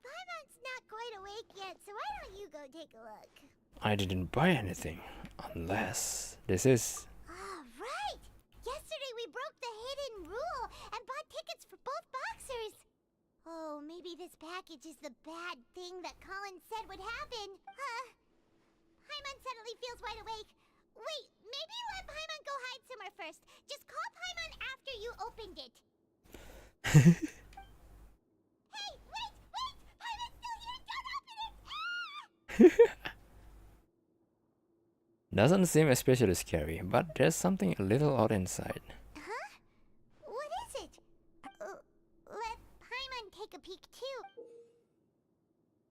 Paimon's not quite awake yet, so why don't you go take a look? I didn't buy anything. Unless this is... Right! Yesterday we broke the hidden rule and bought tickets for both boxers. Oh, maybe this package is the bad thing that Colin said would happen. Paimon suddenly feels wide awake. Wait, maybe let Paimon go hide somewhere first. Just call Paimon after you opened it. Hey, wait! Paimon's still here! Don't open it! Doesn't seem especially scary, but there's something a little odd inside. Huh? What is it? Let Paimon take a peek too.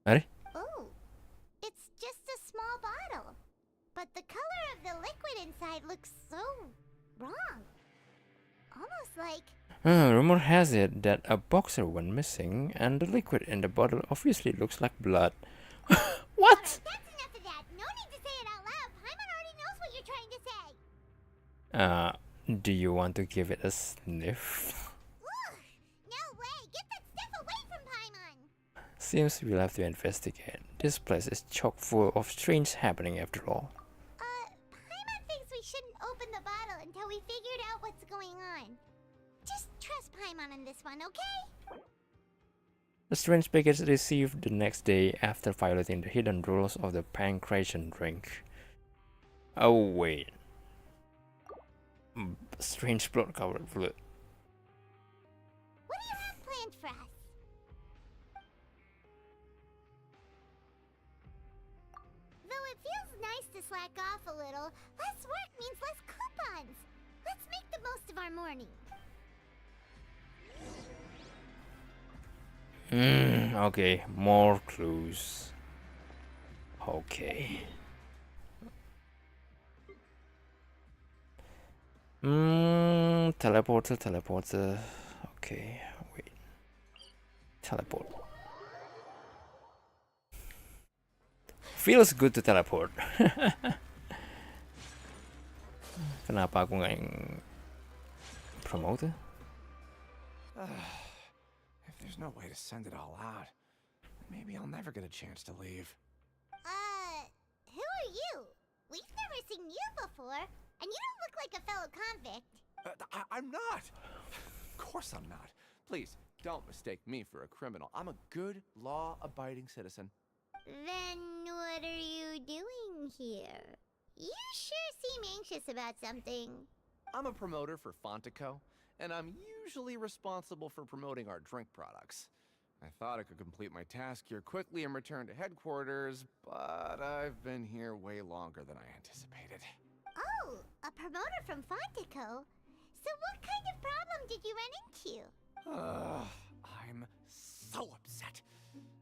Are? Oh, it's just a small bottle. But the color of the liquid inside looks so wrong. Almost like... Rumor has it that a boxer went missing, and the liquid in the bottle obviously looks like blood. What? That's enough of that. No need to say it out loud. Paimon already knows what you're trying to say. Do you want to give it a sniff? No way! Get that stuff away from Paimon! Seems we'll have to investigate. This place is chock full of strange happening after all. Paimon thinks we shouldn't open the bottle until we figured out what's going on. Just trust Paimon on this one, okay? The strange package received the next day after violating the hidden rules of the pancreation drink. Oh wait. Strange blood-covered fluid. What do you have planned for us? Though it feels nice to slack off a little, less work means less coupons. Let's make the most of our morning. Okay, more clues. Okay. Teleporter. Okay, wait. Teleport. Feels good to teleport. Kenapa aku nggak yang promote? If there's no way to send it all out, maybe I'll never get a chance to leave. Who are you? We've never seen you before, and you don't look like a fellow convict. I'm not! Of course I'm not. Please, don't mistake me for a criminal. I'm a good, law-abiding citizen. Then what are you doing here? You sure seem anxious about something. I'm a promoter for Fontico, and I'm usually responsible for promoting our drink products. I thought I could complete my task here quickly and return to headquarters, but I've been here way longer than I anticipated. Oh, a promoter from Fontico? So what kind of problem did you run into? I'm so upset.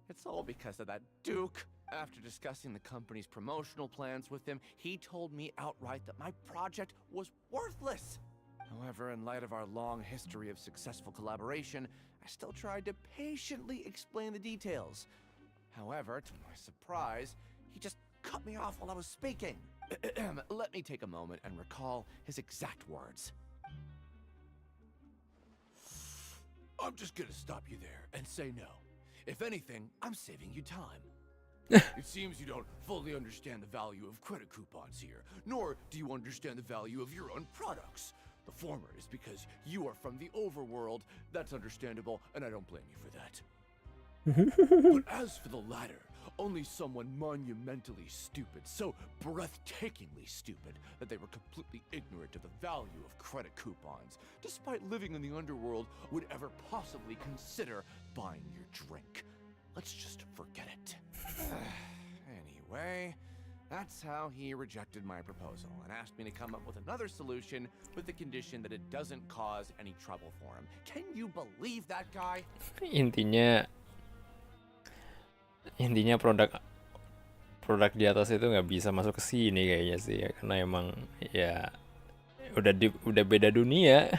It's all because of that Duke. After discussing the company's promotional plans with him, he told me outright that my project was worthless. However, in light of our long history of successful collaboration, I still tried to patiently explain the details. However, to my surprise, he just cut me off while I was speaking. Let me take a moment and recall his exact words. I'm just gonna stop you there and say no. If anything, I'm saving you time. It seems you don't fully understand the value of credit coupons here, nor do you understand the value of your own products. The former is because you are from the overworld. That's understandable, and I don't blame you for that. But as for the latter, only someone monumentally stupid, so breathtakingly stupid that they were completely ignorant of the value of credit coupons, despite living in the underworld, would ever possibly consider buying your drink. Let's just forget it. Anyway, that's how he rejected my proposal and asked me to come up with another solution with the condition that it doesn't cause any trouble for him. Can you believe that guy? Intinya produk di atas itu nggak bisa masuk ke sini kayaknya sih ya, karena emang ya udah beda dunia.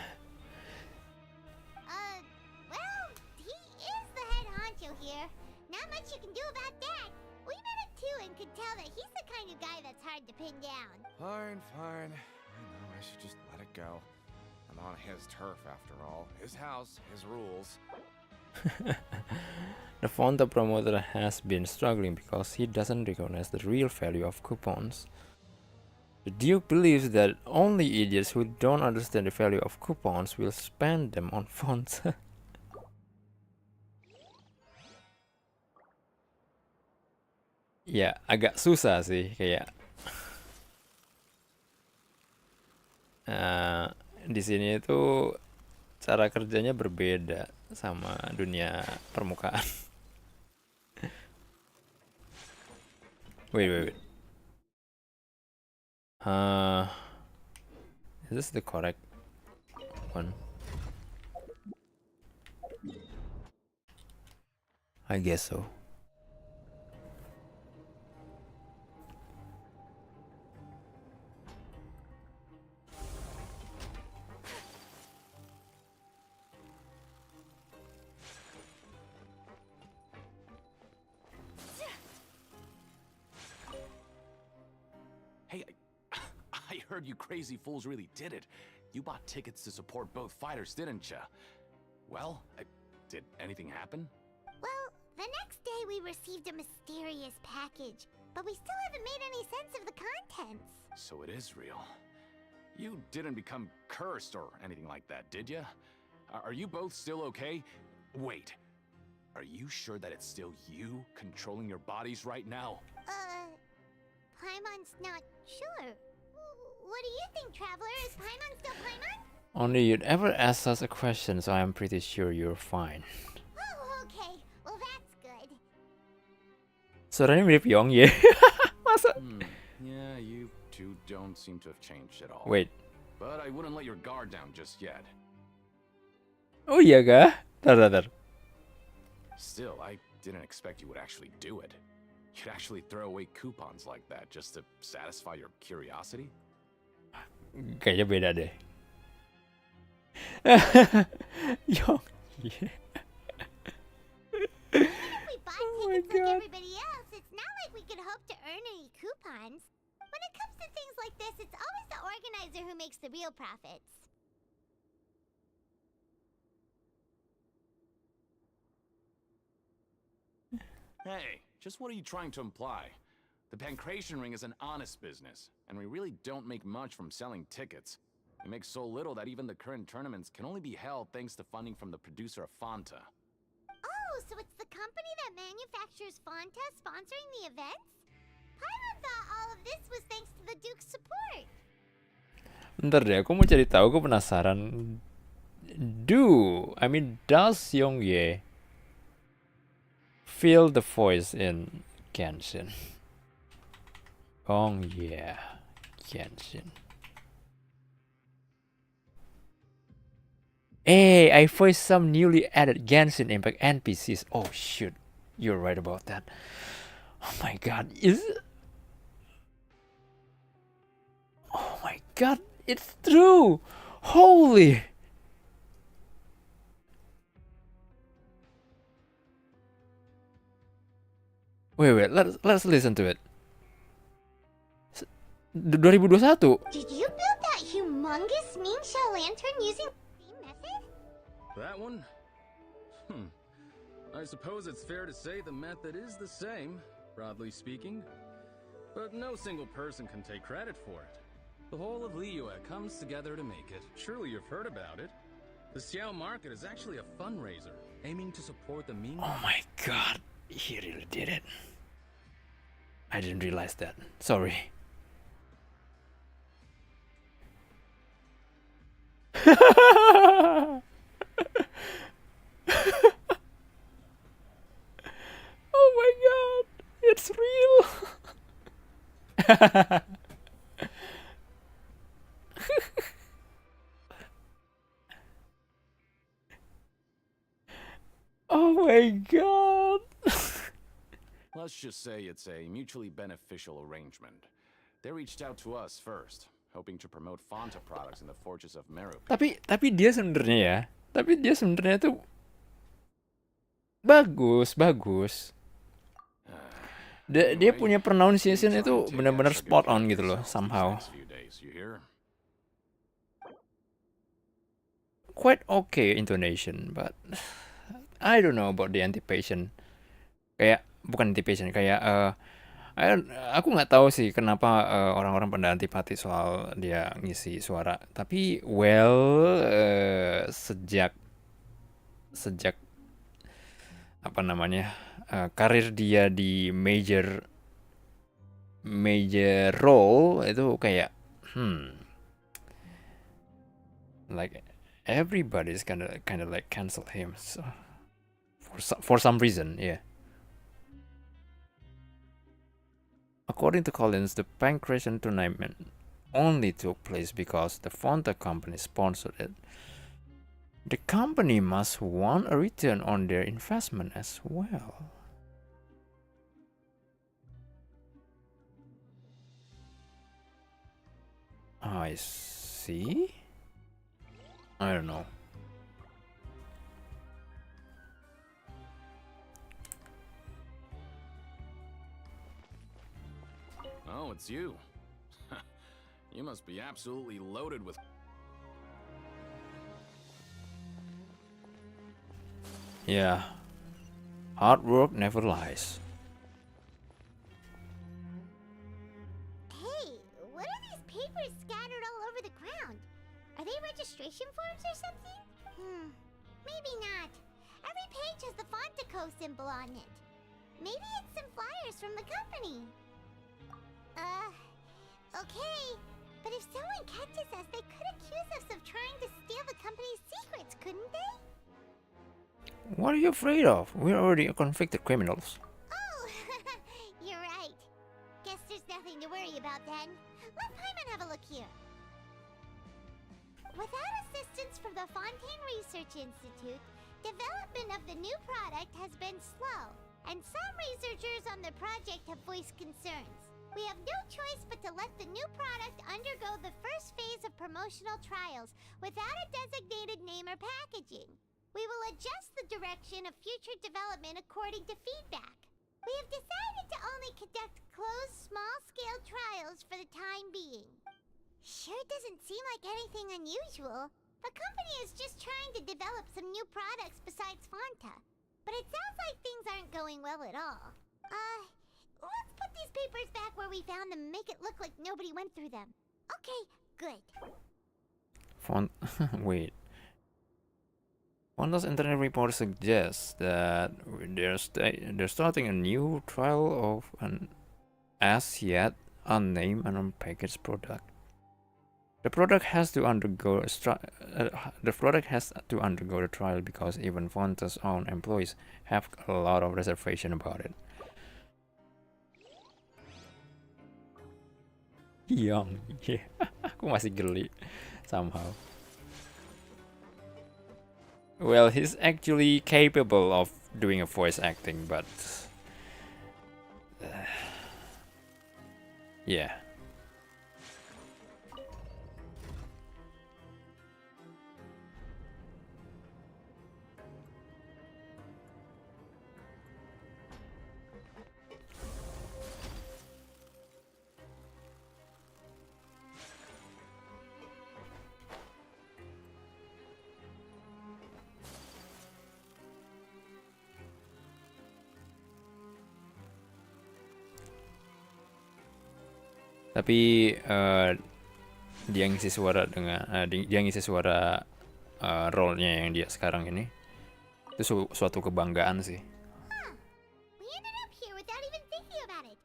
Well, he is the head honcho here. Not much you can do about that. We met him too and could tell that he's the kind of guy that's hard to pin down. Fine. I know I should just let it go. I'm on his turf after all. His house, his rules. The Fonta promoter has been struggling because he doesn't recognize the real value of coupons. The Duke believes that only idiots who don't understand the value of coupons will spend them on fonts. Ya, agak susah sih kayak di sini itu cara kerjanya berbeda sama dunia permukaan. Wait. Is this the correct one? I guess so. Hey, I heard you crazy fools really did it. You bought tickets to support both fighters, didn't ya? Well, did anything happen? Well, the next day we received a mysterious package, but we still haven't made any sense of the contents. So it is real. You didn't become cursed or anything like that, did ya? Are you both still okay? Wait, are you sure that it's still you controlling your bodies right now? Paimon's not sure. What do you think, Traveler? Is Paimon still Paimon? Only you'd ever ask us a question, so I'm pretty sure you're fine. Oh, okay. Well, that's good. Suaranya mirip Yongye. Masa? Yeah, you two don't seem to have changed at all. Wait. But I wouldn't let your guard down just yet. Oh iya kah? Tar. Still, I didn't expect you would actually do it. You'd actually throw away coupons like that just to satisfy your curiosity? Kayaknya beda deh. Yo, yeah. If we buy tickets like everybody else, it's not like we could hope to earn any coupons. When it comes to things like this, it's always the organizer who makes the real profits. Hey, just what are you trying to imply? The Pancration Ring is an honest business, and we really don't make much from selling tickets. We make so little that even the current tournaments can only be held thanks to funding from the producer of Fanta. Oh, so it's the company that manufactures Fanta sponsoring the events? Paimon thought all of this was thanks to the Duke's support. Bentar deh, aku mau cari tahu, aku penasaran. Does Yongye feel the voice in Genshin? Oh yeah, Genshin. Hey, I voiced some newly added Genshin Impact NPCs. Oh shoot, you're right about that. Oh my god, oh my god, it's true! Holy! Wait, let's listen to it. 2021. Did you build that humongous mean shell lantern using the same method? That one? I suppose it's fair to say the method is the same, broadly speaking. But no single person can take credit for it. The whole of Liyue comes together to make it. Surely you've heard about it. The Xiao Market is actually a fundraiser, aiming to support the Ming... Oh my god, he really did it. I didn't realize that. Sorry. Oh my god, it's real. Oh my god. Let's just say it's a mutually beneficial arrangement. They reached out to us first, hoping to promote Fanta products in the Fortress of Meru. Tapi dia sebenarnya tuh bagus. Dia punya pronunciation itu benar-benar spot on gitu loh somehow. Quite okay intonation, but I don't know about the anticipation. Bukan anticipation, aku nggak tahu sih kenapa orang-orang pada antipati soal dia ngisi suara. Tapi sejak apa namanya karir dia di major role itu kayak like everybody's kind of like cancel him, so for some reason, yeah. According to Collins, the Pancration tournament only took place because the Fonta company sponsored it. The company must want a return on their investment as well. I see. I don't know. Oh, it's you. You must be absolutely loaded with... Yeah. Hard work never lies. Hey, what are these papers scattered all over the ground? Are they registration forms or something? Maybe not. Every page has the Fontaco symbol on it. Maybe it's some flyers from the company. Okay. But if someone catches us, they could accuse us of trying to steal the company's secrets, couldn't they? What are you afraid of? We're already convicted criminals. Oh, you're right. Guess there's nothing to worry about then. Let Paimon have a look here. Without assistance from the Fontaine Research Institute, development of the new product has been slow. and some researchers on the project have voiced concerns. We have no choice but to let the new product undergo the first phase of promotional trials without a designated name or packaging. We will adjust the direction of future development according to feedback. We have decided to only conduct closed, small-scale trials for the time being. Sure doesn't seem like anything unusual. The company is just trying to develop some new products besides Fanta. But it sounds like things aren't going well at all. Let's put these papers back where we found them and make it look like nobody went through them. Okay, good. Wait. Fanta's internet report suggests that they're starting a new trial of an as yet unnamed and unpackaged product. The product has to undergo the trial because even Fanta's own employees have a lot of reservation about it. Young, yeah. Aku masih geli somehow. Well, he's actually capable of doing a voice acting, but yeah. Tapi dia ngisi suara dengan dia ngisi suara role-nya yang dia sekarang ini itu suatu kebanggaan sih. We ended up here without even thinking about it.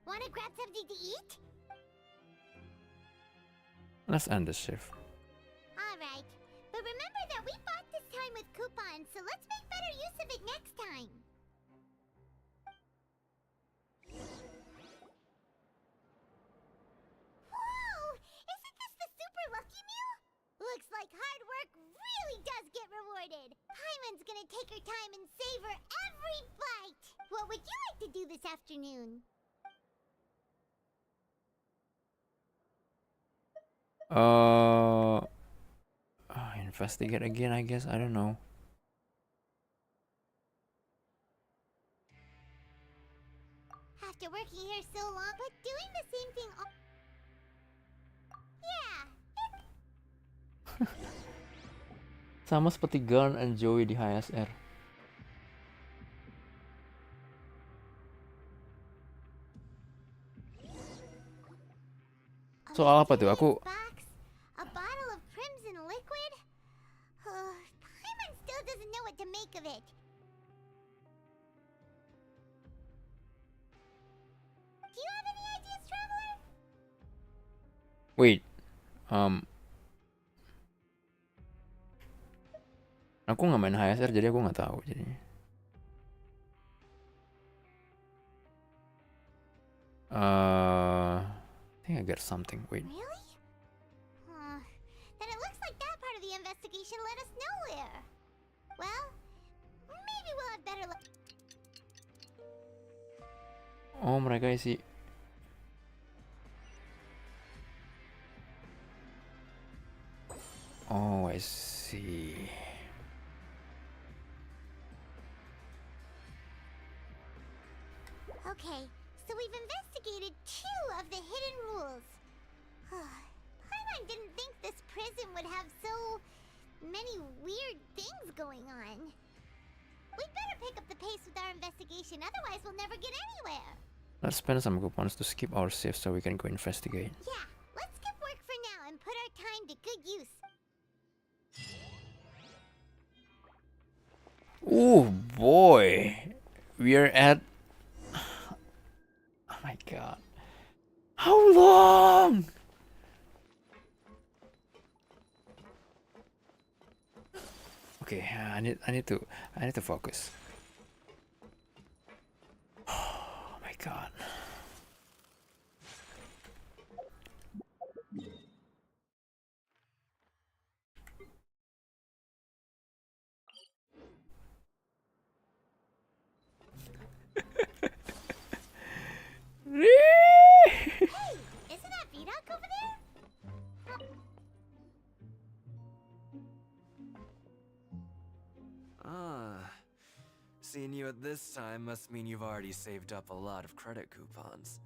Wanna grab something to eat? Let's end the shift. Alright, but remember that we bought this time with coupons, so let's make better use of it next time. Looks like hard work really does get rewarded. Paimon's gonna take her time and savor every bite. What would you like to do this afternoon? Investigate again, I guess. I don't know. After working here so long, but doing the same thing all... Yeah. Sama seperti Garn and Joey di HSR. Soal apa tuh? Aku A bottle of crimson liquid? Paimon still doesn't know what to make of it. Do you have any ideas, Traveler? Wait. Aku nggak main HSR jadi aku nggak tahu jadinya. I think I got something. Wait. Really? Then it looks like that part of the investigation led us nowhere. Well, maybe we'll have better luck. Oh, mereka isi. Oh, I see. Okay, so we've investigated 2 of the hidden rules. Paimon didn't think this prison would have so many weird things going on. We'd better pick up the pace with our investigation, otherwise we'll never get anywhere. Let's spend some coupons to skip our shift so we can go investigate. Yeah, let's skip work for now and put our time to good use. Oh boy, we're at. Oh my god, how long? Okay, I need to focus. Oh my god. Seeing you at this time must mean you've already saved up a lot of credit coupons.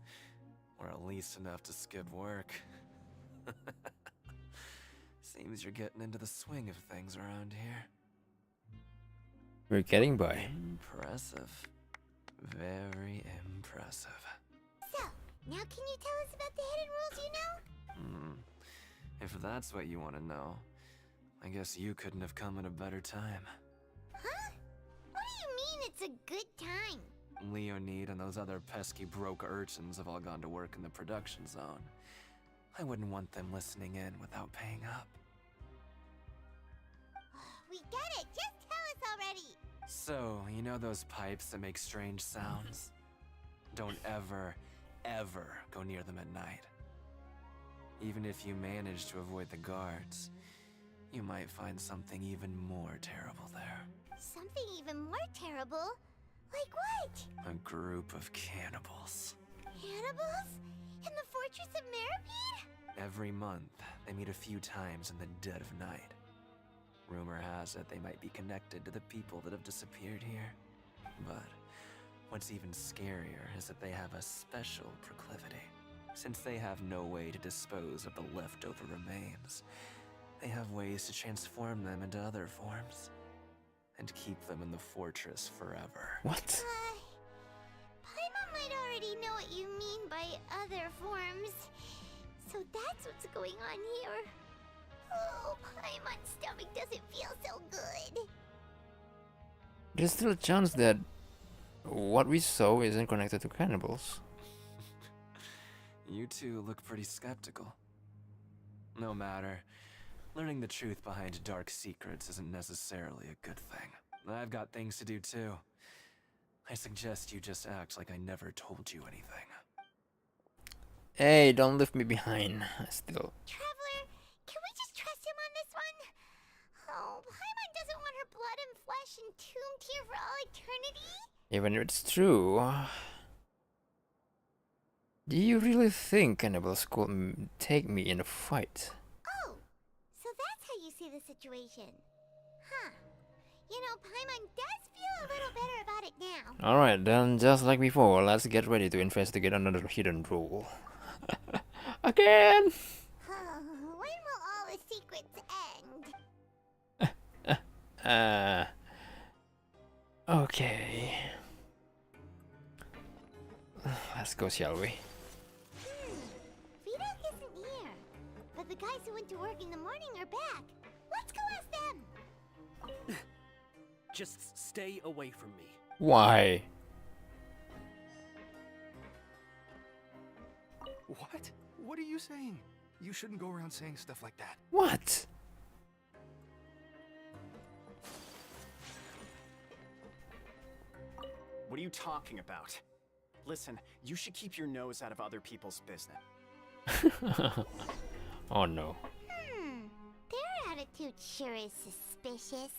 Or at least enough to skip work. Seems you're getting into the swing of things around here. We're getting by. Impressive. Very impressive. So, now can you tell us about the hidden rules you know? If that's what you want to know, I guess you couldn't have come at a better time. Huh? What do you mean it's a good time? Leonid and those other pesky broke urchins have all gone to work in the production zone. I wouldn't want them listening in without paying up. We get it! Just tell us already! So, you know those pipes that make strange sounds? Don't ever, ever go near them at night. Even if you manage to avoid the guards, you might find something even more terrible there. Something even more terrible? Like what? A group of cannibals. Cannibals? In the Fortress of Meripede? Every month, they meet a few times in the dead of night. Rumor has it they might be connected to the people that have disappeared here. But what's even scarier is that they have a special proclivity. Since they have no way to dispose of the leftover remains, they have ways to transform them into other forms. And keep them in the fortress forever. What? Paimon might already know what you mean by other forms. So that's what's going on here. Oh, Paimon's stomach doesn't feel so good. There's still a chance that what we saw isn't connected to cannibals. You two look pretty skeptical. No matter. Learning the truth behind dark secrets isn't necessarily a good thing. I've got things to do too. I suggest you just act like I never told you anything. Hey, don't leave me behind. Still. Traveler, can we just trust him on this one? Oh, Paimon doesn't want her blood and flesh entombed here for all eternity? Even if it's true. Do you really think cannibals could take me in a fight? Oh, so that's how you see the situation. Huh. You know, Paimon does feel a little better about it now. Alright, then just like before, let's get ready to investigate another hidden rule. Again! When will all the secrets end? Okay. Let's go, shall we? Vito isn't here. But the guys who went to work in the morning are back. Let's go ask them! Just stay away from me. Why? What? What are you saying? You shouldn't go around saying stuff like that. What? What are you talking about? Listen, you should keep your nose out of other people's business. Oh no. Their attitude sure is suspicious.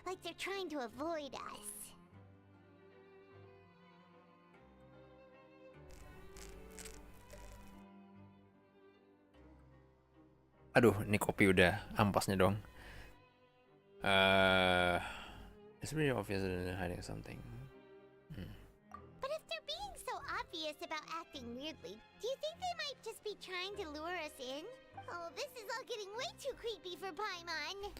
Like they're trying to avoid us. Aduh, ini kopi udah ampasnya dong. It's really obvious that they're hiding something. But if they're being so obvious about acting weirdly, do you think they might just be trying to lure us in? Oh, this is all getting way too creepy for Paimon.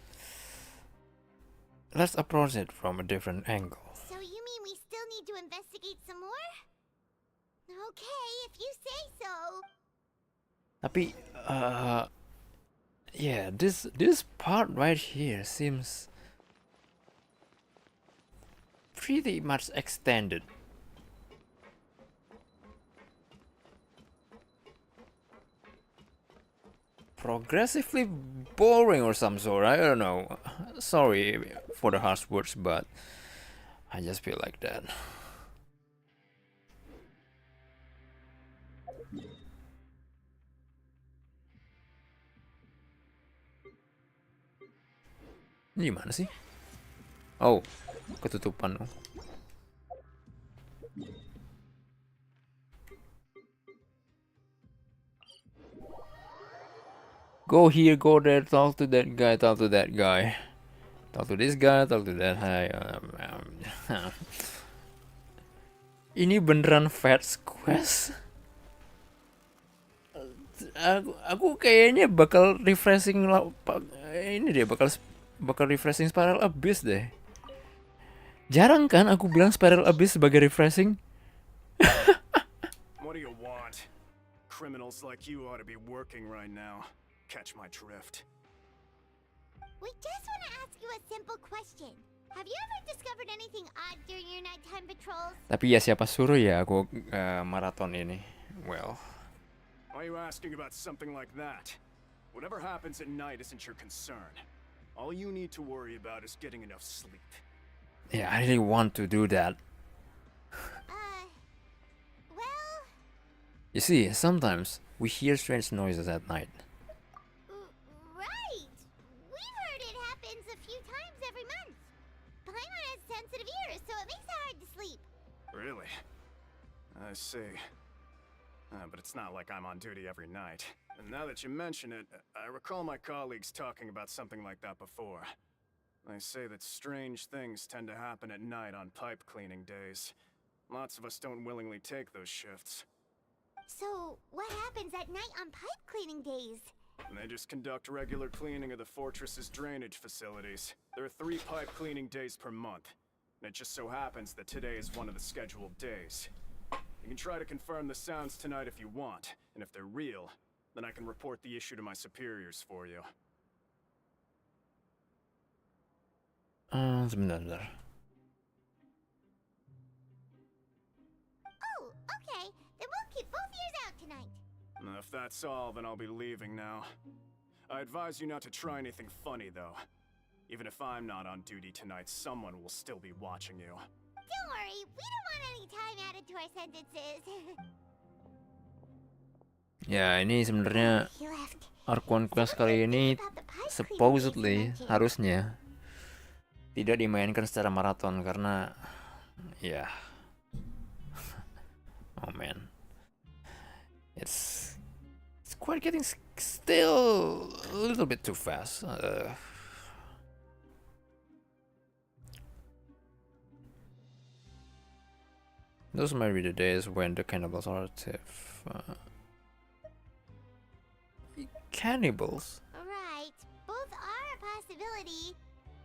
Let's approach it from a different angle. So you mean we still need to investigate some more? Okay, if you say so. Tapi, yeah, this part right here seems pretty much extended. Progressively boring or some sort, I don't know. Sorry for the harsh words, but I just feel like that. Ini gimana sih? Oh, ketutupan. Go here, go there, talk to that guy, talk to that guy. Talk to this guy, talk to that guy. Ini beneran Fetch Quest. Aku kayaknya bakal refreshing ini deh, bakal refreshing Spiral Abyss deh. Jarang kan aku bilang Spiral Abyss sebagai refreshing. What do you want? Criminals like you ought to be working right now. Catch my drift. We just want to ask you a simple question. Have you ever discovered anything odd during your nighttime patrols? Tapi ya siapa suruh ya aku maraton ini. Well. Why are you asking about something like that? Whatever happens at night isn't your concern. All you need to worry about is getting enough sleep. Yeah, I really want to do that. Well... You see, sometimes we hear strange noises at night. Right! We've heard it happens a few times every month. Paimon has sensitive ears, so it makes it hard to sleep. Really? I see. But it's not like I'm on duty every night. And now that you mention it, I recall my colleagues talking about something like that before. They say that strange things tend to happen at night on pipe cleaning days. Lots of us don't willingly take those shifts. So, what happens at night on pipe cleaning days? They just conduct regular cleaning of the fortress's drainage facilities. There are 3 pipe cleaning days per month. And it just so happens that today is one of the scheduled days. You can try to confirm the sounds tonight if you want, and if they're real, then I can report the issue to my superiors for you. Sebentar. Oh, okay. Then we'll keep both ears out tonight. If that's all, then I'll be leaving now. I advise you not to try anything funny, though. Even if I'm not on duty tonight, someone will still be watching you. Don't worry, we don't want any time added to our sentences. Ya, ini sebenarnya Archon Quest kali ini supposedly harusnya tidak dimainkan secara maraton karena ya oh man, it's quite getting still a little bit too fast. Those might be the days when the cannibals are active. Cannibals? Right, both are a possibility.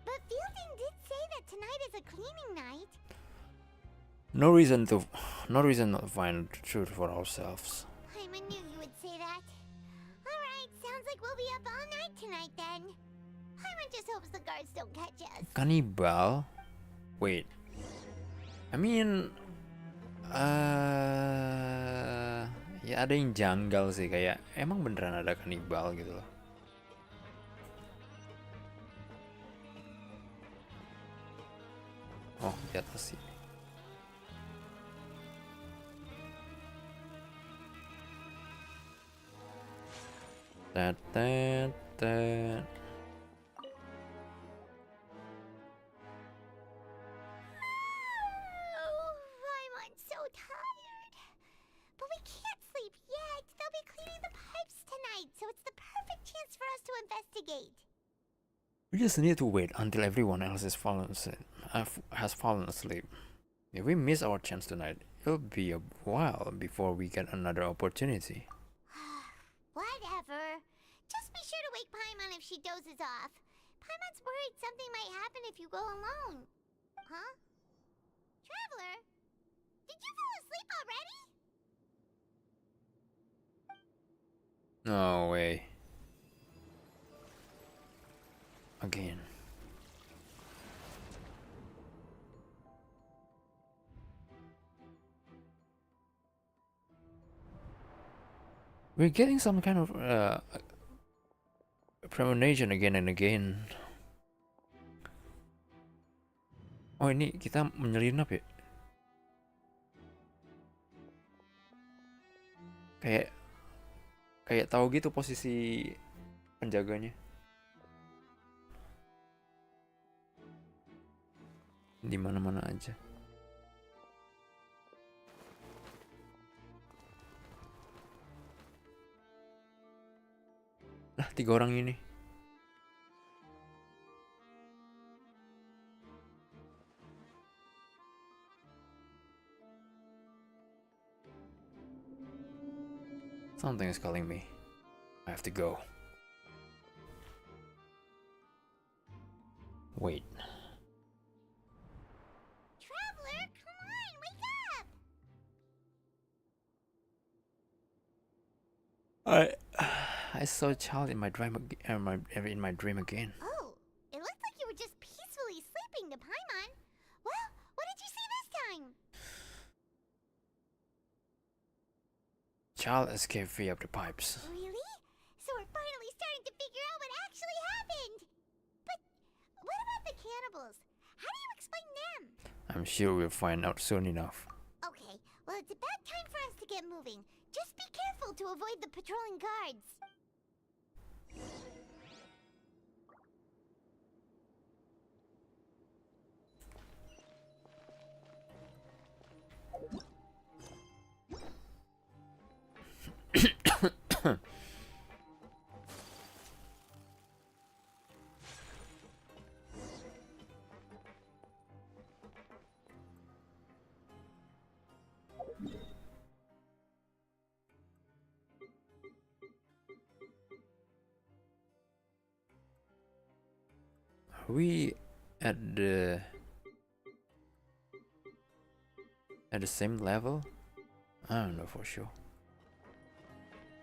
But Fielding did say that tonight is a cleaning night. No reason to find the truth for ourselves. I knew you would say that. Alright, sounds like we'll be up all night tonight then. Paimon just hopes the guards don't catch us. Cannibal? Wait. I mean... ya ada yang janggal sih, kayak emang beneran ada kanibal gitu loh. Oh, di atas sih. Tet. Paimon's so tired. But we can't sleep yet. They'll be cleaning the pipes tonight, so it's the perfect chance for us to investigate. We just need to wait until everyone else has fallen asleep. If we miss our chance tonight, it'll be a while before we get another opportunity. Whatever. Just be sure to wake Paimon if she dozes off. Paimon's worried something might happen if you go alone. Huh? Traveler? Did you fall asleep already? No way. Again. We're getting some kind of premonition again and again. Oh, ini kita menyelinap ya? Kayak tahu gitu posisi penjaganya. Di mana-mana aja. Lah, 3 orang ini. Something is calling me. I have to go. Wait. Traveler, come on, wake up! I saw a child in my dream again. Oh, it looked like you were just peacefully sleeping to Paimon. Well, what did you see this time? Child escaped via the pipes. Really? So we're finally starting to figure out what actually happened. But what about the cannibals? How do you explain them? I'm sure we'll find out soon enough. Okay, well it's about time for us to get moving. Just be careful to avoid the patrolling guards. Are we at the same level? I don't know for sure.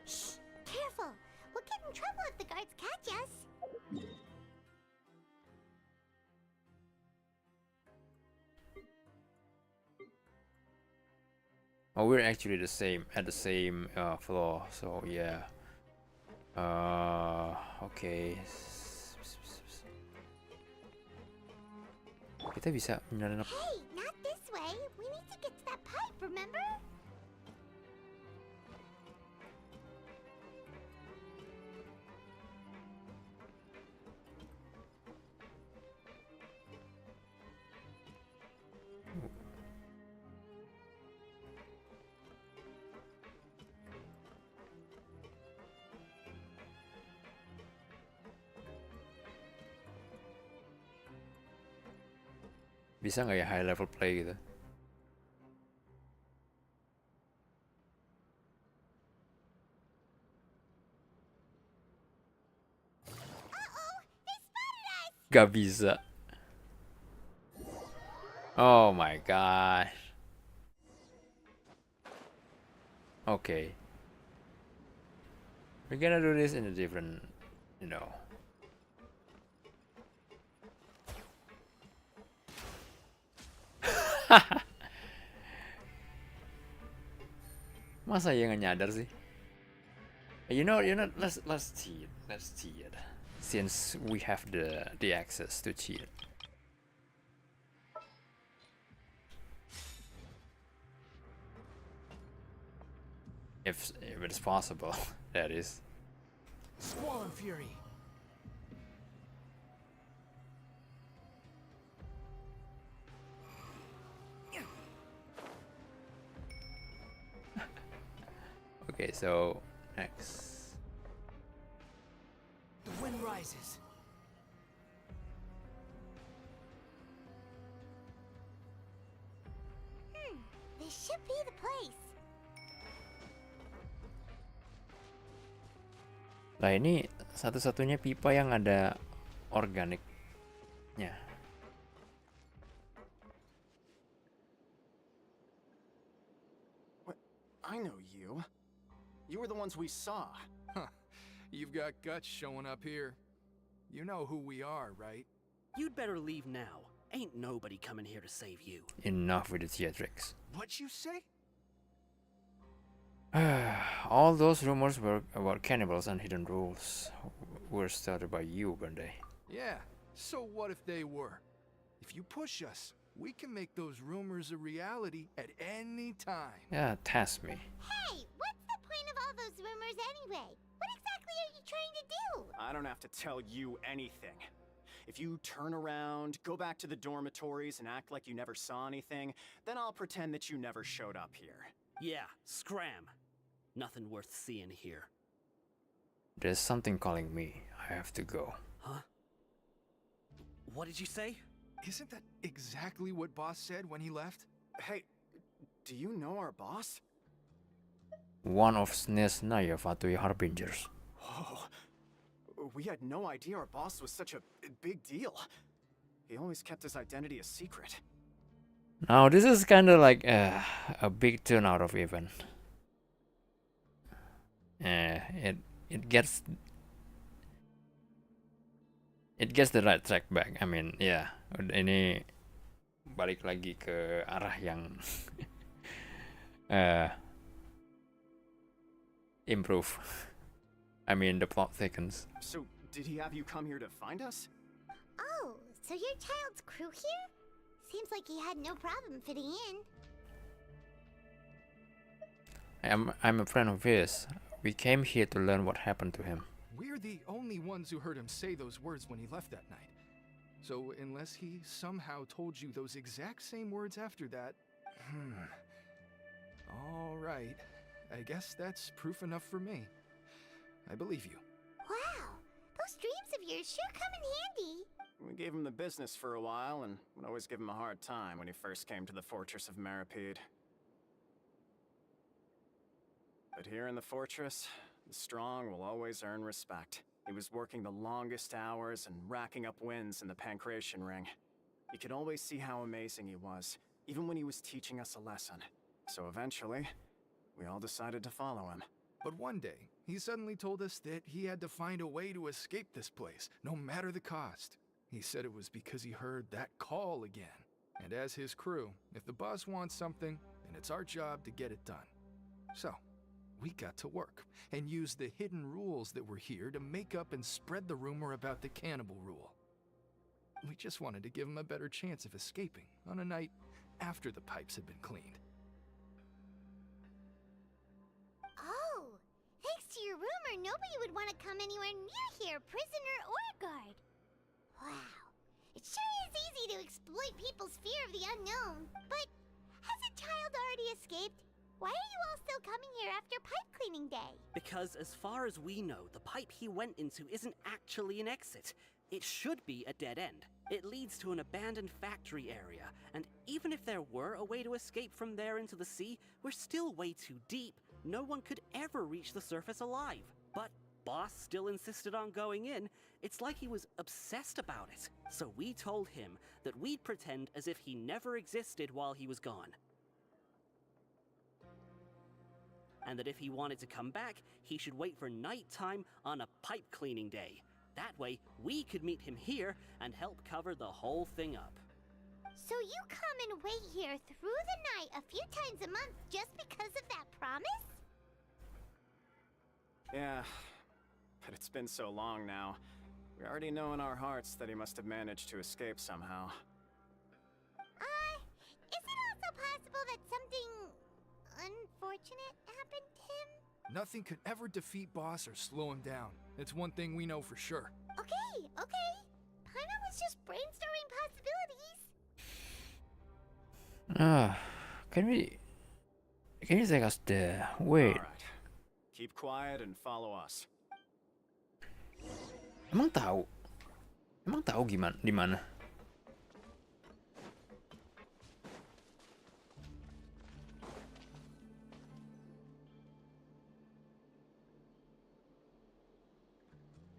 Shh! Careful! We'll get in trouble if the guards catch us. Oh, we're actually at the same floor. So yeah. Okay. Kita bisa menyalakan. Hey, not this way. We need to get to that pipe, remember? Bisa nggak ya high level play gitu? Gak bisa. Oh my gosh. Okay. We're gonna do this in a different, you know. Masa ya nggak nyadar sih? You know, let's cheat, since we have the access to cheat. If it's possible, that is. Squall and Fury. Okay, so next. The wind rises. This should be the place. Nah ini satu-satunya pipa yang ada organiknya. What? I know you. You were the ones we saw. Huh. You've got guts showing up here. You know who we are, right? You'd better leave now. Ain't nobody coming here to save you. Enough with the theatrics. What'd you say? All those rumors were about cannibals and hidden rules were started by you, weren't they? Yeah, so what if they were? If you push us, we can make those rumors a reality at any time. Yeah, test me. Hey, what's the point of all those rumors anyway? What exactly are you trying to do? I don't have to tell you anything. If you turn around, go back to the dormitories and act like you never saw anything, then I'll pretend that you never showed up here. Yeah, scram. Nothing worth seeing here. There's something calling me. I have to go. Huh? What did you say? Isn't that exactly what Boss said when he left? Hey, do you know our boss? One of Snesnaya Fatui Harbingers. Whoa. We had no idea our boss was such a big deal. He always kept his identity a secret. Now this is kind of like a big turn out of event. It gets the right track back. I mean, yeah, ini balik lagi ke arah yang improve. I mean, the plot thickens. So, did he have you come here to find us? Oh, so you're Child's crew here? Seems like he had no problem fitting in. I'm a friend of his. We came here to learn what happened to him. We're the only ones who heard him say those words when he left that night. So unless he somehow told you those exact same words after that... All right. I guess that's proof enough for me. I believe you. Wow, those dreams of yours sure come in handy. We gave him the business for a while and would always give him a hard time when he first came to the fortress of Maripede. But here in the fortress, the strong will always earn respect. He was working the longest hours and racking up wins in the Pancration Ring. You could always see how amazing he was, even when he was teaching us a lesson. So eventually, we all decided to follow him. But one day, he suddenly told us that he had to find a way to escape this place, no matter the cost. He said it was because he heard that call again. And as his crew, if the boss wants something, then it's our job to get it done. So, we got to work and used the hidden rules that were here to make up and spread the rumor about the cannibal rule. We just wanted to give him a better chance of escaping on a night after the pipes had been cleaned. Oh, thanks to your rumor, nobody would want to come anywhere near here, prisoner or guard. Wow, it sure is easy to exploit people's fear of the unknown. But hasn't Child already escaped? Why are you all still coming here after pipe cleaning day? Because as far as we know, the pipe he went into isn't actually an exit. It should be a dead end. It leads to an abandoned factory area, and even if there were a way to escape from there into the sea, we're still way too deep. No one could ever reach the surface alive. But Boss still insisted on going in. It's like he was obsessed about it. So we told him that we'd pretend as if he never existed while he was gone. And that if he wanted to come back, he should wait for nighttime on a pipe cleaning day. That way, we could meet him here and help cover the whole thing up. So you come and wait here through the night a few times a month just because of that promise? Yeah, but it's been so long now. We already know in our hearts that he must have managed to escape somehow. Is it also possible that something unfortunate happened to him? Nothing could ever defeat Boss or slow him down. It's one thing we know for sure. Okay. Paimon was just brainstorming possibilities. Can you take us there? Wait. Alright. Keep quiet and follow us. Emang tahu gimana di mana?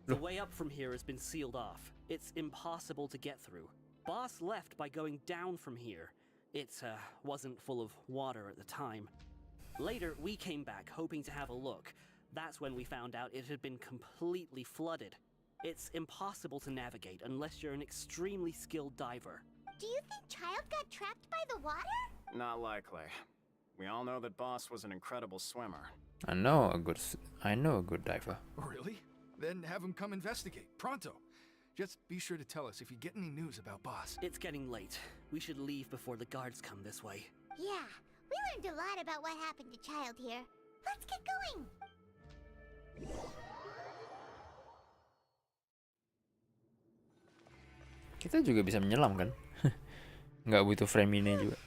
The way up from here has been sealed off. It's impossible to get through. Boss left by going down from here. It wasn't full of water at the time. Later, we came back hoping to have a look. That's when we found out it had been completely flooded. It's impossible to navigate unless you're an extremely skilled diver. Do you think Child got trapped by the water? Not likely. We all know that Boss was an incredible swimmer. I know a good diver. Really? Then have him come investigate, pronto. Just be sure to tell us if you get any news about Boss. It's getting late. We should leave before the guards come this way. Yeah, we learned a lot about what happened to Child here. Let's get going! Kita juga bisa menyelam kan? Nggak butuh frame ini juga.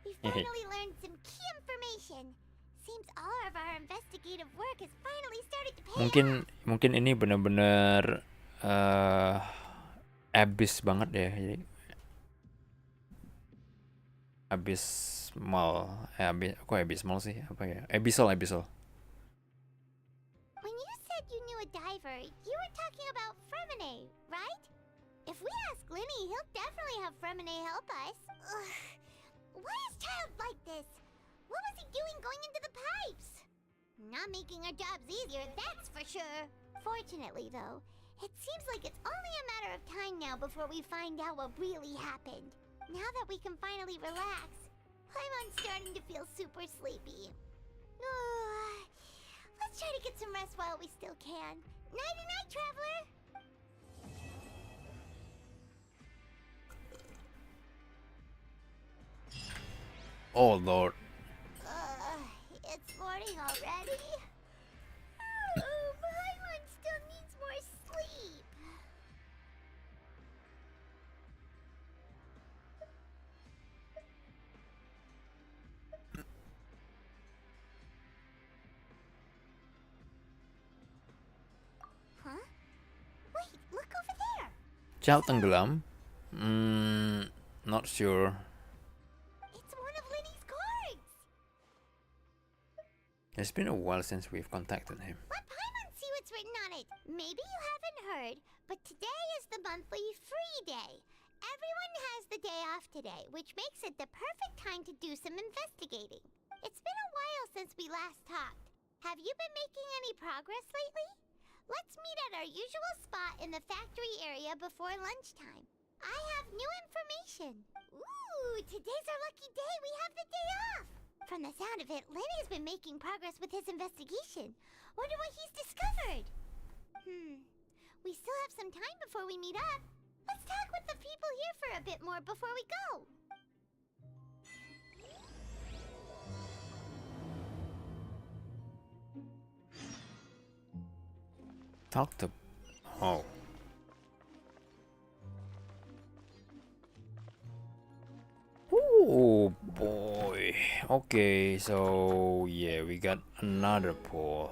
We finally learned some key information. Seems all of our investigative work has finally started to pay off. Mungkin ini benar-benar abyss banget ya. Jadi abyss abysmal. Kok abysmal sih? Apa ya? Abyssal. When you said you knew a diver, you were talking about Fremine, right? If we ask Linny, he'll definitely have Fremine help us. Ugh. Why is Child like this? What was he doing going into the pipes? Not making our jobs easier, that's for sure. Fortunately, though, it seems like it's only a matter of time now before we find out what really happened. Now that we can finally relax, I'm starting to feel super sleepy. Let's try to get some rest while we still can. Night-night, traveler! Oh lord. It's morning already? Paimon still needs more sleep. Huh? Wait, look over there! Child tenggelam? Not sure. It's one of Linny's cards! It's been a while since we've contacted him. Let Paimon see what's written on it. Maybe you haven't heard, but today is the monthly free day. Everyone has the day off today, which makes it the perfect time to do some investigating. It's been a while since we last talked. Have you been making any progress lately? Let's meet at our usual spot in the factory area before lunchtime. I have new information. Ooh, today's our lucky day. We have the day off. From the sound of it, Lenny's been making progress with his investigation. Wonder what he's discovered. We still have some time before we meet up. Let's talk with the people here for a bit more before we go. Talk to... Oh. Oh boy. Okay, so yeah, we got another poll.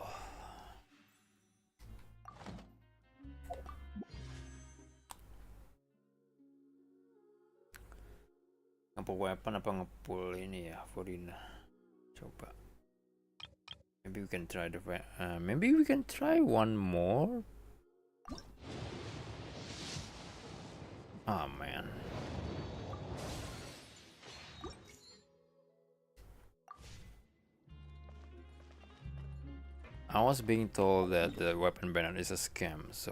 Nge-pull weapon apa nge-pull ini ya, Forina? Coba. Maybe we can try maybe we can try one more. Oh man. I was being told that the weapon banner is a scam, so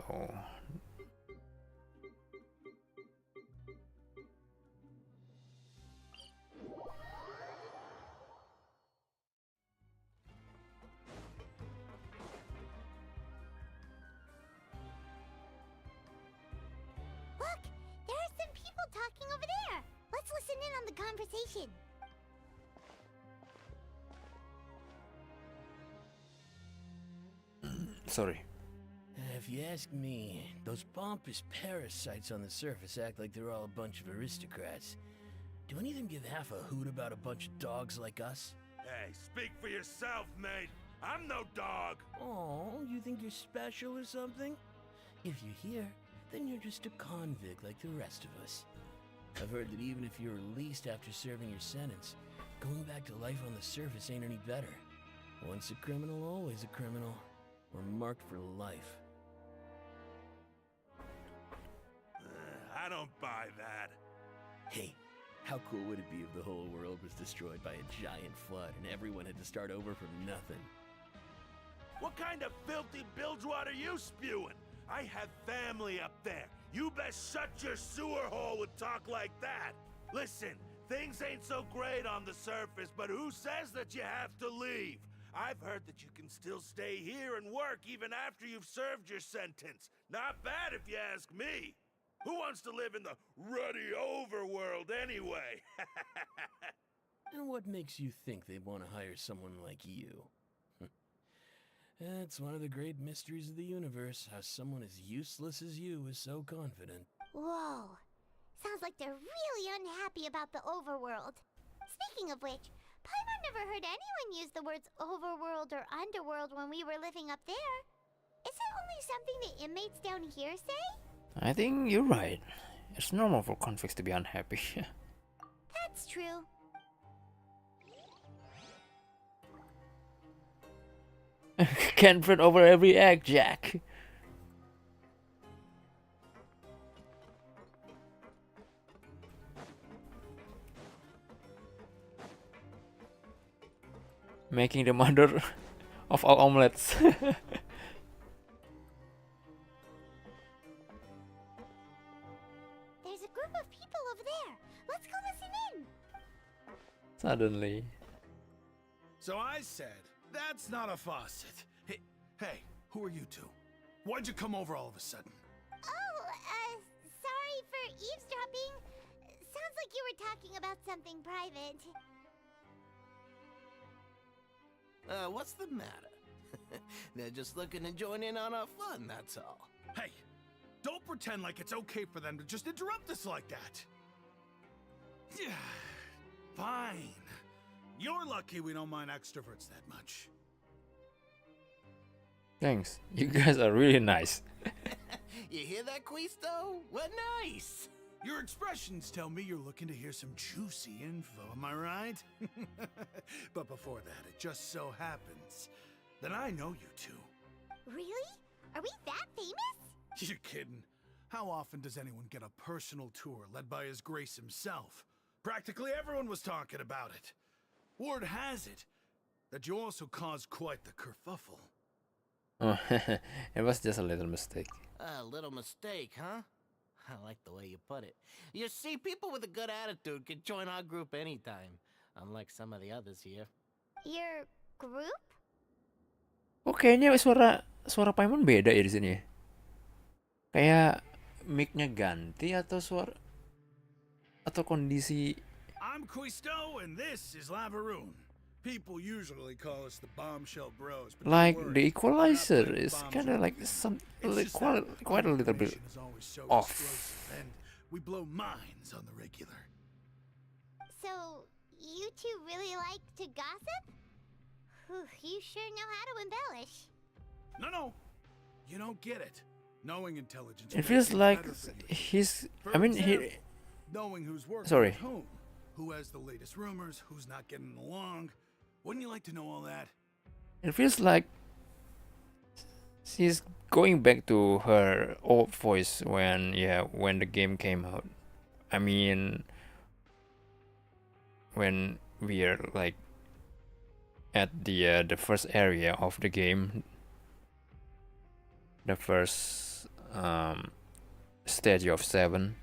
Look, there are some people talking over there. Let's listen in on the conversation. sorry. If you ask me, those pompous parasites on the surface act like they're all a bunch of aristocrats. Do any of them give half a hoot about a bunch of dogs like us? Hey, speak for yourself, mate. I'm no dog. Oh, you think you're special or something? If you're here, then you're just a convict like the rest of us. I've heard that even if you're released after serving your sentence, going back to life on the surface ain't any better. Once a criminal, always a criminal. We're marked for life. I don't buy that. Hey, how cool would it be if the whole world was destroyed by a giant flood and everyone had to start over from nothing? What kind of filthy bilgewater are you spewing? I have family up there. You best shut your sewer hole with talk like that. Listen, things ain't so great on the surface, but who says that you have to leave? I've heard that you can still stay here and work even after you've served your sentence. Not bad if you ask me. Who wants to live in the ruddy overworld anyway? And what makes you think they want to hire someone like you? That's one of the great mysteries of the universe, how someone as useless as you is so confident. Whoa. Sounds like they're really unhappy about the overworld. Speaking of which, Paimon never heard anyone use the words overworld or underworld when we were living up there. Is it only something the inmates down here say? I think you're right. It's normal for convicts to be unhappy. That's true. Can't front over every egg, Jack. Making the mother of all omelets. There's a group of people over there. Let's go listen in. Suddenly. So I said, that's not a faucet. Hey, who are you two? Why'd you come over all of a sudden? Oh, sorry for eavesdropping. Sounds like you were talking about something private. What's the matter? They're just looking to join in on our fun, that's all. Hey, don't pretend like it's okay for them to just interrupt us like that. Fine. You're lucky we don't mind extroverts that much. Thanks. You guys are really nice. You hear that, Quisto? We're nice. Your expressions tell me you're looking to hear some juicy info, am I right? But before that, it just so happens that I know you two. Really? Are we that famous? You're kidding. How often does anyone get a personal tour led by His Grace himself? Practically everyone was talking about it. Word has it that you also caused quite the kerfuffle. Oh, it was just a little mistake. A little mistake, huh? I like the way you put it. You see, people with a good attitude can join our group anytime, unlike some of the others here. Your group? Oh, kayaknya suara Paimon beda ya di sini ya. Kayak mic-nya ganti atau kondisi. I'm Quisto and this is Lavaroon. People usually call us the Bombshell Bros. But Like don't worry, the equalizer we're not is bombs kind of or like anything. quite a little bit Information is always so off. explosive, and we blow minds on the regular. So, you two really like to gossip? Whew, you sure know how to embellish. No. You don't get it. Knowing intelligence. It feels makes like better for you. he's. For I mean, example, he. knowing who's working Sorry. with whom, who has the latest rumors, who's not getting along. Wouldn't you like to know all that? It feels like she's going back to her old voice when the game came out. I mean, when we are like at the first area of the game, the first stage of 7.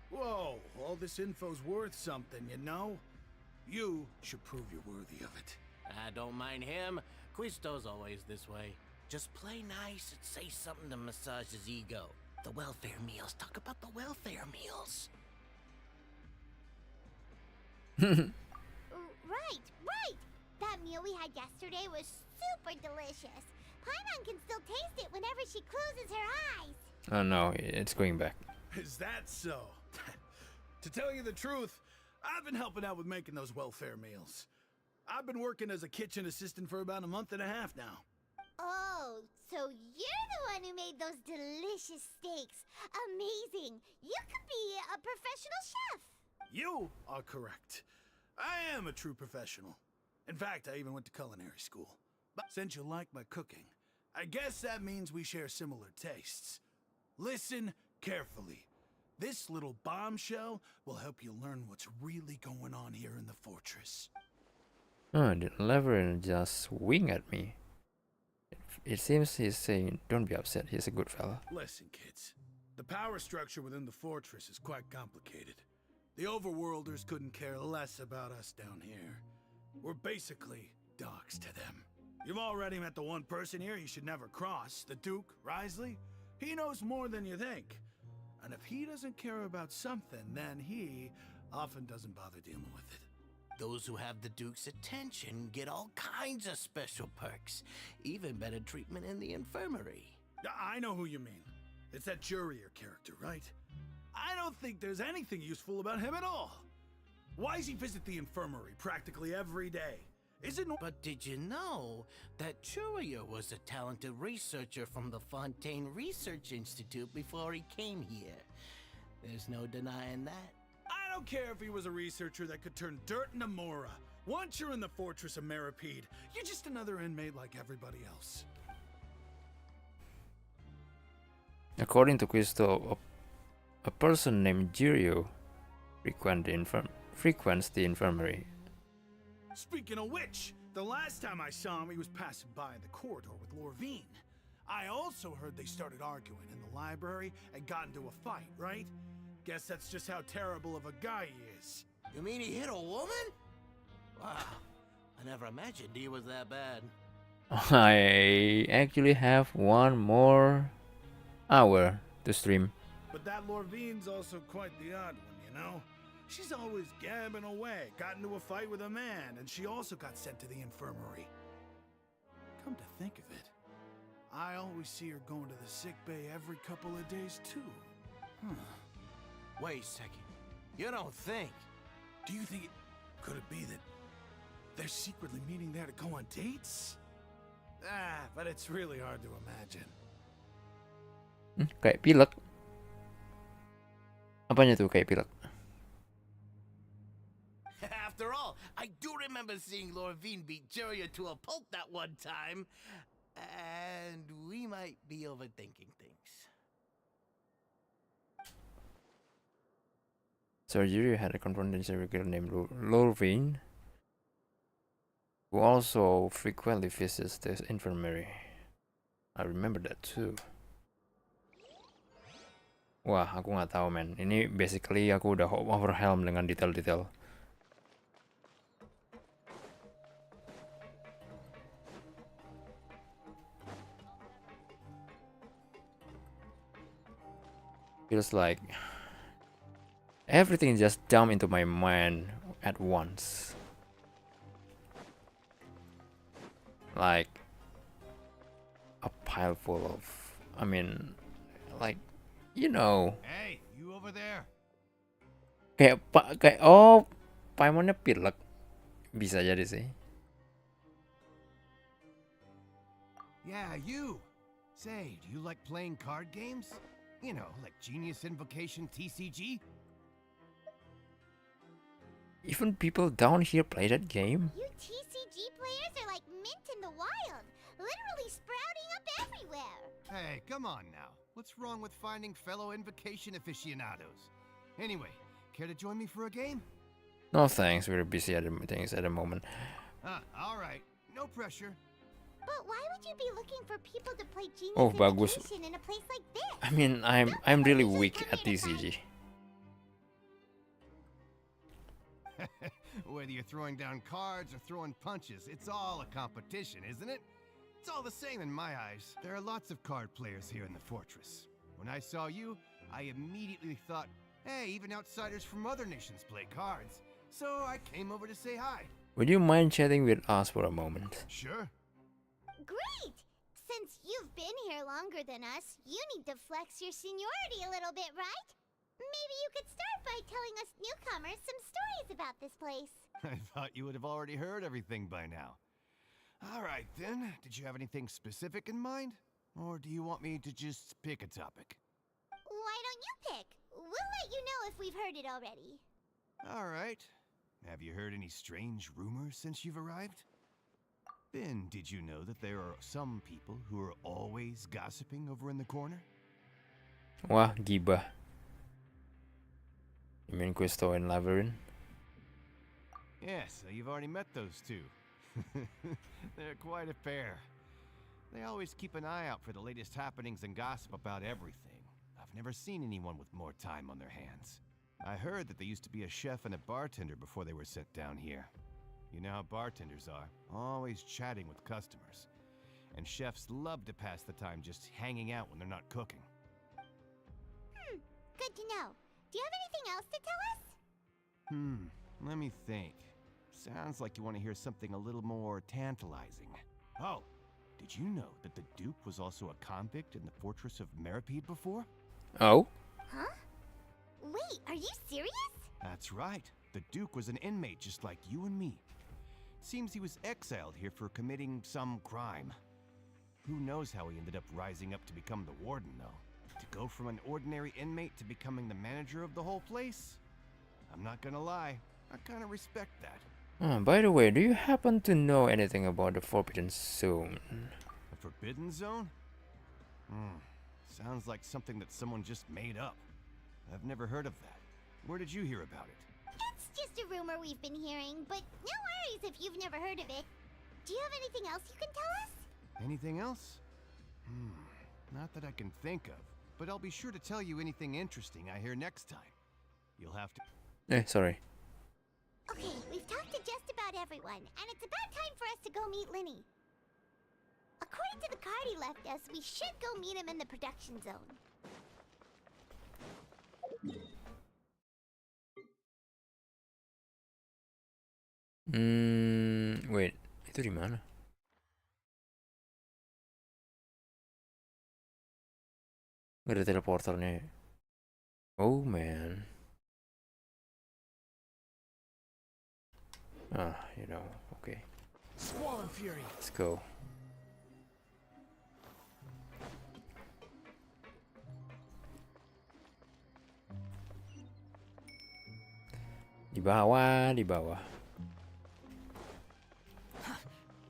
Whoa, all this info's worth something, you know? You should prove you're worthy of it. I don't mind him. Quisto's always this way. Just play nice and say something to massage his ego. The welfare meals. Talk about the welfare meals. Right. That meal we had yesterday was super delicious. Paimon can still taste it whenever she closes her eyes. Oh no, it's going back. Is that so? To tell you the truth, I've been helping out with making those welfare meals. I've been working as a kitchen assistant for about a month and a half now. Oh, so you're the one who made those delicious steaks. Amazing. You could be a professional chef. You are correct. I am a true professional. In fact, I even went to culinary school. But since you like my cooking, I guess that means we share similar tastes. Listen carefully. This little bombshell will help you learn what's really going on here in the fortress. Oh, the Leverin just wing at me. It seems he's saying, don't be upset, he's a good fella. Listen, kids. The power structure within the fortress is quite complicated. The overworlders couldn't care less about us down here. We're basically dogs to them. You've already met the one person here you should never cross, the Duke, Risley. He knows more than you think. And if he doesn't care about something, then he often doesn't bother dealing with it. Those who have the Duke's attention get all kinds of special perks. Even better treatment in the infirmary. I know who you mean. It's that Jurier character, right? I don't think there's anything useful about him at all. Why does he visit the infirmary practically every day? But did you know that Jurier was a talented researcher from the Fontaine Research Institute before he came here? There's no denying that. I don't care if he was a researcher that could turn dirt into Mora. Once you're in the fortress of Meripede, you're just another inmate like everybody else. According to Crystal, a person named Jirio frequents the infirmary. Speaking of which, the last time I saw him, he was passing by the corridor with Lorvine. I also heard they started arguing in the library and got into a fight, right? Guess that's just how terrible of a guy he is. You mean he hit a woman? Wow, I never imagined he was that bad. I actually have one more hour to stream. But that Lorvine's also quite the odd one, you know? She's always gabbing away, got into a fight with a man, and she also got sent to the infirmary. Come to think of it, I always see her going to the sick bay every couple of days, too. Wait a second. You don't think? Do you think could it be that they're secretly meeting there to go on dates? But it's really hard to imagine. Kayak pilek. Apanya tuh kayak pilek? After all, I do remember seeing Lorvine beat Jirio to a pulp that one time. And we might be overthinking things. So Jirio had a confrontation with a girl named Lorvine, who also frequently visits the infirmary. I remember that too. Wah, aku nggak tahu men. Ini basically aku udah overwhelmed dengan detail-detail. Feels like everything just dumped into my mind at once. Like a pile full of, I mean, like, you know. Hey, you over there? Kayak oh, Paimonnya pilek. Bisa jadi sih. Yeah, you. Say, do you like playing card games? You know, like Genius Invocation TCG? Even people down here play that game. You TCG players are like mint in the wild, literally sprouting up everywhere. Hey, come on now. What's wrong with finding fellow Invocation aficionados? Anyway, care to join me for a game? No thanks, we're busy at the moment. All right. No pressure. But why would you be looking for people to play Genius Oh, bagus. Invocation in a place like this? I mean, I'm really weak at TCG. Whether you're throwing down cards or throwing punches, it's all a competition, isn't it? It's all the same in my eyes. There are lots of card players here in the fortress. When I saw you, I immediately thought, hey, even outsiders from other nations play cards. So I came over to say hi. Would you mind chatting with us for a moment? Sure. Great! Since you've been here longer than us, you need to flex your seniority a little bit, right? Maybe you could start by telling us newcomers some stories about this place. I thought you would have already heard everything by now. All right, then. Did you have anything specific in mind? Or do you want me to just pick a topic? Why don't you pick? We'll let you know if we've heard it already. All right. Have you heard any strange rumors since you've arrived? Ben, did you know that there are some people who are always gossiping over in the corner? Wah, gibah. You mean Questo and Labyrinth? Yes, you've already met those two. They're quite a pair. They always keep an eye out for the latest happenings and gossip about everything. I've never seen anyone with more time on their hands. I heard that they used to be a chef and a bartender before they were sent down here. You know how bartenders are, always chatting with customers. And chefs love to pass the time just hanging out when they're not cooking. Good to know. Do you have anything else to tell us? Let me think. Sounds like you want to hear something a little more tantalizing. Oh, did you know that the Duke was also a convict in the fortress of Meripede before? Oh? Huh? Wait, are you serious? That's right. The Duke was an inmate just like you and me. Seems he was exiled here for committing some crime. Who knows how he ended up rising up to become the warden, though? To go from an ordinary inmate to becoming the manager of the whole place? I'm not gonna lie, I kinda respect that. By the way, do you happen to know anything about the Forbidden Zone? The Forbidden Zone? Sounds like something that someone just made up. I've never heard of that. Where did you hear about it? It's just a rumor we've been hearing, but no worries if you've never heard of it. Do you have anything else you can tell us? Anything else? Not that I can think of, but I'll be sure to tell you anything interesting I hear next time. You'll have to... Sorry. Okay, we've talked to just about everyone, and it's about time for us to go meet Linny. According to the card he left us, we should go meet him in the production zone. Wait, itu di mana? Gak ada teleporternya. Oh man. You know, okay. Squall and Fury. Let's go. Di bawah, di bawah.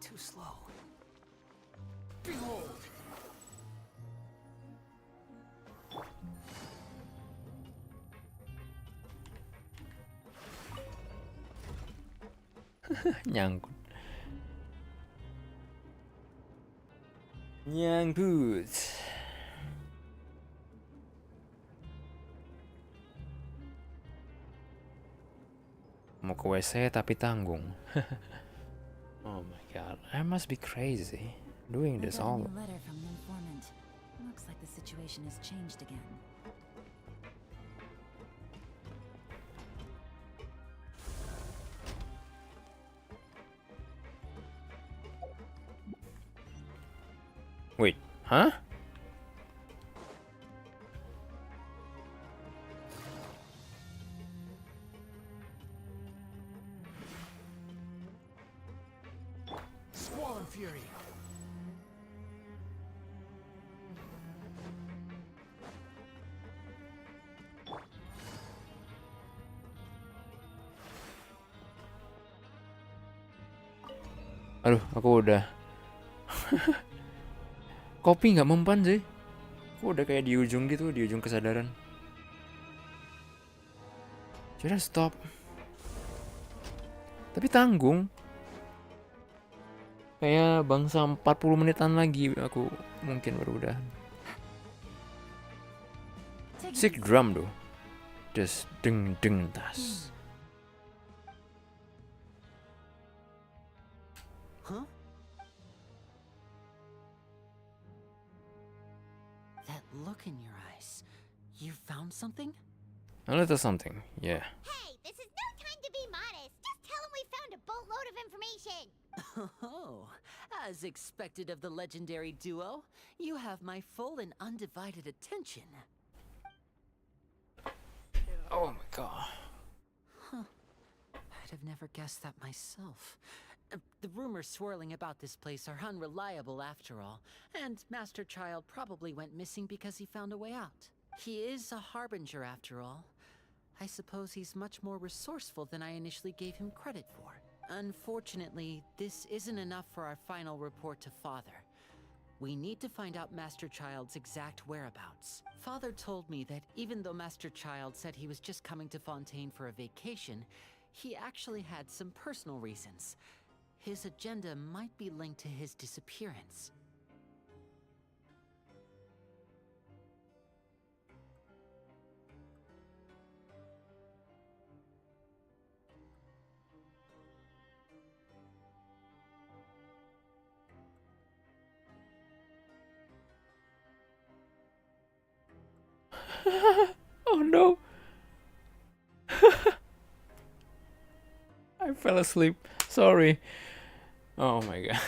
Too slow. Behold. Nyangkut. Nyangkut. Mau ke WC tapi tanggung. Oh my god, I must be crazy doing this all. I got a new letter from the informant. Looks like the situation has changed again. Wait, huh? Squall and Fury. Aduh, aku udah kopi nggak mempan sih. Aku udah kayak di ujung gitu, di ujung kesadaran. Sudah stop. Tapi tanggung. Kayak bangsa 40 menitan lagi aku mungkin baru udah. Sick drum tuh. Just deng deng tas. Huh? That look in your eyes. You found something? A little something, yeah. Hey, this is no time to be modest. Just tell him we found a boatload of information. Oh, as expected of the legendary duo, you have my full and undivided attention. Oh my god. Huh. I'd have never guessed that myself. The rumors swirling about this place are unreliable after all, and Master Child probably went missing because he found a way out. He is a harbinger after all. I suppose he's much more resourceful than I initially gave him credit for. Unfortunately, this isn't enough for our final report to Father. We need to find out Master Child's exact whereabouts. Father told me that even though Master Child said he was just coming to Fontaine for a vacation, he actually had some personal reasons. His agenda might be linked to his disappearance. Oh no. I fell asleep. Sorry. Oh my god.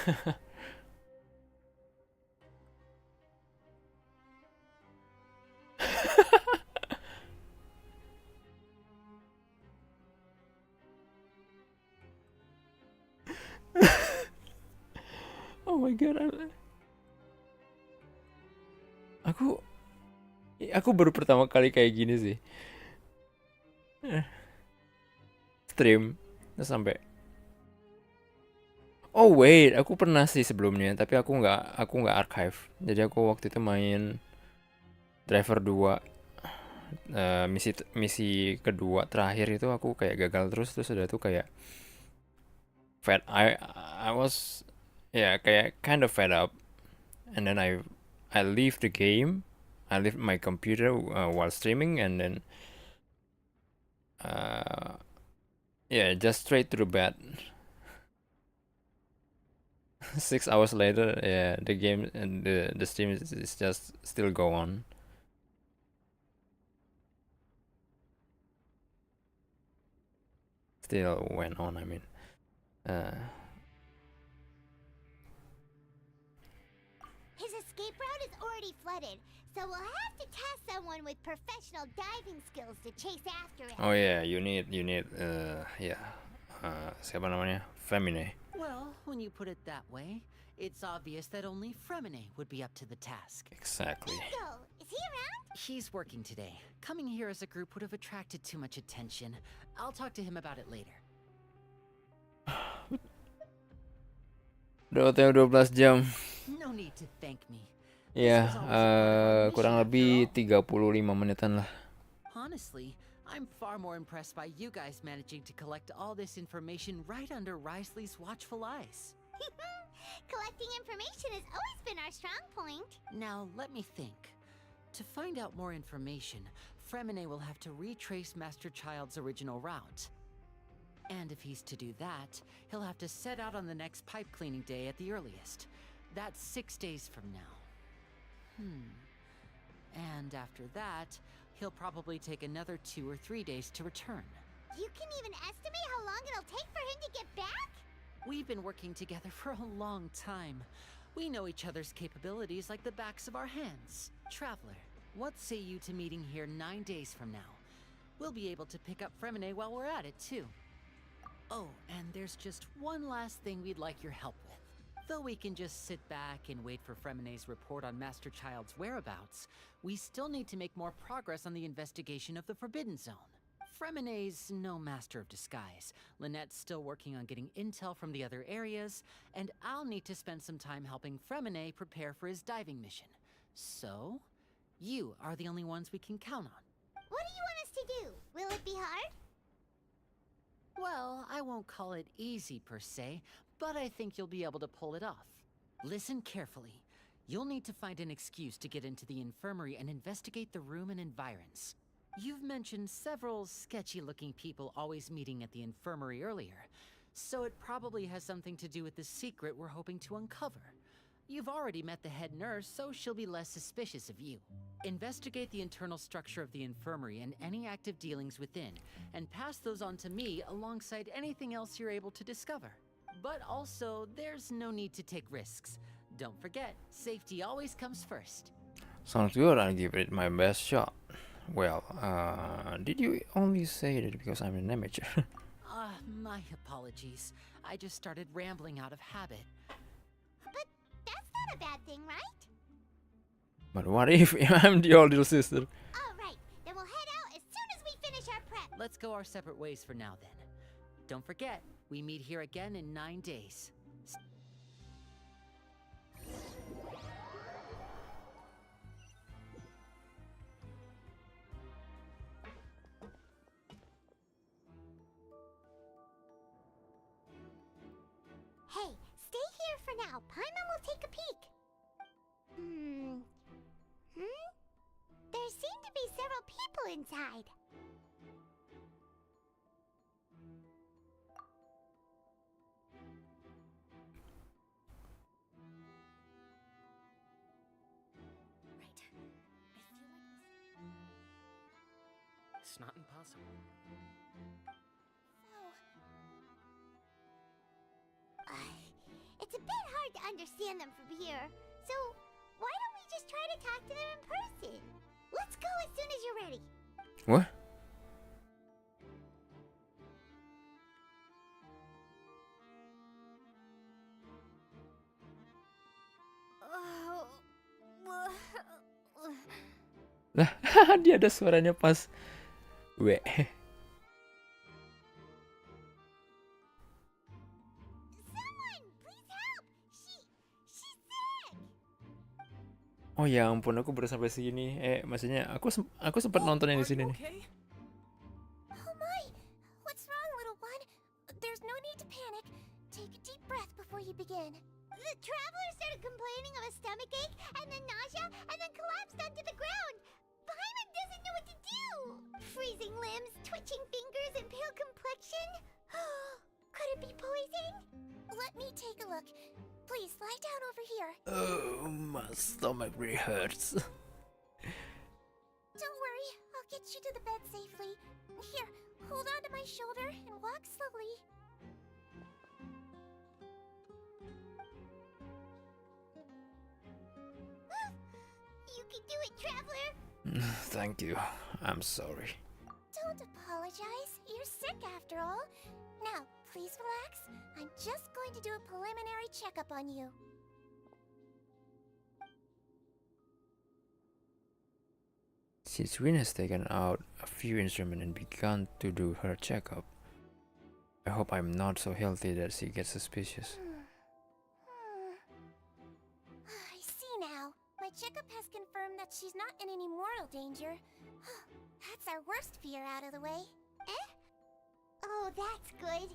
Oh my god. Aku baru pertama kali kayak gini sih. Stream terus sampai Oh wait, aku pernah sih sebelumnya, tapi aku nggak archive. Jadi aku waktu itu main Driver 2 misi kedua terakhir itu aku kayak gagal terus udah tuh kayak fed I was kayak kind of fed up, and then I leave the game, I leave my computer while streaming, and then just straight to the bed. 6 hours later, the game and the stream is just still go on. Still went on, I mean. His escape route is already flooded, so we'll have to task someone with professional diving skills to chase after him. Oh yeah, you need siapa namanya? Femine. Well, when you put it that way, it's obvious that only Fremine would be up to the task. Exactly. Bingo! Is he around? He's working today. Coming here as a group would have attracted too much attention. I'll talk to him about it later. Udah OTW 12 jam. No need to thank me. Ya, kurang lebih 35 menitan lah. Honestly, I'm far more impressed by you guys managing to collect all this information right under Risley's watchful eyes. Collecting information has always been our strong point. Now, let me think. To find out more information, Fremine will have to retrace Master Child's original route. And if he's to do that, he'll have to set out on the next pipe cleaning day at the earliest. That's 6 days from now. And after that, he'll probably take another 2 or 3 days to return. You can even estimate how long it'll take for him to get back? We've been working together for a long time. We know each other's capabilities like the backs of our hands. Traveler, what say you to meeting here 9 days from now? We'll be able to pick up Fremine while we're at it, too. Oh, and there's just one last thing we'd like your help with. Though we can just sit back and wait for Fremine's report on Master Child's whereabouts, we still need to make more progress on the investigation of the Forbidden Zone. Fremine's no master of disguise. Lynette's still working on getting intel from the other areas, and I'll need to spend some time helping Fremine prepare for his diving mission. So, you are the only ones we can count on. What do you want us to do? Will it be hard? Well, I won't call it easy per se, but I think you'll be able to pull it off. Listen carefully. You'll need to find an excuse to get into the infirmary and investigate the room and environs. You've mentioned several sketchy-looking people always meeting at the infirmary earlier, so it probably has something to do with the secret we're hoping to uncover. You've already met the head nurse, so she'll be less suspicious of you. Investigate the internal structure of the infirmary and any active dealings within, and pass those on to me alongside anything else you're able to discover. But also, there's no need to take risks. Don't forget, safety always comes first. Sounds good, I'll give it my best shot. Well, did you only say that because I'm an amateur? My apologies. I just started rambling out of habit. But that's not a bad thing, right? But what if I'm the older sister? Alright, then we'll head out as soon as we finish our prep. Let's go our separate ways for now, then. Don't forget, we meet here again in 9 days. Hey, stay here for now. Paimon will take a peek. There seem to be several people inside. It's not impossible. It's a bit hard to understand them from here, so why don't we just try to talk to them in person? Let's go as soon as you're ready. What? Lah, dia ada suaranya pas. We. Someone, please Oh ya ampun, aku baru sampai sini. Maksudnya aku sempat nontonnya di sini nih. Oh my! What's wrong, little one? There's no need to panic. Take a deep breath before you begin. The traveler started complaining of a stomach ache, and then nausea, and then collapsed onto the ground. Paimon doesn't know what to do. Freezing limbs, twitching fingers, and pale complexion. Could it be poison? Let me take a look. Please lie down over here. Oh, my stomach really hurts. Don't worry, I'll get you to the bed safely. Here, hold on to my shoulder and walk slowly. You can do it, traveler! Thank you. I'm sorry. Don't apologize. You're sick after all. Now, please relax. I'm just going to do a preliminary checkup on you. Since Win has taken out a few instruments and begun to do her checkup, I hope I'm not so healthy that she gets suspicious. I see now. My checkup has confirmed that she's not in any mortal danger. That's our worst fear out of the way. Eh? Oh, that's good.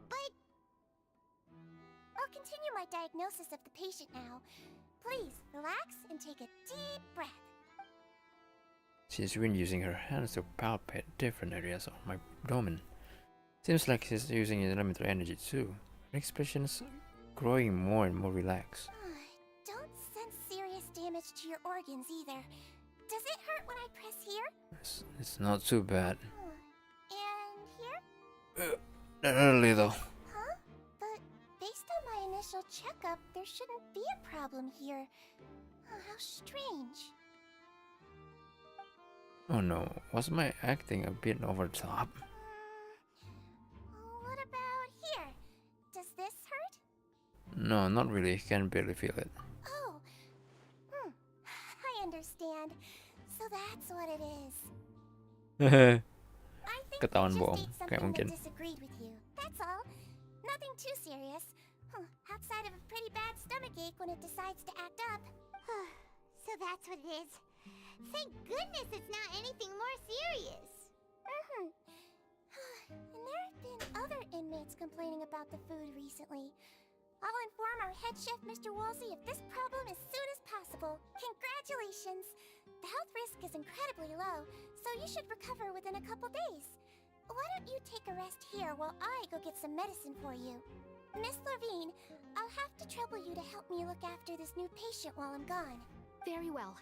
But I'll continue my diagnosis of the patient now. Please, relax and take a deep breath. She's been using her hands to palpate different areas of my abdomen. Seems like she's using elemental energy too. Her expression's growing more and more relaxed. Don't sense serious damage to your organs either. Does it hurt when I press here? It's not too bad. And here? A little. Huh? But based on my initial checkup, there shouldn't be a problem here. How strange. Oh no, was my acting a bit over the top? What about here? Does this hurt? No, not really. Can barely feel it. Oh. I understand. So that's what it is. I think Ketahuan you bohong, just ate kayak something mungkin. that disagreed with you. That's all. Nothing too serious. Outside of a pretty bad stomach ache when it decides to act up. So that's what it is. Thank goodness it's not anything more serious. And there have been other inmates complaining about the food recently. I'll inform our head chef, Mr. Woolsey, of this problem as soon as possible. Congratulations! The health risk is incredibly low, so you should recover within a couple days. Why don't you take a rest here while I go get some medicine for you? Miss Levine, I'll have to trouble you to help me look after this new patient while I'm gone. Very well.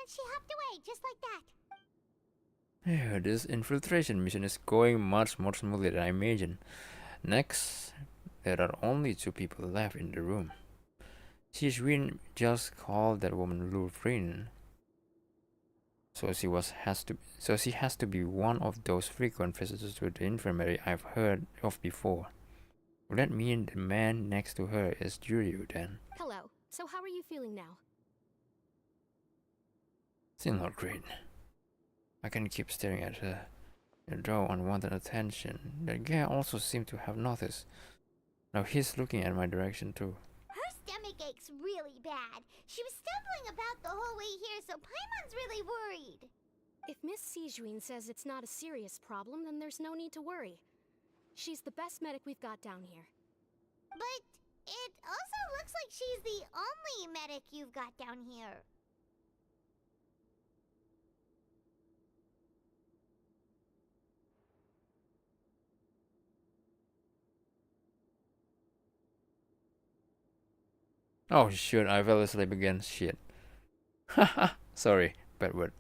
And she hopped away, just like that. Yeah, this infiltration mission is going much more smoothly than I imagined. Next, there are only 2 people left in the room. Shishwin just called that woman Lufrin. So she has to be one of those frequent visitors to the infirmary I've heard of before. Would that mean the man next to her is Juryu then? Hello. So how are you feeling now? Still not great. I can keep staring at her and draw unwanted attention. That guy also seemed to have noticed. Now he's looking at my direction too. Her stomach ache's really bad. She was stumbling about the whole way here, so Paimon's really worried. If Miss Sijuin says it's not a serious problem, then there's no need to worry. She's the best medic we've got down here. But it also looks like she's the only medic you've got down here. Oh shoot, I fell asleep again. Shit. Haha, sorry, bad word.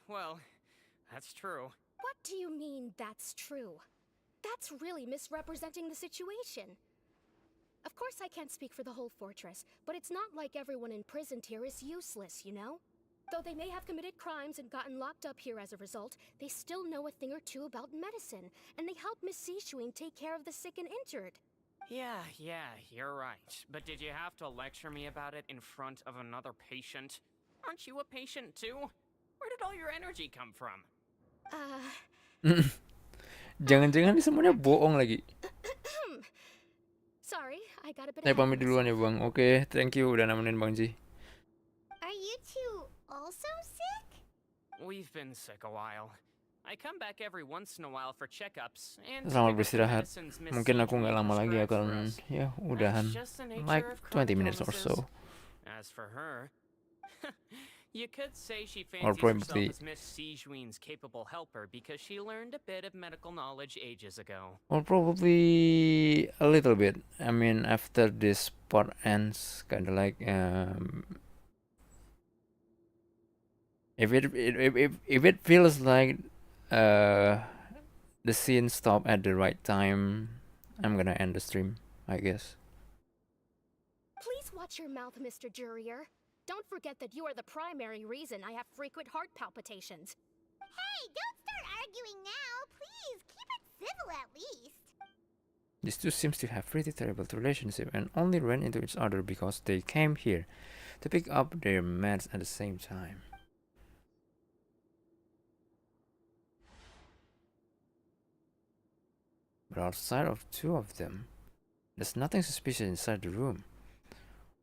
Well, that's true. What do you mean, that's true? That's really misrepresenting the situation. Of course I can't speak for the whole fortress, but it's not like everyone imprisoned here is useless, you know? Though they may have committed crimes and gotten locked up here as a result, they still know a thing or two about medicine, and they help Miss Sishuin take care of the sick and injured. Yeah, you're right. But did you have to lecture me about it in front of another patient? Aren't you a patient too? Where did all your energy come from? Jangan-jangan ini semuanya bohong lagi. Sorry, I got a bit Saya ahead of pamit duluan ya myself. Bang. Oke, thank you udah nemenin Bang Ji. Are you two also sick? We've been sick a while. I come back every once in a while for checkups and to Selamat pick up the beristirahat. medicines Miss Mungkin aku Sejuani nggak lama lagi prescribed for akan us. ya That's udahan just the nature like of 20 chronic minutes or illnesses. so. As for her, you could say she Or fancies herself probably as Miss Sejuani's capable helper because she learned a bit of medical knowledge ages ago. Or probably a little bit. I mean, after this part ends, kind of like if it feels like the scene stop at the right time, I'm gonna end the stream, I guess. Please watch your mouth, Mr. Jurier. Don't forget that you are the primary reason I have frequent heart palpitations. Hey, don't start arguing now. Please, keep it civil at least. These two seems to have pretty terrible relationship and only ran into each other because they came here to pick up their meds at the same time. But outside of two of them, there's nothing suspicious inside the room.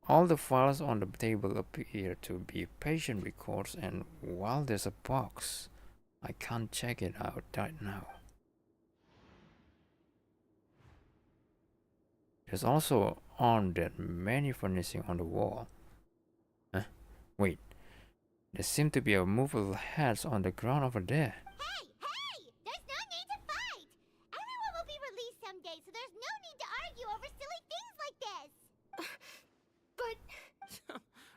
All the files on the table appear to be patient records, and while there's a box, I can't check it out right now. There's also on that many furnishing on the wall. Huh? Wait, there seem to be a movable heads on the ground over there. Hey, there's no need to fight. Everyone will be released someday, so there's no need to argue over silly things like this.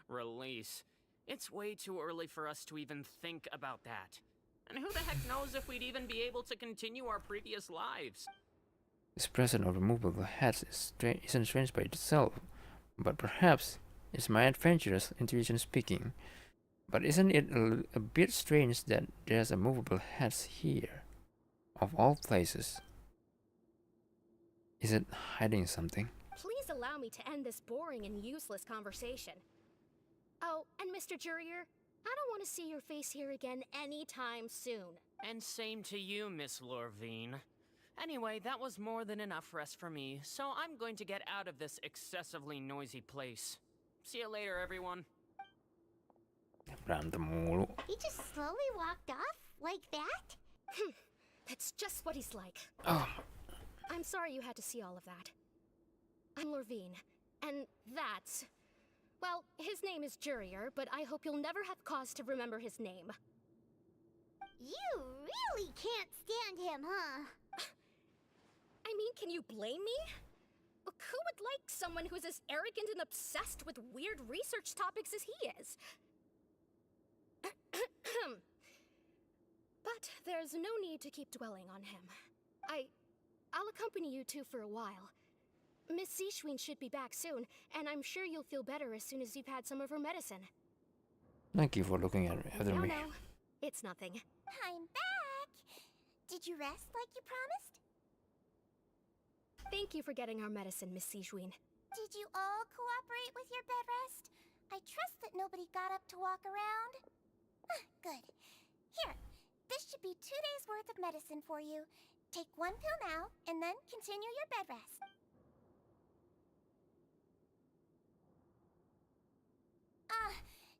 Release. It's way too early for us to even think about that. And who the heck knows if we'd even be able to continue our previous lives? This presence of removable heads isn't strange by itself, but perhaps it's my adventurous intuition speaking. But isn't it a bit strange that there's a movable heads here, of all places? Is it hiding something? Please allow me to end this boring and useless conversation. Oh, and Mr. Jurier, I don't want to see your face here again anytime soon. And same to you, Miss Lorvine. Anyway, that was more than enough rest for me, so I'm going to get out of this excessively noisy place. See you later, everyone. Berantem mulu. He just slowly walked off like that? That's just what he's like. Oh. I'm sorry you had to see all of that. I'm Lorvine, and that's... Well, his name is Jurier, but I hope you'll never have cause to remember his name. You really can't stand him, huh? I mean, can you blame me? Who would like someone who's as arrogant and obsessed with weird research topics as he is? But there's no need to keep dwelling on him. I'll accompany you two for a while. Miss Sejuani should be back soon, and I'm sure you'll feel better as soon as you've had some of her medicine. Thank you for looking after me. No, it's nothing. I'm back! Did you rest like you promised? Thank you for getting our medicine, Miss Sejuani. Did you all cooperate with your bed rest? I trust that nobody got up to walk around. Good. Here, this should be 2 days' worth of medicine for you. Take 1 pill now, and then continue your bed rest.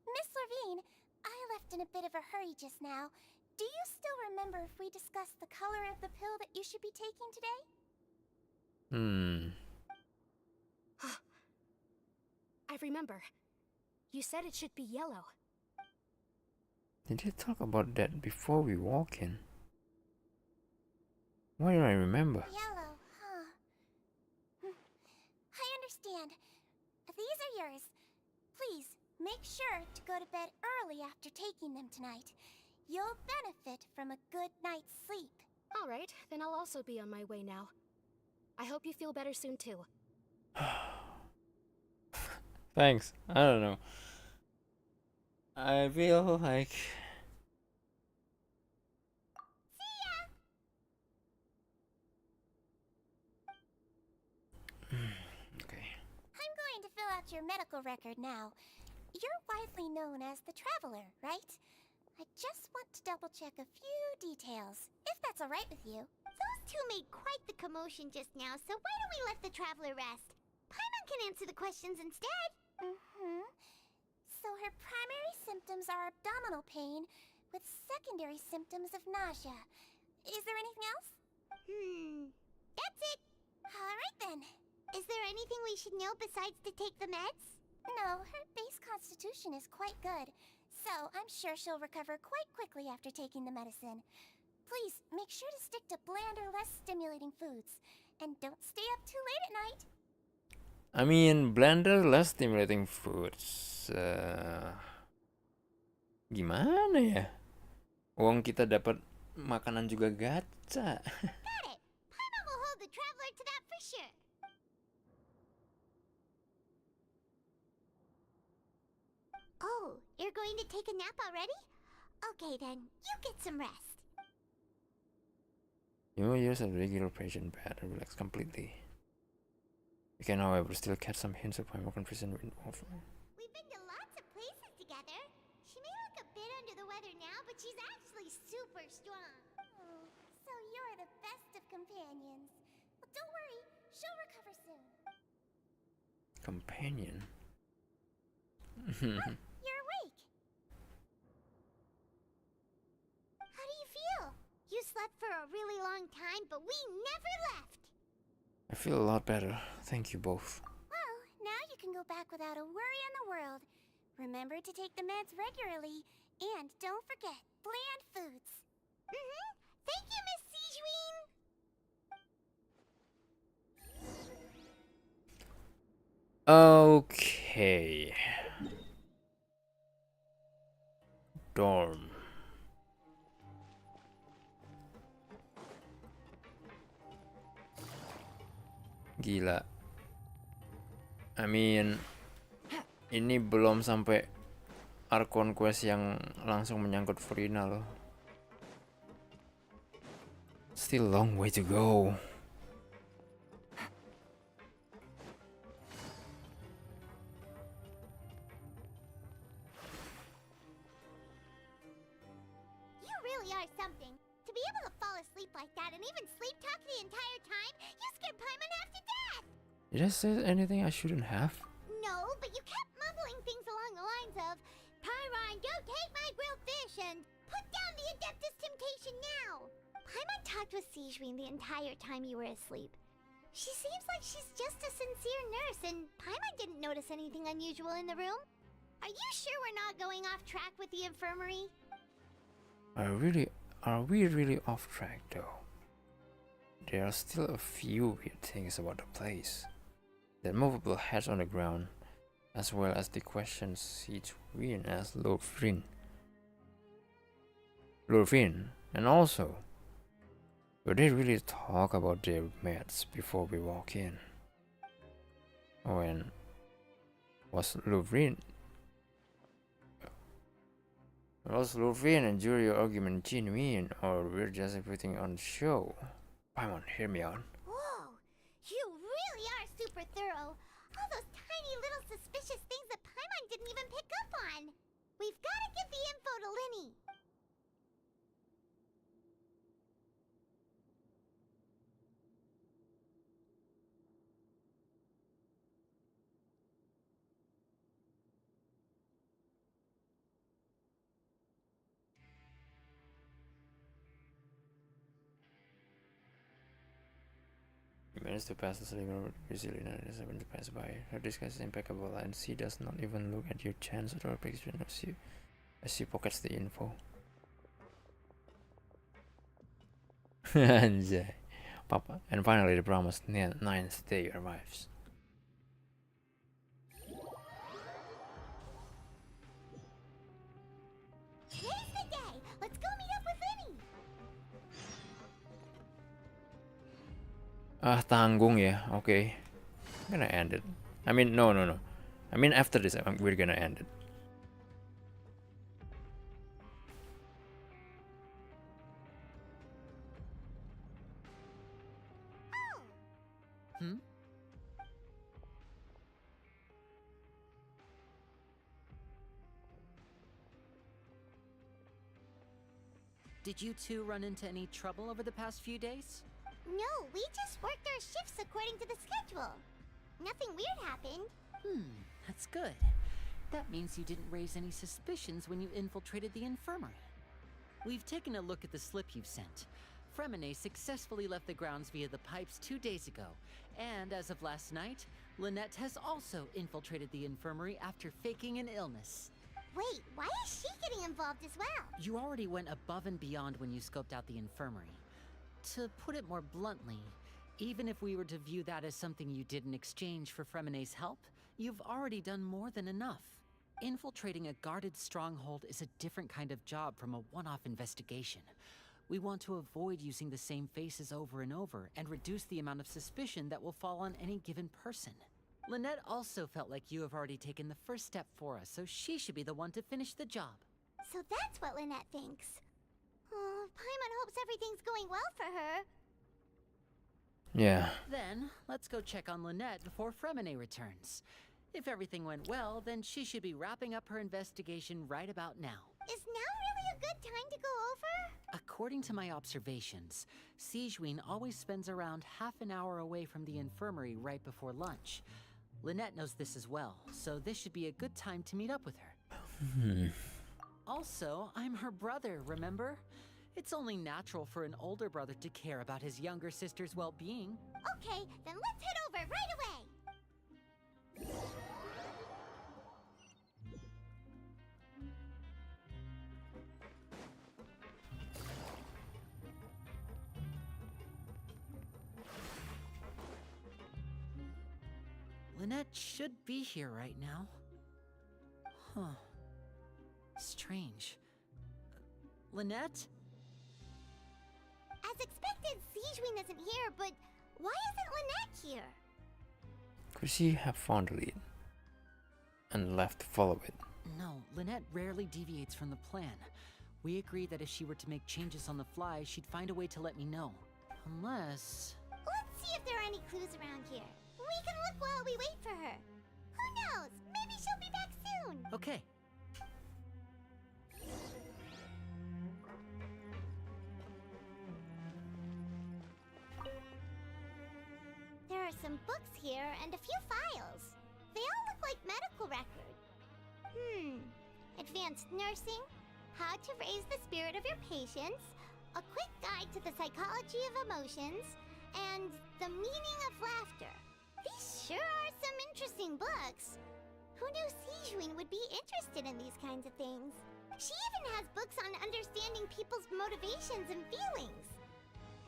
Miss Lorvine, I left in a bit of a hurry just now. Do you still remember if we discussed the color of the pill that you should be taking today? I remember. You said it should be yellow. Did you talk about that before we walk in? Why do I remember? Yellow, huh? I understand. These are yours. Please, make sure to go to bed early after taking them tonight. You'll benefit from a good night's sleep. All right, then I'll also be on my way now. I hope you feel better soon too. Thanks. I don't know. I feel like... See ya! Okay. I'm going to fill out your medical record now. You're widely known as the Traveler, right? I just want to double-check a few details, if that's all right with you. Those two made quite the commotion just now, so why don't we let the Traveler rest? Paimon can answer the questions instead. So her primary symptoms are abdominal pain, with secondary symptoms of nausea. Is there anything else? That's it. Alright then. Is there anything we should know besides to take the meds? No, her base constitution is quite good, so I'm sure she'll recover quite quickly after taking the medicine. Please, make sure to stick to bland or less stimulating foods, and don't stay up too late at night. I mean, blender less stimulating foods. Gimana ya? Wong kita dapat makanan juga gacha. Got it. Paimon will hold the traveler to that for sure. Oh, you're going to take a nap already? Okay then, you get some rest. You will use a regular patient bed and relax completely. You can, however, still catch some hints of primal confusion with We've been to lots of places together. She may look a bit under the weather now, but she's actually super strong. So you're the best of companions. Well, don't worry, she'll recover soon. companion. You're awake. How do you feel? You slept for a really long time, but we never left. I feel a lot better. Thank you both. Well, now you can go back without a worry in the world. Remember to take the meds regularly, and don't forget bland foods. Thank you, Miss Sijuin. Okay. Dorm. Gila. I mean, ini belum sampai Archon Quest yang langsung menyangkut Frina loh. Still long way to go. You really are something. To be able to fall asleep like that and even sleep talk the entire time, you scared Paimon half to death. Did I say anything I shouldn't have? No, but you kept mumbling things along the lines of, Pyron, go take my grilled fish and put down the Adeptus Temptation now. Paimon talked with Sijuin the entire time you were asleep. She seems like she's just a sincere nurse, and Paimon didn't notice anything unusual in the room. Are you sure we're not going off track with the infirmary? Are we really off track though? There are still a few weird things about the place. The movable heads on the ground, as well as the questions Sijuin asked Lurvin. And also, would they really talk about their meds before we walk in? When was Lurvin and Jury argument genuine, or we're just putting on show? Paimon, hear me out. Whoa, you really are super thorough. All those tiny little suspicious things that Paimon didn't even pick up on. We've got to give the info to Linny. He managed to pass the sleeper resilient and is able to pass by. Her disguise is impeccable, and she does not even look at your chance or picture as she pockets the info. Anjay. Papa. And finally the promised ninth day arrives. Today's the day. Let's go meet up with Linny. Tanggung ya. Okay. I'm gonna end it. I mean, no. I mean, after this, we're gonna end it. Did you two run into any trouble over the past few days? No, we just worked our shifts according to the schedule. Nothing weird happened. That's good. That means you didn't raise any suspicions when you infiltrated the infirmary. We've taken a look at the slip you've sent. Fremine successfully left the grounds via the pipes 2 days ago, and as of last night, Lynette has also infiltrated the infirmary after faking an illness. Wait, why is she getting involved as well? You already went above and beyond when you scoped out the infirmary. To put it more bluntly, even if we were to view that as something you did in exchange for Fremine's help, you've already done more than enough. Infiltrating a guarded stronghold is a different kind of job from a one-off investigation. We want to avoid using the same faces over and over and reduce the amount of suspicion that will fall on any given person. Lynette also felt like you have already taken the first step for us, so she should be the one to finish the job. So that's what Lynette thinks. Oh, Paimon hopes everything's going well for her. Yeah. Then, let's go check on Lynette before Fremine returns. If everything went well, then she should be wrapping up her investigation right about now. Is now really a good time to go over? According to my observations, Sijuin always spends around half an hour away from the infirmary right before lunch. Lynette knows this as well, so this should be a good time to meet up with her. Also, I'm her brother, remember? It's only natural for an older brother to care about his younger sister's well-being. Okay, then let's head over right away. Lynette should be here right now. Huh. Strange. Lynette? As expected, Sijuin isn't here, but why isn't Lynette here? Could she have found the lead and left to follow it? No, Lynette rarely deviates from the plan. We agreed that if she were to make changes on the fly, she'd find a way to let me know. Unless... Let's see if there are any clues around here. We can look while we wait for her. Who knows? Maybe she'll be back soon. Okay. There are some books here and a few files. They all look like medical records. Advanced nursing, how to raise the spirit of your patients, a quick guide to the psychology of emotions, and the meaning of laughter. These sure are some interesting books. Who knew Sijuin would be interested in these kinds of things? She even has books on understanding people's motivations and feelings.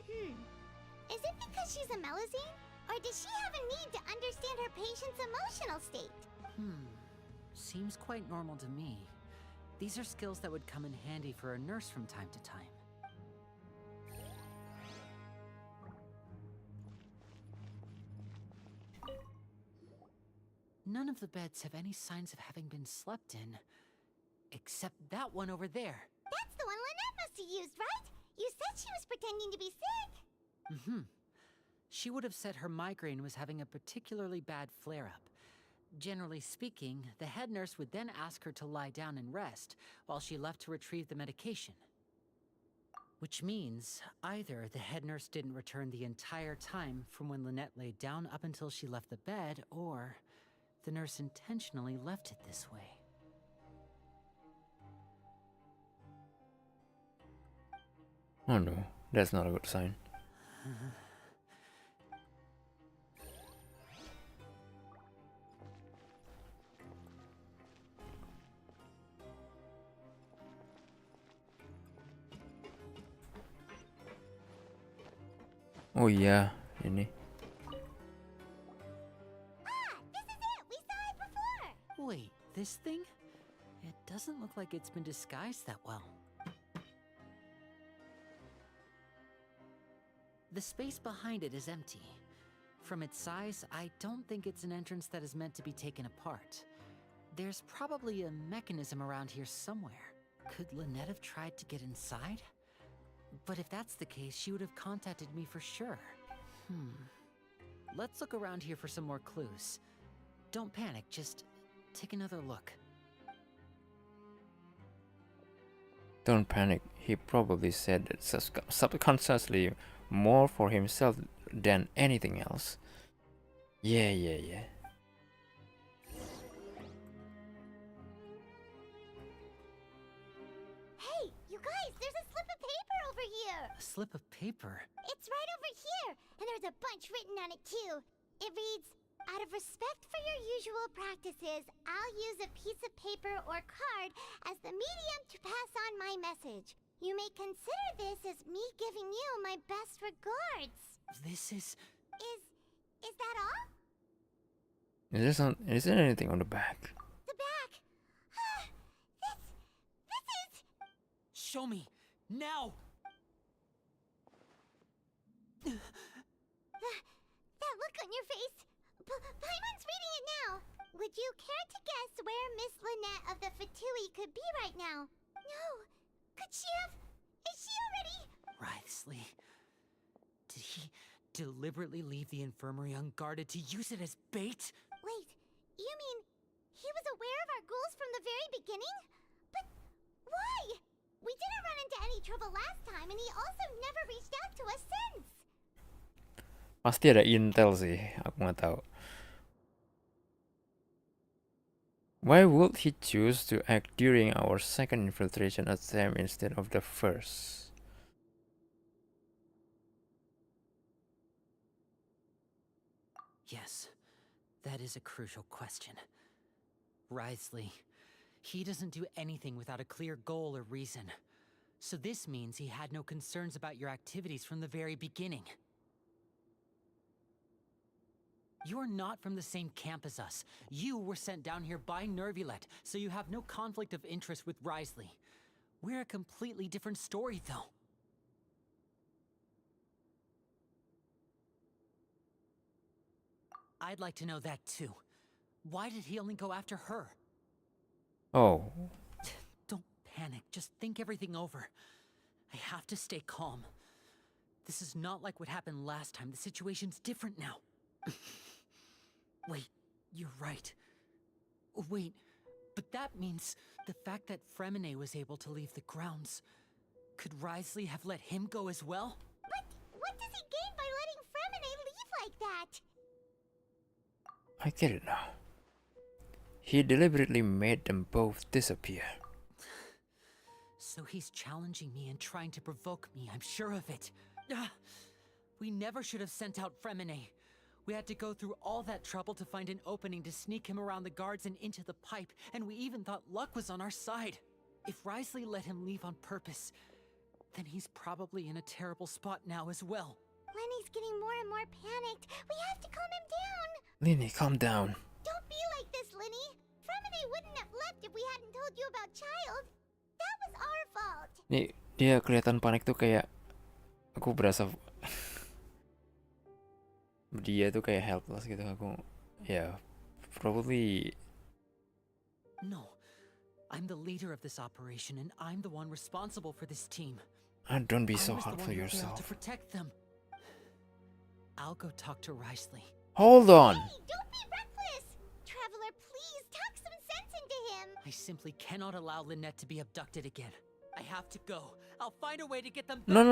Is it because she's a Melusine? Or does she have a need to understand her patient's emotional state? Seems quite normal to me. These are skills that would come in handy for a nurse from time to time. None of the beds have any signs of having been slept in. Except that one over there. That's the one Lynette must have used, right? You said she was pretending to be sick. She would have said her migraine was having a particularly bad flare-up. Generally speaking, the head nurse would then ask her to lie down and rest, while she left to retrieve the medication. Which means, either the head nurse didn't return the entire time from when Lynette laid down up until she left the bed, or the nurse intentionally left it this way. Oh no, that's not a good sign. Oh iya, ini. This is it! We saw it before! Wait, this thing? It doesn't look like it's been disguised that well. The space behind it is empty. From its size, I don't think it's an entrance that is meant to be taken apart. There's probably a mechanism around here somewhere. Could Lynette have tried to get inside? But if that's the case, she would have contacted me for sure. Let's look around here for some more clues. Don't panic, just take another look. Don't panic, he probably said it subconsciously more for himself than anything else. Yeah, yeah, yeah. Hey, you guys, there's a slip of paper over here. A slip of paper? It's right over here, and there's a bunch written on it too. It reads, out of respect for your usual practices, I'll use a piece of paper or card as the medium to pass on my message. You may consider this as me giving you my best regards. This is... Is that all? Is there anything on the back? The back. This is... Show me! Now! That look on your face. Paimon's reading it now. Would you care to guess where Miss Lynette of the Fatui could be right now? No. Could she have... Is she already... Writhsley. Did he deliberately leave the infirmary unguarded to use it as bait? Wait, you mean he was aware of our goals from the very beginning? But why? We didn't run into any trouble last time, and he also never reached out to us since. Pasti ada intel sih, aku nggak tahu. Why would he choose to act during our second infiltration attempt instead of the first? Yes, that is a crucial question. Writhsley, he doesn't do anything without a clear goal or reason. So this means he had no concerns about your activities from the very beginning. You're not from the same camp as us. You were sent down here by Nervulet, so you have no conflict of interest with Writhsley. We're a completely different story, though. I'd like to know that too. Why did he only go after her? Oh. Don't panic, just think everything over. I have to stay calm. This is not like what happened last time. The situation's different now. Wait, you're right. Wait, but that means the fact that Fremine was able to leave the grounds. Could Writhsley have let him go as well? But what does he gain by letting Fremine leave like that? I get it now. He deliberately made them both disappear. So he's challenging me and trying to provoke me, I'm sure of it. We never should have sent out Fremine. We had to go through all that trouble to find an opening to sneak him around the guards and into the pipe, and we even thought luck was on our side. If Writhsley let him leave on purpose, then he's probably in a terrible spot now as well. Lenny's getting more and more panicked. We have to calm him down. Lenny, calm down. Don't be like this, Lenny. Fremine wouldn't have left if we hadn't told you about Child. That was our fault. Nih, dia kelihatan panik tuh kayak aku berasa dia tuh kayak helpless gitu. Aku probably. No, I'm the leader of this operation and I'm the one responsible for this team. Don't be so hard for yourself. To protect them. I'll go talk to Writhsley. Hold on. Hey, don't be reckless. Traveler, please talk some sense into him. I simply cannot allow Lynette to be abducted again. I have to go. I'll find a way to get them back. No.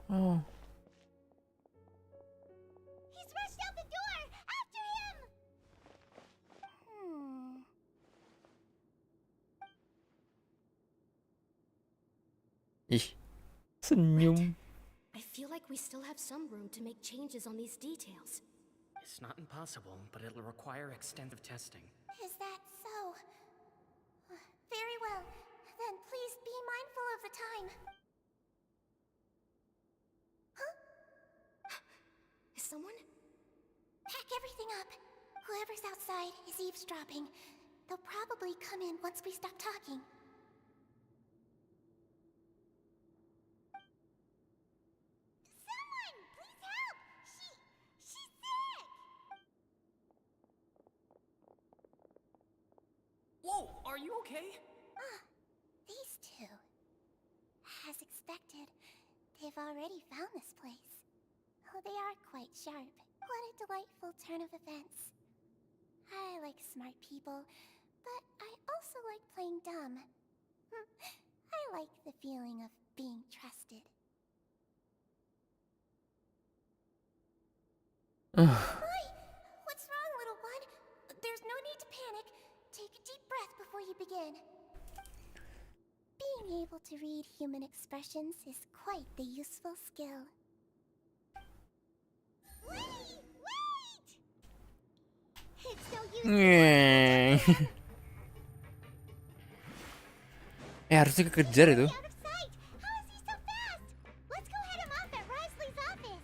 Oh. He's rushed out the door. After him. Ih, senyum. I feel like we still have some room to make changes on these details. It's not impossible, but it'll require extensive testing. Is that so? Very well. Then please be mindful of the time. Huh? Is someone? Pack everything up. Whoever's outside is eavesdropping. They'll probably come in once we stop talking. Someone, please help. She's sick. Whoa, are you okay? These two. As expected, they've already found this place. Oh, they are quite sharp. What a delightful turn of events. I like smart people, but I also like playing dumb. I like the feeling of being trusted. Oi, panic. Take a deep breath before you begin. Being able to read human expressions is quite the useful skill. Wait! It's no use. Harusnya kekejar itu. Out of sight! How is he so fast? Let's go head him off at Risley's office.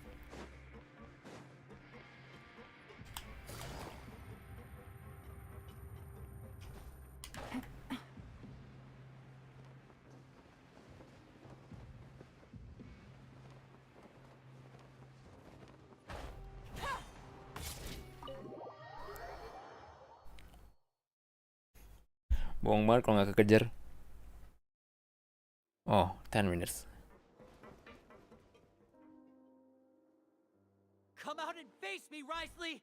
Bohong banget kalau nggak kekejar. Oh, 10 minutes. Come out and face me, Risley!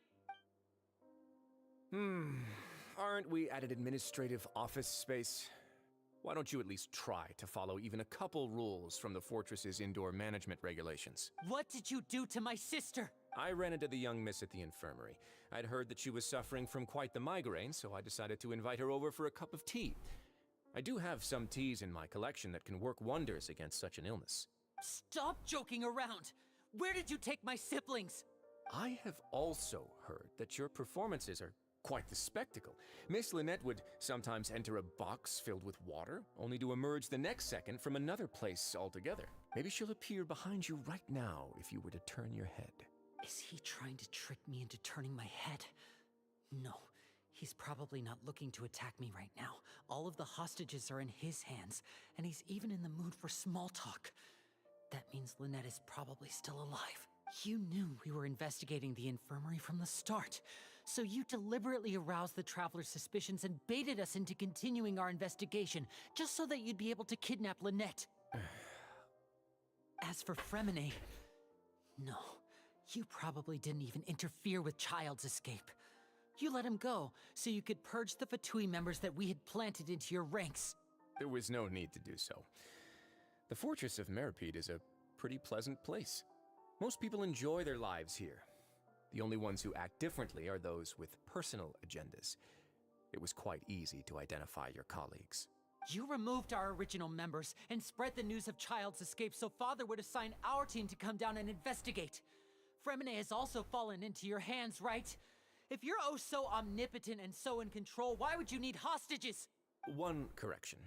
Aren't we at an administrative office space? Why don't you at least try to follow even a couple rules from the fortress's indoor management regulations? What did you do to my sister? I ran into the young miss at the infirmary. I'd heard that she was suffering from quite the migraine, so I decided to invite her over for a cup of tea. I do have some teas in my collection that can work wonders against such an illness. Stop joking around! Where did you take my siblings? I have also heard that your performances are quite the spectacle. Miss Lynette would sometimes enter a box filled with water, only to emerge the next second from another place altogether. Maybe she'll appear behind you right now if you were to turn your head. Is he trying to trick me into turning my head? No, he's probably not looking to attack me right now. All of the hostages are in his hands, and he's even in the mood for small talk. That means Lynette is probably still alive. You knew we were investigating the infirmary from the start, so you deliberately aroused the Traveler's suspicions and baited us into continuing our investigation, just so that you'd be able to kidnap Lynette. As for Fremine, no, you probably didn't even interfere with Child's escape. You let him go, so you could purge the Fatui members that we had planted into your ranks. There was no need to do so. The Fortress of Meripede is a pretty pleasant place. Most people enjoy their lives here. The only ones who act differently are those with personal agendas. It was quite easy to identify your colleagues. You removed our original members and spread the news of Child's escape so Father would assign our team to come down and investigate. Fremine has also fallen into your hands, right? If you're oh so omnipotent and so in control, why would you need hostages? One correction.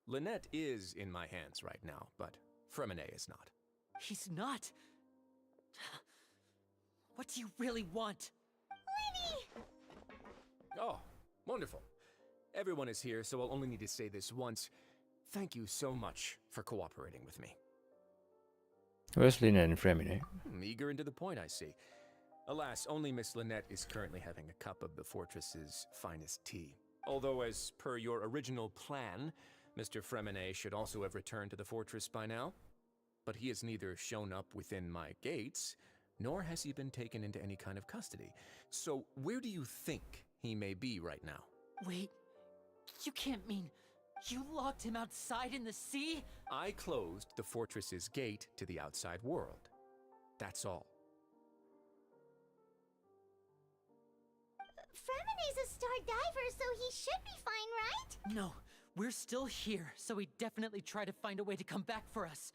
Lynette is in my hands right now, but Fremine is not. He's not? What do you really want? Lenny! Oh, wonderful. Everyone is here, so I'll only need to say this once. Thank you so much for cooperating with me. Where's Lynette and Fremine? Eager and to the point, I see. Alas, only Miss Lynette is currently having a cup of the fortress's finest tea. Although, as per your original plan, Mr. Fremine should also have returned to the fortress by now. But he has neither shown up within my gates, nor has he been taken into any kind of custody. So where do you think he may be right now? Wait, you can't mean you locked him outside in the sea? I closed the fortress's gate to the outside world. That's all. Fremine's a star diver, so he should be fine, right? No, we're still here, so he definitely tried to find a way to come back for us.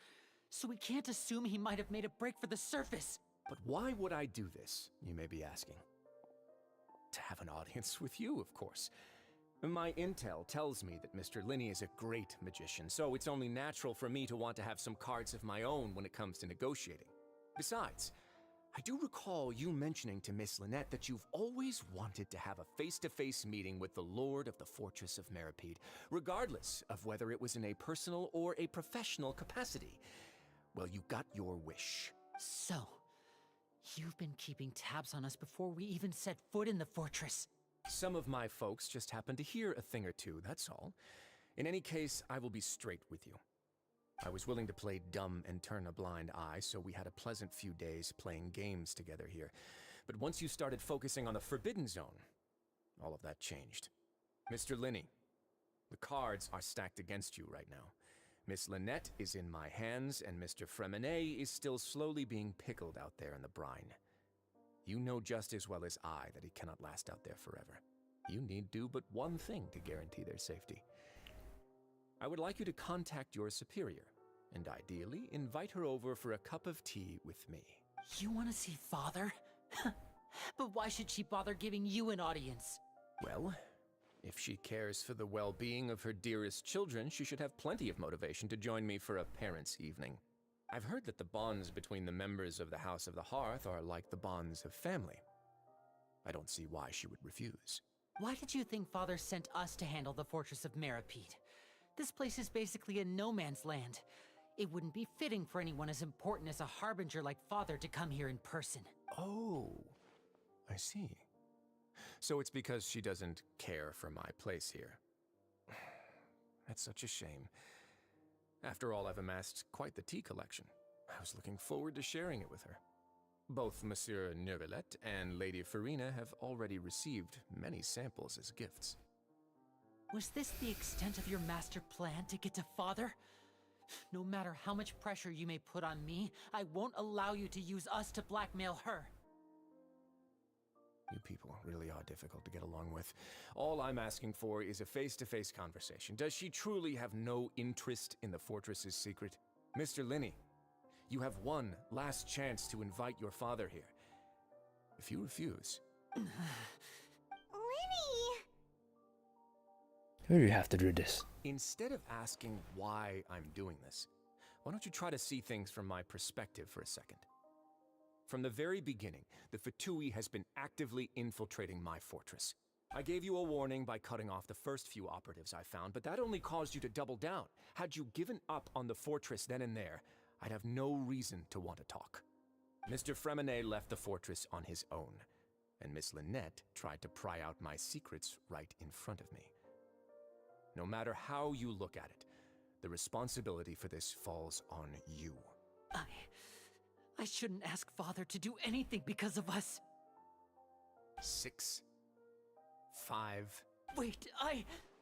So we can't assume he might have made a break for the surface. But why would I do this, you may be asking? To have an audience with you, of course. My intel tells me that Mr. Linney is a great magician, so it's only natural for me to want to have some cards of my own when it comes to negotiating. Besides, I do recall you mentioning to Miss Lynette that you've always wanted to have a face-to-face meeting with the Lord of the Fortress of Meripede, regardless of whether it was in a personal or a professional capacity. Well, you got your wish. So, you've been keeping tabs on us before we even set foot in the fortress. Some of my folks just happened to hear a thing or two, that's all. In any case, I will be straight with you. I was willing to play dumb and turn a blind eye, so we had a pleasant few days playing games together here. But once you started focusing on the Forbidden Zone, all of that changed. Mr. Linney, the cards are stacked against you right now. Miss Lynette is in my hands, and Mr. Fremine is still slowly being pickled out there in the brine. You know just as well as I that he cannot last out there forever. You need do but one thing to guarantee their safety. I would like you to contact your superior, and ideally invite her over for a cup of tea with me. You want to see Father? But why should she bother giving you an audience? Well, if she cares for the well-being of her dearest children, she should have plenty of motivation to join me for a parents' evening. I've heard that the bonds between the members of the House of the Hearth are like the bonds of family. I don't see why she would refuse. Why did you think Father sent us to handle the Fortress of Meripede? This place is basically a no-man's land. It wouldn't be fitting for anyone as important as a harbinger like Father to come here in person. Oh, I see. So it's because she doesn't care for my place here. That's such a shame. After all, I've amassed quite the tea collection. I was looking forward to sharing it with her. Both Monsieur Neuvillette and Lady Farina have already received many samples as gifts. Was this the extent of your master plan to get to Father? No matter how much pressure you may put on me, I won't allow you to use us to blackmail her. You people really are difficult to get along with. All I'm asking for is a face-to-face conversation. Does she truly have no interest in the fortress's secret? Mr. Linney, you have one last chance to invite your father here. If you refuse... Linny! Why do you have to do this? Instead of asking why I'm doing this, why don't you try to see things from my perspective for a second? From the very beginning, the Fatui has been actively infiltrating my fortress. I gave you a warning by cutting off the first few operatives I found, but that only caused you to double down. Had you given up on the fortress then and there, I'd have no reason to want to talk. Mr. Freminet left the fortress on his own, and Miss Lynette tried to pry out my secrets right in front of me. No matter how you look at it, the responsibility for this falls on you. I shouldn't ask Father to do anything because of us. 6, 5... Wait,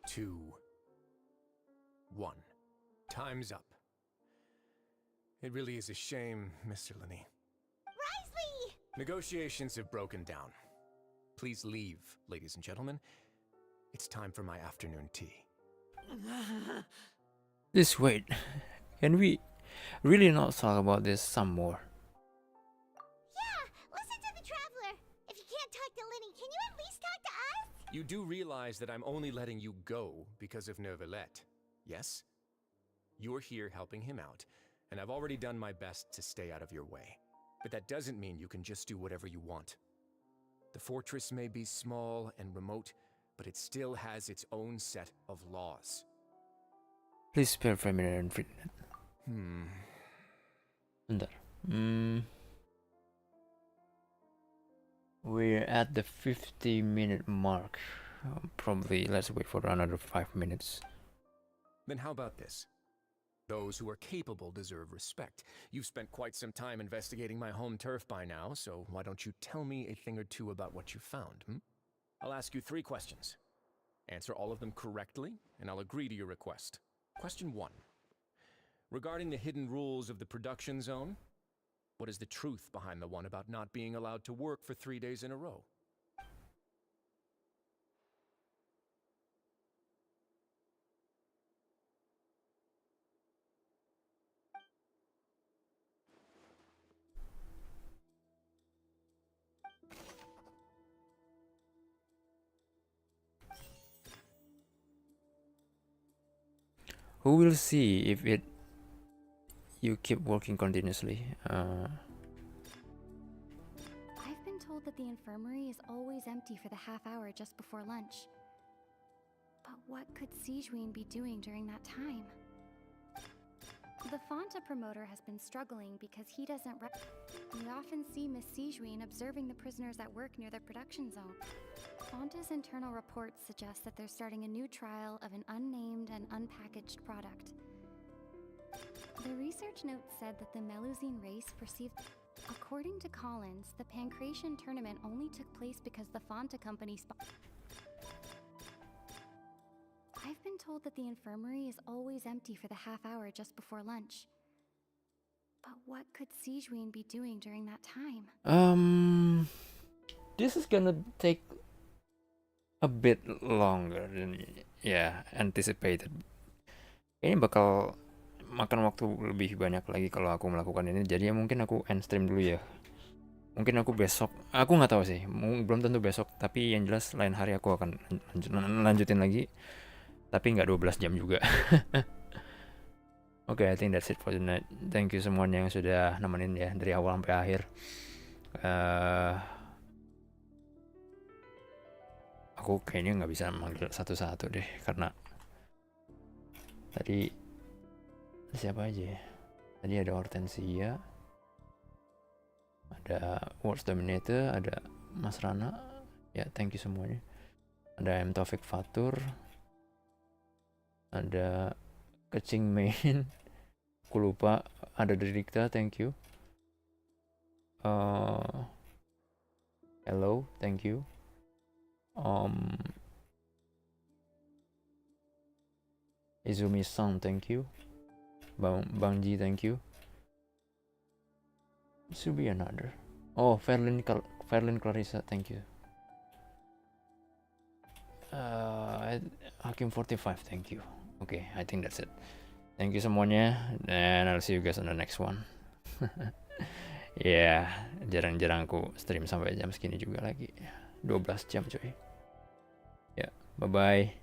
2, 1. Time's up. It really is a shame, Mr. Linney. Risley! Negotiations have broken down. Please leave, ladies and gentlemen. It's time for my afternoon tea. Just wait. Can we really not talk about this some more? Yeah, listen to the Traveler. If you can't talk to Linny, can you at least talk to us? You do realize that I'm only letting you go because of Neuvillette, yes? You're here helping him out, and I've already done my best to stay out of your way. But that doesn't mean you can just do whatever you want. The fortress may be small and remote, but it still has its own set of laws. Please spare Femina and Fridnet. Bentar. We're at the 50-minute mark. Probably let's wait for another 5 minutes. Then how about this? Those who are capable deserve respect. You've spent quite some time investigating my home turf by now, so why don't you tell me a thing or two about what you found, I'll ask you 3 questions. Answer all of them correctly, and I'll agree to your request. Question 1. Regarding the hidden rules of the production zone, what is the truth behind the one about not being allowed to work for 3 days in a row? Who will see if you keep working continuously? I've been told that the infirmary is always empty for the half hour just before lunch. But what could Sigewinne be doing during that time? The Fonta promoter has been struggling because he doesn't We often see Miss Sigewinne observing the prisoners at work near the production zone. Fonta's internal reports suggest that they're starting a new trial of an unnamed and unpackaged product. The research note said that the Melusine race perceived... According to Collins, the Pancration tournament only took place because the Fonta company I've been told that the infirmary is always empty for the half hour just before lunch. But what could Sigewinne be doing during that time? This is gonna take a bit longer than anticipated. Ini bakal makan waktu lebih banyak lagi kalau aku melakukan ini. Jadi ya mungkin aku end stream dulu ya. Mungkin aku besok, aku nggak tahu sih, belum tentu besok. Tapi yang jelas lain hari aku akan lanjutin lagi. Tapi nggak 12 jam juga. Oke, I think that's it for tonight. Thank you semuanya yang sudah nemenin ya dari awal sampai akhir. Aku kayaknya nggak bisa manggil satu-satu deh karena tadi siapa aja ya? Tadi ada Hortensia, ada Words Dominator, ada Mas Rana, ya thank you semuanya. Ada M Taufik Fatur, ada Kecing Main, aku lupa, ada Didikta, thank you. Hello, thank you. Izumi-san, thank you. Bang Ji, thank you. Should be another. Oh, Verlin Clarissa, thank you. Hakim 45, thank you. Okay, I think that's it. Thank you semuanya, and I'll see you guys on the next one. Ya, jarang-jarang aku stream sampai jam segini juga lagi. 12 jam coy. Ya, bye-bye.